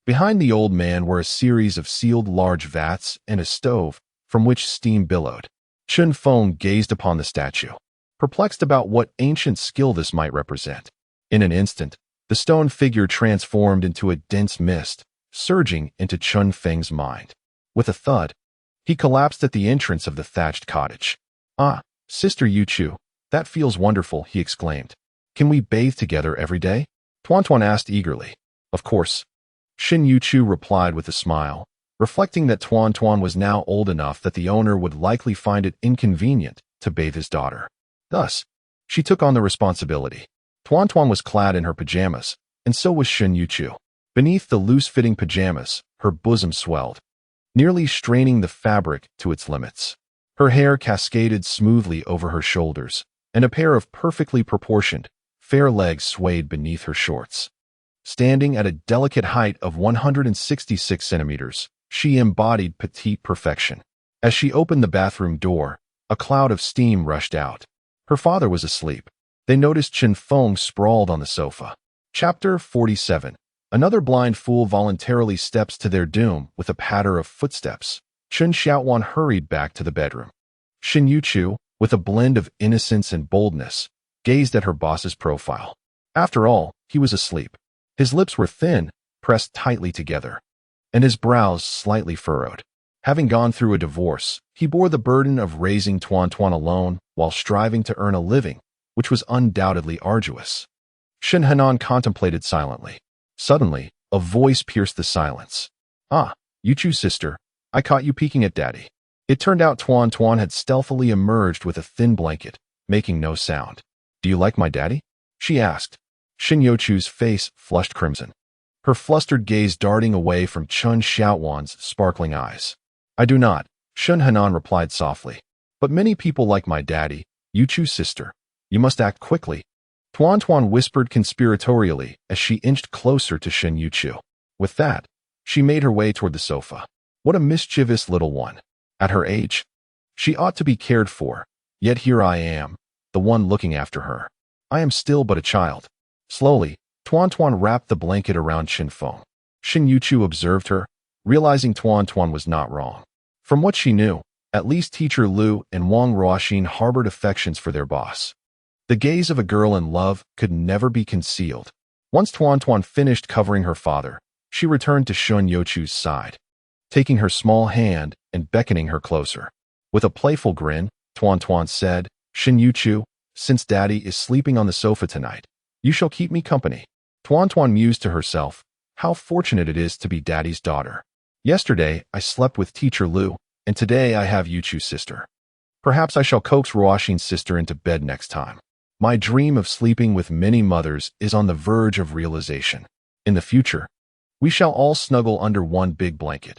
Behind the old man were a series of sealed large vats and a stove, from which steam billowed. Chen Feng gazed upon the statue, perplexed about what ancient skill this might represent. In an instant, the stone figure transformed into a dense mist, surging into Chen Feng's mind. With a thud, he collapsed at the entrance of the thatched cottage. "Ah, Sister Yuchu, that feels wonderful," he exclaimed. "Can we bathe together every day?" Tuan asked eagerly. "Of course." Shin Yuchu replied with a smile, reflecting that Tuan was now old enough that the owner would likely find it inconvenient to bathe his daughter. Thus, she took on the responsibility. Tuan was clad in her pajamas, and so was Shin Yuchu. Beneath the loose-fitting pajamas, her bosom swelled, nearly straining the fabric to its limits. Her hair cascaded smoothly over her shoulders, and a pair of perfectly proportioned, fair legs swayed beneath her shorts. Standing at a delicate height of 166 centimeters, she embodied petite perfection. As she opened the bathroom door, a cloud of steam rushed out. Her father was asleep. They noticed Chen Feng sprawled on the sofa. Chapter 47. Another blind fool voluntarily steps to their doom with a patter of footsteps. Chen Xiaowan hurried back to the bedroom. Shin Yuchu, with a blend of innocence and boldness, gazed at her boss's profile. After all, he was asleep. His lips were thin, pressed tightly together, and his brows slightly furrowed. Having gone through a divorce, he bore the burden of raising Tuan alone while striving to earn a living, which was undoubtedly arduous. Shin Hanan contemplated silently. Suddenly, a voice pierced the silence. "Ah, Yuchu's sister, I caught you peeking at Daddy." It turned out Tuan had stealthily emerged with a thin blanket, making no sound. "Do you like my daddy?" she asked. Shin Yuchu's face flushed crimson, her flustered gaze darting away from Chen Xiaowan's sparkling eyes. "I do not," Shin Hanan replied softly. "But many people like my daddy, Yuchu's sister. You must act quickly." Tuan Tuan whispered conspiratorially as she inched closer to Shen Yuchu. With that, she made her way toward the sofa. What a mischievous little one. At her age, she ought to be cared for, yet here I am, the one looking after her. I am still but a child. Slowly, Tuan Tuan wrapped the blanket around Chen Feng. Shen Yuchu observed her, realizing Tuan Tuan was not wrong. From what she knew, at least Teacher Lu and Wang Ruoxin harbored affections for their boss. The gaze of a girl in love could never be concealed. Once Tuan Tuan finished covering her father, she returned to Shen Yuchu's side, taking her small hand and beckoning her closer. With a playful grin, Tuan Tuan said, Shen Yuchu, since Daddy is sleeping on the sofa tonight, you shall keep me company. Tuan Tuan mused to herself, how fortunate it is to be Daddy's daughter. Yesterday, I slept with Teacher Lu, and today I have Yuchu's sister. Perhaps I shall coax Ruoxin's sister into bed next time. My dream of sleeping with many mothers is on the verge of realization. In the future, we shall all snuggle under one big blanket.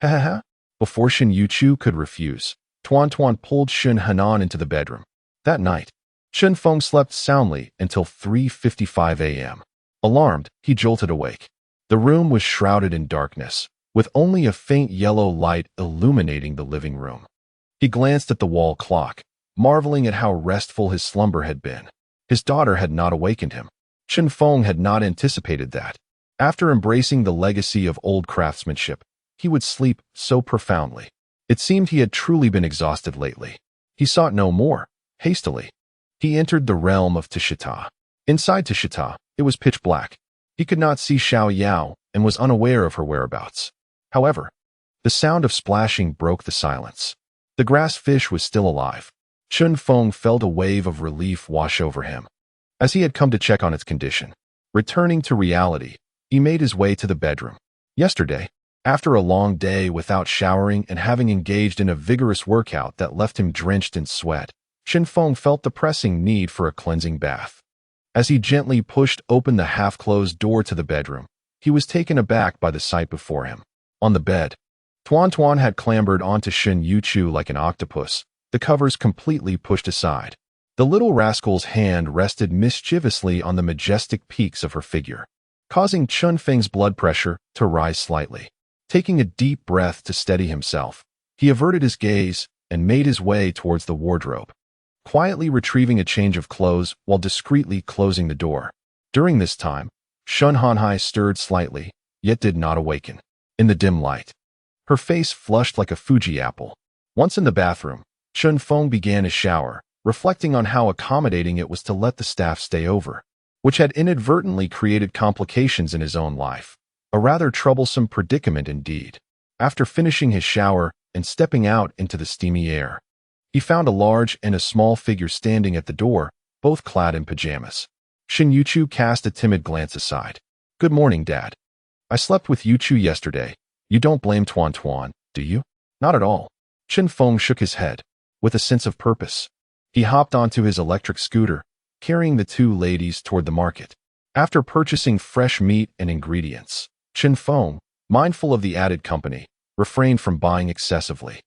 Ha ha ha. Before Shen Yuchu could refuse, Tuan Tuan pulled Shen Hanan into the bedroom. That night, Chen Feng slept soundly until 3:55 a.m. Alarmed, he jolted awake. The room was shrouded in darkness, with only a faint yellow light illuminating the living room. He glanced at the wall clock, marveling at how restful his slumber had been. His daughter had not awakened him. Chen Feng had not anticipated that. After embracing the legacy of old craftsmanship, he would sleep so profoundly. It seemed he had truly been exhausted lately. He sought no more. Hastily, he entered the realm of Tishita. Inside Tishita, it was pitch black. He could not see Xiao Yao and was unaware of her whereabouts. However, the sound of splashing broke the silence. The grass fish was still alive. Chen Feng felt a wave of relief wash over him, as he had come to check on its condition. Returning to reality, he made his way to the bedroom. Yesterday, after a long day without showering and having engaged in a vigorous workout that left him drenched in sweat, Chen Feng felt the pressing need for a cleansing bath. As he gently pushed open the half-closed door to the bedroom, he was taken aback by the sight before him. On the bed, Tuan Tuan had clambered onto Shen Yuchu like an octopus, the covers completely pushed aside. The little rascal's hand rested mischievously on the majestic peaks of her figure, causing Chen Feng's blood pressure to rise slightly. Taking a deep breath to steady himself, he averted his gaze and made his way towards the wardrobe, quietly retrieving a change of clothes while discreetly closing the door. During this time, Shen Hanhai stirred slightly, yet did not awaken. In the dim light, her face flushed like a Fuji apple. Once in the bathroom, Chen Feng began his shower, reflecting on how accommodating it was to let the staff stay over, which had inadvertently created complications in his own life. A rather troublesome predicament indeed. After finishing his shower and stepping out into the steamy air, he found a large and a small figure standing at the door, both clad in pajamas. Shen Yuchu cast a timid glance aside. Good morning, Dad. I slept with Yuchu yesterday. You don't blame Tuan Tuan, do you? Not at all. Chen Feng shook his head, with a sense of purpose. He hopped onto his electric scooter, carrying the two ladies toward the market. After purchasing fresh meat and ingredients, Chen Feng, mindful of the added company, refrained from buying excessively.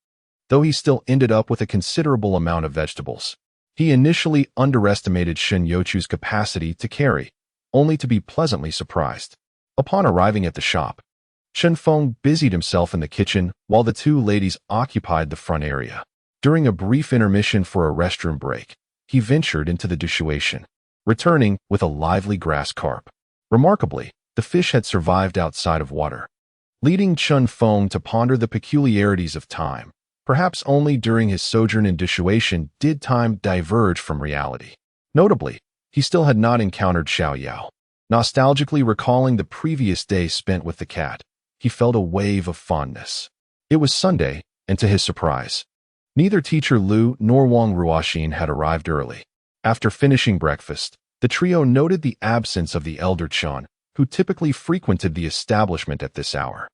Though he still ended up with a considerable amount of vegetables, he initially underestimated Shen Yuchu's capacity to carry, only to be pleasantly surprised. Upon arriving at the shop, Chen Feng busied himself in the kitchen while the two ladies occupied the front area. During a brief intermission for a restroom break, he ventured into the dishwashin, returning with a lively grass carp. Remarkably, the fish had survived outside of water, leading Chen Feng to ponder the peculiarities of time. Perhaps only during his sojourn in dishwashin did time diverge from reality. Notably, he still had not encountered Xiao Yao. Nostalgically recalling the previous day spent with the cat, he felt a wave of fondness. It was Sunday, and to his surprise, neither Teacher Lu nor Wang Ruoxin had arrived early. After finishing breakfast, the trio noted the absence of the elder Chen, who typically frequented the establishment at this hour.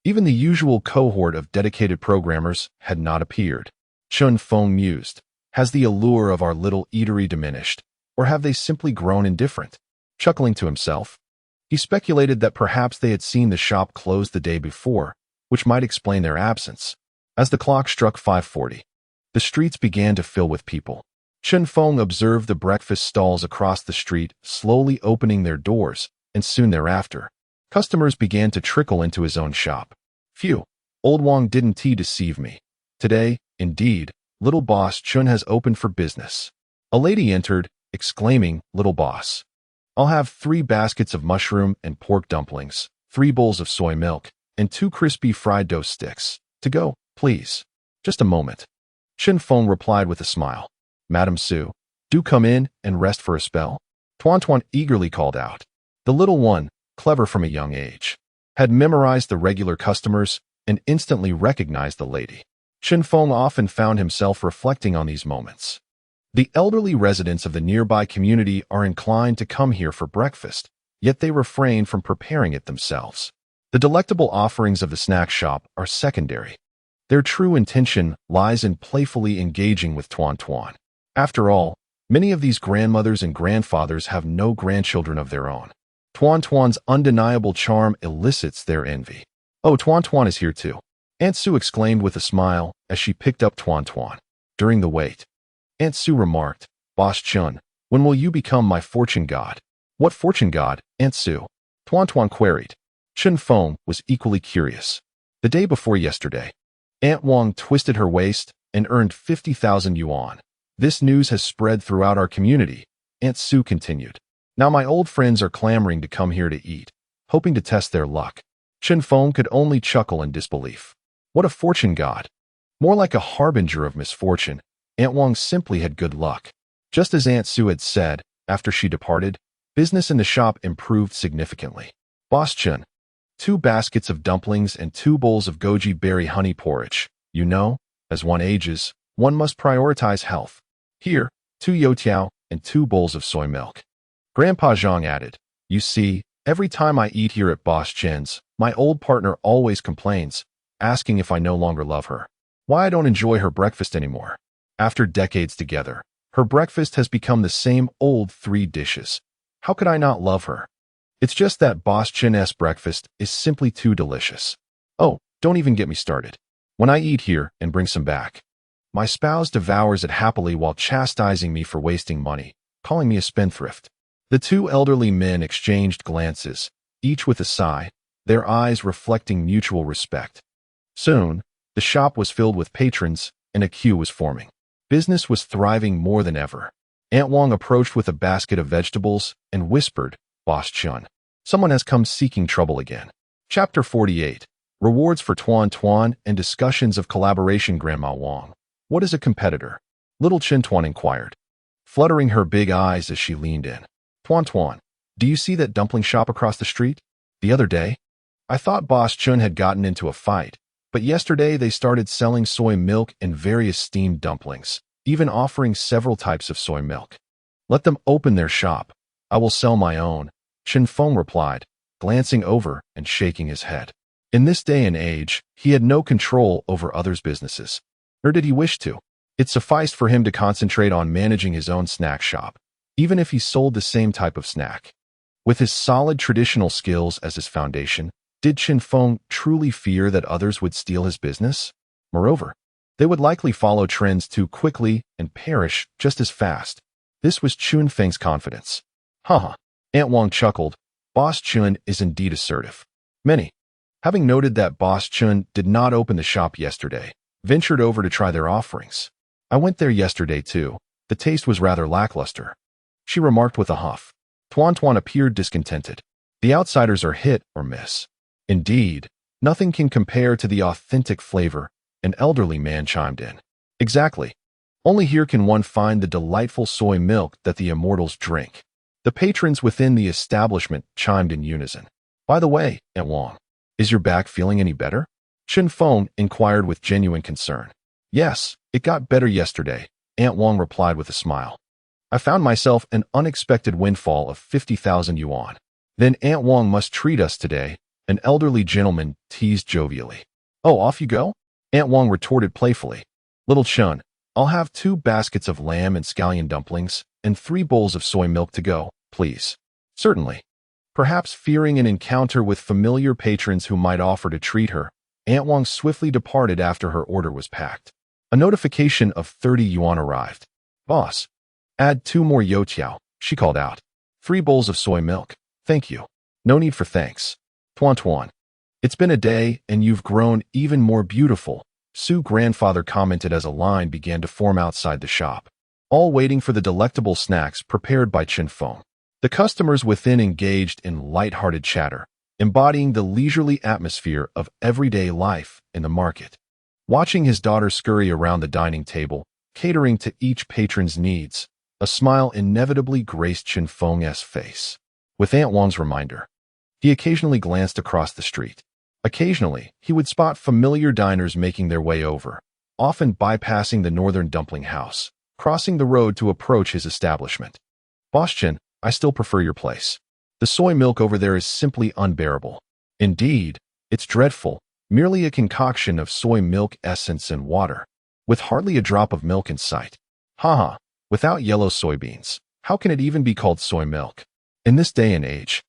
Even the usual cohort of dedicated programmers had not appeared. Chen Feng mused, has the allure of our little eatery diminished, or have they simply grown indifferent? Chuckling to himself, he speculated that perhaps they had seen the shop closed the day before, which might explain their absence. As the clock struck 5:40, the streets began to fill with people. Chen Feng observed the breakfast stalls across the street slowly opening their doors, and soon thereafter, customers began to trickle into his own shop. Phew, old Wang didn't deceive me. Today, indeed, little boss Chun has opened for business. A lady entered, exclaiming, "Little boss, I'll have 3 baskets of mushroom and pork dumplings, 3 bowls of soy milk, and 2 crispy fried dough sticks. To go, please." "Just a moment." Chen Feng replied with a smile. "Madam Su, do come in and rest for a spell." Tuan Tuan eagerly called out. The little one, clever from a young age, had memorized the regular customers and instantly recognized the lady. Chen Feng often found himself reflecting on these moments. The elderly residents of the nearby community are inclined to come here for breakfast, yet they refrain from preparing it themselves. The delectable offerings of the snack shop are secondary. Their true intention lies in playfully engaging with Tuan Tuan. After all, many of these grandmothers and grandfathers have no grandchildren of their own. Tuan Tuan's undeniable charm elicits their envy. "Oh, Tuan Tuan is here too," Aunt Sue exclaimed with a smile as she picked up Tuan Tuan. During the wait, Aunt Sue remarked, "Boss Chun, when will you become my fortune god?" "What fortune god, Aunt Sue?" Tuan Tuan queried. Chen Feng was equally curious. "The day before yesterday, Aunt Wang twisted her waist and earned 50,000 yuan. This news has spread throughout our community," Aunt Sue continued. "Now my old friends are clamoring to come here to eat, hoping to test their luck." Chen Feng could only chuckle in disbelief. What a fortune god! More like a harbinger of misfortune. Aunt Wang simply had good luck. Just as Aunt Sue had said, after she departed, business in the shop improved significantly. "Boss Chen, 2 baskets of dumplings and 2 bowls of goji berry honey porridge. You know, as one ages, one must prioritize health. Here, 2 youtiao and 2 bowls of soy milk." Grandpa Zhang added, "You see, every time I eat here at Boss Chen's, my old partner always complains, asking if I no longer love her. Why I don't enjoy her breakfast anymore. After decades together, her breakfast has become the same old 3 dishes. How could I not love her? It's just that Boss Chen's breakfast is simply too delicious. Oh, don't even get me started. When I eat here and bring some back, my spouse devours it happily while chastising me for wasting money, calling me a spendthrift." The 2 elderly men exchanged glances, each with a sigh, their eyes reflecting mutual respect. Soon, the shop was filled with patrons, and a queue was forming. Business was thriving more than ever. Aunt Wang approached with a basket of vegetables and whispered, "Boss Chun, someone has come seeking trouble again." Chapter 48. Rewards for Tuan Tuan and discussions of collaboration. Grandma Wang, what is a competitor? Little Chen Tuan inquired, fluttering her big eyes as she leaned in. "Tuan Tuan, do you see that dumpling shop across the street? The other day, I thought Boss Chun had gotten into a fight, but yesterday they started selling soy milk and various steamed dumplings, even offering several types of soy milk. Let them open their shop. I will sell my own," Chen Feng replied, glancing over and shaking his head. In this day and age, he had no control over others' businesses, nor did he wish to. It sufficed for him to concentrate on managing his own snack shop, even if he sold the same type of snack. With his solid traditional skills as his foundation, did Chen Feng truly fear that others would steal his business? Moreover, they would likely follow trends too quickly and perish just as fast. This was Chen Feng's confidence. Haha, Aunt Wang chuckled. Boss Chun is indeed assertive. Many, having noted that Boss Chun did not open the shop yesterday, ventured over to try their offerings. "I went there yesterday too. The taste was rather lackluster," she remarked with a huff. Tuan Tuan appeared discontented. "The outsiders are hit or miss." "Indeed, nothing can compare to the authentic flavor," an elderly man chimed in. "Exactly. Only here can one find the delightful soy milk that the immortals drink." The patrons within the establishment chimed in unison. "By the way, Aunt Wang, is your back feeling any better?" Chen Feng inquired with genuine concern. "Yes, it got better yesterday," Aunt Wang replied with a smile. "I found myself an unexpected windfall of 50,000 yuan. Then Aunt Wang must treat us today," an elderly gentleman teased jovially. "Oh, off you go?" Aunt Wang retorted playfully. "Little Chun, I'll have 2 baskets of lamb and scallion dumplings and 3 bowls of soy milk to go, please." "Certainly." Perhaps fearing an encounter with familiar patrons who might offer to treat her, Aunt Wang swiftly departed after her order was packed. A notification of 30 yuan arrived. "Boss, Add 2 more youtiao, she called out. 3 bowls of soy milk. Thank you. No need for thanks. Tuan Tuan. It's been a day, and you've grown even more beautiful, Su's grandfather commented as a line began to form outside the shop, all waiting for the delectable snacks prepared by Chen Feng. The customers within engaged in light-hearted chatter, embodying the leisurely atmosphere of everyday life in the market. Watching his daughter scurry around the dining table, catering to each patron's needs, a smile inevitably graced Chen Feng's face. With Aunt Wang's reminder, he occasionally glanced across the street. Occasionally, he would spot familiar diners making their way over, often bypassing the northern dumpling house, crossing the road to approach his establishment. Boss Chen, I still prefer your place. The soy milk over there is simply unbearable. Indeed, it's dreadful, merely a concoction of soy milk essence and water, with hardly a drop of milk in sight. Haha, without yellow soybeans, how can it even be called soy milk? In this day and age,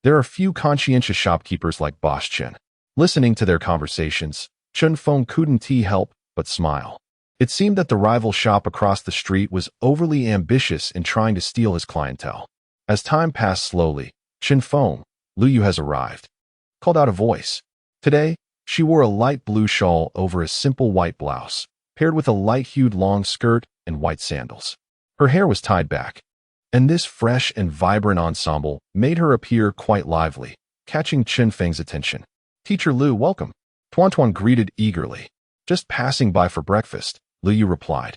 there are few conscientious shopkeepers like Boss Chen. Listening to their conversations, Chen Feng couldn't help but smile. It seemed that the rival shop across the street was overly ambitious in trying to steal his clientele. As time passed slowly, Chen Feng, Lu Yu has arrived, called out a voice. Today, she wore a light blue shawl over a simple white blouse, paired with a light-hued long skirt and white sandals. Her hair was tied back, and this fresh and vibrant ensemble made her appear quite lively, catching Chen Feng's attention. Teacher Lu, welcome. Tuan Tuan greeted eagerly. Just passing by for breakfast, Lu Yu replied,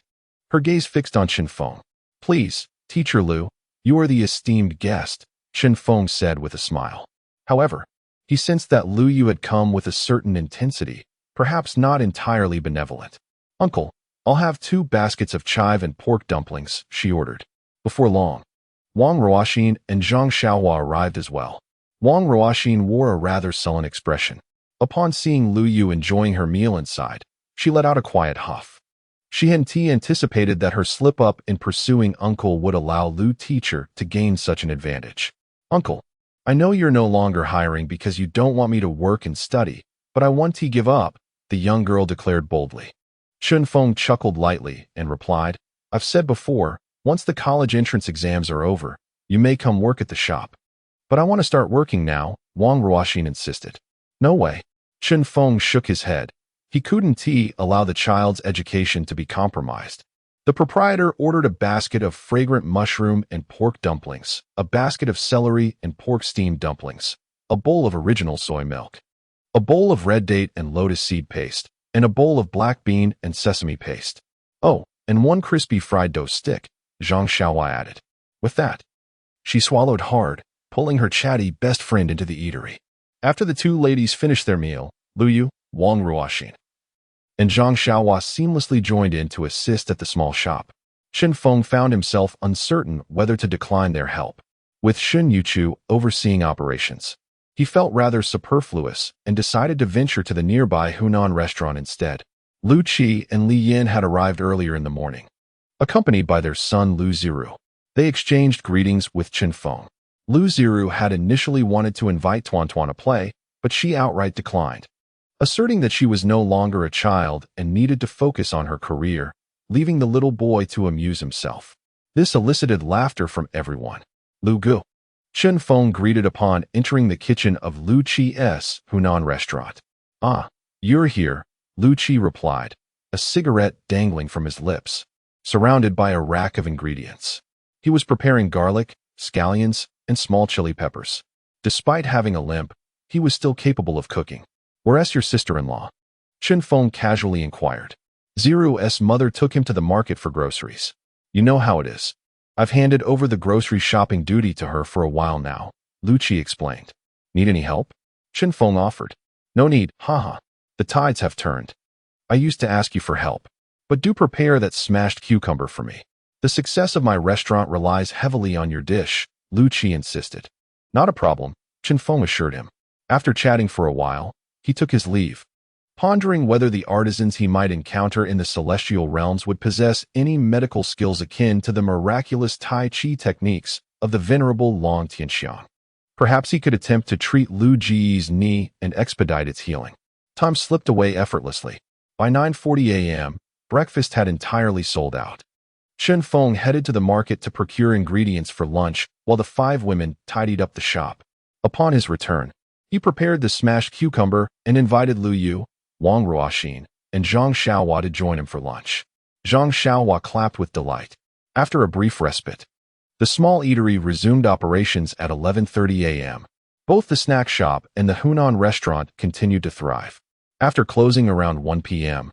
her gaze fixed on Chen Feng. Please, Teacher Lu, you are the esteemed guest, Chen Feng said with a smile. However, he sensed that Lu Yu had come with a certain intensity, perhaps not entirely benevolent. Uncle, I'll have 2 baskets of chive and pork dumplings, she ordered. Before long, Wang Ruoxin and Zhang Xiaohua arrived as well. Wang Ruoxin wore a rather sullen expression. Upon seeing Lu Yu enjoying her meal inside, she let out a quiet huff. She hadn't anticipated that her slip-up in pursuing Uncle would allow Lu teacher to gain such an advantage. Uncle, I know you're no longer hiring because you don't want me to work and study, but I want to give up, the young girl declared boldly. Chen Feng chuckled lightly and replied, I've said before, once the college entrance exams are over, you may come work at the shop. But I want to start working now, Wang Ruoxin insisted. No way. Chen Feng shook his head. He couldn't allow the child's education to be compromised. The proprietor ordered a basket of fragrant mushroom and pork dumplings, a basket of celery and pork steamed dumplings, a bowl of original soy milk, a bowl of red date and lotus seed paste, and a bowl of black bean and sesame paste. Oh, and 1 crispy fried dough stick, Zhang Xiaohua added. With that, she swallowed hard, pulling her chatty best friend into the eatery. After the 2 ladies finished their meal, Lu Yu, Wang Ruoxin, and Zhang Xiaohua seamlessly joined in to assist at the small shop. Chen Feng found himself uncertain whether to decline their help. With Shun Yuchu overseeing operations, he felt rather superfluous and decided to venture to the nearby Hunan restaurant instead. Lu Qi and Li Yin had arrived earlier in the morning, accompanied by their son Lu Ziru. They exchanged greetings with Chen Feng. Lu Ziru had initially wanted to invite Tuan Tuan to play, but she outright declined, asserting that she was no longer a child and needed to focus on her career, leaving the little boy to amuse himself. This elicited laughter from everyone. Lu Gu, Chen Feng greeted upon entering the kitchen of Lu Qi's Hunan restaurant. Ah, you're here, Lu Qi replied, a cigarette dangling from his lips, surrounded by a rack of ingredients. He was preparing garlic, scallions, and small chili peppers. Despite having a limp, he was still capable of cooking. Where's your sister-in-law? Chen Feng casually inquired. Ziru's mother took him to the market for groceries. You know how it is. I've handed over the grocery shopping duty to her for a while now, Lu Qi explained. Need any help? Chen Feng offered. No need, haha. The tides have turned. I used to ask you for help, but do prepare that smashed cucumber for me. The success of my restaurant relies heavily on your dish, Lu Qi insisted. Not a problem, Chen Feng assured him. After chatting for a while, he took his leave, pondering whether the artisans he might encounter in the celestial realms would possess any medical skills akin to the miraculous Tai Chi techniques of the venerable Long Tianxiang. Perhaps he could attempt to treat Lu Ji's knee and expedite its healing. Time slipped away effortlessly. By 9:40 a.m., breakfast had entirely sold out. Chen Feng headed to the market to procure ingredients for lunch while the 5 women tidied up the shop. Upon his return, he prepared the smashed cucumber and invited Lu Yu, Wang Ruoxin, and Zhang Xiaohua to join him for lunch. Zhang Xiaohua clapped with delight. After a brief respite, the small eatery resumed operations at 11:30 a.m. Both the snack shop and the Hunan restaurant continued to thrive. After closing around 1 p.m.,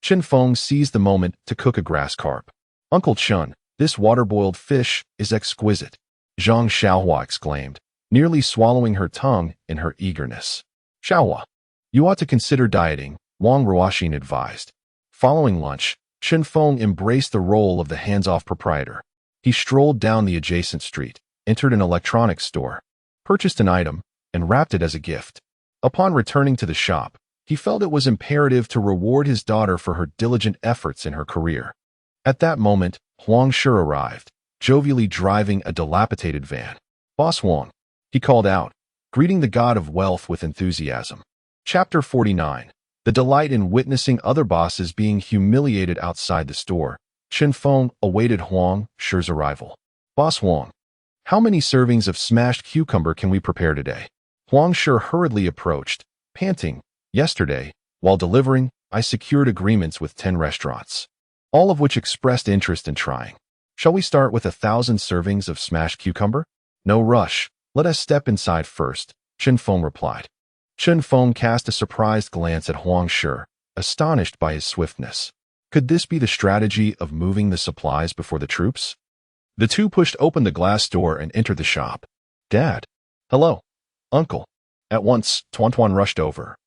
Chen Feng seized the moment to cook a grass carp. "Uncle Chen, this water-boiled fish is exquisite," Zhang Xiaohua exclaimed, nearly swallowing her tongue in her eagerness. "Xiaohua, you ought to consider dieting," Wang Ruoxin advised. Following lunch, Chen Feng embraced the role of the hands-off proprietor. He strolled down the adjacent street, entered an electronics store, purchased an item, and wrapped it as a gift. Upon returning to the shop, he felt it was imperative to reward his daughter for her diligent efforts in her career. At that moment, Huang Shi arrived, jovially driving a dilapidated van. "Boss Huang," he called out, greeting the god of wealth with enthusiasm. Chapter 49. The delight in witnessing other bosses being humiliated outside the store, Chen Feng awaited Huang Shi's arrival. "Boss Huang, how many servings of smashed cucumber can we prepare today?" Huang Shi hurriedly approached, panting. "Yesterday, while delivering, I secured agreements with 10 restaurants, all of which expressed interest in trying. Shall we start with 1,000 servings of smashed cucumber?" "No rush. Let us step inside first," Chen Feng replied. Chen Feng cast a surprised glance at Huang Shi, astonished by his swiftness. Could this be the strategy of moving the supplies before the troops? The two pushed open the glass door and entered the shop. "Dad." "Hello, Uncle." At once, Tuan rushed over,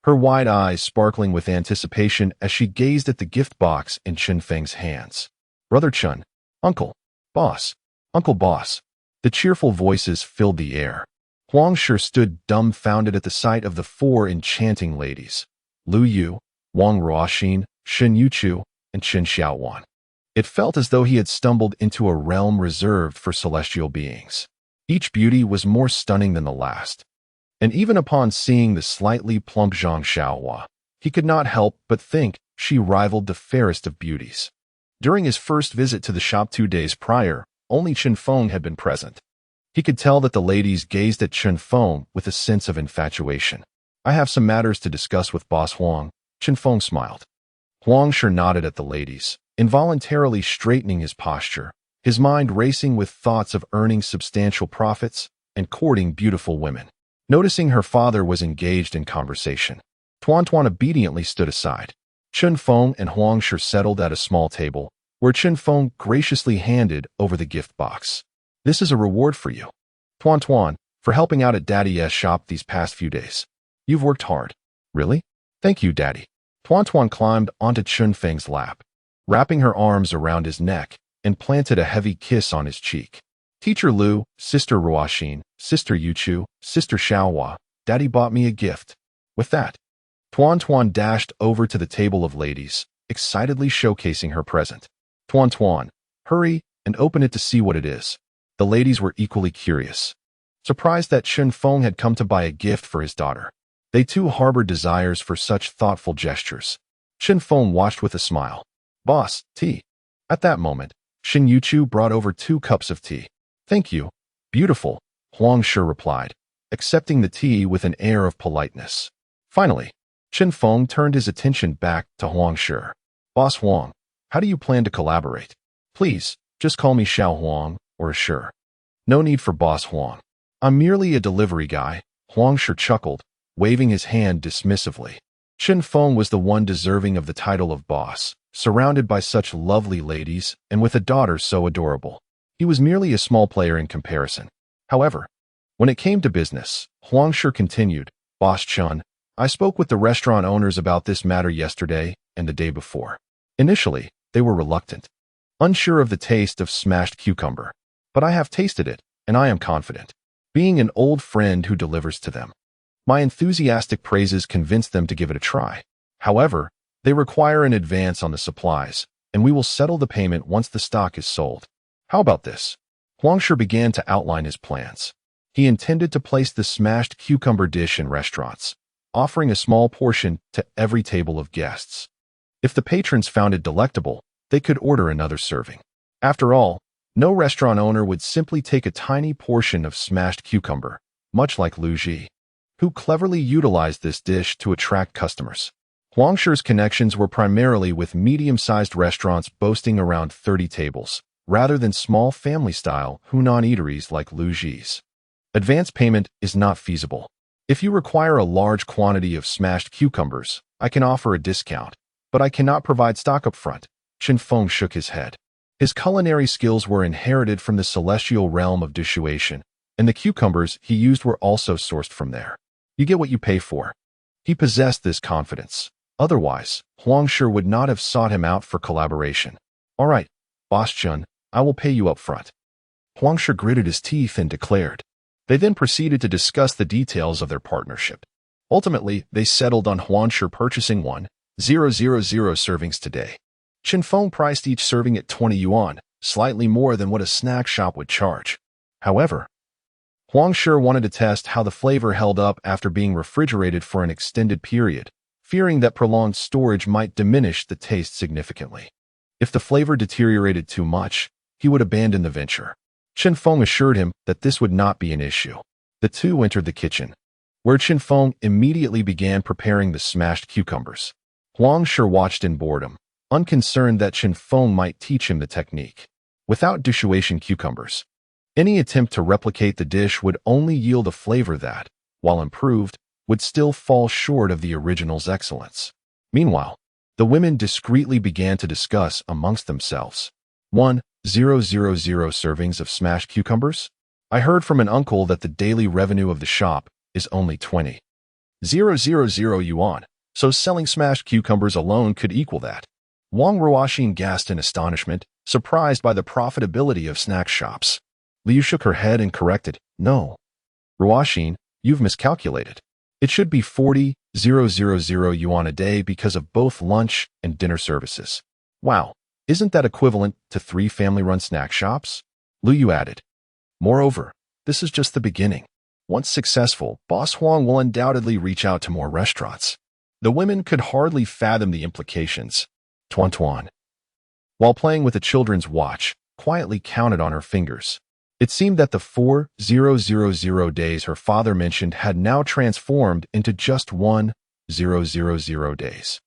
her wide eyes sparkling with anticipation as she gazed at the gift box in Chen Feng's hands. "Brother Chen, Uncle, Boss, Uncle Boss." The cheerful voices filled the air. Huang Shi stood dumbfounded at the sight of the 4 enchanting ladies: Lu Yu, Wang Ruoxin, Shen Yuchu, and Chen Xiaowan. It felt as though he had stumbled into a realm reserved for celestial beings. Each beauty was more stunning than the last. And even upon seeing the slightly plump Zhang Xiaohua, he could not help but think she rivaled the fairest of beauties. During his first visit to the shop 2 days prior, only Chen Feng had been present. He could tell that the ladies gazed at Chen Feng with a sense of infatuation. "I have some matters to discuss with Boss Huang," Chen Feng smiled. Huang Shi nodded at the ladies, involuntarily straightening his posture, his mind racing with thoughts of earning substantial profits and courting beautiful women. Noticing her father was engaged in conversation, Tuan obediently stood aside. Chen Feng and Huang Shi settled at a small table, where Chen Feng graciously handed over the gift box. "This is a reward for you, Tuan, for helping out at Daddy's shop these past few days. You've worked hard." "Really? Thank you, Daddy." Tuan climbed onto Chen Feng's lap, wrapping her arms around his neck, and planted a heavy kiss on his cheek. "Teacher Lu, Sister Ruoxin, Sister Yuchu, Sister Xiaohua, Daddy bought me a gift." With that, Tuan dashed over to the table of ladies, excitedly showcasing her present. Tuan, hurry and open it to see what it is." The ladies were equally curious, surprised that Chen Feng had come to buy a gift for his daughter. They too harbored desires for such thoughtful gestures. Chen Feng watched with a smile. "Boss, tea." At that moment, Shen Yuchu brought over 2 cups of tea. "Thank you, beautiful," Huang Shi replied, accepting the tea with an air of politeness. Finally, Chen Feng turned his attention back to Huang Shi. "Boss Huang, how do you plan to collaborate? Please, just call me Xiao Huang or Shi. No need for Boss Huang. I'm merely a delivery guy," Huang Shi chuckled, waving his hand dismissively. Chen Feng was the one deserving of the title of boss, surrounded by such lovely ladies and with a daughter so adorable. He was merely a small player in comparison. However, when it came to business, Huang Shi continued, "Boss Chen, I spoke with the restaurant owners about this matter yesterday and the day before. Initially, they were reluctant, unsure of the taste of smashed cucumber. But I have tasted it, and I am confident, being an old friend who delivers to them. My enthusiastic praises convinced them to give it a try. However, they require an advance on the supplies, and we will settle the payment once the stock is sold. How about this?" Huang Shi began to outline his plans. He intended to place the smashed cucumber dish in restaurants, offering a small portion to every table of guests. If the patrons found it delectable, they could order another serving. After all, no restaurant owner would simply take a tiny portion of smashed cucumber, much like Lu Ji, who cleverly utilized this dish to attract customers. Huang Shi's connections were primarily with medium-sized restaurants boasting around 30 tables, rather than small family-style Hunan eateries like Lu Ji's. Advance payment is not feasible. If you require a large quantity of smashed cucumbers, I can offer a discount, but I cannot provide stock up front. Chen Feng shook his head. His culinary skills were inherited from the celestial realm of dissuasion, and the cucumbers he used were also sourced from there. You get what you pay for. He possessed this confidence. Otherwise, Huang Shi would not have sought him out for collaboration. All right, Boss Chen, I will pay you up front. Huang Shi gritted his teeth and declared. They then proceeded to discuss the details of their partnership. Ultimately, they settled on Huang Shi purchasing 1,000 servings today. Chen Feng priced each serving at 20 yuan, slightly more than what a snack shop would charge. However, Huang Shi wanted to test how the flavor held up after being refrigerated for an extended period, fearing that prolonged storage might diminish the taste significantly. If the flavor deteriorated too much, he would abandon the venture. Chen Feng assured him that this would not be an issue. The two entered the kitchen, where Chen Feng immediately began preparing the smashed cucumbers. Huang Shi watched in boredom, unconcerned that Chen Feng might teach him the technique. Without dissuasion cucumbers, any attempt to replicate the dish would only yield a flavor that, while improved, would still fall short of the original's excellence. Meanwhile, the women discreetly began to discuss amongst themselves. 1,000 servings of smashed cucumbers? I heard from an uncle that the daily revenue of the shop is only 20,000 yuan, so selling smashed cucumbers alone could equal that. Wang Ruoxin gasped in astonishment, surprised by the profitability of snack shops. Liu shook her head and corrected, No. Ruoxin, you've miscalculated. It should be 40,000 yuan a day because of both lunch and dinner services. Wow, isn't that equivalent to 3 family-run snack shops? Lu Yu added. Moreover, this is just the beginning. Once successful, Boss Huang will undoubtedly reach out to more restaurants. The women could hardly fathom the implications. Tuan Tuan, while playing with a children's watch, quietly counted on her fingers. It seemed that the 4,000 days her father mentioned had now transformed into just 1,000 days.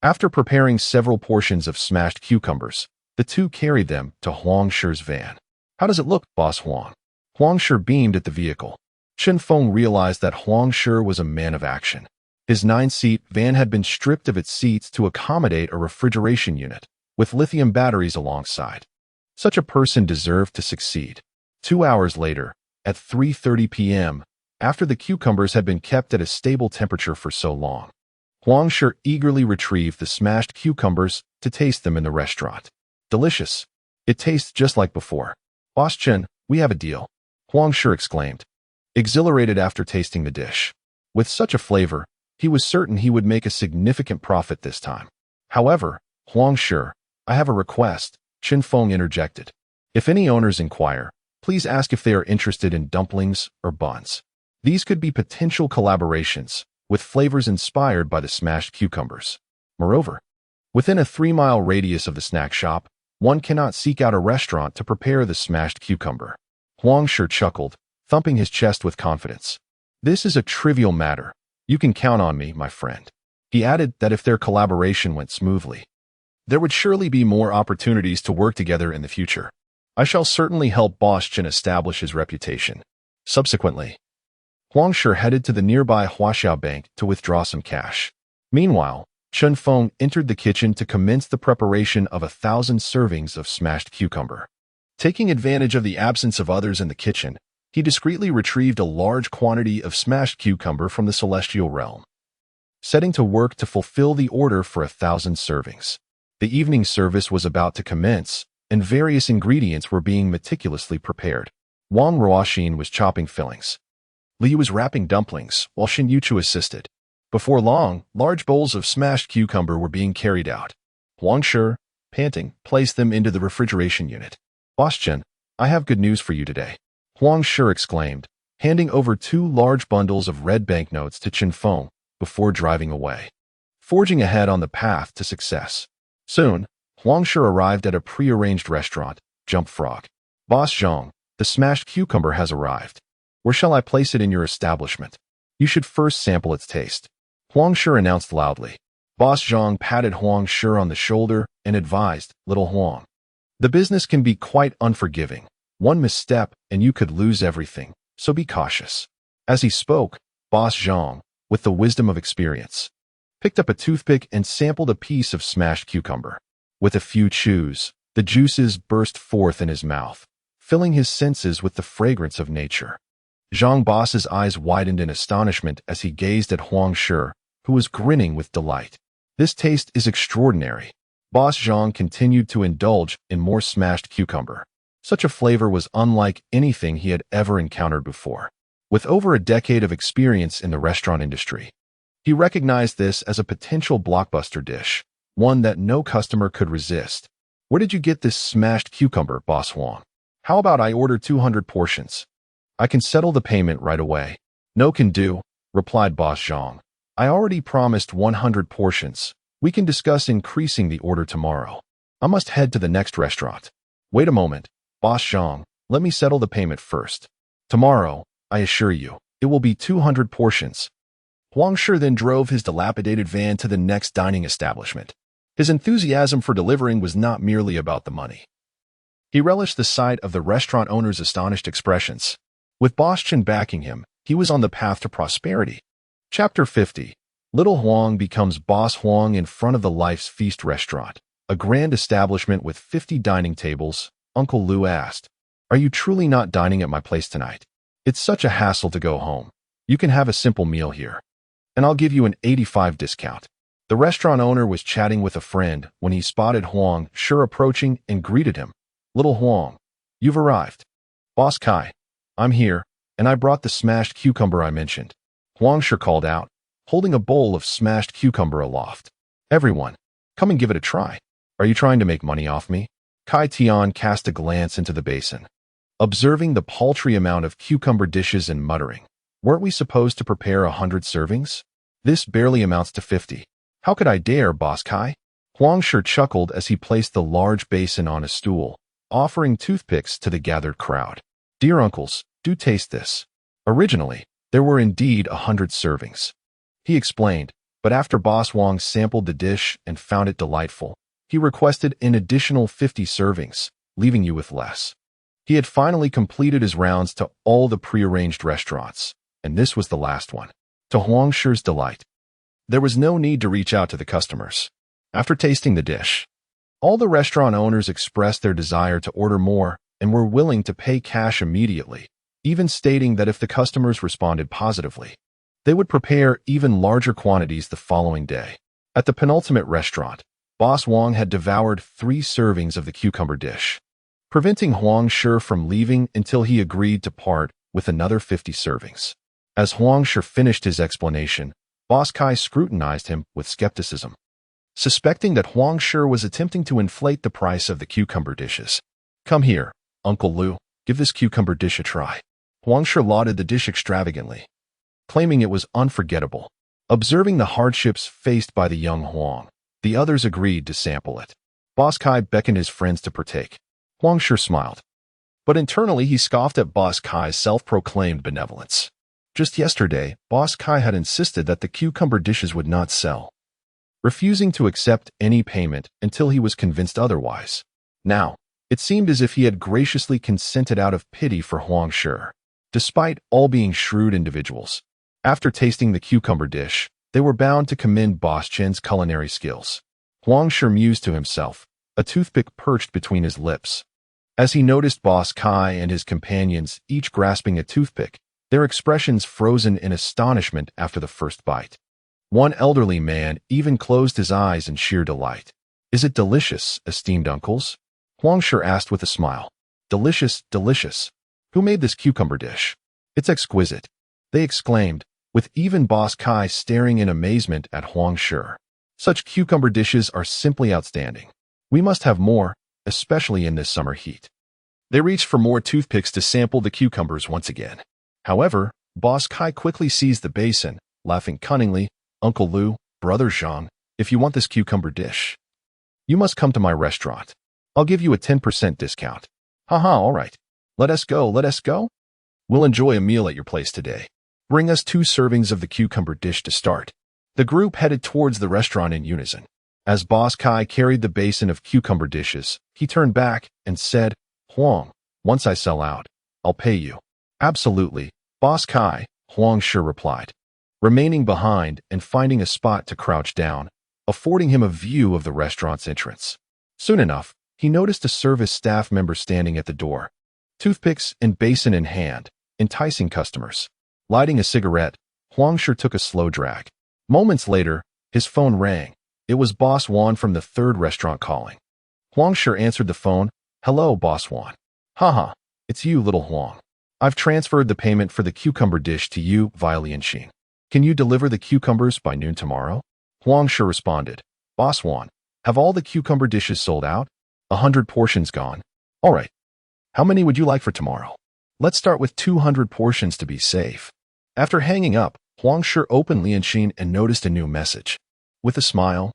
After preparing several portions of smashed cucumbers, the two carried them to Huang Shi's van. How does it look, Boss Huang? Huang Shi beamed at the vehicle. Chen Feng realized that Huang Shi was a man of action. His 9-seat van had been stripped of its seats to accommodate a refrigeration unit, with lithium batteries alongside. Such a person deserved to succeed. 2 hours later, at 3:30 p.m., after the cucumbers had been kept at a stable temperature for so long, Huang Shi eagerly retrieved the smashed cucumbers to taste them in the restaurant. Delicious. It tastes just like before. Boss Chen, we have a deal, Huang Shi exclaimed, exhilarated after tasting the dish. With such a flavor, he was certain he would make a significant profit this time. However, Huang Shi, I have a request, Chen Feng interjected. If any owners inquire, please ask if they are interested in dumplings or buns. These could be potential collaborations, with flavors inspired by the smashed cucumbers. Moreover, within a 3-mile radius of the snack shop, one cannot seek out a restaurant to prepare the smashed cucumber. Huang Shi chuckled, thumping his chest with confidence. This is a trivial matter. You can count on me, my friend. He added that if their collaboration went smoothly, there would surely be more opportunities to work together in the future. I shall certainly help Boss Chen establish his reputation. Subsequently, Huang Shi headed to the nearby Huaxiao Bank to withdraw some cash. Meanwhile, Chen Feng entered the kitchen to commence the preparation of 1,000 servings of smashed cucumber. Taking advantage of the absence of others in the kitchen, he discreetly retrieved a large quantity of smashed cucumber from the celestial realm, setting to work to fulfill the order for 1,000 servings. The evening service was about to commence, and various ingredients were being meticulously prepared. Wang Ruoxin was chopping fillings. Liu was wrapping dumplings, while Shin Yuchu assisted. Before long, large bowls of smashed cucumber were being carried out. Huang Shi, panting, placed them into the refrigeration unit. Boss Chen, I have good news for you today, Huang Shi exclaimed, handing over 2 large bundles of red banknotes to Chen Feng before driving away, forging ahead on the path to success. Soon, Huang Shi arrived at a pre-arranged restaurant, Jump Frog. Boss Zhang, the smashed cucumber has arrived. Where shall I place it in your establishment? You should first sample its taste. Huang Shi announced loudly. Boss Zhang patted Huang Shi on the shoulder and advised, Little Huang. The business can be quite unforgiving. One misstep and you could lose everything, so be cautious. As he spoke, Boss Zhang, with the wisdom of experience, picked up a toothpick and sampled a piece of smashed cucumber. With a few chews, the juices burst forth in his mouth, filling his senses with the fragrance of nature. Zhang Boss's eyes widened in astonishment as he gazed at Huang Shi, who was grinning with delight. This taste is extraordinary. Boss Zhang continued to indulge in more smashed cucumber. Such a flavor was unlike anything he had ever encountered before. With over a decade of experience in the restaurant industry, he recognized this as a potential blockbuster dish, one that no customer could resist. Where did you get this smashed cucumber, Boss Huang? How about I order 200 portions? I can settle the payment right away. No can do, replied Boss Zhang. I already promised 100 portions. We can discuss increasing the order tomorrow. I must head to the next restaurant. Wait a moment, Boss Zhang. Let me settle the payment first. Tomorrow, I assure you, it will be 200 portions. Huang Shi then drove his dilapidated van to the next dining establishment. His enthusiasm for delivering was not merely about the money. He relished the sight of the restaurant owner's astonished expressions. With Boss Chen backing him, he was on the path to prosperity. Chapter 50. Little Huang becomes Boss Huang in front of the Life's Feast restaurant, a grand establishment with 50 dining tables. Uncle Lu asked, Are you truly not dining at my place tonight? It's such a hassle to go home. You can have a simple meal here, and I'll give you an 85% discount. The restaurant owner was chatting with a friend when he spotted Huang Shi approaching and greeted him. Little Huang, you've arrived. Boss Kai, I'm here, and I brought the smashed cucumber I mentioned. Huang Shi called out, holding a bowl of smashed cucumber aloft. Everyone, come and give it a try. Are you trying to make money off me? Kai Tian cast a glance into the basin, observing the paltry amount of cucumber dishes and muttering, Weren't we supposed to prepare 100 servings? This barely amounts to 50. How could I dare, Boss Kai? Huang Shi chuckled as he placed the large basin on a stool, offering toothpicks to the gathered crowd. Dear uncles, do taste this. Originally, there were indeed 100 servings, he explained, but after Boss Huang sampled the dish and found it delightful, he requested an additional 50 servings, leaving you with less. He had finally completed his rounds to all the prearranged restaurants, and this was the last one. To Huang Shi's delight, there was no need to reach out to the customers. After tasting the dish, all the restaurant owners expressed their desire to order more and were willing to pay cash immediately, even stating that if the customers responded positively, they would prepare even larger quantities the following day. At the penultimate restaurant, Boss Huang had devoured 3 servings of the cucumber dish, preventing Huang Shi from leaving until he agreed to part with another 50 servings. As Huang Shi finished his explanation, Boss Kai scrutinized him with skepticism, suspecting that Huang Shi was attempting to inflate the price of the cucumber dishes. Come here, Uncle Lu, give this cucumber dish a try. Huang Shi lauded the dish extravagantly, claiming it was unforgettable. Observing the hardships faced by the young Huang, the others agreed to sample it. Boss Kai beckoned his friends to partake. Huang Shi smiled, but internally he scoffed at Boss Kai's self-proclaimed benevolence. Just yesterday, Boss Kai had insisted that the cucumber dishes would not sell, refusing to accept any payment until he was convinced otherwise. Now, it seemed as if he had graciously consented out of pity for Huang Shi. Despite all being shrewd individuals, after tasting the cucumber dish, they were bound to commend Boss Chen's culinary skills. Huang Shi mused to himself, a toothpick perched between his lips. As he noticed Boss Kai and his companions each grasping a toothpick, their expressions frozen in astonishment after the first bite. One elderly man even closed his eyes in sheer delight. Is it delicious, esteemed uncles? Huang Shi asked with a smile. Delicious, delicious. Who made this cucumber dish? It's exquisite, they exclaimed, with even Boss Kai staring in amazement at Huang Shi. Such cucumber dishes are simply outstanding. We must have more, especially in this summer heat. They reached for more toothpicks to sample the cucumbers once again. However, Boss Kai quickly seized the basin, laughing cunningly, Uncle Lu, Brother Zhang, if you want this cucumber dish, You must come to my restaurant. I'll give you a 10% discount. Haha, all right. Let us go, let us go. We'll enjoy a meal at your place today. Bring us 2 servings of the cucumber dish to start. The group headed towards the restaurant in unison. As Boss Kai carried the basin of cucumber dishes, he turned back and said, Huang, once I sell out, I'll pay you. Absolutely, Boss Kai, Huang sure replied, remaining behind and finding a spot to crouch down, affording him a view of the restaurant's entrance. Soon enough, he noticed a service staff member standing at the door, toothpicks and basin in hand, enticing customers. Lighting a cigarette, Huang sure took a slow drag. Moments later, his phone rang. It was Boss Wan from the 3rd restaurant calling. Huang sure answered the phone. Hello, Boss Wan. Haha, it's you, little Huang. I've transferred the payment for the cucumber dish to you via Lianshin. Can you deliver the cucumbers by noon tomorrow? Huang sure responded. Boss Wan, have all the cucumber dishes sold out? 100 portions gone. All right. How many would you like for tomorrow? Let's start with 200 portions to be safe. After hanging up, Huang sure opened Lianshin and noticed a new message. With a smile,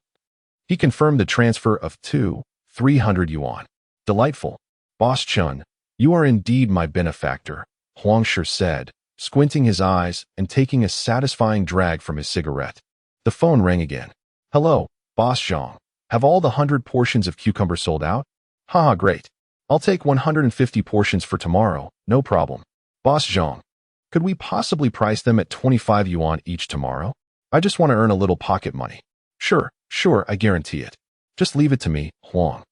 he confirmed the transfer of 300 yuan. Delightful. Boss Chun, you are indeed my benefactor, Huang sure said, squinting his eyes and taking a satisfying drag from his cigarette. The phone rang again. Hello, Boss Zhang. Have all the 100 portions of cucumber sold out? Haha, great. I'll take 150 portions for tomorrow, no problem. Boss Zhang, could we possibly price them at 25 yuan each tomorrow? I just want to earn a little pocket money. Sure, I guarantee it. Just leave it to me, Huang.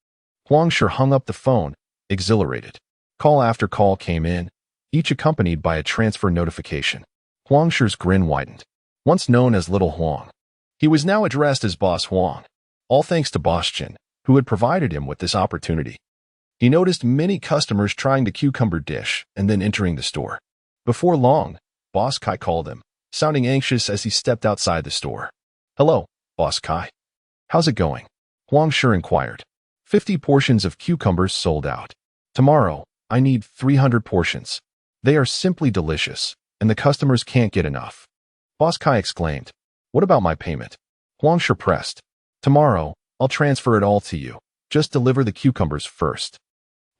Huang sure hung up the phone, exhilarated. Call after call came in, each accompanied by a transfer notification. Huang sure's grin widened. Once known as Little Huang, he was now addressed as Boss Huang, all thanks to Boss Chen, who had provided him with this opportunity. He noticed many customers trying the cucumber dish and then entering the store. Before long, Boss Kai called him, sounding anxious as he stepped outside the store. Hello, Boss Kai. How's it going? Huang sure inquired. 50 portions of cucumbers sold out. Tomorrow, I need 300 portions. They are simply delicious, and the customers can't get enough. Boss Kai exclaimed. What about my payment? Huang sure pressed. Tomorrow, I'll transfer it all to you. Just deliver the cucumbers first.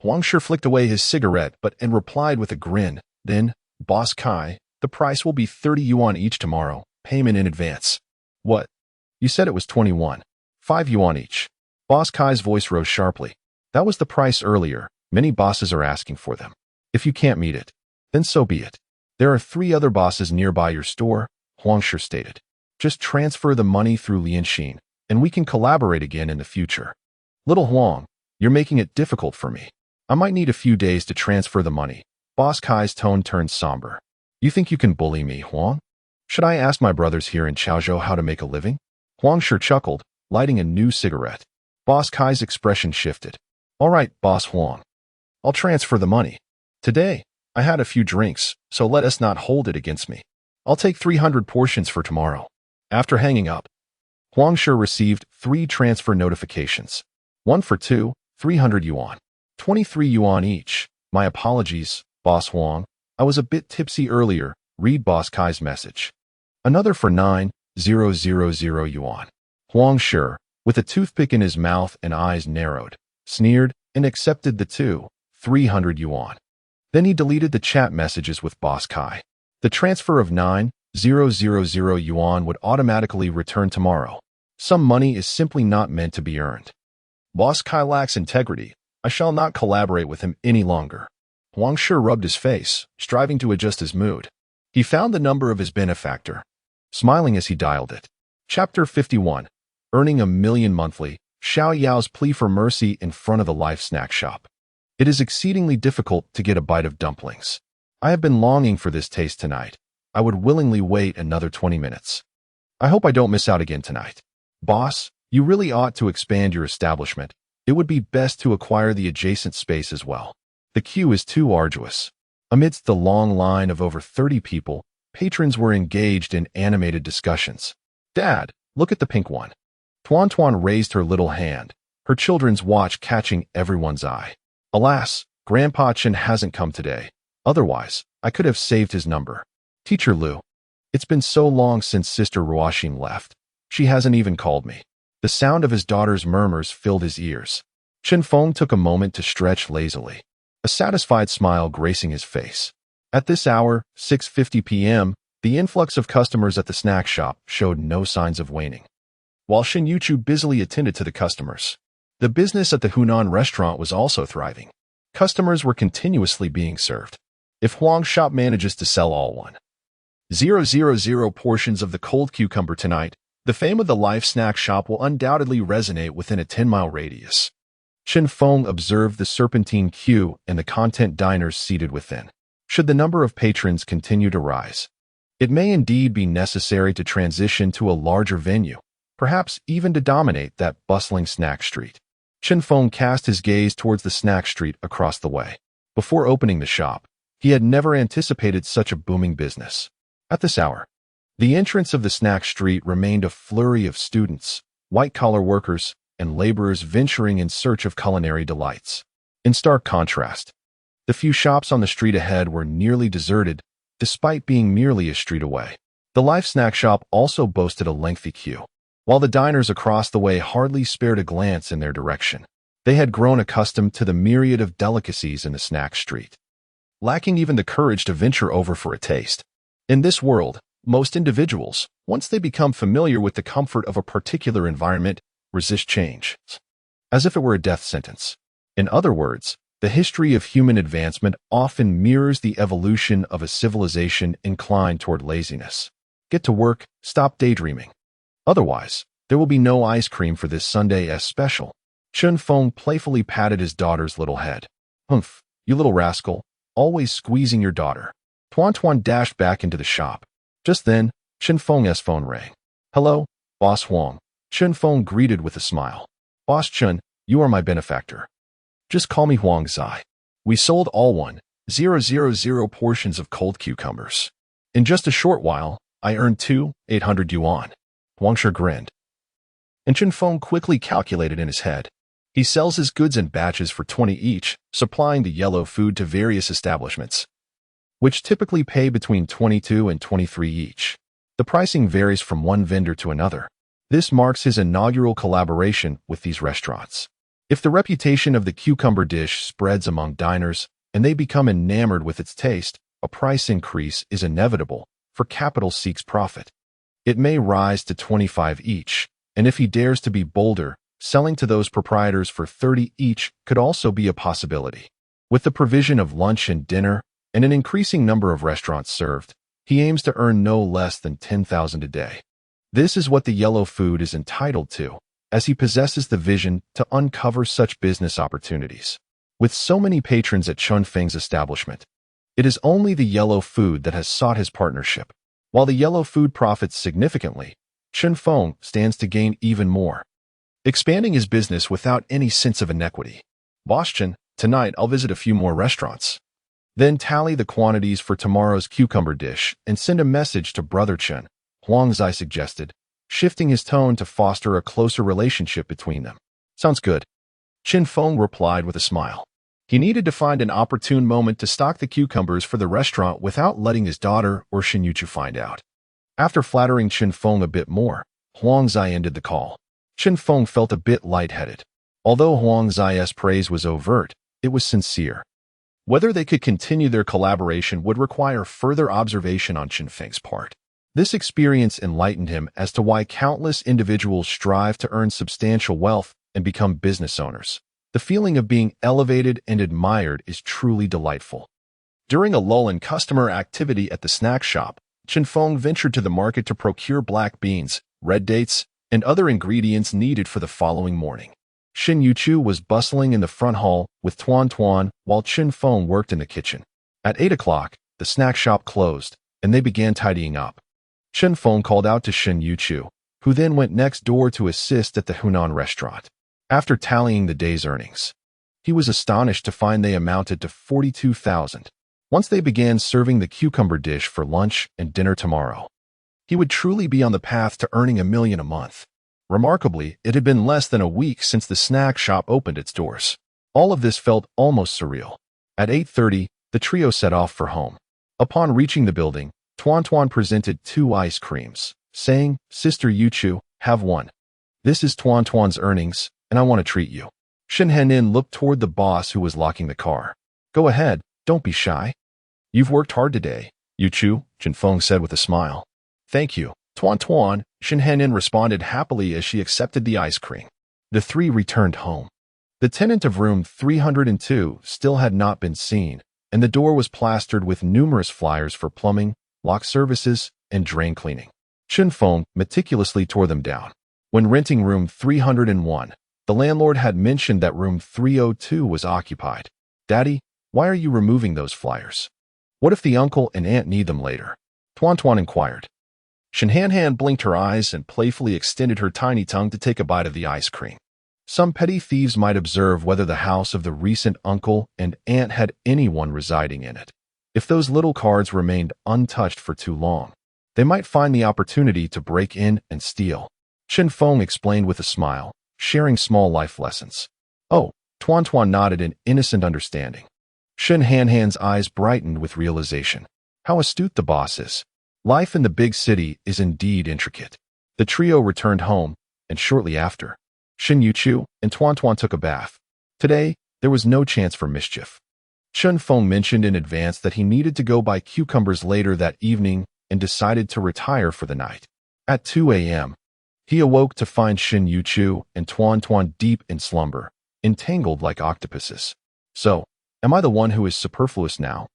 Huang sure flicked away his cigarette and replied with a grin. Then, Boss Kai, the price will be 30 yuan each tomorrow, payment in advance. What? You said it was 21. 5 yuan each. Boss Kai's voice rose sharply. That was the price earlier. Many bosses are asking for them. If you can't meet it, then so be it. There are 3 other bosses nearby your store, Huang sure stated. Just transfer the money through Lianshin, and we can collaborate again in the future. Little Huang, you're making it difficult for me. I might need a few days to transfer the money. Boss Kai's tone turned somber. You think you can bully me, Huang? Should I ask my brothers here in Chaozhou how to make a living? Huang sure chuckled, lighting a new cigarette. Boss Kai's expression shifted. All right, Boss Huang. I'll transfer the money. Today, I had a few drinks, so let us not hold it against me. I'll take 300 portions for tomorrow. After hanging up, Huang sure received 3 transfer notifications. One for 300 yuan. 23 yuan each. My apologies, Boss Huang. I was a bit tipsy earlier. Read Boss Kai's message. Another for 9,000 yuan. Huang sure, with a toothpick in his mouth and eyes narrowed, sneered, and accepted the 300 yuan. Then he deleted the chat messages with Boss Kai. The transfer of 9,000 yuan would automatically return tomorrow. Some money is simply not meant to be earned. Boss Kai lacks integrity. I shall not collaborate with him any longer. Huang sure rubbed his face, striving to adjust his mood. He found the number of his benefactor, smiling as he dialed it. Chapter 51. Earning $1 million monthly. Xiao Yao's plea for mercy in front of a life snack shop. It is exceedingly difficult to get a bite of dumplings. I have been longing for this taste tonight. I would willingly wait another 20 minutes. I hope I don't miss out again tonight. Boss, you really ought to expand your establishment. It would be best to acquire the adjacent space as well. The queue is too arduous. Amidst the long line of over 30 people, patrons were engaged in animated discussions. Dad, look at the pink one. Tuan Tuan raised her little hand, her children's watch catching everyone's eye. Alas, Grandpa Chen hasn't come today. Otherwise, I could have saved his number. Teacher Lu. It's been so long since Sister Ruoxin left. She hasn't even called me. The sound of his daughter's murmurs filled his ears. Chen Feng took a moment to stretch lazily, a satisfied smile gracing his face. At this hour, 6:50 p.m., the influx of customers at the snack shop showed no signs of waning. While Shin Yuchu busily attended to the customers, the business at the Hunan restaurant was also thriving. Customers were continuously being served. If Huang's shop manages to sell all 1,000 portions of the cold cucumber tonight, the fame of the life snack shop will undoubtedly resonate within a 10-mile radius. Chen Feng observed the serpentine queue and the content diners seated within. Should the number of patrons continue to rise, it may indeed be necessary to transition to a larger venue, perhaps even to dominate that bustling snack street. Chen Feng cast his gaze towards the snack street across the way. Before opening the shop, he had never anticipated such a booming business. At this hour, the entrance of the snack street remained a flurry of students, white-collar workers, and laborers venturing in search of culinary delights. In stark contrast, the few shops on the street ahead were nearly deserted, despite being merely a street away. The life snack shop also boasted a lengthy queue, while the diners across the way hardly spared a glance in their direction. They had grown accustomed to the myriad of delicacies in the snack street, lacking even the courage to venture over for a taste. In this world, most individuals, once they become familiar with the comfort of a particular environment, resist change, as if it were a death sentence. In other words, the history of human advancement often mirrors the evolution of a civilization inclined toward laziness. Get to work, stop daydreaming. Otherwise, there will be no ice cream for this Sunday's special. Chen Feng playfully patted his daughter's little head. Humph, you little rascal, always squeezing your daughter. Tuan dashed back into the shop. Just then, Chen Feng's phone rang. Hello, Boss Huang. Chen Feng greeted with a smile. Boss Chen, you are my benefactor. Just call me Huang Zai. We sold all 1,000 portions of cold cucumbers. In just a short while, I earned 800 yuan. Huang sure grinned. And Chen Feng quickly calculated in his head. He sells his goods in batches for 20 each, supplying the yellow food to various establishments, which typically pay between 22 and 23 each. The pricing varies from one vendor to another. This marks his inaugural collaboration with these restaurants. If the reputation of the cucumber dish spreads among diners and they become enamored with its taste, a price increase is inevitable, for capital seeks profit. It may rise to 25 each, and if he dares to be bolder, selling to those proprietors for 30 each could also be a possibility. With the provision of lunch and dinner, and an increasing number of restaurants served, he aims to earn no less than 10,000 a day. This is what the yellow food is entitled to, as he possesses the vision to uncover such business opportunities. With so many patrons at Chen Feng's establishment, it is only the yellow food that has sought his partnership. While the yellow food profits significantly, Chen Feng stands to gain even more, expanding his business without any sense of inequity. Boss Chen, tonight I'll visit a few more restaurants. Then tally the quantities for tomorrow's cucumber dish and send a message to Brother Chen, Huang Zai suggested, shifting his tone to foster a closer relationship between them. Sounds good. Chen Feng replied with a smile. He needed to find an opportune moment to stock the cucumbers for the restaurant without letting his daughter or Shin Yuchu find out. After flattering Chen Feng a bit more, Huang Zai ended the call. Chen Feng felt a bit lightheaded. Although Huang Zai's praise was overt, it was sincere. Whether they could continue their collaboration would require further observation on Chen Feng's part. This experience enlightened him as to why countless individuals strive to earn substantial wealth and become business owners. The feeling of being elevated and admired is truly delightful. During a lull in customer activity at the snack shop, Chen Feng ventured to the market to procure black beans, red dates, and other ingredients needed for the following morning. Shin Yuchu was bustling in the front hall with Tuan, while Chen Feng worked in the kitchen. At 8 o'clock, the snack shop closed, and they began tidying up. Chen Feng called out to Shin Yuchu, who then went next door to assist at the Hunan restaurant. After tallying the day's earnings, he was astonished to find they amounted to 42,000. Once they began serving the cucumber dish for lunch and dinner tomorrow, he would truly be on the path to earning $1 million a month. Remarkably, it had been less than a week since the snack shop opened its doors. All of this felt almost surreal. At 8:30, the trio set off for home. Upon reaching the building, Tuan presented 2 ice creams, saying, "Sister Yuchu, have one." This is Tuan's earnings, and I want to treat you. Shen Henin looked toward the boss who was locking the car. Go ahead, don't be shy. You've worked hard today, Yu Chu, Chen Feng said with a smile. Thank you, Tuan, Shen Henin responded happily as she accepted the ice cream. The three returned home. The tenant of room 302 still had not been seen, and the door was plastered with numerous flyers for plumbing, lock services, and drain cleaning. Chen Feng meticulously tore them down. When renting room 301, the landlord had mentioned that room 302 was occupied. Daddy, why are you removing those flyers? What if the uncle and aunt need them later? Tuan inquired. Shen Han blinked her eyes and playfully extended her tiny tongue to take a bite of the ice cream. Some petty thieves might observe whether the house of the recent uncle and aunt had anyone residing in it. If those little cards remained untouched for too long, they might find the opportunity to break in and steal. Chen Feng explained with a smile, sharing small life lessons. Oh, Tuan nodded in innocent understanding. Shen Han's eyes brightened with realization. How astute the boss is. Life in the big city is indeed intricate. The trio returned home, and shortly after, Shen Yuchu and Tuan took a bath. Today, there was no chance for mischief. Chen Feng mentioned in advance that he needed to go buy cucumbers later that evening and decided to retire for the night. At 2 a.m., he awoke to find Shen Yuchu and Tuan deep in slumber, entangled like octopuses. So, am I the one who is superfluous now?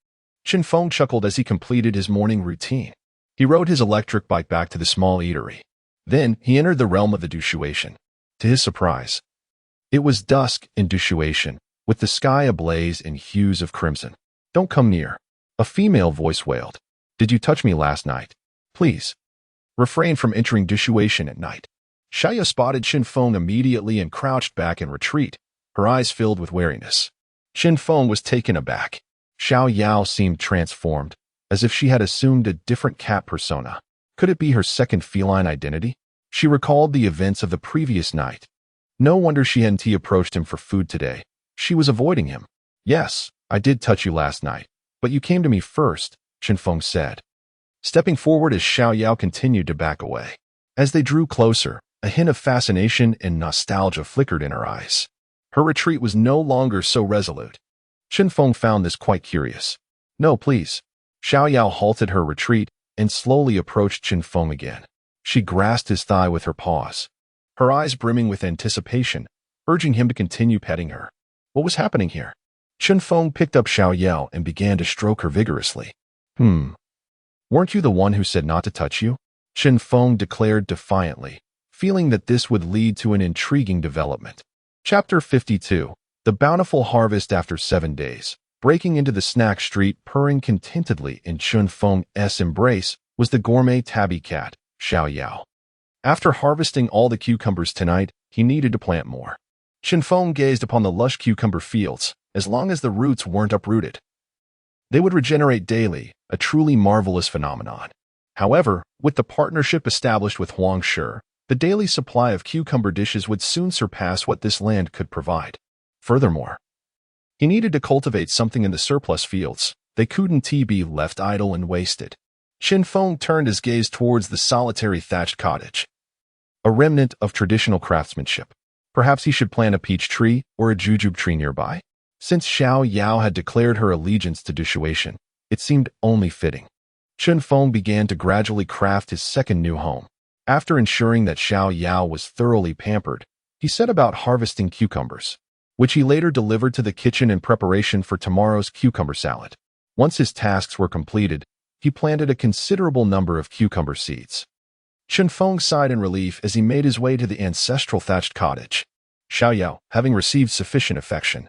Chen Feng chuckled as he completed his morning routine. He rode his electric bike back to the small eatery. Then, he entered the realm of the Dushuation. To his surprise, it was dusk in Dushuation, with the sky ablaze in hues of crimson. Don't come near. A female voice wailed. Did you touch me last night? Please. Refrain from entering Dushuation at night. Xiaoya spotted Chen Feng immediately and crouched back in retreat, her eyes filled with wariness. Chen Feng was taken aback. Xiao Yao seemed transformed, as if she had assumed a different cat persona. Could it be her second feline identity? She recalled the events of the previous night. No wonder she hadn't approached him for food today. She was avoiding him. Yes, I did touch you last night, but you came to me first, Chen Feng said, stepping forward as Xiao Yao continued to back away. As they drew closer, a hint of fascination and nostalgia flickered in her eyes. Her retreat was no longer so resolute. Chen Feng found this quite curious. No, please. Xiao Yao halted her retreat and slowly approached Chen Feng again. She grasped his thigh with her paws, her eyes brimming with anticipation, urging him to continue petting her. What was happening here? Chen Feng picked up Xiao Yao and began to stroke her vigorously. Weren't you the one who said not to touch you? Chen Feng declared defiantly, feeling that this would lead to an intriguing development. Chapter 52. The Bountiful Harvest After 7 Days. Breaking into the snack street, purring contentedly in Chen Feng's embrace, was the gourmet tabby cat, Xiao Yao. After harvesting all the cucumbers tonight, he needed to plant more. Chen Feng gazed upon the lush cucumber fields. As long as the roots weren't uprooted, they would regenerate daily, a truly marvelous phenomenon. However, with the partnership established with Huang Shi, the daily supply of cucumber dishes would soon surpass what this land could provide. Furthermore, he needed to cultivate something in the surplus fields. They couldn't be left idle and wasted. Chen Feng turned his gaze towards the solitary thatched cottage, a remnant of traditional craftsmanship. Perhaps he should plant a peach tree or a jujube tree nearby. Since Xiao Yao had declared her allegiance to Dushuation, it seemed only fitting. Chen Feng began to gradually craft his second new home. After ensuring that Xiao Yao was thoroughly pampered, he set about harvesting cucumbers, which he later delivered to the kitchen in preparation for tomorrow's cucumber salad. Once his tasks were completed, he planted a considerable number of cucumber seeds. Chen Feng sighed in relief as he made his way to the ancestral thatched cottage. Xiao Yao, having received sufficient affection,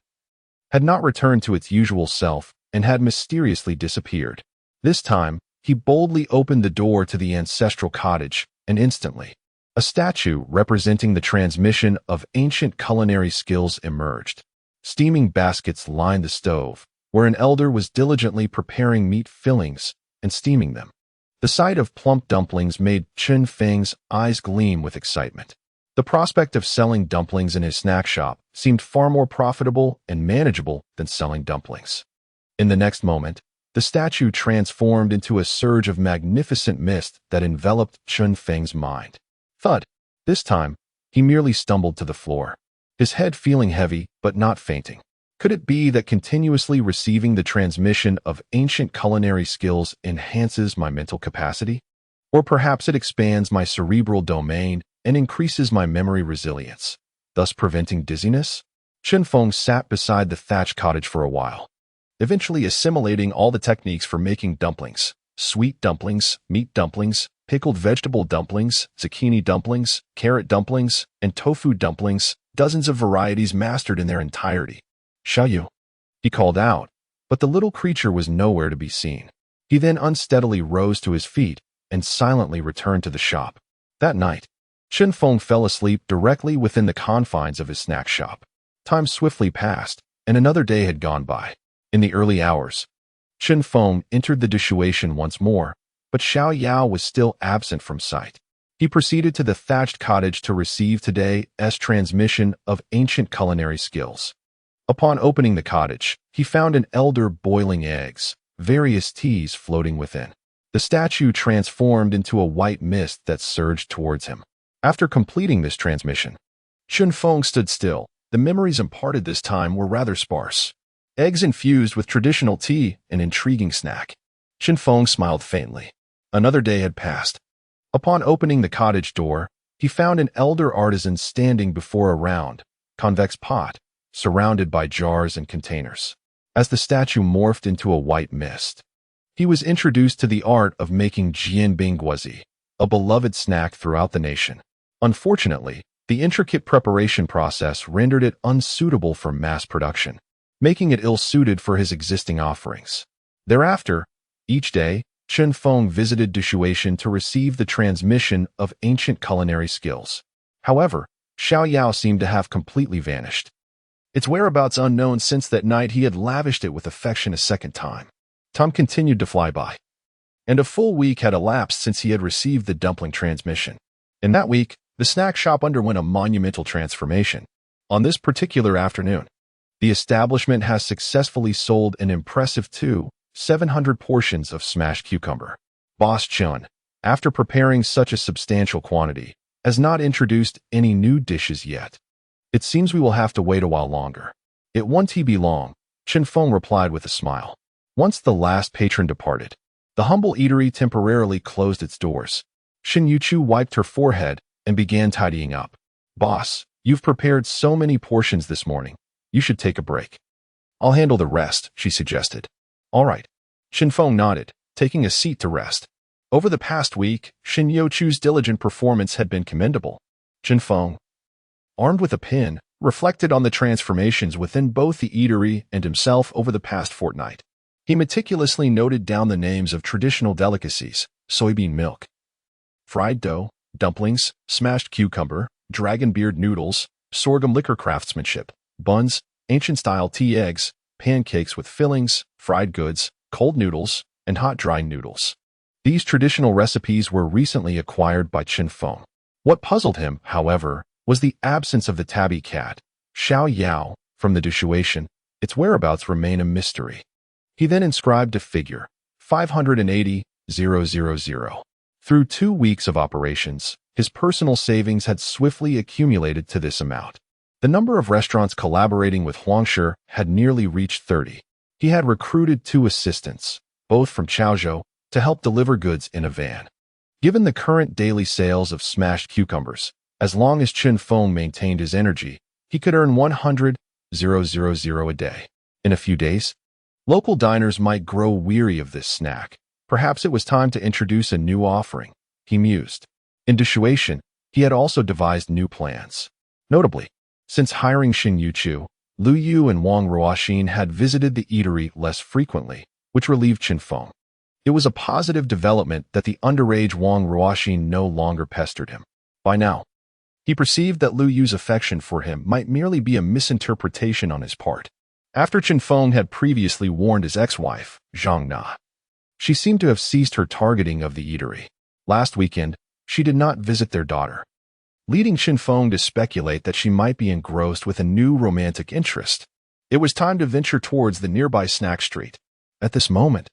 had not returned to its usual self and had mysteriously disappeared. This time, he boldly opened the door to the ancestral cottage, and instantly, a statue representing the transmission of ancient culinary skills emerged. Steaming baskets lined the stove, where an elder was diligently preparing meat fillings and steaming them. The sight of plump dumplings made Chen Feng's eyes gleam with excitement. The prospect of selling dumplings in his snack shop seemed far more profitable and manageable than selling dumplings. In the next moment, the statue transformed into a surge of magnificent mist that enveloped Chen Feng's mind. Thud! This time, He merely stumbled to the floor, his head feeling heavy but not fainting. Could it be that continuously receiving the transmission of ancient culinary skills enhances my mental capacity? Or perhaps it expands my cerebral domain and increases my memory resilience, thus preventing dizziness? Chen Feng sat beside the thatched cottage for a while, eventually assimilating all the techniques for making dumplings: sweet dumplings, meat dumplings, pickled vegetable dumplings, zucchini dumplings, carrot dumplings, and tofu dumplings, dozens of varieties mastered in their entirety. "Xiaoyu," he called out, but the little creature was nowhere to be seen. He then unsteadily rose to his feet and silently returned to the shop. That night, Chen Feng fell asleep directly within the confines of his snack shop. Time swiftly passed, and another day had gone by. In the early hours, Chen Feng entered the dishwation once more, but Xiao Yao was still absent from sight. He proceeded to the thatched cottage to receive today's transmission of ancient culinary skills. Upon opening the cottage, he found an elder boiling eggs, various teas floating within. The statue transformed into a white mist that surged towards him. After completing this transmission, Chen Feng stood still. The memories imparted this time were rather sparse. Eggs infused with traditional tea, an intriguing snack. Chen Feng smiled faintly. Another day had passed. Upon opening the cottage door, he found an elder artisan standing before a round, convex pot, surrounded by jars and containers. As the statue morphed into a white mist, he was introduced to the art of making jianbingguozi, a beloved snack throughout the nation. Unfortunately, the intricate preparation process rendered it unsuitable for mass production, making it ill-suited for his existing offerings. Thereafter, each day, Chen Feng visited Dushuation to receive the transmission of ancient culinary skills. However, Xiao Yao seemed to have completely vanished. Its whereabouts unknown since that night he had lavished it with affection a second time. Time continued to fly by, and a full week had elapsed since he had received the dumpling transmission. In that week, the snack shop underwent a monumental transformation. On this particular afternoon, the establishment has successfully sold an impressive 700 portions of smashed cucumber. Boss Chun, after preparing such a substantial quantity, has not introduced any new dishes yet. It seems we will have to wait a while longer. It won't be long, Chen Feng replied with a smile. Once the last patron departed, the humble eatery temporarily closed its doors. Shin Yuchu wiped her forehead and began tidying up. "Boss, you've prepared so many portions this morning. You should take a break." "I'll handle the rest," she suggested. "All right." Chen Feng nodded, taking a seat to rest. Over the past week, Shin Yuchu's diligent performance had been commendable. Chen Feng, armed with a pen, reflected on the transformations within both the eatery and himself over the past fortnight. He meticulously noted down the names of traditional delicacies: soybean milk, fried dough, dumplings, smashed cucumber, dragon beard noodles, sorghum liquor craftsmanship, buns, ancient-style tea eggs, pancakes with fillings, fried goods, cold noodles, and hot dry noodles. These traditional recipes were recently acquired by Chen Feng. What puzzled him, however, was the absence of the tabby cat, Xiao Yao, from the dishwation. Its whereabouts remain a mystery. He then inscribed a figure, 580,000. Through 2 weeks of operations, his personal savings had swiftly accumulated to this amount. The number of restaurants collaborating with Huangshi had nearly reached 30. He had recruited 2 assistants, both from Chaozhou, to help deliver goods in a van. Given the current daily sales of smashed cucumbers, as long as Chen Feng maintained his energy, he could earn 100,000 a day. In a few days, local diners might grow weary of this snack. Perhaps it was time to introduce a new offering, he mused. In Dushuation, he had also devised new plans. Notably, since hiring Xin Yuchu, Lu Yu and Wang Ruoxin had visited the eatery less frequently, which relieved Chen Feng. It was a positive development that the underage Wang Ruoxin no longer pestered him. By now, he perceived that Lu Yu's affection for him might merely be a misinterpretation on his part. After Chen Feng had previously warned his ex-wife, Zhang Na, she seemed to have ceased her targeting of the eatery. Last weekend, she did not visit their daughter, leading Chen Feng to speculate that she might be engrossed with a new romantic interest. It was time to venture towards the nearby snack street. At this moment,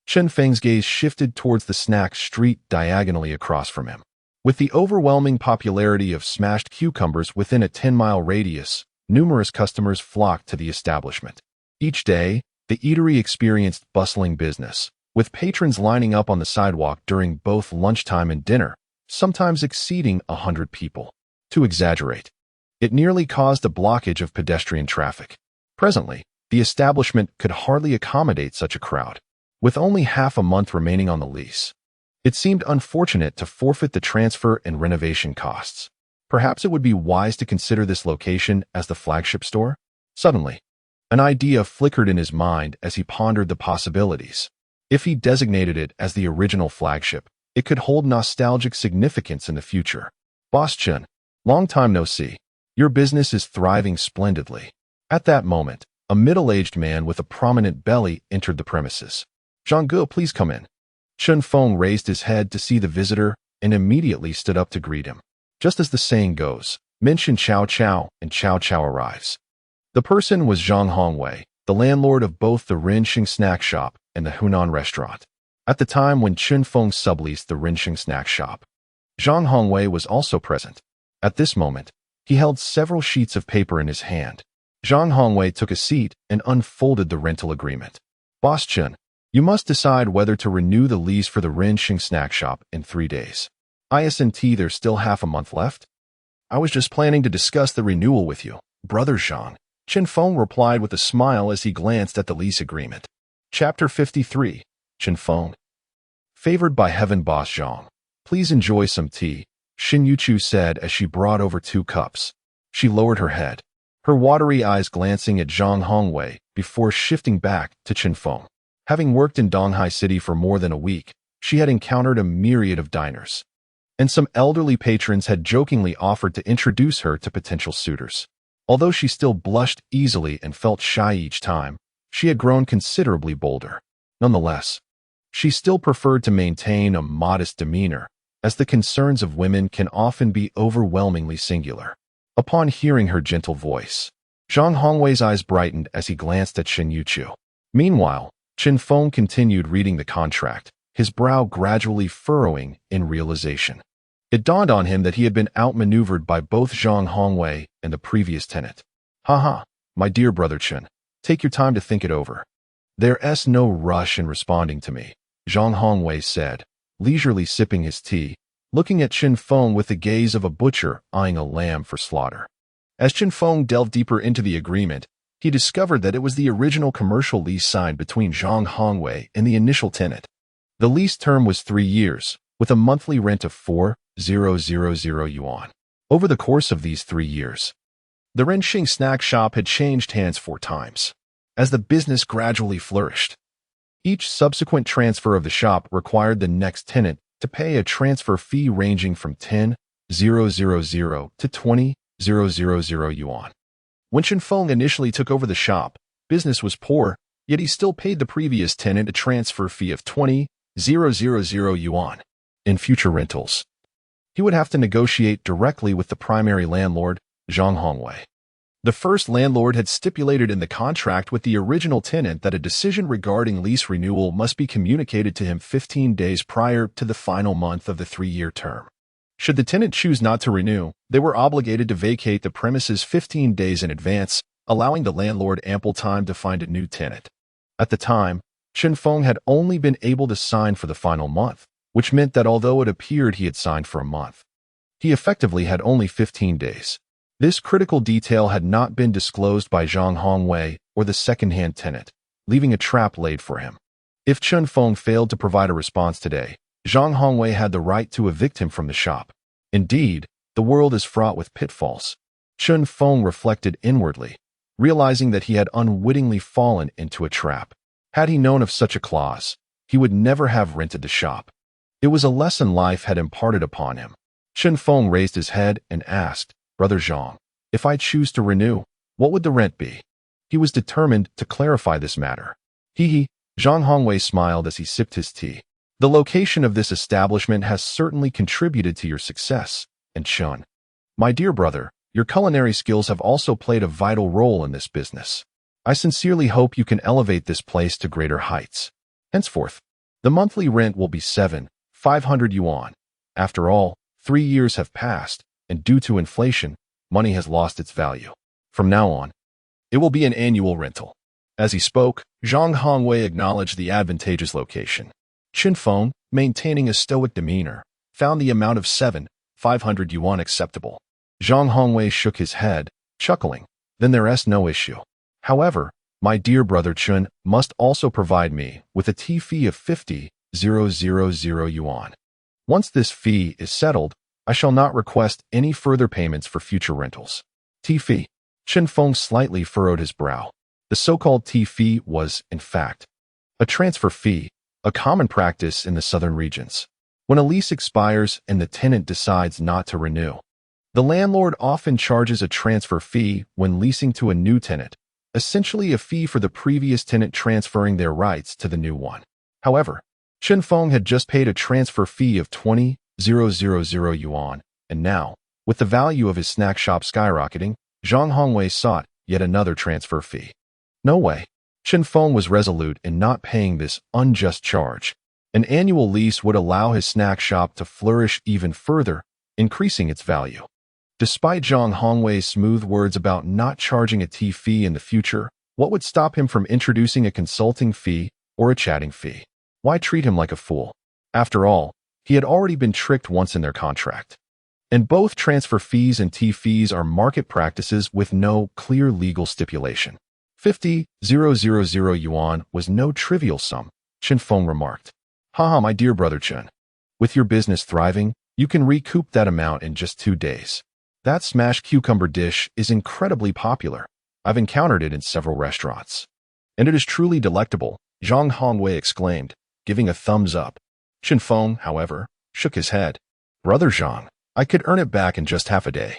Chen Feng's gaze shifted towards the snack street diagonally across from him. With the overwhelming popularity of smashed cucumbers within a 10-mile radius, numerous customers flocked to the establishment. Each day, the eatery experienced bustling business, with patrons lining up on the sidewalk during both lunchtime and dinner, sometimes exceeding 100 people. To exaggerate, it nearly caused a blockage of pedestrian traffic. Presently, the establishment could hardly accommodate such a crowd. With only half a month remaining on the lease, it seemed unfortunate to forfeit the transfer and renovation costs. Perhaps it would be wise to consider this location as the flagship store? Suddenly, an idea flickered in his mind as he pondered the possibilities. If he designated it as the original flagship, it could hold nostalgic significance in the future. Boss Chen, long time no see. Your business is thriving splendidly. At that moment, a middle-aged man with a prominent belly entered the premises. Zhangge, please come in. Chen Feng raised his head to see the visitor and immediately stood up to greet him. Just as the saying goes, mention Chow Chow and Chow Chow arrives. The person was Zhang Hongwei, the landlord of both the Renxing snack shop and the Hunan restaurant. At the time when Chen Feng subleased the Renxing snack shop, Zhang Hongwei was also present. At this moment, he held several sheets of paper in his hand. Zhang Hongwei took a seat and unfolded the rental agreement. Boss Chen, you must decide whether to renew the lease for the Renxing snack shop in 3 days. ISNT, there's still half a month left? I was just planning to discuss the renewal with you, Brother Zhang. Chen Feng replied with a smile as he glanced at the lease agreement. Chapter 53. Chen Feng. Favored by heaven, Boss Zhang. Please enjoy some tea, Xin Yuchu said as she brought over 2 cups. She lowered her head, her watery eyes glancing at Zhang Hongwei before shifting back to Chen Feng. Having worked in Donghai City for more than a week, she had encountered a myriad of diners, and some elderly patrons had jokingly offered to introduce her to potential suitors. Although she still blushed easily and felt shy each time, she had grown considerably bolder. Nonetheless, she still preferred to maintain a modest demeanor, as the concerns of women can often be overwhelmingly singular. Upon hearing her gentle voice, Zhang Hongwei's eyes brightened as he glanced at Xin Yuchu. Meanwhile, Chen Feng continued reading the contract, his brow gradually furrowing in realization. It dawned on him that he had been outmaneuvered by both Zhang Hongwei and the previous tenant. Haha, my dear brother Chen, take your time to think it over. There's no rush in responding to me, Zhang Hongwei said, leisurely sipping his tea, looking at Chen Feng with the gaze of a butcher eyeing a lamb for slaughter. As Chen Feng delved deeper into the agreement, he discovered that it was the original commercial lease signed between Zhang Hongwei and the initial tenant. The lease term was 3 years, with a monthly rent of 4,000 yuan. Over the course of these 3 years, the Renxing snack shop had changed hands 4 times. As the business gradually flourished, each subsequent transfer of the shop required the next tenant to pay a transfer fee ranging from 10,000 to 20,000 yuan. When Chen Feng initially took over the shop, business was poor, yet he still paid the previous tenant a transfer fee of 20,000 yuan. In future rentals, he would have to negotiate directly with the primary landlord, Zhang Hongwei. The first landlord had stipulated in the contract with the original tenant that a decision regarding lease renewal must be communicated to him 15 days prior to the final month of the 3-year term. Should the tenant choose not to renew, they were obligated to vacate the premises 15 days in advance, allowing the landlord ample time to find a new tenant. At the time, Chen Feng had only been able to sign for the final month, which meant that although it appeared he had signed for a month, he effectively had only 15 days. This critical detail had not been disclosed by Zhang Hongwei or the second-hand tenant, leaving a trap laid for him. If Chen Feng failed to provide a response today, Zhang Hongwei had the right to evict him from the shop. Indeed, the world is fraught with pitfalls. Chen Feng reflected inwardly, realizing that he had unwittingly fallen into a trap. Had he known of such a clause, he would never have rented the shop. It was a lesson life had imparted upon him. Chen Feng raised his head and asked, Brother Zhang, if I choose to renew, what would the rent be? He was determined to clarify this matter. Zhang Hongwei smiled as he sipped his tea. The location of this establishment has certainly contributed to your success, and Chen, my dear brother, your culinary skills have also played a vital role in this business. I sincerely hope you can elevate this place to greater heights. Henceforth, the monthly rent will be 7,500 yuan. After all, 3 years have passed, and due to inflation, money has lost its value. From now on, it will be an annual rental. As he spoke, Zhang Hongwei acknowledged the advantageous location. Chen Feng, maintaining a stoic demeanor, found the amount of 7,500 yuan acceptable. Zhang Hongwei shook his head, chuckling. Then there's no issue. However, my dear brother Chen must also provide me with a tea fee of 50,000 yuan. Once this fee is settled, I shall not request any further payments for future rentals. Tea fee. Chen Feng slightly furrowed his brow. The so-called tea fee was, in fact, a transfer fee, a common practice in the southern regions. When a lease expires and the tenant decides not to renew, the landlord often charges a transfer fee when leasing to a new tenant, essentially a fee for the previous tenant transferring their rights to the new one. However, Chen Feng had just paid a transfer fee of 20,000 yuan, and now, with the value of his snack shop skyrocketing, Zhang Hongwei sought yet another transfer fee. No way. Chen Feng was resolute in not paying this unjust charge. An annual lease would allow his snack shop to flourish even further, increasing its value. Despite Zhang Hongwei's smooth words about not charging a tea fee in the future, what would stop him from introducing a consulting fee or a chatting fee? Why treat him like a fool? After all, he had already been tricked once in their contract. And both transfer fees and tea fees are market practices with no clear legal stipulation. 50,000 yuan was no trivial sum, Chen Feng remarked. Haha, my dear brother Chen. With your business thriving, you can recoup that amount in just 2 days. That smashed cucumber dish is incredibly popular. I've encountered it in several restaurants. And it is truly delectable, Zhang Hongwei exclaimed, giving a thumbs up. Chen Feng, however, shook his head. Brother Zhang, I could earn it back in just half a day.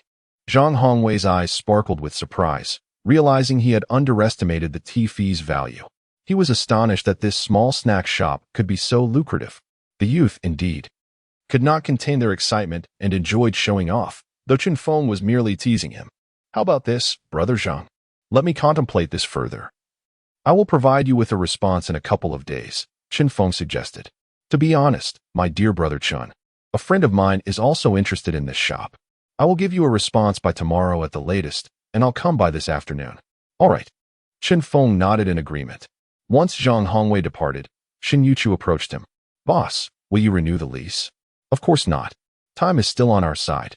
Zhang Hongwei's eyes sparkled with surprise, realizing he had underestimated the tea fee's value. He was astonished that this small snack shop could be so lucrative. The youth, indeed, could not contain their excitement and enjoyed showing off, though Chen Feng was merely teasing him. How about this, brother Zhang? Let me contemplate this further. I will provide you with a response in a couple of days, Chen Feng suggested. To be honest, my dear brother Chen, a friend of mine is also interested in this shop. I will give you a response by tomorrow at the latest, and I'll come by this afternoon. All right. Chen Feng nodded in agreement. Once Zhang Hongwei departed, Shin Yuchu approached him. Boss, will you renew the lease? Of course not. Time is still on our side.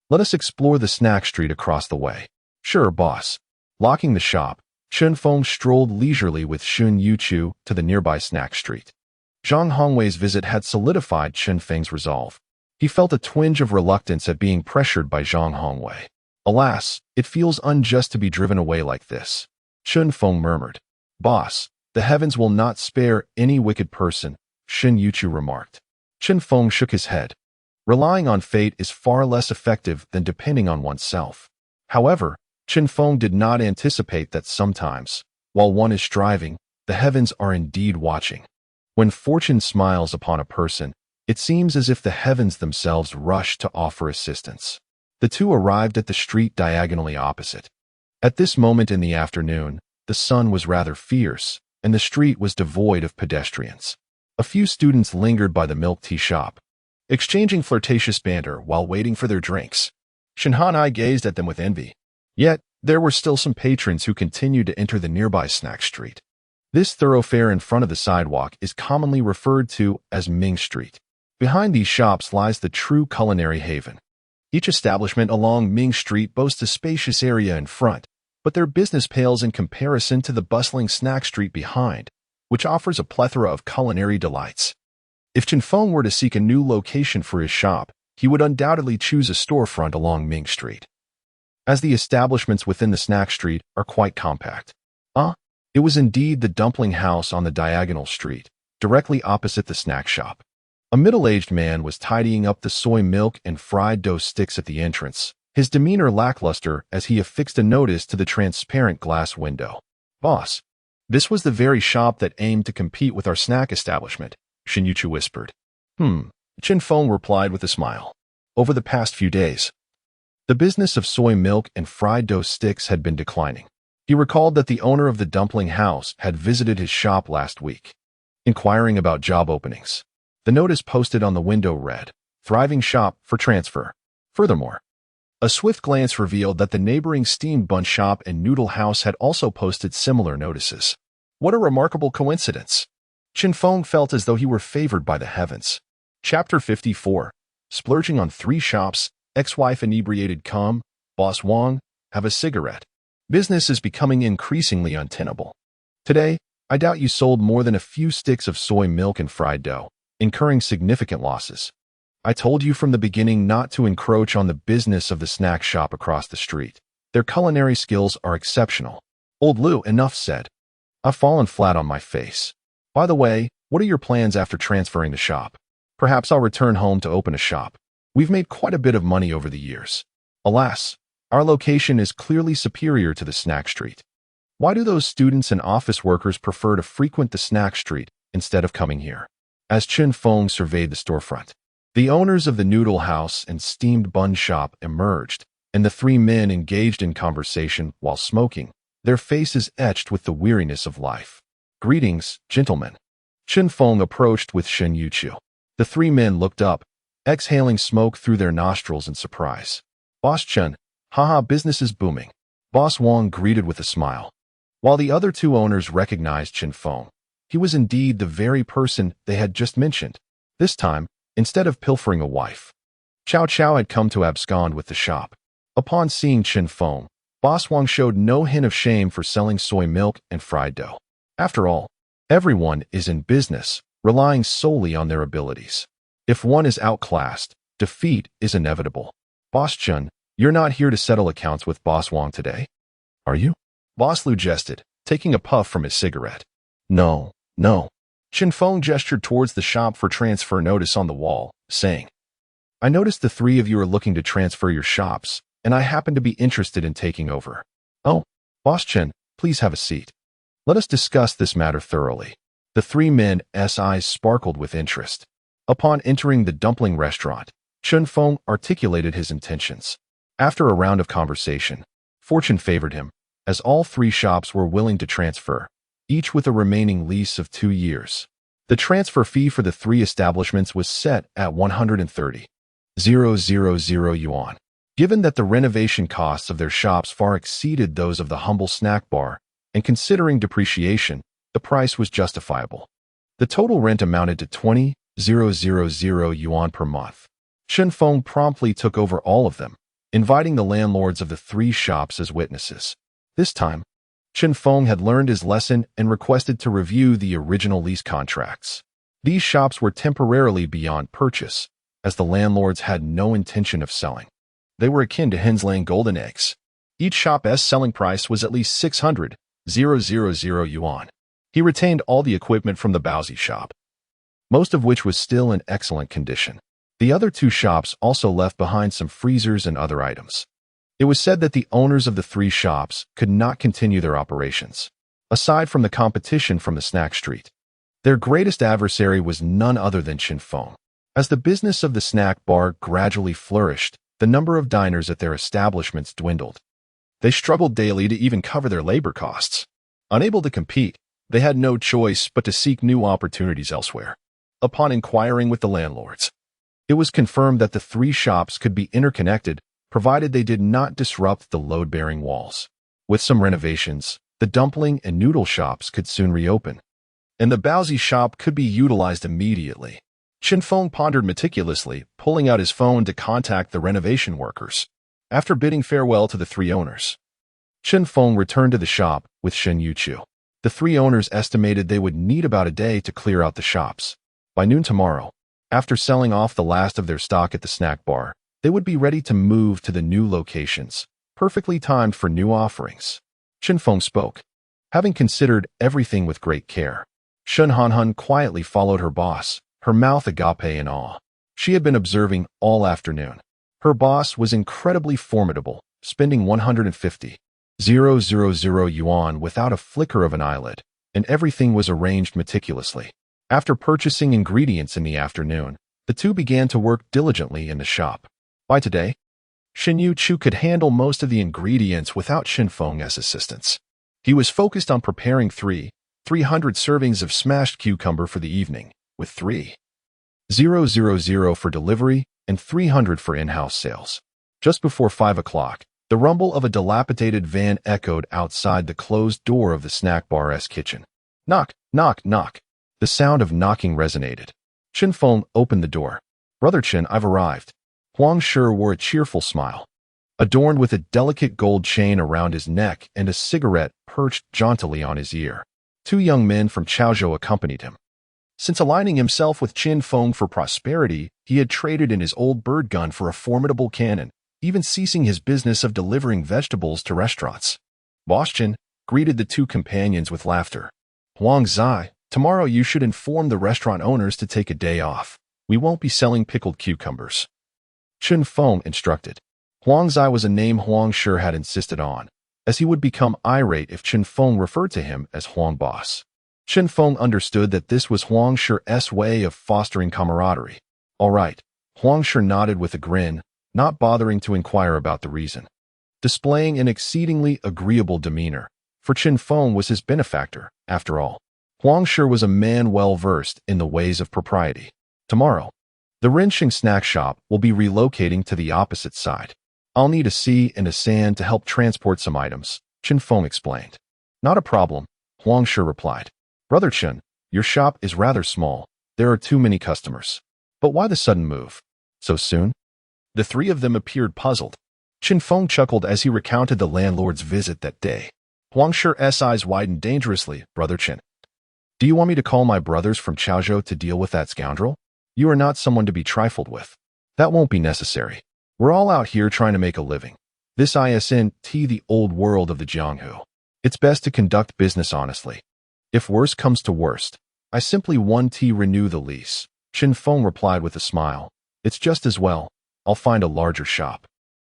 Let us explore the snack street across the way. Sure, boss. Locking the shop, Chen Feng strolled leisurely with Shun Yuchu to the nearby snack street. Zhang Hongwei's visit had solidified Chen Feng's resolve. He felt a twinge of reluctance at being pressured by Zhang Hongwei. Alas, it feels unjust to be driven away like this. Chen Feng murmured. Boss, the heavens will not spare any wicked person, Shin Yuchu remarked. Chen Feng shook his head. Relying on fate is far less effective than depending on oneself. However, Chen Feng did not anticipate that sometimes, while one is striving, the heavens are indeed watching. When fortune smiles upon a person, it seems as if the heavens themselves rush to offer assistance. The two arrived at the street diagonally opposite. At this moment in the afternoon, the sun was rather fierce, and the street was devoid of pedestrians. A few students lingered by the milk tea shop, exchanging flirtatious banter while waiting for their drinks. Shinhanai gazed at them with envy. Yet, there were still some patrons who continued to enter the nearby snack street. This thoroughfare in front of the sidewalk is commonly referred to as Ming Street. Behind these shops lies the true culinary haven. Each establishment along Ming Street boasts a spacious area in front, but their business pales in comparison to the bustling snack street behind, which offers a plethora of culinary delights. If Chen Feng were to seek a new location for his shop, he would undoubtedly choose a storefront along Ming Street, as the establishments within the snack street are quite compact. It was indeed the dumpling house on the diagonal street, directly opposite the snack shop. A middle-aged man was tidying up the soy milk and fried dough sticks at the entrance, his demeanor lackluster as he affixed a notice to the transparent glass window. Boss, this was the very shop that aimed to compete with our snack establishment, Shinyuchu whispered. Chen Feng replied with a smile. Over the past few days, the business of soy milk and fried dough sticks had been declining. He recalled that the owner of the dumpling house had visited his shop last week, inquiring about job openings. The notice posted on the window read, thriving shop for transfer. Furthermore, a swift glance revealed that the neighboring steamed bun shop and noodle house had also posted similar notices. What a remarkable coincidence! Chen Feng felt as though he were favored by the heavens. Chapter 54. Splurging on 3 shops, ex-wife inebriated. Come, Boss Wang, have a cigarette. Business is becoming increasingly untenable. Today, I doubt you sold more than a few sticks of soy milk and fried dough, incurring significant losses. I told you from the beginning not to encroach on the business of the snack shop across the street. Their culinary skills are exceptional. Old Lu, enough said. I've fallen flat on my face. By the way, what are your plans after transferring the shop? Perhaps I'll return home to open a shop. We've made quite a bit of money over the years. Alas, our location is clearly superior to the snack street. Why do those students and office workers prefer to frequent the snack street instead of coming here? As Chen Feng surveyed the storefront, the owners of the noodle house and steamed bun shop emerged, and the 3 men engaged in conversation while smoking, their faces etched with the weariness of life. Greetings, gentlemen. Chen Feng approached with Shen Yuqiu. The 3 men looked up, exhaling smoke through their nostrils in surprise. Boss Chen, haha, business is booming. Boss Wang greeted with a smile. While the other 2 owners recognized Chen Feng, he was indeed the very person they had just mentioned. This time, instead of pilfering a wife, Chow Chow had come to abscond with the shop. Upon seeing Chen Feng, Boss Wang showed no hint of shame for selling soy milk and fried dough. After all, everyone is in business, relying solely on their abilities. If one is outclassed, defeat is inevitable. Boss Chen, you're not here to settle accounts with Boss Wang today, are you? Boss Lu jested, taking a puff from his cigarette. No. Chen Feng gestured towards the shop for transfer notice on the wall, saying, I noticed the 3 of you are looking to transfer your shops, and I happen to be interested in taking over. Oh, Boss Chen, please have a seat. Let us discuss this matter thoroughly. The 3 men's eyes sparkled with interest. Upon entering the dumpling restaurant, Chen Feng articulated his intentions. After a round of conversation, fortune favored him, as all 3 shops were willing to transfer, each with a remaining lease of 2 years. The transfer fee for the 3 establishments was set at 130,000 yuan. Given that the renovation costs of their shops far exceeded those of the humble snack bar, and considering depreciation, the price was justifiable. The total rent amounted to 20,000 yuan per month. Chen Feng promptly took over all of them, inviting the landlords of the 3 shops as witnesses. This time, Chen Feng had learned his lesson and requested to review the original lease contracts. These shops were temporarily beyond purchase, as the landlords had no intention of selling. They were akin to hens laying golden eggs. Each shop's selling price was at least 600,000 yuan. He retained all the equipment from the Baozi shop, most of which was still in excellent condition. The other 2 shops also left behind some freezers and other items. It was said that the owners of the 3 shops could not continue their operations. Aside from the competition from the snack street, their greatest adversary was none other than Chen Feng. As the business of the snack bar gradually flourished, the number of diners at their establishments dwindled. They struggled daily to even cover their labor costs. Unable to compete, they had no choice but to seek new opportunities elsewhere. Upon inquiring with the landlords, it was confirmed that the 3 shops could be interconnected, provided they did not disrupt the load-bearing walls. With some renovations, the dumpling and noodle shops could soon reopen, and the Baozi shop could be utilized immediately. Chen Feng pondered meticulously, pulling out his phone to contact the renovation workers. After bidding farewell to the 3 owners, Chen Feng returned to the shop with Shen Yuqiu. The 3 owners estimated they would need about a day to clear out the shops. By noon tomorrow, after selling off the last of their stock at the snack bar, they would be ready to move to the new locations, perfectly timed for new offerings. Chen Feng spoke. Having considered everything with great care, Shen Hanhan quietly followed her boss, her mouth agape in awe. She had been observing all afternoon. Her boss was incredibly formidable, spending 150,000 yuan without a flicker of an eyelid, and everything was arranged meticulously. After purchasing ingredients in the afternoon, the 2 began to work diligently in the shop. By today, Shen Yuqiu could handle most of the ingredients without Chen Feng's assistance. He was focused on preparing 300 servings of smashed cucumber for the evening, with 3,000 for delivery and 300 for in-house sales. Just before 5 o'clock, the rumble of a dilapidated van echoed outside the closed door of the snack bar's kitchen. Knock, knock, knock. The sound of knocking resonated. Chen Feng opened the door. Brother Chen, I've arrived. Huang Shi wore a cheerful smile. Adorned with a delicate gold chain around his neck and a cigarette perched jauntily on his ear. 2 young men from Chaozhou accompanied him. Since aligning himself with Chen Feng for prosperity, he had traded in his old bird gun for a formidable cannon, even ceasing his business of delivering vegetables to restaurants. Boss Chen greeted the 2 companions with laughter. Huang Zai, tomorrow you should inform the restaurant owners to take a day off. We won't be selling pickled cucumbers. Chen Feng instructed. Huang Zai was a name Huang Shi had insisted on, as he would become irate if Chen Feng referred to him as Huang Boss. Chen Feng understood that this was Huang Shi's way of fostering camaraderie. All right, Huang Shi nodded with a grin, not bothering to inquire about the reason. Displaying an exceedingly agreeable demeanor, for Chen Feng was his benefactor, after all. Huang Shi was a man well-versed in the ways of propriety. Tomorrow, the Renxing snack shop will be relocating to the opposite side. I'll need a sea and a sand to help transport some items, Chen Feng explained. Not a problem, Huang Shi replied. Brother Chen, your shop is rather small. There are too many customers. But why the sudden move? So soon? The 3 of them appeared puzzled. Chen Feng chuckled as he recounted the landlord's visit that day. Huang Shi's eyes widened dangerously. Brother Chen, do you want me to call my brothers from Chaozhou to deal with that scoundrel? You are not someone to be trifled with. That won't be necessary. We're all out here trying to make a living. This isn't the old world of the Jianghu. It's best to conduct business honestly. If worst comes to worst, I simply renew the lease. Chen Feng replied with a smile. It's just as well. I'll find a larger shop.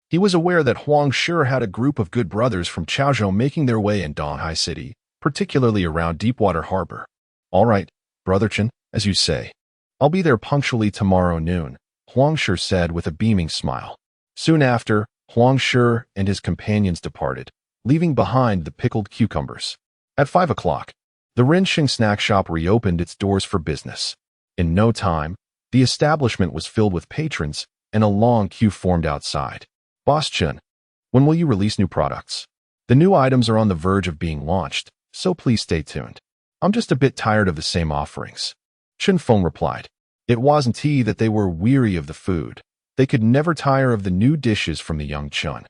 He was aware that Huang Shi had a group of good brothers from Chaozhou making their way in Donghai City, particularly around Deepwater Harbor. All right, Brother Chen, as you say. I'll be there punctually tomorrow noon, Huang Shi said with a beaming smile. Soon after, Huang Shi and his companions departed, leaving behind the pickled cucumbers. At 5 o'clock, the Renxing snack shop reopened its doors for business. In no time, the establishment was filled with patrons, and a long queue formed outside. Boss Chen, when will you release new products? The new items are on the verge of being launched, so please stay tuned. I'm just a bit tired of the same offerings. Chen Feng replied. It wasn't that they were weary of the food. They could never tire of the new dishes from the young Chen.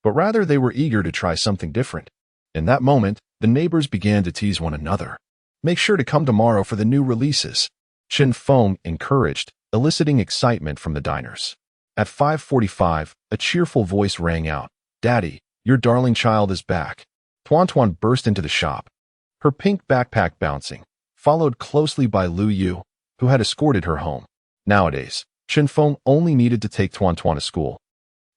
But rather they were eager to try something different. In that moment, the neighbors began to tease one another. Make sure to come tomorrow for the new releases. Chen Feng encouraged, eliciting excitement from the diners. At 5:45, a cheerful voice rang out. Daddy, your darling child is back. Tuan burst into the shop, her pink backpack bouncing, followed closely by Lu Yu, who had escorted her home. Nowadays, Chen Feng only needed to take Tuan to school,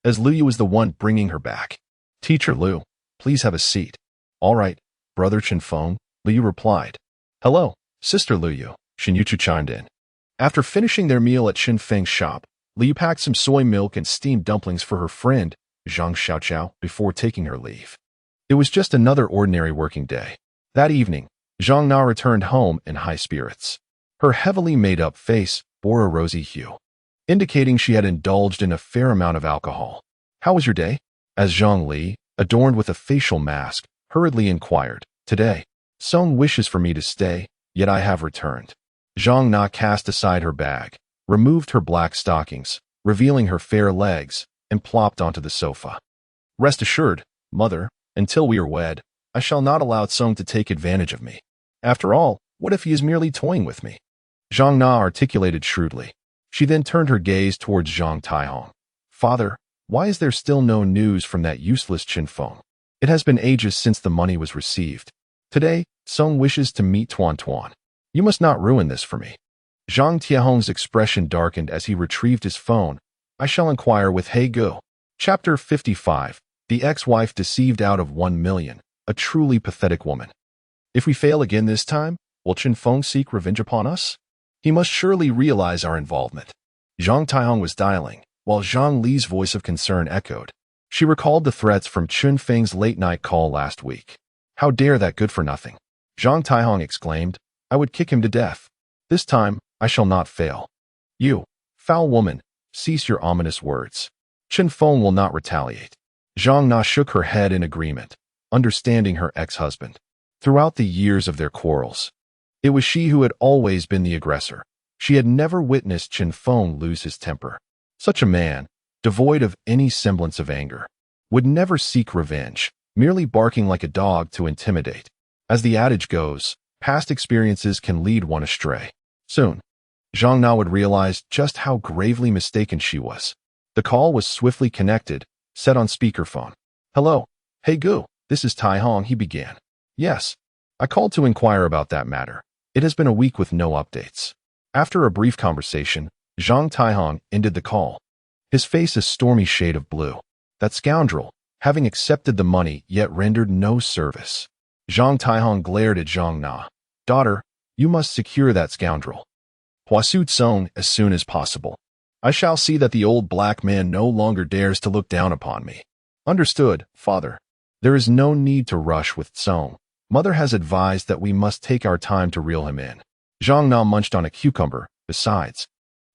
as Lu Yu was the one bringing her back. Teacher Lu, please have a seat. All right, Brother Chen Feng, Lu Yu replied. Hello, Sister Lu Yu, Shen Yuchu chimed in. After finishing their meal at Chen Feng's shop, Lu Yu packed some soy milk and steamed dumplings for her friend, Zhang Xiaoqiao, before taking her leave. It was just another ordinary working day. That evening, Zhang Na returned home in high spirits. Her heavily made-up face bore a rosy hue, indicating she had indulged in a fair amount of alcohol. How was your day? As Zhang Li, adorned with a facial mask, hurriedly inquired. Today, Song wishes for me to stay, yet I have returned. Zhang Na cast aside her bag, removed her black stockings, revealing her fair legs, and plopped onto the sofa. Rest assured, mother, until we are wed, I shall not allow Song to take advantage of me. After all, what if he is merely toying with me? Zhang Na articulated shrewdly. She then turned her gaze towards Zhang Taihong. Father, why is there still no news from that useless Chen Feng? It has been ages since the money was received. Today, Song wishes to meet Tuan. You must not ruin this for me. Zhang Tiahong's expression darkened as he retrieved his phone. I shall inquire with He Go. Chapter 55. The ex-wife deceived out of 1 million. A truly pathetic woman. If we fail again this time, will Chen Feng seek revenge upon us? He must surely realize our involvement. Zhang Taihong was dialing, while Zhang Li's voice of concern echoed. She recalled the threats from Chen Feng's late-night call last week. How dare that good-for-nothing? Zhang Taihong exclaimed. I would kick him to death. This time, I shall not fail. You, foul woman, cease your ominous words. Chen Feng will not retaliate. Zhang Na shook her head in agreement, understanding her ex-husband. Throughout the years of their quarrels, it was she who had always been the aggressor. She had never witnessed Chen Feng lose his temper. Such a man, devoid of any semblance of anger, would never seek revenge, merely barking like a dog to intimidate. As the adage goes, past experiences can lead one astray. Soon, Zhang Na would realize just how gravely mistaken she was. The call was swiftly connected, set on speakerphone. Hello. Hey Gu, this is Tai Hong, he began. Yes. I called to inquire about that matter. It has been a week with no updates. After a brief conversation, Zhang Taihong ended the call. His face a stormy shade of blue. That scoundrel, having accepted the money yet rendered no service. Zhang Taihong glared at Zhang Na. Daughter, you must secure that scoundrel. Huasu Tsong as soon as possible. I shall see that the old black man no longer dares to look down upon me. Understood, father. There is no need to rush with Tsong. Mother has advised that we must take our time to reel him in. Zhang Na munched on a cucumber. Besides,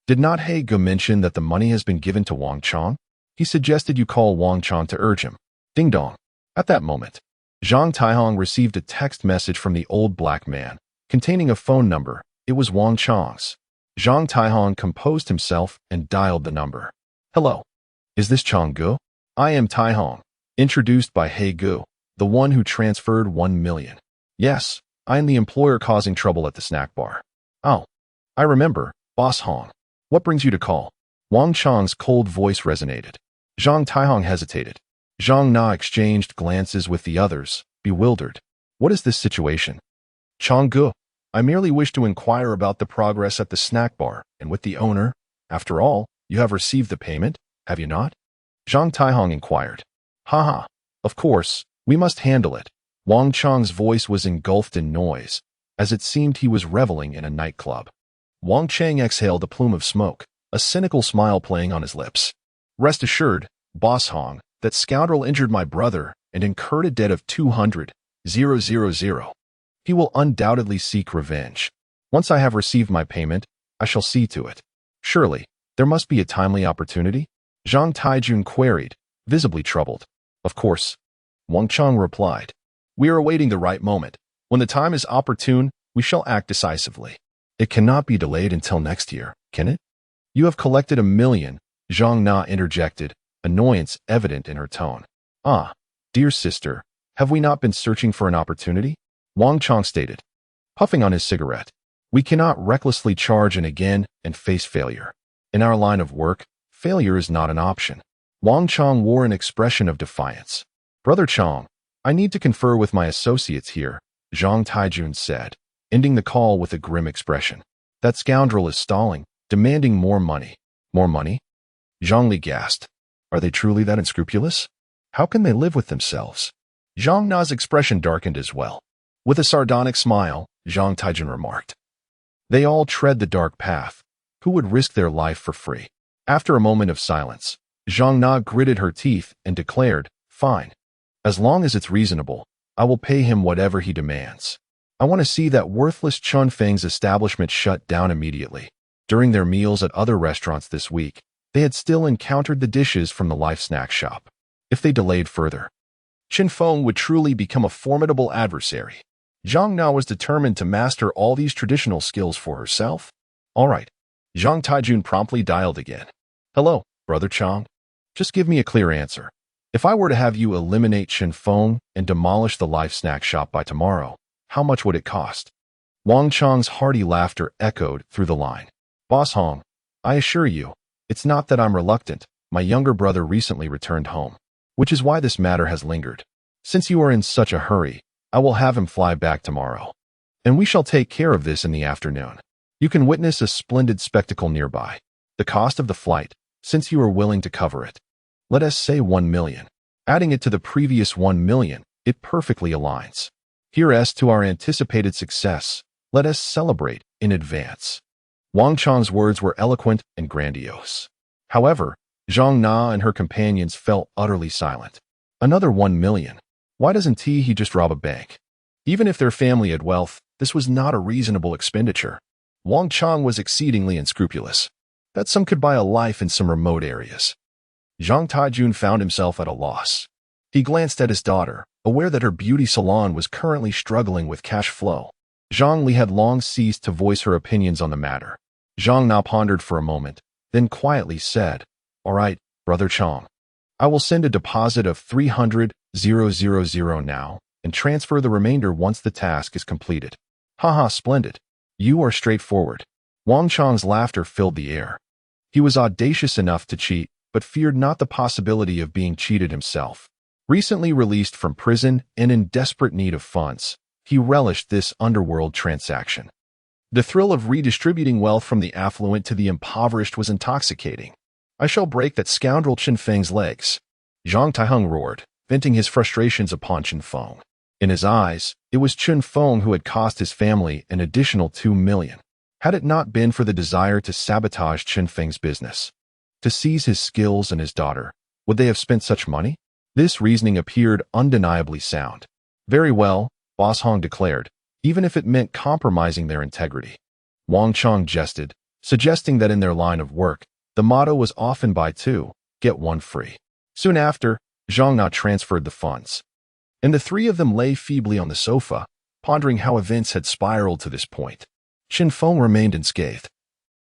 did not He Gu mention that the money has been given to Wang Chong? He suggested you call Wang Chong to urge him. Ding dong. At that moment, Zhang Taihong received a text message from the old black man, containing a phone number. It was Wang Chong's. Zhang Taihong composed himself and dialed the number. Hello. Is this Chong Gu? I am Taihong, introduced by He Gu, the one who transferred 1 million. Yes, I am the employer causing trouble at the snack bar. Oh, I remember, Boss Hong. What brings you to call? Wang Chong's cold voice resonated. Zhang Taihong hesitated. Zhang Na exchanged glances with the others, bewildered. What is this situation? Chong Gu, I merely wish to inquire about the progress at the snack bar and with the owner. After all, you have received the payment, have you not? Zhang Taihong inquired. Haha, of course, we must handle it. Wang Chong's voice was engulfed in noise, as it seemed he was reveling in a nightclub. Wang Chang exhaled a plume of smoke, a cynical smile playing on his lips. Rest assured, Boss Hong, that scoundrel injured my brother and incurred a debt of 200,000. He will undoubtedly seek revenge. Once I have received my payment, I shall see to it. Surely, there must be a timely opportunity? Zhang Taijun queried, visibly troubled. Of course. Wang Chong replied. We are awaiting the right moment. When the time is opportune, we shall act decisively. It cannot be delayed until next year, can it? You have collected 1 million, Zhang Na interjected, annoyance evident in her tone. Ah, dear sister, have we not been searching for an opportunity? Wang Chong stated, puffing on his cigarette. We cannot recklessly charge in again and face failure. In our line of work, failure is not an option. Wang Chong wore an expression of defiance. Brother Chong, I need to confer with my associates here, Zhang Taijun said, ending the call with a grim expression. That scoundrel is stalling, demanding more money. More money? Zhang Li gasped. Are they truly that unscrupulous? How can they live with themselves? Zhang Na's expression darkened as well. With a sardonic smile, Zhang Taijun remarked. They all tread the dark path. Who would risk their life for free? After a moment of silence, Zhang Na gritted her teeth and declared, fine. As long as it's reasonable, I will pay him whatever he demands. I want to see that worthless Chen Feng's establishment shut down immediately. During their meals at other restaurants this week, they had still encountered the dishes from the life snack shop. If they delayed further, Chen Feng would truly become a formidable adversary. Zhang Na was determined to master all these traditional skills for herself. All right. Zhang Taijun promptly dialed again. Hello, Brother Chong. Just give me a clear answer. If I were to have you eliminate Chen Feng and demolish the life snack shop by tomorrow, how much would it cost? Wang Chong's hearty laughter echoed through the line. Boss Hong, I assure you, it's not that I'm reluctant. My younger brother recently returned home, which is why this matter has lingered. Since you are in such a hurry, I will have him fly back tomorrow, and we shall take care of this in the afternoon. You can witness a splendid spectacle nearby. The cost of the flight, since you are willing to cover it. Let us say 1 million. Adding it to the previous 1 million, it perfectly aligns. Hereas to our anticipated success, let us celebrate in advance. Wang Chong's words were eloquent and grandiose. However, Zhang Na and her companions fell utterly silent. Another 1 million. Why doesn't he just rob a bank? Even if their family had wealth, this was not a reasonable expenditure. Wang Chong was exceedingly unscrupulous. that some could buy a life in some remote areas. Zhang Taijun found himself at a loss. He glanced at his daughter, aware that her beauty salon was currently struggling with cash flow. Zhang Li had long ceased to voice her opinions on the matter. Zhang Na pondered for a moment, then quietly said, "All right, Brother Chong. I will send a deposit of 300,000 now and transfer the remainder once the task is completed." "Haha, splendid. You are straightforward." Wang Chang's laughter filled the air. He was audacious enough to cheat, but feared not the possibility of being cheated himself. Recently released from prison and in desperate need of funds, he relished this underworld transaction. The thrill of redistributing wealth from the affluent to the impoverished was intoxicating. "I shall break that scoundrel Chen Feng's legs," Zhang Taiheng roared, venting his frustrations upon Chen Feng. In his eyes, it was Chen Feng who had cost his family an additional 2 million. Had it not been for the desire to sabotage Chen Feng's business, to seize his skills and his daughter, would they have spent such money? This reasoning appeared undeniably sound. "Very well," Boss Hong declared, even if it meant compromising their integrity. Wang Chang jested, suggesting that in their line of work, the motto was often buy two, get one free. Soon after, Zhang Na transferred the funds, and the three of them lay feebly on the sofa, pondering how events had spiraled to this point. Chen Feng remained unscathed,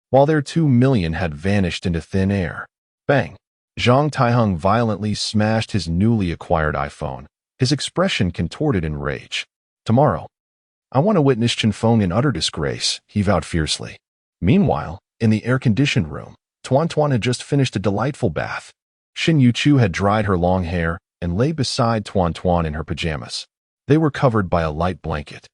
while their 2 million had vanished into thin air. Bang! Zhang Taiheng violently smashed his newly acquired iPhone, his expression contorted in rage. "Tomorrow, I want to witness Chen Feng in utter disgrace," he vowed fiercely. Meanwhile, in the air-conditioned room, Tuan Tuan had just finished a delightful bath. Xin Yuchu had dried her long hair and lay beside Tuan Tuan in her pajamas. They were covered by a light blanket,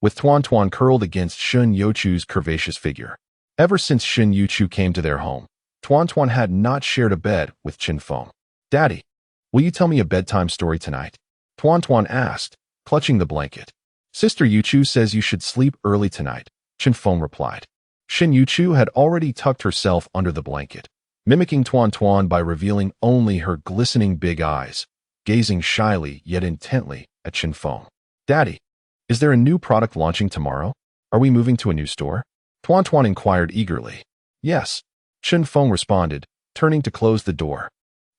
with Tuan Tuan curled against Xin Yuchu's curvaceous figure. Ever since Xin Yuchu came to their home, Tuan Tuan had not shared a bed with Chen Feng. "Daddy, will you tell me a bedtime story tonight?" Tuan Tuan asked, clutching the blanket. "Sister Yuchu says you should sleep early tonight," Chen Feng replied. Xin Yuchu had already tucked herself under the blanket, mimicking Tuan Tuan by revealing only her glistening big eyes, gazing shyly yet intently at Chen Feng. "Daddy, is there a new product launching tomorrow? Are we moving to a new store?" Tuan Tuan inquired eagerly. "Yes," Chen Feng responded, turning to close the door.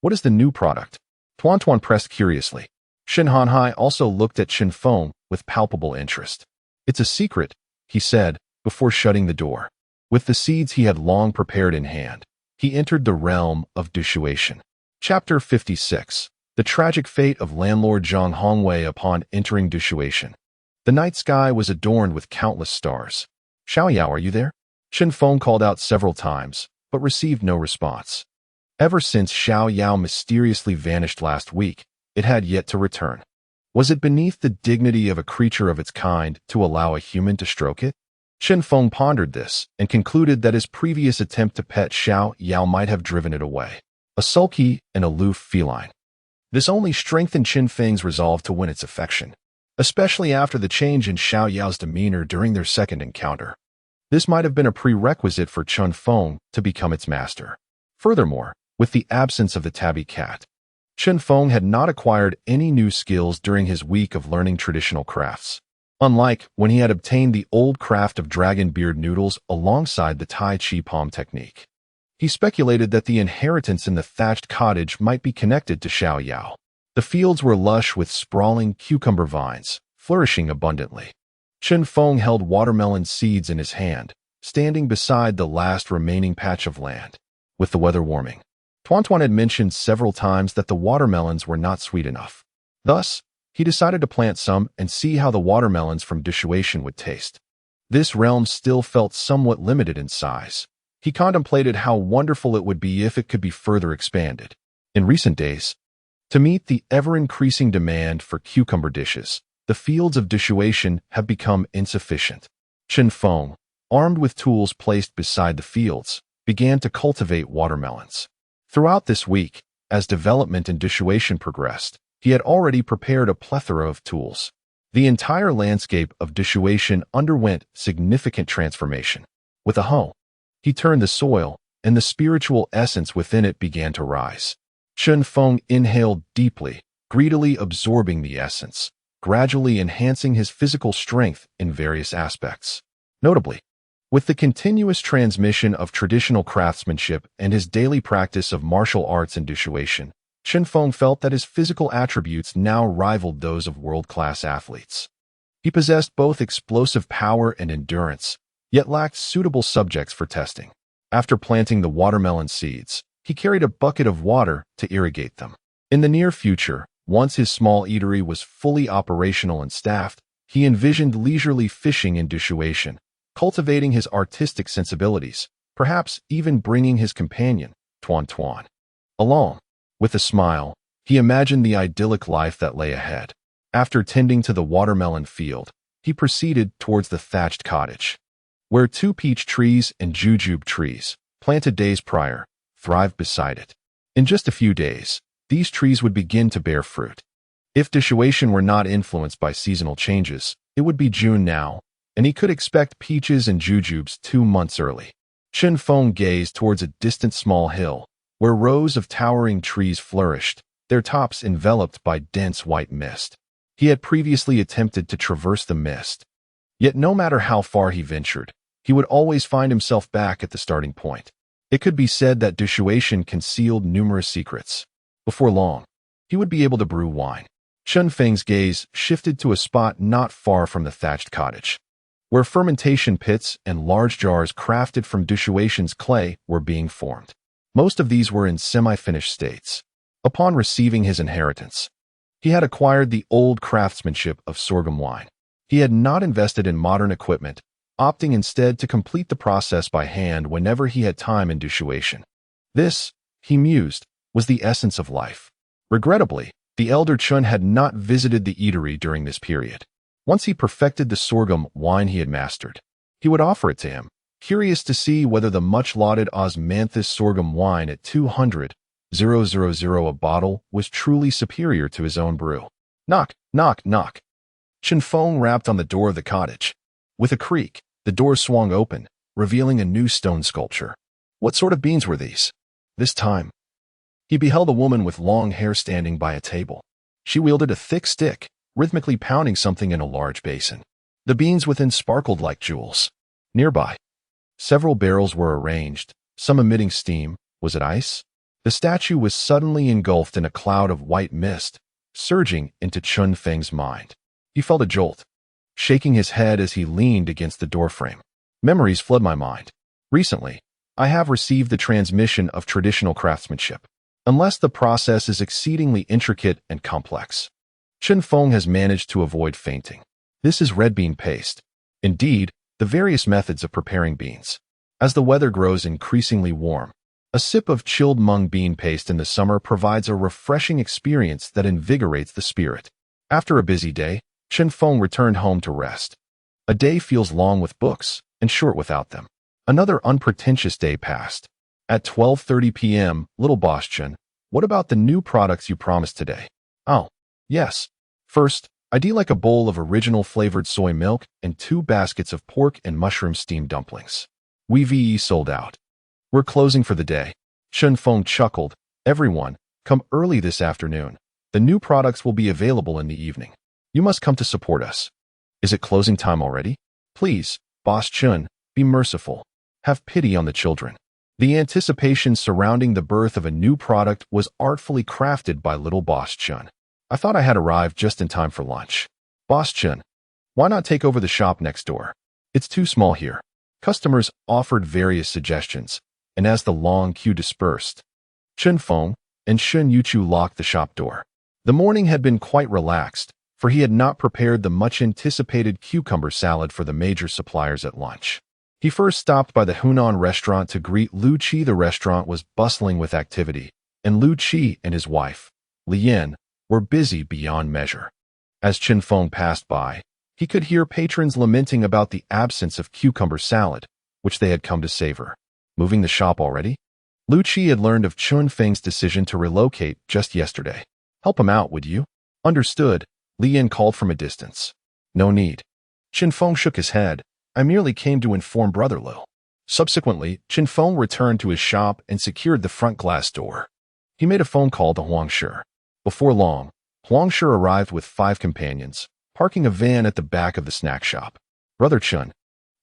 "What is the new product?" Tuan Tuan pressed curiously. Shen Hanhai also looked at Chen Feng with palpable interest. "It's a secret," he said, before shutting the door. With the seeds he had long prepared in hand, he entered the realm of dissuasion. Chapter 56. The tragic fate of landlord Zhang Hongwei upon entering dissuasion. The night sky was adorned with countless stars. "Xiao Yao, are you there?" Chen Feng called out several times, but received no response. Ever since Xiao Yao mysteriously vanished last week, it had yet to return. Was it beneath the dignity of a creature of its kind to allow a human to stroke it? Chen Feng pondered this and concluded that his previous attempt to pet Xiao Yao might have driven it away. A sulky and aloof feline. This only strengthened Chen Feng's resolve to win its affection, especially after the change in Xiao Yao's demeanor during their second encounter. This might have been a prerequisite for Chen Feng to become its master. Furthermore, with the absence of the tabby cat, Chen Feng had not acquired any new skills during his week of learning traditional crafts, unlike when he had obtained the old craft of dragon beard noodles alongside the Tai Chi palm technique. He speculated that the inheritance in the thatched cottage might be connected to Xiao Yao. The fields were lush with sprawling cucumber vines, flourishing abundantly. Chen Feng held watermelon seeds in his hand, standing beside the last remaining patch of land. With the weather warming, Tuan Tuan had mentioned several times that the watermelons were not sweet enough. Thus, he decided to plant some and see how the watermelons from dissuasion would taste. This realm still felt somewhat limited in size. He contemplated how wonderful it would be if it could be further expanded. In recent days, to meet the ever-increasing demand for cucumber dishes, the fields of dissuasion have become insufficient. Chen Feng, armed with tools placed beside the fields, began to cultivate watermelons. Throughout this week, as development in dissuasion progressed, he had already prepared a plethora of tools. The entire landscape of dissuasion underwent significant transformation. With a hoe, he turned the soil, and the spiritual essence within it began to rise. Chen Feng inhaled deeply, greedily absorbing the essence, gradually enhancing his physical strength in various aspects. Notably, With the continuous transmission of traditional craftsmanship and his daily practice of martial arts and dissuasion, Chen Feng felt that his physical attributes now rivaled those of world-class athletes. He possessed both explosive power and endurance, yet lacked suitable subjects for testing. After planting the watermelon seeds, he carried a bucket of water to irrigate them. In the near future, once his small eatery was fully operational and staffed, he envisioned leisurely fishing and dissuasion, cultivating his artistic sensibilities, perhaps even bringing his companion, Tuan Tuan, along. With a smile, he imagined the idyllic life that lay ahead. After tending to the watermelon field, he proceeded towards the thatched cottage, where 2 peach trees and jujube trees, planted days prior, thrived beside it. In just a few days, these trees would begin to bear fruit. If dissuasion were not influenced by seasonal changes, it would be June now, and he could expect peaches and jujubes 2 months early. Chen Feng gazed towards a distant small hill, where rows of towering trees flourished, their tops enveloped by dense white mist. He had previously attempted to traverse the mist. Yet no matter how far he ventured, he would always find himself back at the starting point. It could be said that dissuasion concealed numerous secrets. Before long, he would be able to brew wine. Chen Feng's gaze shifted to a spot not far from the thatched cottage, where fermentation pits and large jars crafted from dissuasion's clay were being formed. Most of these were in semi-finished states. Upon receiving his inheritance, he had acquired the old craftsmanship of sorghum wine. He had not invested in modern equipment, opting instead to complete the process by hand whenever he had time and dissuasion. This, he mused, was the essence of life. Regrettably, the elder Chun had not visited the eatery during this period. Once he perfected the sorghum wine he had mastered, he would offer it to him, curious to see whether the much-lauded osmanthus sorghum wine at 200,000 a bottle was truly superior to his own brew. Knock, knock, knock. Chen Feng rapped on the door of the cottage. With a creak, the door swung open, revealing a new stone sculpture. What sort of beans were these? This time, he beheld a woman with long hair standing by a table. She wielded a thick stick, rhythmically pounding something in a large basin. The beans within sparkled like jewels. Nearby, several barrels were arranged, some emitting steam. Was it ice? The statue was suddenly engulfed in a cloud of white mist, surging into Chen Feng's mind. He felt a jolt, shaking his head as he leaned against the doorframe. Memories flood my mind. Recently, I have received the transmission of traditional craftsmanship. Unless the process is exceedingly intricate and complex, Chen Feng has managed to avoid fainting. This is red bean paste. Indeed, the various methods of preparing beans. As the weather grows increasingly warm, a sip of chilled mung bean paste in the summer provides a refreshing experience that invigorates the spirit. After a busy day, Chen Feng returned home to rest. A day feels long with books and short without them. Another unpretentious day passed. At 12:30 p.m., little boss Chen, what about the new products you promised today? Oh, yes. First, I'd like a bowl of original flavored soy milk and 2 baskets of pork and mushroom steamed dumplings. We sold out. We're closing for the day. Chen Feng chuckled. Everyone, come early this afternoon. The new products will be available in the evening. You must come to support us. Is it closing time already? Please, Boss Chen, be merciful. Have pity on the children. The anticipation surrounding the birth of a new product was artfully crafted by little Boss Chen. I thought I had arrived just in time for lunch. Boss Chen, why not take over the shop next door? It's too small here. Customers offered various suggestions, and as the long queue dispersed, Chen Feng and Shen Yuchu locked the shop door. The morning had been quite relaxed, for he had not prepared the much-anticipated cucumber salad for the major suppliers at lunch. He first stopped by the Hunan restaurant to greet Lu Qi. The restaurant was bustling with activity, and Lu Qi and his wife, Lian, were busy beyond measure. As Chen Feng passed by, he could hear patrons lamenting about the absence of cucumber salad, which they had come to savor. Moving the shop already? Lu Qi had learned of Chen Feng's decision to relocate just yesterday. Help him out, would you? Understood, Lian called from a distance. No need. Chen Feng shook his head. I merely came to inform Brother Lu. Subsequently, Chen Feng returned to his shop and secured the front glass door. He made a phone call to Huang Shi. Before long, Huang Shi arrived with 5 companions, parking a van at the back of the snack shop. Brother Chen,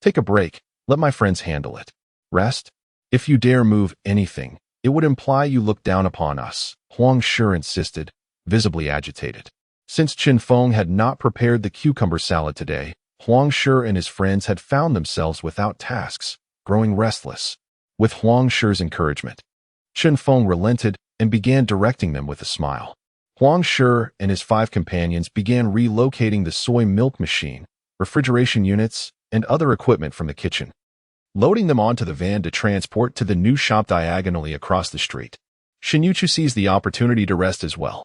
take a break. Let my friends handle it. Rest? If you dare move anything, it would imply you look down upon us, Huang Shi insisted, visibly agitated. Since Chen Feng had not prepared the cucumber salad today, Huang Shi and his friends had found themselves without tasks, growing restless. With Huang Shi's encouragement, Chen Feng relented and began directing them with a smile. Huang Shi and his 5 companions began relocating the soy milk machine, refrigeration units, and other equipment from the kitchen, loading them onto the van to transport to the new shop diagonally across the street. Shinyuchu seized the opportunity to rest as well.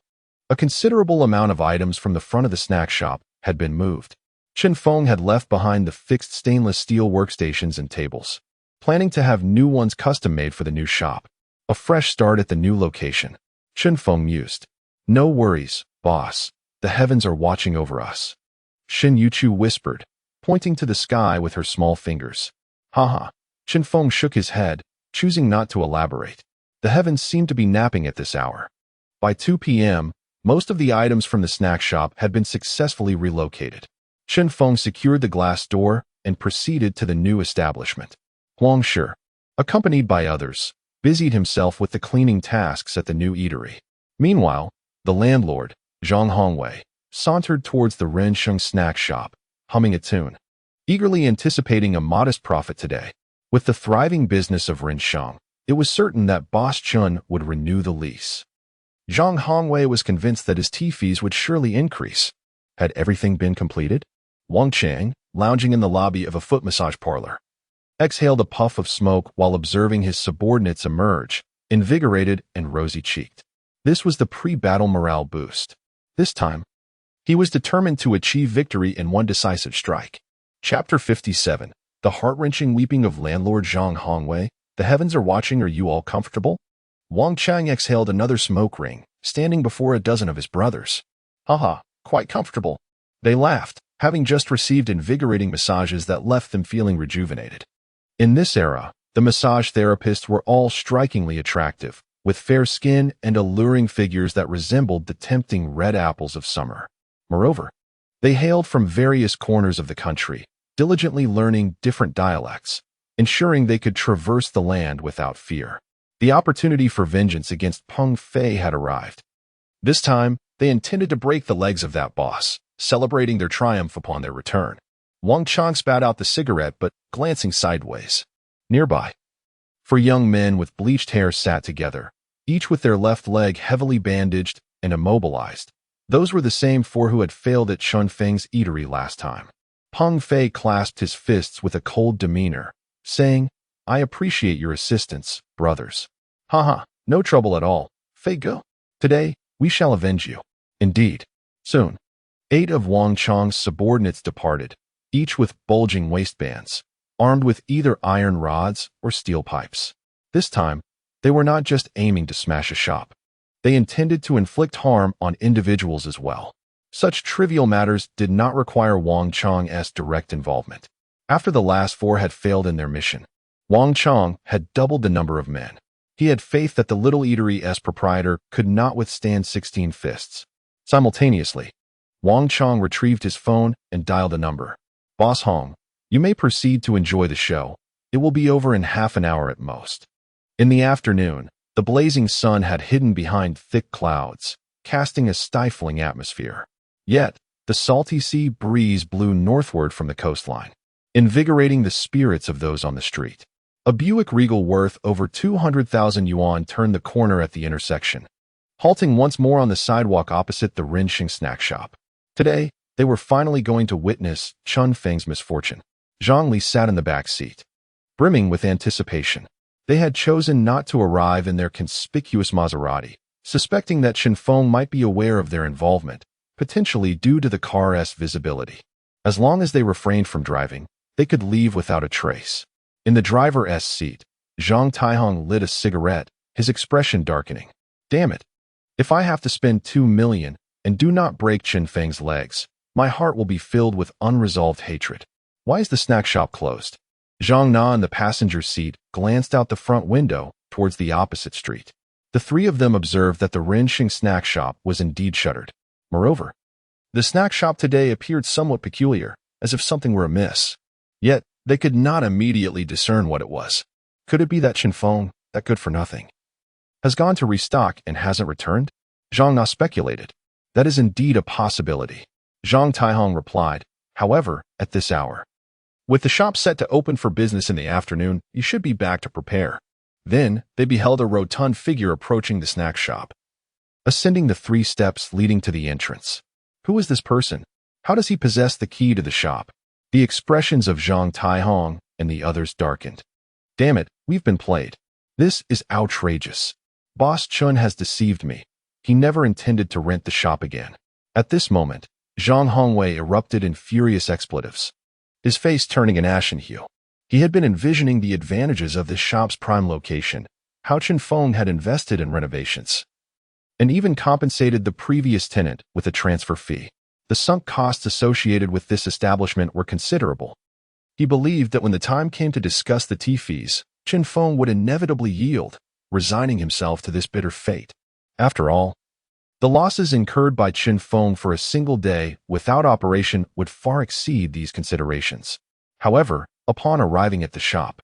A considerable amount of items from the front of the snack shop had been moved. Chen Feng had left behind the fixed stainless steel workstations and tables, planning to have new ones custom-made for the new shop. A fresh start at the new location. Chen Feng mused. No worries, boss. The heavens are watching over us. Shinyuchu whispered, pointing to the sky with her small fingers. Haha. Chen Feng shook his head, choosing not to elaborate. The heavens seemed to be napping at this hour. By 2 p.m., most of the items from the snack shop had been successfully relocated. Chen Feng secured the glass door and proceeded to the new establishment. Huang Shi, accompanied by others, busied himself with the cleaning tasks at the new eatery. Meanwhile, the landlord, Zhang Hongwei, sauntered towards the Rensheng snack shop, humming a tune, eagerly anticipating a modest profit today. With the thriving business of Rensheng, it was certain that Boss Chun would renew the lease. Zhang Hongwei was convinced that his tea fees would surely increase. Had everything been completed? Wang Chang, lounging in the lobby of a foot massage parlor, exhaled a puff of smoke while observing his subordinates emerge, invigorated and rosy-cheeked. This was the pre-battle morale boost. This time, he was determined to achieve victory in one decisive strike. Chapter 57. The heart-wrenching weeping of landlord Zhang Hongwei. The heavens are watching. Are you all comfortable? Wang Chang exhaled another smoke ring, standing before a dozen of his brothers. Haha, quite comfortable. They laughed, having just received invigorating massages that left them feeling rejuvenated. In this era, the massage therapists were all strikingly attractive, with fair skin and alluring figures that resembled the tempting red apples of summer. Moreover, they hailed from various corners of the country, diligently learning different dialects, ensuring they could traverse the land without fear. The opportunity for vengeance against Peng Fei had arrived. This time, they intended to break the legs of that boss, celebrating their triumph upon their return. Wang Chang spat out the cigarette but glancing sideways. Nearby, 4 young men with bleached hair sat together, each with their left leg heavily bandaged and immobilized. Those were the same 4 who had failed at Chen Feng's eatery last time. Peng Fei clasped his fists with a cold demeanor, saying, I appreciate your assistance, brothers. Haha, no trouble at all. Fei go. Today, we shall avenge you. Indeed. Soon, 8 of Wang Chang's subordinates departed, each with bulging waistbands, armed with either iron rods or steel pipes. This time, they were not just aiming to smash a shop. They intended to inflict harm on individuals as well. Such trivial matters did not require Wang Chang's direct involvement. After the last 4 had failed in their mission, Wang Chang had doubled the number of men. He had faith that the little eatery's proprietor could not withstand 16 fists. Simultaneously, Wang Chang retrieved his phone and dialed a number. Boss Hong, you may proceed to enjoy the show. It will be over in half an hour at most. In the afternoon, the blazing sun had hidden behind thick clouds, casting a stifling atmosphere. Yet, the salty sea breeze blew northward from the coastline, invigorating the spirits of those on the street. A Buick Regal worth over 200,000 yuan turned the corner at the intersection, halting once more on the sidewalk opposite the Rensheng snack shop. Today, they were finally going to witness Chen Feng's misfortune. Zhang Li sat in the back seat, brimming with anticipation. They had chosen not to arrive in their conspicuous Maserati, suspecting that Chen Feng might be aware of their involvement, potentially due to the car's visibility. As long as they refrained from driving, they could leave without a trace. In the driver's seat, Zhang Taihong lit a cigarette, his expression darkening. Damn it. If I have to spend 2 million and do not break Chen Feng's legs, my heart will be filled with unresolved hatred. Why is the snack shop closed? Zhang Na in the passenger seat glanced out the front window towards the opposite street. The 3 of them observed that the Rensheng snack shop was indeed shuttered. Moreover, the snack shop today appeared somewhat peculiar, as if something were amiss. Yet, They could not immediately discern what it was. Could it be that Chen Feng, that good-for-nothing, has gone to restock and hasn't returned? Zhang Na speculated. That is indeed a possibility. Zhang Taihong replied. However, at this hour, with the shop set to open for business in the afternoon, you should be back to prepare. Then, they beheld a rotund figure approaching the snack shop, ascending the 3 steps leading to the entrance. Who is this person? How does he possess the key to the shop? The expressions of Zhang Taihong and the others darkened. Damn it, we've been played. This is outrageous. Boss Chun has deceived me. He never intended to rent the shop again. At this moment, Zhang Hongwei erupted in furious expletives, his face turning an ashen hue. He had been envisioning the advantages of this shop's prime location, how Chen Feng had invested in renovations, and even compensated the previous tenant with a transfer fee. The sunk costs associated with this establishment were considerable. He believed that when the time came to discuss the tea fees, Chen Feng would inevitably yield, resigning himself to this bitter fate. After all, the losses incurred by Chen Feng for a single day without operation would far exceed these considerations. However, upon arriving at the shop,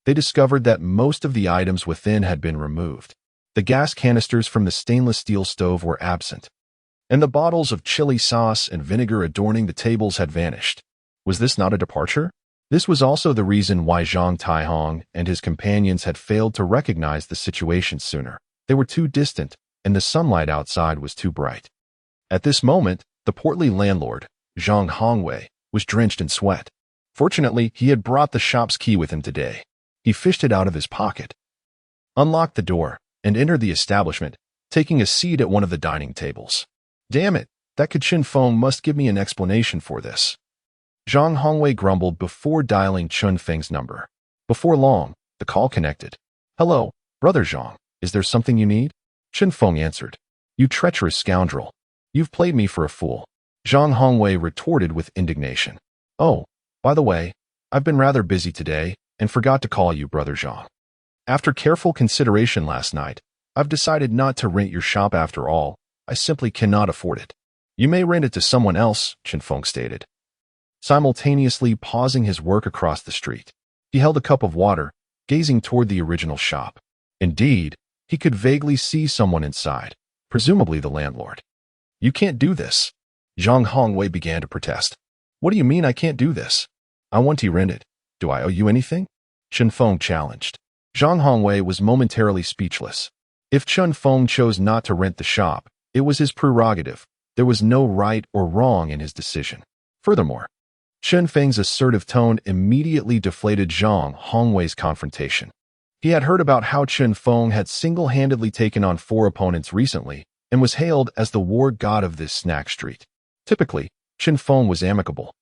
they discovered that most of the items within had been removed. The gas canisters from the stainless steel stove were absent, and the bottles of chili sauce and vinegar adorning the tables had vanished. Was this not a departure? This was also the reason why Zhang Taihong and his companions had failed to recognize the situation sooner. They were too distant, and the sunlight outside was too bright. At this moment, the portly landlord, Zhang Hongwei, was drenched in sweat. Fortunately, he had brought the shop's key with him today. He fished it out of his pocket, unlocked the door, and entered the establishment, taking a seat at one of the dining tables. Damn it, that Chen Feng must give me an explanation for this. Zhang Hongwei grumbled before dialing Chen Feng's number. Before long, the call connected. Hello, Brother Zhang, is there something you need? Chen Feng answered. You treacherous scoundrel. You've played me for a fool. Zhang Hongwei retorted with indignation. Oh, by the way, I've been rather busy today and forgot to call you Brother Zhang. After careful consideration last night, I've decided not to rent your shop after all. I simply cannot afford it. You may rent it to someone else, Chen Feng stated, simultaneously pausing his work across the street. He held a cup of water, gazing toward the original shop. Indeed, he could vaguely see someone inside, presumably the landlord. You can't do this. Zhang Hongwei began to protest. What do you mean I can't do this? I want to rent it. Do I owe you anything? Chen Feng challenged. Zhang Hongwei was momentarily speechless. If Chen Feng chose not to rent the shop, it was his prerogative. There was no right or wrong in his decision. Furthermore, Chen Feng's assertive tone immediately deflated Zhang Hongwei's confrontation. He had heard about how Chen Feng had single-handedly taken on 4 opponents recently and was hailed as the war god of this snack street. Typically, Chen Feng was amicable,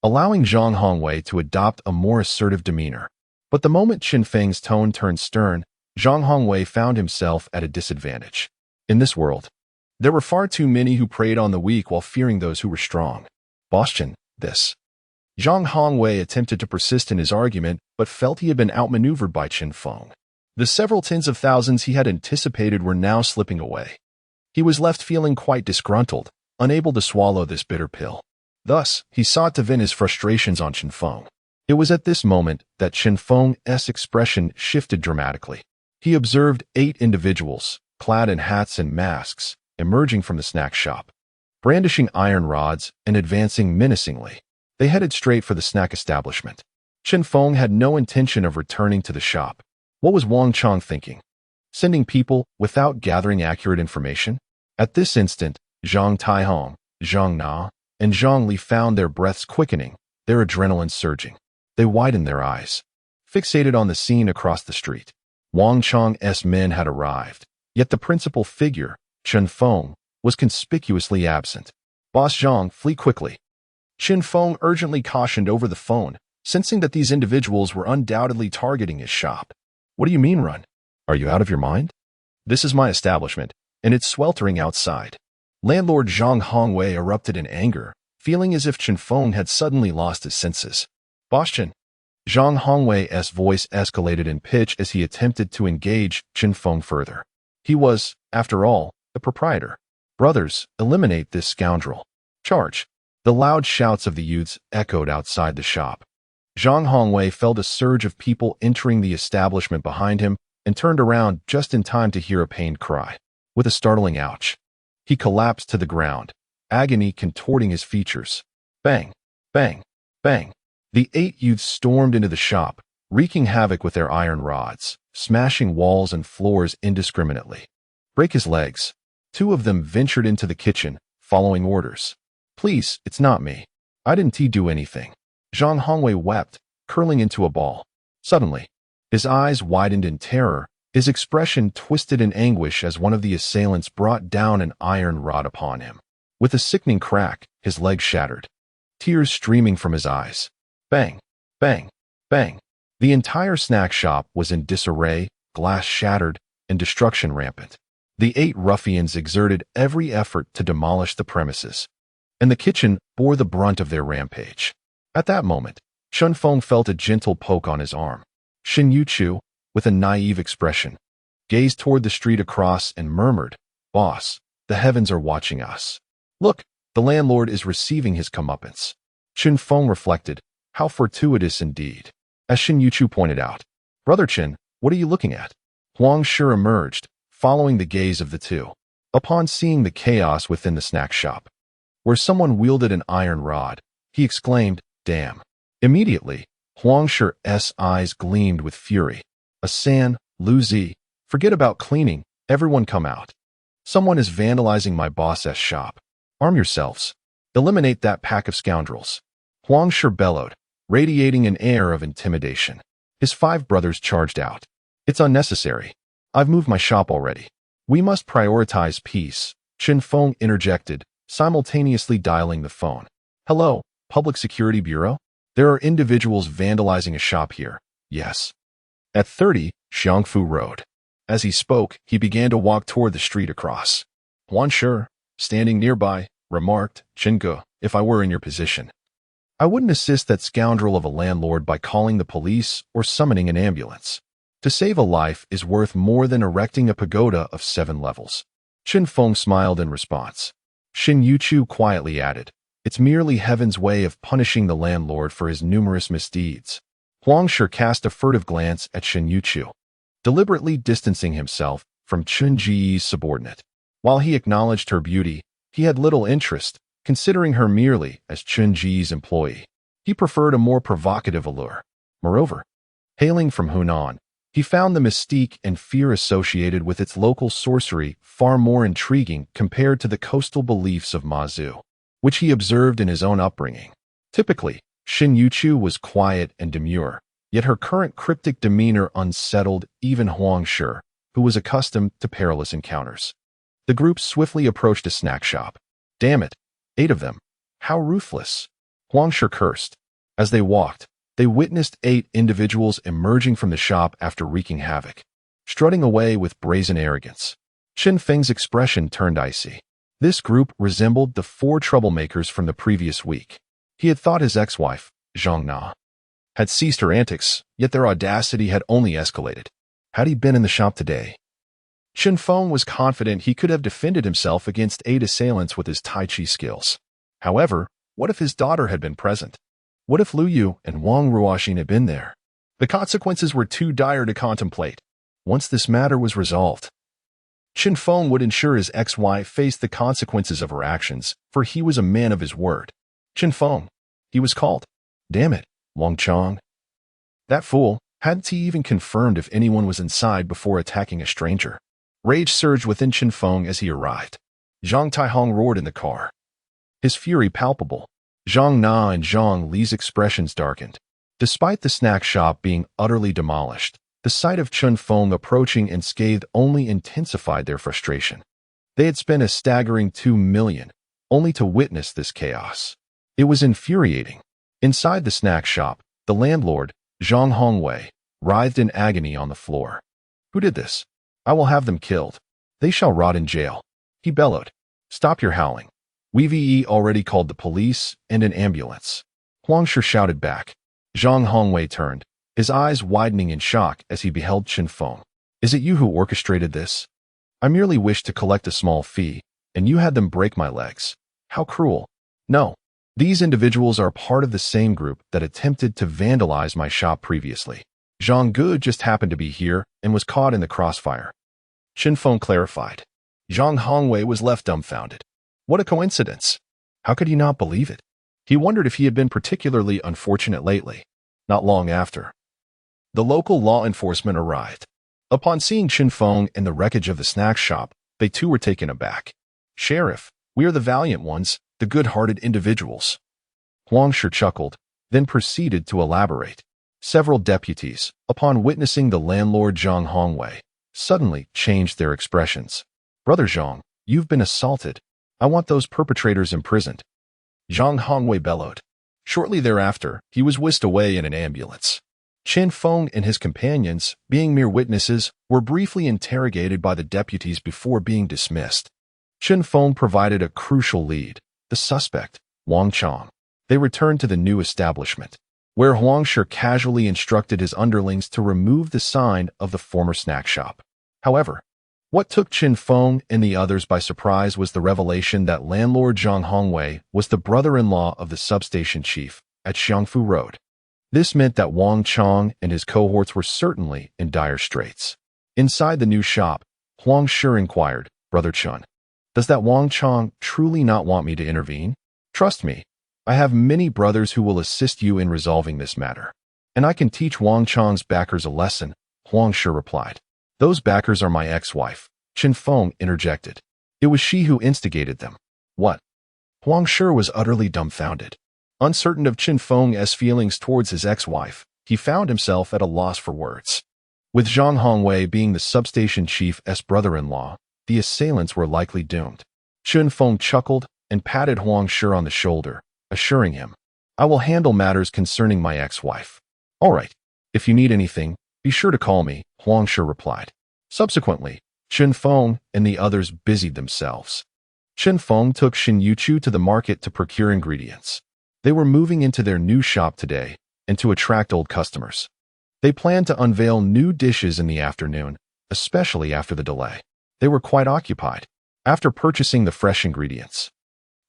allowing Zhang Hongwei to adopt a more assertive demeanor. But the moment Chen Feng's tone turned stern, Zhang Hongwei found himself at a disadvantage. In this world, there were far too many who preyed on the weak while fearing those who were strong. Boss Chen, this. Zhang Hongwei attempted to persist in his argument, but felt he had been outmaneuvered by Chen Feng. The several tens of thousands he had anticipated were now slipping away. He was left feeling quite disgruntled, unable to swallow this bitter pill. Thus, he sought to vent his frustrations on Chen Feng. It was at this moment that Chen Feng's expression shifted dramatically. He observed 8 individuals, clad in hats and masks, emerging from the snack shop, brandishing iron rods and advancing menacingly. They headed straight for the snack establishment. Chen Feng had no intention of returning to the shop. What was Wang Chong thinking? Sending people without gathering accurate information? At this instant, Zhang Taihong, Zhang Na, and Zhang Li found their breaths quickening, their adrenaline surging. They widened their eyes, fixated on the scene across the street. Wang Chong's men had arrived, yet the principal figure, Chen Feng, was conspicuously absent. Boss Zhang, flee quickly. Chen Feng urgently cautioned over the phone, sensing that these individuals were undoubtedly targeting his shop. What do you mean, run? Are you out of your mind? This is my establishment, and it's sweltering outside. Landlord Zhang Hongwei erupted in anger, feeling as if Chen Feng had suddenly lost his senses. Boss Chen. Zhang Hongwei's voice escalated in pitch as he attempted to engage Chen Feng further. He was, after all, the proprietor. Brothers, eliminate this scoundrel. Charge. The loud shouts of the youths echoed outside the shop. Zhang Hongwei felt a surge of people entering the establishment behind him and turned around just in time to hear a pained cry. With a startling ouch, he collapsed to the ground, agony contorting his features. Bang! Bang! Bang! The 8 youths stormed into the shop, wreaking havoc with their iron rods, smashing walls and floors indiscriminately. Break his legs. 2 of them ventured into the kitchen, following orders. Please, it's not me. I didn't do anything. Zhang Hongwei wept, curling into a ball. Suddenly, his eyes widened in terror, his expression twisted in anguish as one of the assailants brought down an iron rod upon him. With a sickening crack, his leg shattered, tears streaming from his eyes. Bang! Bang! Bang! The entire snack shop was in disarray, glass shattered, and destruction rampant. The 8 ruffians exerted every effort to demolish the premises, and the kitchen bore the brunt of their rampage. At that moment, Chen Feng felt a gentle poke on his arm. Shin Yuchu, with a naive expression, gazed toward the street across and murmured, "Boss, the heavens are watching us. Look, the landlord is receiving his comeuppance." Chen Feng reflected, how fortuitous indeed. As Shin Yuchu pointed out, "Brother Chen, what are you looking at?" Huang Shi emerged, following the gaze of the 2. Upon seeing the chaos within the snack shop, where someone wielded an iron rod, he exclaimed, "Damn." Immediately, Huang Shi's eyes gleamed with fury. "Asan, Lu Zi, forget about cleaning, everyone come out. Someone is vandalizing my boss's shop. Arm yourselves. Eliminate that pack of scoundrels." Huang Shi bellowed, radiating an air of intimidation. His 5 brothers charged out. "It's unnecessary. I've moved my shop already. We must prioritize peace," Chen Feng interjected, simultaneously dialing the phone. "Hello, Public Security Bureau? There are individuals vandalizing a shop here. Yes." At 30 Xiangfu Road. As he spoke, he began to walk toward the street across. Huan Shi, standing nearby, remarked, "Chenge, if I were in your position, I wouldn't assist that scoundrel of a landlord by calling the police or summoning an ambulance. To save a life is worth more than erecting a pagoda of 7 levels." Chen Feng smiled in response. Shin Yuchu quietly added, "It's merely heaven's way of punishing the landlord for his numerous misdeeds." Huang Shi cast a furtive glance at Shin Yuchu, deliberately distancing himself from Chen Ji's subordinate. While he acknowledged her beauty, he had little interest, considering her merely as Chen Ji's employee. He preferred a more provocative allure. Moreover, hailing from Hunan, he found the mystique and fear associated with its local sorcery far more intriguing compared to the coastal beliefs of Mazu, which he observed in his own upbringing. Typically, Shin Yuchu was quiet and demure, yet her current cryptic demeanor unsettled even Huang Shi, who was accustomed to perilous encounters. The group swiftly approached a snack shop. "Damn it, 8 of them. How ruthless." Huang Shi cursed. As they walked, they witnessed 8 individuals emerging from the shop after wreaking havoc, strutting away with brazen arrogance. Chen Feng's expression turned icy. This group resembled the 4 troublemakers from the previous week. He had thought his ex-wife, Zhang Na, had ceased her antics, yet their audacity had only escalated. Had he been in the shop today, Chen Feng was confident he could have defended himself against 8 assailants with his Tai Chi skills. However, what if his daughter had been present? What if Lu Yu and Wang Ruoxin had been there? The consequences were too dire to contemplate. Once this matter was resolved, Chen Feng would ensure his ex-wife faced the consequences of her actions, for he was a man of his word. "Chen Feng," he was called. "Damn it, Wang Chong." That fool, hadn't he even confirmed if anyone was inside before attacking a stranger? Rage surged within Chen Feng as he arrived. Zhang Taihong roared in the car, his fury palpable. Zhang Na and Zhang Li's expressions darkened. Despite the snack shop being utterly demolished, the sight of Chen Feng approaching unscathed only intensified their frustration. They had spent a staggering 2 million, only to witness this chaos. It was infuriating. Inside the snack shop, the landlord, Zhang Hongwei, writhed in agony on the floor. "Who did this? I will have them killed. They shall rot in jail," he bellowed. "Stop your howling. We've already called the police and an ambulance." Huang Shi shouted back. Zhang Hongwei turned, his eyes widening in shock as he beheld Chen Feng. "Is it you who orchestrated this? I merely wished to collect a small fee, and you had them break my legs. How cruel." "No, These individuals are part of the same group that attempted to vandalize my shop previously. Zhang Gu just happened to be here and was caught in the crossfire. Chen Feng clarified. Zhang Hongwei was left dumbfounded. What a coincidence! How could he not believe it? He wondered if he had been particularly unfortunate lately. Not long after, the local law enforcement arrived. Upon seeing Chen Feng and the wreckage of the snack shop, they too were taken aback. Sheriff, we are the valiant ones, the good-hearted individuals. Huang Shi chuckled, then proceeded to elaborate. Several deputies, upon witnessing the landlord Zhang Hongwei, suddenly changed their expressions. Brother Zhang, you've been assaulted. I want those perpetrators imprisoned. Zhang Hongwei bellowed. Shortly thereafter, he was whisked away in an ambulance. Chen Feng and his companions, being mere witnesses, were briefly interrogated by the deputies before being dismissed. Chen Feng provided a crucial lead, the suspect, Wang Chong. They returned to the new establishment, where Huang Shi casually instructed his underlings to remove the sign of the former snack shop. However, what took Chen Feng and the others by surprise was the revelation that landlord Zhang Hongwei was the brother-in-law of the substation chief at Xiangfu Road. This meant that Wang Chong and his cohorts were certainly in dire straits. Inside the new shop, Huang Shi inquired, Brother Chun, does that Wang Chong truly not want me to intervene? Trust me, I have many brothers who will assist you in resolving this matter. And I can teach Wang Chong's backers a lesson, Huang Shi replied. Those backers are my ex-wife, Chen Feng interjected. It was she who instigated them. What? Huang Shi was utterly dumbfounded. Uncertain of Chen Feng's feelings towards his ex-wife, he found himself at a loss for words. With Zhang Hongwei being the substation chief's brother-in-law, the assailants were likely doomed. Chen Feng chuckled and patted Huang Shi on the shoulder, assuring him, I will handle matters concerning my ex-wife. All right, if you need anything, be sure to call me, Huang Shi replied. Subsequently, Chen Feng and the others busied themselves. Chen Feng took Shin Yuchu to the market to procure ingredients. They were moving into their new shop today, and to attract old customers. They planned to unveil new dishes in the afternoon, especially after the delay. They were quite occupied. After purchasing the fresh ingredients,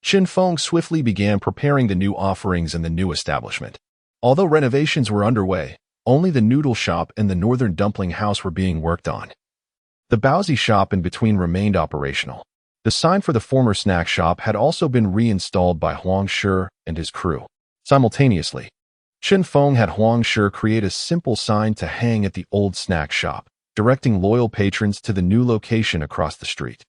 Chen Feng swiftly began preparing the new offerings in the new establishment. Although renovations were underway, only the noodle shop and the northern dumpling house were being worked on. The Baozi shop in between remained operational. The sign for the former snack shop had also been reinstalled by Huang Shi and his crew. Simultaneously, Chen Feng had Huang Shi create a simple sign to hang at the old snack shop, directing loyal patrons to the new location across the street.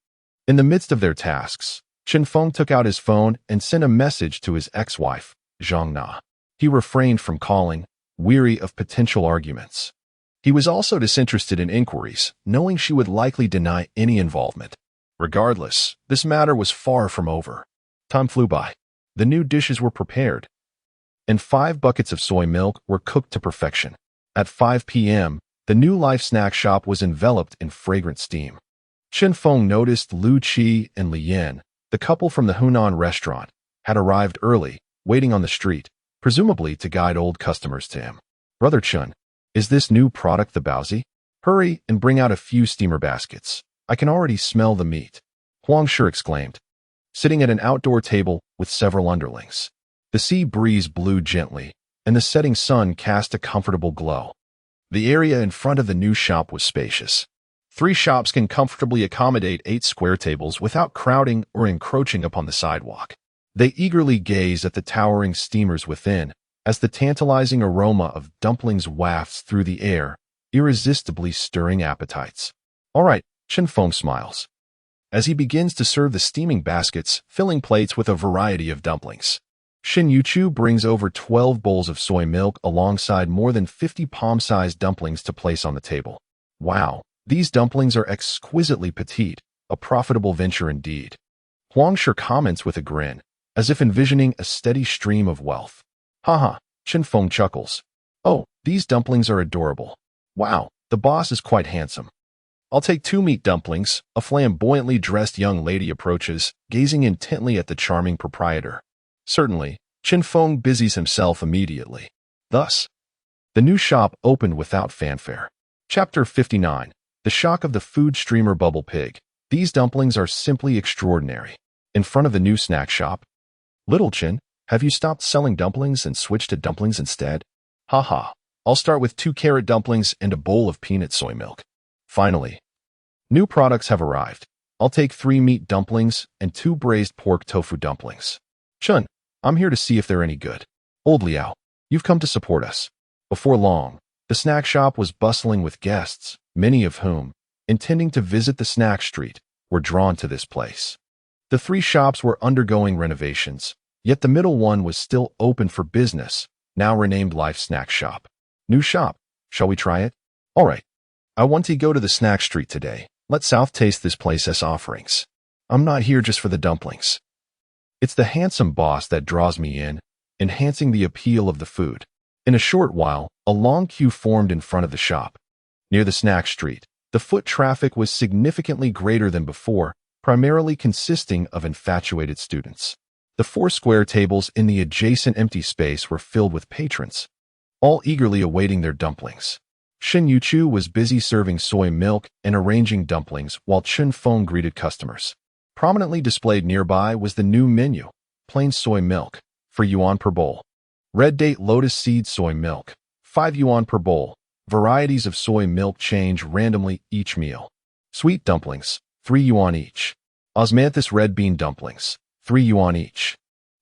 In the midst of their tasks, Chen Feng took out his phone and sent a message to his ex-wife, Zhang Na. He refrained from calling, weary of potential arguments. He was also disinterested in inquiries, knowing she would likely deny any involvement. Regardless, this matter was far from over. Time flew by. The new dishes were prepared, and 5 buckets of soy milk were cooked to perfection. At 5 p.m., the new life snack shop was enveloped in fragrant steam. Chen Feng noticed Lu Qi and Li Yan, the couple from the Hunan restaurant, had arrived early, waiting on the street, presumably to guide old customers to him. Brother Chun, is this new product the Baozi? Hurry and bring out a few steamer baskets. I can already smell the meat, Huang Shi exclaimed, sitting at an outdoor table with several underlings. The sea breeze blew gently, and the setting sun cast a comfortable glow. The area in front of the new shop was spacious. 3 shops can comfortably accommodate 8 square tables without crowding or encroaching upon the sidewalk. They eagerly gazed at the towering steamers within, as the tantalizing aroma of dumplings wafts through the air, irresistibly stirring appetites. All right, Chen Feng smiles, as he begins to serve the steaming baskets, filling plates with a variety of dumplings. Shin Yuchu brings over 12 bowls of soy milk alongside more than 50 palm-sized dumplings to place on the table. Wow, these dumplings are exquisitely petite, a profitable venture indeed. Huang Shi comments with a grin, as if envisioning a steady stream of wealth. Haha, Chen Feng chuckles. Oh, these dumplings are adorable. Wow, the boss is quite handsome. I'll take 2 meat dumplings, a flamboyantly dressed young lady approaches, gazing intently at the charming proprietor. Certainly, Chen Feng busies himself immediately. Thus, the new shop opened without fanfare. Chapter 59. The Shock of the Food Streamer Bubble Pig. These dumplings are simply extraordinary. In front of the new snack shop, Little Chen Have you stopped selling dumplings and switched to dumplings instead? Haha. I'll start with 2 carrot dumplings and a bowl of peanut soy milk. Finally, new products have arrived. I'll take 3 meat dumplings and 2 braised pork tofu dumplings. Chen, I'm here to see if they're any good. Old Liao, you've come to support us. Before long, the snack shop was bustling with guests, many of whom, intending to visit the snack street, were drawn to this place. The 3 shops were undergoing renovations, yet the middle one was still open for business, now renamed Life Snack Shop. New shop. Shall we try it? All right. I want to go to the snack street today. Let South taste this place's offerings. I'm not here just for the dumplings. It's the handsome boss that draws me in, enhancing the appeal of the food. In a short while, a long queue formed in front of the shop. Near the snack street, the foot traffic was significantly greater than before, primarily consisting of infatuated students. The 4 square tables in the adjacent empty space were filled with patrons, all eagerly awaiting their dumplings. Shen Yuchu was busy serving soy milk and arranging dumplings while Chen Feng greeted customers. Prominently displayed nearby was the new menu: plain soy milk, 4 yuan per bowl. Red date lotus seed soy milk, 5 yuan per bowl. Varieties of soy milk change randomly each meal. Sweet dumplings, 3 yuan each. Osmanthus red bean dumplings, 3 yuan each.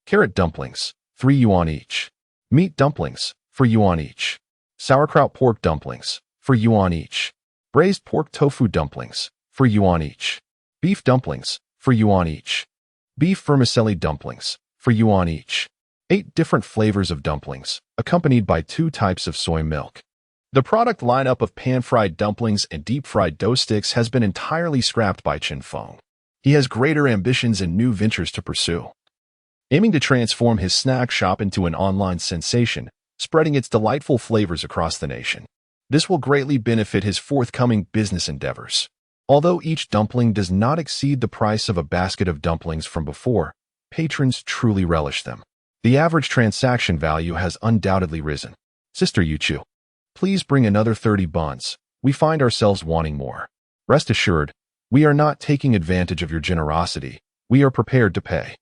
Carrot dumplings, 3 yuan each. Meat dumplings, 4 yuan each. Sauerkraut pork dumplings, 4 yuan each. Braised pork tofu dumplings, 4 yuan each. Beef dumplings, 4 yuan each. Beef vermicelli dumplings, 4 yuan each. 8 different flavors of dumplings, accompanied by 2 types of soy milk. The product lineup of pan-fried dumplings and deep-fried dough sticks has been entirely scrapped by Chen Feng. He has greater ambitions and new ventures to pursue, aiming to transform his snack shop into an online sensation, spreading its delightful flavors across the nation. This will greatly benefit his forthcoming business endeavors. Although each dumpling does not exceed the price of a basket of dumplings from before, patrons truly relish them. The average transaction value has undoubtedly risen. Sister Yuchu, please bring another 30 buns. We find ourselves wanting more. Rest assured, we are not taking advantage of your generosity. We are prepared to pay.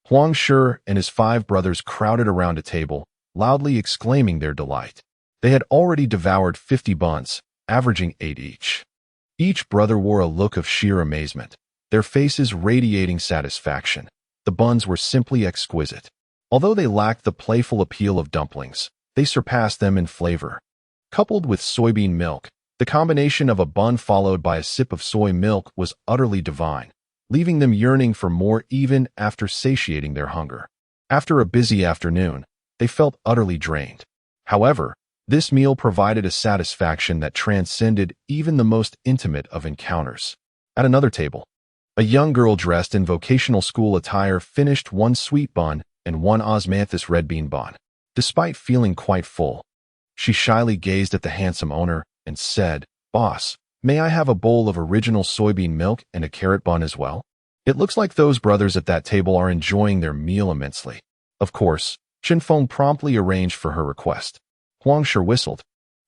Huang Shi and his 5 brothers crowded around a table, loudly exclaiming their delight. They had already devoured 50 buns, averaging 8 each. Each brother wore a look of sheer amazement, their faces radiating satisfaction. The buns were simply exquisite. Although they lacked the playful appeal of dumplings, they surpassed them in flavor. Coupled with soybean milk, the combination of a bun followed by a sip of soy milk was utterly divine, leaving them yearning for more even after satiating their hunger. After a busy afternoon, they felt utterly drained. However, this meal provided a satisfaction that transcended even the most intimate of encounters. At another table, a young girl dressed in vocational school attire finished 1 sweet bun and 1 osmanthus red bean bun. Despite feeling quite full, she shyly gazed at the handsome owner and said, "Boss, may I have a bowl of original soybean milk and a carrot bun as well?" It looks like those brothers at that table are enjoying their meal immensely. Of course, Chen Feng promptly arranged for her request. Huang Shi whistled,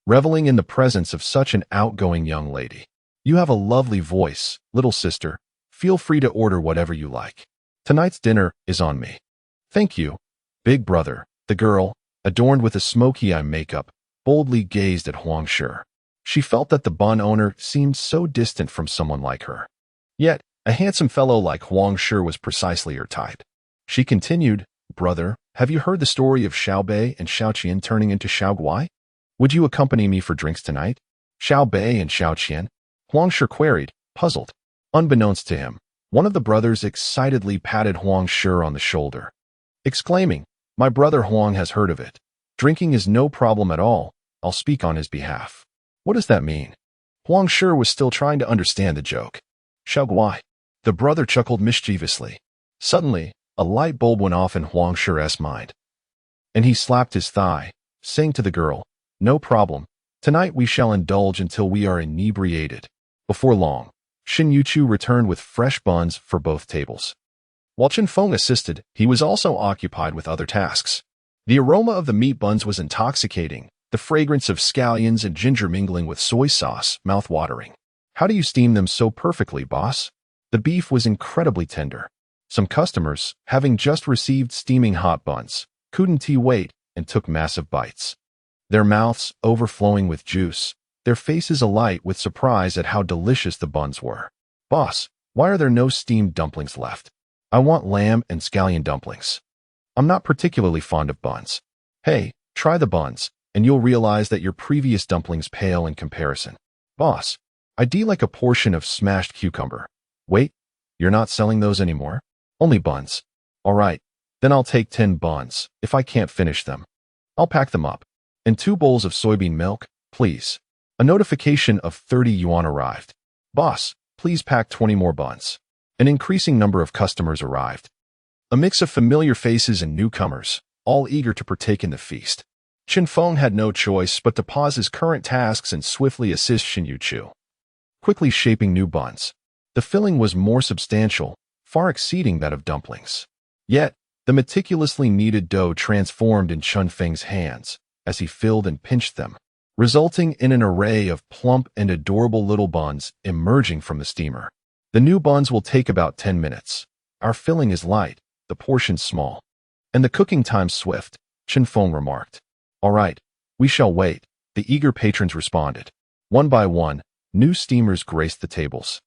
reveling in the presence of such an outgoing young lady. "You have a lovely voice, little sister. Feel free to order whatever you like. Tonight's dinner is on me." "Thank you, big brother." The girl, adorned with a smoky eye makeup, boldly gazed at Huang Shi. She felt that the bun owner seemed so distant from someone like her. Yet, a handsome fellow like Huang Shi was precisely her type. She continued, "Brother, have you heard the story of Xiao Bei and Xiao Qian turning into Xiao Guai? Would you accompany me for drinks tonight?" "Xiao Bei and Xiao Qian?" Huang Shi queried, puzzled. Unbeknownst to him, one of the brothers excitedly patted Huang Shi on the shoulder, exclaiming, "My brother Huang has heard of it. Drinking is no problem at all. I'll speak on his behalf." "What does that mean?" Huang Shi was still trying to understand the joke. "Xiao Guai." The brother chuckled mischievously. Suddenly, a light bulb went off in Huang Shi's mind, and he slapped his thigh, saying to the girl, "No problem. Tonight we shall indulge until we are inebriated." Before long, Shen Yuchu returned with fresh buns for both tables. While Chen Feng assisted, he was also occupied with other tasks. The aroma of the meat buns was intoxicating, the fragrance of scallions and ginger mingling with soy sauce, mouth-watering. "How do you steam them so perfectly, boss?" The beef was incredibly tender. Some customers, having just received steaming hot buns, couldn't he wait, and took massive bites. Their mouths overflowing with juice, their faces alight with surprise at how delicious the buns were. "Boss, why are there no steamed dumplings left? I want lamb and scallion dumplings. I'm not particularly fond of buns." "Hey, try the buns, and you'll realize that your previous dumplings pale in comparison." "Boss, I'd like a portion of smashed cucumber." "Wait, you're not selling those anymore? Only buns. All right, then I'll take 10 buns. If I can't finish them, I'll pack them up. And 2 bowls of soybean milk, please." A notification of 30 yuan arrived. "Boss, please pack 20 more buns." An increasing number of customers arrived. A mix of familiar faces and newcomers, all eager to partake in the feast. Chen Feng had no choice but to pause his current tasks and swiftly assist Shin Yuchu, quickly shaping new buns. The filling was more substantial, far exceeding that of dumplings. Yet, the meticulously kneaded dough transformed in Chen Feng's hands as he filled and pinched them, resulting in an array of plump and adorable little buns emerging from the steamer. "The new buns will take about 10 minutes. Our filling is light, the portions small, and the cooking time swift," Chen Feng remarked. "All right, we shall wait," the eager patrons responded. One by one, new steamers graced the tables,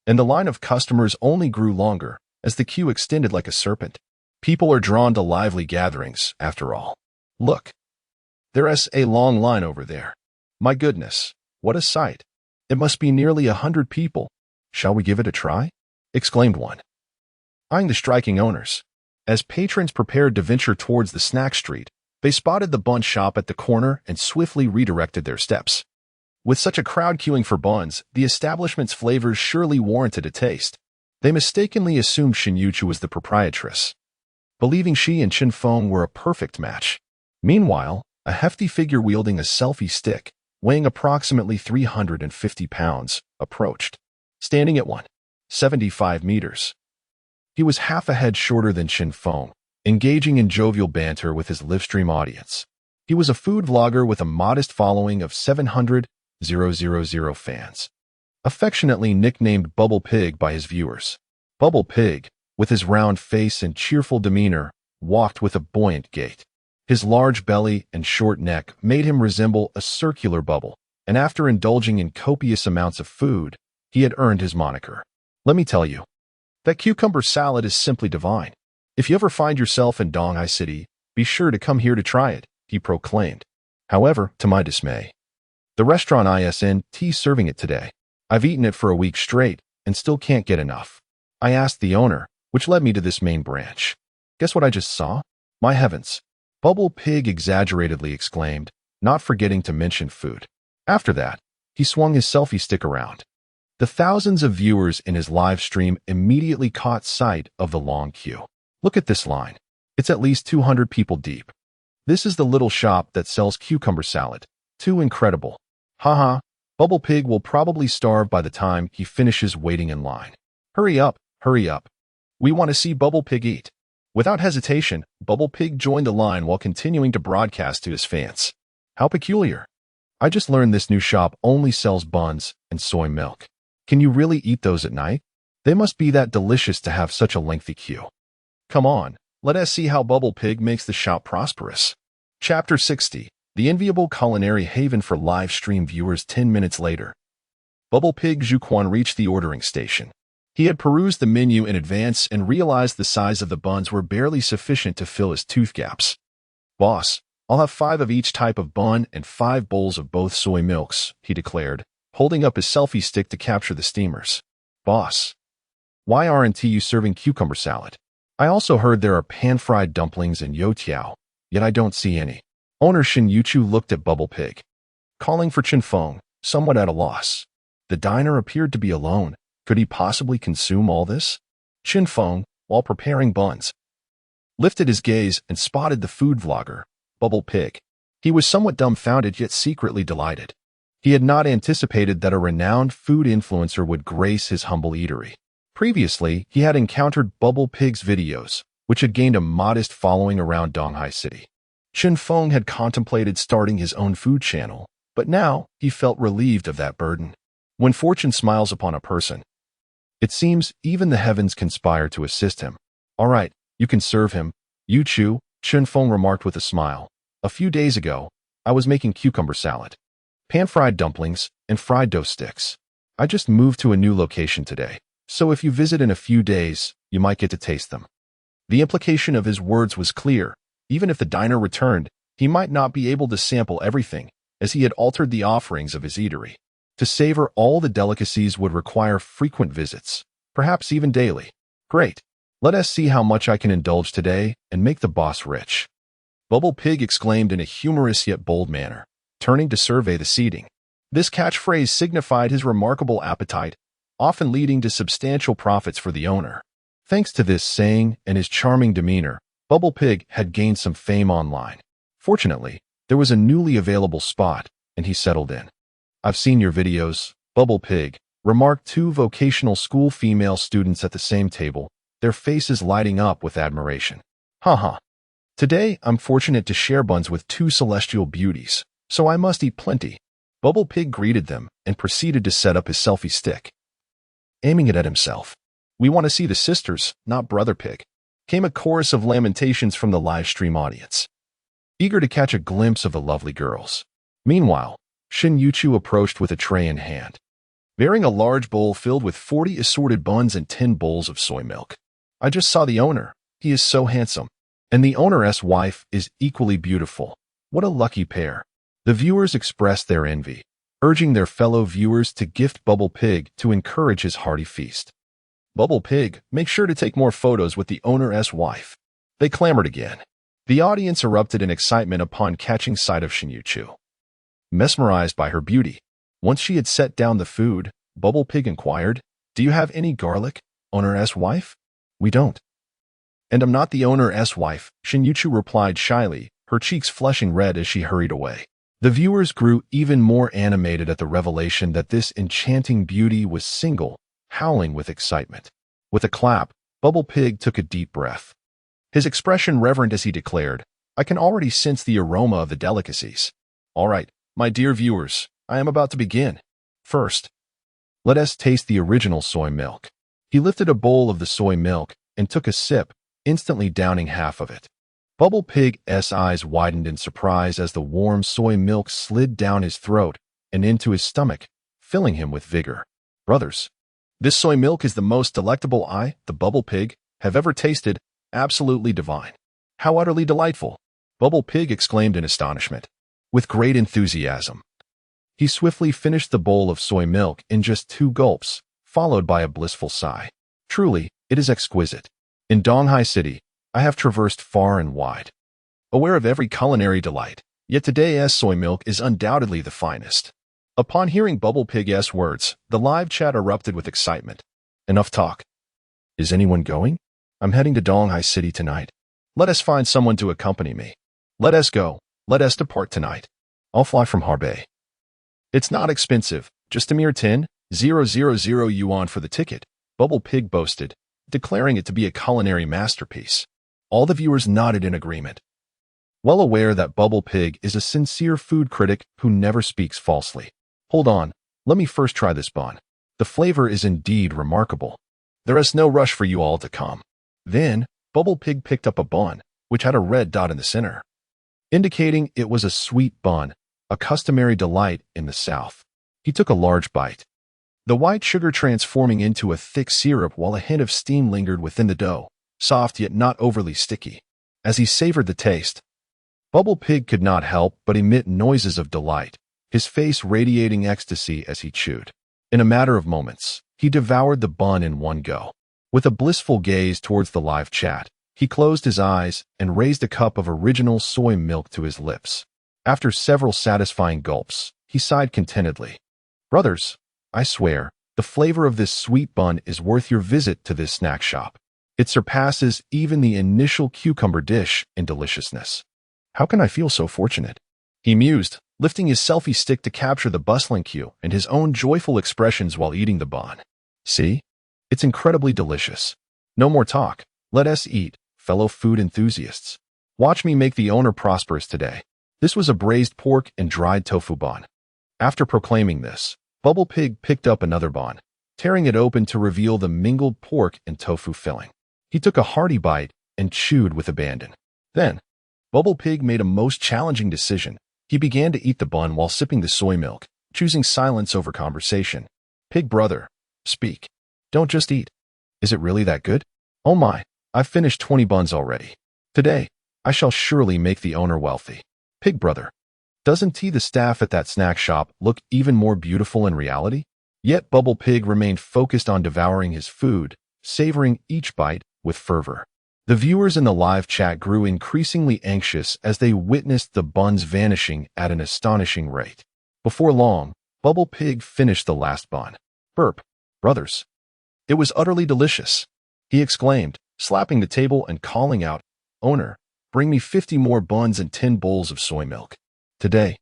and the line of customers only grew longer as the queue extended like a serpent. People are drawn to lively gatherings, after all. "Look, there's a long line over there. My goodness, what a sight. It must be nearly 100 people. Shall we give it a try?" exclaimed one, eyeing the striking owners. As patrons prepared to venture towards the snack street, they spotted the bun shop at the corner and swiftly redirected their steps. With such a crowd queuing for buns, the establishment's flavors surely warranted a taste. They mistakenly assumed Shin Yuchu was the proprietress, believing she and Chen Feng were a perfect match. Meanwhile, a hefty figure wielding a selfie stick, weighing approximately 350 pounds, approached, standing at 175 meters. He was half a head shorter than Chen Feng, engaging in jovial banter with his livestream audience. He was a food vlogger with a modest following of 700,000 fans, affectionately nicknamed Bubble Pig by his viewers. Bubble Pig, with his round face and cheerful demeanor, walked with a buoyant gait. His large belly and short neck made him resemble a circular bubble, and after indulging in copious amounts of food, he had earned his moniker. "Let me tell you, that cucumber salad is simply divine. If you ever find yourself in Donghai City, be sure to come here to try it," he proclaimed. However, to my dismay, the restaurant isn't serving it today. I've eaten it for a week straight and still can't get enough. I asked the owner, which led me to this main branch. Guess what I just saw? My heavens! Bubble Pig exaggeratedly exclaimed, not forgetting to mention food. After that, he swung his selfie stick around. The thousands of viewers in his live stream immediately caught sight of the long queue. "Look at this line. It's at least 200 people deep. This is the little shop that sells cucumber salad. Too incredible. Haha, Bubble Pig will probably starve by the time he finishes waiting in line. Hurry up, hurry up. We want to see Bubble Pig eat." Without hesitation, Bubble Pig joined the line while continuing to broadcast to his fans. "How peculiar. I just learned this new shop only sells buns and soy milk. Can you really eat those at night? They must be that delicious to have such a lengthy queue. Come on, let us see how Bubble Pig makes the shop prosperous." Chapter 60. The enviable culinary haven for live stream viewers. 10 minutes later, Bubble Pig Zhuquan reached the ordering station. He had perused the menu in advance and realized the size of the buns were barely sufficient to fill his tooth gaps. "Boss, I'll have 5 of each type of bun and 5 bowls of both soy milks," he declared, holding up his selfie stick to capture the steamers. "Boss, why aren't you serving cucumber salad? I also heard there are pan-fried dumplings and youtiao, yet I don't see any." Owner Shin Yuchu looked at Bubble Pig, calling for Chen Feng, somewhat at a loss. The diner appeared to be alone. Could he possibly consume all this? Chen Feng, while preparing buns, lifted his gaze and spotted the food vlogger, Bubble Pig. He was somewhat dumbfounded yet secretly delighted. He had not anticipated that a renowned food influencer would grace his humble eatery. Previously, he had encountered Bubble Pig's videos, which had gained a modest following around Donghai City. Chen Feng had contemplated starting his own food channel, but now he felt relieved of that burden. When fortune smiles upon a person, it seems even the heavens conspire to assist him. "All right, you can serve him. Yuchu, Chen Feng remarked with a smile. A few days ago, I was making cucumber salad, pan-fried dumplings, and fried dough sticks. I just moved to a new location today, so if you visit in a few days, you might get to taste them. The implication of his words was clear. Even if the diner returned, he might not be able to sample everything, as he had altered the offerings of his eatery. To savor all the delicacies would require frequent visits, perhaps even daily. Great. Let us see how much I can indulge today and make the boss rich. Bubble Pig exclaimed in a humorous yet bold manner, turning to survey the seating. This catchphrase signified his remarkable appetite, often leading to substantial profits for the owner. Thanks to this saying and his charming demeanor, Bubble Pig had gained some fame online. Fortunately, there was a newly available spot, and he settled in. I've seen your videos, Bubble Pig, remarked two vocational school female students at the same table, their faces lighting up with admiration. Haha. Today, I'm fortunate to share buns with two celestial beauties, so I must eat plenty. Bubble Pig greeted them and proceeded to set up his selfie stick, aiming it at himself. We want to see the sisters, not Brother Pig, came a chorus of lamentations from the live stream audience, eager to catch a glimpse of the lovely girls. Meanwhile, Shin Yuchu approached with a tray in hand, bearing a large bowl filled with 40 assorted buns and 10 bowls of soy milk. I just saw the owner. He is so handsome. And the owner's wife is equally beautiful. What a lucky pair. The viewers expressed their envy, urging their fellow viewers to gift Bubble Pig to encourage his hearty feast. Bubble Pig, make sure to take more photos with the owner's wife. They clamored again. The audience erupted in excitement upon catching sight of Shin Yuchu. Mesmerized by her beauty, once she had set down the food, Bubble Pig inquired, "Do you have any garlic, owner's wife?" "We don't." "And I'm not the owner's wife," Shin Yuchu replied shyly, her cheeks flushing red as she hurried away. The viewers grew even more animated at the revelation that this enchanting beauty was single, howling with excitement. With a clap, Bubble Pig took a deep breath. His expression reverent as he declared, "I can already sense the aroma of the delicacies. All right, my dear viewers, I am about to begin. First, let us taste the original soy milk." He lifted a bowl of the soy milk and took a sip, instantly downing half of it. Bubble Pig's eyes widened in surprise as the warm soy milk slid down his throat and into his stomach, filling him with vigor. "Brothers, this soy milk is the most delectable the Bubble Pig, have ever tasted. Absolutely divine. How utterly delightful!" Bubble Pig exclaimed in astonishment. With great enthusiasm, he swiftly finished the bowl of soy milk in just 2 gulps, followed by a blissful sigh. "Truly, it is exquisite. In Donghai City, I have traversed far and wide, aware of every culinary delight, yet today's soy milk is undoubtedly the finest." Upon hearing Bubble Pig's words, the live chat erupted with excitement. "Enough talk. Is anyone going? I'm heading to Donghai City tonight. Let us find someone to accompany me. Let us go. Let us depart tonight. I'll fly from Harbei. It's not expensive, just a mere 10,000 yuan for the ticket," Bubble Pig boasted, declaring it to be a culinary masterpiece. All the viewers nodded in agreement, well aware that Bubble Pig is a sincere food critic who never speaks falsely. "Hold on, let me first try this bun. The flavor is indeed remarkable. There is no rush for you all to come." Then, Bubble Pig picked up a bun, which had a red dot in the center, indicating it was a sweet bun, a customary delight in the South. He took a large bite, the white sugar transforming into a thick syrup while a hint of steam lingered within the dough, soft yet not overly sticky. As he savored the taste, Bubble Pig could not help but emit noises of delight, his face radiating ecstasy as he chewed. In a matter of moments, he devoured the bun in one go. With a blissful gaze towards the live chat, he closed his eyes and raised a cup of original soy milk to his lips. After several satisfying gulps, he sighed contentedly. "Brothers, I swear, the flavor of this sweet bun is worth your visit to this snack shop. It surpasses even the initial cucumber dish in deliciousness. How can I feel so fortunate?" He mused, lifting his selfie stick to capture the bustling queue and his own joyful expressions while eating the bun. "See? It's incredibly delicious. No more talk. Let us eat, fellow food enthusiasts. Watch me make the owner prosperous today." This was a braised pork and dried tofu bun. After proclaiming this, Bubble Pig picked up another bun, tearing it open to reveal the mingled pork and tofu filling. He took a hearty bite and chewed with abandon. Then, Bubble Pig made a most challenging decision. He began to eat the bun while sipping the soy milk, choosing silence over conversation. Pig brother, speak. Don't just eat. Is it really that good? Oh my, I've finished 20 buns already. Today, I shall surely make the owner wealthy. Pig brother, doesn't he the staff at that snack shop look even more beautiful in reality? Yet Bubble Pig remained focused on devouring his food, savoring each bite with fervor. The viewers in the live chat grew increasingly anxious as they witnessed the buns vanishing at an astonishing rate. Before long, Bubble Pig finished the last bun. Burp, brothers. It was utterly delicious, he exclaimed, slapping the table and calling out, Owner, bring me 50 more buns and 10 bowls of soy milk. Today,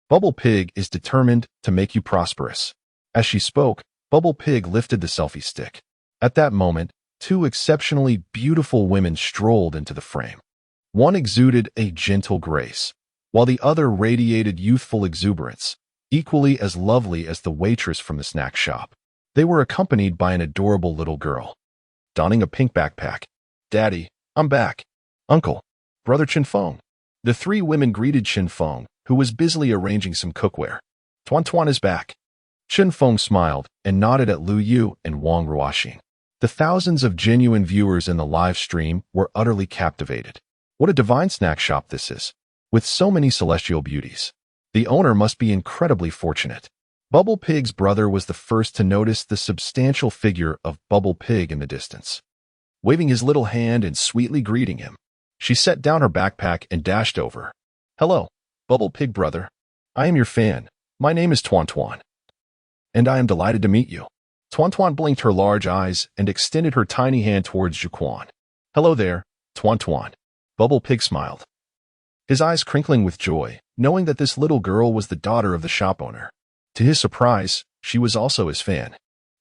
Bubble Pig is determined to make you prosperous. As she spoke, Bubble Pig lifted the selfie stick. At that moment, two exceptionally beautiful women strolled into the frame. One exuded a gentle grace, while the other radiated youthful exuberance, equally as lovely as the waitress from the snack shop. They were accompanied by an adorable little girl, donning a pink backpack. Daddy, I'm back. Uncle, Brother Chen Feng. The three women greeted Chen Feng, who was busily arranging some cookware. Tuan is back. Chen Feng smiled and nodded at Lu Yu and Wang Ruoxin. The thousands of genuine viewers in the live stream were utterly captivated. What a divine snack shop this is, with so many celestial beauties. The owner must be incredibly fortunate. Bubble Pig's brother was the first to notice the substantial figure of Bubble Pig in the distance. Waving his little hand and sweetly greeting him, she set down her backpack and dashed over. Hello, Bubble Pig brother. I am your fan. My name is Tuan, and I am delighted to meet you. Tuan blinked her large eyes and extended her tiny hand towards Juquan. Hello there, Tuan. Bubble Pig smiled, his eyes crinkling with joy, knowing that this little girl was the daughter of the shop owner. To his surprise, she was also his fan.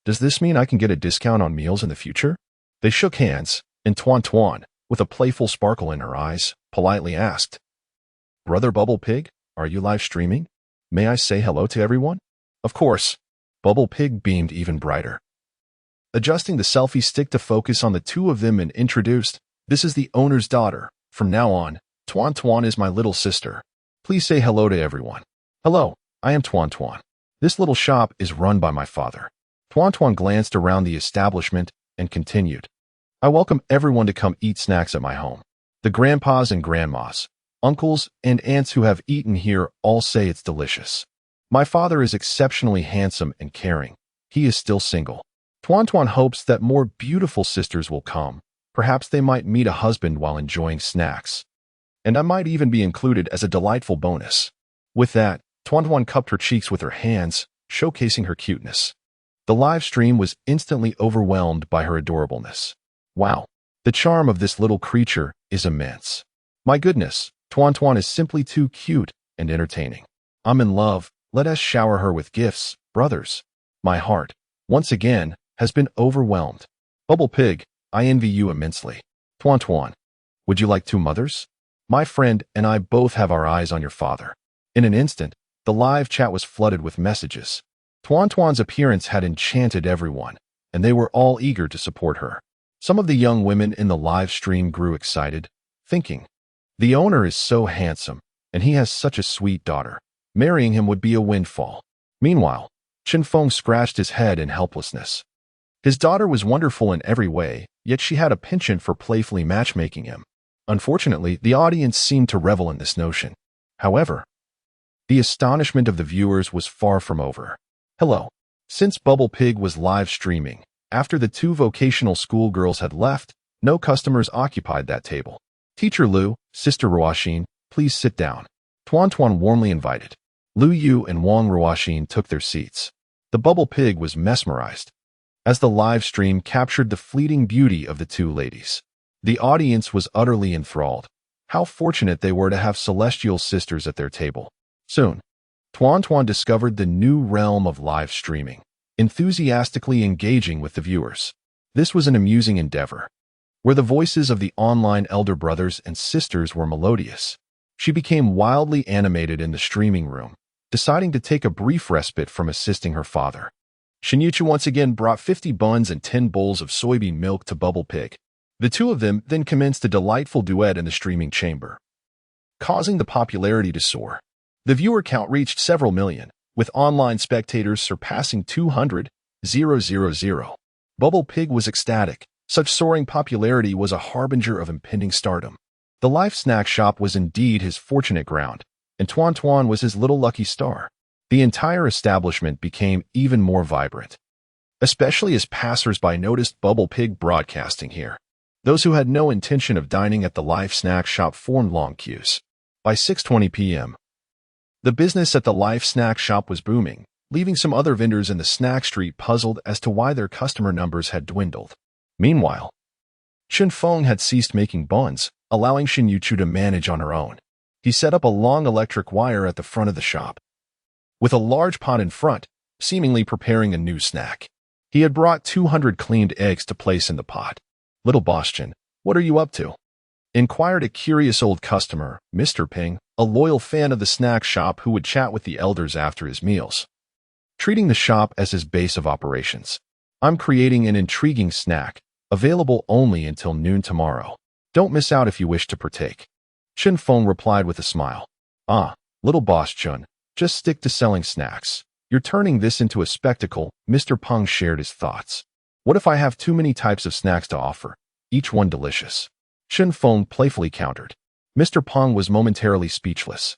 Does this mean I can get a discount on meals in the future? They shook hands, and Tuan, with a playful sparkle in her eyes, politely asked, Brother Bubble Pig, are you live streaming? May I say hello to everyone? Of course. Bubble Pig beamed even brighter, adjusting the selfie stick to focus on the two of them and introduced, This is the owner's daughter. From now on, Tuan is my little sister. Please say hello to everyone. Hello, I am Tuan. This little shop is run by my father. Tuan glanced around the establishment and continued, I welcome everyone to come eat snacks at my home. The grandpas and grandmas, uncles and aunts who have eaten here all say it's delicious. My father is exceptionally handsome and caring. He is still single. Tuan hopes that more beautiful sisters will come. Perhaps they might meet a husband while enjoying snacks. And I might even be included as a delightful bonus. With that, Tuan cupped her cheeks with her hands, showcasing her cuteness. The live stream was instantly overwhelmed by her adorableness. Wow, the charm of this little creature is immense. My goodness, Tuan is simply too cute and entertaining. I'm in love. Let us shower her with gifts, brothers. My heart, once again, has been overwhelmed. Bubble Pig, I envy you immensely. Tuan, would you like two mothers? My friend and I both have our eyes on your father. In an instant, the live chat was flooded with messages. Tuan's appearance had enchanted everyone, and they were all eager to support her. Some of the young women in the live stream grew excited, thinking, the owner is so handsome, and he has such a sweet daughter. Marrying him would be a windfall. Meanwhile, Chen Feng scratched his head in helplessness. His daughter was wonderful in every way, yet she had a penchant for playfully matchmaking him. Unfortunately, the audience seemed to revel in this notion. However, the astonishment of the viewers was far from over. Hello. Since Bubble Pig was live streaming, after the two vocational schoolgirls had left, no customers occupied that table. Teacher Lu, Sister Ruoxin, please sit down. Tuan warmly invited. Lu Yu and Wang Ruoxin took their seats. The Bubble Pig was mesmerized as the live stream captured the fleeting beauty of the two ladies. The audience was utterly enthralled. How fortunate they were to have celestial sisters at their table. Soon, Tuan discovered the new realm of live streaming, enthusiastically engaging with the viewers. This was an amusing endeavor, where the voices of the online elder brothers and sisters were melodious. She became wildly animated in the streaming room, deciding to take a brief respite from assisting her father. Shinyuchu once again brought 50 buns and 10 bowls of soybean milk to Bubble Pig. The two of them then commenced a delightful duet in the streaming chamber. causing the popularity to soar. The viewer count reached several million, with online spectators surpassing 200,000. Bubble Pig was ecstatic. Such soaring popularity was a harbinger of impending stardom. The Life snack shop was indeed his fortunate ground, and Tuan Tuan was his little lucky star. The entire establishment became even more vibrant, especially as passers-by noticed Bubble Pig broadcasting here. Those who had no intention of dining at the Life snack shop formed long queues. By 6:20 p.m., the business at the Life snack shop was booming, leaving some other vendors in the snack street puzzled as to why their customer numbers had dwindled. Meanwhile, Chen Feng had ceased making buns, allowing Shin Yuchu to manage on her own. He set up a long electric wire at the front of the shop, with a large pot in front, seemingly preparing a new snack. He had brought 200 cleaned eggs to place in the pot. "Little boss Chen, what are you up to?" inquired a curious old customer, Mr. Ping, a loyal fan of the snack shop who would chat with the elders after his meals, treating the shop as his base of operations. "I'm creating an intriguing snack, available only until noon tomorrow. Don't miss out if you wish to partake." Chen Feng replied with a smile. "Ah, little boss Chun, just stick to selling snacks. You're turning this into a spectacle." Mr. Peng shared his thoughts. "What if I have too many types of snacks to offer, each one delicious?" Chen Feng playfully countered. Mr. Peng was momentarily speechless.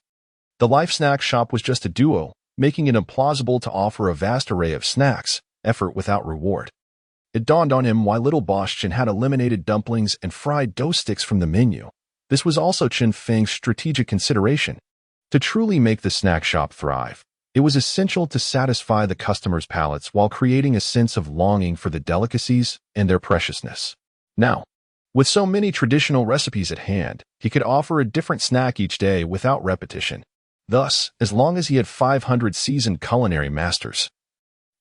The Life snack shop was just a duo, making it implausible to offer a vast array of snacks, effort without reward. It dawned on him why little boss Chen had eliminated dumplings and fried dough sticks from the menu. This was also Chen Feng's strategic consideration. To truly make the snack shop thrive, it was essential to satisfy the customers' palates while creating a sense of longing for the delicacies and their preciousness. Now, with so many traditional recipes at hand, he could offer a different snack each day without repetition. Thus, as long as he had 500 seasoned culinary masters,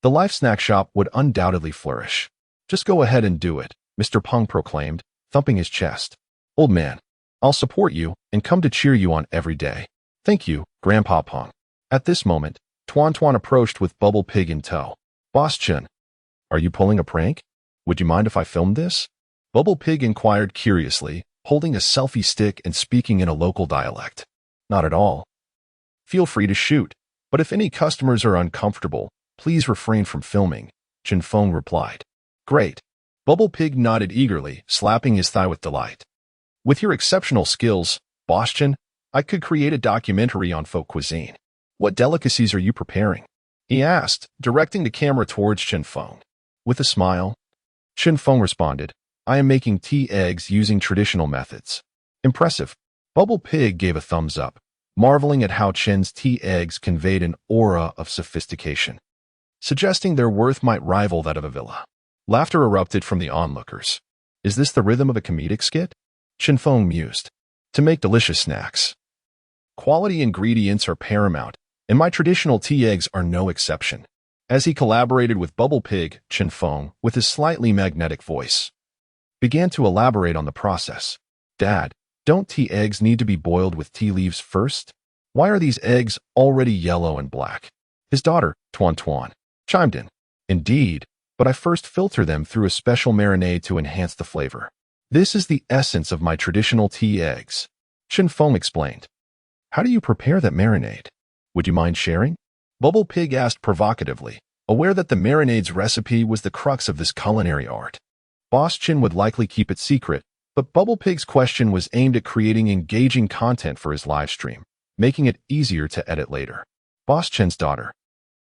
the Life snack shop would undoubtedly flourish. "Just go ahead and do it," Mr. Peng proclaimed, thumping his chest. "Old man, I'll support you and come to cheer you on every day." "Thank you, Grandpa Peng." At this moment, Tuan Tuan approached with Bubble Pig in tow. "Boss Chen, are you pulling a prank? Would you mind if I filmed this?" Bubble Pig inquired curiously, holding a selfie stick and speaking in a local dialect. "Not at all. Feel free to shoot, but if any customers are uncomfortable, please refrain from filming," Chen Feng replied. "Great." Bubble Pig nodded eagerly, slapping his thigh with delight. "With your exceptional skills, Boss Chen, I could create a documentary on folk cuisine. What delicacies are you preparing?" he asked, directing the camera towards Chen Feng. With a smile, Chen Feng responded, "I am making tea eggs using traditional methods." "Impressive." Bubble Pig gave a thumbs up, marveling at how Chen's tea eggs conveyed an aura of sophistication, suggesting their worth might rival that of a villa. Laughter erupted from the onlookers. "Is this the rhythm of a comedic skit?" Chen Feng mused. "To make delicious snacks, quality ingredients are paramount, and my traditional tea eggs are no exception." As he collaborated with Bubble Pig, Chen Feng, with his slightly magnetic voice, began to elaborate on the process. "Dad, don't tea eggs need to be boiled with tea leaves first? Why are these eggs already yellow and black?" His daughter, Tuan Tuan, chimed in. "Indeed, but I first filter them through a special marinade to enhance the flavor. This is the essence of my traditional tea eggs," Chen Feng explained. "How do you prepare that marinade? Would you mind sharing?" Bubble Pig asked provocatively, aware that the marinade's recipe was the crux of this culinary art. Boss Chen would likely keep it secret, but Bubble Pig's question was aimed at creating engaging content for his live stream, making it easier to edit later. "Boss Chen's daughter,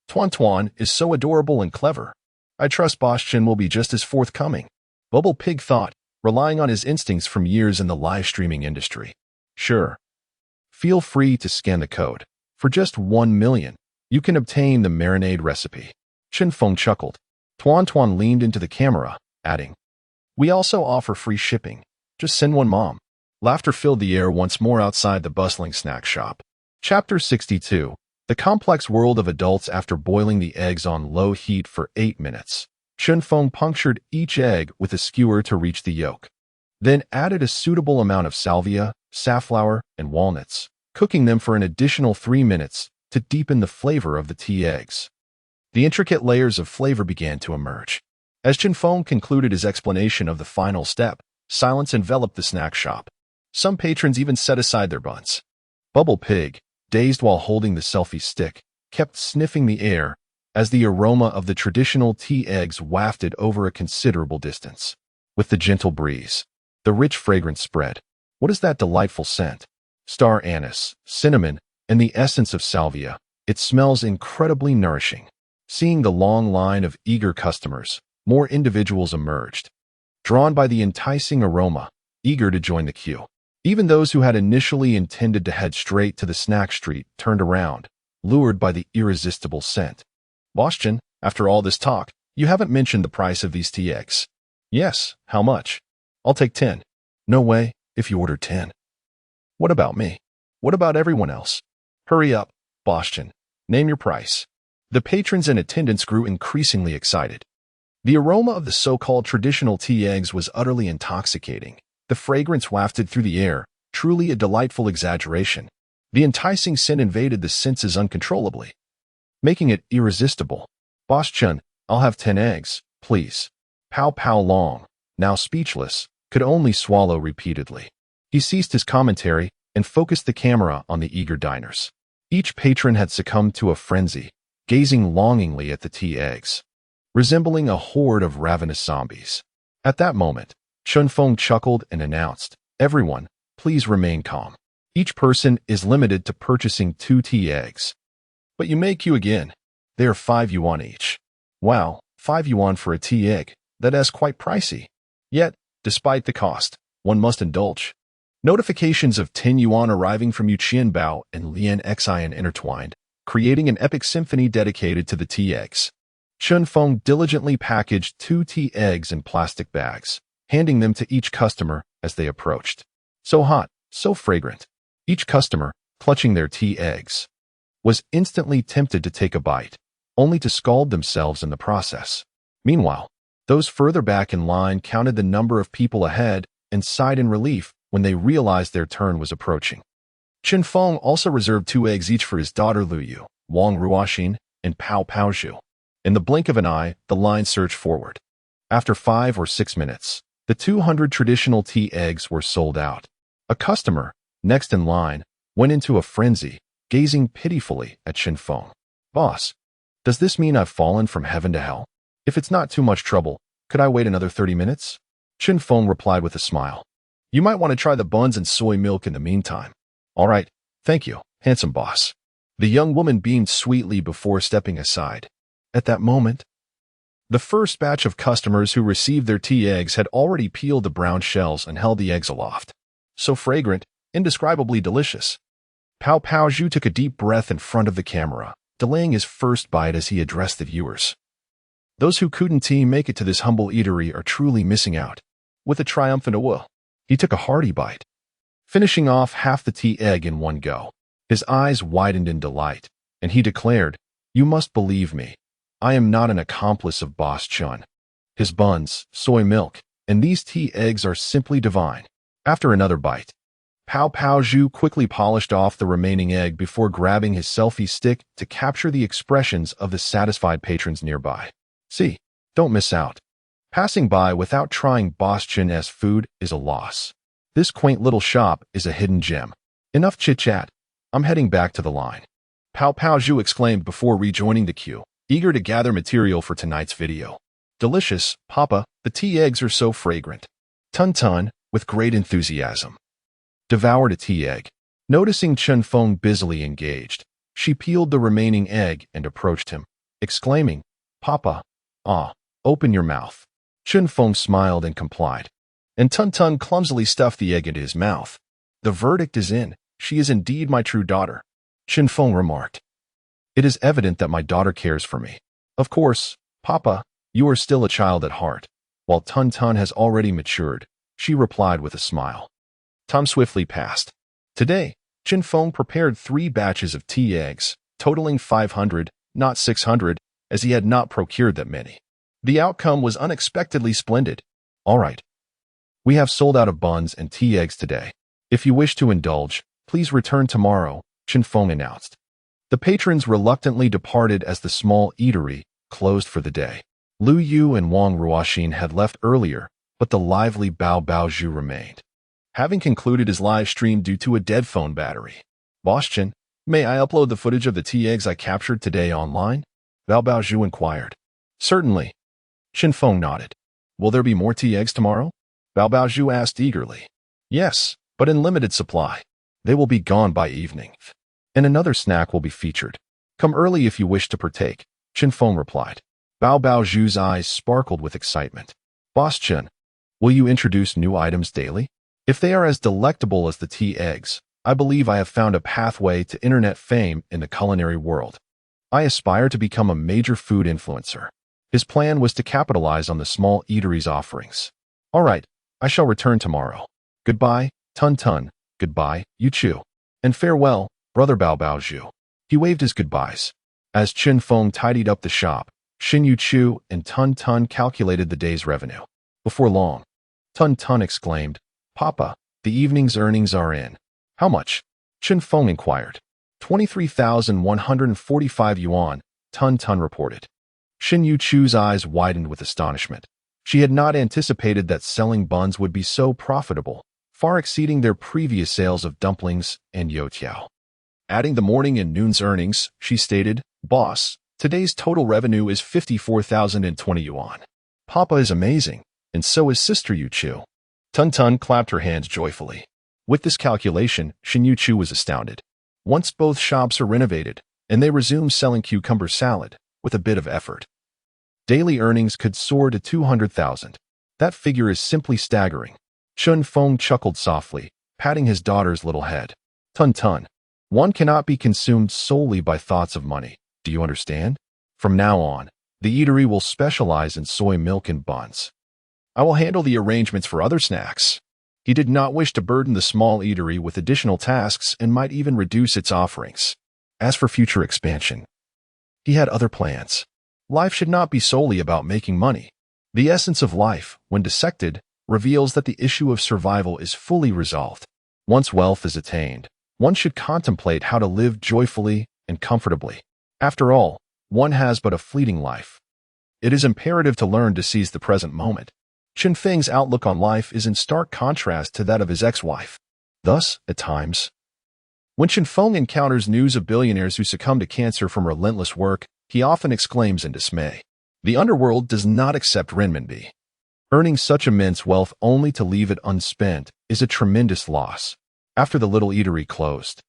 Tuan Tuan, is so adorable and clever. I trust Boss Chen will be just as forthcoming," Bubble Pig thought, relying on his instincts from years in the live streaming industry. "Sure. Feel free to scan the code. For just 1 million, you can obtain the marinade recipe." Chen Feng chuckled. Tuan Tuan leaned into the camera, adding, "We also offer free shipping. Just send one, Mom." Laughter filled the air once more outside the bustling snack shop. Chapter 62. The complex world of adults. After boiling the eggs on low heat for 8 minutes, Chen Feng punctured each egg with a skewer to reach the yolk, then added a suitable amount of salvia, safflower, and walnuts, cooking them for an additional 3 minutes to deepen the flavor of the tea eggs. The intricate layers of flavor began to emerge. As Chen Feng concluded his explanation of the final step, silence enveloped the snack shop. Some patrons even set aside their buns, Bubble Pig, dazed while holding the selfie stick, kept sniffing the air as the aroma of the traditional tea eggs wafted over a considerable distance. With the gentle breeze, the rich fragrance spread. What is that delightful scent? Star anise, cinnamon, and the essence of salvia. It smells incredibly nourishing. Seeing the long line of eager customers, more individuals emerged, drawn by the enticing aroma, eager to join the queue. Even those who had initially intended to head straight to the snack street turned around, lured by the irresistible scent. Boss Chen, after all this talk, you haven't mentioned the price of these tea eggs. Yes, how much? I'll take 10. No way, if you order 10. What about me? What about everyone else? Hurry up, Boss Chen. Name your price. The patrons and attendants grew increasingly excited. The aroma of the so-called traditional tea eggs was utterly intoxicating. The fragrance wafted through the air, truly a delightful exaggeration. The enticing scent invaded the senses uncontrollably, making it irresistible. Boss Chen, I'll have 10 eggs, please. Pow Pow Long, now speechless, could only swallow repeatedly. He ceased his commentary and focused the camera on the eager diners. Each patron had succumbed to a frenzy, gazing longingly at the tea eggs, resembling a horde of ravenous zombies. At that moment, Chen Feng chuckled and announced, "Everyone, please remain calm. Each person is limited to purchasing 2 tea eggs. But you may queue again. They are 5 yuan each." Wow, 5 yuan for a tea egg. That is quite pricey. Yet, despite the cost, one must indulge. Notifications of 10 yuan arriving from Yu Qianbao and Lian Xian intertwined, creating an epic symphony dedicated to the tea eggs. Chen Feng diligently packaged 2 tea eggs in plastic bags, handing them to each customer as they approached. So hot, so fragrant. Each customer, clutching their tea eggs, was instantly tempted to take a bite, only to scald themselves in the process. Meanwhile, those further back in line counted the number of people ahead and sighed in relief when they realized their turn was approaching. Chen Feng also reserved 2 eggs each for his daughter Lu Yu, Wang Ruoxin, and Pao Pao Zhu. In the blink of an eye, the line surged forward. After 5 or 6 minutes, the 200 traditional tea eggs were sold out. A customer, next in line, went into a frenzy, gazing pitifully at Chen Feng. "Boss, does this mean I've fallen from heaven to hell? If it's not too much trouble, could I wait another 30 minutes? Chen Feng replied with a smile. "You might want to try the buns and soy milk in the meantime." "All right, thank you, handsome boss." The young woman beamed sweetly before stepping aside. At that moment, the first batch of customers who received their tea eggs had already peeled the brown shells and held the eggs aloft. So fragrant, indescribably delicious. Pao Pao Zhu took a deep breath in front of the camera, delaying his first bite as he addressed the viewers. Those who couldn't make it to this humble eatery are truly missing out. With a triumphant awoo, he took a hearty bite, finishing off half the tea egg in one go. His eyes widened in delight, and he declared, "You must believe me. I am not an accomplice of Boss Chen. His buns, soy milk, and these tea eggs are simply divine." After another bite, Pao Pao Zhu quickly polished off the remaining egg before grabbing his selfie stick to capture the expressions of the satisfied patrons nearby. See, don't miss out. Passing by without trying Boss Chen's food is a loss. This quaint little shop is a hidden gem. Enough chit-chat. I'm heading back to the line. Pao Pao Zhu exclaimed before rejoining the queue, eager to gather material for tonight's video. "Delicious, Papa, the tea eggs are so fragrant." Tun Tun, with great enthusiasm, devoured a tea egg. Noticing Chen Feng busily engaged, she peeled the remaining egg and approached him, exclaiming, "Papa, open your mouth." Chen Feng smiled and complied, and Tun Tun clumsily stuffed the egg into his mouth. "The verdict is in. She is indeed my true daughter," Chen Feng remarked. "It is evident that my daughter cares for me. Of course, Papa, you are still a child at heart, while Tun Tun has already matured," she replied with a smile. Time swiftly passed. Today, Chen Feng prepared 3 batches of tea eggs, totaling 500, not 600, as he had not procured that many. The outcome was unexpectedly splendid. "All right. We have sold out of buns and tea eggs today. If you wish to indulge, please return tomorrow," Chen Feng announced. The patrons reluctantly departed as the small eatery closed for the day. Lu Yu and Wang Ruoxin had left earlier, but the lively Bao Bao Zhu remained, having concluded his live stream due to a dead phone battery. Boss Chen, may I upload the footage of the tea eggs I captured today online? Bao Baozhu inquired. Certainly. Chen Feng nodded. Will there be more tea eggs tomorrow? Bao Baozhu asked eagerly. Yes, but in limited supply. They will be gone by evening. And another snack will be featured. Come early if you wish to partake, Chen Feng replied. Bao Baozhu's eyes sparkled with excitement. Boss Chen, will you introduce new items daily? If they are as delectable as the tea eggs, I believe I have found a pathway to internet fame in the culinary world. I aspire to become a major food influencer. His plan was to capitalize on the small eatery's offerings. All right, I shall return tomorrow. Goodbye, Tun Tun. Goodbye, Yu Chu. And farewell, brother Bao Baozhu. He waved his goodbyes. As Chen Feng tidied up the shop, Xin Yu Chu and Tun Tun calculated the day's revenue. Before long, Tun Tun exclaimed, Papa, the evening's earnings are in. How much? Chen Feng inquired. 23,145 yuan, Tun Tun reported. Xin Yu Chu's eyes widened with astonishment. She had not anticipated that selling buns would be so profitable, far exceeding their previous sales of dumplings and youtiao. Adding the morning and noon's earnings, she stated, Boss, today's total revenue is 54,020 yuan. Papa is amazing, and so is Sister Yu Chu. Tun Tun clapped her hands joyfully. With this calculation, Xin Yu Chu was astounded. Once both shops are renovated, and they resume selling cucumber salad, with a bit of effort, daily earnings could soar to 200,000. That figure is simply staggering. Chen Feng chuckled softly, patting his daughter's little head. Tun Tun, one cannot be consumed solely by thoughts of money. Do you understand? From now on, the eatery will specialize in soy milk and buns. I will handle the arrangements for other snacks. He did not wish to burden the small eatery with additional tasks and might even reduce its offerings. As for future expansion, he had other plans. Life should not be solely about making money. The essence of life, when dissected, reveals that the issue of survival is fully resolved. Once wealth is attained, one should contemplate how to live joyfully and comfortably. After all, one has but a fleeting life. It is imperative to learn to seize the present moment. Chen Feng's outlook on life is in stark contrast to that of his ex-wife. Thus, at times, when Chen Feng encounters news of billionaires who succumb to cancer from relentless work, he often exclaims in dismay. The underworld does not accept renminbi. Earning such immense wealth only to leave it unspent is a tremendous loss. After the little eatery closed,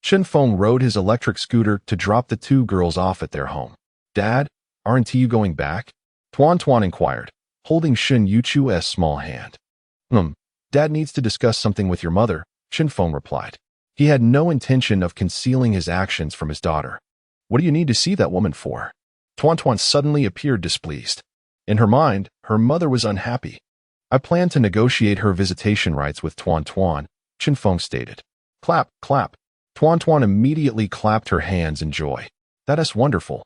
Chen Feng rode his electric scooter to drop the two girls off at their home. Dad, aren't you going back? Tuan Tuan inquired, holding Xin Yu Chu's small hand. Dad needs to discuss something with your mother, Chen Feng replied. He had no intention of concealing his actions from his daughter. What do you need to see that woman for? Tuan Tuan suddenly appeared displeased. In her mind, her mother was unhappy. I plan to negotiate her visitation rights with Tuan Tuan, Chen Feng stated. Clap, clap. Tuan Tuan immediately clapped her hands in joy. That is wonderful.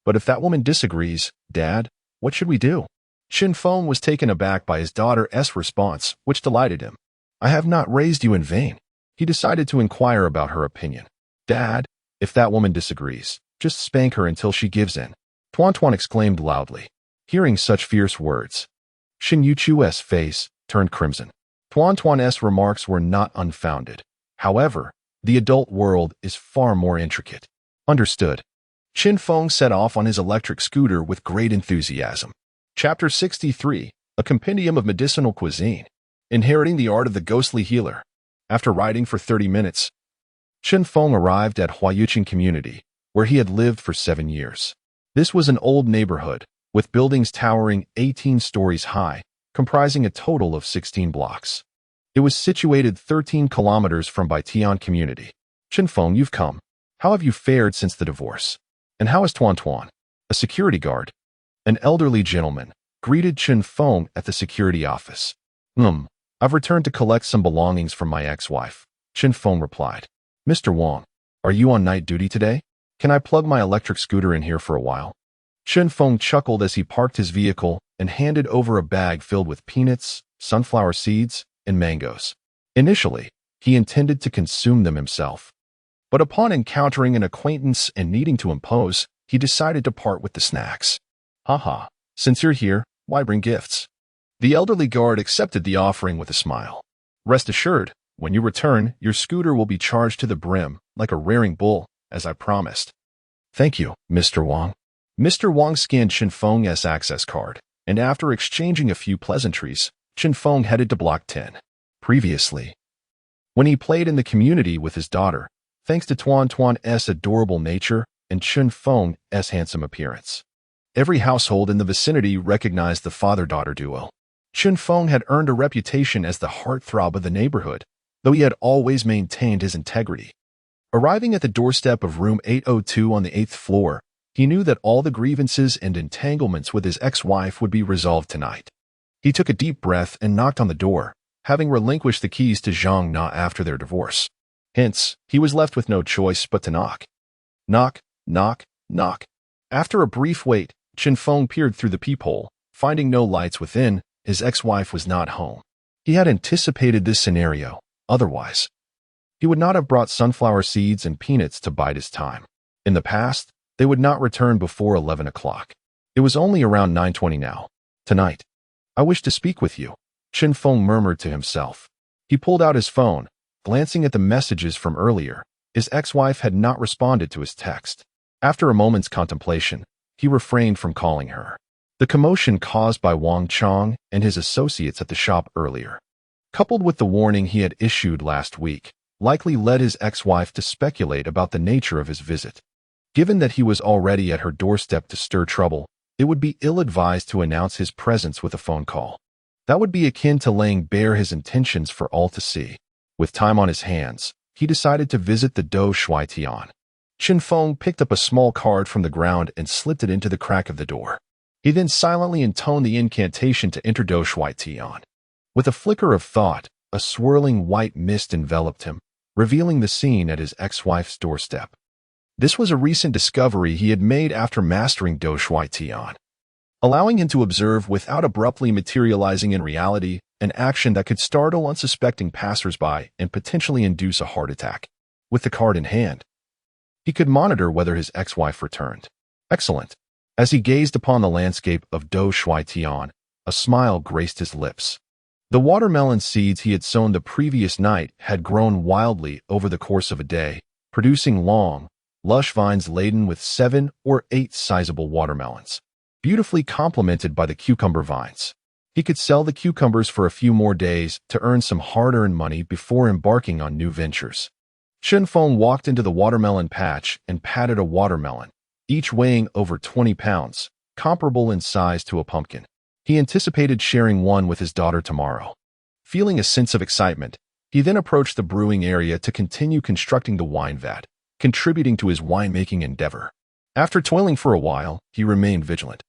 But if that woman disagrees, Dad, what should we do? Chen Feng was taken aback by his daughter's response, which delighted him. I have not raised you in vain. He decided to inquire about her opinion. Dad, if that woman disagrees, just spank her until she gives in. Tuan Tuan exclaimed loudly. Hearing such fierce words, Xin Yu Chu's face turned crimson. Tuan Tuan's remarks were not unfounded. However, the adult world is far more intricate. Understood. Chen Feng set off on his electric scooter with great enthusiasm. Chapter 63, A Compendium of Medicinal Cuisine. Inheriting the Art of the Ghostly Healer. After riding for 30 minutes, Chen Feng arrived at Huayuqing Community, where he had lived for 7 years. This was an old neighborhood, with buildings towering 18 stories high, comprising a total of 16 blocks. It was situated 13 kilometers from Baitian Community. Chen Feng, you've come. How have you fared since the divorce? And how is Tuan Tuan? A security guard, an elderly gentleman, greeted Chen Feng at the security office. I've returned to collect some belongings from my ex-wife, Chen Feng replied. Mr. Wang, are you on night duty today? Can I plug my electric scooter in here for a while? Chen Feng chuckled as he parked his vehicle and handed over a bag filled with peanuts, sunflower seeds, and mangoes. Initially, he intended to consume them himself. But upon encountering an acquaintance and needing to impose, he decided to part with the snacks. Haha, since you're here, why bring gifts? The elderly guard accepted the offering with a smile. Rest assured, when you return, your scooter will be charged to the brim, like a rearing bull, as I promised. Thank you, Mr. Wang. Mr. Wang scanned Chen Feng's access card, and after exchanging a few pleasantries, Chen Feng headed to Block 10. Previously, when he played in the community with his daughter, thanks to Tuan's adorable nature and Chen Feng's handsome appearance, every household in the vicinity recognized the father-daughter duo. Chen Feng had earned a reputation as the heartthrob of the neighborhood, though he had always maintained his integrity. Arriving at the doorstep of room 802 on the 8th floor, he knew that all the grievances and entanglements with his ex-wife would be resolved tonight. He took a deep breath and knocked on the door, having relinquished the keys to Zhang Na after their divorce. Hence, he was left with no choice but to knock. Knock, knock, knock. After a brief wait, Chen Feng peered through the peephole. Finding no lights within, his ex-wife was not home. He had anticipated this scenario. Otherwise, he would not have brought sunflower seeds and peanuts to bide his time. In the past, they would not return before 11 o'clock. It was only around 9:20 now. Tonight, I wish to speak with you, Chen Feng murmured to himself. He pulled out his phone, glancing at the messages from earlier. His ex-wife had not responded to his text. After a moment's contemplation, he refrained from calling her. The commotion caused by Wang Chong and his associates at the shop earlier, coupled with the warning he had issued last week, likely led his ex-wife to speculate about the nature of his visit. Given that he was already at her doorstep to stir trouble, it would be ill-advised to announce his presence with a phone call. That would be akin to laying bare his intentions for all to see. With time on his hands, he decided to visit the Do Shui Tian. Chen Feng picked up a small card from the ground and slipped it into the crack of the door. He then silently intoned the incantation to enter Do Shui Tian. With a flicker of thought, a swirling white mist enveloped him, revealing the scene at his ex-wife's doorstep. This was a recent discovery he had made after mastering Do Shui Tian, allowing him to observe without abruptly materializing in reality, an action that could startle unsuspecting passersby and potentially induce a heart attack. With the card in hand, he could monitor whether his ex-wife returned. Excellent. As he gazed upon the landscape of Do Shui Tian, a smile graced his lips. The watermelon seeds he had sown the previous night had grown wildly over the course of a day, producing long, lush vines laden with 7 or 8 sizable watermelons, beautifully complemented by the cucumber vines. He could sell the cucumbers for a few more days to earn some hard-earned money before embarking on new ventures. Chen Feng walked into the watermelon patch and patted a watermelon, each weighing over 20 pounds, comparable in size to a pumpkin. He anticipated sharing one with his daughter tomorrow. Feeling a sense of excitement, he then approached the brewing area to continue constructing the wine vat, contributing to his winemaking endeavor. After toiling for a while, he remained vigilant,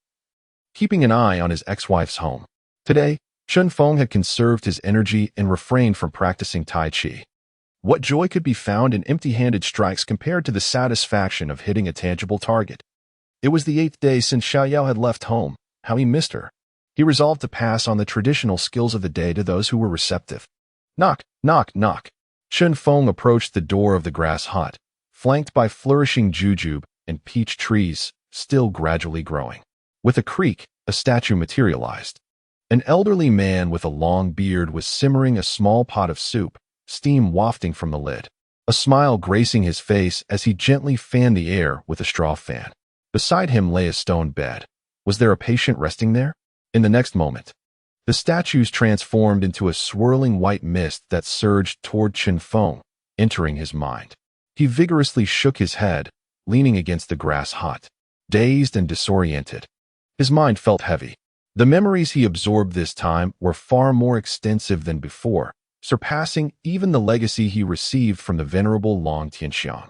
keeping an eye on his ex-wife's home. Today, Chen Feng had conserved his energy and refrained from practicing Tai Chi. What joy could be found in empty-handed strikes compared to the satisfaction of hitting a tangible target? It was the 8th day since Xiaoyao had left home. How he missed her. He resolved to pass on the traditional skills of the day to those who were receptive. Knock, knock, knock. Chen Feng approached the door of the grass hut, flanked by flourishing jujube and peach trees, still gradually growing. With a creak, a statue materialized. An elderly man with a long beard was simmering a small pot of soup, steam wafting from the lid. A smile gracing his face as he gently fanned the air with a straw fan. Beside him lay a stone bed. Was there a patient resting there? In the next moment, the statues transformed into a swirling white mist that surged toward Chen Feng, entering his mind. He vigorously shook his head, leaning against the grass hut, dazed and disoriented. His mind felt heavy. The memories he absorbed this time were far more extensive than before, surpassing even the legacy he received from the venerable Long Tianxiang.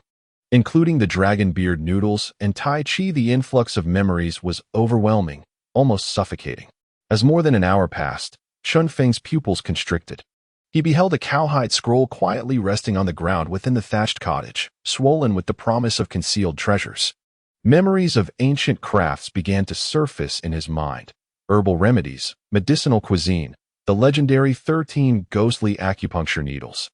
Including the dragon beard noodles and Tai Chi, the influx of memories was overwhelming, almost suffocating. As more than an hour passed, Chen Feng's pupils constricted. He beheld a cowhide scroll quietly resting on the ground within the thatched cottage, swollen with the promise of concealed treasures. Memories of ancient crafts began to surface in his mind. Herbal remedies, medicinal cuisine, the legendary 13 ghostly acupuncture needles,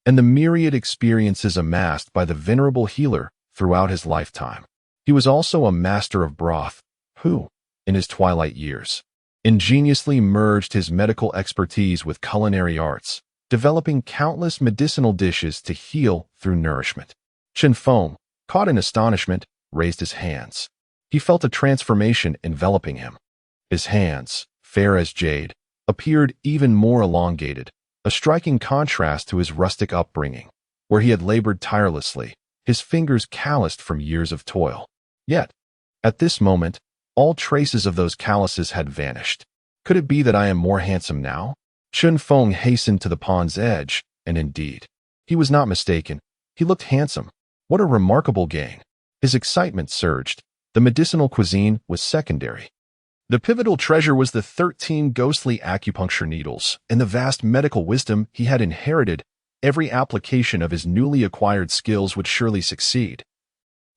and the myriad experiences amassed by the venerable healer throughout his lifetime. He was also a master of broth, who, in his twilight years, ingeniously merged his medical expertise with culinary arts, developing countless medicinal dishes to heal through nourishment. Chen Feng, caught in astonishment, raised his hands. He felt a transformation enveloping him. His hands, fair as jade, appeared even more elongated, a striking contrast to his rustic upbringing, where he had labored tirelessly, his fingers calloused from years of toil. Yet, at this moment, all traces of those calluses had vanished. Could it be that I am more handsome now? Chen Feng hastened to the pond's edge, and indeed, he was not mistaken. He looked handsome. What a remarkable gain! His excitement surged. The medicinal cuisine was secondary. The pivotal treasure was the 13 ghostly acupuncture needles and the vast medical wisdom he had inherited. Every application of his newly acquired skills would surely succeed,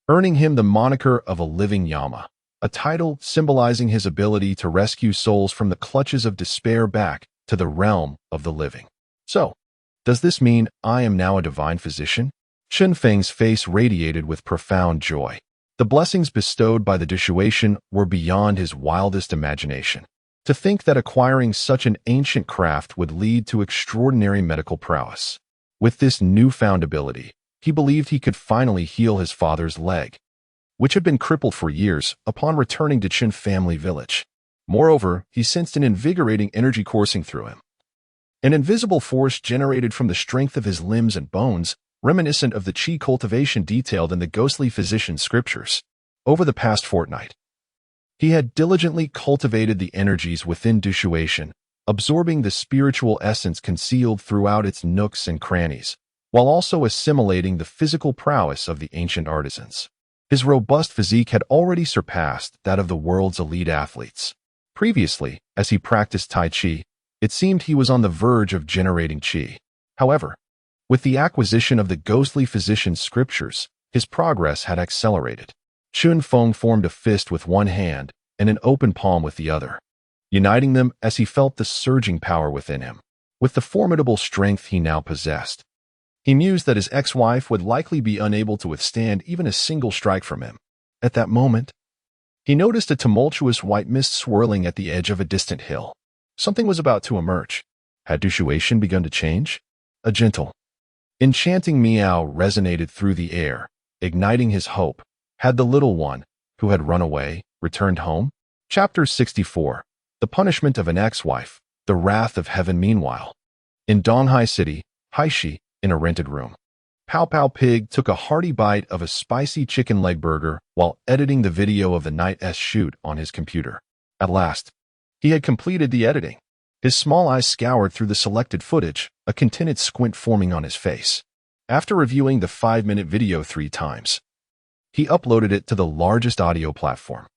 earning him the moniker of a living Yama, a title symbolizing his ability to rescue souls from the clutches of despair back to the realm of the living. So, does this mean I am now a divine physician? Chen Feng's face radiated with profound joy. The blessings bestowed by the dissuasion were beyond his wildest imagination. To think that acquiring such an ancient craft would lead to extraordinary medical prowess. With this newfound ability, he believed he could finally heal his father's leg, which had been crippled for years upon returning to Chen family village. Moreover, he sensed an invigorating energy coursing through him. An invisible force generated from the strength of his limbs and bones, reminiscent of the chi cultivation detailed in the ghostly physician's scriptures. Over the past fortnight, he had diligently cultivated the energies within dissuasion, absorbing the spiritual essence concealed throughout its nooks and crannies, while also assimilating the physical prowess of the ancient artisans. His robust physique had already surpassed that of the world's elite athletes. Previously, as he practiced Tai Chi, it seemed he was on the verge of generating Qi. However, with the acquisition of the ghostly physician's scriptures, his progress had accelerated. Chen Feng formed a fist with one hand and an open palm with the other, uniting them as he felt the surging power within him. With the formidable strength he now possessed, he mused that his ex-wife would likely be unable to withstand even a single strike from him. At that moment, he noticed a tumultuous white mist swirling at the edge of a distant hill. Something was about to emerge. Had dissuasion begun to change? A gentle, enchanting meow resonated through the air, igniting his hope. Had the little one, who had run away, returned home? Chapter 64. The Punishment of an Ex-Wife. The Wrath of Heaven. Meanwhile, in Donghai City, Haishi, in a rented room, Pow Pow Pig took a hearty bite of a spicy chicken leg burger while editing the video of the night's shoot on his computer. At last, he had completed the editing. His small eyes scoured through the selected footage, a contented squint forming on his face. After reviewing the 5-minute video 3 times, he uploaded it to the largest audio platform.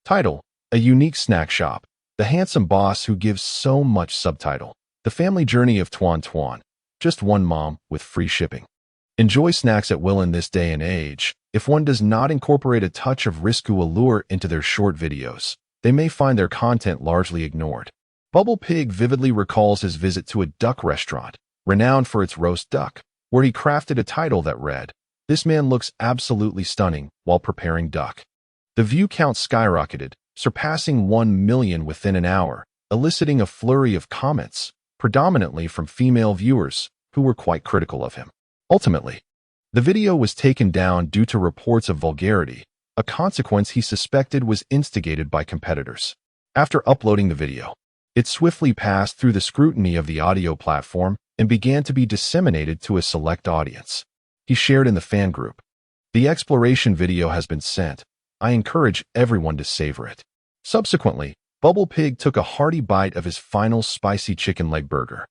Title: A Unique Snack Shop. The Handsome Boss Who Gives So Much. Subtitle: The Family Journey of Tuan Tuan. Just one mom with free shipping. Enjoy snacks at will in this day and age. If one does not incorporate a touch of risque allure into their short videos, they may find their content largely ignored. Bubble Pig vividly recalls his visit to a duck restaurant, renowned for its roast duck, where he crafted a title that read, "This man looks absolutely stunning while preparing duck." The view count skyrocketed, surpassing 1 million within an hour, eliciting a flurry of comments, predominantly from female viewers, who were quite critical of him. Ultimately, the video was taken down due to reports of vulgarity, a consequence he suspected was instigated by competitors. After uploading the video, it swiftly passed through the scrutiny of the audio platform and began to be disseminated to a select audience. He shared in the fan group, "The exploration video has been sent. I encourage everyone to savor it." Subsequently, Bubble Pig took a hearty bite of his final spicy chicken leg burger,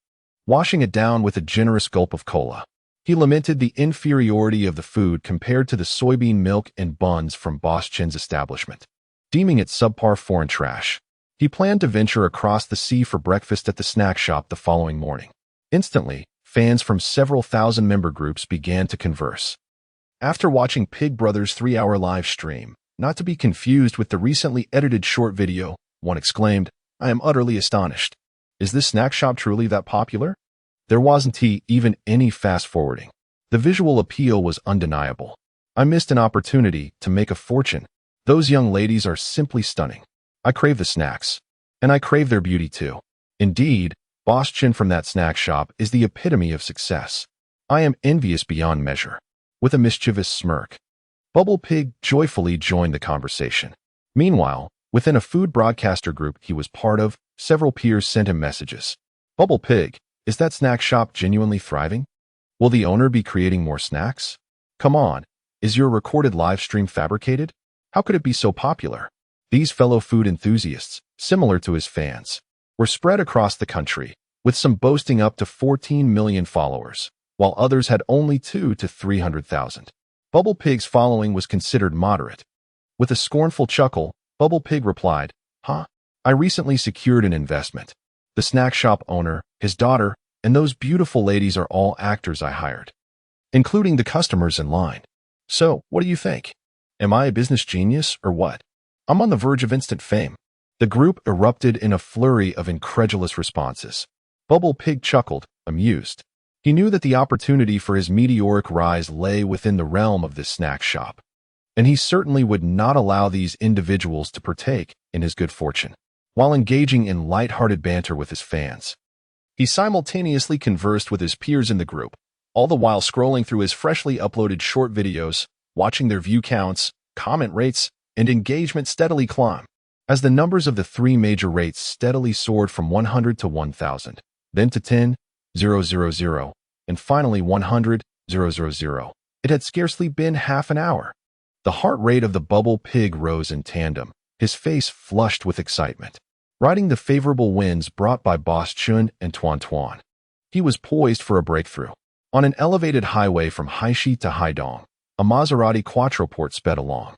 washing it down with a generous gulp of cola. He lamented the inferiority of the food compared to the soybean milk and buns from Boss Chen's establishment, deeming it subpar foreign trash. He planned to venture across the sea for breakfast at the snack shop the following morning. Instantly, fans from several thousand member groups began to converse. After watching Pig Brothers' 3-hour live stream, not to be confused with the recently edited short video, one exclaimed, "I am utterly astonished. Is this snack shop truly that popular?" There wasn't even any fast-forwarding. The visual appeal was undeniable. "I missed an opportunity to make a fortune. Those young ladies are simply stunning. I crave the snacks. And I crave their beauty too. Indeed, Boss Chen from that snack shop is the epitome of success. I am envious beyond measure." with a mischievous smirk. Bubble Pig joyfully joined the conversation. Meanwhile, within a food broadcaster group he was part of, several peers sent him messages. Bubble Pig, is that snack shop genuinely thriving? Will the owner be creating more snacks? Come on, is your recorded live stream fabricated? How could it be so popular? These fellow food enthusiasts, similar to his fans, were spread across the country, with some boasting up to 14 million followers, while others had only 200 to 300,000. Bubble Pig's following was considered moderate. With a scornful chuckle, Bubble Pig replied, "Huh? I recently secured an investment. The snack shop owner, his daughter, and those beautiful ladies are all actors I hired, including the customers in line. So, what do you think? Am I a business genius or what? I'm on the verge of instant fame." The group erupted in a flurry of incredulous responses. Bubble Pig chuckled, amused. He knew that the opportunity for his meteoric rise lay within the realm of this snack shop, and he certainly would not allow these individuals to partake in his good fortune. While engaging in light-hearted banter with his fans, he simultaneously conversed with his peers in the group, all the while scrolling through his freshly uploaded short videos, watching their view counts, comment rates, and engagement steadily climb. As the numbers of the three major rates steadily soared from 100 to 1,000, then to 10,000, and finally 100,000, it had scarcely been half an hour. The heart rate of the Bubble Pig rose in tandem, his face flushed with excitement. Riding the favorable winds brought by Boss Chun and Tuan, he was poised for a breakthrough. On an elevated highway from Haishi to Haidong, a Maserati Quattroporte sped along.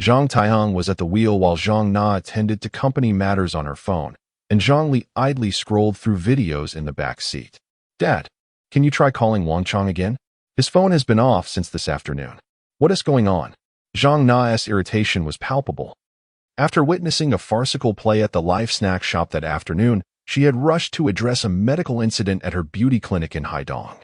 Zhang Taihang was at the wheel while Zhang Na attended to company matters on her phone, and Zhang Li idly scrolled through videos in the back seat. "Dad, can you try calling Wang Chang again? His phone has been off since this afternoon. What is going on?" Zhang Na's irritation was palpable. After witnessing a farcical play at the life snack shop that afternoon, she had rushed to address a medical incident at her beauty clinic in Haidong.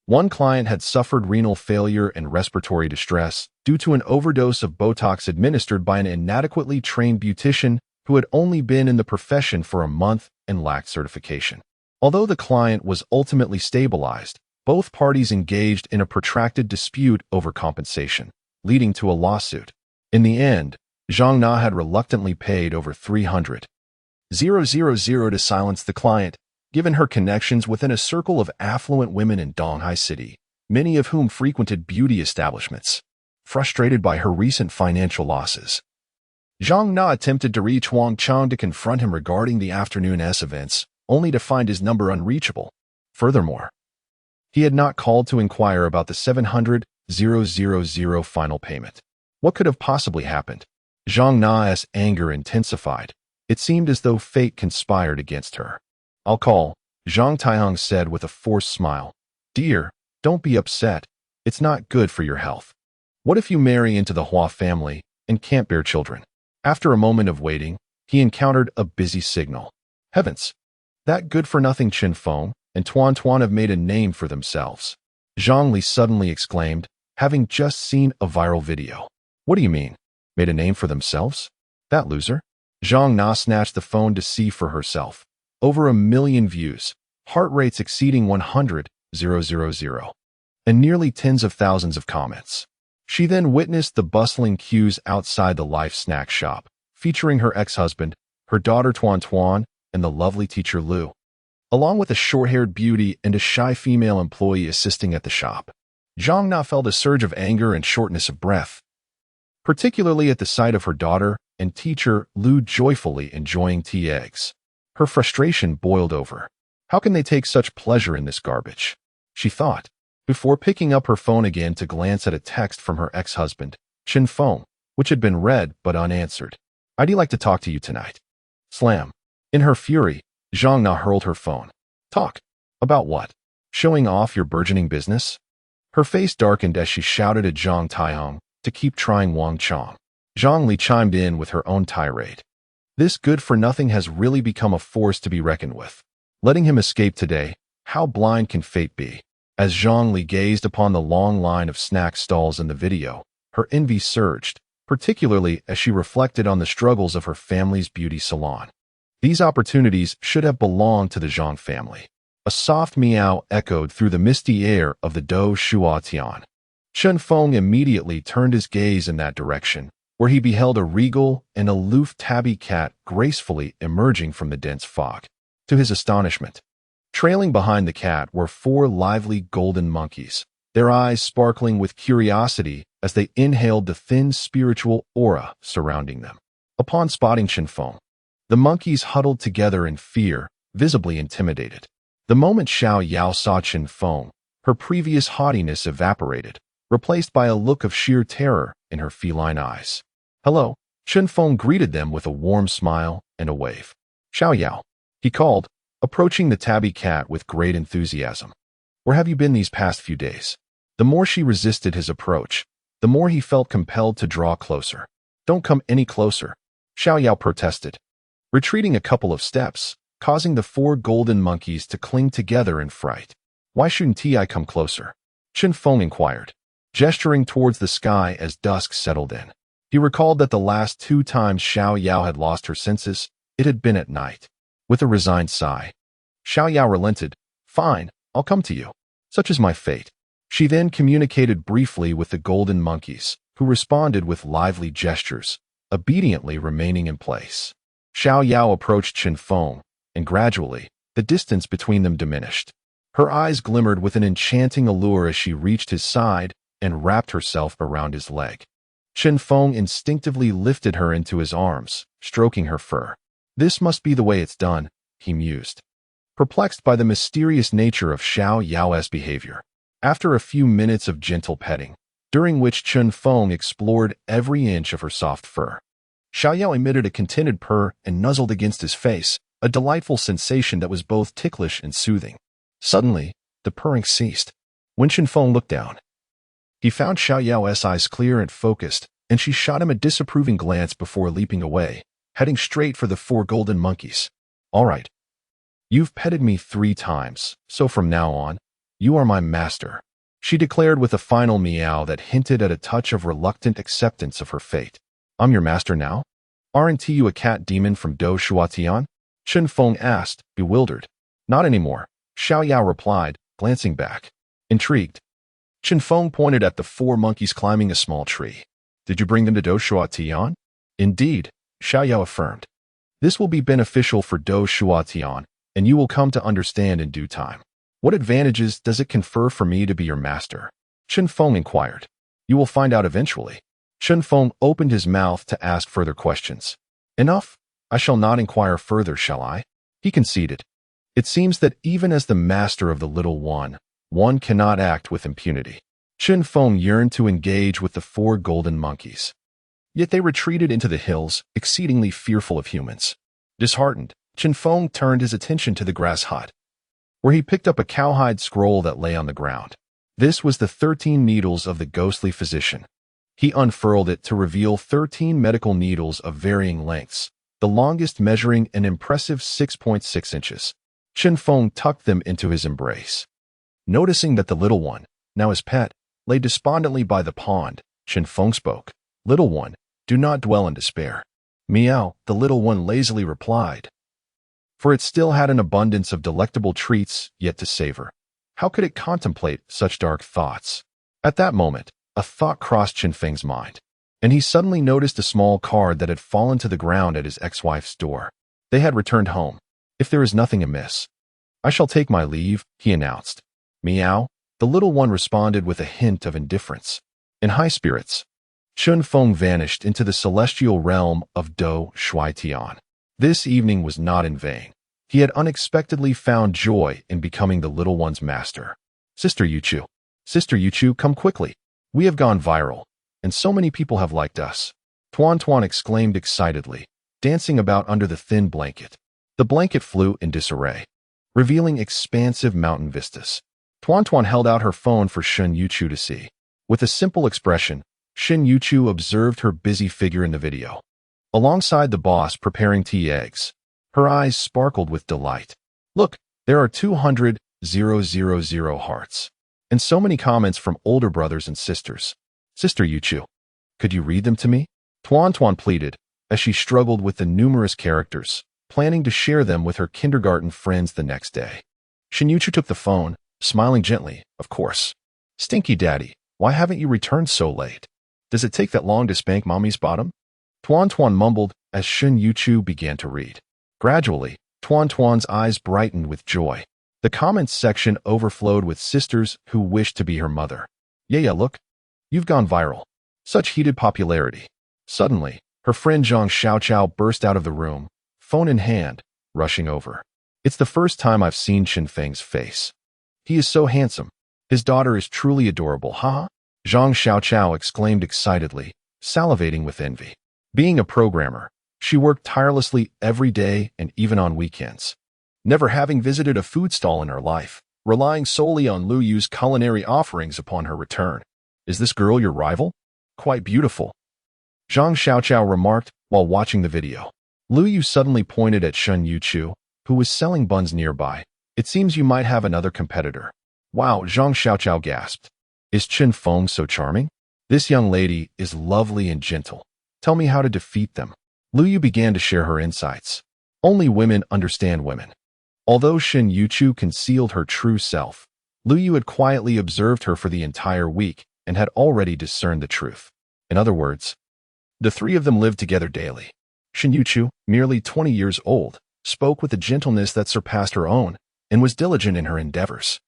One client had suffered renal failure and respiratory distress due to an overdose of Botox administered by an inadequately trained beautician who had only been in the profession for a month and lacked certification. Although the client was ultimately stabilized, both parties engaged in a protracted dispute over compensation, leading to a lawsuit. In the end, Zhang Na had reluctantly paid over 300,000 to silence the client, given her connections within a circle of affluent women in Donghai City, many of whom frequented beauty establishments. Frustrated by her recent financial losses, Zhang Na attempted to reach Wang Chang to confront him regarding the afternoon's events, only to find his number unreachable. Furthermore, he had not called to inquire about the 700,000 final payment. What could have possibly happened? Zhang Na's anger intensified. It seemed as though fate conspired against her. "I'll call," Zhang Taihang said with a forced smile. "Dear, don't be upset. It's not good for your health. What if you marry into the Hua family and can't bear children?" After a moment of waiting, he encountered a busy signal. Heavens! That good-for-nothing Chen Feng and Tuan have made a name for themselves. Zhang Li suddenly exclaimed, having just seen a viral video. "What do you mean? Made a name for themselves? That loser?" Zhang Na snatched the phone to see for herself. Over 1 million views, heart rates exceeding 100,000, and nearly tens of thousands of comments. She then witnessed the bustling queues outside the life snack shop, featuring her ex-husband, her daughter Tuan, and the lovely teacher Lu, along with a short-haired beauty and a shy female employee assisting at the shop. Zhang Na felt a surge of anger and shortness of breath, particularly at the sight of her daughter and teacher Lu joyfully enjoying tea eggs. Her frustration boiled over. How can they take such pleasure in this garbage? She thought, before picking up her phone again to glance at a text from her ex-husband, Chen Feng, which had been read but unanswered. "I'd like to talk to you tonight." Slam. In her fury, Zhang Na hurled her phone. "Talk? About what? Showing off your burgeoning business?" Her face darkened as she shouted at Zhang Taihang to keep trying Wang Chang. Zhang Li chimed in with her own tirade. This good-for-nothing has really become a force to be reckoned with. Letting him escape today, how blind can fate be? As Zhang Li gazed upon the long line of snack stalls in the video, her envy surged, particularly as she reflected on the struggles of her family's beauty salon. These opportunities should have belonged to the Zhang family. A soft meow echoed through the misty air of the Do Shuatian. Chen Feng immediately turned his gaze in that direction, where he beheld a regal and aloof tabby cat gracefully emerging from the dense fog. To his astonishment, trailing behind the cat were 4 lively golden monkeys, their eyes sparkling with curiosity as they inhaled the thin spiritual aura surrounding them. Upon spotting Chen Feng, the monkeys huddled together in fear, visibly intimidated. The moment Xiao Yao saw Chen Feng, her previous haughtiness evaporated, replaced by a look of sheer terror in her feline eyes. "Hello," Chen Feng greeted them with a warm smile and a wave. "Xiao Yao," he called, approaching the tabby cat with great enthusiasm. "Where have you been these past few days?" The more she resisted his approach, the more he felt compelled to draw closer. "Don't come any closer," Xiao Yao protested, retreating a couple of steps, causing the 4 golden monkeys to cling together in fright. "Why shouldn't I come closer?" Chen Feng inquired, gesturing towards the sky as dusk settled in. He recalled that the last 2 times Xiao Yao had lost her senses, it had been at night. With a resigned sigh, Xiao Yao relented. "Fine, I'll come to you. Such is my fate." She then communicated briefly with the golden monkeys, who responded with lively gestures, obediently remaining in place. Xiao Yao approached Chen Feng, and gradually, the distance between them diminished. Her eyes glimmered with an enchanting allure as she reached his side and wrapped herself around his leg. Chen Feng instinctively lifted her into his arms, stroking her fur. "This must be the way it's done," he mused, perplexed by the mysterious nature of Xiao Yao's behavior. After a few minutes of gentle petting, during which Chen Feng explored every inch of her soft fur, Xiao Yao emitted a contented purr and nuzzled against his face, a delightful sensation that was both ticklish and soothing. Suddenly, the purring ceased. When Chen Feng looked down, he found Xiao Yao's eyes clear and focused, and she shot him a disapproving glance before leaping away, heading straight for the 4 golden monkeys. "All right. You've petted me 3 times, so from now on, you are my master," she declared with a final meow that hinted at a touch of reluctant acceptance of her fate. "I'm your master now? Aren't you a cat demon from Do Shuatian?" Chen Feng asked, bewildered. "Not anymore," Xiao Yao replied, glancing back. Intrigued, Chen Feng pointed at the 4 monkeys climbing a small tree. "Did you bring them to Do Shuatian?" "Indeed," Xiao Yao affirmed. "This will be beneficial for Do Shuatian, and you will come to understand in due time. What advantages does it confer for me to be your master?" Chen Feng inquired. "You will find out eventually." Chen Feng opened his mouth to ask further questions. "Enough. I shall not inquire further, shall I?" He conceded. It seems that even as the master of the little one cannot act with impunity. Chen Feng yearned to engage with the 4 golden monkeys. Yet they retreated into the hills, exceedingly fearful of humans. Disheartened, Chen Feng turned his attention to the grass hut, where he picked up a cowhide scroll that lay on the ground. This was the 13 needles of the ghostly physician. He unfurled it to reveal 13 medical needles of varying lengths, the longest measuring an impressive 6.6 inches. Chen Feng tucked them into his embrace. Noticing that the little one, now his pet, lay despondently by the pond, Chen Feng spoke. "Little one, do not dwell in despair." "Meow," the little one lazily replied, for it still had an abundance of delectable treats yet to savor. How could it contemplate such dark thoughts? At that moment, a thought crossed Chen Feng's mind, and he suddenly noticed a small card that had fallen to the ground at his ex-wife's door. They had returned home. "If there is nothing amiss, I shall take my leave," he announced. "Meow," the little one responded with a hint of indifference. In high spirits, Chen Feng vanished into the celestial realm of Do Shuitian. This evening was not in vain. He had unexpectedly found joy in becoming the little one's master. Sister Yuchu, come quickly. We have gone viral, and so many people have liked us." Tuan Tuan exclaimed excitedly, dancing about under the thin blanket. The blanket flew in disarray, revealing expansive mountain vistas. Tuan Tuan held out her phone for Shen Yuchu to see. With a simple expression, Shen Yuchu observed her busy figure in the video, alongside the boss preparing tea eggs. Her eyes sparkled with delight. "Look, there are 200,000 hearts. And so many comments from older brothers and sisters. Sister Yuchu, could you read them to me?" Tuan Tuan pleaded, as she struggled with the numerous characters, planning to share them with her kindergarten friends the next day. Shen Yuchu took the phone, smiling gently, "Of course. Stinky Daddy, Why haven't you returned so late? Does it take that long to spank mommy's bottom? Tuan Tuan mumbled as Shun Yuchu began to read. Gradually, Tuan Tuan's eyes brightened with joy. The comments section overflowed with sisters who wished to be her mother. Yeah, look. You've gone viral. Such heated popularity. Suddenly, her friend Zhang Xiaoqiao burst out of the room, phone in hand, rushing over. It's the first time I've seen Chen Feng's face. He is so handsome. His daughter is truly adorable, haha. Zhang Xiaoqiao exclaimed excitedly, salivating with envy. Being a programmer, she worked tirelessly every day and even on weekends. Never having visited a food stall in her life, relying solely on Lu Yu's culinary offerings upon her return. Is this girl your rival? Quite beautiful. Zhang Xiaoqiao remarked while watching the video. Lu Yu suddenly pointed at Shun Yuchu, who was selling buns nearby. It seems you might have another competitor. Wow, Zhang Xiaoqiao gasped. Is Chen Feng so charming? This young lady is lovely and gentle. Tell me how to defeat them. Lu Yu began to share her insights. Only women understand women. Although Shin Yuchu concealed her true self, Lu Yu had quietly observed her for the entire week and had already discerned the truth. In other words, the three of them lived together daily. Shin Yuchu, merely 20 years old, spoke with a gentleness that surpassed her own and was diligent in her endeavors.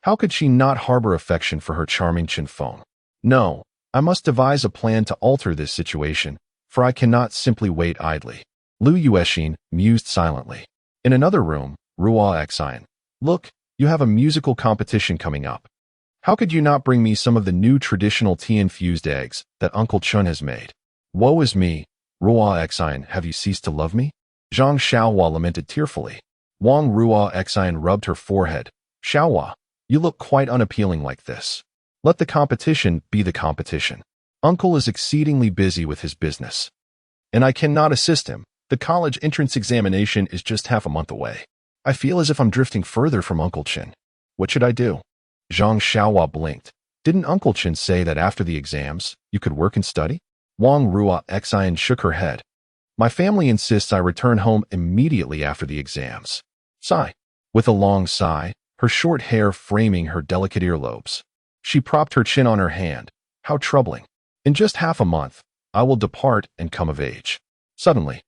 How could she not harbor affection for her charming Chen Feng? No, I must devise a plan to alter this situation, for I cannot simply wait idly. Lu Yuexin mused silently. In another room, Ruo Xian. Look, you have a musical competition coming up. How could you not bring me some of the new traditional tea-infused eggs that Uncle Chun has made? Woe is me, Ruo Xian, have you ceased to love me? Zhang Xiaohua lamented tearfully. Wang Ruo Xian rubbed her forehead. Xiaohua, you look quite unappealing like this. Let the competition be the competition. Uncle is exceedingly busy with his business, and I cannot assist him. The college entrance examination is just half a month away. I feel as if I'm drifting further from Uncle Chen. What should I do? Zhang Xiaohua blinked. Didn't Uncle Chen say that after the exams, you could work and study? Wang Ruo Xian shook her head. My family insists I return home immediately after the exams. Sigh. With a long sigh, her short hair framing her delicate earlobes, she propped her chin on her hand. How troubling. In just half a month, I will depart and come of age. Suddenly,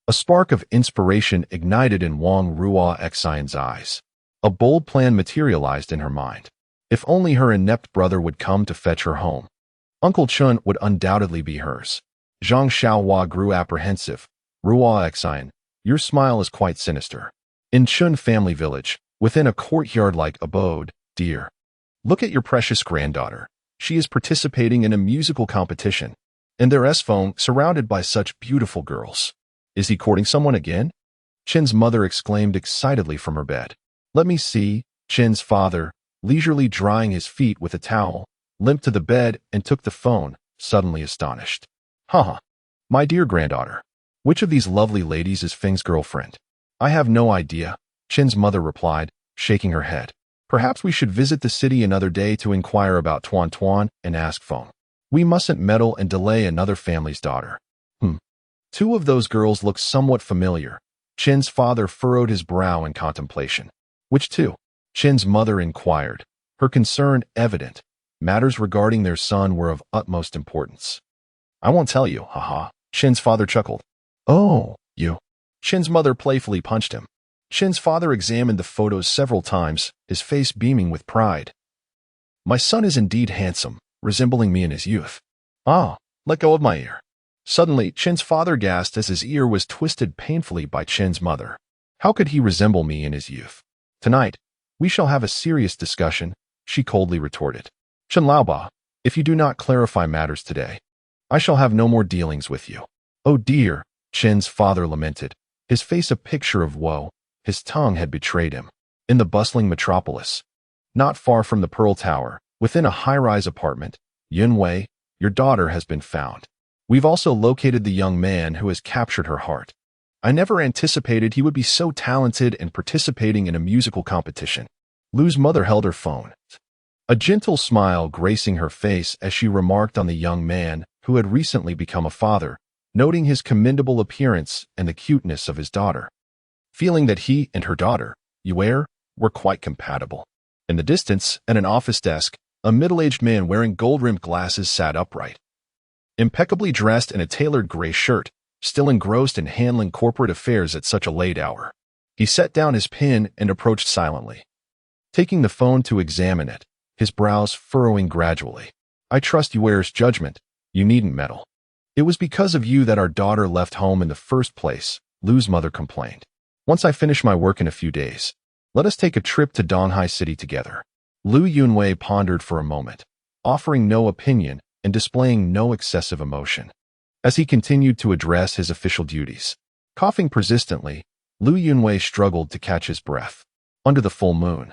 a spark of inspiration ignited in Wang Ruo Xian's eyes. A bold plan materialized in her mind. If only her inept brother would come to fetch her home, Uncle Chun would undoubtedly be hers. Zhang Xiaohua grew apprehensive. Ruo Xian, your smile is quite sinister. In Chun family village, within a courtyard-like abode, dear. Look at your precious granddaughter. She is participating in a musical competition, and their S-phone surrounded by such beautiful girls. Is he courting someone again? Chen's mother exclaimed excitedly from her bed. Let me see. Chen's father, leisurely drying his feet with a towel, limped to the bed and took the phone, suddenly astonished. Haha. My dear granddaughter, which of these lovely ladies is Feng's girlfriend? I have no idea, Chen's mother replied, shaking her head. Perhaps we should visit the city another day to inquire about Tuan Tuan and ask Feng. We mustn't meddle and delay another family's daughter. Two of those girls look somewhat familiar. Chen's father furrowed his brow in contemplation. Which two? Chen's mother inquired, her concern evident. Matters regarding their son were of utmost importance. I won't tell you, haha. Chen's father chuckled. Oh, you. Chen's mother playfully punched him. Chen's father examined the photos several times, his face beaming with pride. My son is indeed handsome, resembling me in his youth. Ah, let go of my ear. Suddenly, Chen's father gasped as his ear was twisted painfully by Chen's mother. How could he resemble me in his youth? Tonight, we shall have a serious discussion, she coldly retorted. Chen Laoba, if you do not clarify matters today, I shall have no more dealings with you. Oh dear, Chen's father lamented, his face a picture of woe. His tongue had betrayed him. In the bustling metropolis, not far from the Pearl Tower, within a high-rise apartment, Yunwei, your daughter has been found. We've also located the young man who has captured her heart. I never anticipated he would be so talented and participating in a musical competition. Lu's mother held her phone, a gentle smile gracing her face as she remarked on the young man who had recently become a father, noting his commendable appearance and the cuteness of his daughter. Feeling that he and her daughter, Yuer, were quite compatible. In the distance, at an office desk, A middle-aged man wearing gold-rimmed glasses sat upright. Impeccably dressed in a tailored gray shirt, still engrossed in handling corporate affairs at such a late hour. He set down his pen and approached silently, taking the phone to examine it, his brows furrowing gradually. "I trust you wear's judgment. You needn't meddle. It was because of you that our daughter left home in the first place," Lu's mother complained. "Once I finish my work in a few days, let us take a trip to Donghai City together." Lu Yunwei pondered for a moment, offering no opinion and displaying no excessive emotion. As he continued to address his official duties, coughing persistently, Lu Yunwei struggled to catch his breath. Under the full moon,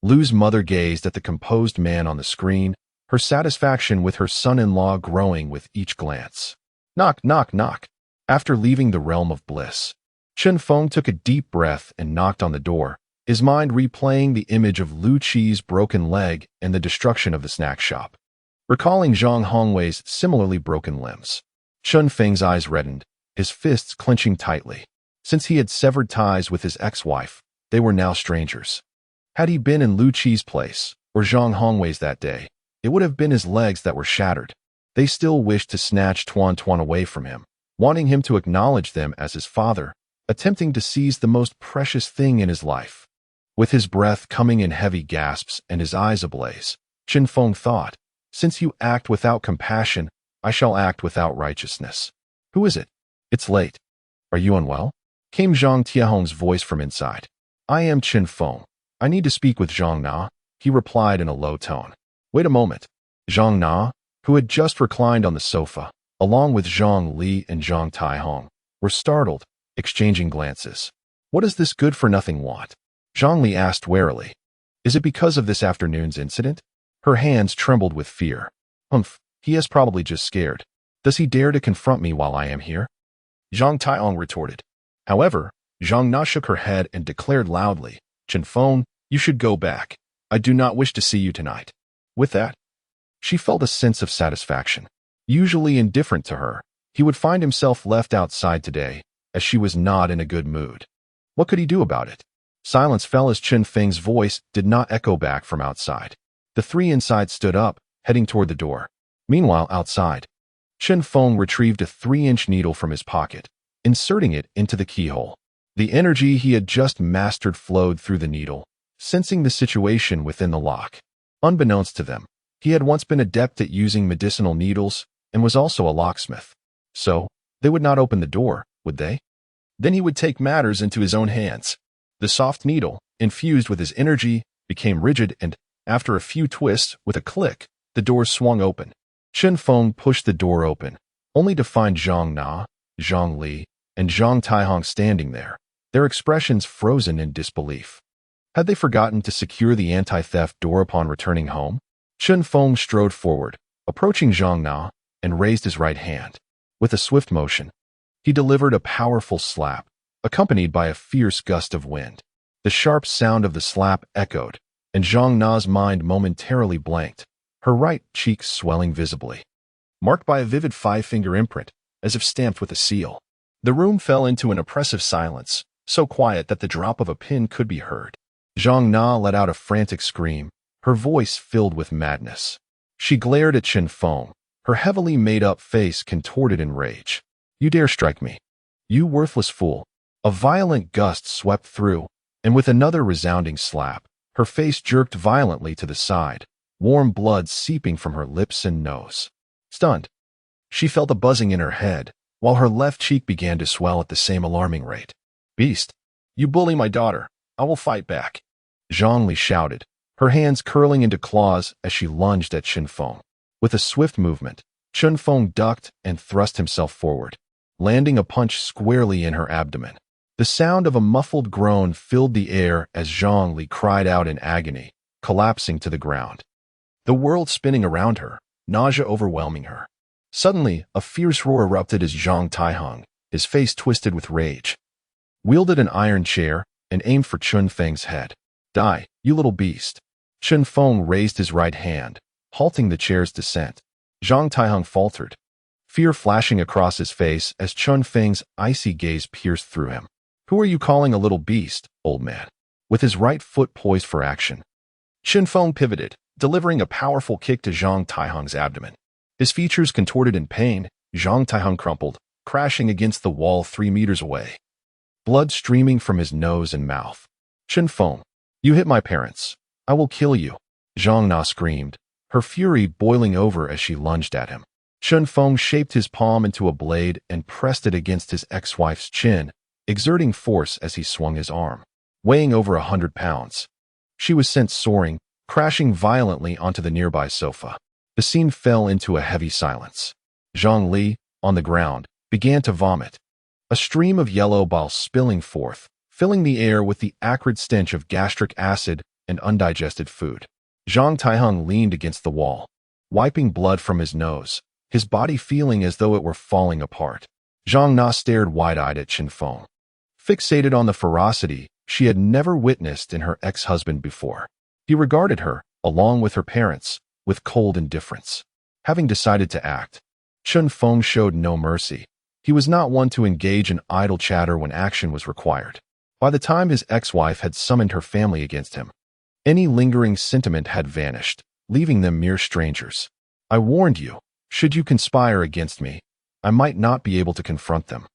Lu's mother gazed at the composed man on the screen, her satisfaction with her son-in-law growing with each glance. Knock, knock, knock. After leaving the realm of bliss, Chen Feng took a deep breath and knocked on the door, his mind replaying the image of Lu Qi's broken leg and the destruction of the snack shop. Recalling Zhang Hongwei's similarly broken limbs, Chen Feng's eyes reddened, his fists clenching tightly. Since he had severed ties with his ex-wife, they were now strangers. Had he been in Lu Qi's place, or Zhang Hongwei's that day, it would have been his legs that were shattered. They still wished to snatch Tuan Tuan away from him, wanting him to acknowledge them as his father, attempting to seize the most precious thing in his life. With his breath coming in heavy gasps and his eyes ablaze, Chen Feng thought, "Since you act without compassion, I shall act without righteousness." "Who is it? It's late. Are you unwell?" came Zhang Tiahong's voice from inside. "I am Chen Feng. I need to speak with Zhang Na," he replied in a low tone. "Wait a moment." Zhang Na, who had just reclined on the sofa, along with Zhang Li and Zhang Taihong, were startled, exchanging glances. "What does this good-for-nothing want?" Zhang Li asked warily. "Is it because of this afternoon's incident?" Her hands trembled with fear. "Humph, he is probably just scared. Does he dare to confront me while I am here?" Zhang Taihong retorted. However, Zhang Na shook her head and declared loudly, "Chen Feng, you should go back. I do not wish to see you tonight." With that, she felt a sense of satisfaction. Usually indifferent to her, he would find himself left outside today, as she was not in a good mood. What could he do about it? Silence fell as Chen Feng's voice did not echo back from outside. The three inside stood up, heading toward the door. Meanwhile, outside, Chen Feng retrieved a 3-inch needle from his pocket, inserting it into the keyhole. The energy he had just mastered flowed through the needle, sensing the situation within the lock. Unbeknownst to them, he had once been adept at using medicinal needles and was also a locksmith. So, they would not open the door, would they? Then he would take matters into his own hands. The soft needle, infused with his energy, became rigid and, after a few twists, with a click, the door swung open. Chen Feng pushed the door open, only to find Zhang Na, Zhang Li, and Zhang Taihong standing there, their expressions frozen in disbelief. Had they forgotten to secure the anti-theft door upon returning home? Chen Feng strode forward, approaching Zhang Na, and raised his right hand. With a swift motion, he delivered a powerful slap, accompanied by a fierce gust of wind. The sharp sound of the slap echoed, and Zhang Na's mind momentarily blanked, her right cheek swelling visibly, marked by a vivid 5-finger imprint, as if stamped with a seal. The room fell into an oppressive silence, so quiet that the drop of a pin could be heard. Zhang Na let out a frantic scream, her voice filled with madness. She glared at Chen Feng, her heavily made-up face contorted in rage. "You dare strike me? You worthless fool!" A violent gust swept through, and with another resounding slap, her face jerked violently to the side, warm blood seeping from her lips and nose. Stunned, she felt a buzzing in her head, while her left cheek began to swell at the same alarming rate. "Beast! You bully my daughter! I will fight back!" Zhang Li shouted, her hands curling into claws as she lunged at Chen Feng. With a swift movement, Chen Feng ducked and thrust himself forward, landing a punch squarely in her abdomen. The sound of a muffled groan filled the air as Zhang Li cried out in agony, collapsing to the ground. The world spinning around her, nausea overwhelming her. Suddenly, a fierce roar erupted as Zhang Taihong, his face twisted with rage, wielded an iron chair and aimed for Chen Feng's head. "Die, you little beast!" Chen Feng raised his right hand, halting the chair's descent. Zhang Taihong faltered, fear flashing across his face as Chen Feng's icy gaze pierced through him. "Who are you calling a little beast, old man?" With his right foot poised for action, Chen Feng pivoted, delivering a powerful kick to Zhang Taihong's abdomen. His features contorted in pain, Zhang Taihong crumpled, crashing against the wall 3 meters away. Blood streaming from his nose and mouth. Chen Feng, you hit my parents. I will kill you. Zhang Na screamed, her fury boiling over as she lunged at him. Chen Feng shaped his palm into a blade and pressed it against his ex-wife's chin, exerting force as he swung his arm. Weighing over 100 pounds. She was sent soaring, crashing violently onto the nearby sofa. The scene fell into a heavy silence. Zhang Li, on the ground, began to vomit. A stream of yellow bile spilling forth, filling the air with the acrid stench of gastric acid and undigested food. Zhang Taihong leaned against the wall, wiping blood from his nose, his body feeling as though it were falling apart. Zhang Na stared wide-eyed at Chen Feng, fixated on the ferocity she had never witnessed in her ex-husband before. He regarded her, along with her parents, with cold indifference. Having decided to act, Chen Feng showed no mercy. He was not one to engage in idle chatter when action was required. By the time his ex-wife had summoned her family against him, any lingering sentiment had vanished, leaving them mere strangers. I warned you, should you conspire against me, I might not be able to confront them.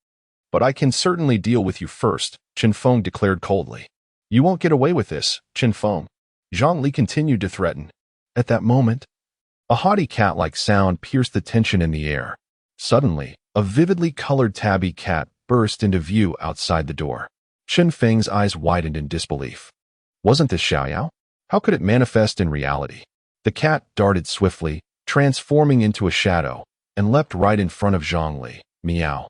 But I can certainly deal with you first, Chen Feng declared coldly. You won't get away with this, Chen Feng. Zhang Li continued to threaten. At that moment, a haughty cat-like sound pierced the tension in the air. Suddenly, a vividly colored tabby cat burst into view outside the door. Chen Feng's eyes widened in disbelief. Wasn't this Xiaoyao? How could it manifest in reality? The cat darted swiftly, transforming into a shadow, and leapt right in front of Zhang Li. Meow.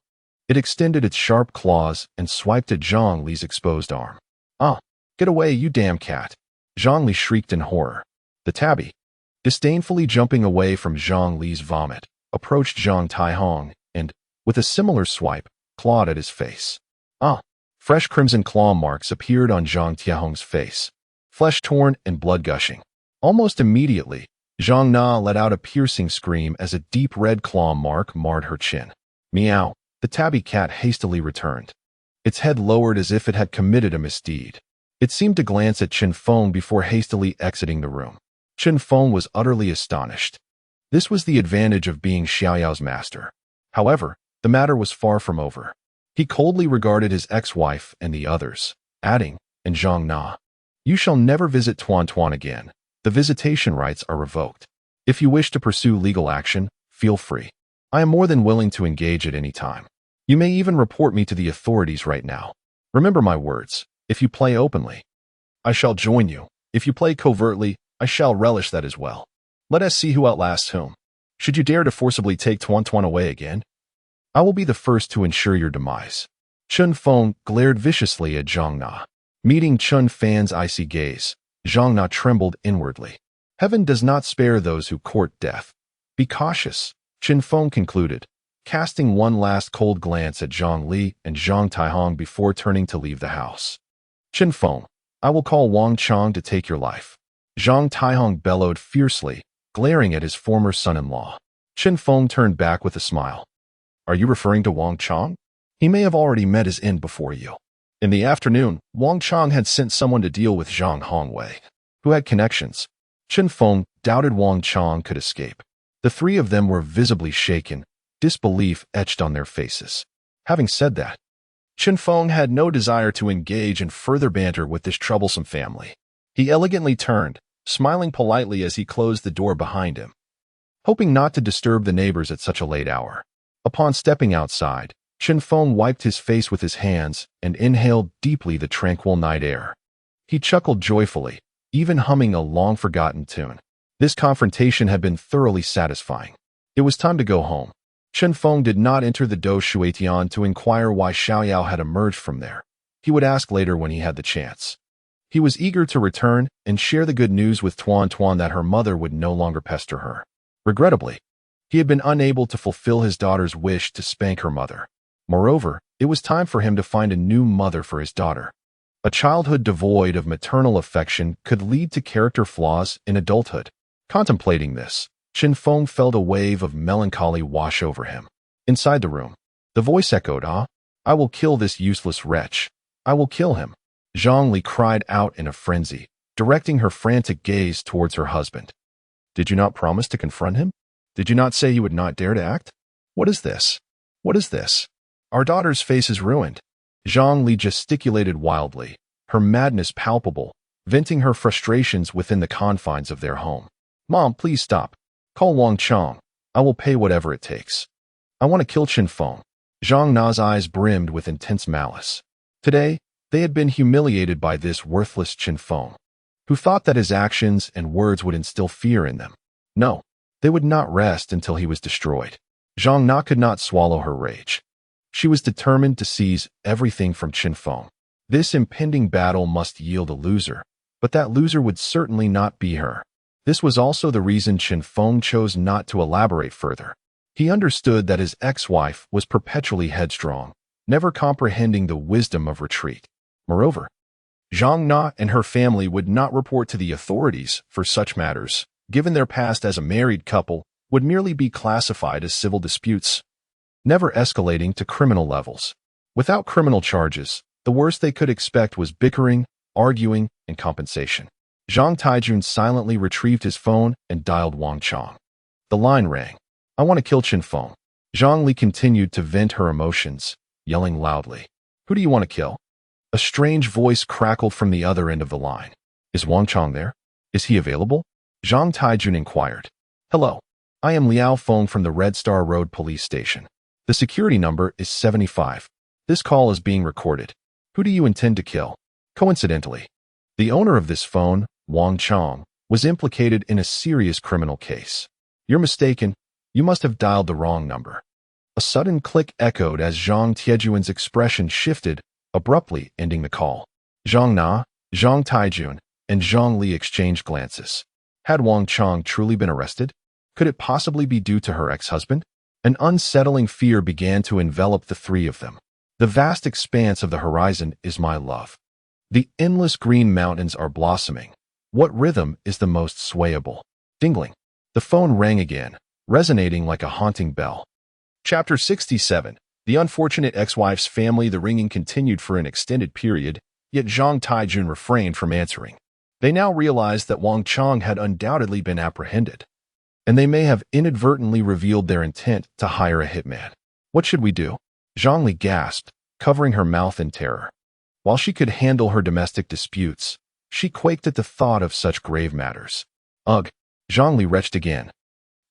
It extended its sharp claws and swiped at Zhang Li's exposed arm. Ah, get away, you damn cat! Zhang Li shrieked in horror. The tabby, disdainfully jumping away from Zhang Li's vomit, approached Zhang Taihong and, with a similar swipe, clawed at his face. Ah! Fresh crimson claw marks appeared on Zhang Taihong's face, flesh torn and blood gushing. Almost immediately, Zhang Na let out a piercing scream as a deep red claw mark marred her chin. Meow. The tabby cat hastily returned, its head lowered as if it had committed a misdeed. It seemed to glance at Chen Feng before hastily exiting the room. Chen Feng was utterly astonished. This was the advantage of being Xiaoyao's master. However, the matter was far from over. He coldly regarded his ex-wife and the others, adding, and Zhang Na, you shall never visit Tuan Tuan again. The visitation rights are revoked. If you wish to pursue legal action, feel free. I am more than willing to engage at any time. You may even report me to the authorities right now. Remember my words. If you play openly, I shall join you. If you play covertly, I shall relish that as well. Let us see who outlasts whom. Should you dare to forcibly take Tuan Tuan away again, I will be the first to ensure your demise. Chen Feng glared viciously at Zhang Na. Meeting Chen Fan's icy gaze, Zhang Na trembled inwardly. Heaven does not spare those who court death. Be cautious, Chen Feng concluded, casting one last cold glance at Zhang Li and Zhang Taihong before turning to leave the house. Chen Feng, I will call Wang Chang to take your life. Zhang Taihong bellowed fiercely, glaring at his former son-in-law. Chen Feng turned back with a smile. Are you referring to Wang Chang? He may have already met his end before you. In the afternoon, Wang Chang had sent someone to deal with Zhang Hongwei, who had connections. Chen Feng doubted Wang Chang could escape. The three of them were visibly shaken, disbelief etched on their faces. Having said that, Chen Feng had no desire to engage in further banter with this troublesome family. He elegantly turned, smiling politely as he closed the door behind him, hoping not to disturb the neighbors at such a late hour. Upon stepping outside, Chen Feng wiped his face with his hands and inhaled deeply the tranquil night air. He chuckled joyfully, even humming a long-forgotten tune. This confrontation had been thoroughly satisfying. It was time to go home. Chen Feng did not enter the Do Shuetian to inquire why Xiaoyao had emerged from there. He would ask later when he had the chance. He was eager to return and share the good news with Tuan Tuan that her mother would no longer pester her. Regrettably, he had been unable to fulfill his daughter's wish to spank her mother. Moreover, it was time for him to find a new mother for his daughter. A childhood devoid of maternal affection could lead to character flaws in adulthood. Contemplating this, Chen Feng felt a wave of melancholy wash over him. Inside the room, the voice echoed, I will kill this useless wretch. I will kill him. Zhang Li cried out in a frenzy, directing her frantic gaze towards her husband. Did you not promise to confront him? Did you not say you would not dare to act? What is this? What is this? Our daughter's face is ruined. Zhang Li gesticulated wildly, her madness palpable, venting her frustrations within the confines of their home. Mom, please stop. Call Wang Chong. I will pay whatever it takes. I want to kill Chen Feng. Zhang Na's eyes brimmed with intense malice. Today, they had been humiliated by this worthless Chen Feng, who thought that his actions and words would instill fear in them. No, they would not rest until he was destroyed. Zhang Na could not swallow her rage. She was determined to seize everything from Chen Feng. This impending battle must yield a loser, but that loser would certainly not be her. This was also the reason Chen Feng chose not to elaborate further. He understood that his ex-wife was perpetually headstrong, never comprehending the wisdom of retreat. Moreover, Zhang Na and her family would not report to the authorities for such matters, given their past as a married couple would merely be classified as civil disputes, never escalating to criminal levels. Without criminal charges, the worst they could expect was bickering, arguing, and compensation. Zhang Taijun silently retrieved his phone and dialed Wang Chong. The line rang. I want to kill Chen Feng. Zhang Li continued to vent her emotions, yelling loudly. Who do you want to kill? A strange voice crackled from the other end of the line. Is Wang Chong there? Is he available? Zhang Taijun inquired. Hello. I am Liao Feng from the Red Star Road Police Station. The security number is 75. This call is being recorded. Who do you intend to kill? Coincidentally, the owner of this phone, Wang Chong, was implicated in a serious criminal case. You're mistaken. You must have dialed the wrong number. A sudden click echoed as Zhang Tiejuan's expression shifted, abruptly ending the call. Zhang Na, Zhang Taijun, and Zhang Li exchanged glances. Had Wang Chong truly been arrested? Could it possibly be due to her ex-husband? An unsettling fear began to envelop the three of them. The vast expanse of the horizon is my love. The endless green mountains are blossoming. What rhythm is the most swayable? Dingling. The phone rang again, resonating like a haunting bell. Chapter 67. The unfortunate ex-wife's family. The ringing continued for an extended period, yet Zhang Taijun refrained from answering. They now realized that Wang Chong had undoubtedly been apprehended, and they may have inadvertently revealed their intent to hire a hitman. What should we do? Zhang Li gasped, covering her mouth in terror. While she could handle her domestic disputes, she quaked at the thought of such grave matters. Ugh! Zhang Li retched again.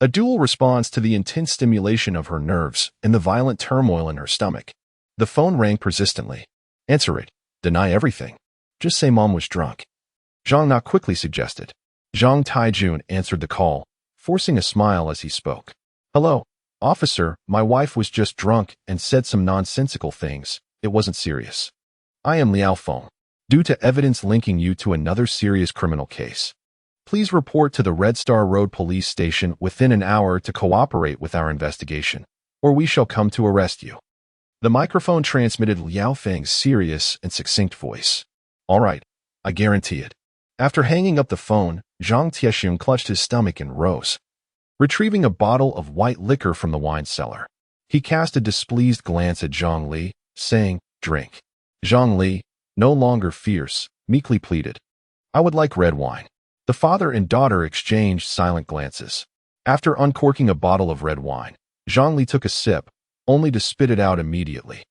A dual response to the intense stimulation of her nerves and the violent turmoil in her stomach. The phone rang persistently. Answer it. Deny everything. Just say Mom was drunk. Zhang Na quickly suggested. Zhang Taijun answered the call, forcing a smile as he spoke. Hello, officer, my wife was just drunk and said some nonsensical things. It wasn't serious. I am Liao Feng. Due to evidence linking you to another serious criminal case, please report to the Red Star Road Police Station within an hour to cooperate with our investigation, or we shall come to arrest you. The microphone transmitted Liao Feng's serious and succinct voice. All right, I guarantee it. After hanging up the phone, Zhang Tiexiong clutched his stomach and rose, retrieving a bottle of white liquor from the wine cellar. He cast a displeased glance at Zhang Li, saying, Drink. Zhang Li, no longer fierce, meekly pleaded. I would like red wine. The father and daughter exchanged silent glances. After uncorking a bottle of red wine, Zhang Li took a sip, only to spit it out immediately.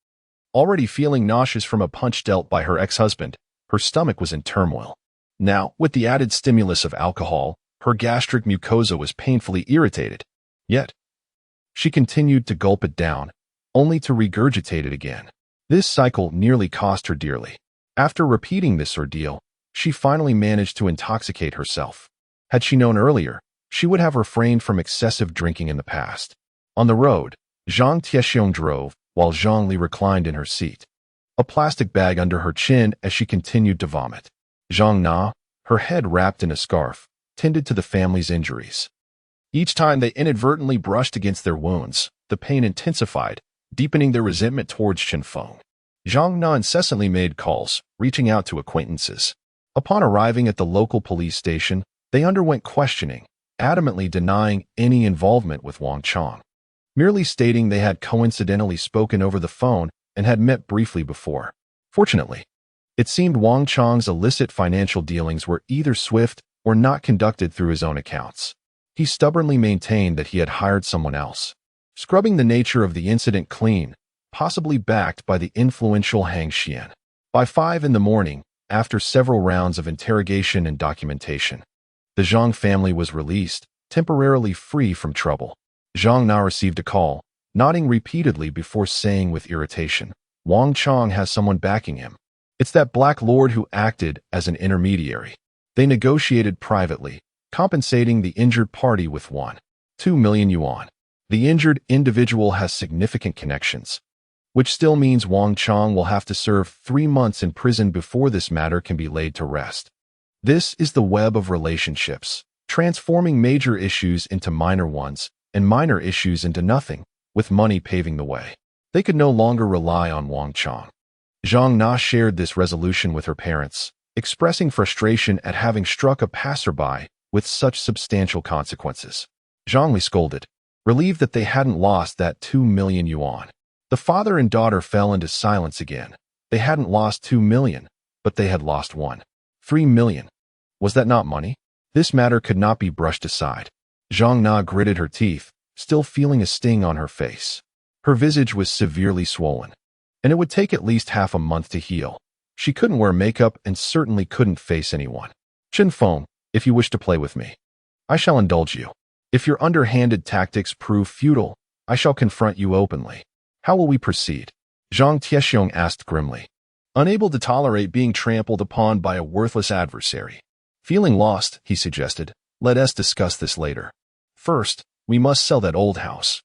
Already feeling nauseous from a punch dealt by her ex-husband, her stomach was in turmoil. Now, with the added stimulus of alcohol, her gastric mucosa was painfully irritated. Yet, she continued to gulp it down, only to regurgitate it again. This cycle nearly cost her dearly. After repeating this ordeal, she finally managed to intoxicate herself. Had she known earlier, she would have refrained from excessive drinking in the past. On the road, Zhang Tiexiong drove, while Zhang Li reclined in her seat, a plastic bag under her chin as she continued to vomit. Zhang Na, her head wrapped in a scarf, tended to the family's injuries. Each time they inadvertently brushed against their wounds, the pain intensified, deepening their resentment towards Chen Feng. Zhang Na incessantly made calls, reaching out to acquaintances. Upon arriving at the local police station, they underwent questioning, adamantly denying any involvement with Wang Chong, merely stating they had coincidentally spoken over the phone and had met briefly before. Fortunately, It seemed Wang Chang's illicit financial dealings were either swift or not conducted through his own accounts. He stubbornly maintained that he had hired someone else, scrubbing the nature of the incident clean, possibly backed by the influential Hang Xian. By 5 in the morning, after several rounds of interrogation and documentation, the Zhang family was released, temporarily free from trouble. Zhang Na received a call, nodding repeatedly before saying with irritation, Wang Chang has someone backing him. It's that black lord who acted as an intermediary. They negotiated privately, compensating the injured party with 1.2 million yuan. The injured individual has significant connections, which still means Wang Chang will have to serve 3 months in prison before this matter can be laid to rest. This is the web of relationships, transforming major issues into minor ones and minor issues into nothing, with money paving the way. They could no longer rely on Wang Chang. Zhang Na shared this resolution with her parents, expressing frustration at having struck a passerby with such substantial consequences. Zhang Li scolded, relieved that they hadn't lost that 2 million yuan. The father and daughter fell into silence again. They hadn't lost 2 million, but they had lost 1.3 million. Was that not money? This matter could not be brushed aside. Zhang Na gritted her teeth, still feeling a sting on her face. Her visage was severely swollen, and it would take at least half a month to heal. She couldn't wear makeup and certainly couldn't face anyone. Chen Feng, if you wish to play with me, I shall indulge you. If your underhanded tactics prove futile, I shall confront you openly. How will we proceed? Zhang Tiexiong asked grimly, unable to tolerate being trampled upon by a worthless adversary. Feeling lost, he suggested, let us discuss this later. First, we must sell that old house.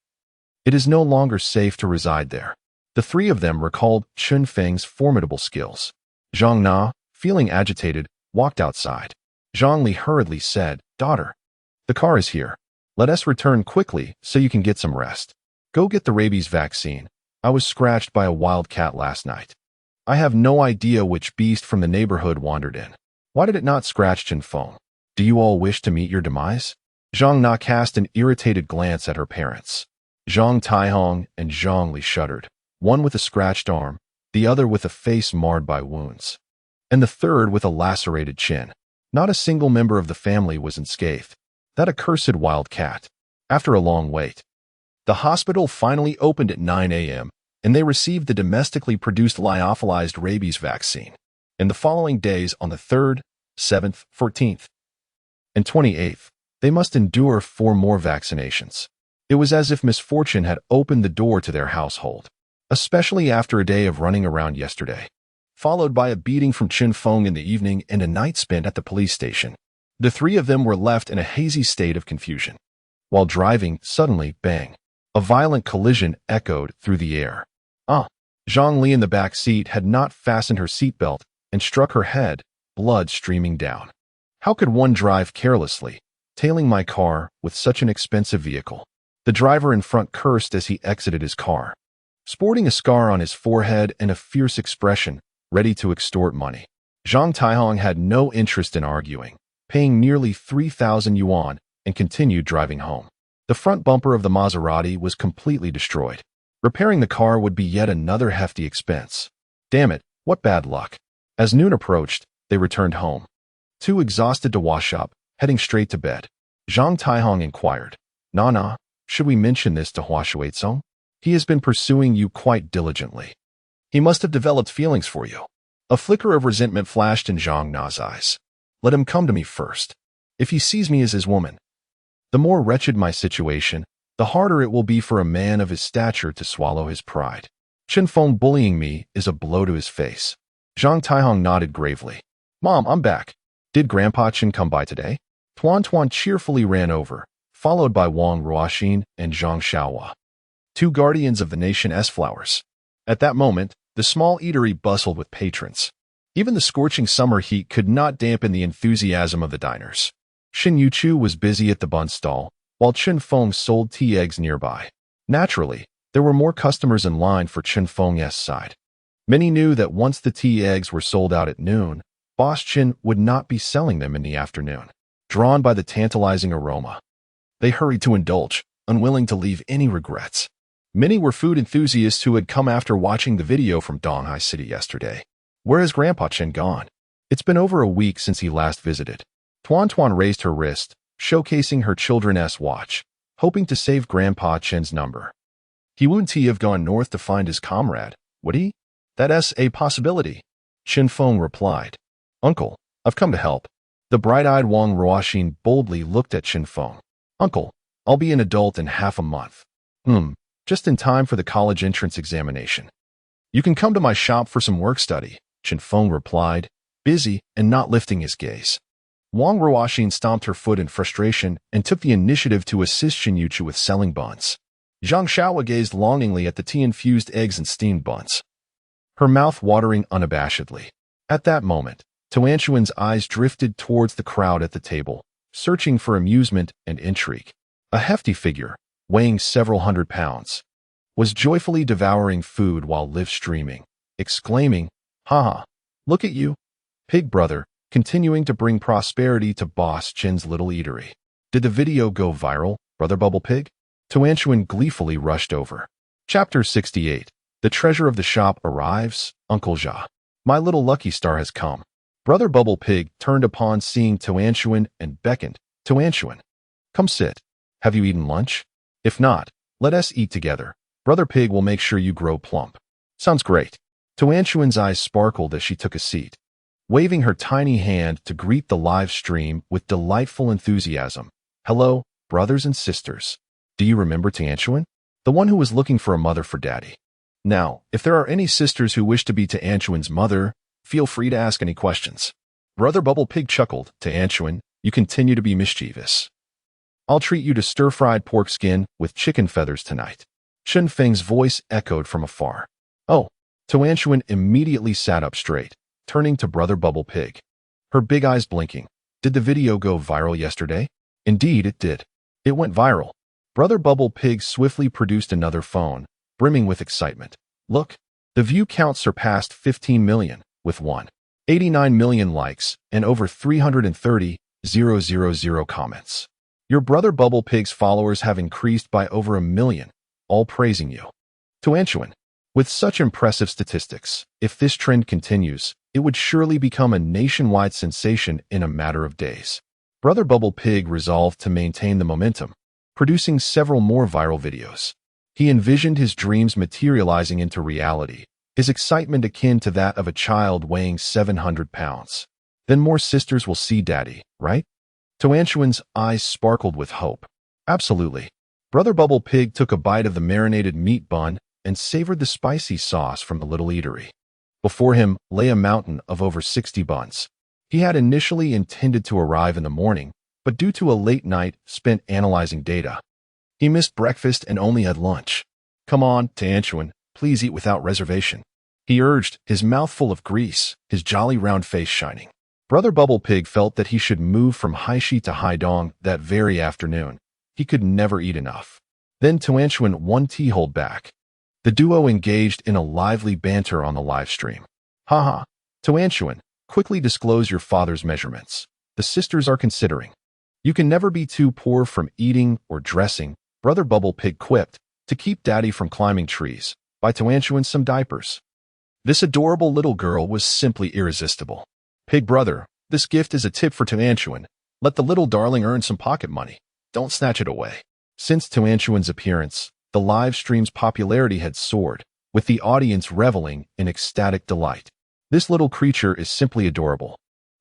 It is no longer safe to reside there. The three of them recalled Chen Feng's formidable skills. Zhang Na, feeling agitated, walked outside. Zhang Li hurriedly said, daughter, the car is here. Let us return quickly so you can get some rest. Go get the rabies vaccine. I was scratched by a wild cat last night. I have no idea which beast from the neighborhood wandered in. Why did it not scratch Chen Feng? Do you all wish to meet your demise? Zhang Na cast an irritated glance at her parents. Zhang Taihong and Zhang Li shuddered, one with a scratched arm, the other with a face marred by wounds, and the third with a lacerated chin. Not a single member of the family was unscathed. That accursed wild cat. After a long wait, the hospital finally opened at 9 a.m., and they received the domestically produced lyophilized rabies vaccine. In the following days, on the 3rd, 7th, 14th, and 28th, they must endure 4 more vaccinations. It was as if misfortune had opened the door to their household, especially after a day of running around yesterday, followed by a beating from Chen Feng in the evening and a night spent at the police station. The three of them were left in a hazy state of confusion. While driving, suddenly, bang! A violent collision echoed through the air. Zhang Li in the back seat had not fastened her seatbelt and struck her head, blood streaming down. How could one drive carelessly, tailing my car with such an expensive vehicle? The driver in front cursed as he exited his car, sporting a scar on his forehead and a fierce expression, ready to extort money. Zhang Taihong had no interest in arguing, paying nearly 3,000 yuan and continued driving home. The front bumper of the Maserati was completely destroyed. Repairing the car would be yet another hefty expense. Damn it, what bad luck. As noon approached, they returned home, too exhausted to wash up, heading straight to bed. Zhang Taihong inquired, Nana, should we mention this to Hua Shuizong? He has been pursuing you quite diligently. He must have developed feelings for you. A flicker of resentment flashed in Zhang Na's eyes. Let him come to me first. If he sees me as his woman, the more wretched my situation, the harder it will be for a man of his stature to swallow his pride. Chen Feng bullying me is a blow to his face. Zhang Taihong nodded gravely. Mom, I'm back. Did Grandpa Chen come by today? Tuan Tuan cheerfully ran over, followed by Wang Ruoxin and Zhang Xiaohua, 2 guardians of the nation's flowers. At that moment, the small eatery bustled with patrons. Even the scorching summer heat could not dampen the enthusiasm of the diners. Xin Yuchu was busy at the bun stall, while Chen Feng sold tea eggs nearby. Naturally, there were more customers in line for Chen Feng's side. Many knew that once the tea eggs were sold out at noon, Boss Chen would not be selling them in the afternoon. Drawn by the tantalizing aroma, they hurried to indulge, unwilling to leave any regrets. Many were food enthusiasts who had come after watching the video from Donghai City yesterday. Where has Grandpa Chen gone? It's been over a week since he last visited. Tuan Tuan raised her wrist, showcasing her children's watch, hoping to save Grandpa Chen's number. He wouldn't have gone north to find his comrade, would he? That's a possibility. Chen Feng replied. Uncle, I've come to help. The bright-eyed Wang Ruoxin boldly looked at Chen Feng. Uncle, I'll be an adult in half a month. Just in time for the college entrance examination. You can come to my shop for some work study, Chen Feng replied, busy and not lifting his gaze. Wang Ruoxin stomped her foot in frustration and took the initiative to assist Shen Yuchu with selling buns. Zhang Shaowa gazed longingly at the tea-infused eggs and steamed buns, her mouth watering unabashedly. At that moment, Tuanshuan's eyes drifted towards the crowd at the table, searching for amusement and intrigue. A hefty figure, weighing several hundred pounds, was joyfully devouring food while live-streaming, exclaiming, "Haha, look at you, pig brother, continuing to bring prosperity to Boss Chen's little eatery. Did the video go viral, Brother Bubble Pig?" Tuanshuan gleefully rushed over. Chapter 68. The treasure of the shop arrives, Uncle Jia. My little lucky star has come. Brother Bubble Pig turned upon seeing Tuanshuan and beckoned. Tuanshuan, come sit. Have you eaten lunch? If not, let us eat together. Brother Pig will make sure you grow plump. Sounds great. Tuanshuan's eyes sparkled as she took a seat, waving her tiny hand to greet the live stream with delightful enthusiasm. Hello, brothers and sisters. Do you remember Tuanshuan? The one who was looking for a mother for daddy. Now, if there are any sisters who wish to be Tuanshuan's mother, feel free to ask any questions. Brother Bubble Pig chuckled. Tuanshuan, you continue to be mischievous. I'll treat you to stir-fried pork skin with chicken feathers tonight. Chen Feng's voice echoed from afar. Oh, Tuanshuan immediately sat up straight, turning to Brother Bubble Pig, her big eyes blinking. Did the video go viral yesterday? Indeed, it did. It went viral. Brother Bubble Pig swiftly produced another phone, brimming with excitement. Look, the view count surpassed 15 million, with 189 million likes and over 330,000 comments. Your Brother Bubble Pig's followers have increased by over 1 million, all praising you. Tuanshuan, with such impressive statistics, if this trend continues, it would surely become a nationwide sensation in a matter of days. Brother Bubble Pig resolved to maintain the momentum, producing several more viral videos. He envisioned his dreams materializing into reality, his excitement akin to that of a child weighing 700 pounds. Then more sisters will see daddy, right? Tuanshuan's eyes sparkled with hope. Absolutely. Brother Bubble Pig took a bite of the marinated meat bun and savored the spicy sauce from the little eatery. Before him lay a mountain of over 60 buns. He had initially intended to arrive in the morning, but due to a late night spent analyzing data, he missed breakfast and only had lunch. Come on, Tuanshuan, please eat without reservation. He urged, his mouth full of grease, his jolly round face shining. Brother Bubble Pig felt that he should move from Haishi to Haidong that very afternoon. He could never eat enough. Then Tuanshuan one tea hold back. The duo engaged in a lively banter on the live stream. Haha, Tuanshuan, quickly disclose your father's measurements. The sisters are considering. You can never be too poor from eating or dressing, Brother Bubble Pig quipped, to keep daddy from climbing trees. Buy Tuanshuan some diapers. This adorable little girl was simply irresistible. Pig brother, this gift is a tip for Tuanshuan. Let the little darling earn some pocket money. Don't snatch it away. Since Tuanshuan's appearance, the live stream's popularity had soared, with the audience reveling in ecstatic delight. This little creature is simply adorable.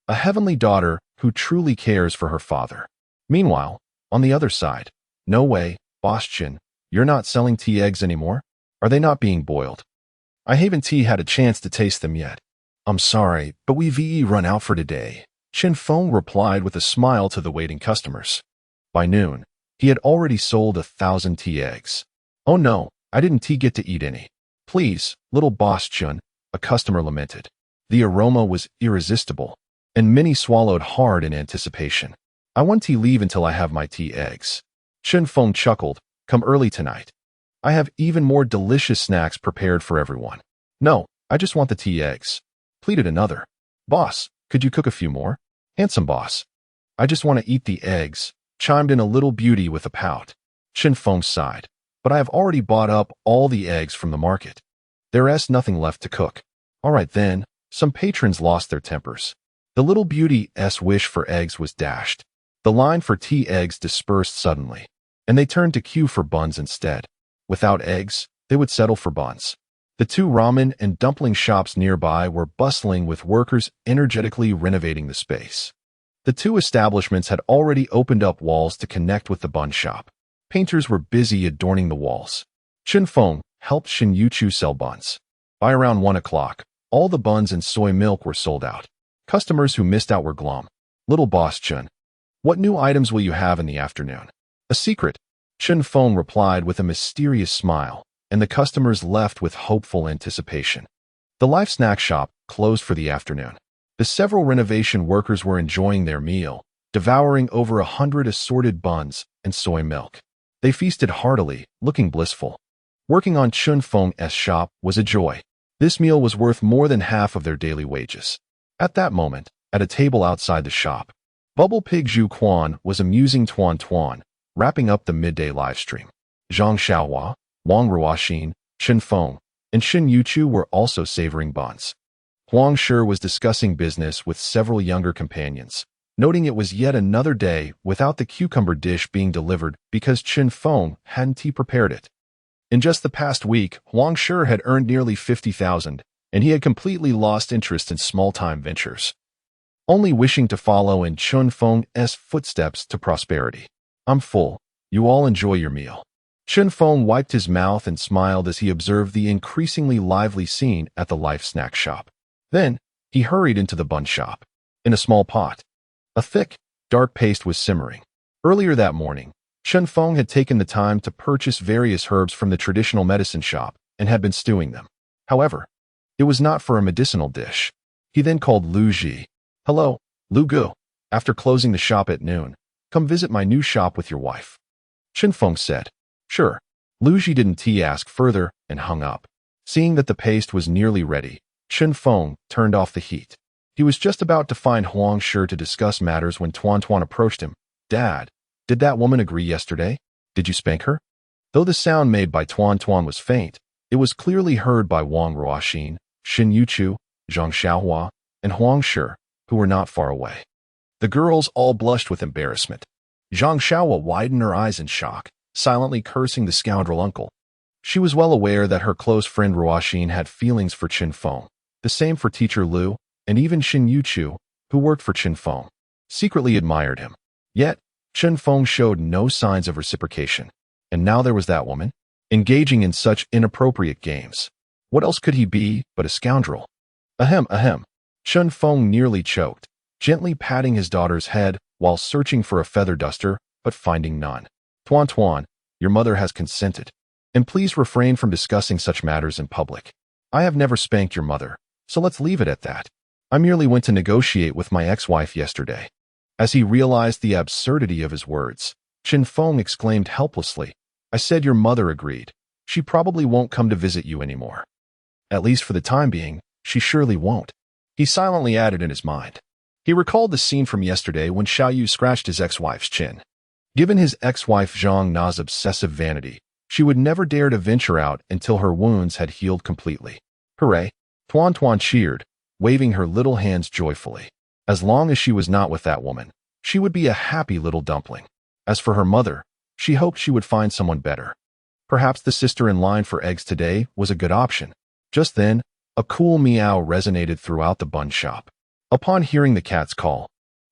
A heavenly daughter who truly cares for her father. Meanwhile, on the other side, no way, Boss Chen, you're not selling tea eggs anymore? Are they not being boiled? I haven't had a chance to taste them yet. I'm sorry, but we've run out for today, Chen Feng replied with a smile to the waiting customers. By noon, he had already sold 1,000 tea eggs. Oh no, I didn't get to eat any. Please, little Boss Chen, a customer lamented. The aroma was irresistible, and many swallowed hard in anticipation. I want to leave until I have my tea eggs. Chen Feng chuckled, come early tonight. I have even more delicious snacks prepared for everyone. No, I just want the tea eggs, pleaded another. Boss, could you cook a few more? Handsome boss. I just want to eat the eggs, chimed in a little beauty with a pout. Chen Feng sighed, but I have already bought up all the eggs from the market. There is nothing left to cook. All right then, Some patrons lost their tempers. The little beauty's wish for eggs was dashed. The line for tea eggs dispersed suddenly, and they turned to queue for buns instead. Without eggs, they would settle for buns. The two ramen and dumpling shops nearby were bustling with workers energetically renovating the space. The two establishments had already opened up walls to connect with the bun shop. Painters were busy adorning the walls. Chen Feng helped Shin Yuchu sell buns. By around 1 o'clock, all the buns and soy milk were sold out. Customers who missed out were glum. Little boss Chen, what new items will you have in the afternoon? A secret, Chen Feng replied with a mysterious smile, and the customers left with hopeful anticipation. The life snack shop closed for the afternoon. The several renovation workers were enjoying their meal, devouring over 100 assorted buns and soy milk. They feasted heartily, looking blissful. Working on Chen Feng's shop was a joy. This meal was worth more than half of their daily wages. At that moment, at a table outside the shop, Bubble Pig Zhu Quan was amusing Tuan Tuan, wrapping up the midday livestream. Zhang Xiaohua, Wang Ruoxin, Chen Feng, and Shin Yuchu were also savoring buns. Huang Shi was discussing business with several younger companions, noting it was yet another day without the cucumber dish being delivered because Chen Feng hadn't prepared it. In just the past week, Huang Shi had earned nearly 50,000, and he had completely lost interest in small-time ventures, only wishing to follow in Chen Feng's footsteps to prosperity. I'm full. You all enjoy your meal. Chen Feng wiped his mouth and smiled as he observed the increasingly lively scene at the life snack shop. Then, he hurried into the bun shop. In a small pot, a thick, dark paste was simmering. Earlier that morning, Chen Feng had taken the time to purchase various herbs from the traditional medicine shop and had been stewing them. However, it was not for a medicinal dish. He then called Lu Ji. Hello, Lu Gu. After closing the shop at noon, come visit my new shop with your wife. Chen Feng said. Sure. Lu Ji didn't ask further and hung up. Seeing that the paste was nearly ready, Chen Feng turned off the heat. He was just about to find Huang Shi to discuss matters when Tuan Tuan approached him. Dad, did that woman agree yesterday? Did you spank her? Though the sound made by Tuan Tuan was faint, it was clearly heard by Wang Ruoxin, Shin Yuchu, Zhang Xiaohua, and Huang Shi, who were not far away. The girls all blushed with embarrassment. Zhang Xiaohua widened her eyes in shock, silently cursing the scoundrel uncle. She was well aware that her close friend Ruoxin had feelings for Chen Feng, the same for teacher Lu, and even Shin Yuchu, who worked for Chen Feng, secretly admired him. Yet, Chen Feng showed no signs of reciprocation. And now there was that woman, engaging in such inappropriate games. What else could he be but a scoundrel? Ahem, ahem. Chen Feng nearly choked, gently patting his daughter's head while searching for a feather duster, but finding none. Tuan Tuan, your mother has consented. And please refrain from discussing such matters in public. I have never spanked your mother, so let's leave it at that. I merely went to negotiate with my ex-wife yesterday. As he realized the absurdity of his words, Chen Feng exclaimed helplessly, I said your mother agreed. She probably won't come to visit you anymore. At least for the time being, she surely won't. He silently added in his mind. He recalled the scene from yesterday when Xiaoyu scratched his ex-wife's chin. Given his ex-wife Zhang Na's obsessive vanity, she would never dare to venture out until her wounds had healed completely. Hooray! Tuan Tuan cheered, waving her little hands joyfully. As long as she was not with that woman, she would be a happy little dumpling. As for her mother, she hoped she would find someone better. Perhaps the sister in line for eggs today was a good option. Just then, a cool meow resonated throughout the bun shop. Upon hearing the cat's call,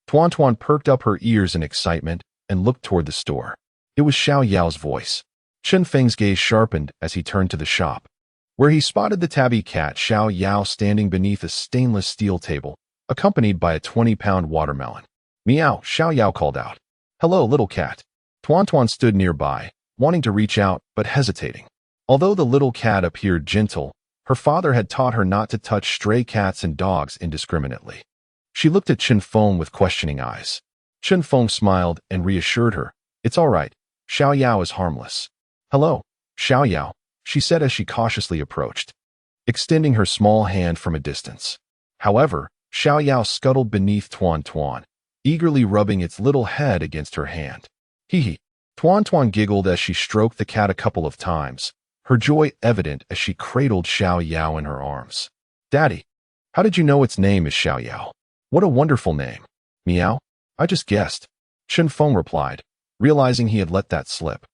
Tuan Tuan perked up her ears in excitement and looked toward the store. It was Xiao Yao's voice. Chen Feng's gaze sharpened as he turned to the shop, where he spotted the tabby cat Xiao Yao standing beneath a stainless steel table, accompanied by a 20-pound watermelon. Meow, Xiao Yao called out. Hello, little cat. Tuan Tuan stood nearby, wanting to reach out but hesitating. Although the little cat appeared gentle, her father had taught her not to touch stray cats and dogs indiscriminately. She looked at Chen Feng with questioning eyes. Chen Feng smiled and reassured her. It's all right. Xiao Yao is harmless. Hello, Xiao Yao, she said as she cautiously approached, extending her small hand from a distance. However, Xiao Yao scuttled beneath Tuan Tuan, eagerly rubbing its little head against her hand. Hee hee. Tuan Tuan giggled as she stroked the cat a couple of times, her joy evident as she cradled Xiao Yao in her arms. Daddy, How did you know its name is Xiao Yao? What a wonderful name. Meow? I just guessed. Chen Feng replied, realizing he had let that slip.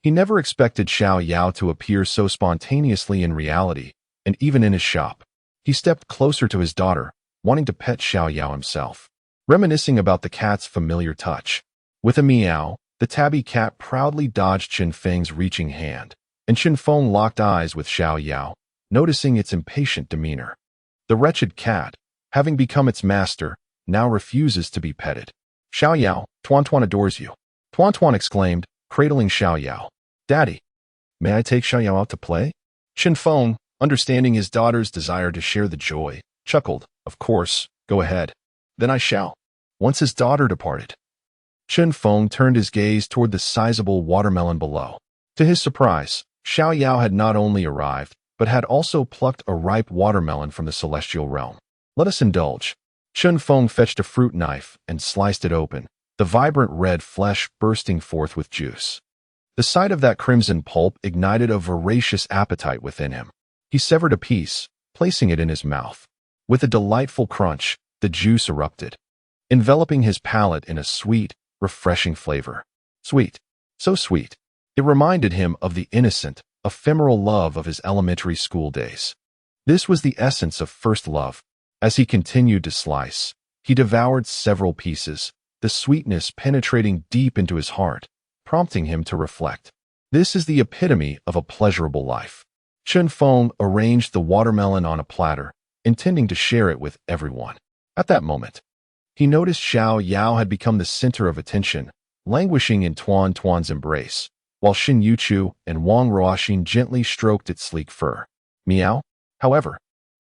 He never expected Xiao Yao to appear so spontaneously in reality, and even in his shop. He stepped closer to his daughter, wanting to pet Xiao Yao himself, reminiscing about the cat's familiar touch. With a meow, the tabby cat proudly dodged Chen Feng's reaching hand, and Chen Feng locked eyes with Xiao Yao, noticing its impatient demeanor. The wretched cat, having become its master, now refuses to be petted. Xiao Yao, Tuan Tuan adores you. Tuan Tuan exclaimed, cradling Xiao Yao. Daddy, may I take Xiao Yao out to play? Chen Feng, understanding his daughter's desire to share the joy, chuckled, of course, go ahead. Then I shall. Once his daughter departed, Chen Feng turned his gaze toward the sizable watermelon below. To his surprise, Xiao Yao had not only arrived, but had also plucked a ripe watermelon from the celestial realm. Let us indulge. Chen Feng fetched a fruit knife and sliced it open, the vibrant red flesh bursting forth with juice. The sight of that crimson pulp ignited a voracious appetite within him. He severed a piece, placing it in his mouth. With a delightful crunch, the juice erupted, enveloping his palate in a sweet, refreshing flavor. Sweet. So sweet. It reminded him of the innocent, ephemeral love of his elementary school days. This was the essence of first love. As he continued to slice, he devoured several pieces, the sweetness penetrating deep into his heart, prompting him to reflect. This is the epitome of a pleasurable life. Chen Feng arranged the watermelon on a platter, intending to share it with everyone. At that moment, he noticed Xiao Yao had become the center of attention, languishing in Tuan Tuan's embrace, while Xin Yuchu and Wang Ruoxin gently stroked its sleek fur. Meow? However,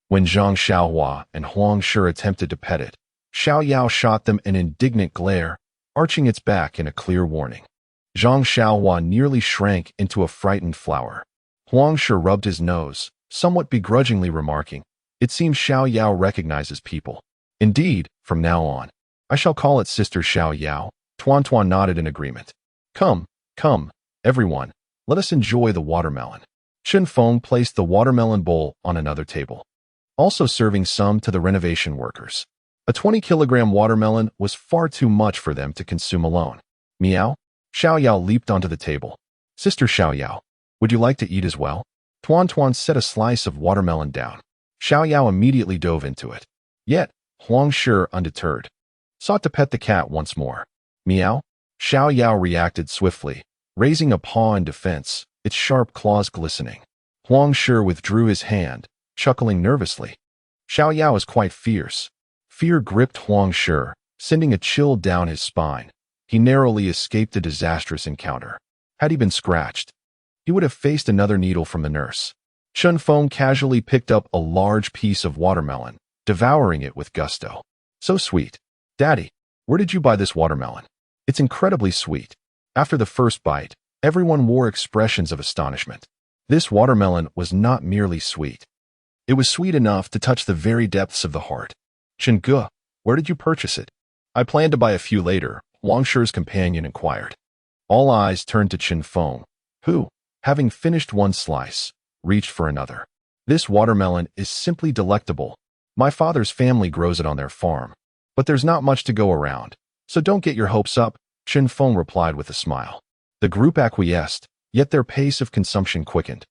when Zhang Xiaohua and Huang Shi attempted to pet it, Xiao Yao shot them an indignant glare, arching its back in a clear warning. Zhang Xiaohua nearly shrank into a frightened flower. Huang Shi rubbed his nose, somewhat begrudgingly remarking, "It seems Xiao Yao recognizes people. Indeed, from now on, I shall call it Sister Xiao Yao." Tuan Tuan nodded in agreement. Come, everyone, let us enjoy the watermelon." Chen Feng placed the watermelon bowl on another table, also serving some to the renovation workers. A 20-kilogram watermelon was far too much for them to consume alone. Meow? Xiao Yao leaped onto the table. Sister Xiao Yao, would you like to eat as well? Tuan Tuan set a slice of watermelon down. Xiao Yao immediately dove into it. Yet, Huang Shi, undeterred, sought to pet the cat once more. Meow? Xiao Yao reacted swiftly, raising a paw in defense, its sharp claws glistening. Huang Shi withdrew his hand, chuckling nervously. Xiao Yao is quite fierce. Fear gripped Huang Shi, sending a chill down his spine. He narrowly escaped a disastrous encounter. Had he been scratched, he would have faced another needle from the nurse. Chen Feng casually picked up a large piece of watermelon, devouring it with gusto. So sweet. Daddy, where did you buy this watermelon? It's incredibly sweet. After the first bite, everyone wore expressions of astonishment. This watermelon was not merely sweet. It was sweet enough to touch the very depths of the heart. Chen Ge, where did you purchase it? I plan to buy a few later, Wang Shi's companion inquired. All eyes turned to Chen Feng, who, having finished one slice, reached for another. This watermelon is simply delectable. My father's family grows it on their farm. But there's not much to go around, so don't get your hopes up, Chen Feng replied with a smile. The group acquiesced, yet their pace of consumption quickened.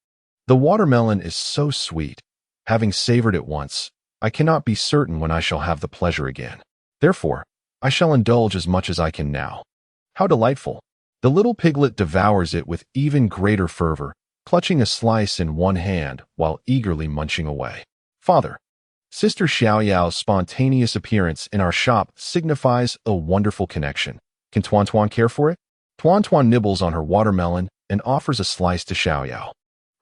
The watermelon is so sweet. Having savored it once, I cannot be certain when I shall have the pleasure again. Therefore, I shall indulge as much as I can now. How delightful! The little piglet devours it with even greater fervor, clutching a slice in one hand while eagerly munching away. Father, Sister Xiao Yao's spontaneous appearance in our shop signifies a wonderful connection. Can Tuan Tuan care for it? Tuan Tuan nibbles on her watermelon and offers a slice to Xiao Yao.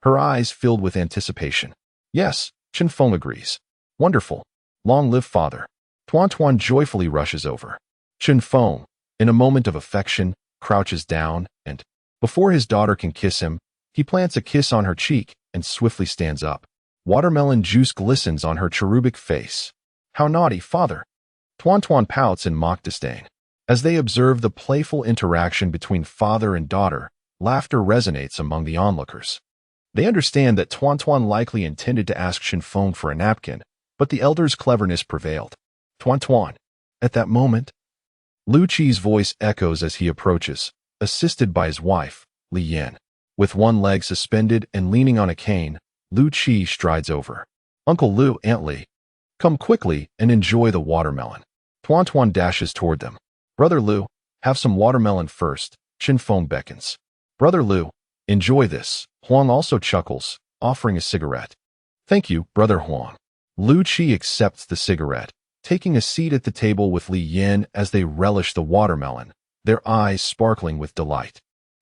Her eyes filled with anticipation. Yes, Chen Feng agrees. Wonderful. Long live father. Tuan Tuan joyfully rushes over. Chen Feng, in a moment of affection, crouches down and, before his daughter can kiss him, he plants a kiss on her cheek and swiftly stands up. Watermelon juice glistens on her cherubic face. How naughty, father! Tuan Tuan pouts in mock disdain. As they observe the playful interaction between father and daughter, laughter resonates among the onlookers. They understand that Tuan Tuan likely intended to ask Chen Feng for a napkin, But the elder's cleverness prevailed. Tuan Tuan. At that moment, Lu Qi's voice echoes as he approaches, assisted by his wife, Li Yan. With one leg suspended and leaning on a cane, Lu Qi strides over. Uncle Lu, Aunt Li, come quickly and enjoy the watermelon. Tuan Tuan dashes toward them. Brother Lu, have some watermelon first, Chen Feng beckons. Brother Lu, enjoy this. Huang also chuckles, offering a cigarette. Thank you, Brother Huang. Lu Qi accepts the cigarette, taking a seat at the table with Li Yan as they relish the watermelon, their eyes sparkling with delight.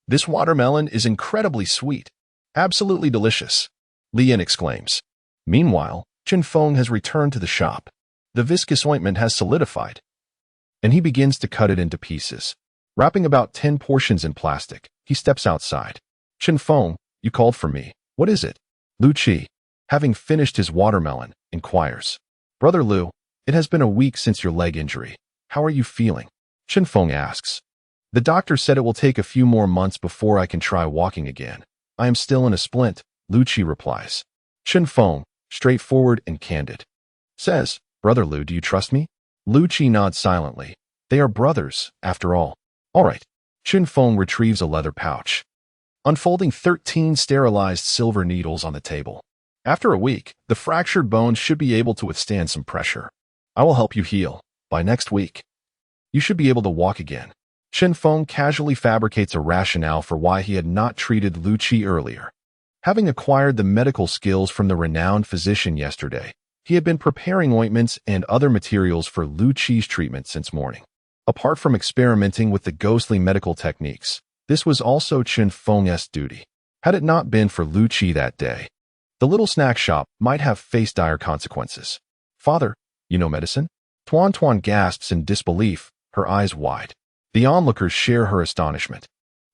This watermelon is incredibly sweet. Absolutely delicious, Li Yan exclaims. Meanwhile, Chen Feng has returned to the shop. The viscous ointment has solidified, and he begins to cut it into pieces. Wrapping about 10 portions in plastic, he steps outside. Chen Feng, you called for me. What is it? Lu Qi, having finished his watermelon, inquires. Brother Lu, it has been a week since your leg injury. How are you feeling? Chen Feng asks. The doctor said it will take a few more months before I can try walking again. I am still in a splint, Lu Qi replies. Chen Feng, straightforward and candid, says, Brother Lu, do you trust me? Lu Qi nods silently. They are brothers, after all. All right. Chen Feng retrieves a leather pouch, unfolding 13 sterilized silver needles on the table. After a week, the fractured bones should be able to withstand some pressure. I will help you heal. By next week, you should be able to walk again. Chen Feng casually fabricates a rationale for why he had not treated Lu Qi earlier. Having acquired the medical skills from the renowned physician yesterday, he had been preparing ointments and other materials for Lu Qi's treatment since morning. Apart from experimenting with the ghostly medical techniques, this was also Chen Feng's duty. Had it not been for Lu Qi that day, the little snack shop might have faced dire consequences. Father, you know medicine? Tuan Tuan gasps in disbelief, her eyes wide. The onlookers share her astonishment.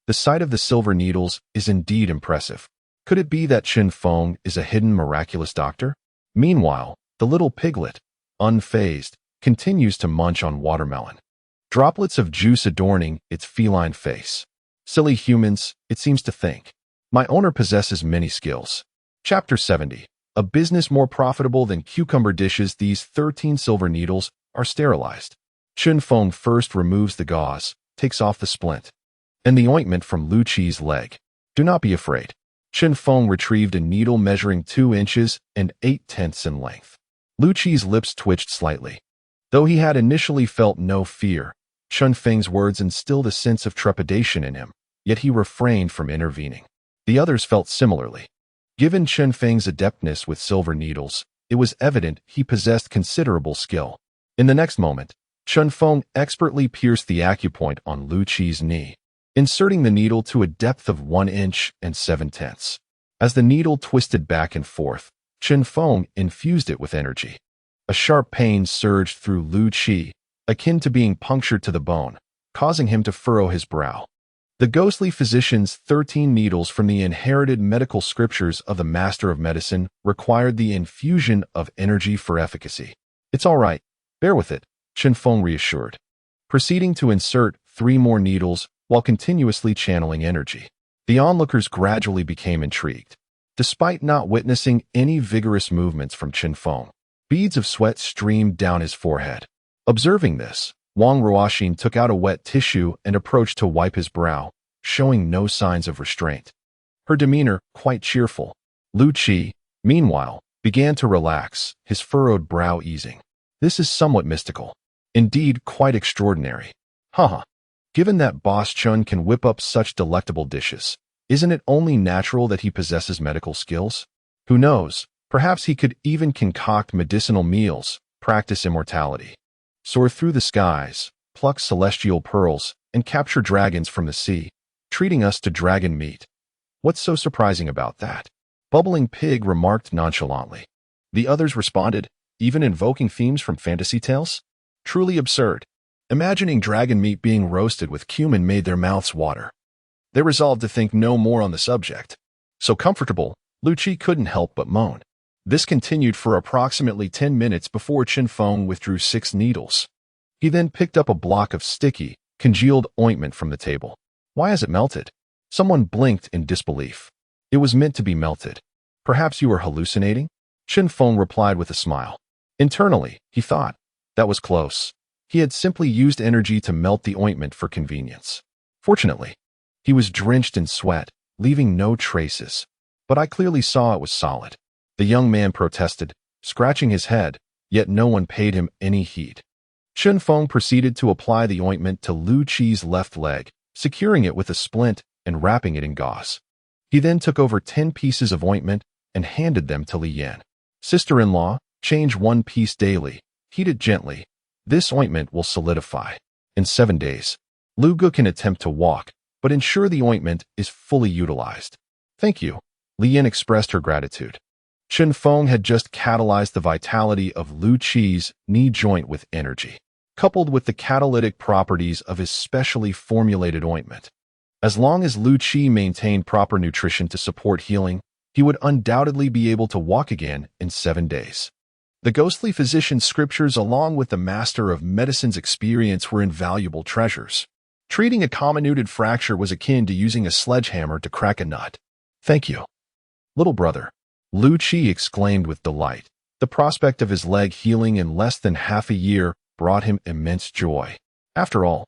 The sight of the silver needles is indeed impressive. Could it be that Chen Feng is a hidden miraculous doctor? Meanwhile, the little piglet, unfazed, continues to munch on watermelon, droplets of juice adorning its feline face. Silly humans, it seems to think. My owner possesses many skills. Chapter 70. A business more profitable than cucumber dishes. These 13 silver needles are sterilized. Chen Feng first removes the gauze, takes off the splint, and the ointment from Lu Qi's leg. Do not be afraid. Chen Feng retrieved a needle measuring 2 inches and 8/10 in length. Lu Qi's lips twitched slightly. Though he had initially felt no fear, Chen Feng's words instilled a sense of trepidation in him, yet he refrained from intervening. The others felt similarly. Given Chen Feng's adeptness with silver needles, it was evident he possessed considerable skill. In the next moment, Chen Feng expertly pierced the acupoint on Lu Qi's knee, inserting the needle to a depth of 1 inch and 7/10. As the needle twisted back and forth, Chen Feng infused it with energy. A sharp pain surged through Lu Qi, akin to being punctured to the bone, causing him to furrow his brow. The ghostly physician's 13 needles from the inherited medical scriptures of the master of medicine required the infusion of energy for efficacy. It's all right. Bear with it, Chen Feng reassured, proceeding to insert 3 more needles while continuously channeling energy. The onlookers gradually became intrigued. Despite not witnessing any vigorous movements from Chen Feng, beads of sweat streamed down his forehead. Observing this, Wang Ruoxin took out a wet tissue and approached to wipe his brow, showing no signs of restraint. Her demeanor quite cheerful. Lu Qi, meanwhile, began to relax, his furrowed brow easing. This is somewhat mystical. Indeed, quite extraordinary. Haha. Given that Boss Chun can whip up such delectable dishes, isn't it only natural that he possesses medical skills? Who knows, perhaps he could even concoct medicinal meals, practice immortality, soar through the skies, pluck celestial pearls, and capture dragons from the sea, treating us to dragon meat. What's so surprising about that? Bubbling Pig remarked nonchalantly. The others responded, even invoking themes from fantasy tales? Truly absurd. Imagining dragon meat being roasted with cumin made their mouths water. They resolved to think no more on the subject. So comfortable, Lu Qi couldn't help but moan. This continued for approximately 10 minutes before Chen Feng withdrew 6 needles. He then picked up a block of sticky, congealed ointment from the table. Why has it melted? Someone blinked in disbelief. It was meant to be melted. Perhaps you were hallucinating? Chen Feng replied with a smile. Internally, he thought, that was close. He had simply used energy to melt the ointment for convenience. Fortunately, he was drenched in sweat, leaving no traces. But I clearly saw it was solid. The young man protested, scratching his head, yet no one paid him any heed. Chen Feng proceeded to apply the ointment to Lu Qi's left leg, securing it with a splint and wrapping it in gauze. He then took over 10 pieces of ointment and handed them to Li Yan. Sister-in-law, change one piece daily. Heat it gently. This ointment will solidify. In 7 days, Lu Gu can attempt to walk, but ensure the ointment is fully utilized. Thank you. Li Yan expressed her gratitude. Chen Feng had just catalyzed the vitality of Lu Qi's knee joint with energy, coupled with the catalytic properties of his specially formulated ointment. As long as Lu Qi maintained proper nutrition to support healing, he would undoubtedly be able to walk again in 7 days. The ghostly physician's scriptures along with the master of medicine's experience were invaluable treasures. Treating a comminuted fracture was akin to using a sledgehammer to crack a nut. Thank you, little brother, Lu Qi exclaimed with delight. The prospect of his leg healing in less than half a year brought him immense joy. After all,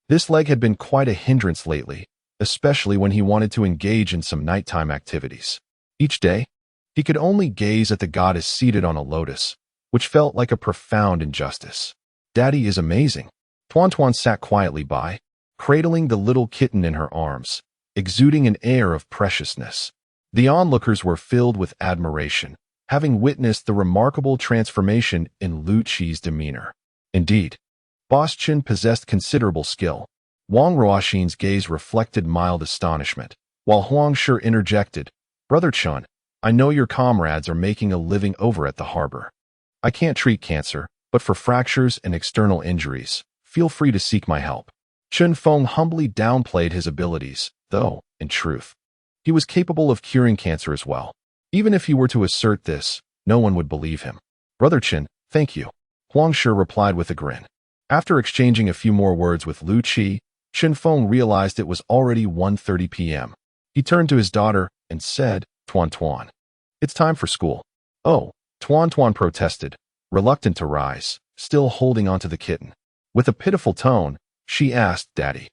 this leg had been quite a hindrance lately, especially when he wanted to engage in some nighttime activities. Each day, he could only gaze at the goddess seated on a lotus, which felt like a profound injustice. Daddy is amazing. Tuan Tuan sat quietly by, cradling the little kitten in her arms, exuding an air of preciousness. The onlookers were filled with admiration, having witnessed the remarkable transformation in Lu Qi's demeanor. Indeed, Boss Chen possessed considerable skill. Wang Ruoxin's gaze reflected mild astonishment, while Huang Shi interjected, Brother Chen, I know your comrades are making a living over at the harbor. I can't treat cancer, but for fractures and external injuries, feel free to seek my help. Chen Feng humbly downplayed his abilities, though, in truth, he was capable of curing cancer as well. Even if he were to assert this, no one would believe him. Brother Chen, thank you, Huang Shi replied with a grin. After exchanging a few more words with Lu Qi, Chen Feng realized it was already 1:30 p.m. He turned to his daughter and said, Tuan Tuan, it's time for school. Oh, Tuan Tuan protested, reluctant to rise, still holding onto the kitten. With a pitiful tone, she asked, Daddy,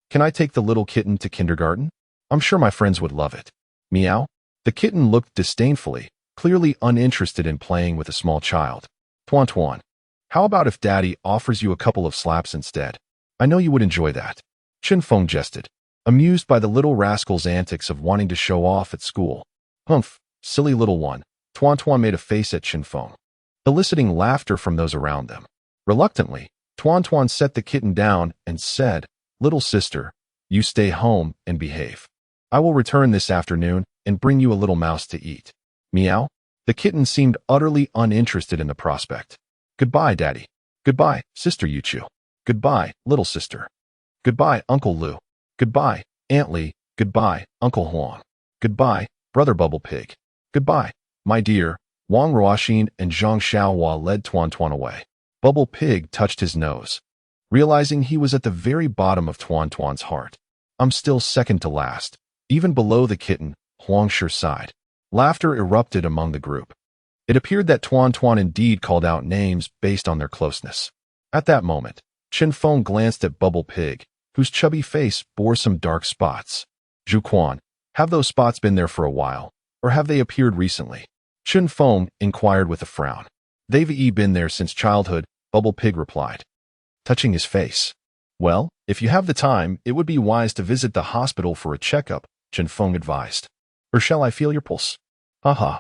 can I take the little kitten to kindergarten? I'm sure my friends would love it. Meow. The kitten looked disdainfully, clearly uninterested in playing with a small child. Tuan Tuan, how about if Daddy offers you a couple of slaps instead? I know you would enjoy that. Chen Feng jested, amused by the little rascal's antics of wanting to show off at school. Humph, silly little one. Tuan Tuan made a face at Chen Feng, eliciting laughter from those around them. Reluctantly, Tuan Tuan set the kitten down and said, Little sister, you stay home and behave. I will return this afternoon and bring you a little mouse to eat. Meow. The kitten seemed utterly uninterested in the prospect. Goodbye, Daddy. Goodbye, Sister Yuchu. Goodbye, little sister. Goodbye, Uncle Lu. Goodbye, Aunt Li. Goodbye, Uncle Huang. Goodbye, Brother Bubble Pig. Goodbye, my dear. Wang Ruoxin and Zhang Xiaohua led Tuan Tuan away. Bubble Pig touched his nose, realizing he was at the very bottom of Tuan Tuan's heart. I'm still second to last. Even below the kitten, Huang Shi sighed. Laughter erupted among the group. It appeared that Tuan Tuan indeed called out names based on their closeness. At that moment, Chen Feng glanced at Bubble Pig, whose chubby face bore some dark spots. Zhu Quan, have those spots been there for a while, or have they appeared recently? Chen Feng inquired with a frown. They've been there since childhood, Bubble Pig replied, touching his face. Well, if you have the time, it would be wise to visit the hospital for a checkup, Chen Feng advised. Or shall I feel your pulse? Haha.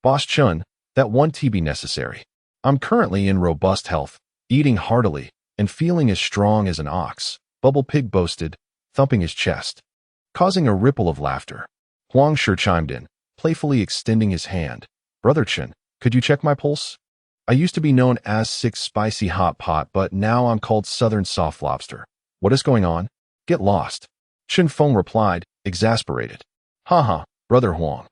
Boss Chen, that won't be necessary. I'm currently in robust health, eating heartily, and feeling as strong as an ox, Bubble Pig boasted, thumping his chest. Causing a ripple of laughter, Huang Shi chimed in, playfully extending his hand. Brother Chen, could you check my pulse? I used to be known as Six Spicy Hot Pot, but now I'm called Southern Soft Lobster. What is going on? Get lost. Chen Feng replied, exasperated. Haha, Brother Huang.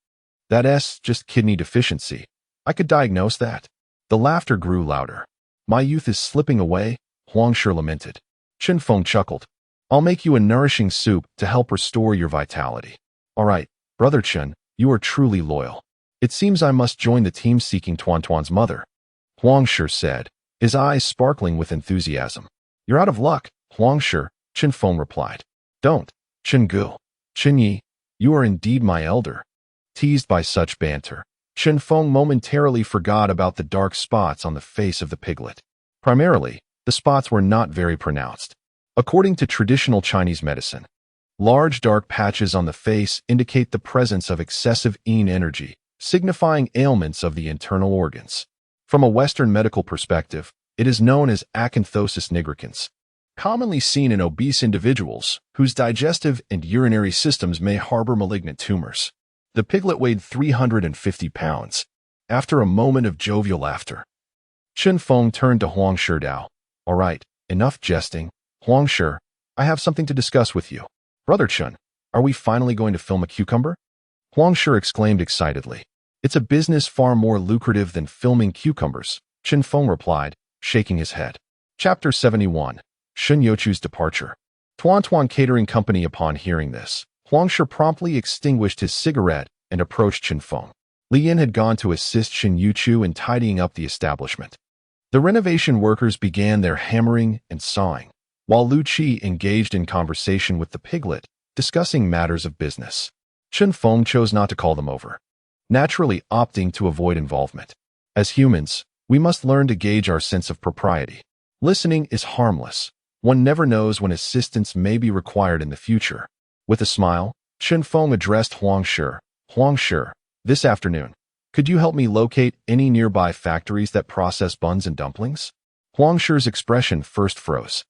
That's just kidney deficiency. I could diagnose that. The laughter grew louder. My youth is slipping away, Huang Shi lamented. Chen Feng chuckled. I'll make you a nourishing soup to help restore your vitality. All right, Brother Chen, you are truly loyal. It seems I must join the team seeking Tuan Tuan's mother. Huangshi said, his eyes sparkling with enthusiasm. You're out of luck, Huangshi, Chen Feng replied. Don't, Chen Gu. Chen Yi, you are indeed my elder. Teased by such banter, Chen Feng momentarily forgot about the dark spots on the face of the piglet. Primarily, the spots were not very pronounced. According to traditional Chinese medicine, large dark patches on the face indicate the presence of excessive yin energy, signifying ailments of the internal organs. From a Western medical perspective, it is known as acanthosis nigricans, commonly seen in obese individuals whose digestive and urinary systems may harbor malignant tumors. The piglet weighed 350 pounds. After a moment of jovial laughter, Chen Feng turned to Huangshi Dao. All right, enough jesting. Huangshi, I have something to discuss with you. Brother Chen, are we finally going to film a cucumber? Huangshi exclaimed excitedly. It's a business far more lucrative than filming cucumbers, Chen Feng replied, shaking his head. Chapter 71. Shen Youchu's departure. Tuan Catering Company. Upon hearing this, Huangshi promptly extinguished his cigarette and approached Chen Feng. Li Yin had gone to assist Shen Youchu in tidying up the establishment. The renovation workers began their hammering and sawing, while Lu Qi engaged in conversation with the piglet, discussing matters of business. Chen Feng chose not to call them over, naturally opting to avoid involvement. As humans, we must learn to gauge our sense of propriety. Listening is harmless. One never knows when assistance may be required in the future. With a smile, Chen Feng addressed Huangshi. Huangshi, this afternoon, could you help me locate any nearby factories that process buns and dumplings? Huangshi's expression first froze,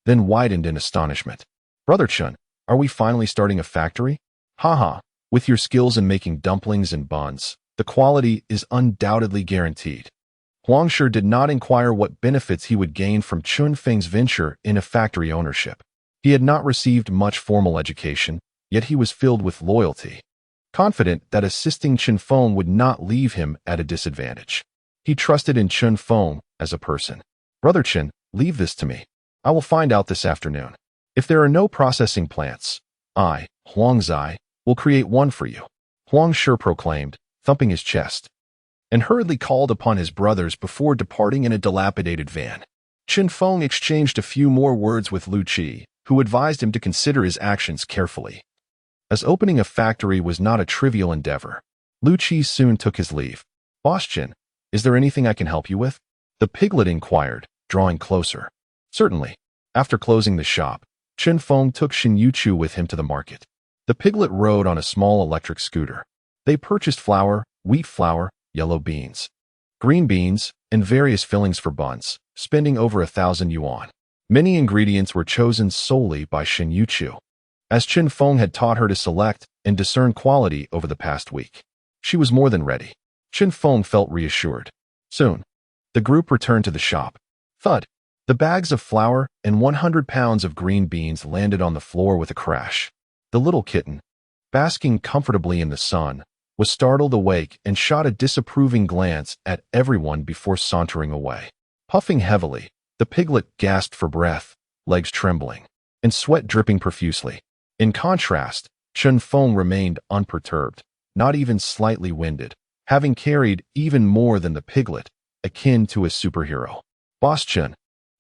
then widened in astonishment. Brother Chen, are we finally starting a factory? Haha, with your skills in making dumplings and buns, the quality is undoubtedly guaranteed. Huangshi did not inquire what benefits he would gain from Chen Feng's venture in a factory ownership. He had not received much formal education, yet he was filled with loyalty, confident that assisting Chen Feng would not leave him at a disadvantage. He trusted in Chen Feng as a person. Brother Chen, leave this to me. I will find out this afternoon. If there are no processing plants, I, Huangzai, will create one for you, Huangshi proclaimed, thumping his chest, and hurriedly called upon his brothers before departing in a dilapidated van. Chen Feng exchanged a few more words with Lu Qi, who advised him to consider his actions carefully, as opening a factory was not a trivial endeavor. Lu Qi soon took his leave. Boss Chen, is there anything I can help you with? The piglet inquired, drawing closer. Certainly. After closing the shop, Chen Feng took Shen Youchu with him to the market. The piglet rode on a small electric scooter. They purchased flour, wheat flour, yellow beans, green beans, and various fillings for buns, spending over 1,000 yuan. Many ingredients were chosen solely by Shen Youchu, as Chen Feng had taught her to select and discern quality over the past week. She was more than ready. Chen Feng felt reassured. Soon, the group returned to the shop. Thud! The bags of flour and 100 pounds of green beans landed on the floor with a crash. The little kitten, basking comfortably in the sun, was startled awake and shot a disapproving glance at everyone before sauntering away. Puffing heavily, the piglet gasped for breath, legs trembling, and sweat dripping profusely. In contrast, Chen Feng remained unperturbed, not even slightly winded, having carried even more than the piglet, akin to a superhero. Boss Chen,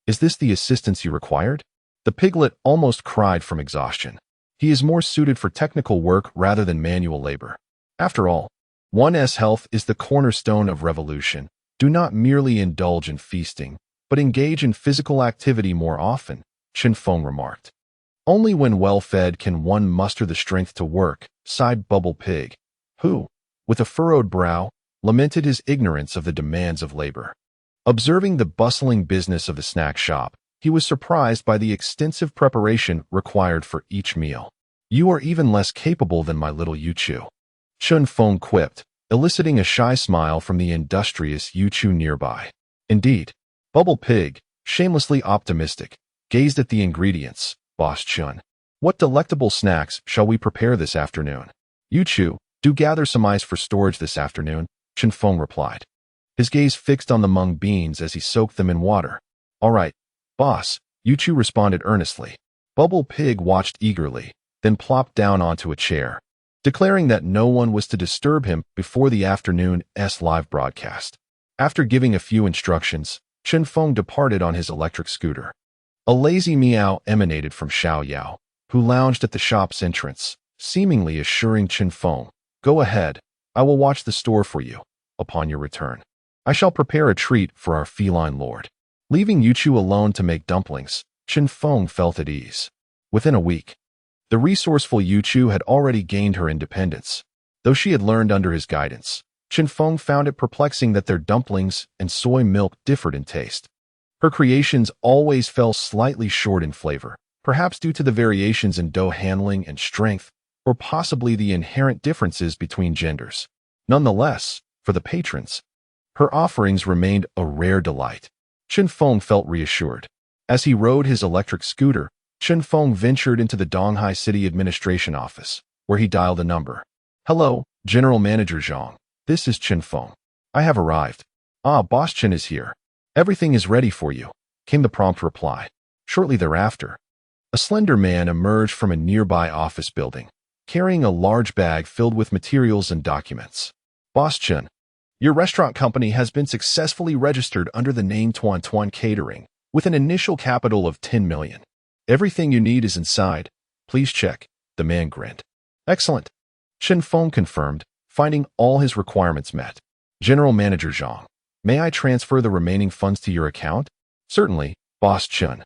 is this the assistance you required? The piglet almost cried from exhaustion. He is more suited for technical work rather than manual labor. After all, one's health is the cornerstone of revolution. Do not merely indulge in feasting, but engage in physical activity more often, Chen Feng remarked. Only when well-fed can one muster the strength to work, sighed Bubble Pig, who, with a furrowed brow, lamented his ignorance of the demands of labor. Observing the bustling business of the snack shop, he was surprised by the extensive preparation required for each meal. You are even less capable than my little Youchu, Chen Feng quipped, eliciting a shy smile from the industrious Youchu nearby. Indeed, Bubble Pig, shamelessly optimistic, gazed at the ingredients. Boss Chen, what delectable snacks shall we prepare this afternoon? Youchu, do gather some ice for storage this afternoon, Chen Feng replied, his gaze fixed on the mung beans as he soaked them in water. All right, boss, Youchu responded earnestly. Bubble Pig watched eagerly, then plopped down onto a chair, declaring that no one was to disturb him before the afternoon's live broadcast. After giving a few instructions, Chen Feng departed on his electric scooter. A lazy meow emanated from Xiao Yao, who lounged at the shop's entrance, seemingly assuring Chen Feng, "Go ahead, I will watch the store for you. Upon your return, I shall prepare a treat for our feline lord." Leaving Yuchu alone to make dumplings, Chen Feng felt at ease. Within a week, the resourceful Yuchu had already gained her independence. Though she had learned under his guidance, Chen Feng found it perplexing that their dumplings and soy milk differed in taste. Her creations always fell slightly short in flavor, perhaps due to the variations in dough handling and strength, or possibly the inherent differences between genders. Nonetheless, for the patrons, her offerings remained a rare delight. Chen Feng felt reassured. As he rode his electric scooter, Chen Feng ventured into the Donghai City Administration office, where he dialed a number. "Hello, General Manager Zhang. This is Chen Feng. I have arrived." "Ah, Boss Chen is here. Everything is ready for you," came the prompt reply. Shortly thereafter, a slender man emerged from a nearby office building, carrying a large bag filled with materials and documents. "Boss Chen, your restaurant company has been successfully registered under the name Tuan Tuan Catering, with an initial capital of 10 million. Everything you need is inside. Please check," the man grinned. "Excellent," Chen Feng confirmed, finding all his requirements met. "General Manager Zhang, may I transfer the remaining funds to your account?" "Certainly, Boss Chen.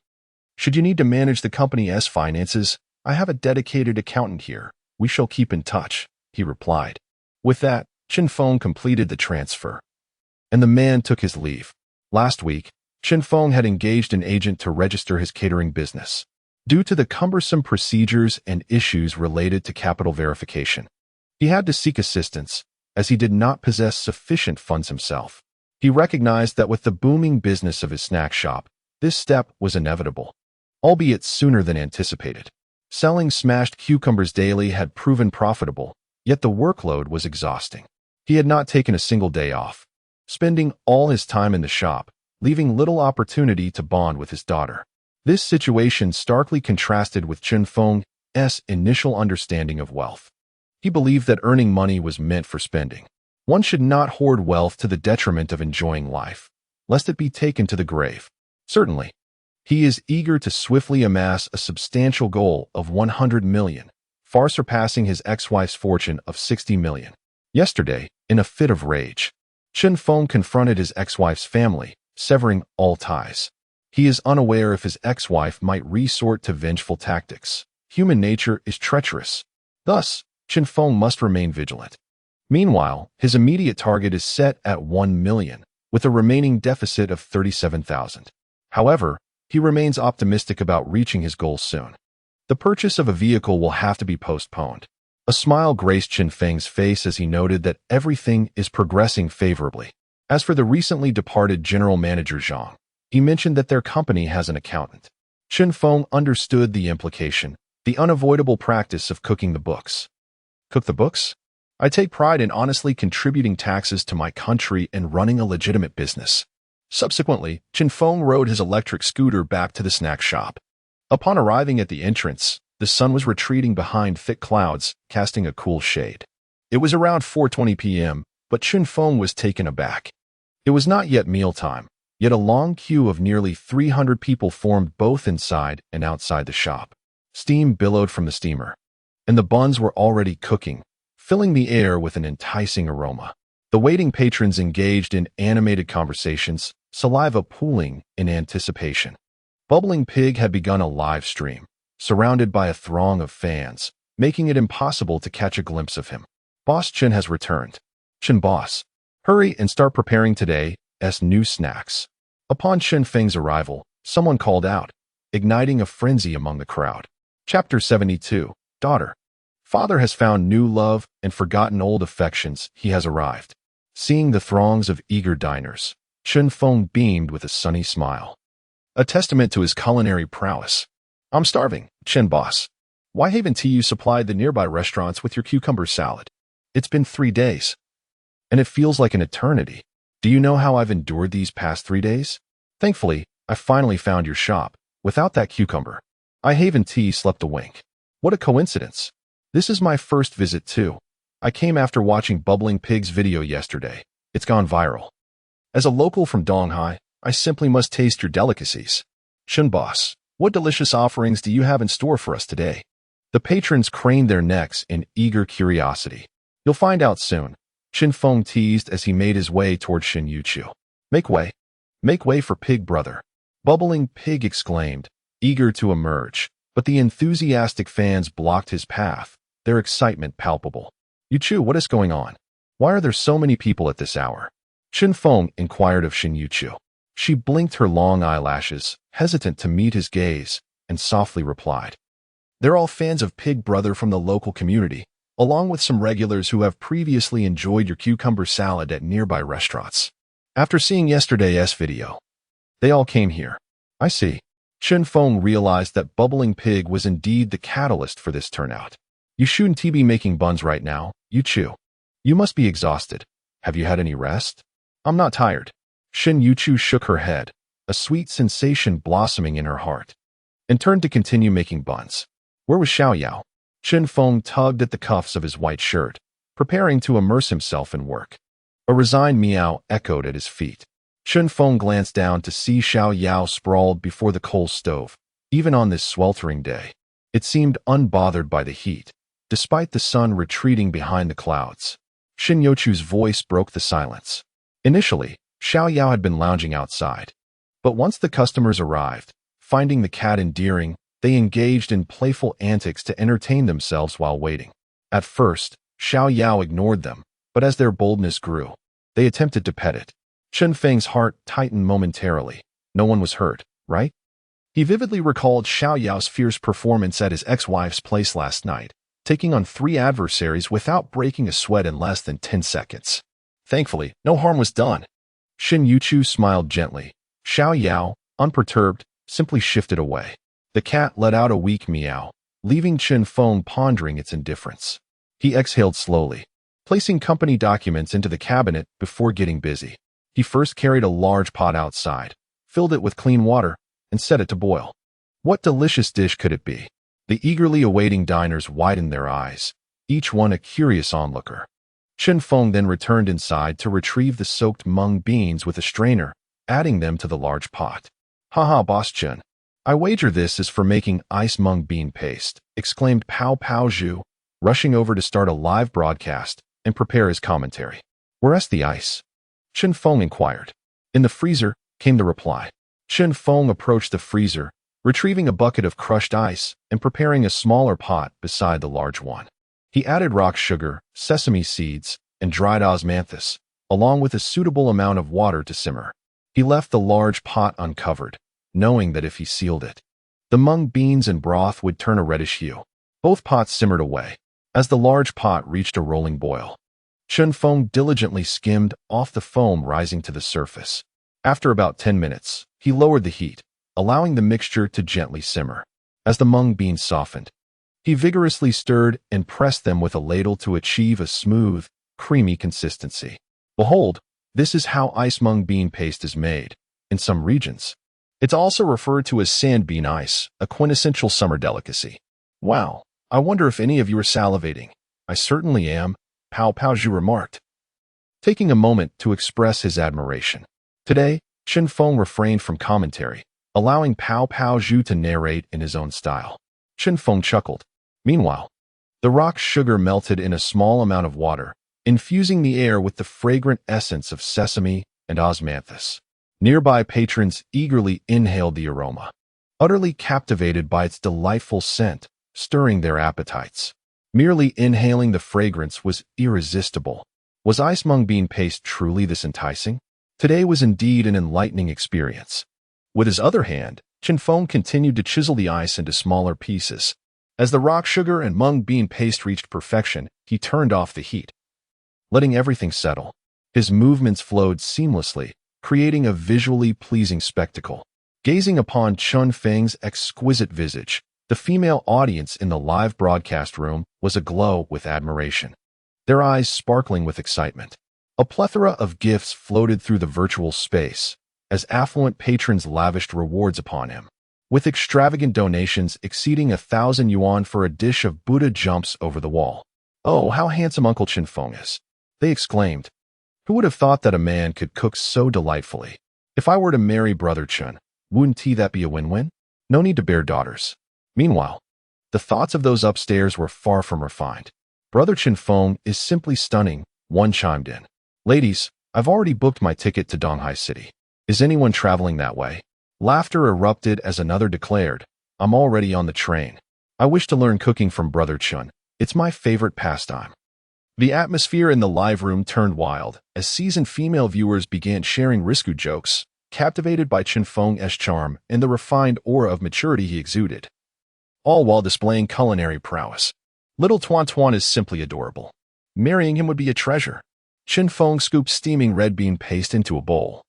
Should you need to manage the company's finances, I have a dedicated accountant here. We shall keep in touch," he replied. With that, Chen Feng completed the transfer, and the man took his leave. Last week, Chen Feng had engaged an agent to register his catering business. Due to the cumbersome procedures and issues related to capital verification, he had to seek assistance, as he did not possess sufficient funds himself. He recognized that with the booming business of his snack shop, this step was inevitable, albeit sooner than anticipated. Selling smashed cucumbers daily had proven profitable, yet the workload was exhausting. He had not taken a single day off, spending all his time in the shop, leaving little opportunity to bond with his daughter. This situation starkly contrasted with Chen Feng's initial understanding of wealth. He believed that earning money was meant for spending. One should not hoard wealth to the detriment of enjoying life, lest it be taken to the grave. Certainly, he is eager to swiftly amass a substantial goal of 100 million, far surpassing his ex-wife's fortune of 60 million. Yesterday, in a fit of rage, Chen Feng confronted his ex-wife's family, severing all ties. He is unaware if his ex-wife might resort to vengeful tactics. Human nature is treacherous. Thus, Chen Feng must remain vigilant. Meanwhile, his immediate target is set at 1 million, with a remaining deficit of 37,000. However, he remains optimistic about reaching his goal soon. The purchase of a vehicle will have to be postponed. A smile graced Chen Feng's face as he noted that everything is progressing favorably. As for the recently departed General Manager Zhang, he mentioned that their company has an accountant. Chen Feng understood the implication, the unavoidable practice of cooking the books. "Cook the books? I take pride in honestly contributing taxes to my country and running a legitimate business." Subsequently, Chen Feng rode his electric scooter back to the snack shop. Upon arriving at the entrance, the sun was retreating behind thick clouds, casting a cool shade. It was around 4:20 p.m., but Chen Feng was taken aback. It was not yet mealtime, yet a long queue of nearly 300 people formed both inside and outside the shop. Steam billowed from the steamer, and the buns were already cooking, filling the air with an enticing aroma. The waiting patrons engaged in animated conversations, saliva pooling in anticipation. Bubbling Pig had begun a live stream, surrounded by a throng of fans, making it impossible to catch a glimpse of him. "Boss Chen has returned. Chen Boss, hurry and start preparing today's new snacks." Upon Chen Feng's arrival, someone called out, igniting a frenzy among the crowd. Chapter 72, Daughter. Father has found new love and forgotten old affections. He has arrived. Seeing the throngs of eager diners, Chen Feng beamed with a sunny smile, a testament to his culinary prowess. "I'm starving, Chen Boss. Why haven't you supplied the nearby restaurants with your cucumber salad? It's been 3 days, and it feels like an eternity. Do you know how I've endured these past 3 days? Thankfully, I finally found your shop. Without that cucumber, I haven't slept a wink." "What a coincidence. This is my first visit too. I came after watching Bubbling Pig's video yesterday. It's gone viral." As a local from Donghai, I simply must taste your delicacies. Chen boss, what delicious offerings do you have in store for us today? The patrons craned their necks in eager curiosity. You'll find out soon, Chen Feng teased as he made his way toward Shin Yuchu. Make way. Make way for Pig Brother. Bubbling Pig exclaimed, eager to emerge, but the enthusiastic fans blocked his path, their excitement palpable. Yuchu, what is going on? Why are there so many people at this hour? Chen Feng inquired of Shin Yuchu. She blinked her long eyelashes, hesitant to meet his gaze, and softly replied. They're all fans of Pig Brother from the local community, along with some regulars who have previously enjoyed your cucumber salad at nearby restaurants. After seeing yesterday's video, they all came here. I see. Chen Feng realized that Bubbling Pig was indeed the catalyst for this turnout. You shouldn't be making buns right now, Yuchu. You must be exhausted. Have you had any rest? I'm not tired. Shin Yuchu shook her head, a sweet sensation blossoming in her heart, and turned to continue making buns. Where was Xiao Yao? Chen Feng tugged at the cuffs of his white shirt, preparing to immerse himself in work. A resigned meow echoed at his feet. Chen Feng glanced down to see Xiao Yao sprawled before the coal stove. Even on this sweltering day, it seemed unbothered by the heat, despite the sun retreating behind the clouds. Shin Yuchu's voice broke the silence. Initially, Xiao Yao had been lounging outside. But once the customers arrived, finding the cat endearing, they engaged in playful antics to entertain themselves while waiting. At first, Xiao Yao ignored them, but as their boldness grew, they attempted to pet it. Chen Feng's heart tightened momentarily. No one was hurt, right? He vividly recalled Xiao Yao's fierce performance at his ex-wife's place last night, taking on 3 adversaries without breaking a sweat in less than 10 seconds. Thankfully, no harm was done. Shin Yuchu smiled gently. Xiao Yao, unperturbed, simply shifted away. The cat let out a weak meow, leaving Chen Feng pondering its indifference. He exhaled slowly, placing company documents into the cabinet before getting busy. He first carried a large pot outside, filled it with clean water, and set it to boil. What delicious dish could it be? The eagerly awaiting diners widened their eyes, each one a curious onlooker. Chen Feng then returned inside to retrieve the soaked mung beans with a strainer, adding them to the large pot. Haha, Boss Chen. I wager this is for making ice mung bean paste, exclaimed Pao Pao Zhu, rushing over to start a live broadcast and prepare his commentary. Where's the ice? Chen Feng inquired. In the freezer, came the reply. Chen Feng approached the freezer, retrieving a bucket of crushed ice and preparing a smaller pot beside the large one. He added rock sugar, sesame seeds, and dried osmanthus, along with a suitable amount of water to simmer. He left the large pot uncovered, knowing that if he sealed it, the mung beans and broth would turn a reddish hue. Both pots simmered away. As the large pot reached a rolling boil, Chen Feng diligently skimmed off the foam rising to the surface. After about 10 minutes, he lowered the heat, allowing the mixture to gently simmer. As the mung beans softened, he vigorously stirred and pressed them with a ladle to achieve a smooth, creamy consistency. Behold, this is how ice mung bean paste is made. In some regions, it's also referred to as sand bean ice, a quintessential summer delicacy. Wow, I wonder if any of you are salivating. I certainly am, Pao Pao Zhu remarked, taking a moment to express his admiration. Today, Chen Feng refrained from commentary, allowing Pao Pao Zhu to narrate in his own style. Chen Feng chuckled. Meanwhile, the rock sugar melted in a small amount of water, infusing the air with the fragrant essence of sesame and osmanthus. Nearby patrons eagerly inhaled the aroma, utterly captivated by its delightful scent, stirring their appetites. Merely inhaling the fragrance was irresistible. Was ice mung bean paste truly this enticing? Today was indeed an enlightening experience. With his other hand, Chen Feng continued to chisel the ice into smaller pieces. As the rock sugar and mung bean paste reached perfection, he turned off the heat, letting everything settle. His movements flowed seamlessly, creating a visually pleasing spectacle. Gazing upon Chen Feng's exquisite visage, the female audience in the live broadcast room was aglow with admiration, their eyes sparkling with excitement. A plethora of gifts floated through the virtual space as affluent patrons lavished rewards upon him, with extravagant donations exceeding 1,000 yuan for a dish of Buddha jumps over the wall. Oh, how handsome Uncle Chen Feng is! They exclaimed. Who would have thought that a man could cook so delightfully? If I were to marry Brother Chen, wouldn't that be a win-win? No need to bear daughters. Meanwhile, the thoughts of those upstairs were far from refined. Brother Chen Feng is simply stunning, one chimed in. Ladies, I've already booked my ticket to Donghai City. Is anyone traveling that way? Laughter erupted as another declared, I'm already on the train. I wish to learn cooking from Brother Chen. It's my favorite pastime. The atmosphere in the live room turned wild as seasoned female viewers began sharing risque jokes, captivated by Chen Feng's charm and the refined aura of maturity he exuded, all while displaying culinary prowess. Little Tuan Tuan is simply adorable. Marrying him would be a treasure. Chen Feng scooped steaming red bean paste into a bowl,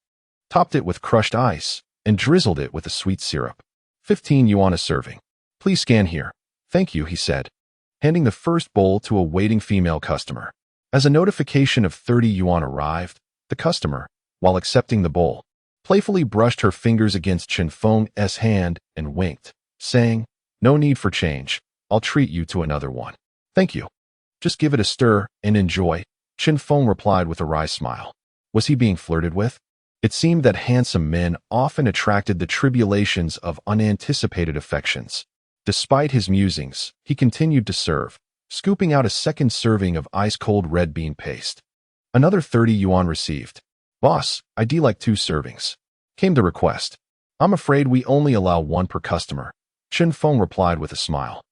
topped it with crushed ice, and drizzled it with a sweet syrup. 15 yuan a serving. Please scan here. Thank you, he said, handing the first bowl to a waiting female customer. As a notification of 30 yuan arrived, the customer, while accepting the bowl, playfully brushed her fingers against Chen Feng's hand and winked, saying, No need for change. I'll treat you to another one. Thank you. Just give it a stir and enjoy, Chen Feng replied with a wry smile. Was he being flirted with? It seemed that handsome men often attracted the tribulations of unanticipated affections. Despite his musings, he continued to serve, scooping out a second serving of ice-cold red bean paste. Another 30 yuan received. Boss, I'd like 2 servings. Came the request. I'm afraid we only allow 1 per customer, Chen Feng replied with a smile.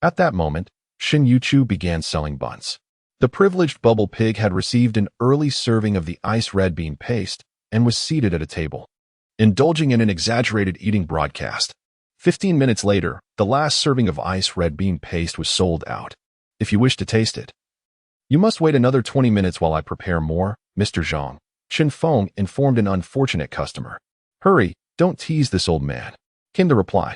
At that moment, Shin Yuchu began selling buns. The privileged bubble pig had received an early serving of the ice red bean paste and was seated at a table, indulging in an exaggerated eating broadcast. 15 minutes later, the last serving of ice red bean paste was sold out. If you wish to taste it, you must wait another 20 minutes while I prepare more, Mr. Zhang, Chen Feng informed an unfortunate customer. Hurry, don't tease this old man, came the reply.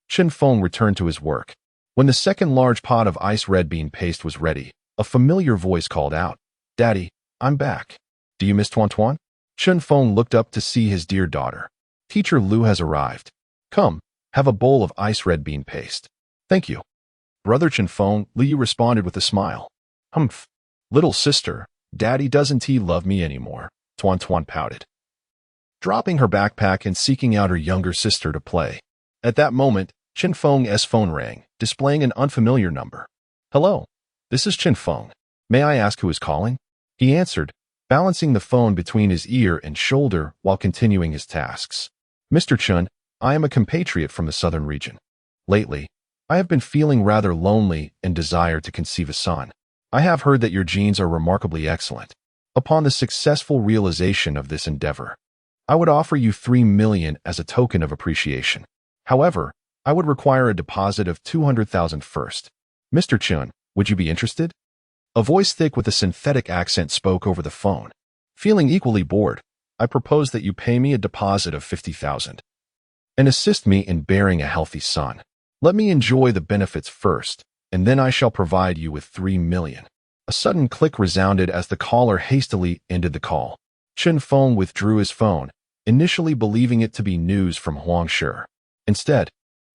Chen Feng returned to his work. When the second large pot of ice red bean paste was ready, a familiar voice called out, Daddy, I'm back. Do you miss Tuan Tuan? Chen Feng looked up to see his dear daughter. Teacher Lu has arrived. Come, have a bowl of ice red bean paste. Thank you. Brother Chen Feng, Liu responded with a smile. Humph. Little sister, Daddy doesn't he love me anymore, Tuan Tuan pouted, dropping her backpack and seeking out her younger sister to play. At that moment, Chen Feng's phone rang, displaying an unfamiliar number. Hello, this is Chen Feng. May I ask who is calling? He answered, balancing the phone between his ear and shoulder while continuing his tasks. Mr. Chen, I am a compatriot from the southern region. Lately, I have been feeling rather lonely and desire to conceive a son. I have heard that your genes are remarkably excellent. Upon the successful realization of this endeavor, I would offer you 3 million as a token of appreciation. However, I would require a deposit of 200,000 first. Mr. Chen, would you be interested? A voice thick with a synthetic accent spoke over the phone. Feeling equally bored, I propose that you pay me a deposit of 50,000 and assist me in bearing a healthy son. Let me enjoy the benefits first, and then I shall provide you with 3 million. A sudden click resounded as the caller hastily ended the call. Chen Feng withdrew his phone, initially believing it to be news from Huang Shi. Instead,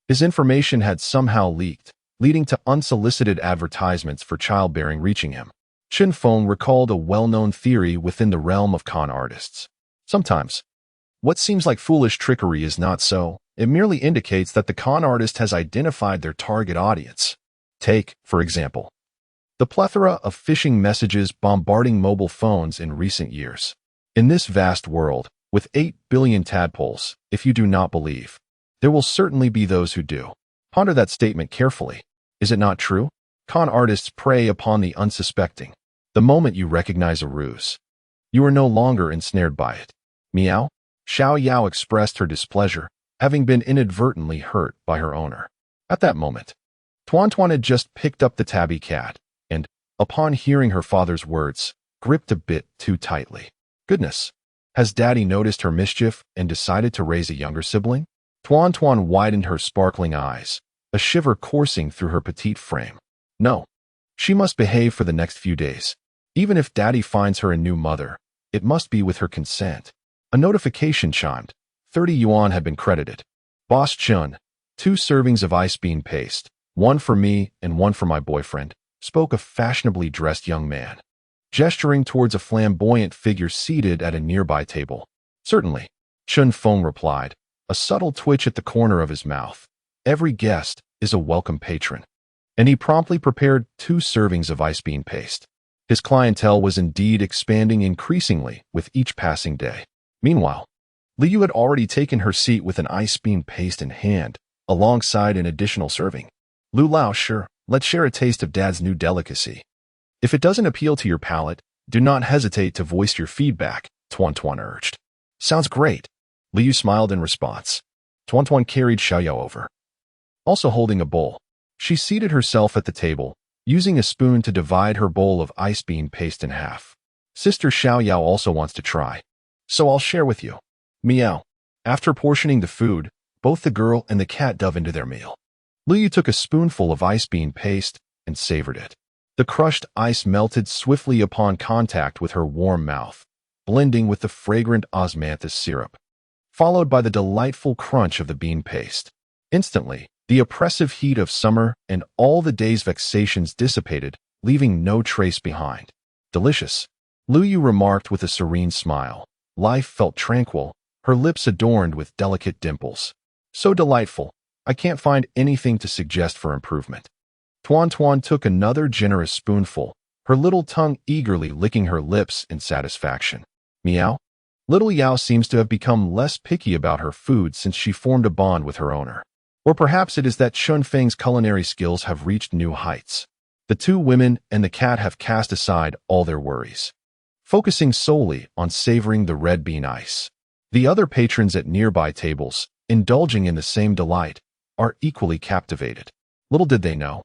his information had somehow leaked, leading to unsolicited advertisements for childbearing reaching him. Chen Feng recalled a well-known theory within the realm of con artists. Sometimes, what seems like foolish trickery is not so. It merely indicates that the con artist has identified their target audience. Take, for example, the plethora of phishing messages bombarding mobile phones in recent years. In this vast world, with 8 billion tadpoles, if you do not believe, there will certainly be those who do. Ponder that statement carefully. Is it not true? Con artists prey upon the unsuspecting. The moment you recognize a ruse, you are no longer ensnared by it. Meow? Xiao Yao expressed her displeasure, having been inadvertently hurt by her owner. At that moment, Tuan Tuan had just picked up the tabby cat, and, upon hearing her father's words, gripped a bit too tightly. Goodness, has Daddy noticed her mischief and decided to raise a younger sibling? Tuan Tuan widened her sparkling eyes, a shiver coursing through her petite frame. No, she must behave for the next few days. Even if Daddy finds her a new mother, it must be with her consent. A notification chimed. 30 yuan had been credited. Boss Chun, 2 servings of ice bean paste, 1 for me and 1 for my boyfriend, spoke a fashionably dressed young man. gesturing towards a flamboyant figure seated at a nearby table. "Certainly," Chen Feng replied, a subtle twitch at the corner of his mouth. "Every guest is a welcome patron." And he promptly prepared 2 servings of ice bean paste. His clientele was indeed expanding increasingly with each passing day. Meanwhile, Liu had already taken her seat with an ice bean paste in hand, alongside an additional serving. "Lu Lao, sure, let's share a taste of Dad's new delicacy. If it doesn't appeal to your palate, do not hesitate to voice your feedback," Tuan Tuan urged. "Sounds great." Liu smiled in response. Tuan Tuan carried Xiaoyao over. Also holding a bowl, she seated herself at the table, using a spoon to divide her bowl of ice bean paste in half. "Sister Xiaoyao also wants to try, so I'll share with you." Meow. After portioning the food, both the girl and the cat dove into their meal. Liu took a spoonful of ice bean paste and savored it. The crushed ice melted swiftly upon contact with her warm mouth, blending with the fragrant osmanthus syrup, followed by the delightful crunch of the bean paste. Instantly, the oppressive heat of summer and all the day's vexations dissipated, leaving no trace behind. "Delicious," Liu remarked with a serene smile. Life felt tranquil, her lips adorned with delicate dimples. "So delightful, I can't find anything to suggest for improvement." Tuan Tuan took another generous spoonful, her little tongue eagerly licking her lips in satisfaction. Meow. Little Yao seems to have become less picky about her food since she formed a bond with her owner. Or perhaps it is that Chen Feng's culinary skills have reached new heights. The 2 women and the cat have cast aside all their worries, focusing solely on savoring the red bean ice. The other patrons at nearby tables, indulging in the same delight, are equally captivated. Little did they know,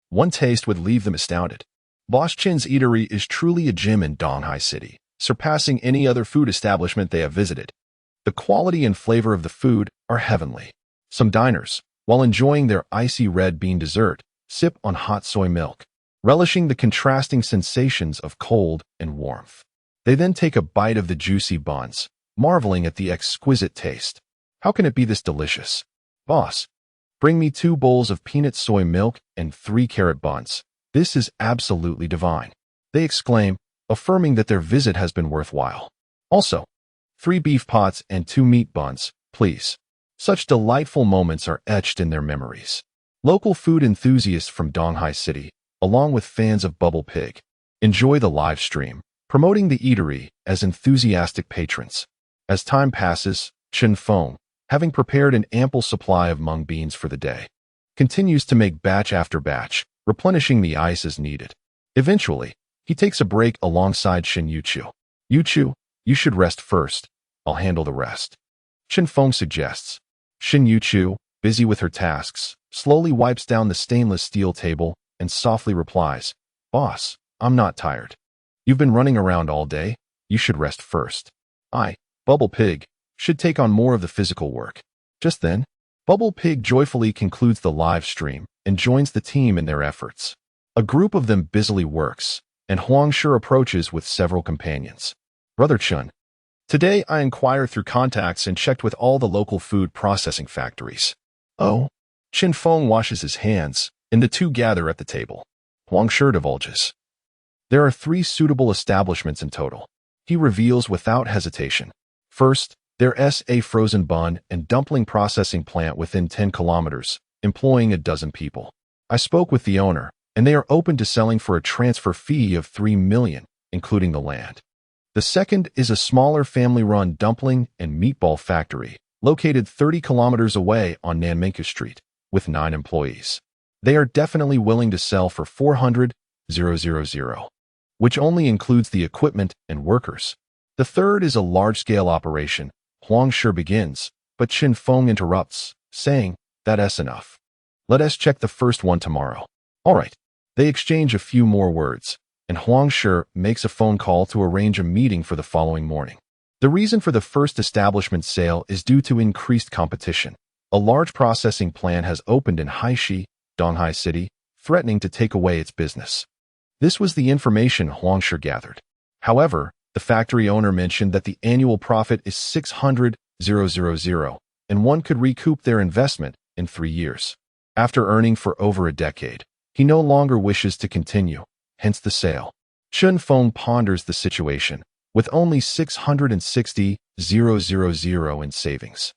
one taste would leave them astounded. Boss Chin's eatery is truly a gem in Donghai City, surpassing any other food establishment they have visited. The quality and flavor of the food are heavenly. Some diners, while enjoying their icy red bean dessert, sip on hot soy milk, relishing the contrasting sensations of cold and warmth. They then take a bite of the juicy buns, marveling at the exquisite taste. "How can it be this delicious? Boss, bring me 2 bowls of peanut soy milk and 3 carrot buns. This is absolutely divine," they exclaim, affirming that their visit has been worthwhile. "Also, 3 beef pots and 2 meat buns, please." Such delightful moments are etched in their memories. Local food enthusiasts from Donghai City, along with fans of Bubble Pig, enjoy the live stream, promoting the eatery as enthusiastic patrons. As time passes, Chen Feng, having prepared an ample supply of mung beans for the day, continues to make batch after batch, replenishing the ice as needed. Eventually, he takes a break alongside Shin Yuchu. "Yuchu, you should rest first. I'll handle the rest," Chen Feng suggests. Shin Yuchu, busy with her tasks, slowly wipes down the stainless steel table and softly replies, "Boss, I'm not tired. You've been running around all day. You should rest first. I, Bubble Pig, should take on more of the physical work." Just then, Bubble Pig joyfully concludes the live stream and joins the team in their efforts. A group of them busily works, and Huang Shi approaches with several companions. "Brother Chun, today I inquired through contacts and checked with all the local food processing factories." "Oh?" Chen Feng washes his hands, and the 2 gather at the table. Huang Shi divulges. "There are 3 suitable establishments in total," he reveals without hesitation. First, there's a frozen bun and dumpling processing plant within 10 kilometers, employing a dozen people. I spoke with the owner, and they are open to selling for a transfer fee of 3 million, including the land. The second is a smaller family-run dumpling and meatball factory, located 30 kilometers away on Nanmenka Street, with 9 employees. They are definitely willing to sell for 400,000, which only includes the equipment and workers. The third is a large-scale operation. Huang Shi begins, but Chen Feng interrupts, saying, "That's enough. Let us check the first one tomorrow." "All right." They exchange a few more words, and Huang Shi makes a phone call to arrange a meeting for the following morning. The reason for the first establishment sale is due to increased competition. A large processing plant has opened in Haishi, Donghai City, threatening to take away its business. This was the information Huang Shi gathered. However, the factory owner mentioned that the annual profit is 600,000, and one could recoup their investment in 3 years. After earning for over a decade, he no longer wishes to continue, hence the sale. Chen Feng ponders the situation, with only 660,000 in savings.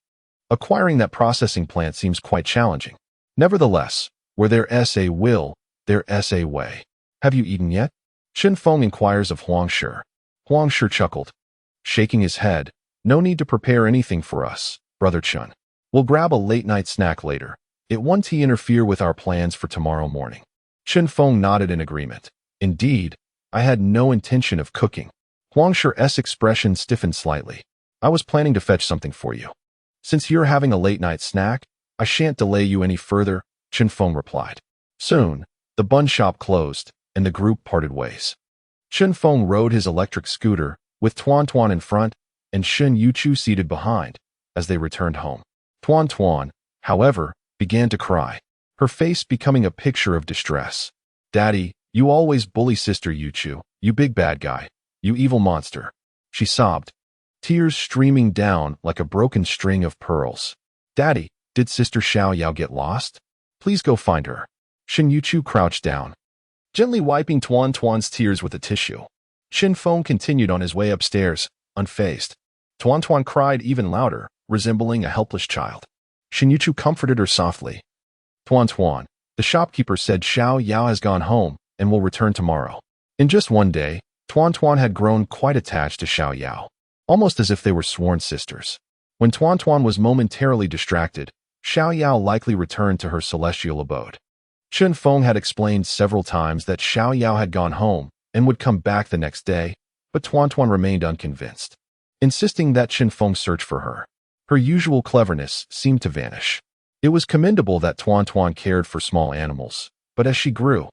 Acquiring that processing plant seems quite challenging. Nevertheless, where there's a will, there's a way. Have you eaten yet? Chen Feng inquires of Huang Shi. Huang Shi chuckled, shaking his head. No need to prepare anything for us, Brother Chen. We'll grab a late-night snack later. It won't interfere with our plans for tomorrow morning. Chen Feng nodded in agreement. Indeed, I had no intention of cooking. Huang Shi's expression stiffened slightly. I was planning to fetch something for you. Since you're having a late-night snack, I shan't delay you any further, Chen Feng replied. Soon, the bun shop closed, and the group parted ways. Chen Feng rode his electric scooter, with Tuan Tuan in front, and Shen Yuchu seated behind, as they returned home. Tuan Tuan, however, began to cry, her face becoming a picture of distress. Daddy, you always bully Sister Yuchu, you big bad guy, you evil monster. She sobbed, tears streaming down like a broken string of pearls. Daddy, did Sister Xiao Yao get lost? Please go find her. Shen Yuchu crouched down, gently wiping Tuan Tuan's tears with a tissue. Chen Feng continued on his way upstairs, unfazed. Tuan Tuan cried even louder, resembling a helpless child. Shen Yuchu comforted her softly. Tuan Tuan, the shopkeeper said Xiao Yao has gone home and will return tomorrow. In just one day, Tuan Tuan had grown quite attached to Xiao Yao, almost as if they were sworn sisters. When Tuan Tuan was momentarily distracted, Xiao Yao likely returned to her celestial abode. Chen Feng had explained several times that Xiao Yao had gone home and would come back the next day, but Tuan Tuan remained unconvinced, insisting that Chen Feng search for her. Her usual cleverness seemed to vanish. It was commendable that Tuan Tuan cared for small animals, but as she grew,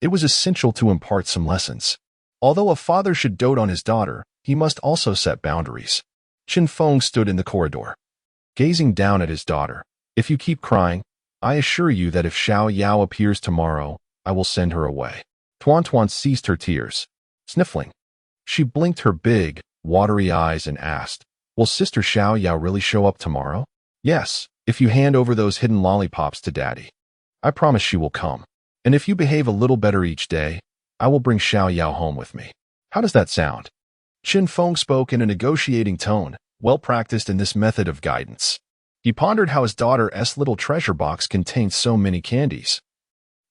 it was essential to impart some lessons. Although a father should dote on his daughter, he must also set boundaries. Chen Feng stood in the corridor, gazing down at his daughter. If you keep crying, I assure you that if Xiao Yao appears tomorrow, I will send her away. Tuan Tuan ceased her tears, sniffling. She blinked her big, watery eyes and asked, will Sister Xiao Yao really show up tomorrow? Yes, if you hand over those hidden lollipops to Daddy. I promise she will come. And if you behave a little better each day, I will bring Xiao Yao home with me. How does that sound? Chen Feng spoke in a negotiating tone, well practiced in this method of guidance. He pondered how his daughter's little treasure box contained so many candies,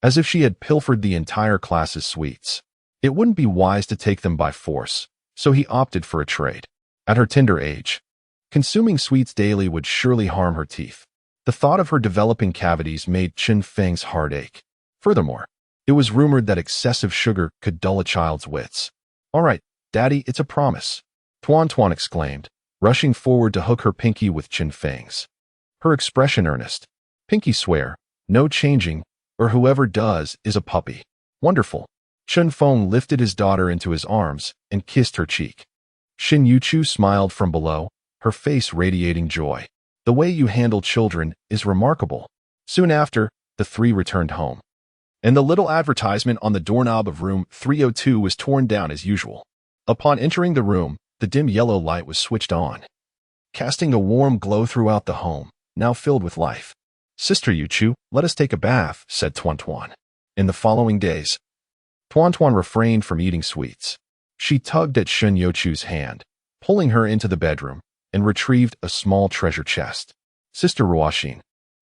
as if she had pilfered the entire class's sweets. It wouldn't be wise to take them by force, so he opted for a trade. At her tender age, consuming sweets daily would surely harm her teeth. The thought of her developing cavities made Chen Feng's heart ache. Furthermore, it was rumored that excessive sugar could dull a child's wits. All right, Daddy, it's a promise, Tuan Tuan exclaimed, rushing forward to hook her pinky with Chen Feng's. Her expression earnest. Pinky swear, no changing, or whoever does is a puppy. Wonderful. Chen Feng lifted his daughter into his arms and kissed her cheek. Shen Yuchu smiled from below, her face radiating joy. The way you handle children is remarkable. Soon after, the three returned home, and the little advertisement on the doorknob of room 302 was torn down as usual. Upon entering the room, the dim yellow light was switched on, casting a warm glow throughout the home, now filled with life. Sister Yuchu, let us take a bath, said Tuan Tuan. In the following days, Tuan Tuan refrained from eating sweets. She tugged at Shen Yuchu's hand, pulling her into the bedroom, and retrieved a small treasure chest. Sister Ruoxin,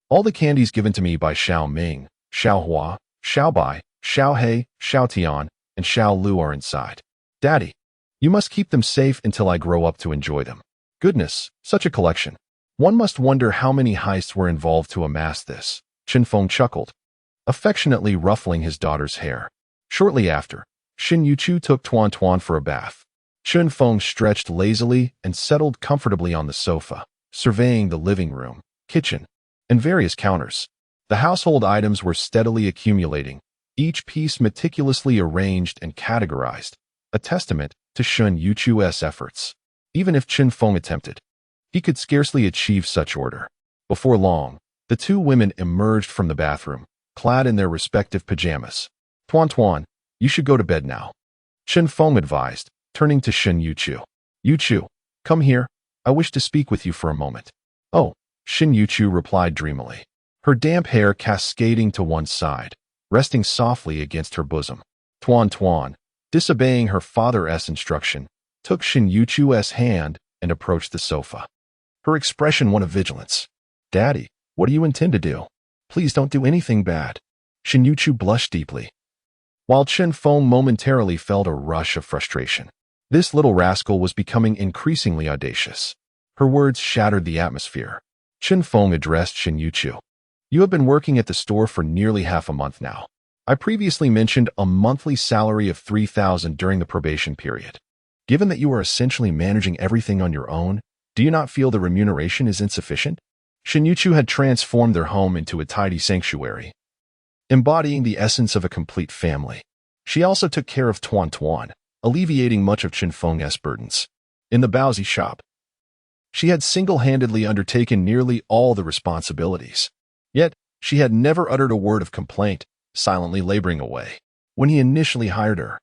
all the candies given to me by Xiao Ming, Xiao Hua, Xiao Bai, Xiao He, Xiao Tian, and Xiao Lu are inside. Daddy, you must keep them safe until I grow up to enjoy them. Goodness, such a collection. One must wonder how many heists were involved to amass this. Chen Feng chuckled, affectionately ruffling his daughter's hair. Shortly after, Shen Yuchu took Tuan Tuan for a bath. Chen Feng stretched lazily and settled comfortably on the sofa, surveying the living room, kitchen, and various counters. The household items were steadily accumulating, each piece meticulously arranged and categorized, a testament to Shen Yuchu's efforts. Even if Chen Feng attempted, he could scarcely achieve such order. Before long, the two women emerged from the bathroom, clad in their respective pajamas. Tuan Tuan, you should go to bed now, Chen Feng advised, turning to Shen Yuchu. Yuchu, come here, I wish to speak with you for a moment. Oh, Shen Yuchu replied dreamily, her damp hair cascading to one side, resting softly against her bosom. Tuan Tuan, disobeying her father's instruction, took Shin Yuchu's hand and approached the sofa. Her expression one of vigilance. "Daddy, what do you intend to do? Please don't do anything bad." Shin Yuchu blushed deeply, while Chen Feng momentarily felt a rush of frustration. This little rascal was becoming increasingly audacious. Her words shattered the atmosphere. Chen Feng addressed Shin Yuchu. "You have been working at the store for nearly half a month now. I previously mentioned a monthly salary of 3,000 during the probation period. Given that you are essentially managing everything on your own, do you not feel the remuneration is insufficient?" Shin Yuchu had transformed their home into a tidy sanctuary, embodying the essence of a complete family. She also took care of Tuan, alleviating much of Chen Feng's burdens. In the Baozi shop, she had single-handedly undertaken nearly all the responsibilities. Yet, she had never uttered a word of complaint, silently laboring away. When he initially hired her,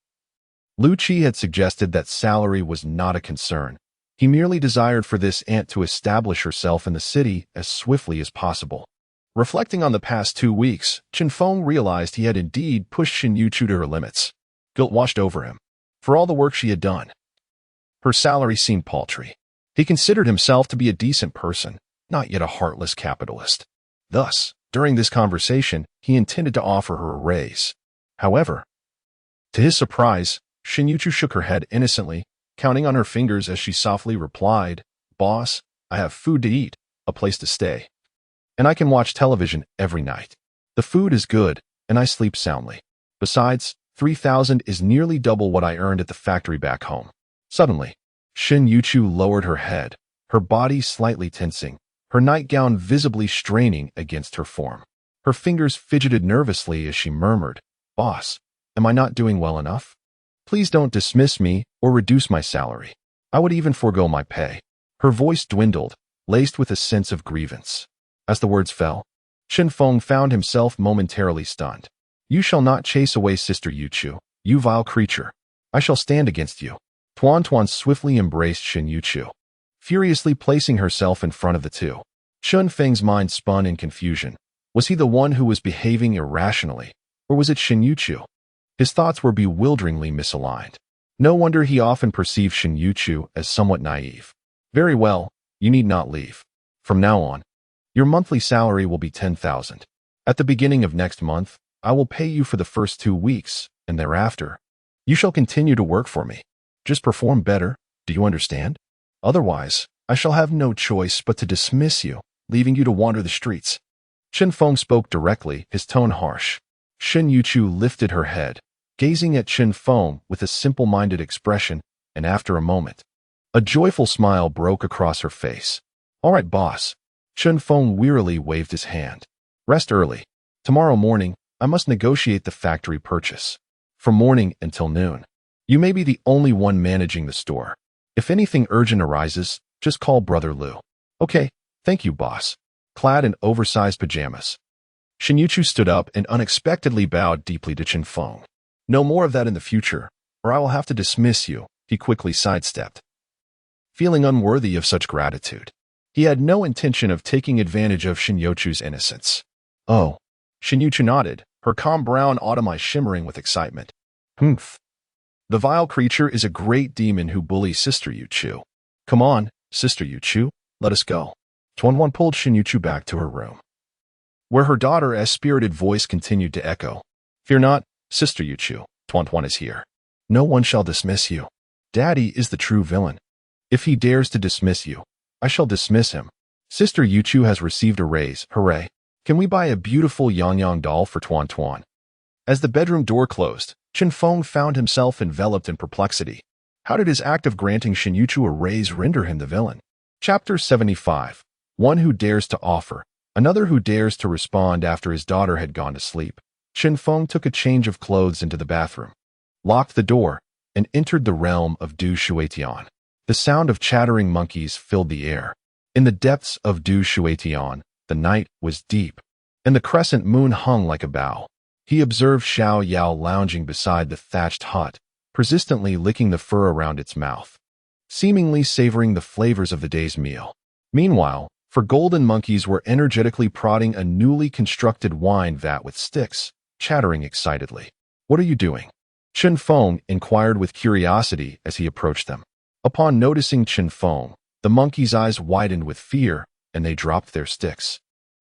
Lu Qi had suggested that salary was not a concern. He merely desired for this aunt to establish herself in the city as swiftly as possible. Reflecting on the past 2 weeks, Chen Feng realized he had indeed pushed Shin Yuchu to her limits. Guilt washed over him. For all the work she had done, her salary seemed paltry. He considered himself to be a decent person, not yet a heartless capitalist. Thus, during this conversation, he intended to offer her a raise. However, to his surprise, Shin Yuchu shook her head innocently, counting on her fingers as she softly replied, "Boss, I have food to eat, a place to stay, and I can watch television every night. The food is good, and I sleep soundly. Besides, 3,000 is nearly double what I earned at the factory back home." Suddenly, Shin Yuchu lowered her head, her body slightly tensing, her nightgown visibly straining against her form. Her fingers fidgeted nervously as she murmured, "Boss, am I not doing well enough? Please don't dismiss me or reduce my salary. I would even forego my pay." Her voice dwindled, laced with a sense of grievance. As the words fell, Chen Feng found himself momentarily stunned. "You shall not chase away Sister Yuchu, you vile creature. I shall stand against you." Tuan swiftly embraced Shin Yuchu, furiously placing herself in front of the two. Chen Feng's mind spun in confusion. Was he the one who was behaving irrationally, or was it Shin Yuchu? His thoughts were bewilderingly misaligned. No wonder he often perceived Shin Yuchu as somewhat naive. "Very well, you need not leave. From now on, your monthly salary will be 10,000. At the beginning of next month, I will pay you for the first 2 weeks, and thereafter, you shall continue to work for me. Just perform better, do you understand? Otherwise, I shall have no choice but to dismiss you, leaving you to wander the streets." Chen Feng spoke directly, his tone harsh. Shin Yuchu lifted her head, gazing at Chen Feng with a simple-minded expression, and after a moment, a joyful smile broke across her face. "All right, boss." Chen Feng wearily waved his hand. "Rest early. Tomorrow morning, I must negotiate the factory purchase. From morning until noon, you may be the only one managing the store. If anything urgent arises, just call Brother Lu." "Okay, thank you, boss." Clad in oversized pajamas, Shin Yuchu stood up and unexpectedly bowed deeply to Chen Feng. "No more of that in the future, or I will have to dismiss you," he quickly sidestepped, feeling unworthy of such gratitude. He had no intention of taking advantage of Shin Yuchu's innocence. "Oh." Shin Yuchu nodded, her calm brown autumn eyes shimmering with excitement. "Humph. The vile creature is a great demon who bullies Sister Yuchu. Come on, Sister Yuchu, let us go." Tuan pulled Shin Yuchu back to her room, where her daughter's spirited voice continued to echo. "Fear not, Sister Yuchu, Tuan is here. No one shall dismiss you. Daddy is the true villain. If he dares to dismiss you, I shall dismiss him. Sister Yuchu has received a raise, hooray. Can we buy a beautiful Yang doll for Tuan?" As the bedroom door closed, Chen Feng found himself enveloped in perplexity. How did his act of granting Shin Yuchu a raise render him the villain? Chapter 75. One who dares to offer, another who dares to respond after his daughter had gone to sleep. Chen Feng took a change of clothes into the bathroom, locked the door, and entered the realm of Du Shuetian. The sound of chattering monkeys filled the air. In the depths of Du Shuetian, the night was deep, and the crescent moon hung like a bow. He observed Xiao Yao lounging beside the thatched hut, persistently licking the fur around its mouth, seemingly savoring the flavors of the day's meal. Meanwhile, four golden monkeys were energetically prodding a newly constructed wine vat with sticks, chattering excitedly. "What are you doing?" Chen Feng inquired with curiosity as he approached them. Upon noticing Chen Feng, the monkey's eyes widened with fear, and they dropped their sticks,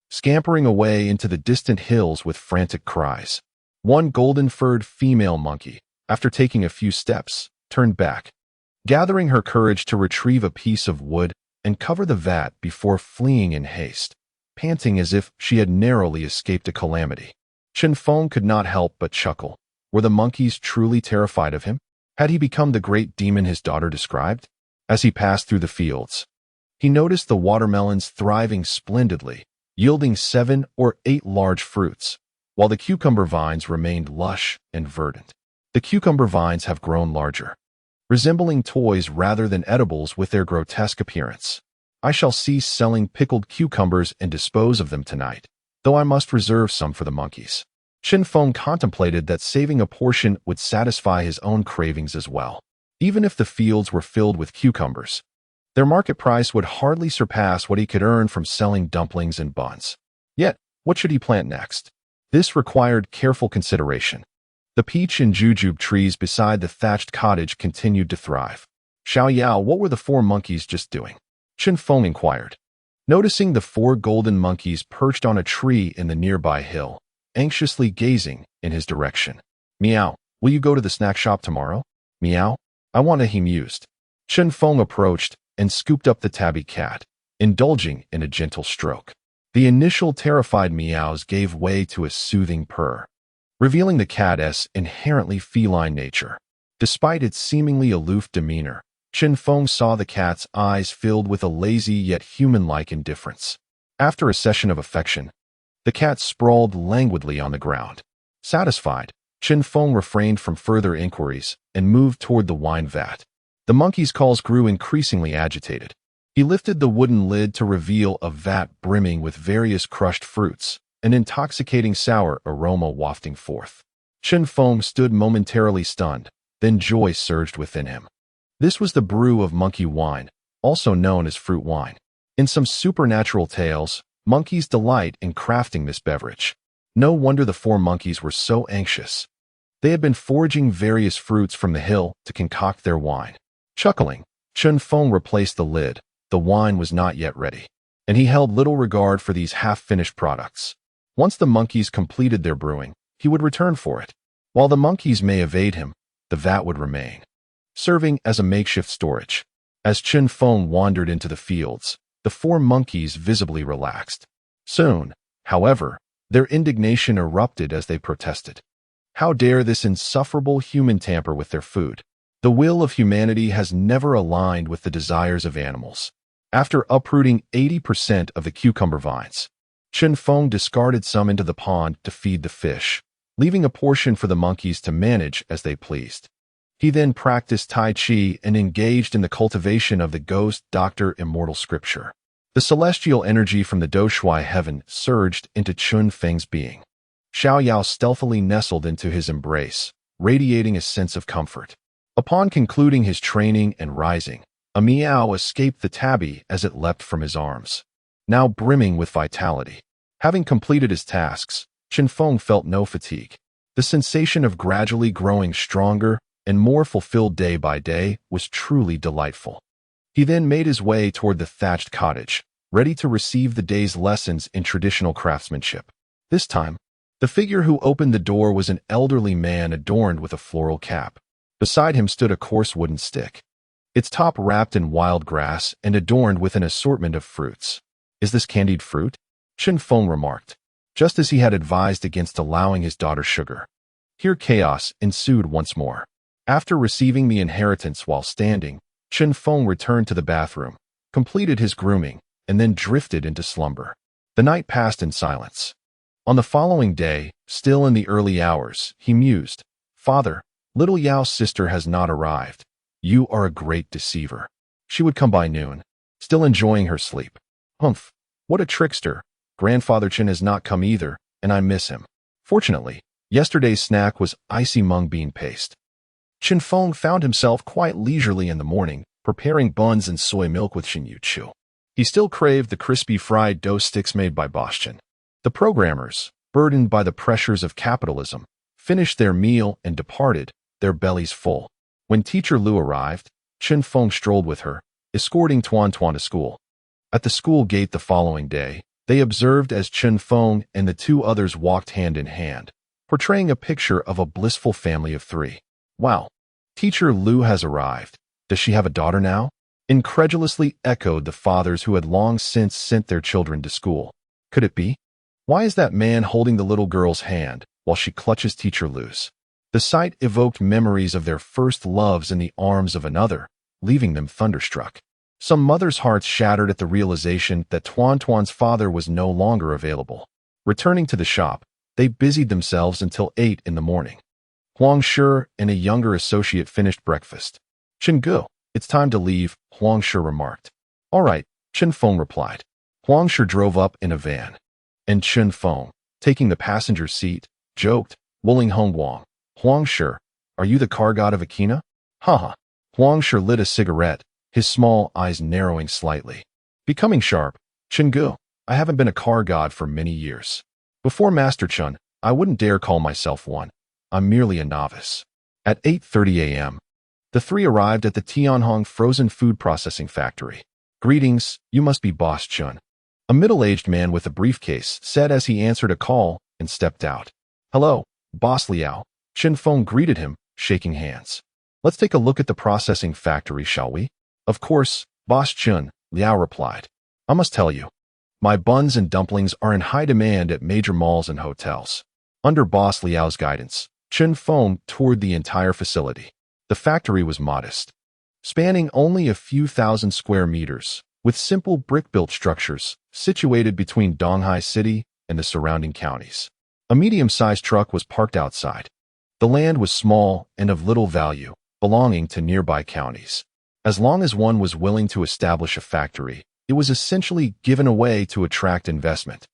scampering away into the distant hills with frantic cries. One golden-furred female monkey, after taking a few steps, turned back, gathering her courage to retrieve a piece of wood and cover the vat before fleeing in haste, panting as if she had narrowly escaped a calamity. Chen Feng could not help but chuckle. Were the monkeys truly terrified of him? Had he become the great demon his daughter described? As he passed through the fields, he noticed the watermelons thriving splendidly, yielding 7 or 8 large fruits, while the cucumber vines remained lush and verdant. The cucumber vines have grown larger, resembling toys rather than edibles with their grotesque appearance. I shall cease selling pickled cucumbers and dispose of them tonight, though I must reserve some for the monkeys. Chen Feng contemplated that saving a portion would satisfy his own cravings as well. Even if the fields were filled with cucumbers, their market price would hardly surpass what he could earn from selling dumplings and buns. Yet, what should he plant next? This required careful consideration. The peach and jujube trees beside the thatched cottage continued to thrive. Xiao Yao, what were the 4 monkeys just doing? Chen Feng inquired. Noticing the 4 golden monkeys perched on a tree in the nearby hill, anxiously gazing in his direction. Meow, will you go to the snack shop tomorrow? Meow, I want to, he mused. Chen Feng approached and scooped up the tabby cat, indulging in a gentle stroke. The initial terrified meows gave way to a soothing purr, revealing the cat's inherently feline nature. Despite its seemingly aloof demeanor, Chen Feng saw the cat's eyes filled with a lazy yet human-like indifference. After a session of affection, the cat sprawled languidly on the ground. Satisfied, Chen Feng refrained from further inquiries and moved toward the wine vat. The monkey's calls grew increasingly agitated. He lifted the wooden lid to reveal a vat brimming with various crushed fruits, an intoxicating sour aroma wafting forth. Chen Feng stood momentarily stunned, then joy surged within him. This was the brew of monkey wine, also known as fruit wine. In some supernatural tales, monkeys delight in crafting this beverage. No wonder the 4 monkeys were so anxious. They had been foraging various fruits from the hill to concoct their wine. Chuckling, Chen Feng replaced the lid. The wine was not yet ready, and he held little regard for these half-finished products. Once the monkeys completed their brewing, he would return for it. While the monkeys may evade him, the vat would remain, serving as a makeshift storage. As Chen Feng wandered into the fields, the 4 monkeys visibly relaxed. Soon, however, their indignation erupted as they protested. How dare this insufferable human tamper with their food? The will of humanity has never aligned with the desires of animals. After uprooting 80% of the cucumber vines, Chen Feng discarded some into the pond to feed the fish, leaving a portion for the monkeys to manage as they pleased. He then practiced Tai Chi and engaged in the cultivation of the ghost doctor immortal scripture. The celestial energy from the Doshui heaven surged into Chen Feng's being. Xiao Yao stealthily nestled into his embrace, radiating a sense of comfort. Upon concluding his training and rising, a meow escaped the tabby as it leapt from his arms, now brimming with vitality. Having completed his tasks, Chen Feng felt no fatigue. The sensation of gradually growing stronger and more fulfilled day by day was truly delightful. He then made his way toward the thatched cottage, ready to receive the day's lessons in traditional craftsmanship. This time, the figure who opened the door was an elderly man adorned with a floral cap. Beside him stood a coarse wooden stick, its top wrapped in wild grass and adorned with an assortment of fruits. "Is this candied fruit?" Chen Feng remarked, just as he had advised against allowing his daughter sugar. Here chaos ensued once more. After receiving the inheritance while standing, Chen Feng returned to the bathroom, completed his grooming, and then drifted into slumber. The night passed in silence. On the following day, still in the early hours, he mused, "Father, little Yao's sister has not arrived. You are a great deceiver. She would come by noon, still enjoying her sleep. Humph, what a trickster. Grandfather Chen has not come either, and I miss him." Fortunately, yesterday's snack was icy mung bean paste. Chen Feng found himself quite leisurely in the morning, preparing buns and soy milk with Shin Yu Chu. He still craved the crispy fried dough sticks made by Boschen. The programmers, burdened by the pressures of capitalism, finished their meal and departed, their bellies full. When teacher Lu arrived, Chen Feng strolled with her, escorting Tuan Tuan to school. At the school gate the following day, they observed as Chen Feng and the two others walked hand in hand, portraying a picture of a blissful family of three. Wow, teacher Lu has arrived. Does she have a daughter now? Incredulously echoed the fathers who had long since sent their children to school. Could it be? Why is that man holding the little girl's hand while she clutches teacher Lu's? The sight evoked memories of their first loves in the arms of another, leaving them thunderstruck. Some mothers' hearts shattered at the realization that Tuan Tuan's father was no longer available. Returning to the shop, they busied themselves until 8 in the morning. Huang Shi and a younger associate finished breakfast. Chen Gu, it's time to leave, Huang Shi remarked. All right, Chen Feng replied. Huang Shi drove up in a van. And Chen Feng, taking the passenger seat, joked, Wuling Hong Wang. Huang Shi, are you the car god of Akina? Haha. Huang Shi lit a cigarette, his small eyes narrowing slightly. Becoming sharp, Chen Gu, I haven't been a car god for many years. Before Master Chen, I wouldn't dare call myself one. I'm merely a novice. At 8:30 a.m., the three arrived at the Tianhong frozen food processing factory. Greetings, you must be Boss Chen. A middle-aged man with a briefcase said as he answered a call and stepped out. Hello, Boss Liao. Chen Feng greeted him, shaking hands. Let's take a look at the processing factory, shall we? Of course, Boss Chen, Liao replied. I must tell you, my buns and dumplings are in high demand at major malls and hotels. Under Boss Liao's guidance, Chen Feng toured the entire facility. The factory was modest, spanning only a few thousand square meters, with simple brick-built structures situated between Donghai City and the surrounding counties. A medium-sized truck was parked outside. The land was small and of little value, belonging to nearby counties. As long as one was willing to establish a factory, it was essentially given away to attract investment.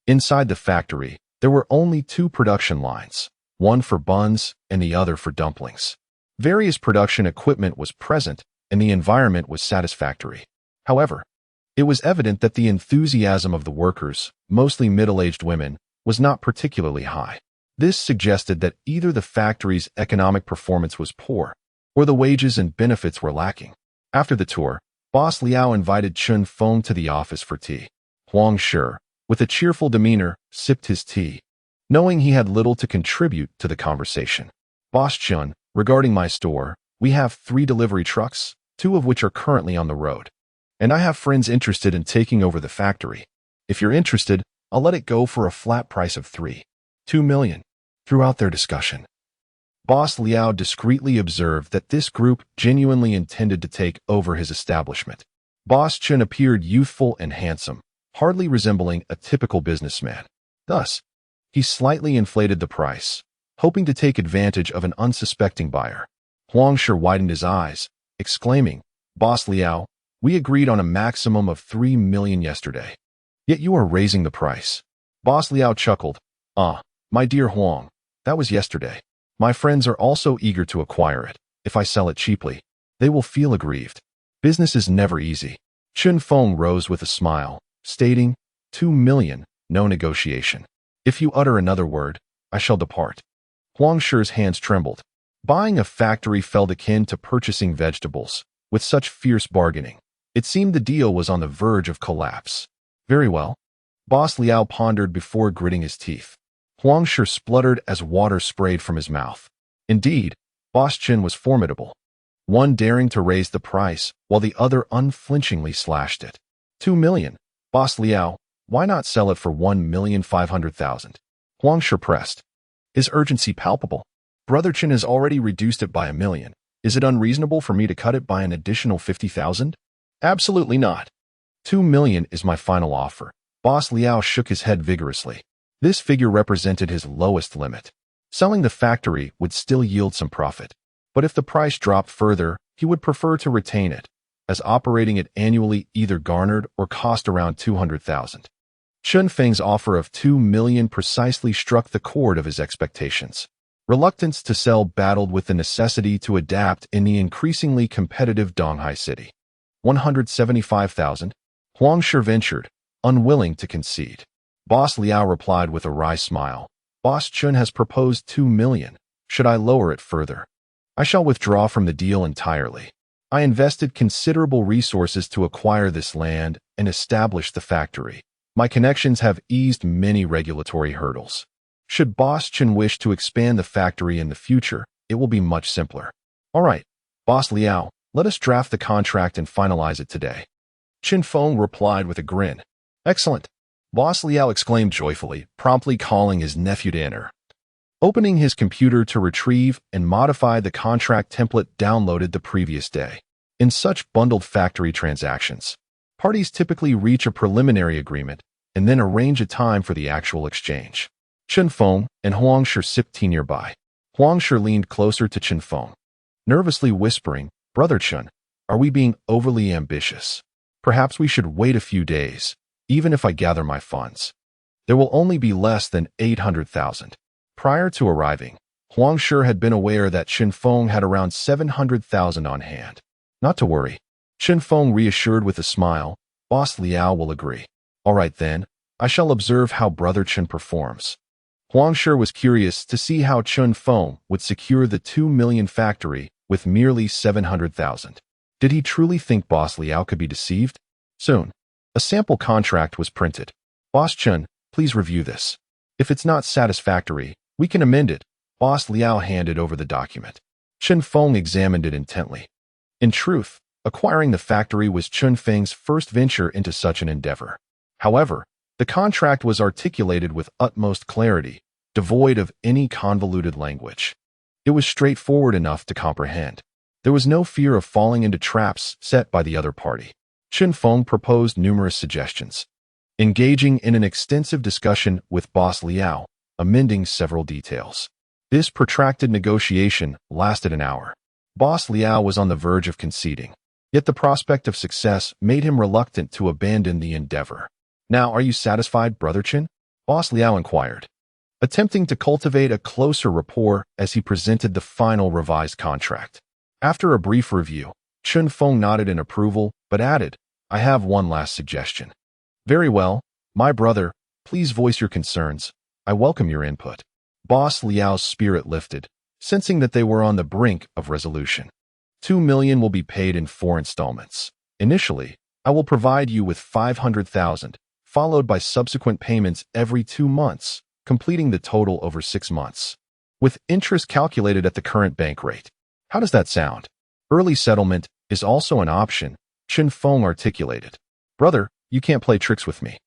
Inside the factory, there were only 2 production lines, one for buns and the other for dumplings. Various production equipment was present, and the environment was satisfactory. However, it was evident that the enthusiasm of the workers, mostly middle-aged women, was not particularly high. This suggested that either the factory's economic performance was poor, or the wages and benefits were lacking. After the tour, Boss Liao invited Chen Feng to the office for tea. Huang Shi, with a cheerful demeanor, sipped his tea, knowing he had little to contribute to the conversation. Boss Chen, regarding my store, we have 3 delivery trucks, 2 of which are currently on the road. And I have friends interested in taking over the factory. If you're interested, I'll let it go for a flat price of 2 million. Throughout their discussion, Boss Liao discreetly observed that this group genuinely intended to take over his establishment. Boss Chen appeared youthful and handsome, hardly resembling a typical businessman. Thus, he slightly inflated the price, hoping to take advantage of an unsuspecting buyer. Huang Shi widened his eyes, exclaiming, Boss Liao, we agreed on a maximum of 3 million yesterday. Yet you are raising the price. Boss Liao chuckled. My dear Huang, that was yesterday. My friends are also eager to acquire it. If I sell it cheaply, they will feel aggrieved. Business is never easy. Chen Feng rose with a smile, stating, 2 million, no negotiation. If you utter another word, I shall depart. Huang Shi's hands trembled. Buying a factory felt akin to purchasing vegetables. With such fierce bargaining, it seemed the deal was on the verge of collapse. Very well. Boss Liao pondered before gritting his teeth. Huang Shi spluttered as water sprayed from his mouth. Indeed, Boss Chen was formidable, one daring to raise the price while the other unflinchingly slashed it. 2 million. Boss Liao, why not sell it for 1,500,000? Huang Shi pressed, his urgency palpable. Brother Chen has already reduced it by 1 million. Is it unreasonable for me to cut it by an additional 50,000? Absolutely not. 2 million is my final offer. Boss Liao shook his head vigorously. This figure represented his lowest limit. Selling the factory would still yield some profit. But if the price dropped further, he would prefer to retain it, as operating it annually either garnered or cost around 200,000. Chen Feng's offer of 2 million precisely struck the chord of his expectations. Reluctance to sell battled with the necessity to adapt in the increasingly competitive Donghai City. 175,000. Huang Shi ventured, unwilling to concede. Boss Liao replied with a wry smile. Boss Chen has proposed 2 million. Should I lower it further? I shall withdraw from the deal entirely. I invested considerable resources to acquire this land and establish the factory. My connections have eased many regulatory hurdles. Should Boss Chen wish to expand the factory in the future, it will be much simpler. All right, Boss Liao, let us draft the contract and finalize it today. Chen Feng replied with a grin. Excellent. Boss Liao exclaimed joyfully, promptly calling his nephew to enter. Opening his computer to retrieve and modify the contract template downloaded the previous day. In such bundled factory transactions, parties typically reach a preliminary agreement and then arrange a time for the actual exchange. Chen Feng and Huang Shi sipped nearby. Huang Shi leaned closer to Chen Feng, nervously whispering, Brother Chen, are we being overly ambitious? Perhaps we should wait a few days, even if I gather my funds. There will only be less than 800,000. Prior to arriving, Huang Shi had been aware that Chen Feng had around 700,000 on hand. Not to worry. Chen Feng reassured with a smile, Boss Liao will agree. All right then, I shall observe how Brother Chen performs. Huang Shi was curious to see how Chen Feng would secure the 2 million factory with merely 700,000. Did he truly think Boss Liao could be deceived? Soon, a sample contract was printed. Boss Chen, please review this. If it's not satisfactory, we can amend it. Boss Liao handed over the document. Chen Feng examined it intently. In truth, acquiring the factory was Chen Feng's first venture into such an endeavor. However, the contract was articulated with utmost clarity, devoid of any convoluted language. It was straightforward enough to comprehend. There was no fear of falling into traps set by the other party. Chen Feng proposed numerous suggestions, engaging in an extensive discussion with Boss Liao, amending several details. This protracted negotiation lasted an hour. Boss Liao was on the verge of conceding, yet the prospect of success made him reluctant to abandon the endeavor. Now, are you satisfied, Brother Chen? Boss Liao inquired, attempting to cultivate a closer rapport as he presented the final revised contract. After a brief review, Chen Feng nodded in approval, but added, I have one last suggestion. Very well, my brother, please voice your concerns. I welcome your input. Boss Liao's spirit lifted, sensing that they were on the brink of resolution. 2 million will be paid in 4 installments. Initially, I will provide you with 500,000, followed by subsequent payments every 2 months, completing the total over 6 months, with interest calculated at the current bank rate. How does that sound? Early settlement is also an option, Chen Feng articulated. Brother, you can't play tricks with me.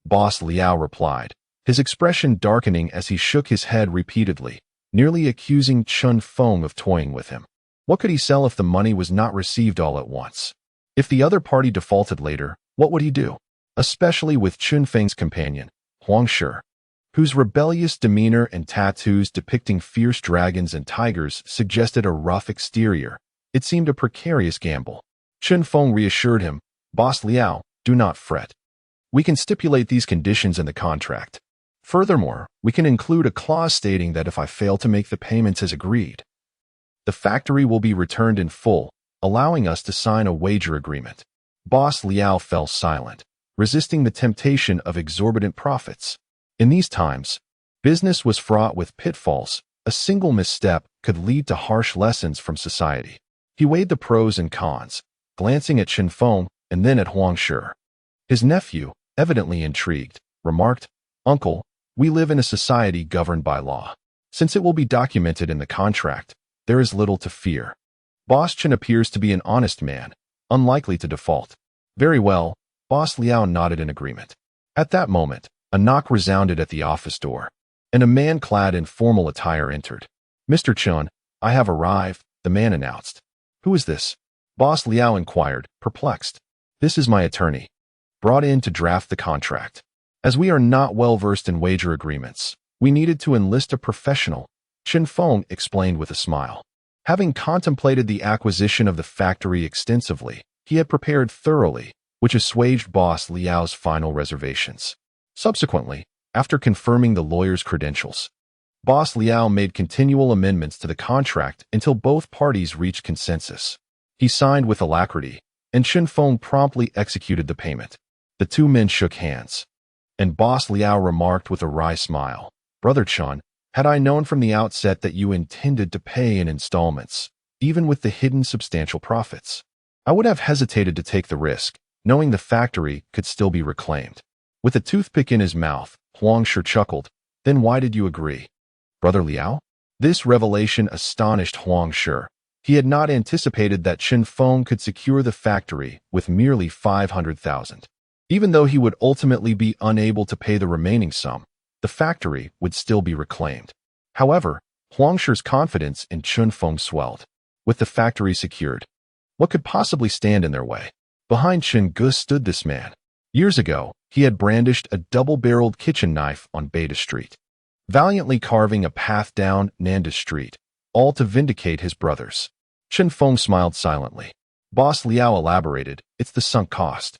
Boss Liao replied, his expression darkening as he shook his head repeatedly, nearly accusing Chen Feng of toying with him. What could he sell if the money was not received all at once? If the other party defaulted later, what would he do? Especially with Chen Feng's companion, Huang Shi, whose rebellious demeanor and tattoos depicting fierce dragons and tigers suggested a rough exterior. It seemed a precarious gamble. Chen Feng reassured him, Boss Liao, do not fret. We can stipulate these conditions in the contract. Furthermore, we can include a clause stating that if I fail to make the payments as agreed, the factory will be returned in full, allowing us to sign a wager agreement. Boss Liao fell silent, resisting the temptation of exorbitant profits. In these times, business was fraught with pitfalls. A single misstep could lead to harsh lessons from society. He weighed the pros and cons, glancing at Chen Feng and then at Huang Shi. His nephew, evidently intrigued, remarked, Uncle, we live in a society governed by law. Since it will be documented in the contract, there is little to fear. Boss Chen appears to be an honest man, unlikely to default. Very well, Boss Liao nodded in agreement. At that moment, a knock resounded at the office door, and a man clad in formal attire entered. Mr. Chen, I have arrived, the man announced. Who is this? Boss Liao inquired, perplexed. This is my attorney, brought in to draft the contract. As we are not well versed in wager agreements, we needed to enlist a professional, Chen Feng explained with a smile. Having contemplated the acquisition of the factory extensively, he had prepared thoroughly, which assuaged Boss Liao's final reservations. Subsequently, after confirming the lawyer's credentials, Boss Liao made continual amendments to the contract until both parties reached consensus. He signed with alacrity, and Chen Feng promptly executed the payment. The two men shook hands, and Boss Liao remarked with a wry smile, Brother Chen, had I known from the outset that you intended to pay in installments, even with the hidden substantial profits. I would have hesitated to take the risk, knowing the factory could still be reclaimed. With a toothpick in his mouth, Huang Shi chuckled. Then why did you agree? Brother Liao? This revelation astonished Huang Shi. He had not anticipated that Chen Feng could secure the factory with merely 500,000. Even though he would ultimately be unable to pay the remaining sum, the factory would still be reclaimed. However, Huang Shi's confidence in Chen Feng swelled. With the factory secured, what could possibly stand in their way? Behind Chen Ge stood this man. Years ago, he had brandished a double-barreled kitchen knife on Beta Street, valiantly carving a path down Nanda Street, all to vindicate his brothers. Chen Feng smiled silently. Boss Liao elaborated, it's the sunk cost.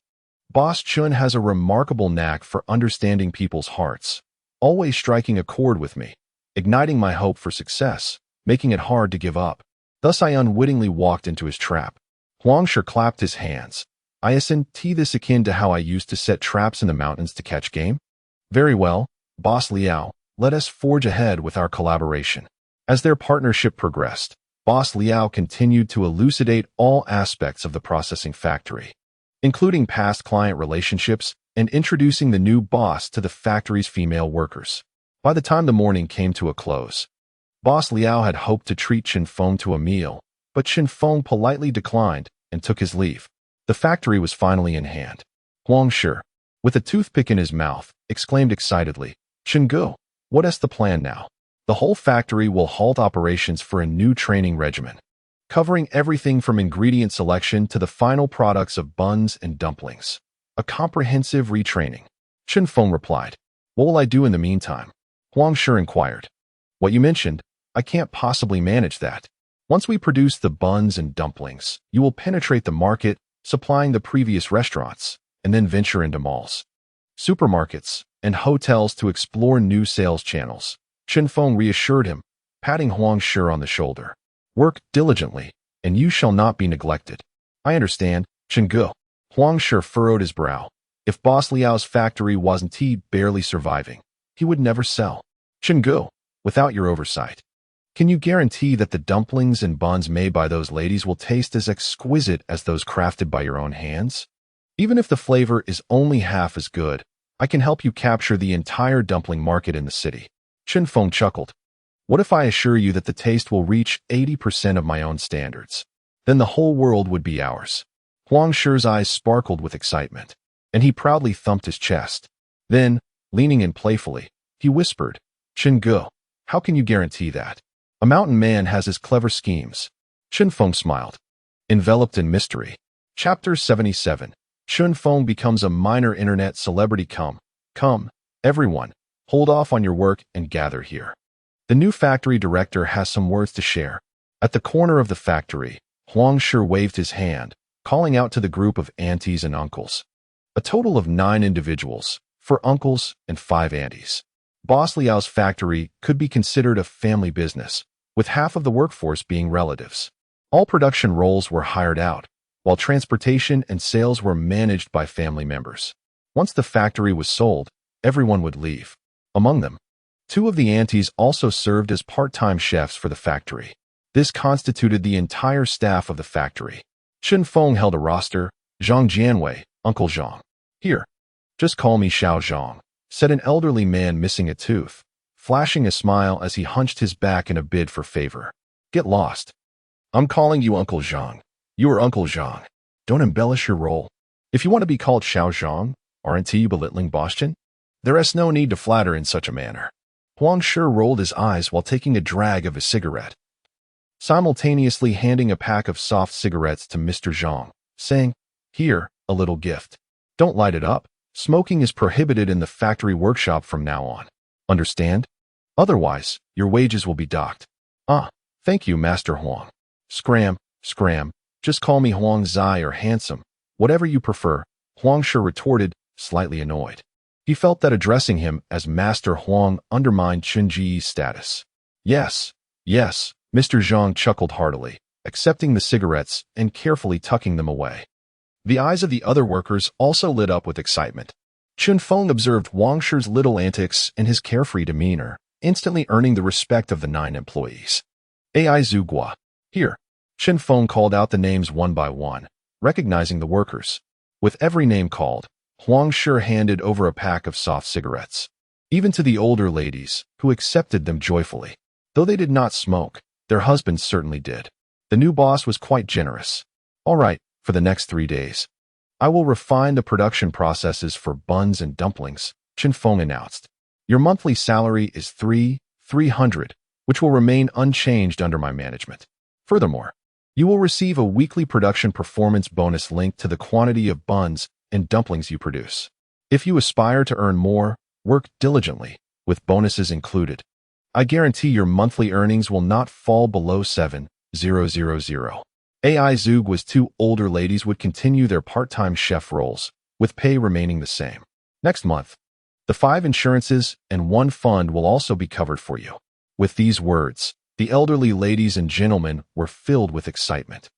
Boss Chen has a remarkable knack for understanding people's hearts, always striking a chord with me, igniting my hope for success, making it hard to give up. Thus I unwittingly walked into his trap. Huang Shi clapped his hands. Isn't this akin to how I used to set traps in the mountains to catch game? Very well, Boss Liao, let us forge ahead with our collaboration. As their partnership progressed, Boss Liao continued to elucidate all aspects of the processing factory, including past client relationships and introducing the new boss to the factory's female workers. By the time the morning came to a close, Boss Liao had hoped to treat Chen Feng to a meal, but Chen Feng politely declined and took his leave. The factory was finally in hand. Huang Shi, with a toothpick in his mouth, exclaimed excitedly, Chen Ge, what is the plan now? The whole factory will halt operations for a new training regimen, covering everything from ingredient selection to the final products of buns and dumplings. A comprehensive retraining. Chen Feng replied. What will I do in the meantime? Huang Shi inquired. What you mentioned, I can't possibly manage that. Once we produce the buns and dumplings, you will penetrate the market, supplying the previous restaurants, and then venture into malls, supermarkets, and hotels to explore new sales channels. Chen Feng reassured him, patting Huang Shi on the shoulder. Work diligently, and you shall not be neglected. I understand, Chen Ge. Huang Shi furrowed his brow. If Boss Liao's factory wasn't barely surviving, he would never sell. Chen Ge, without your oversight, can you guarantee that the dumplings and buns made by those ladies will taste as exquisite as those crafted by your own hands? Even if the flavor is only half as good, I can help you capture the entire dumpling market in the city. Chen Feng chuckled. What if I assure you that the taste will reach 80% of my own standards? Then the whole world would be ours. Huang Shi's eyes sparkled with excitement, and he proudly thumped his chest. Then, leaning in playfully, he whispered, Chen Ge, how can you guarantee that? A mountain man has his clever schemes. Chen Feng smiled. Enveloped in mystery. Chapter 77. Chen Feng becomes a minor internet celebrity. Come, everyone, hold off on your work and gather here. The new factory director has some words to share. At the corner of the factory, Huang Shi waved his hand, calling out to the group of aunties and uncles. A total of 9 individuals, 4 uncles and 5 aunties. Boss Liao's factory could be considered a family business, with half of the workforce being relatives. All production roles were hired out, while transportation and sales were managed by family members. Once the factory was sold, everyone would leave. Among them, 2 of the aunties also served as part-time chefs for the factory. This constituted the entire staff of the factory. Chen Feng held a roster. Zhang Jianwei, Uncle Zhang. Here, just call me Xiao Zhang, said an elderly man missing a tooth, flashing a smile as he hunched his back in a bid for favor. Get lost. I'm calling you Uncle Zhang. You are Uncle Zhang. Don't embellish your role. If you want to be called Xiao Zhang, aren't you belittling Boss Chen? There is no need to flatter in such a manner. Huang Shi rolled his eyes while taking a drag of his cigarette, simultaneously handing a pack of soft cigarettes to Mr. Zhang, saying, Here, a little gift. Don't light it up. Smoking is prohibited in the factory workshop from now on. Understand? Otherwise, your wages will be docked. Ah, thank you, Master Huang. Scram, just call me Huang Zai or Handsome, whatever you prefer, Huang Shi retorted, slightly annoyed. He felt that addressing him as Master Huang undermined Chen Ji's status. Yes, Mr. Zhang chuckled heartily, accepting the cigarettes and carefully tucking them away. The eyes of the other workers also lit up with excitement. Chen Feng observed Huang Shi's little antics and his carefree demeanor, instantly earning the respect of the 9 employees. Ai Zugua. Here, Chen Feng called out the names one by one, recognizing the workers. With every name called, Huang Shi handed over a pack of soft cigarettes. Even to the older ladies, who accepted them joyfully. Though they did not smoke, their husbands certainly did. The new boss was quite generous. All right, for the next 3 days, I will refine the production processes for buns and dumplings, Chen Feng announced. Your monthly salary is 300, which will remain unchanged under my management. Furthermore, you will receive a weekly production performance bonus linked to the quantity of buns and dumplings you produce. If you aspire to earn more, work diligently, with bonuses included. I guarantee your monthly earnings will not fall below 7,000. AI Zug was 2 older ladies would continue their part-time chef roles, with pay remaining the same. Next month, the 5 insurances and 1 fund will also be covered for you. With these words, the elderly ladies and gentlemen were filled with excitement.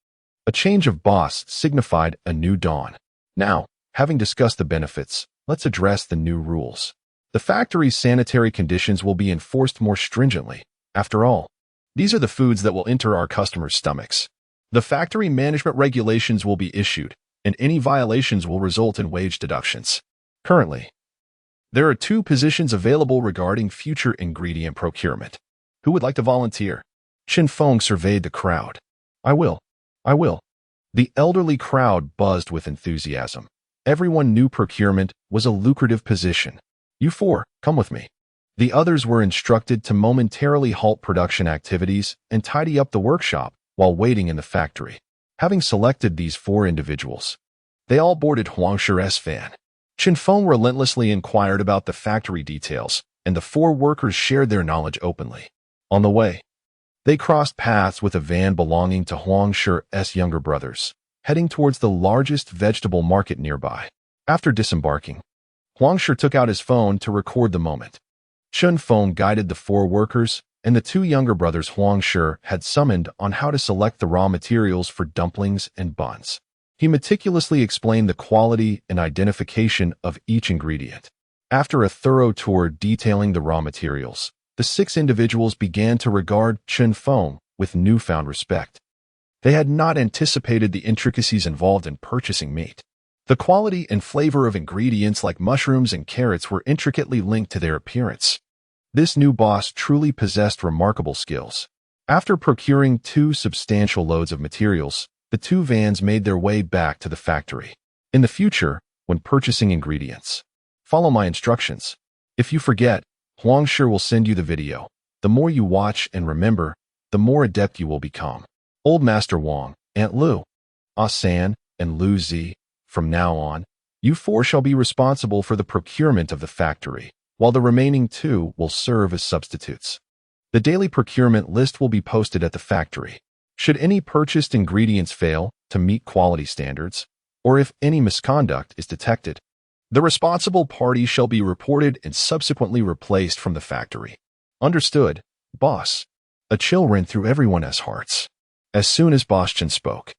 A change of boss signified a new dawn. Now, having discussed the benefits, let's address the new rules. The factory's sanitary conditions will be enforced more stringently. After all, these are the foods that will enter our customers' stomachs. The factory management regulations will be issued, and any violations will result in wage deductions. Currently, there are 2 positions available regarding future ingredient procurement. Who would like to volunteer? Chen Feng surveyed the crowd. I will. The elderly crowd buzzed with enthusiasm. Everyone knew procurement was a lucrative position. You 4, come with me. The others were instructed to momentarily halt production activities and tidy up the workshop while waiting in the factory. Having selected these 4 individuals, they all boarded Huang Shi's van. Chen Feng relentlessly inquired about the factory details, and the 4 workers shared their knowledge openly. On the way, they crossed paths with a van belonging to Huang Shi's younger brothers, heading towards the largest vegetable market nearby. After disembarking, Huang Shi took out his phone to record the moment. Chen Feng guided the 4 workers, and the 2 younger brothers Huang Shi had summoned on how to select the raw materials for dumplings and buns. He meticulously explained the quality and identification of each ingredient. After a thorough tour detailing the raw materials, the 6 individuals began to regard Chen Feng with newfound respect. They had not anticipated the intricacies involved in purchasing meat. The quality and flavor of ingredients like mushrooms and carrots were intricately linked to their appearance. This new boss truly possessed remarkable skills. After procuring 2 substantial loads of materials, the 2 vans made their way back to the factory. In the future, when purchasing ingredients, follow my instructions. If you forget, Huang Shi will send you the video. The more you watch and remember, the more adept you will become. Old Master Wang, Aunt Lu, Ah-san, and Lu Zi, from now on, you 4 shall be responsible for the procurement of the factory, while the remaining 2 will serve as substitutes. The daily procurement list will be posted at the factory. Should any purchased ingredients fail to meet quality standards, or if any misconduct is detected, the responsible party shall be reported and subsequently replaced from the factory. Understood, boss. A chill ran through everyone's hearts. As soon as Boss Chen spoke,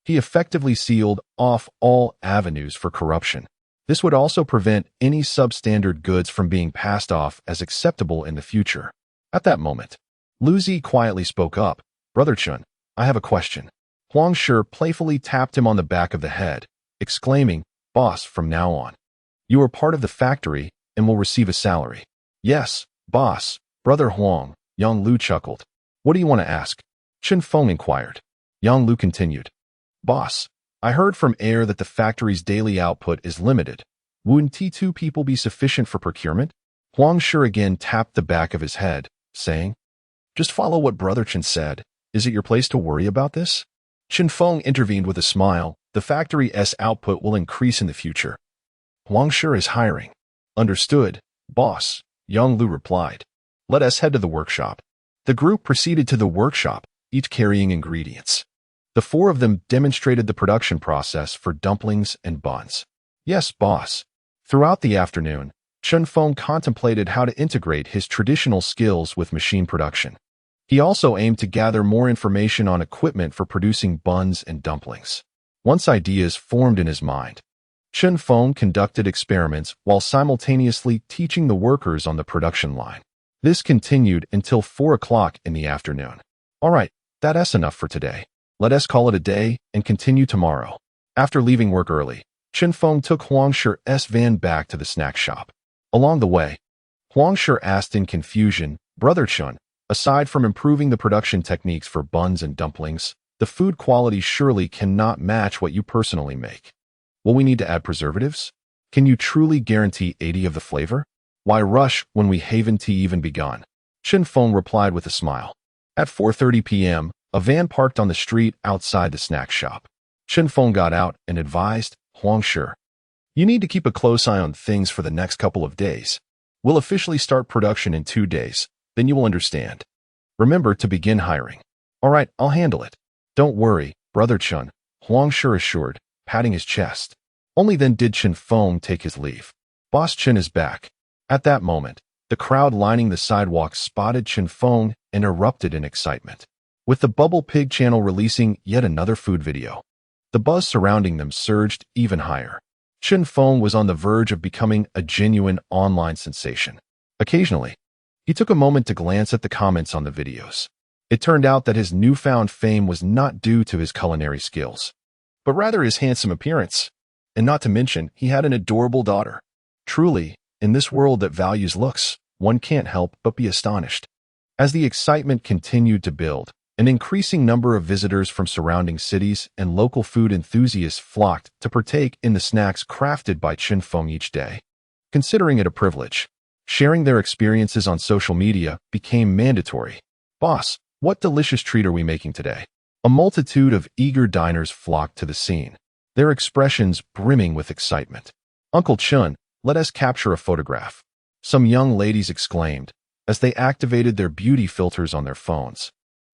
he effectively sealed off all avenues for corruption. This would also prevent any substandard goods from being passed off as acceptable in the future. At that moment, Lu Zi quietly spoke up. Brother Chen, I have a question. Huang Shi playfully tapped him on the back of the head, exclaiming, Boss, from now on, you are part of the factory and will receive a salary. Yes, boss, Brother Huang, Yang Lu chuckled. What do you want to ask? Chen Feng inquired. Yang Lu continued. Boss, I heard from air that the factory's daily output is limited. Wouldn't T2 people be sufficient for procurement? Huang Shi again tapped the back of his head, saying, Just follow what Brother Chen said. Is it your place to worry about this? Chen Feng intervened with a smile. The factory's output will increase in the future. Huang Shi is hiring. Understood, boss, Yang Lu replied. Let us head to the workshop. The group proceeded to the workshop, each carrying ingredients. The 4 of them demonstrated the production process for dumplings and buns. Yes, boss. Throughout the afternoon, Chen Feng contemplated how to integrate his traditional skills with machine production. He also aimed to gather more information on equipment for producing buns and dumplings. Once ideas formed in his mind, Chen Feng conducted experiments while simultaneously teaching the workers on the production line. This continued until 4 o'clock in the afternoon. All right, that's enough for today. Let us call it a day and continue tomorrow. After leaving work early, Chen Feng took Huangshi's van back to the snack shop. Along the way, Huangshi asked in confusion, Brother Chen, aside from improving the production techniques for buns and dumplings, the food quality surely cannot match what you personally make. Will we need to add preservatives? Can you truly guarantee 80 of the flavor? Why rush when we haven't even begun? Chen Feng replied with a smile. At 4:30 p.m., a van parked on the street outside the snack shop. Chen Feng got out and advised, Huangshi, you need to keep a close eye on things for the next couple of days. We'll officially start production in 2 days, then you will understand. Remember to begin hiring. All right, I'll handle it. Don't worry, Brother Chen, Huangshi assured, patting his chest. Only then did Chen Feng take his leave. Boss Chen is back. At that moment, the crowd lining the sidewalk spotted Chen Feng and erupted in excitement. With the Bubble Pig channel releasing yet another food video, the buzz surrounding them surged even higher. Chen Feng was on the verge of becoming a genuine online sensation. Occasionally, he took a moment to glance at the comments on the videos. It turned out that his newfound fame was not due to his culinary skills, but rather his handsome appearance. And not to mention, he had an adorable daughter. Truly, in this world that values looks, one can't help but be astonished. As the excitement continued to build, an increasing number of visitors from surrounding cities and local food enthusiasts flocked to partake in the snacks crafted by Chen Feng each day. Considering it a privilege, sharing their experiences on social media became mandatory. Boss, what delicious treat are we making today? A multitude of eager diners flocked to the scene, their expressions brimming with excitement. Uncle Chen, let us capture a photograph, some young ladies exclaimed as they activated their beauty filters on their phones,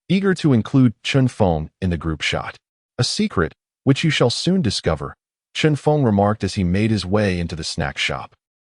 eager to include Chen Feng in the group shot. A secret, which you shall soon discover, Chen Feng remarked as he made his way into the snack shop.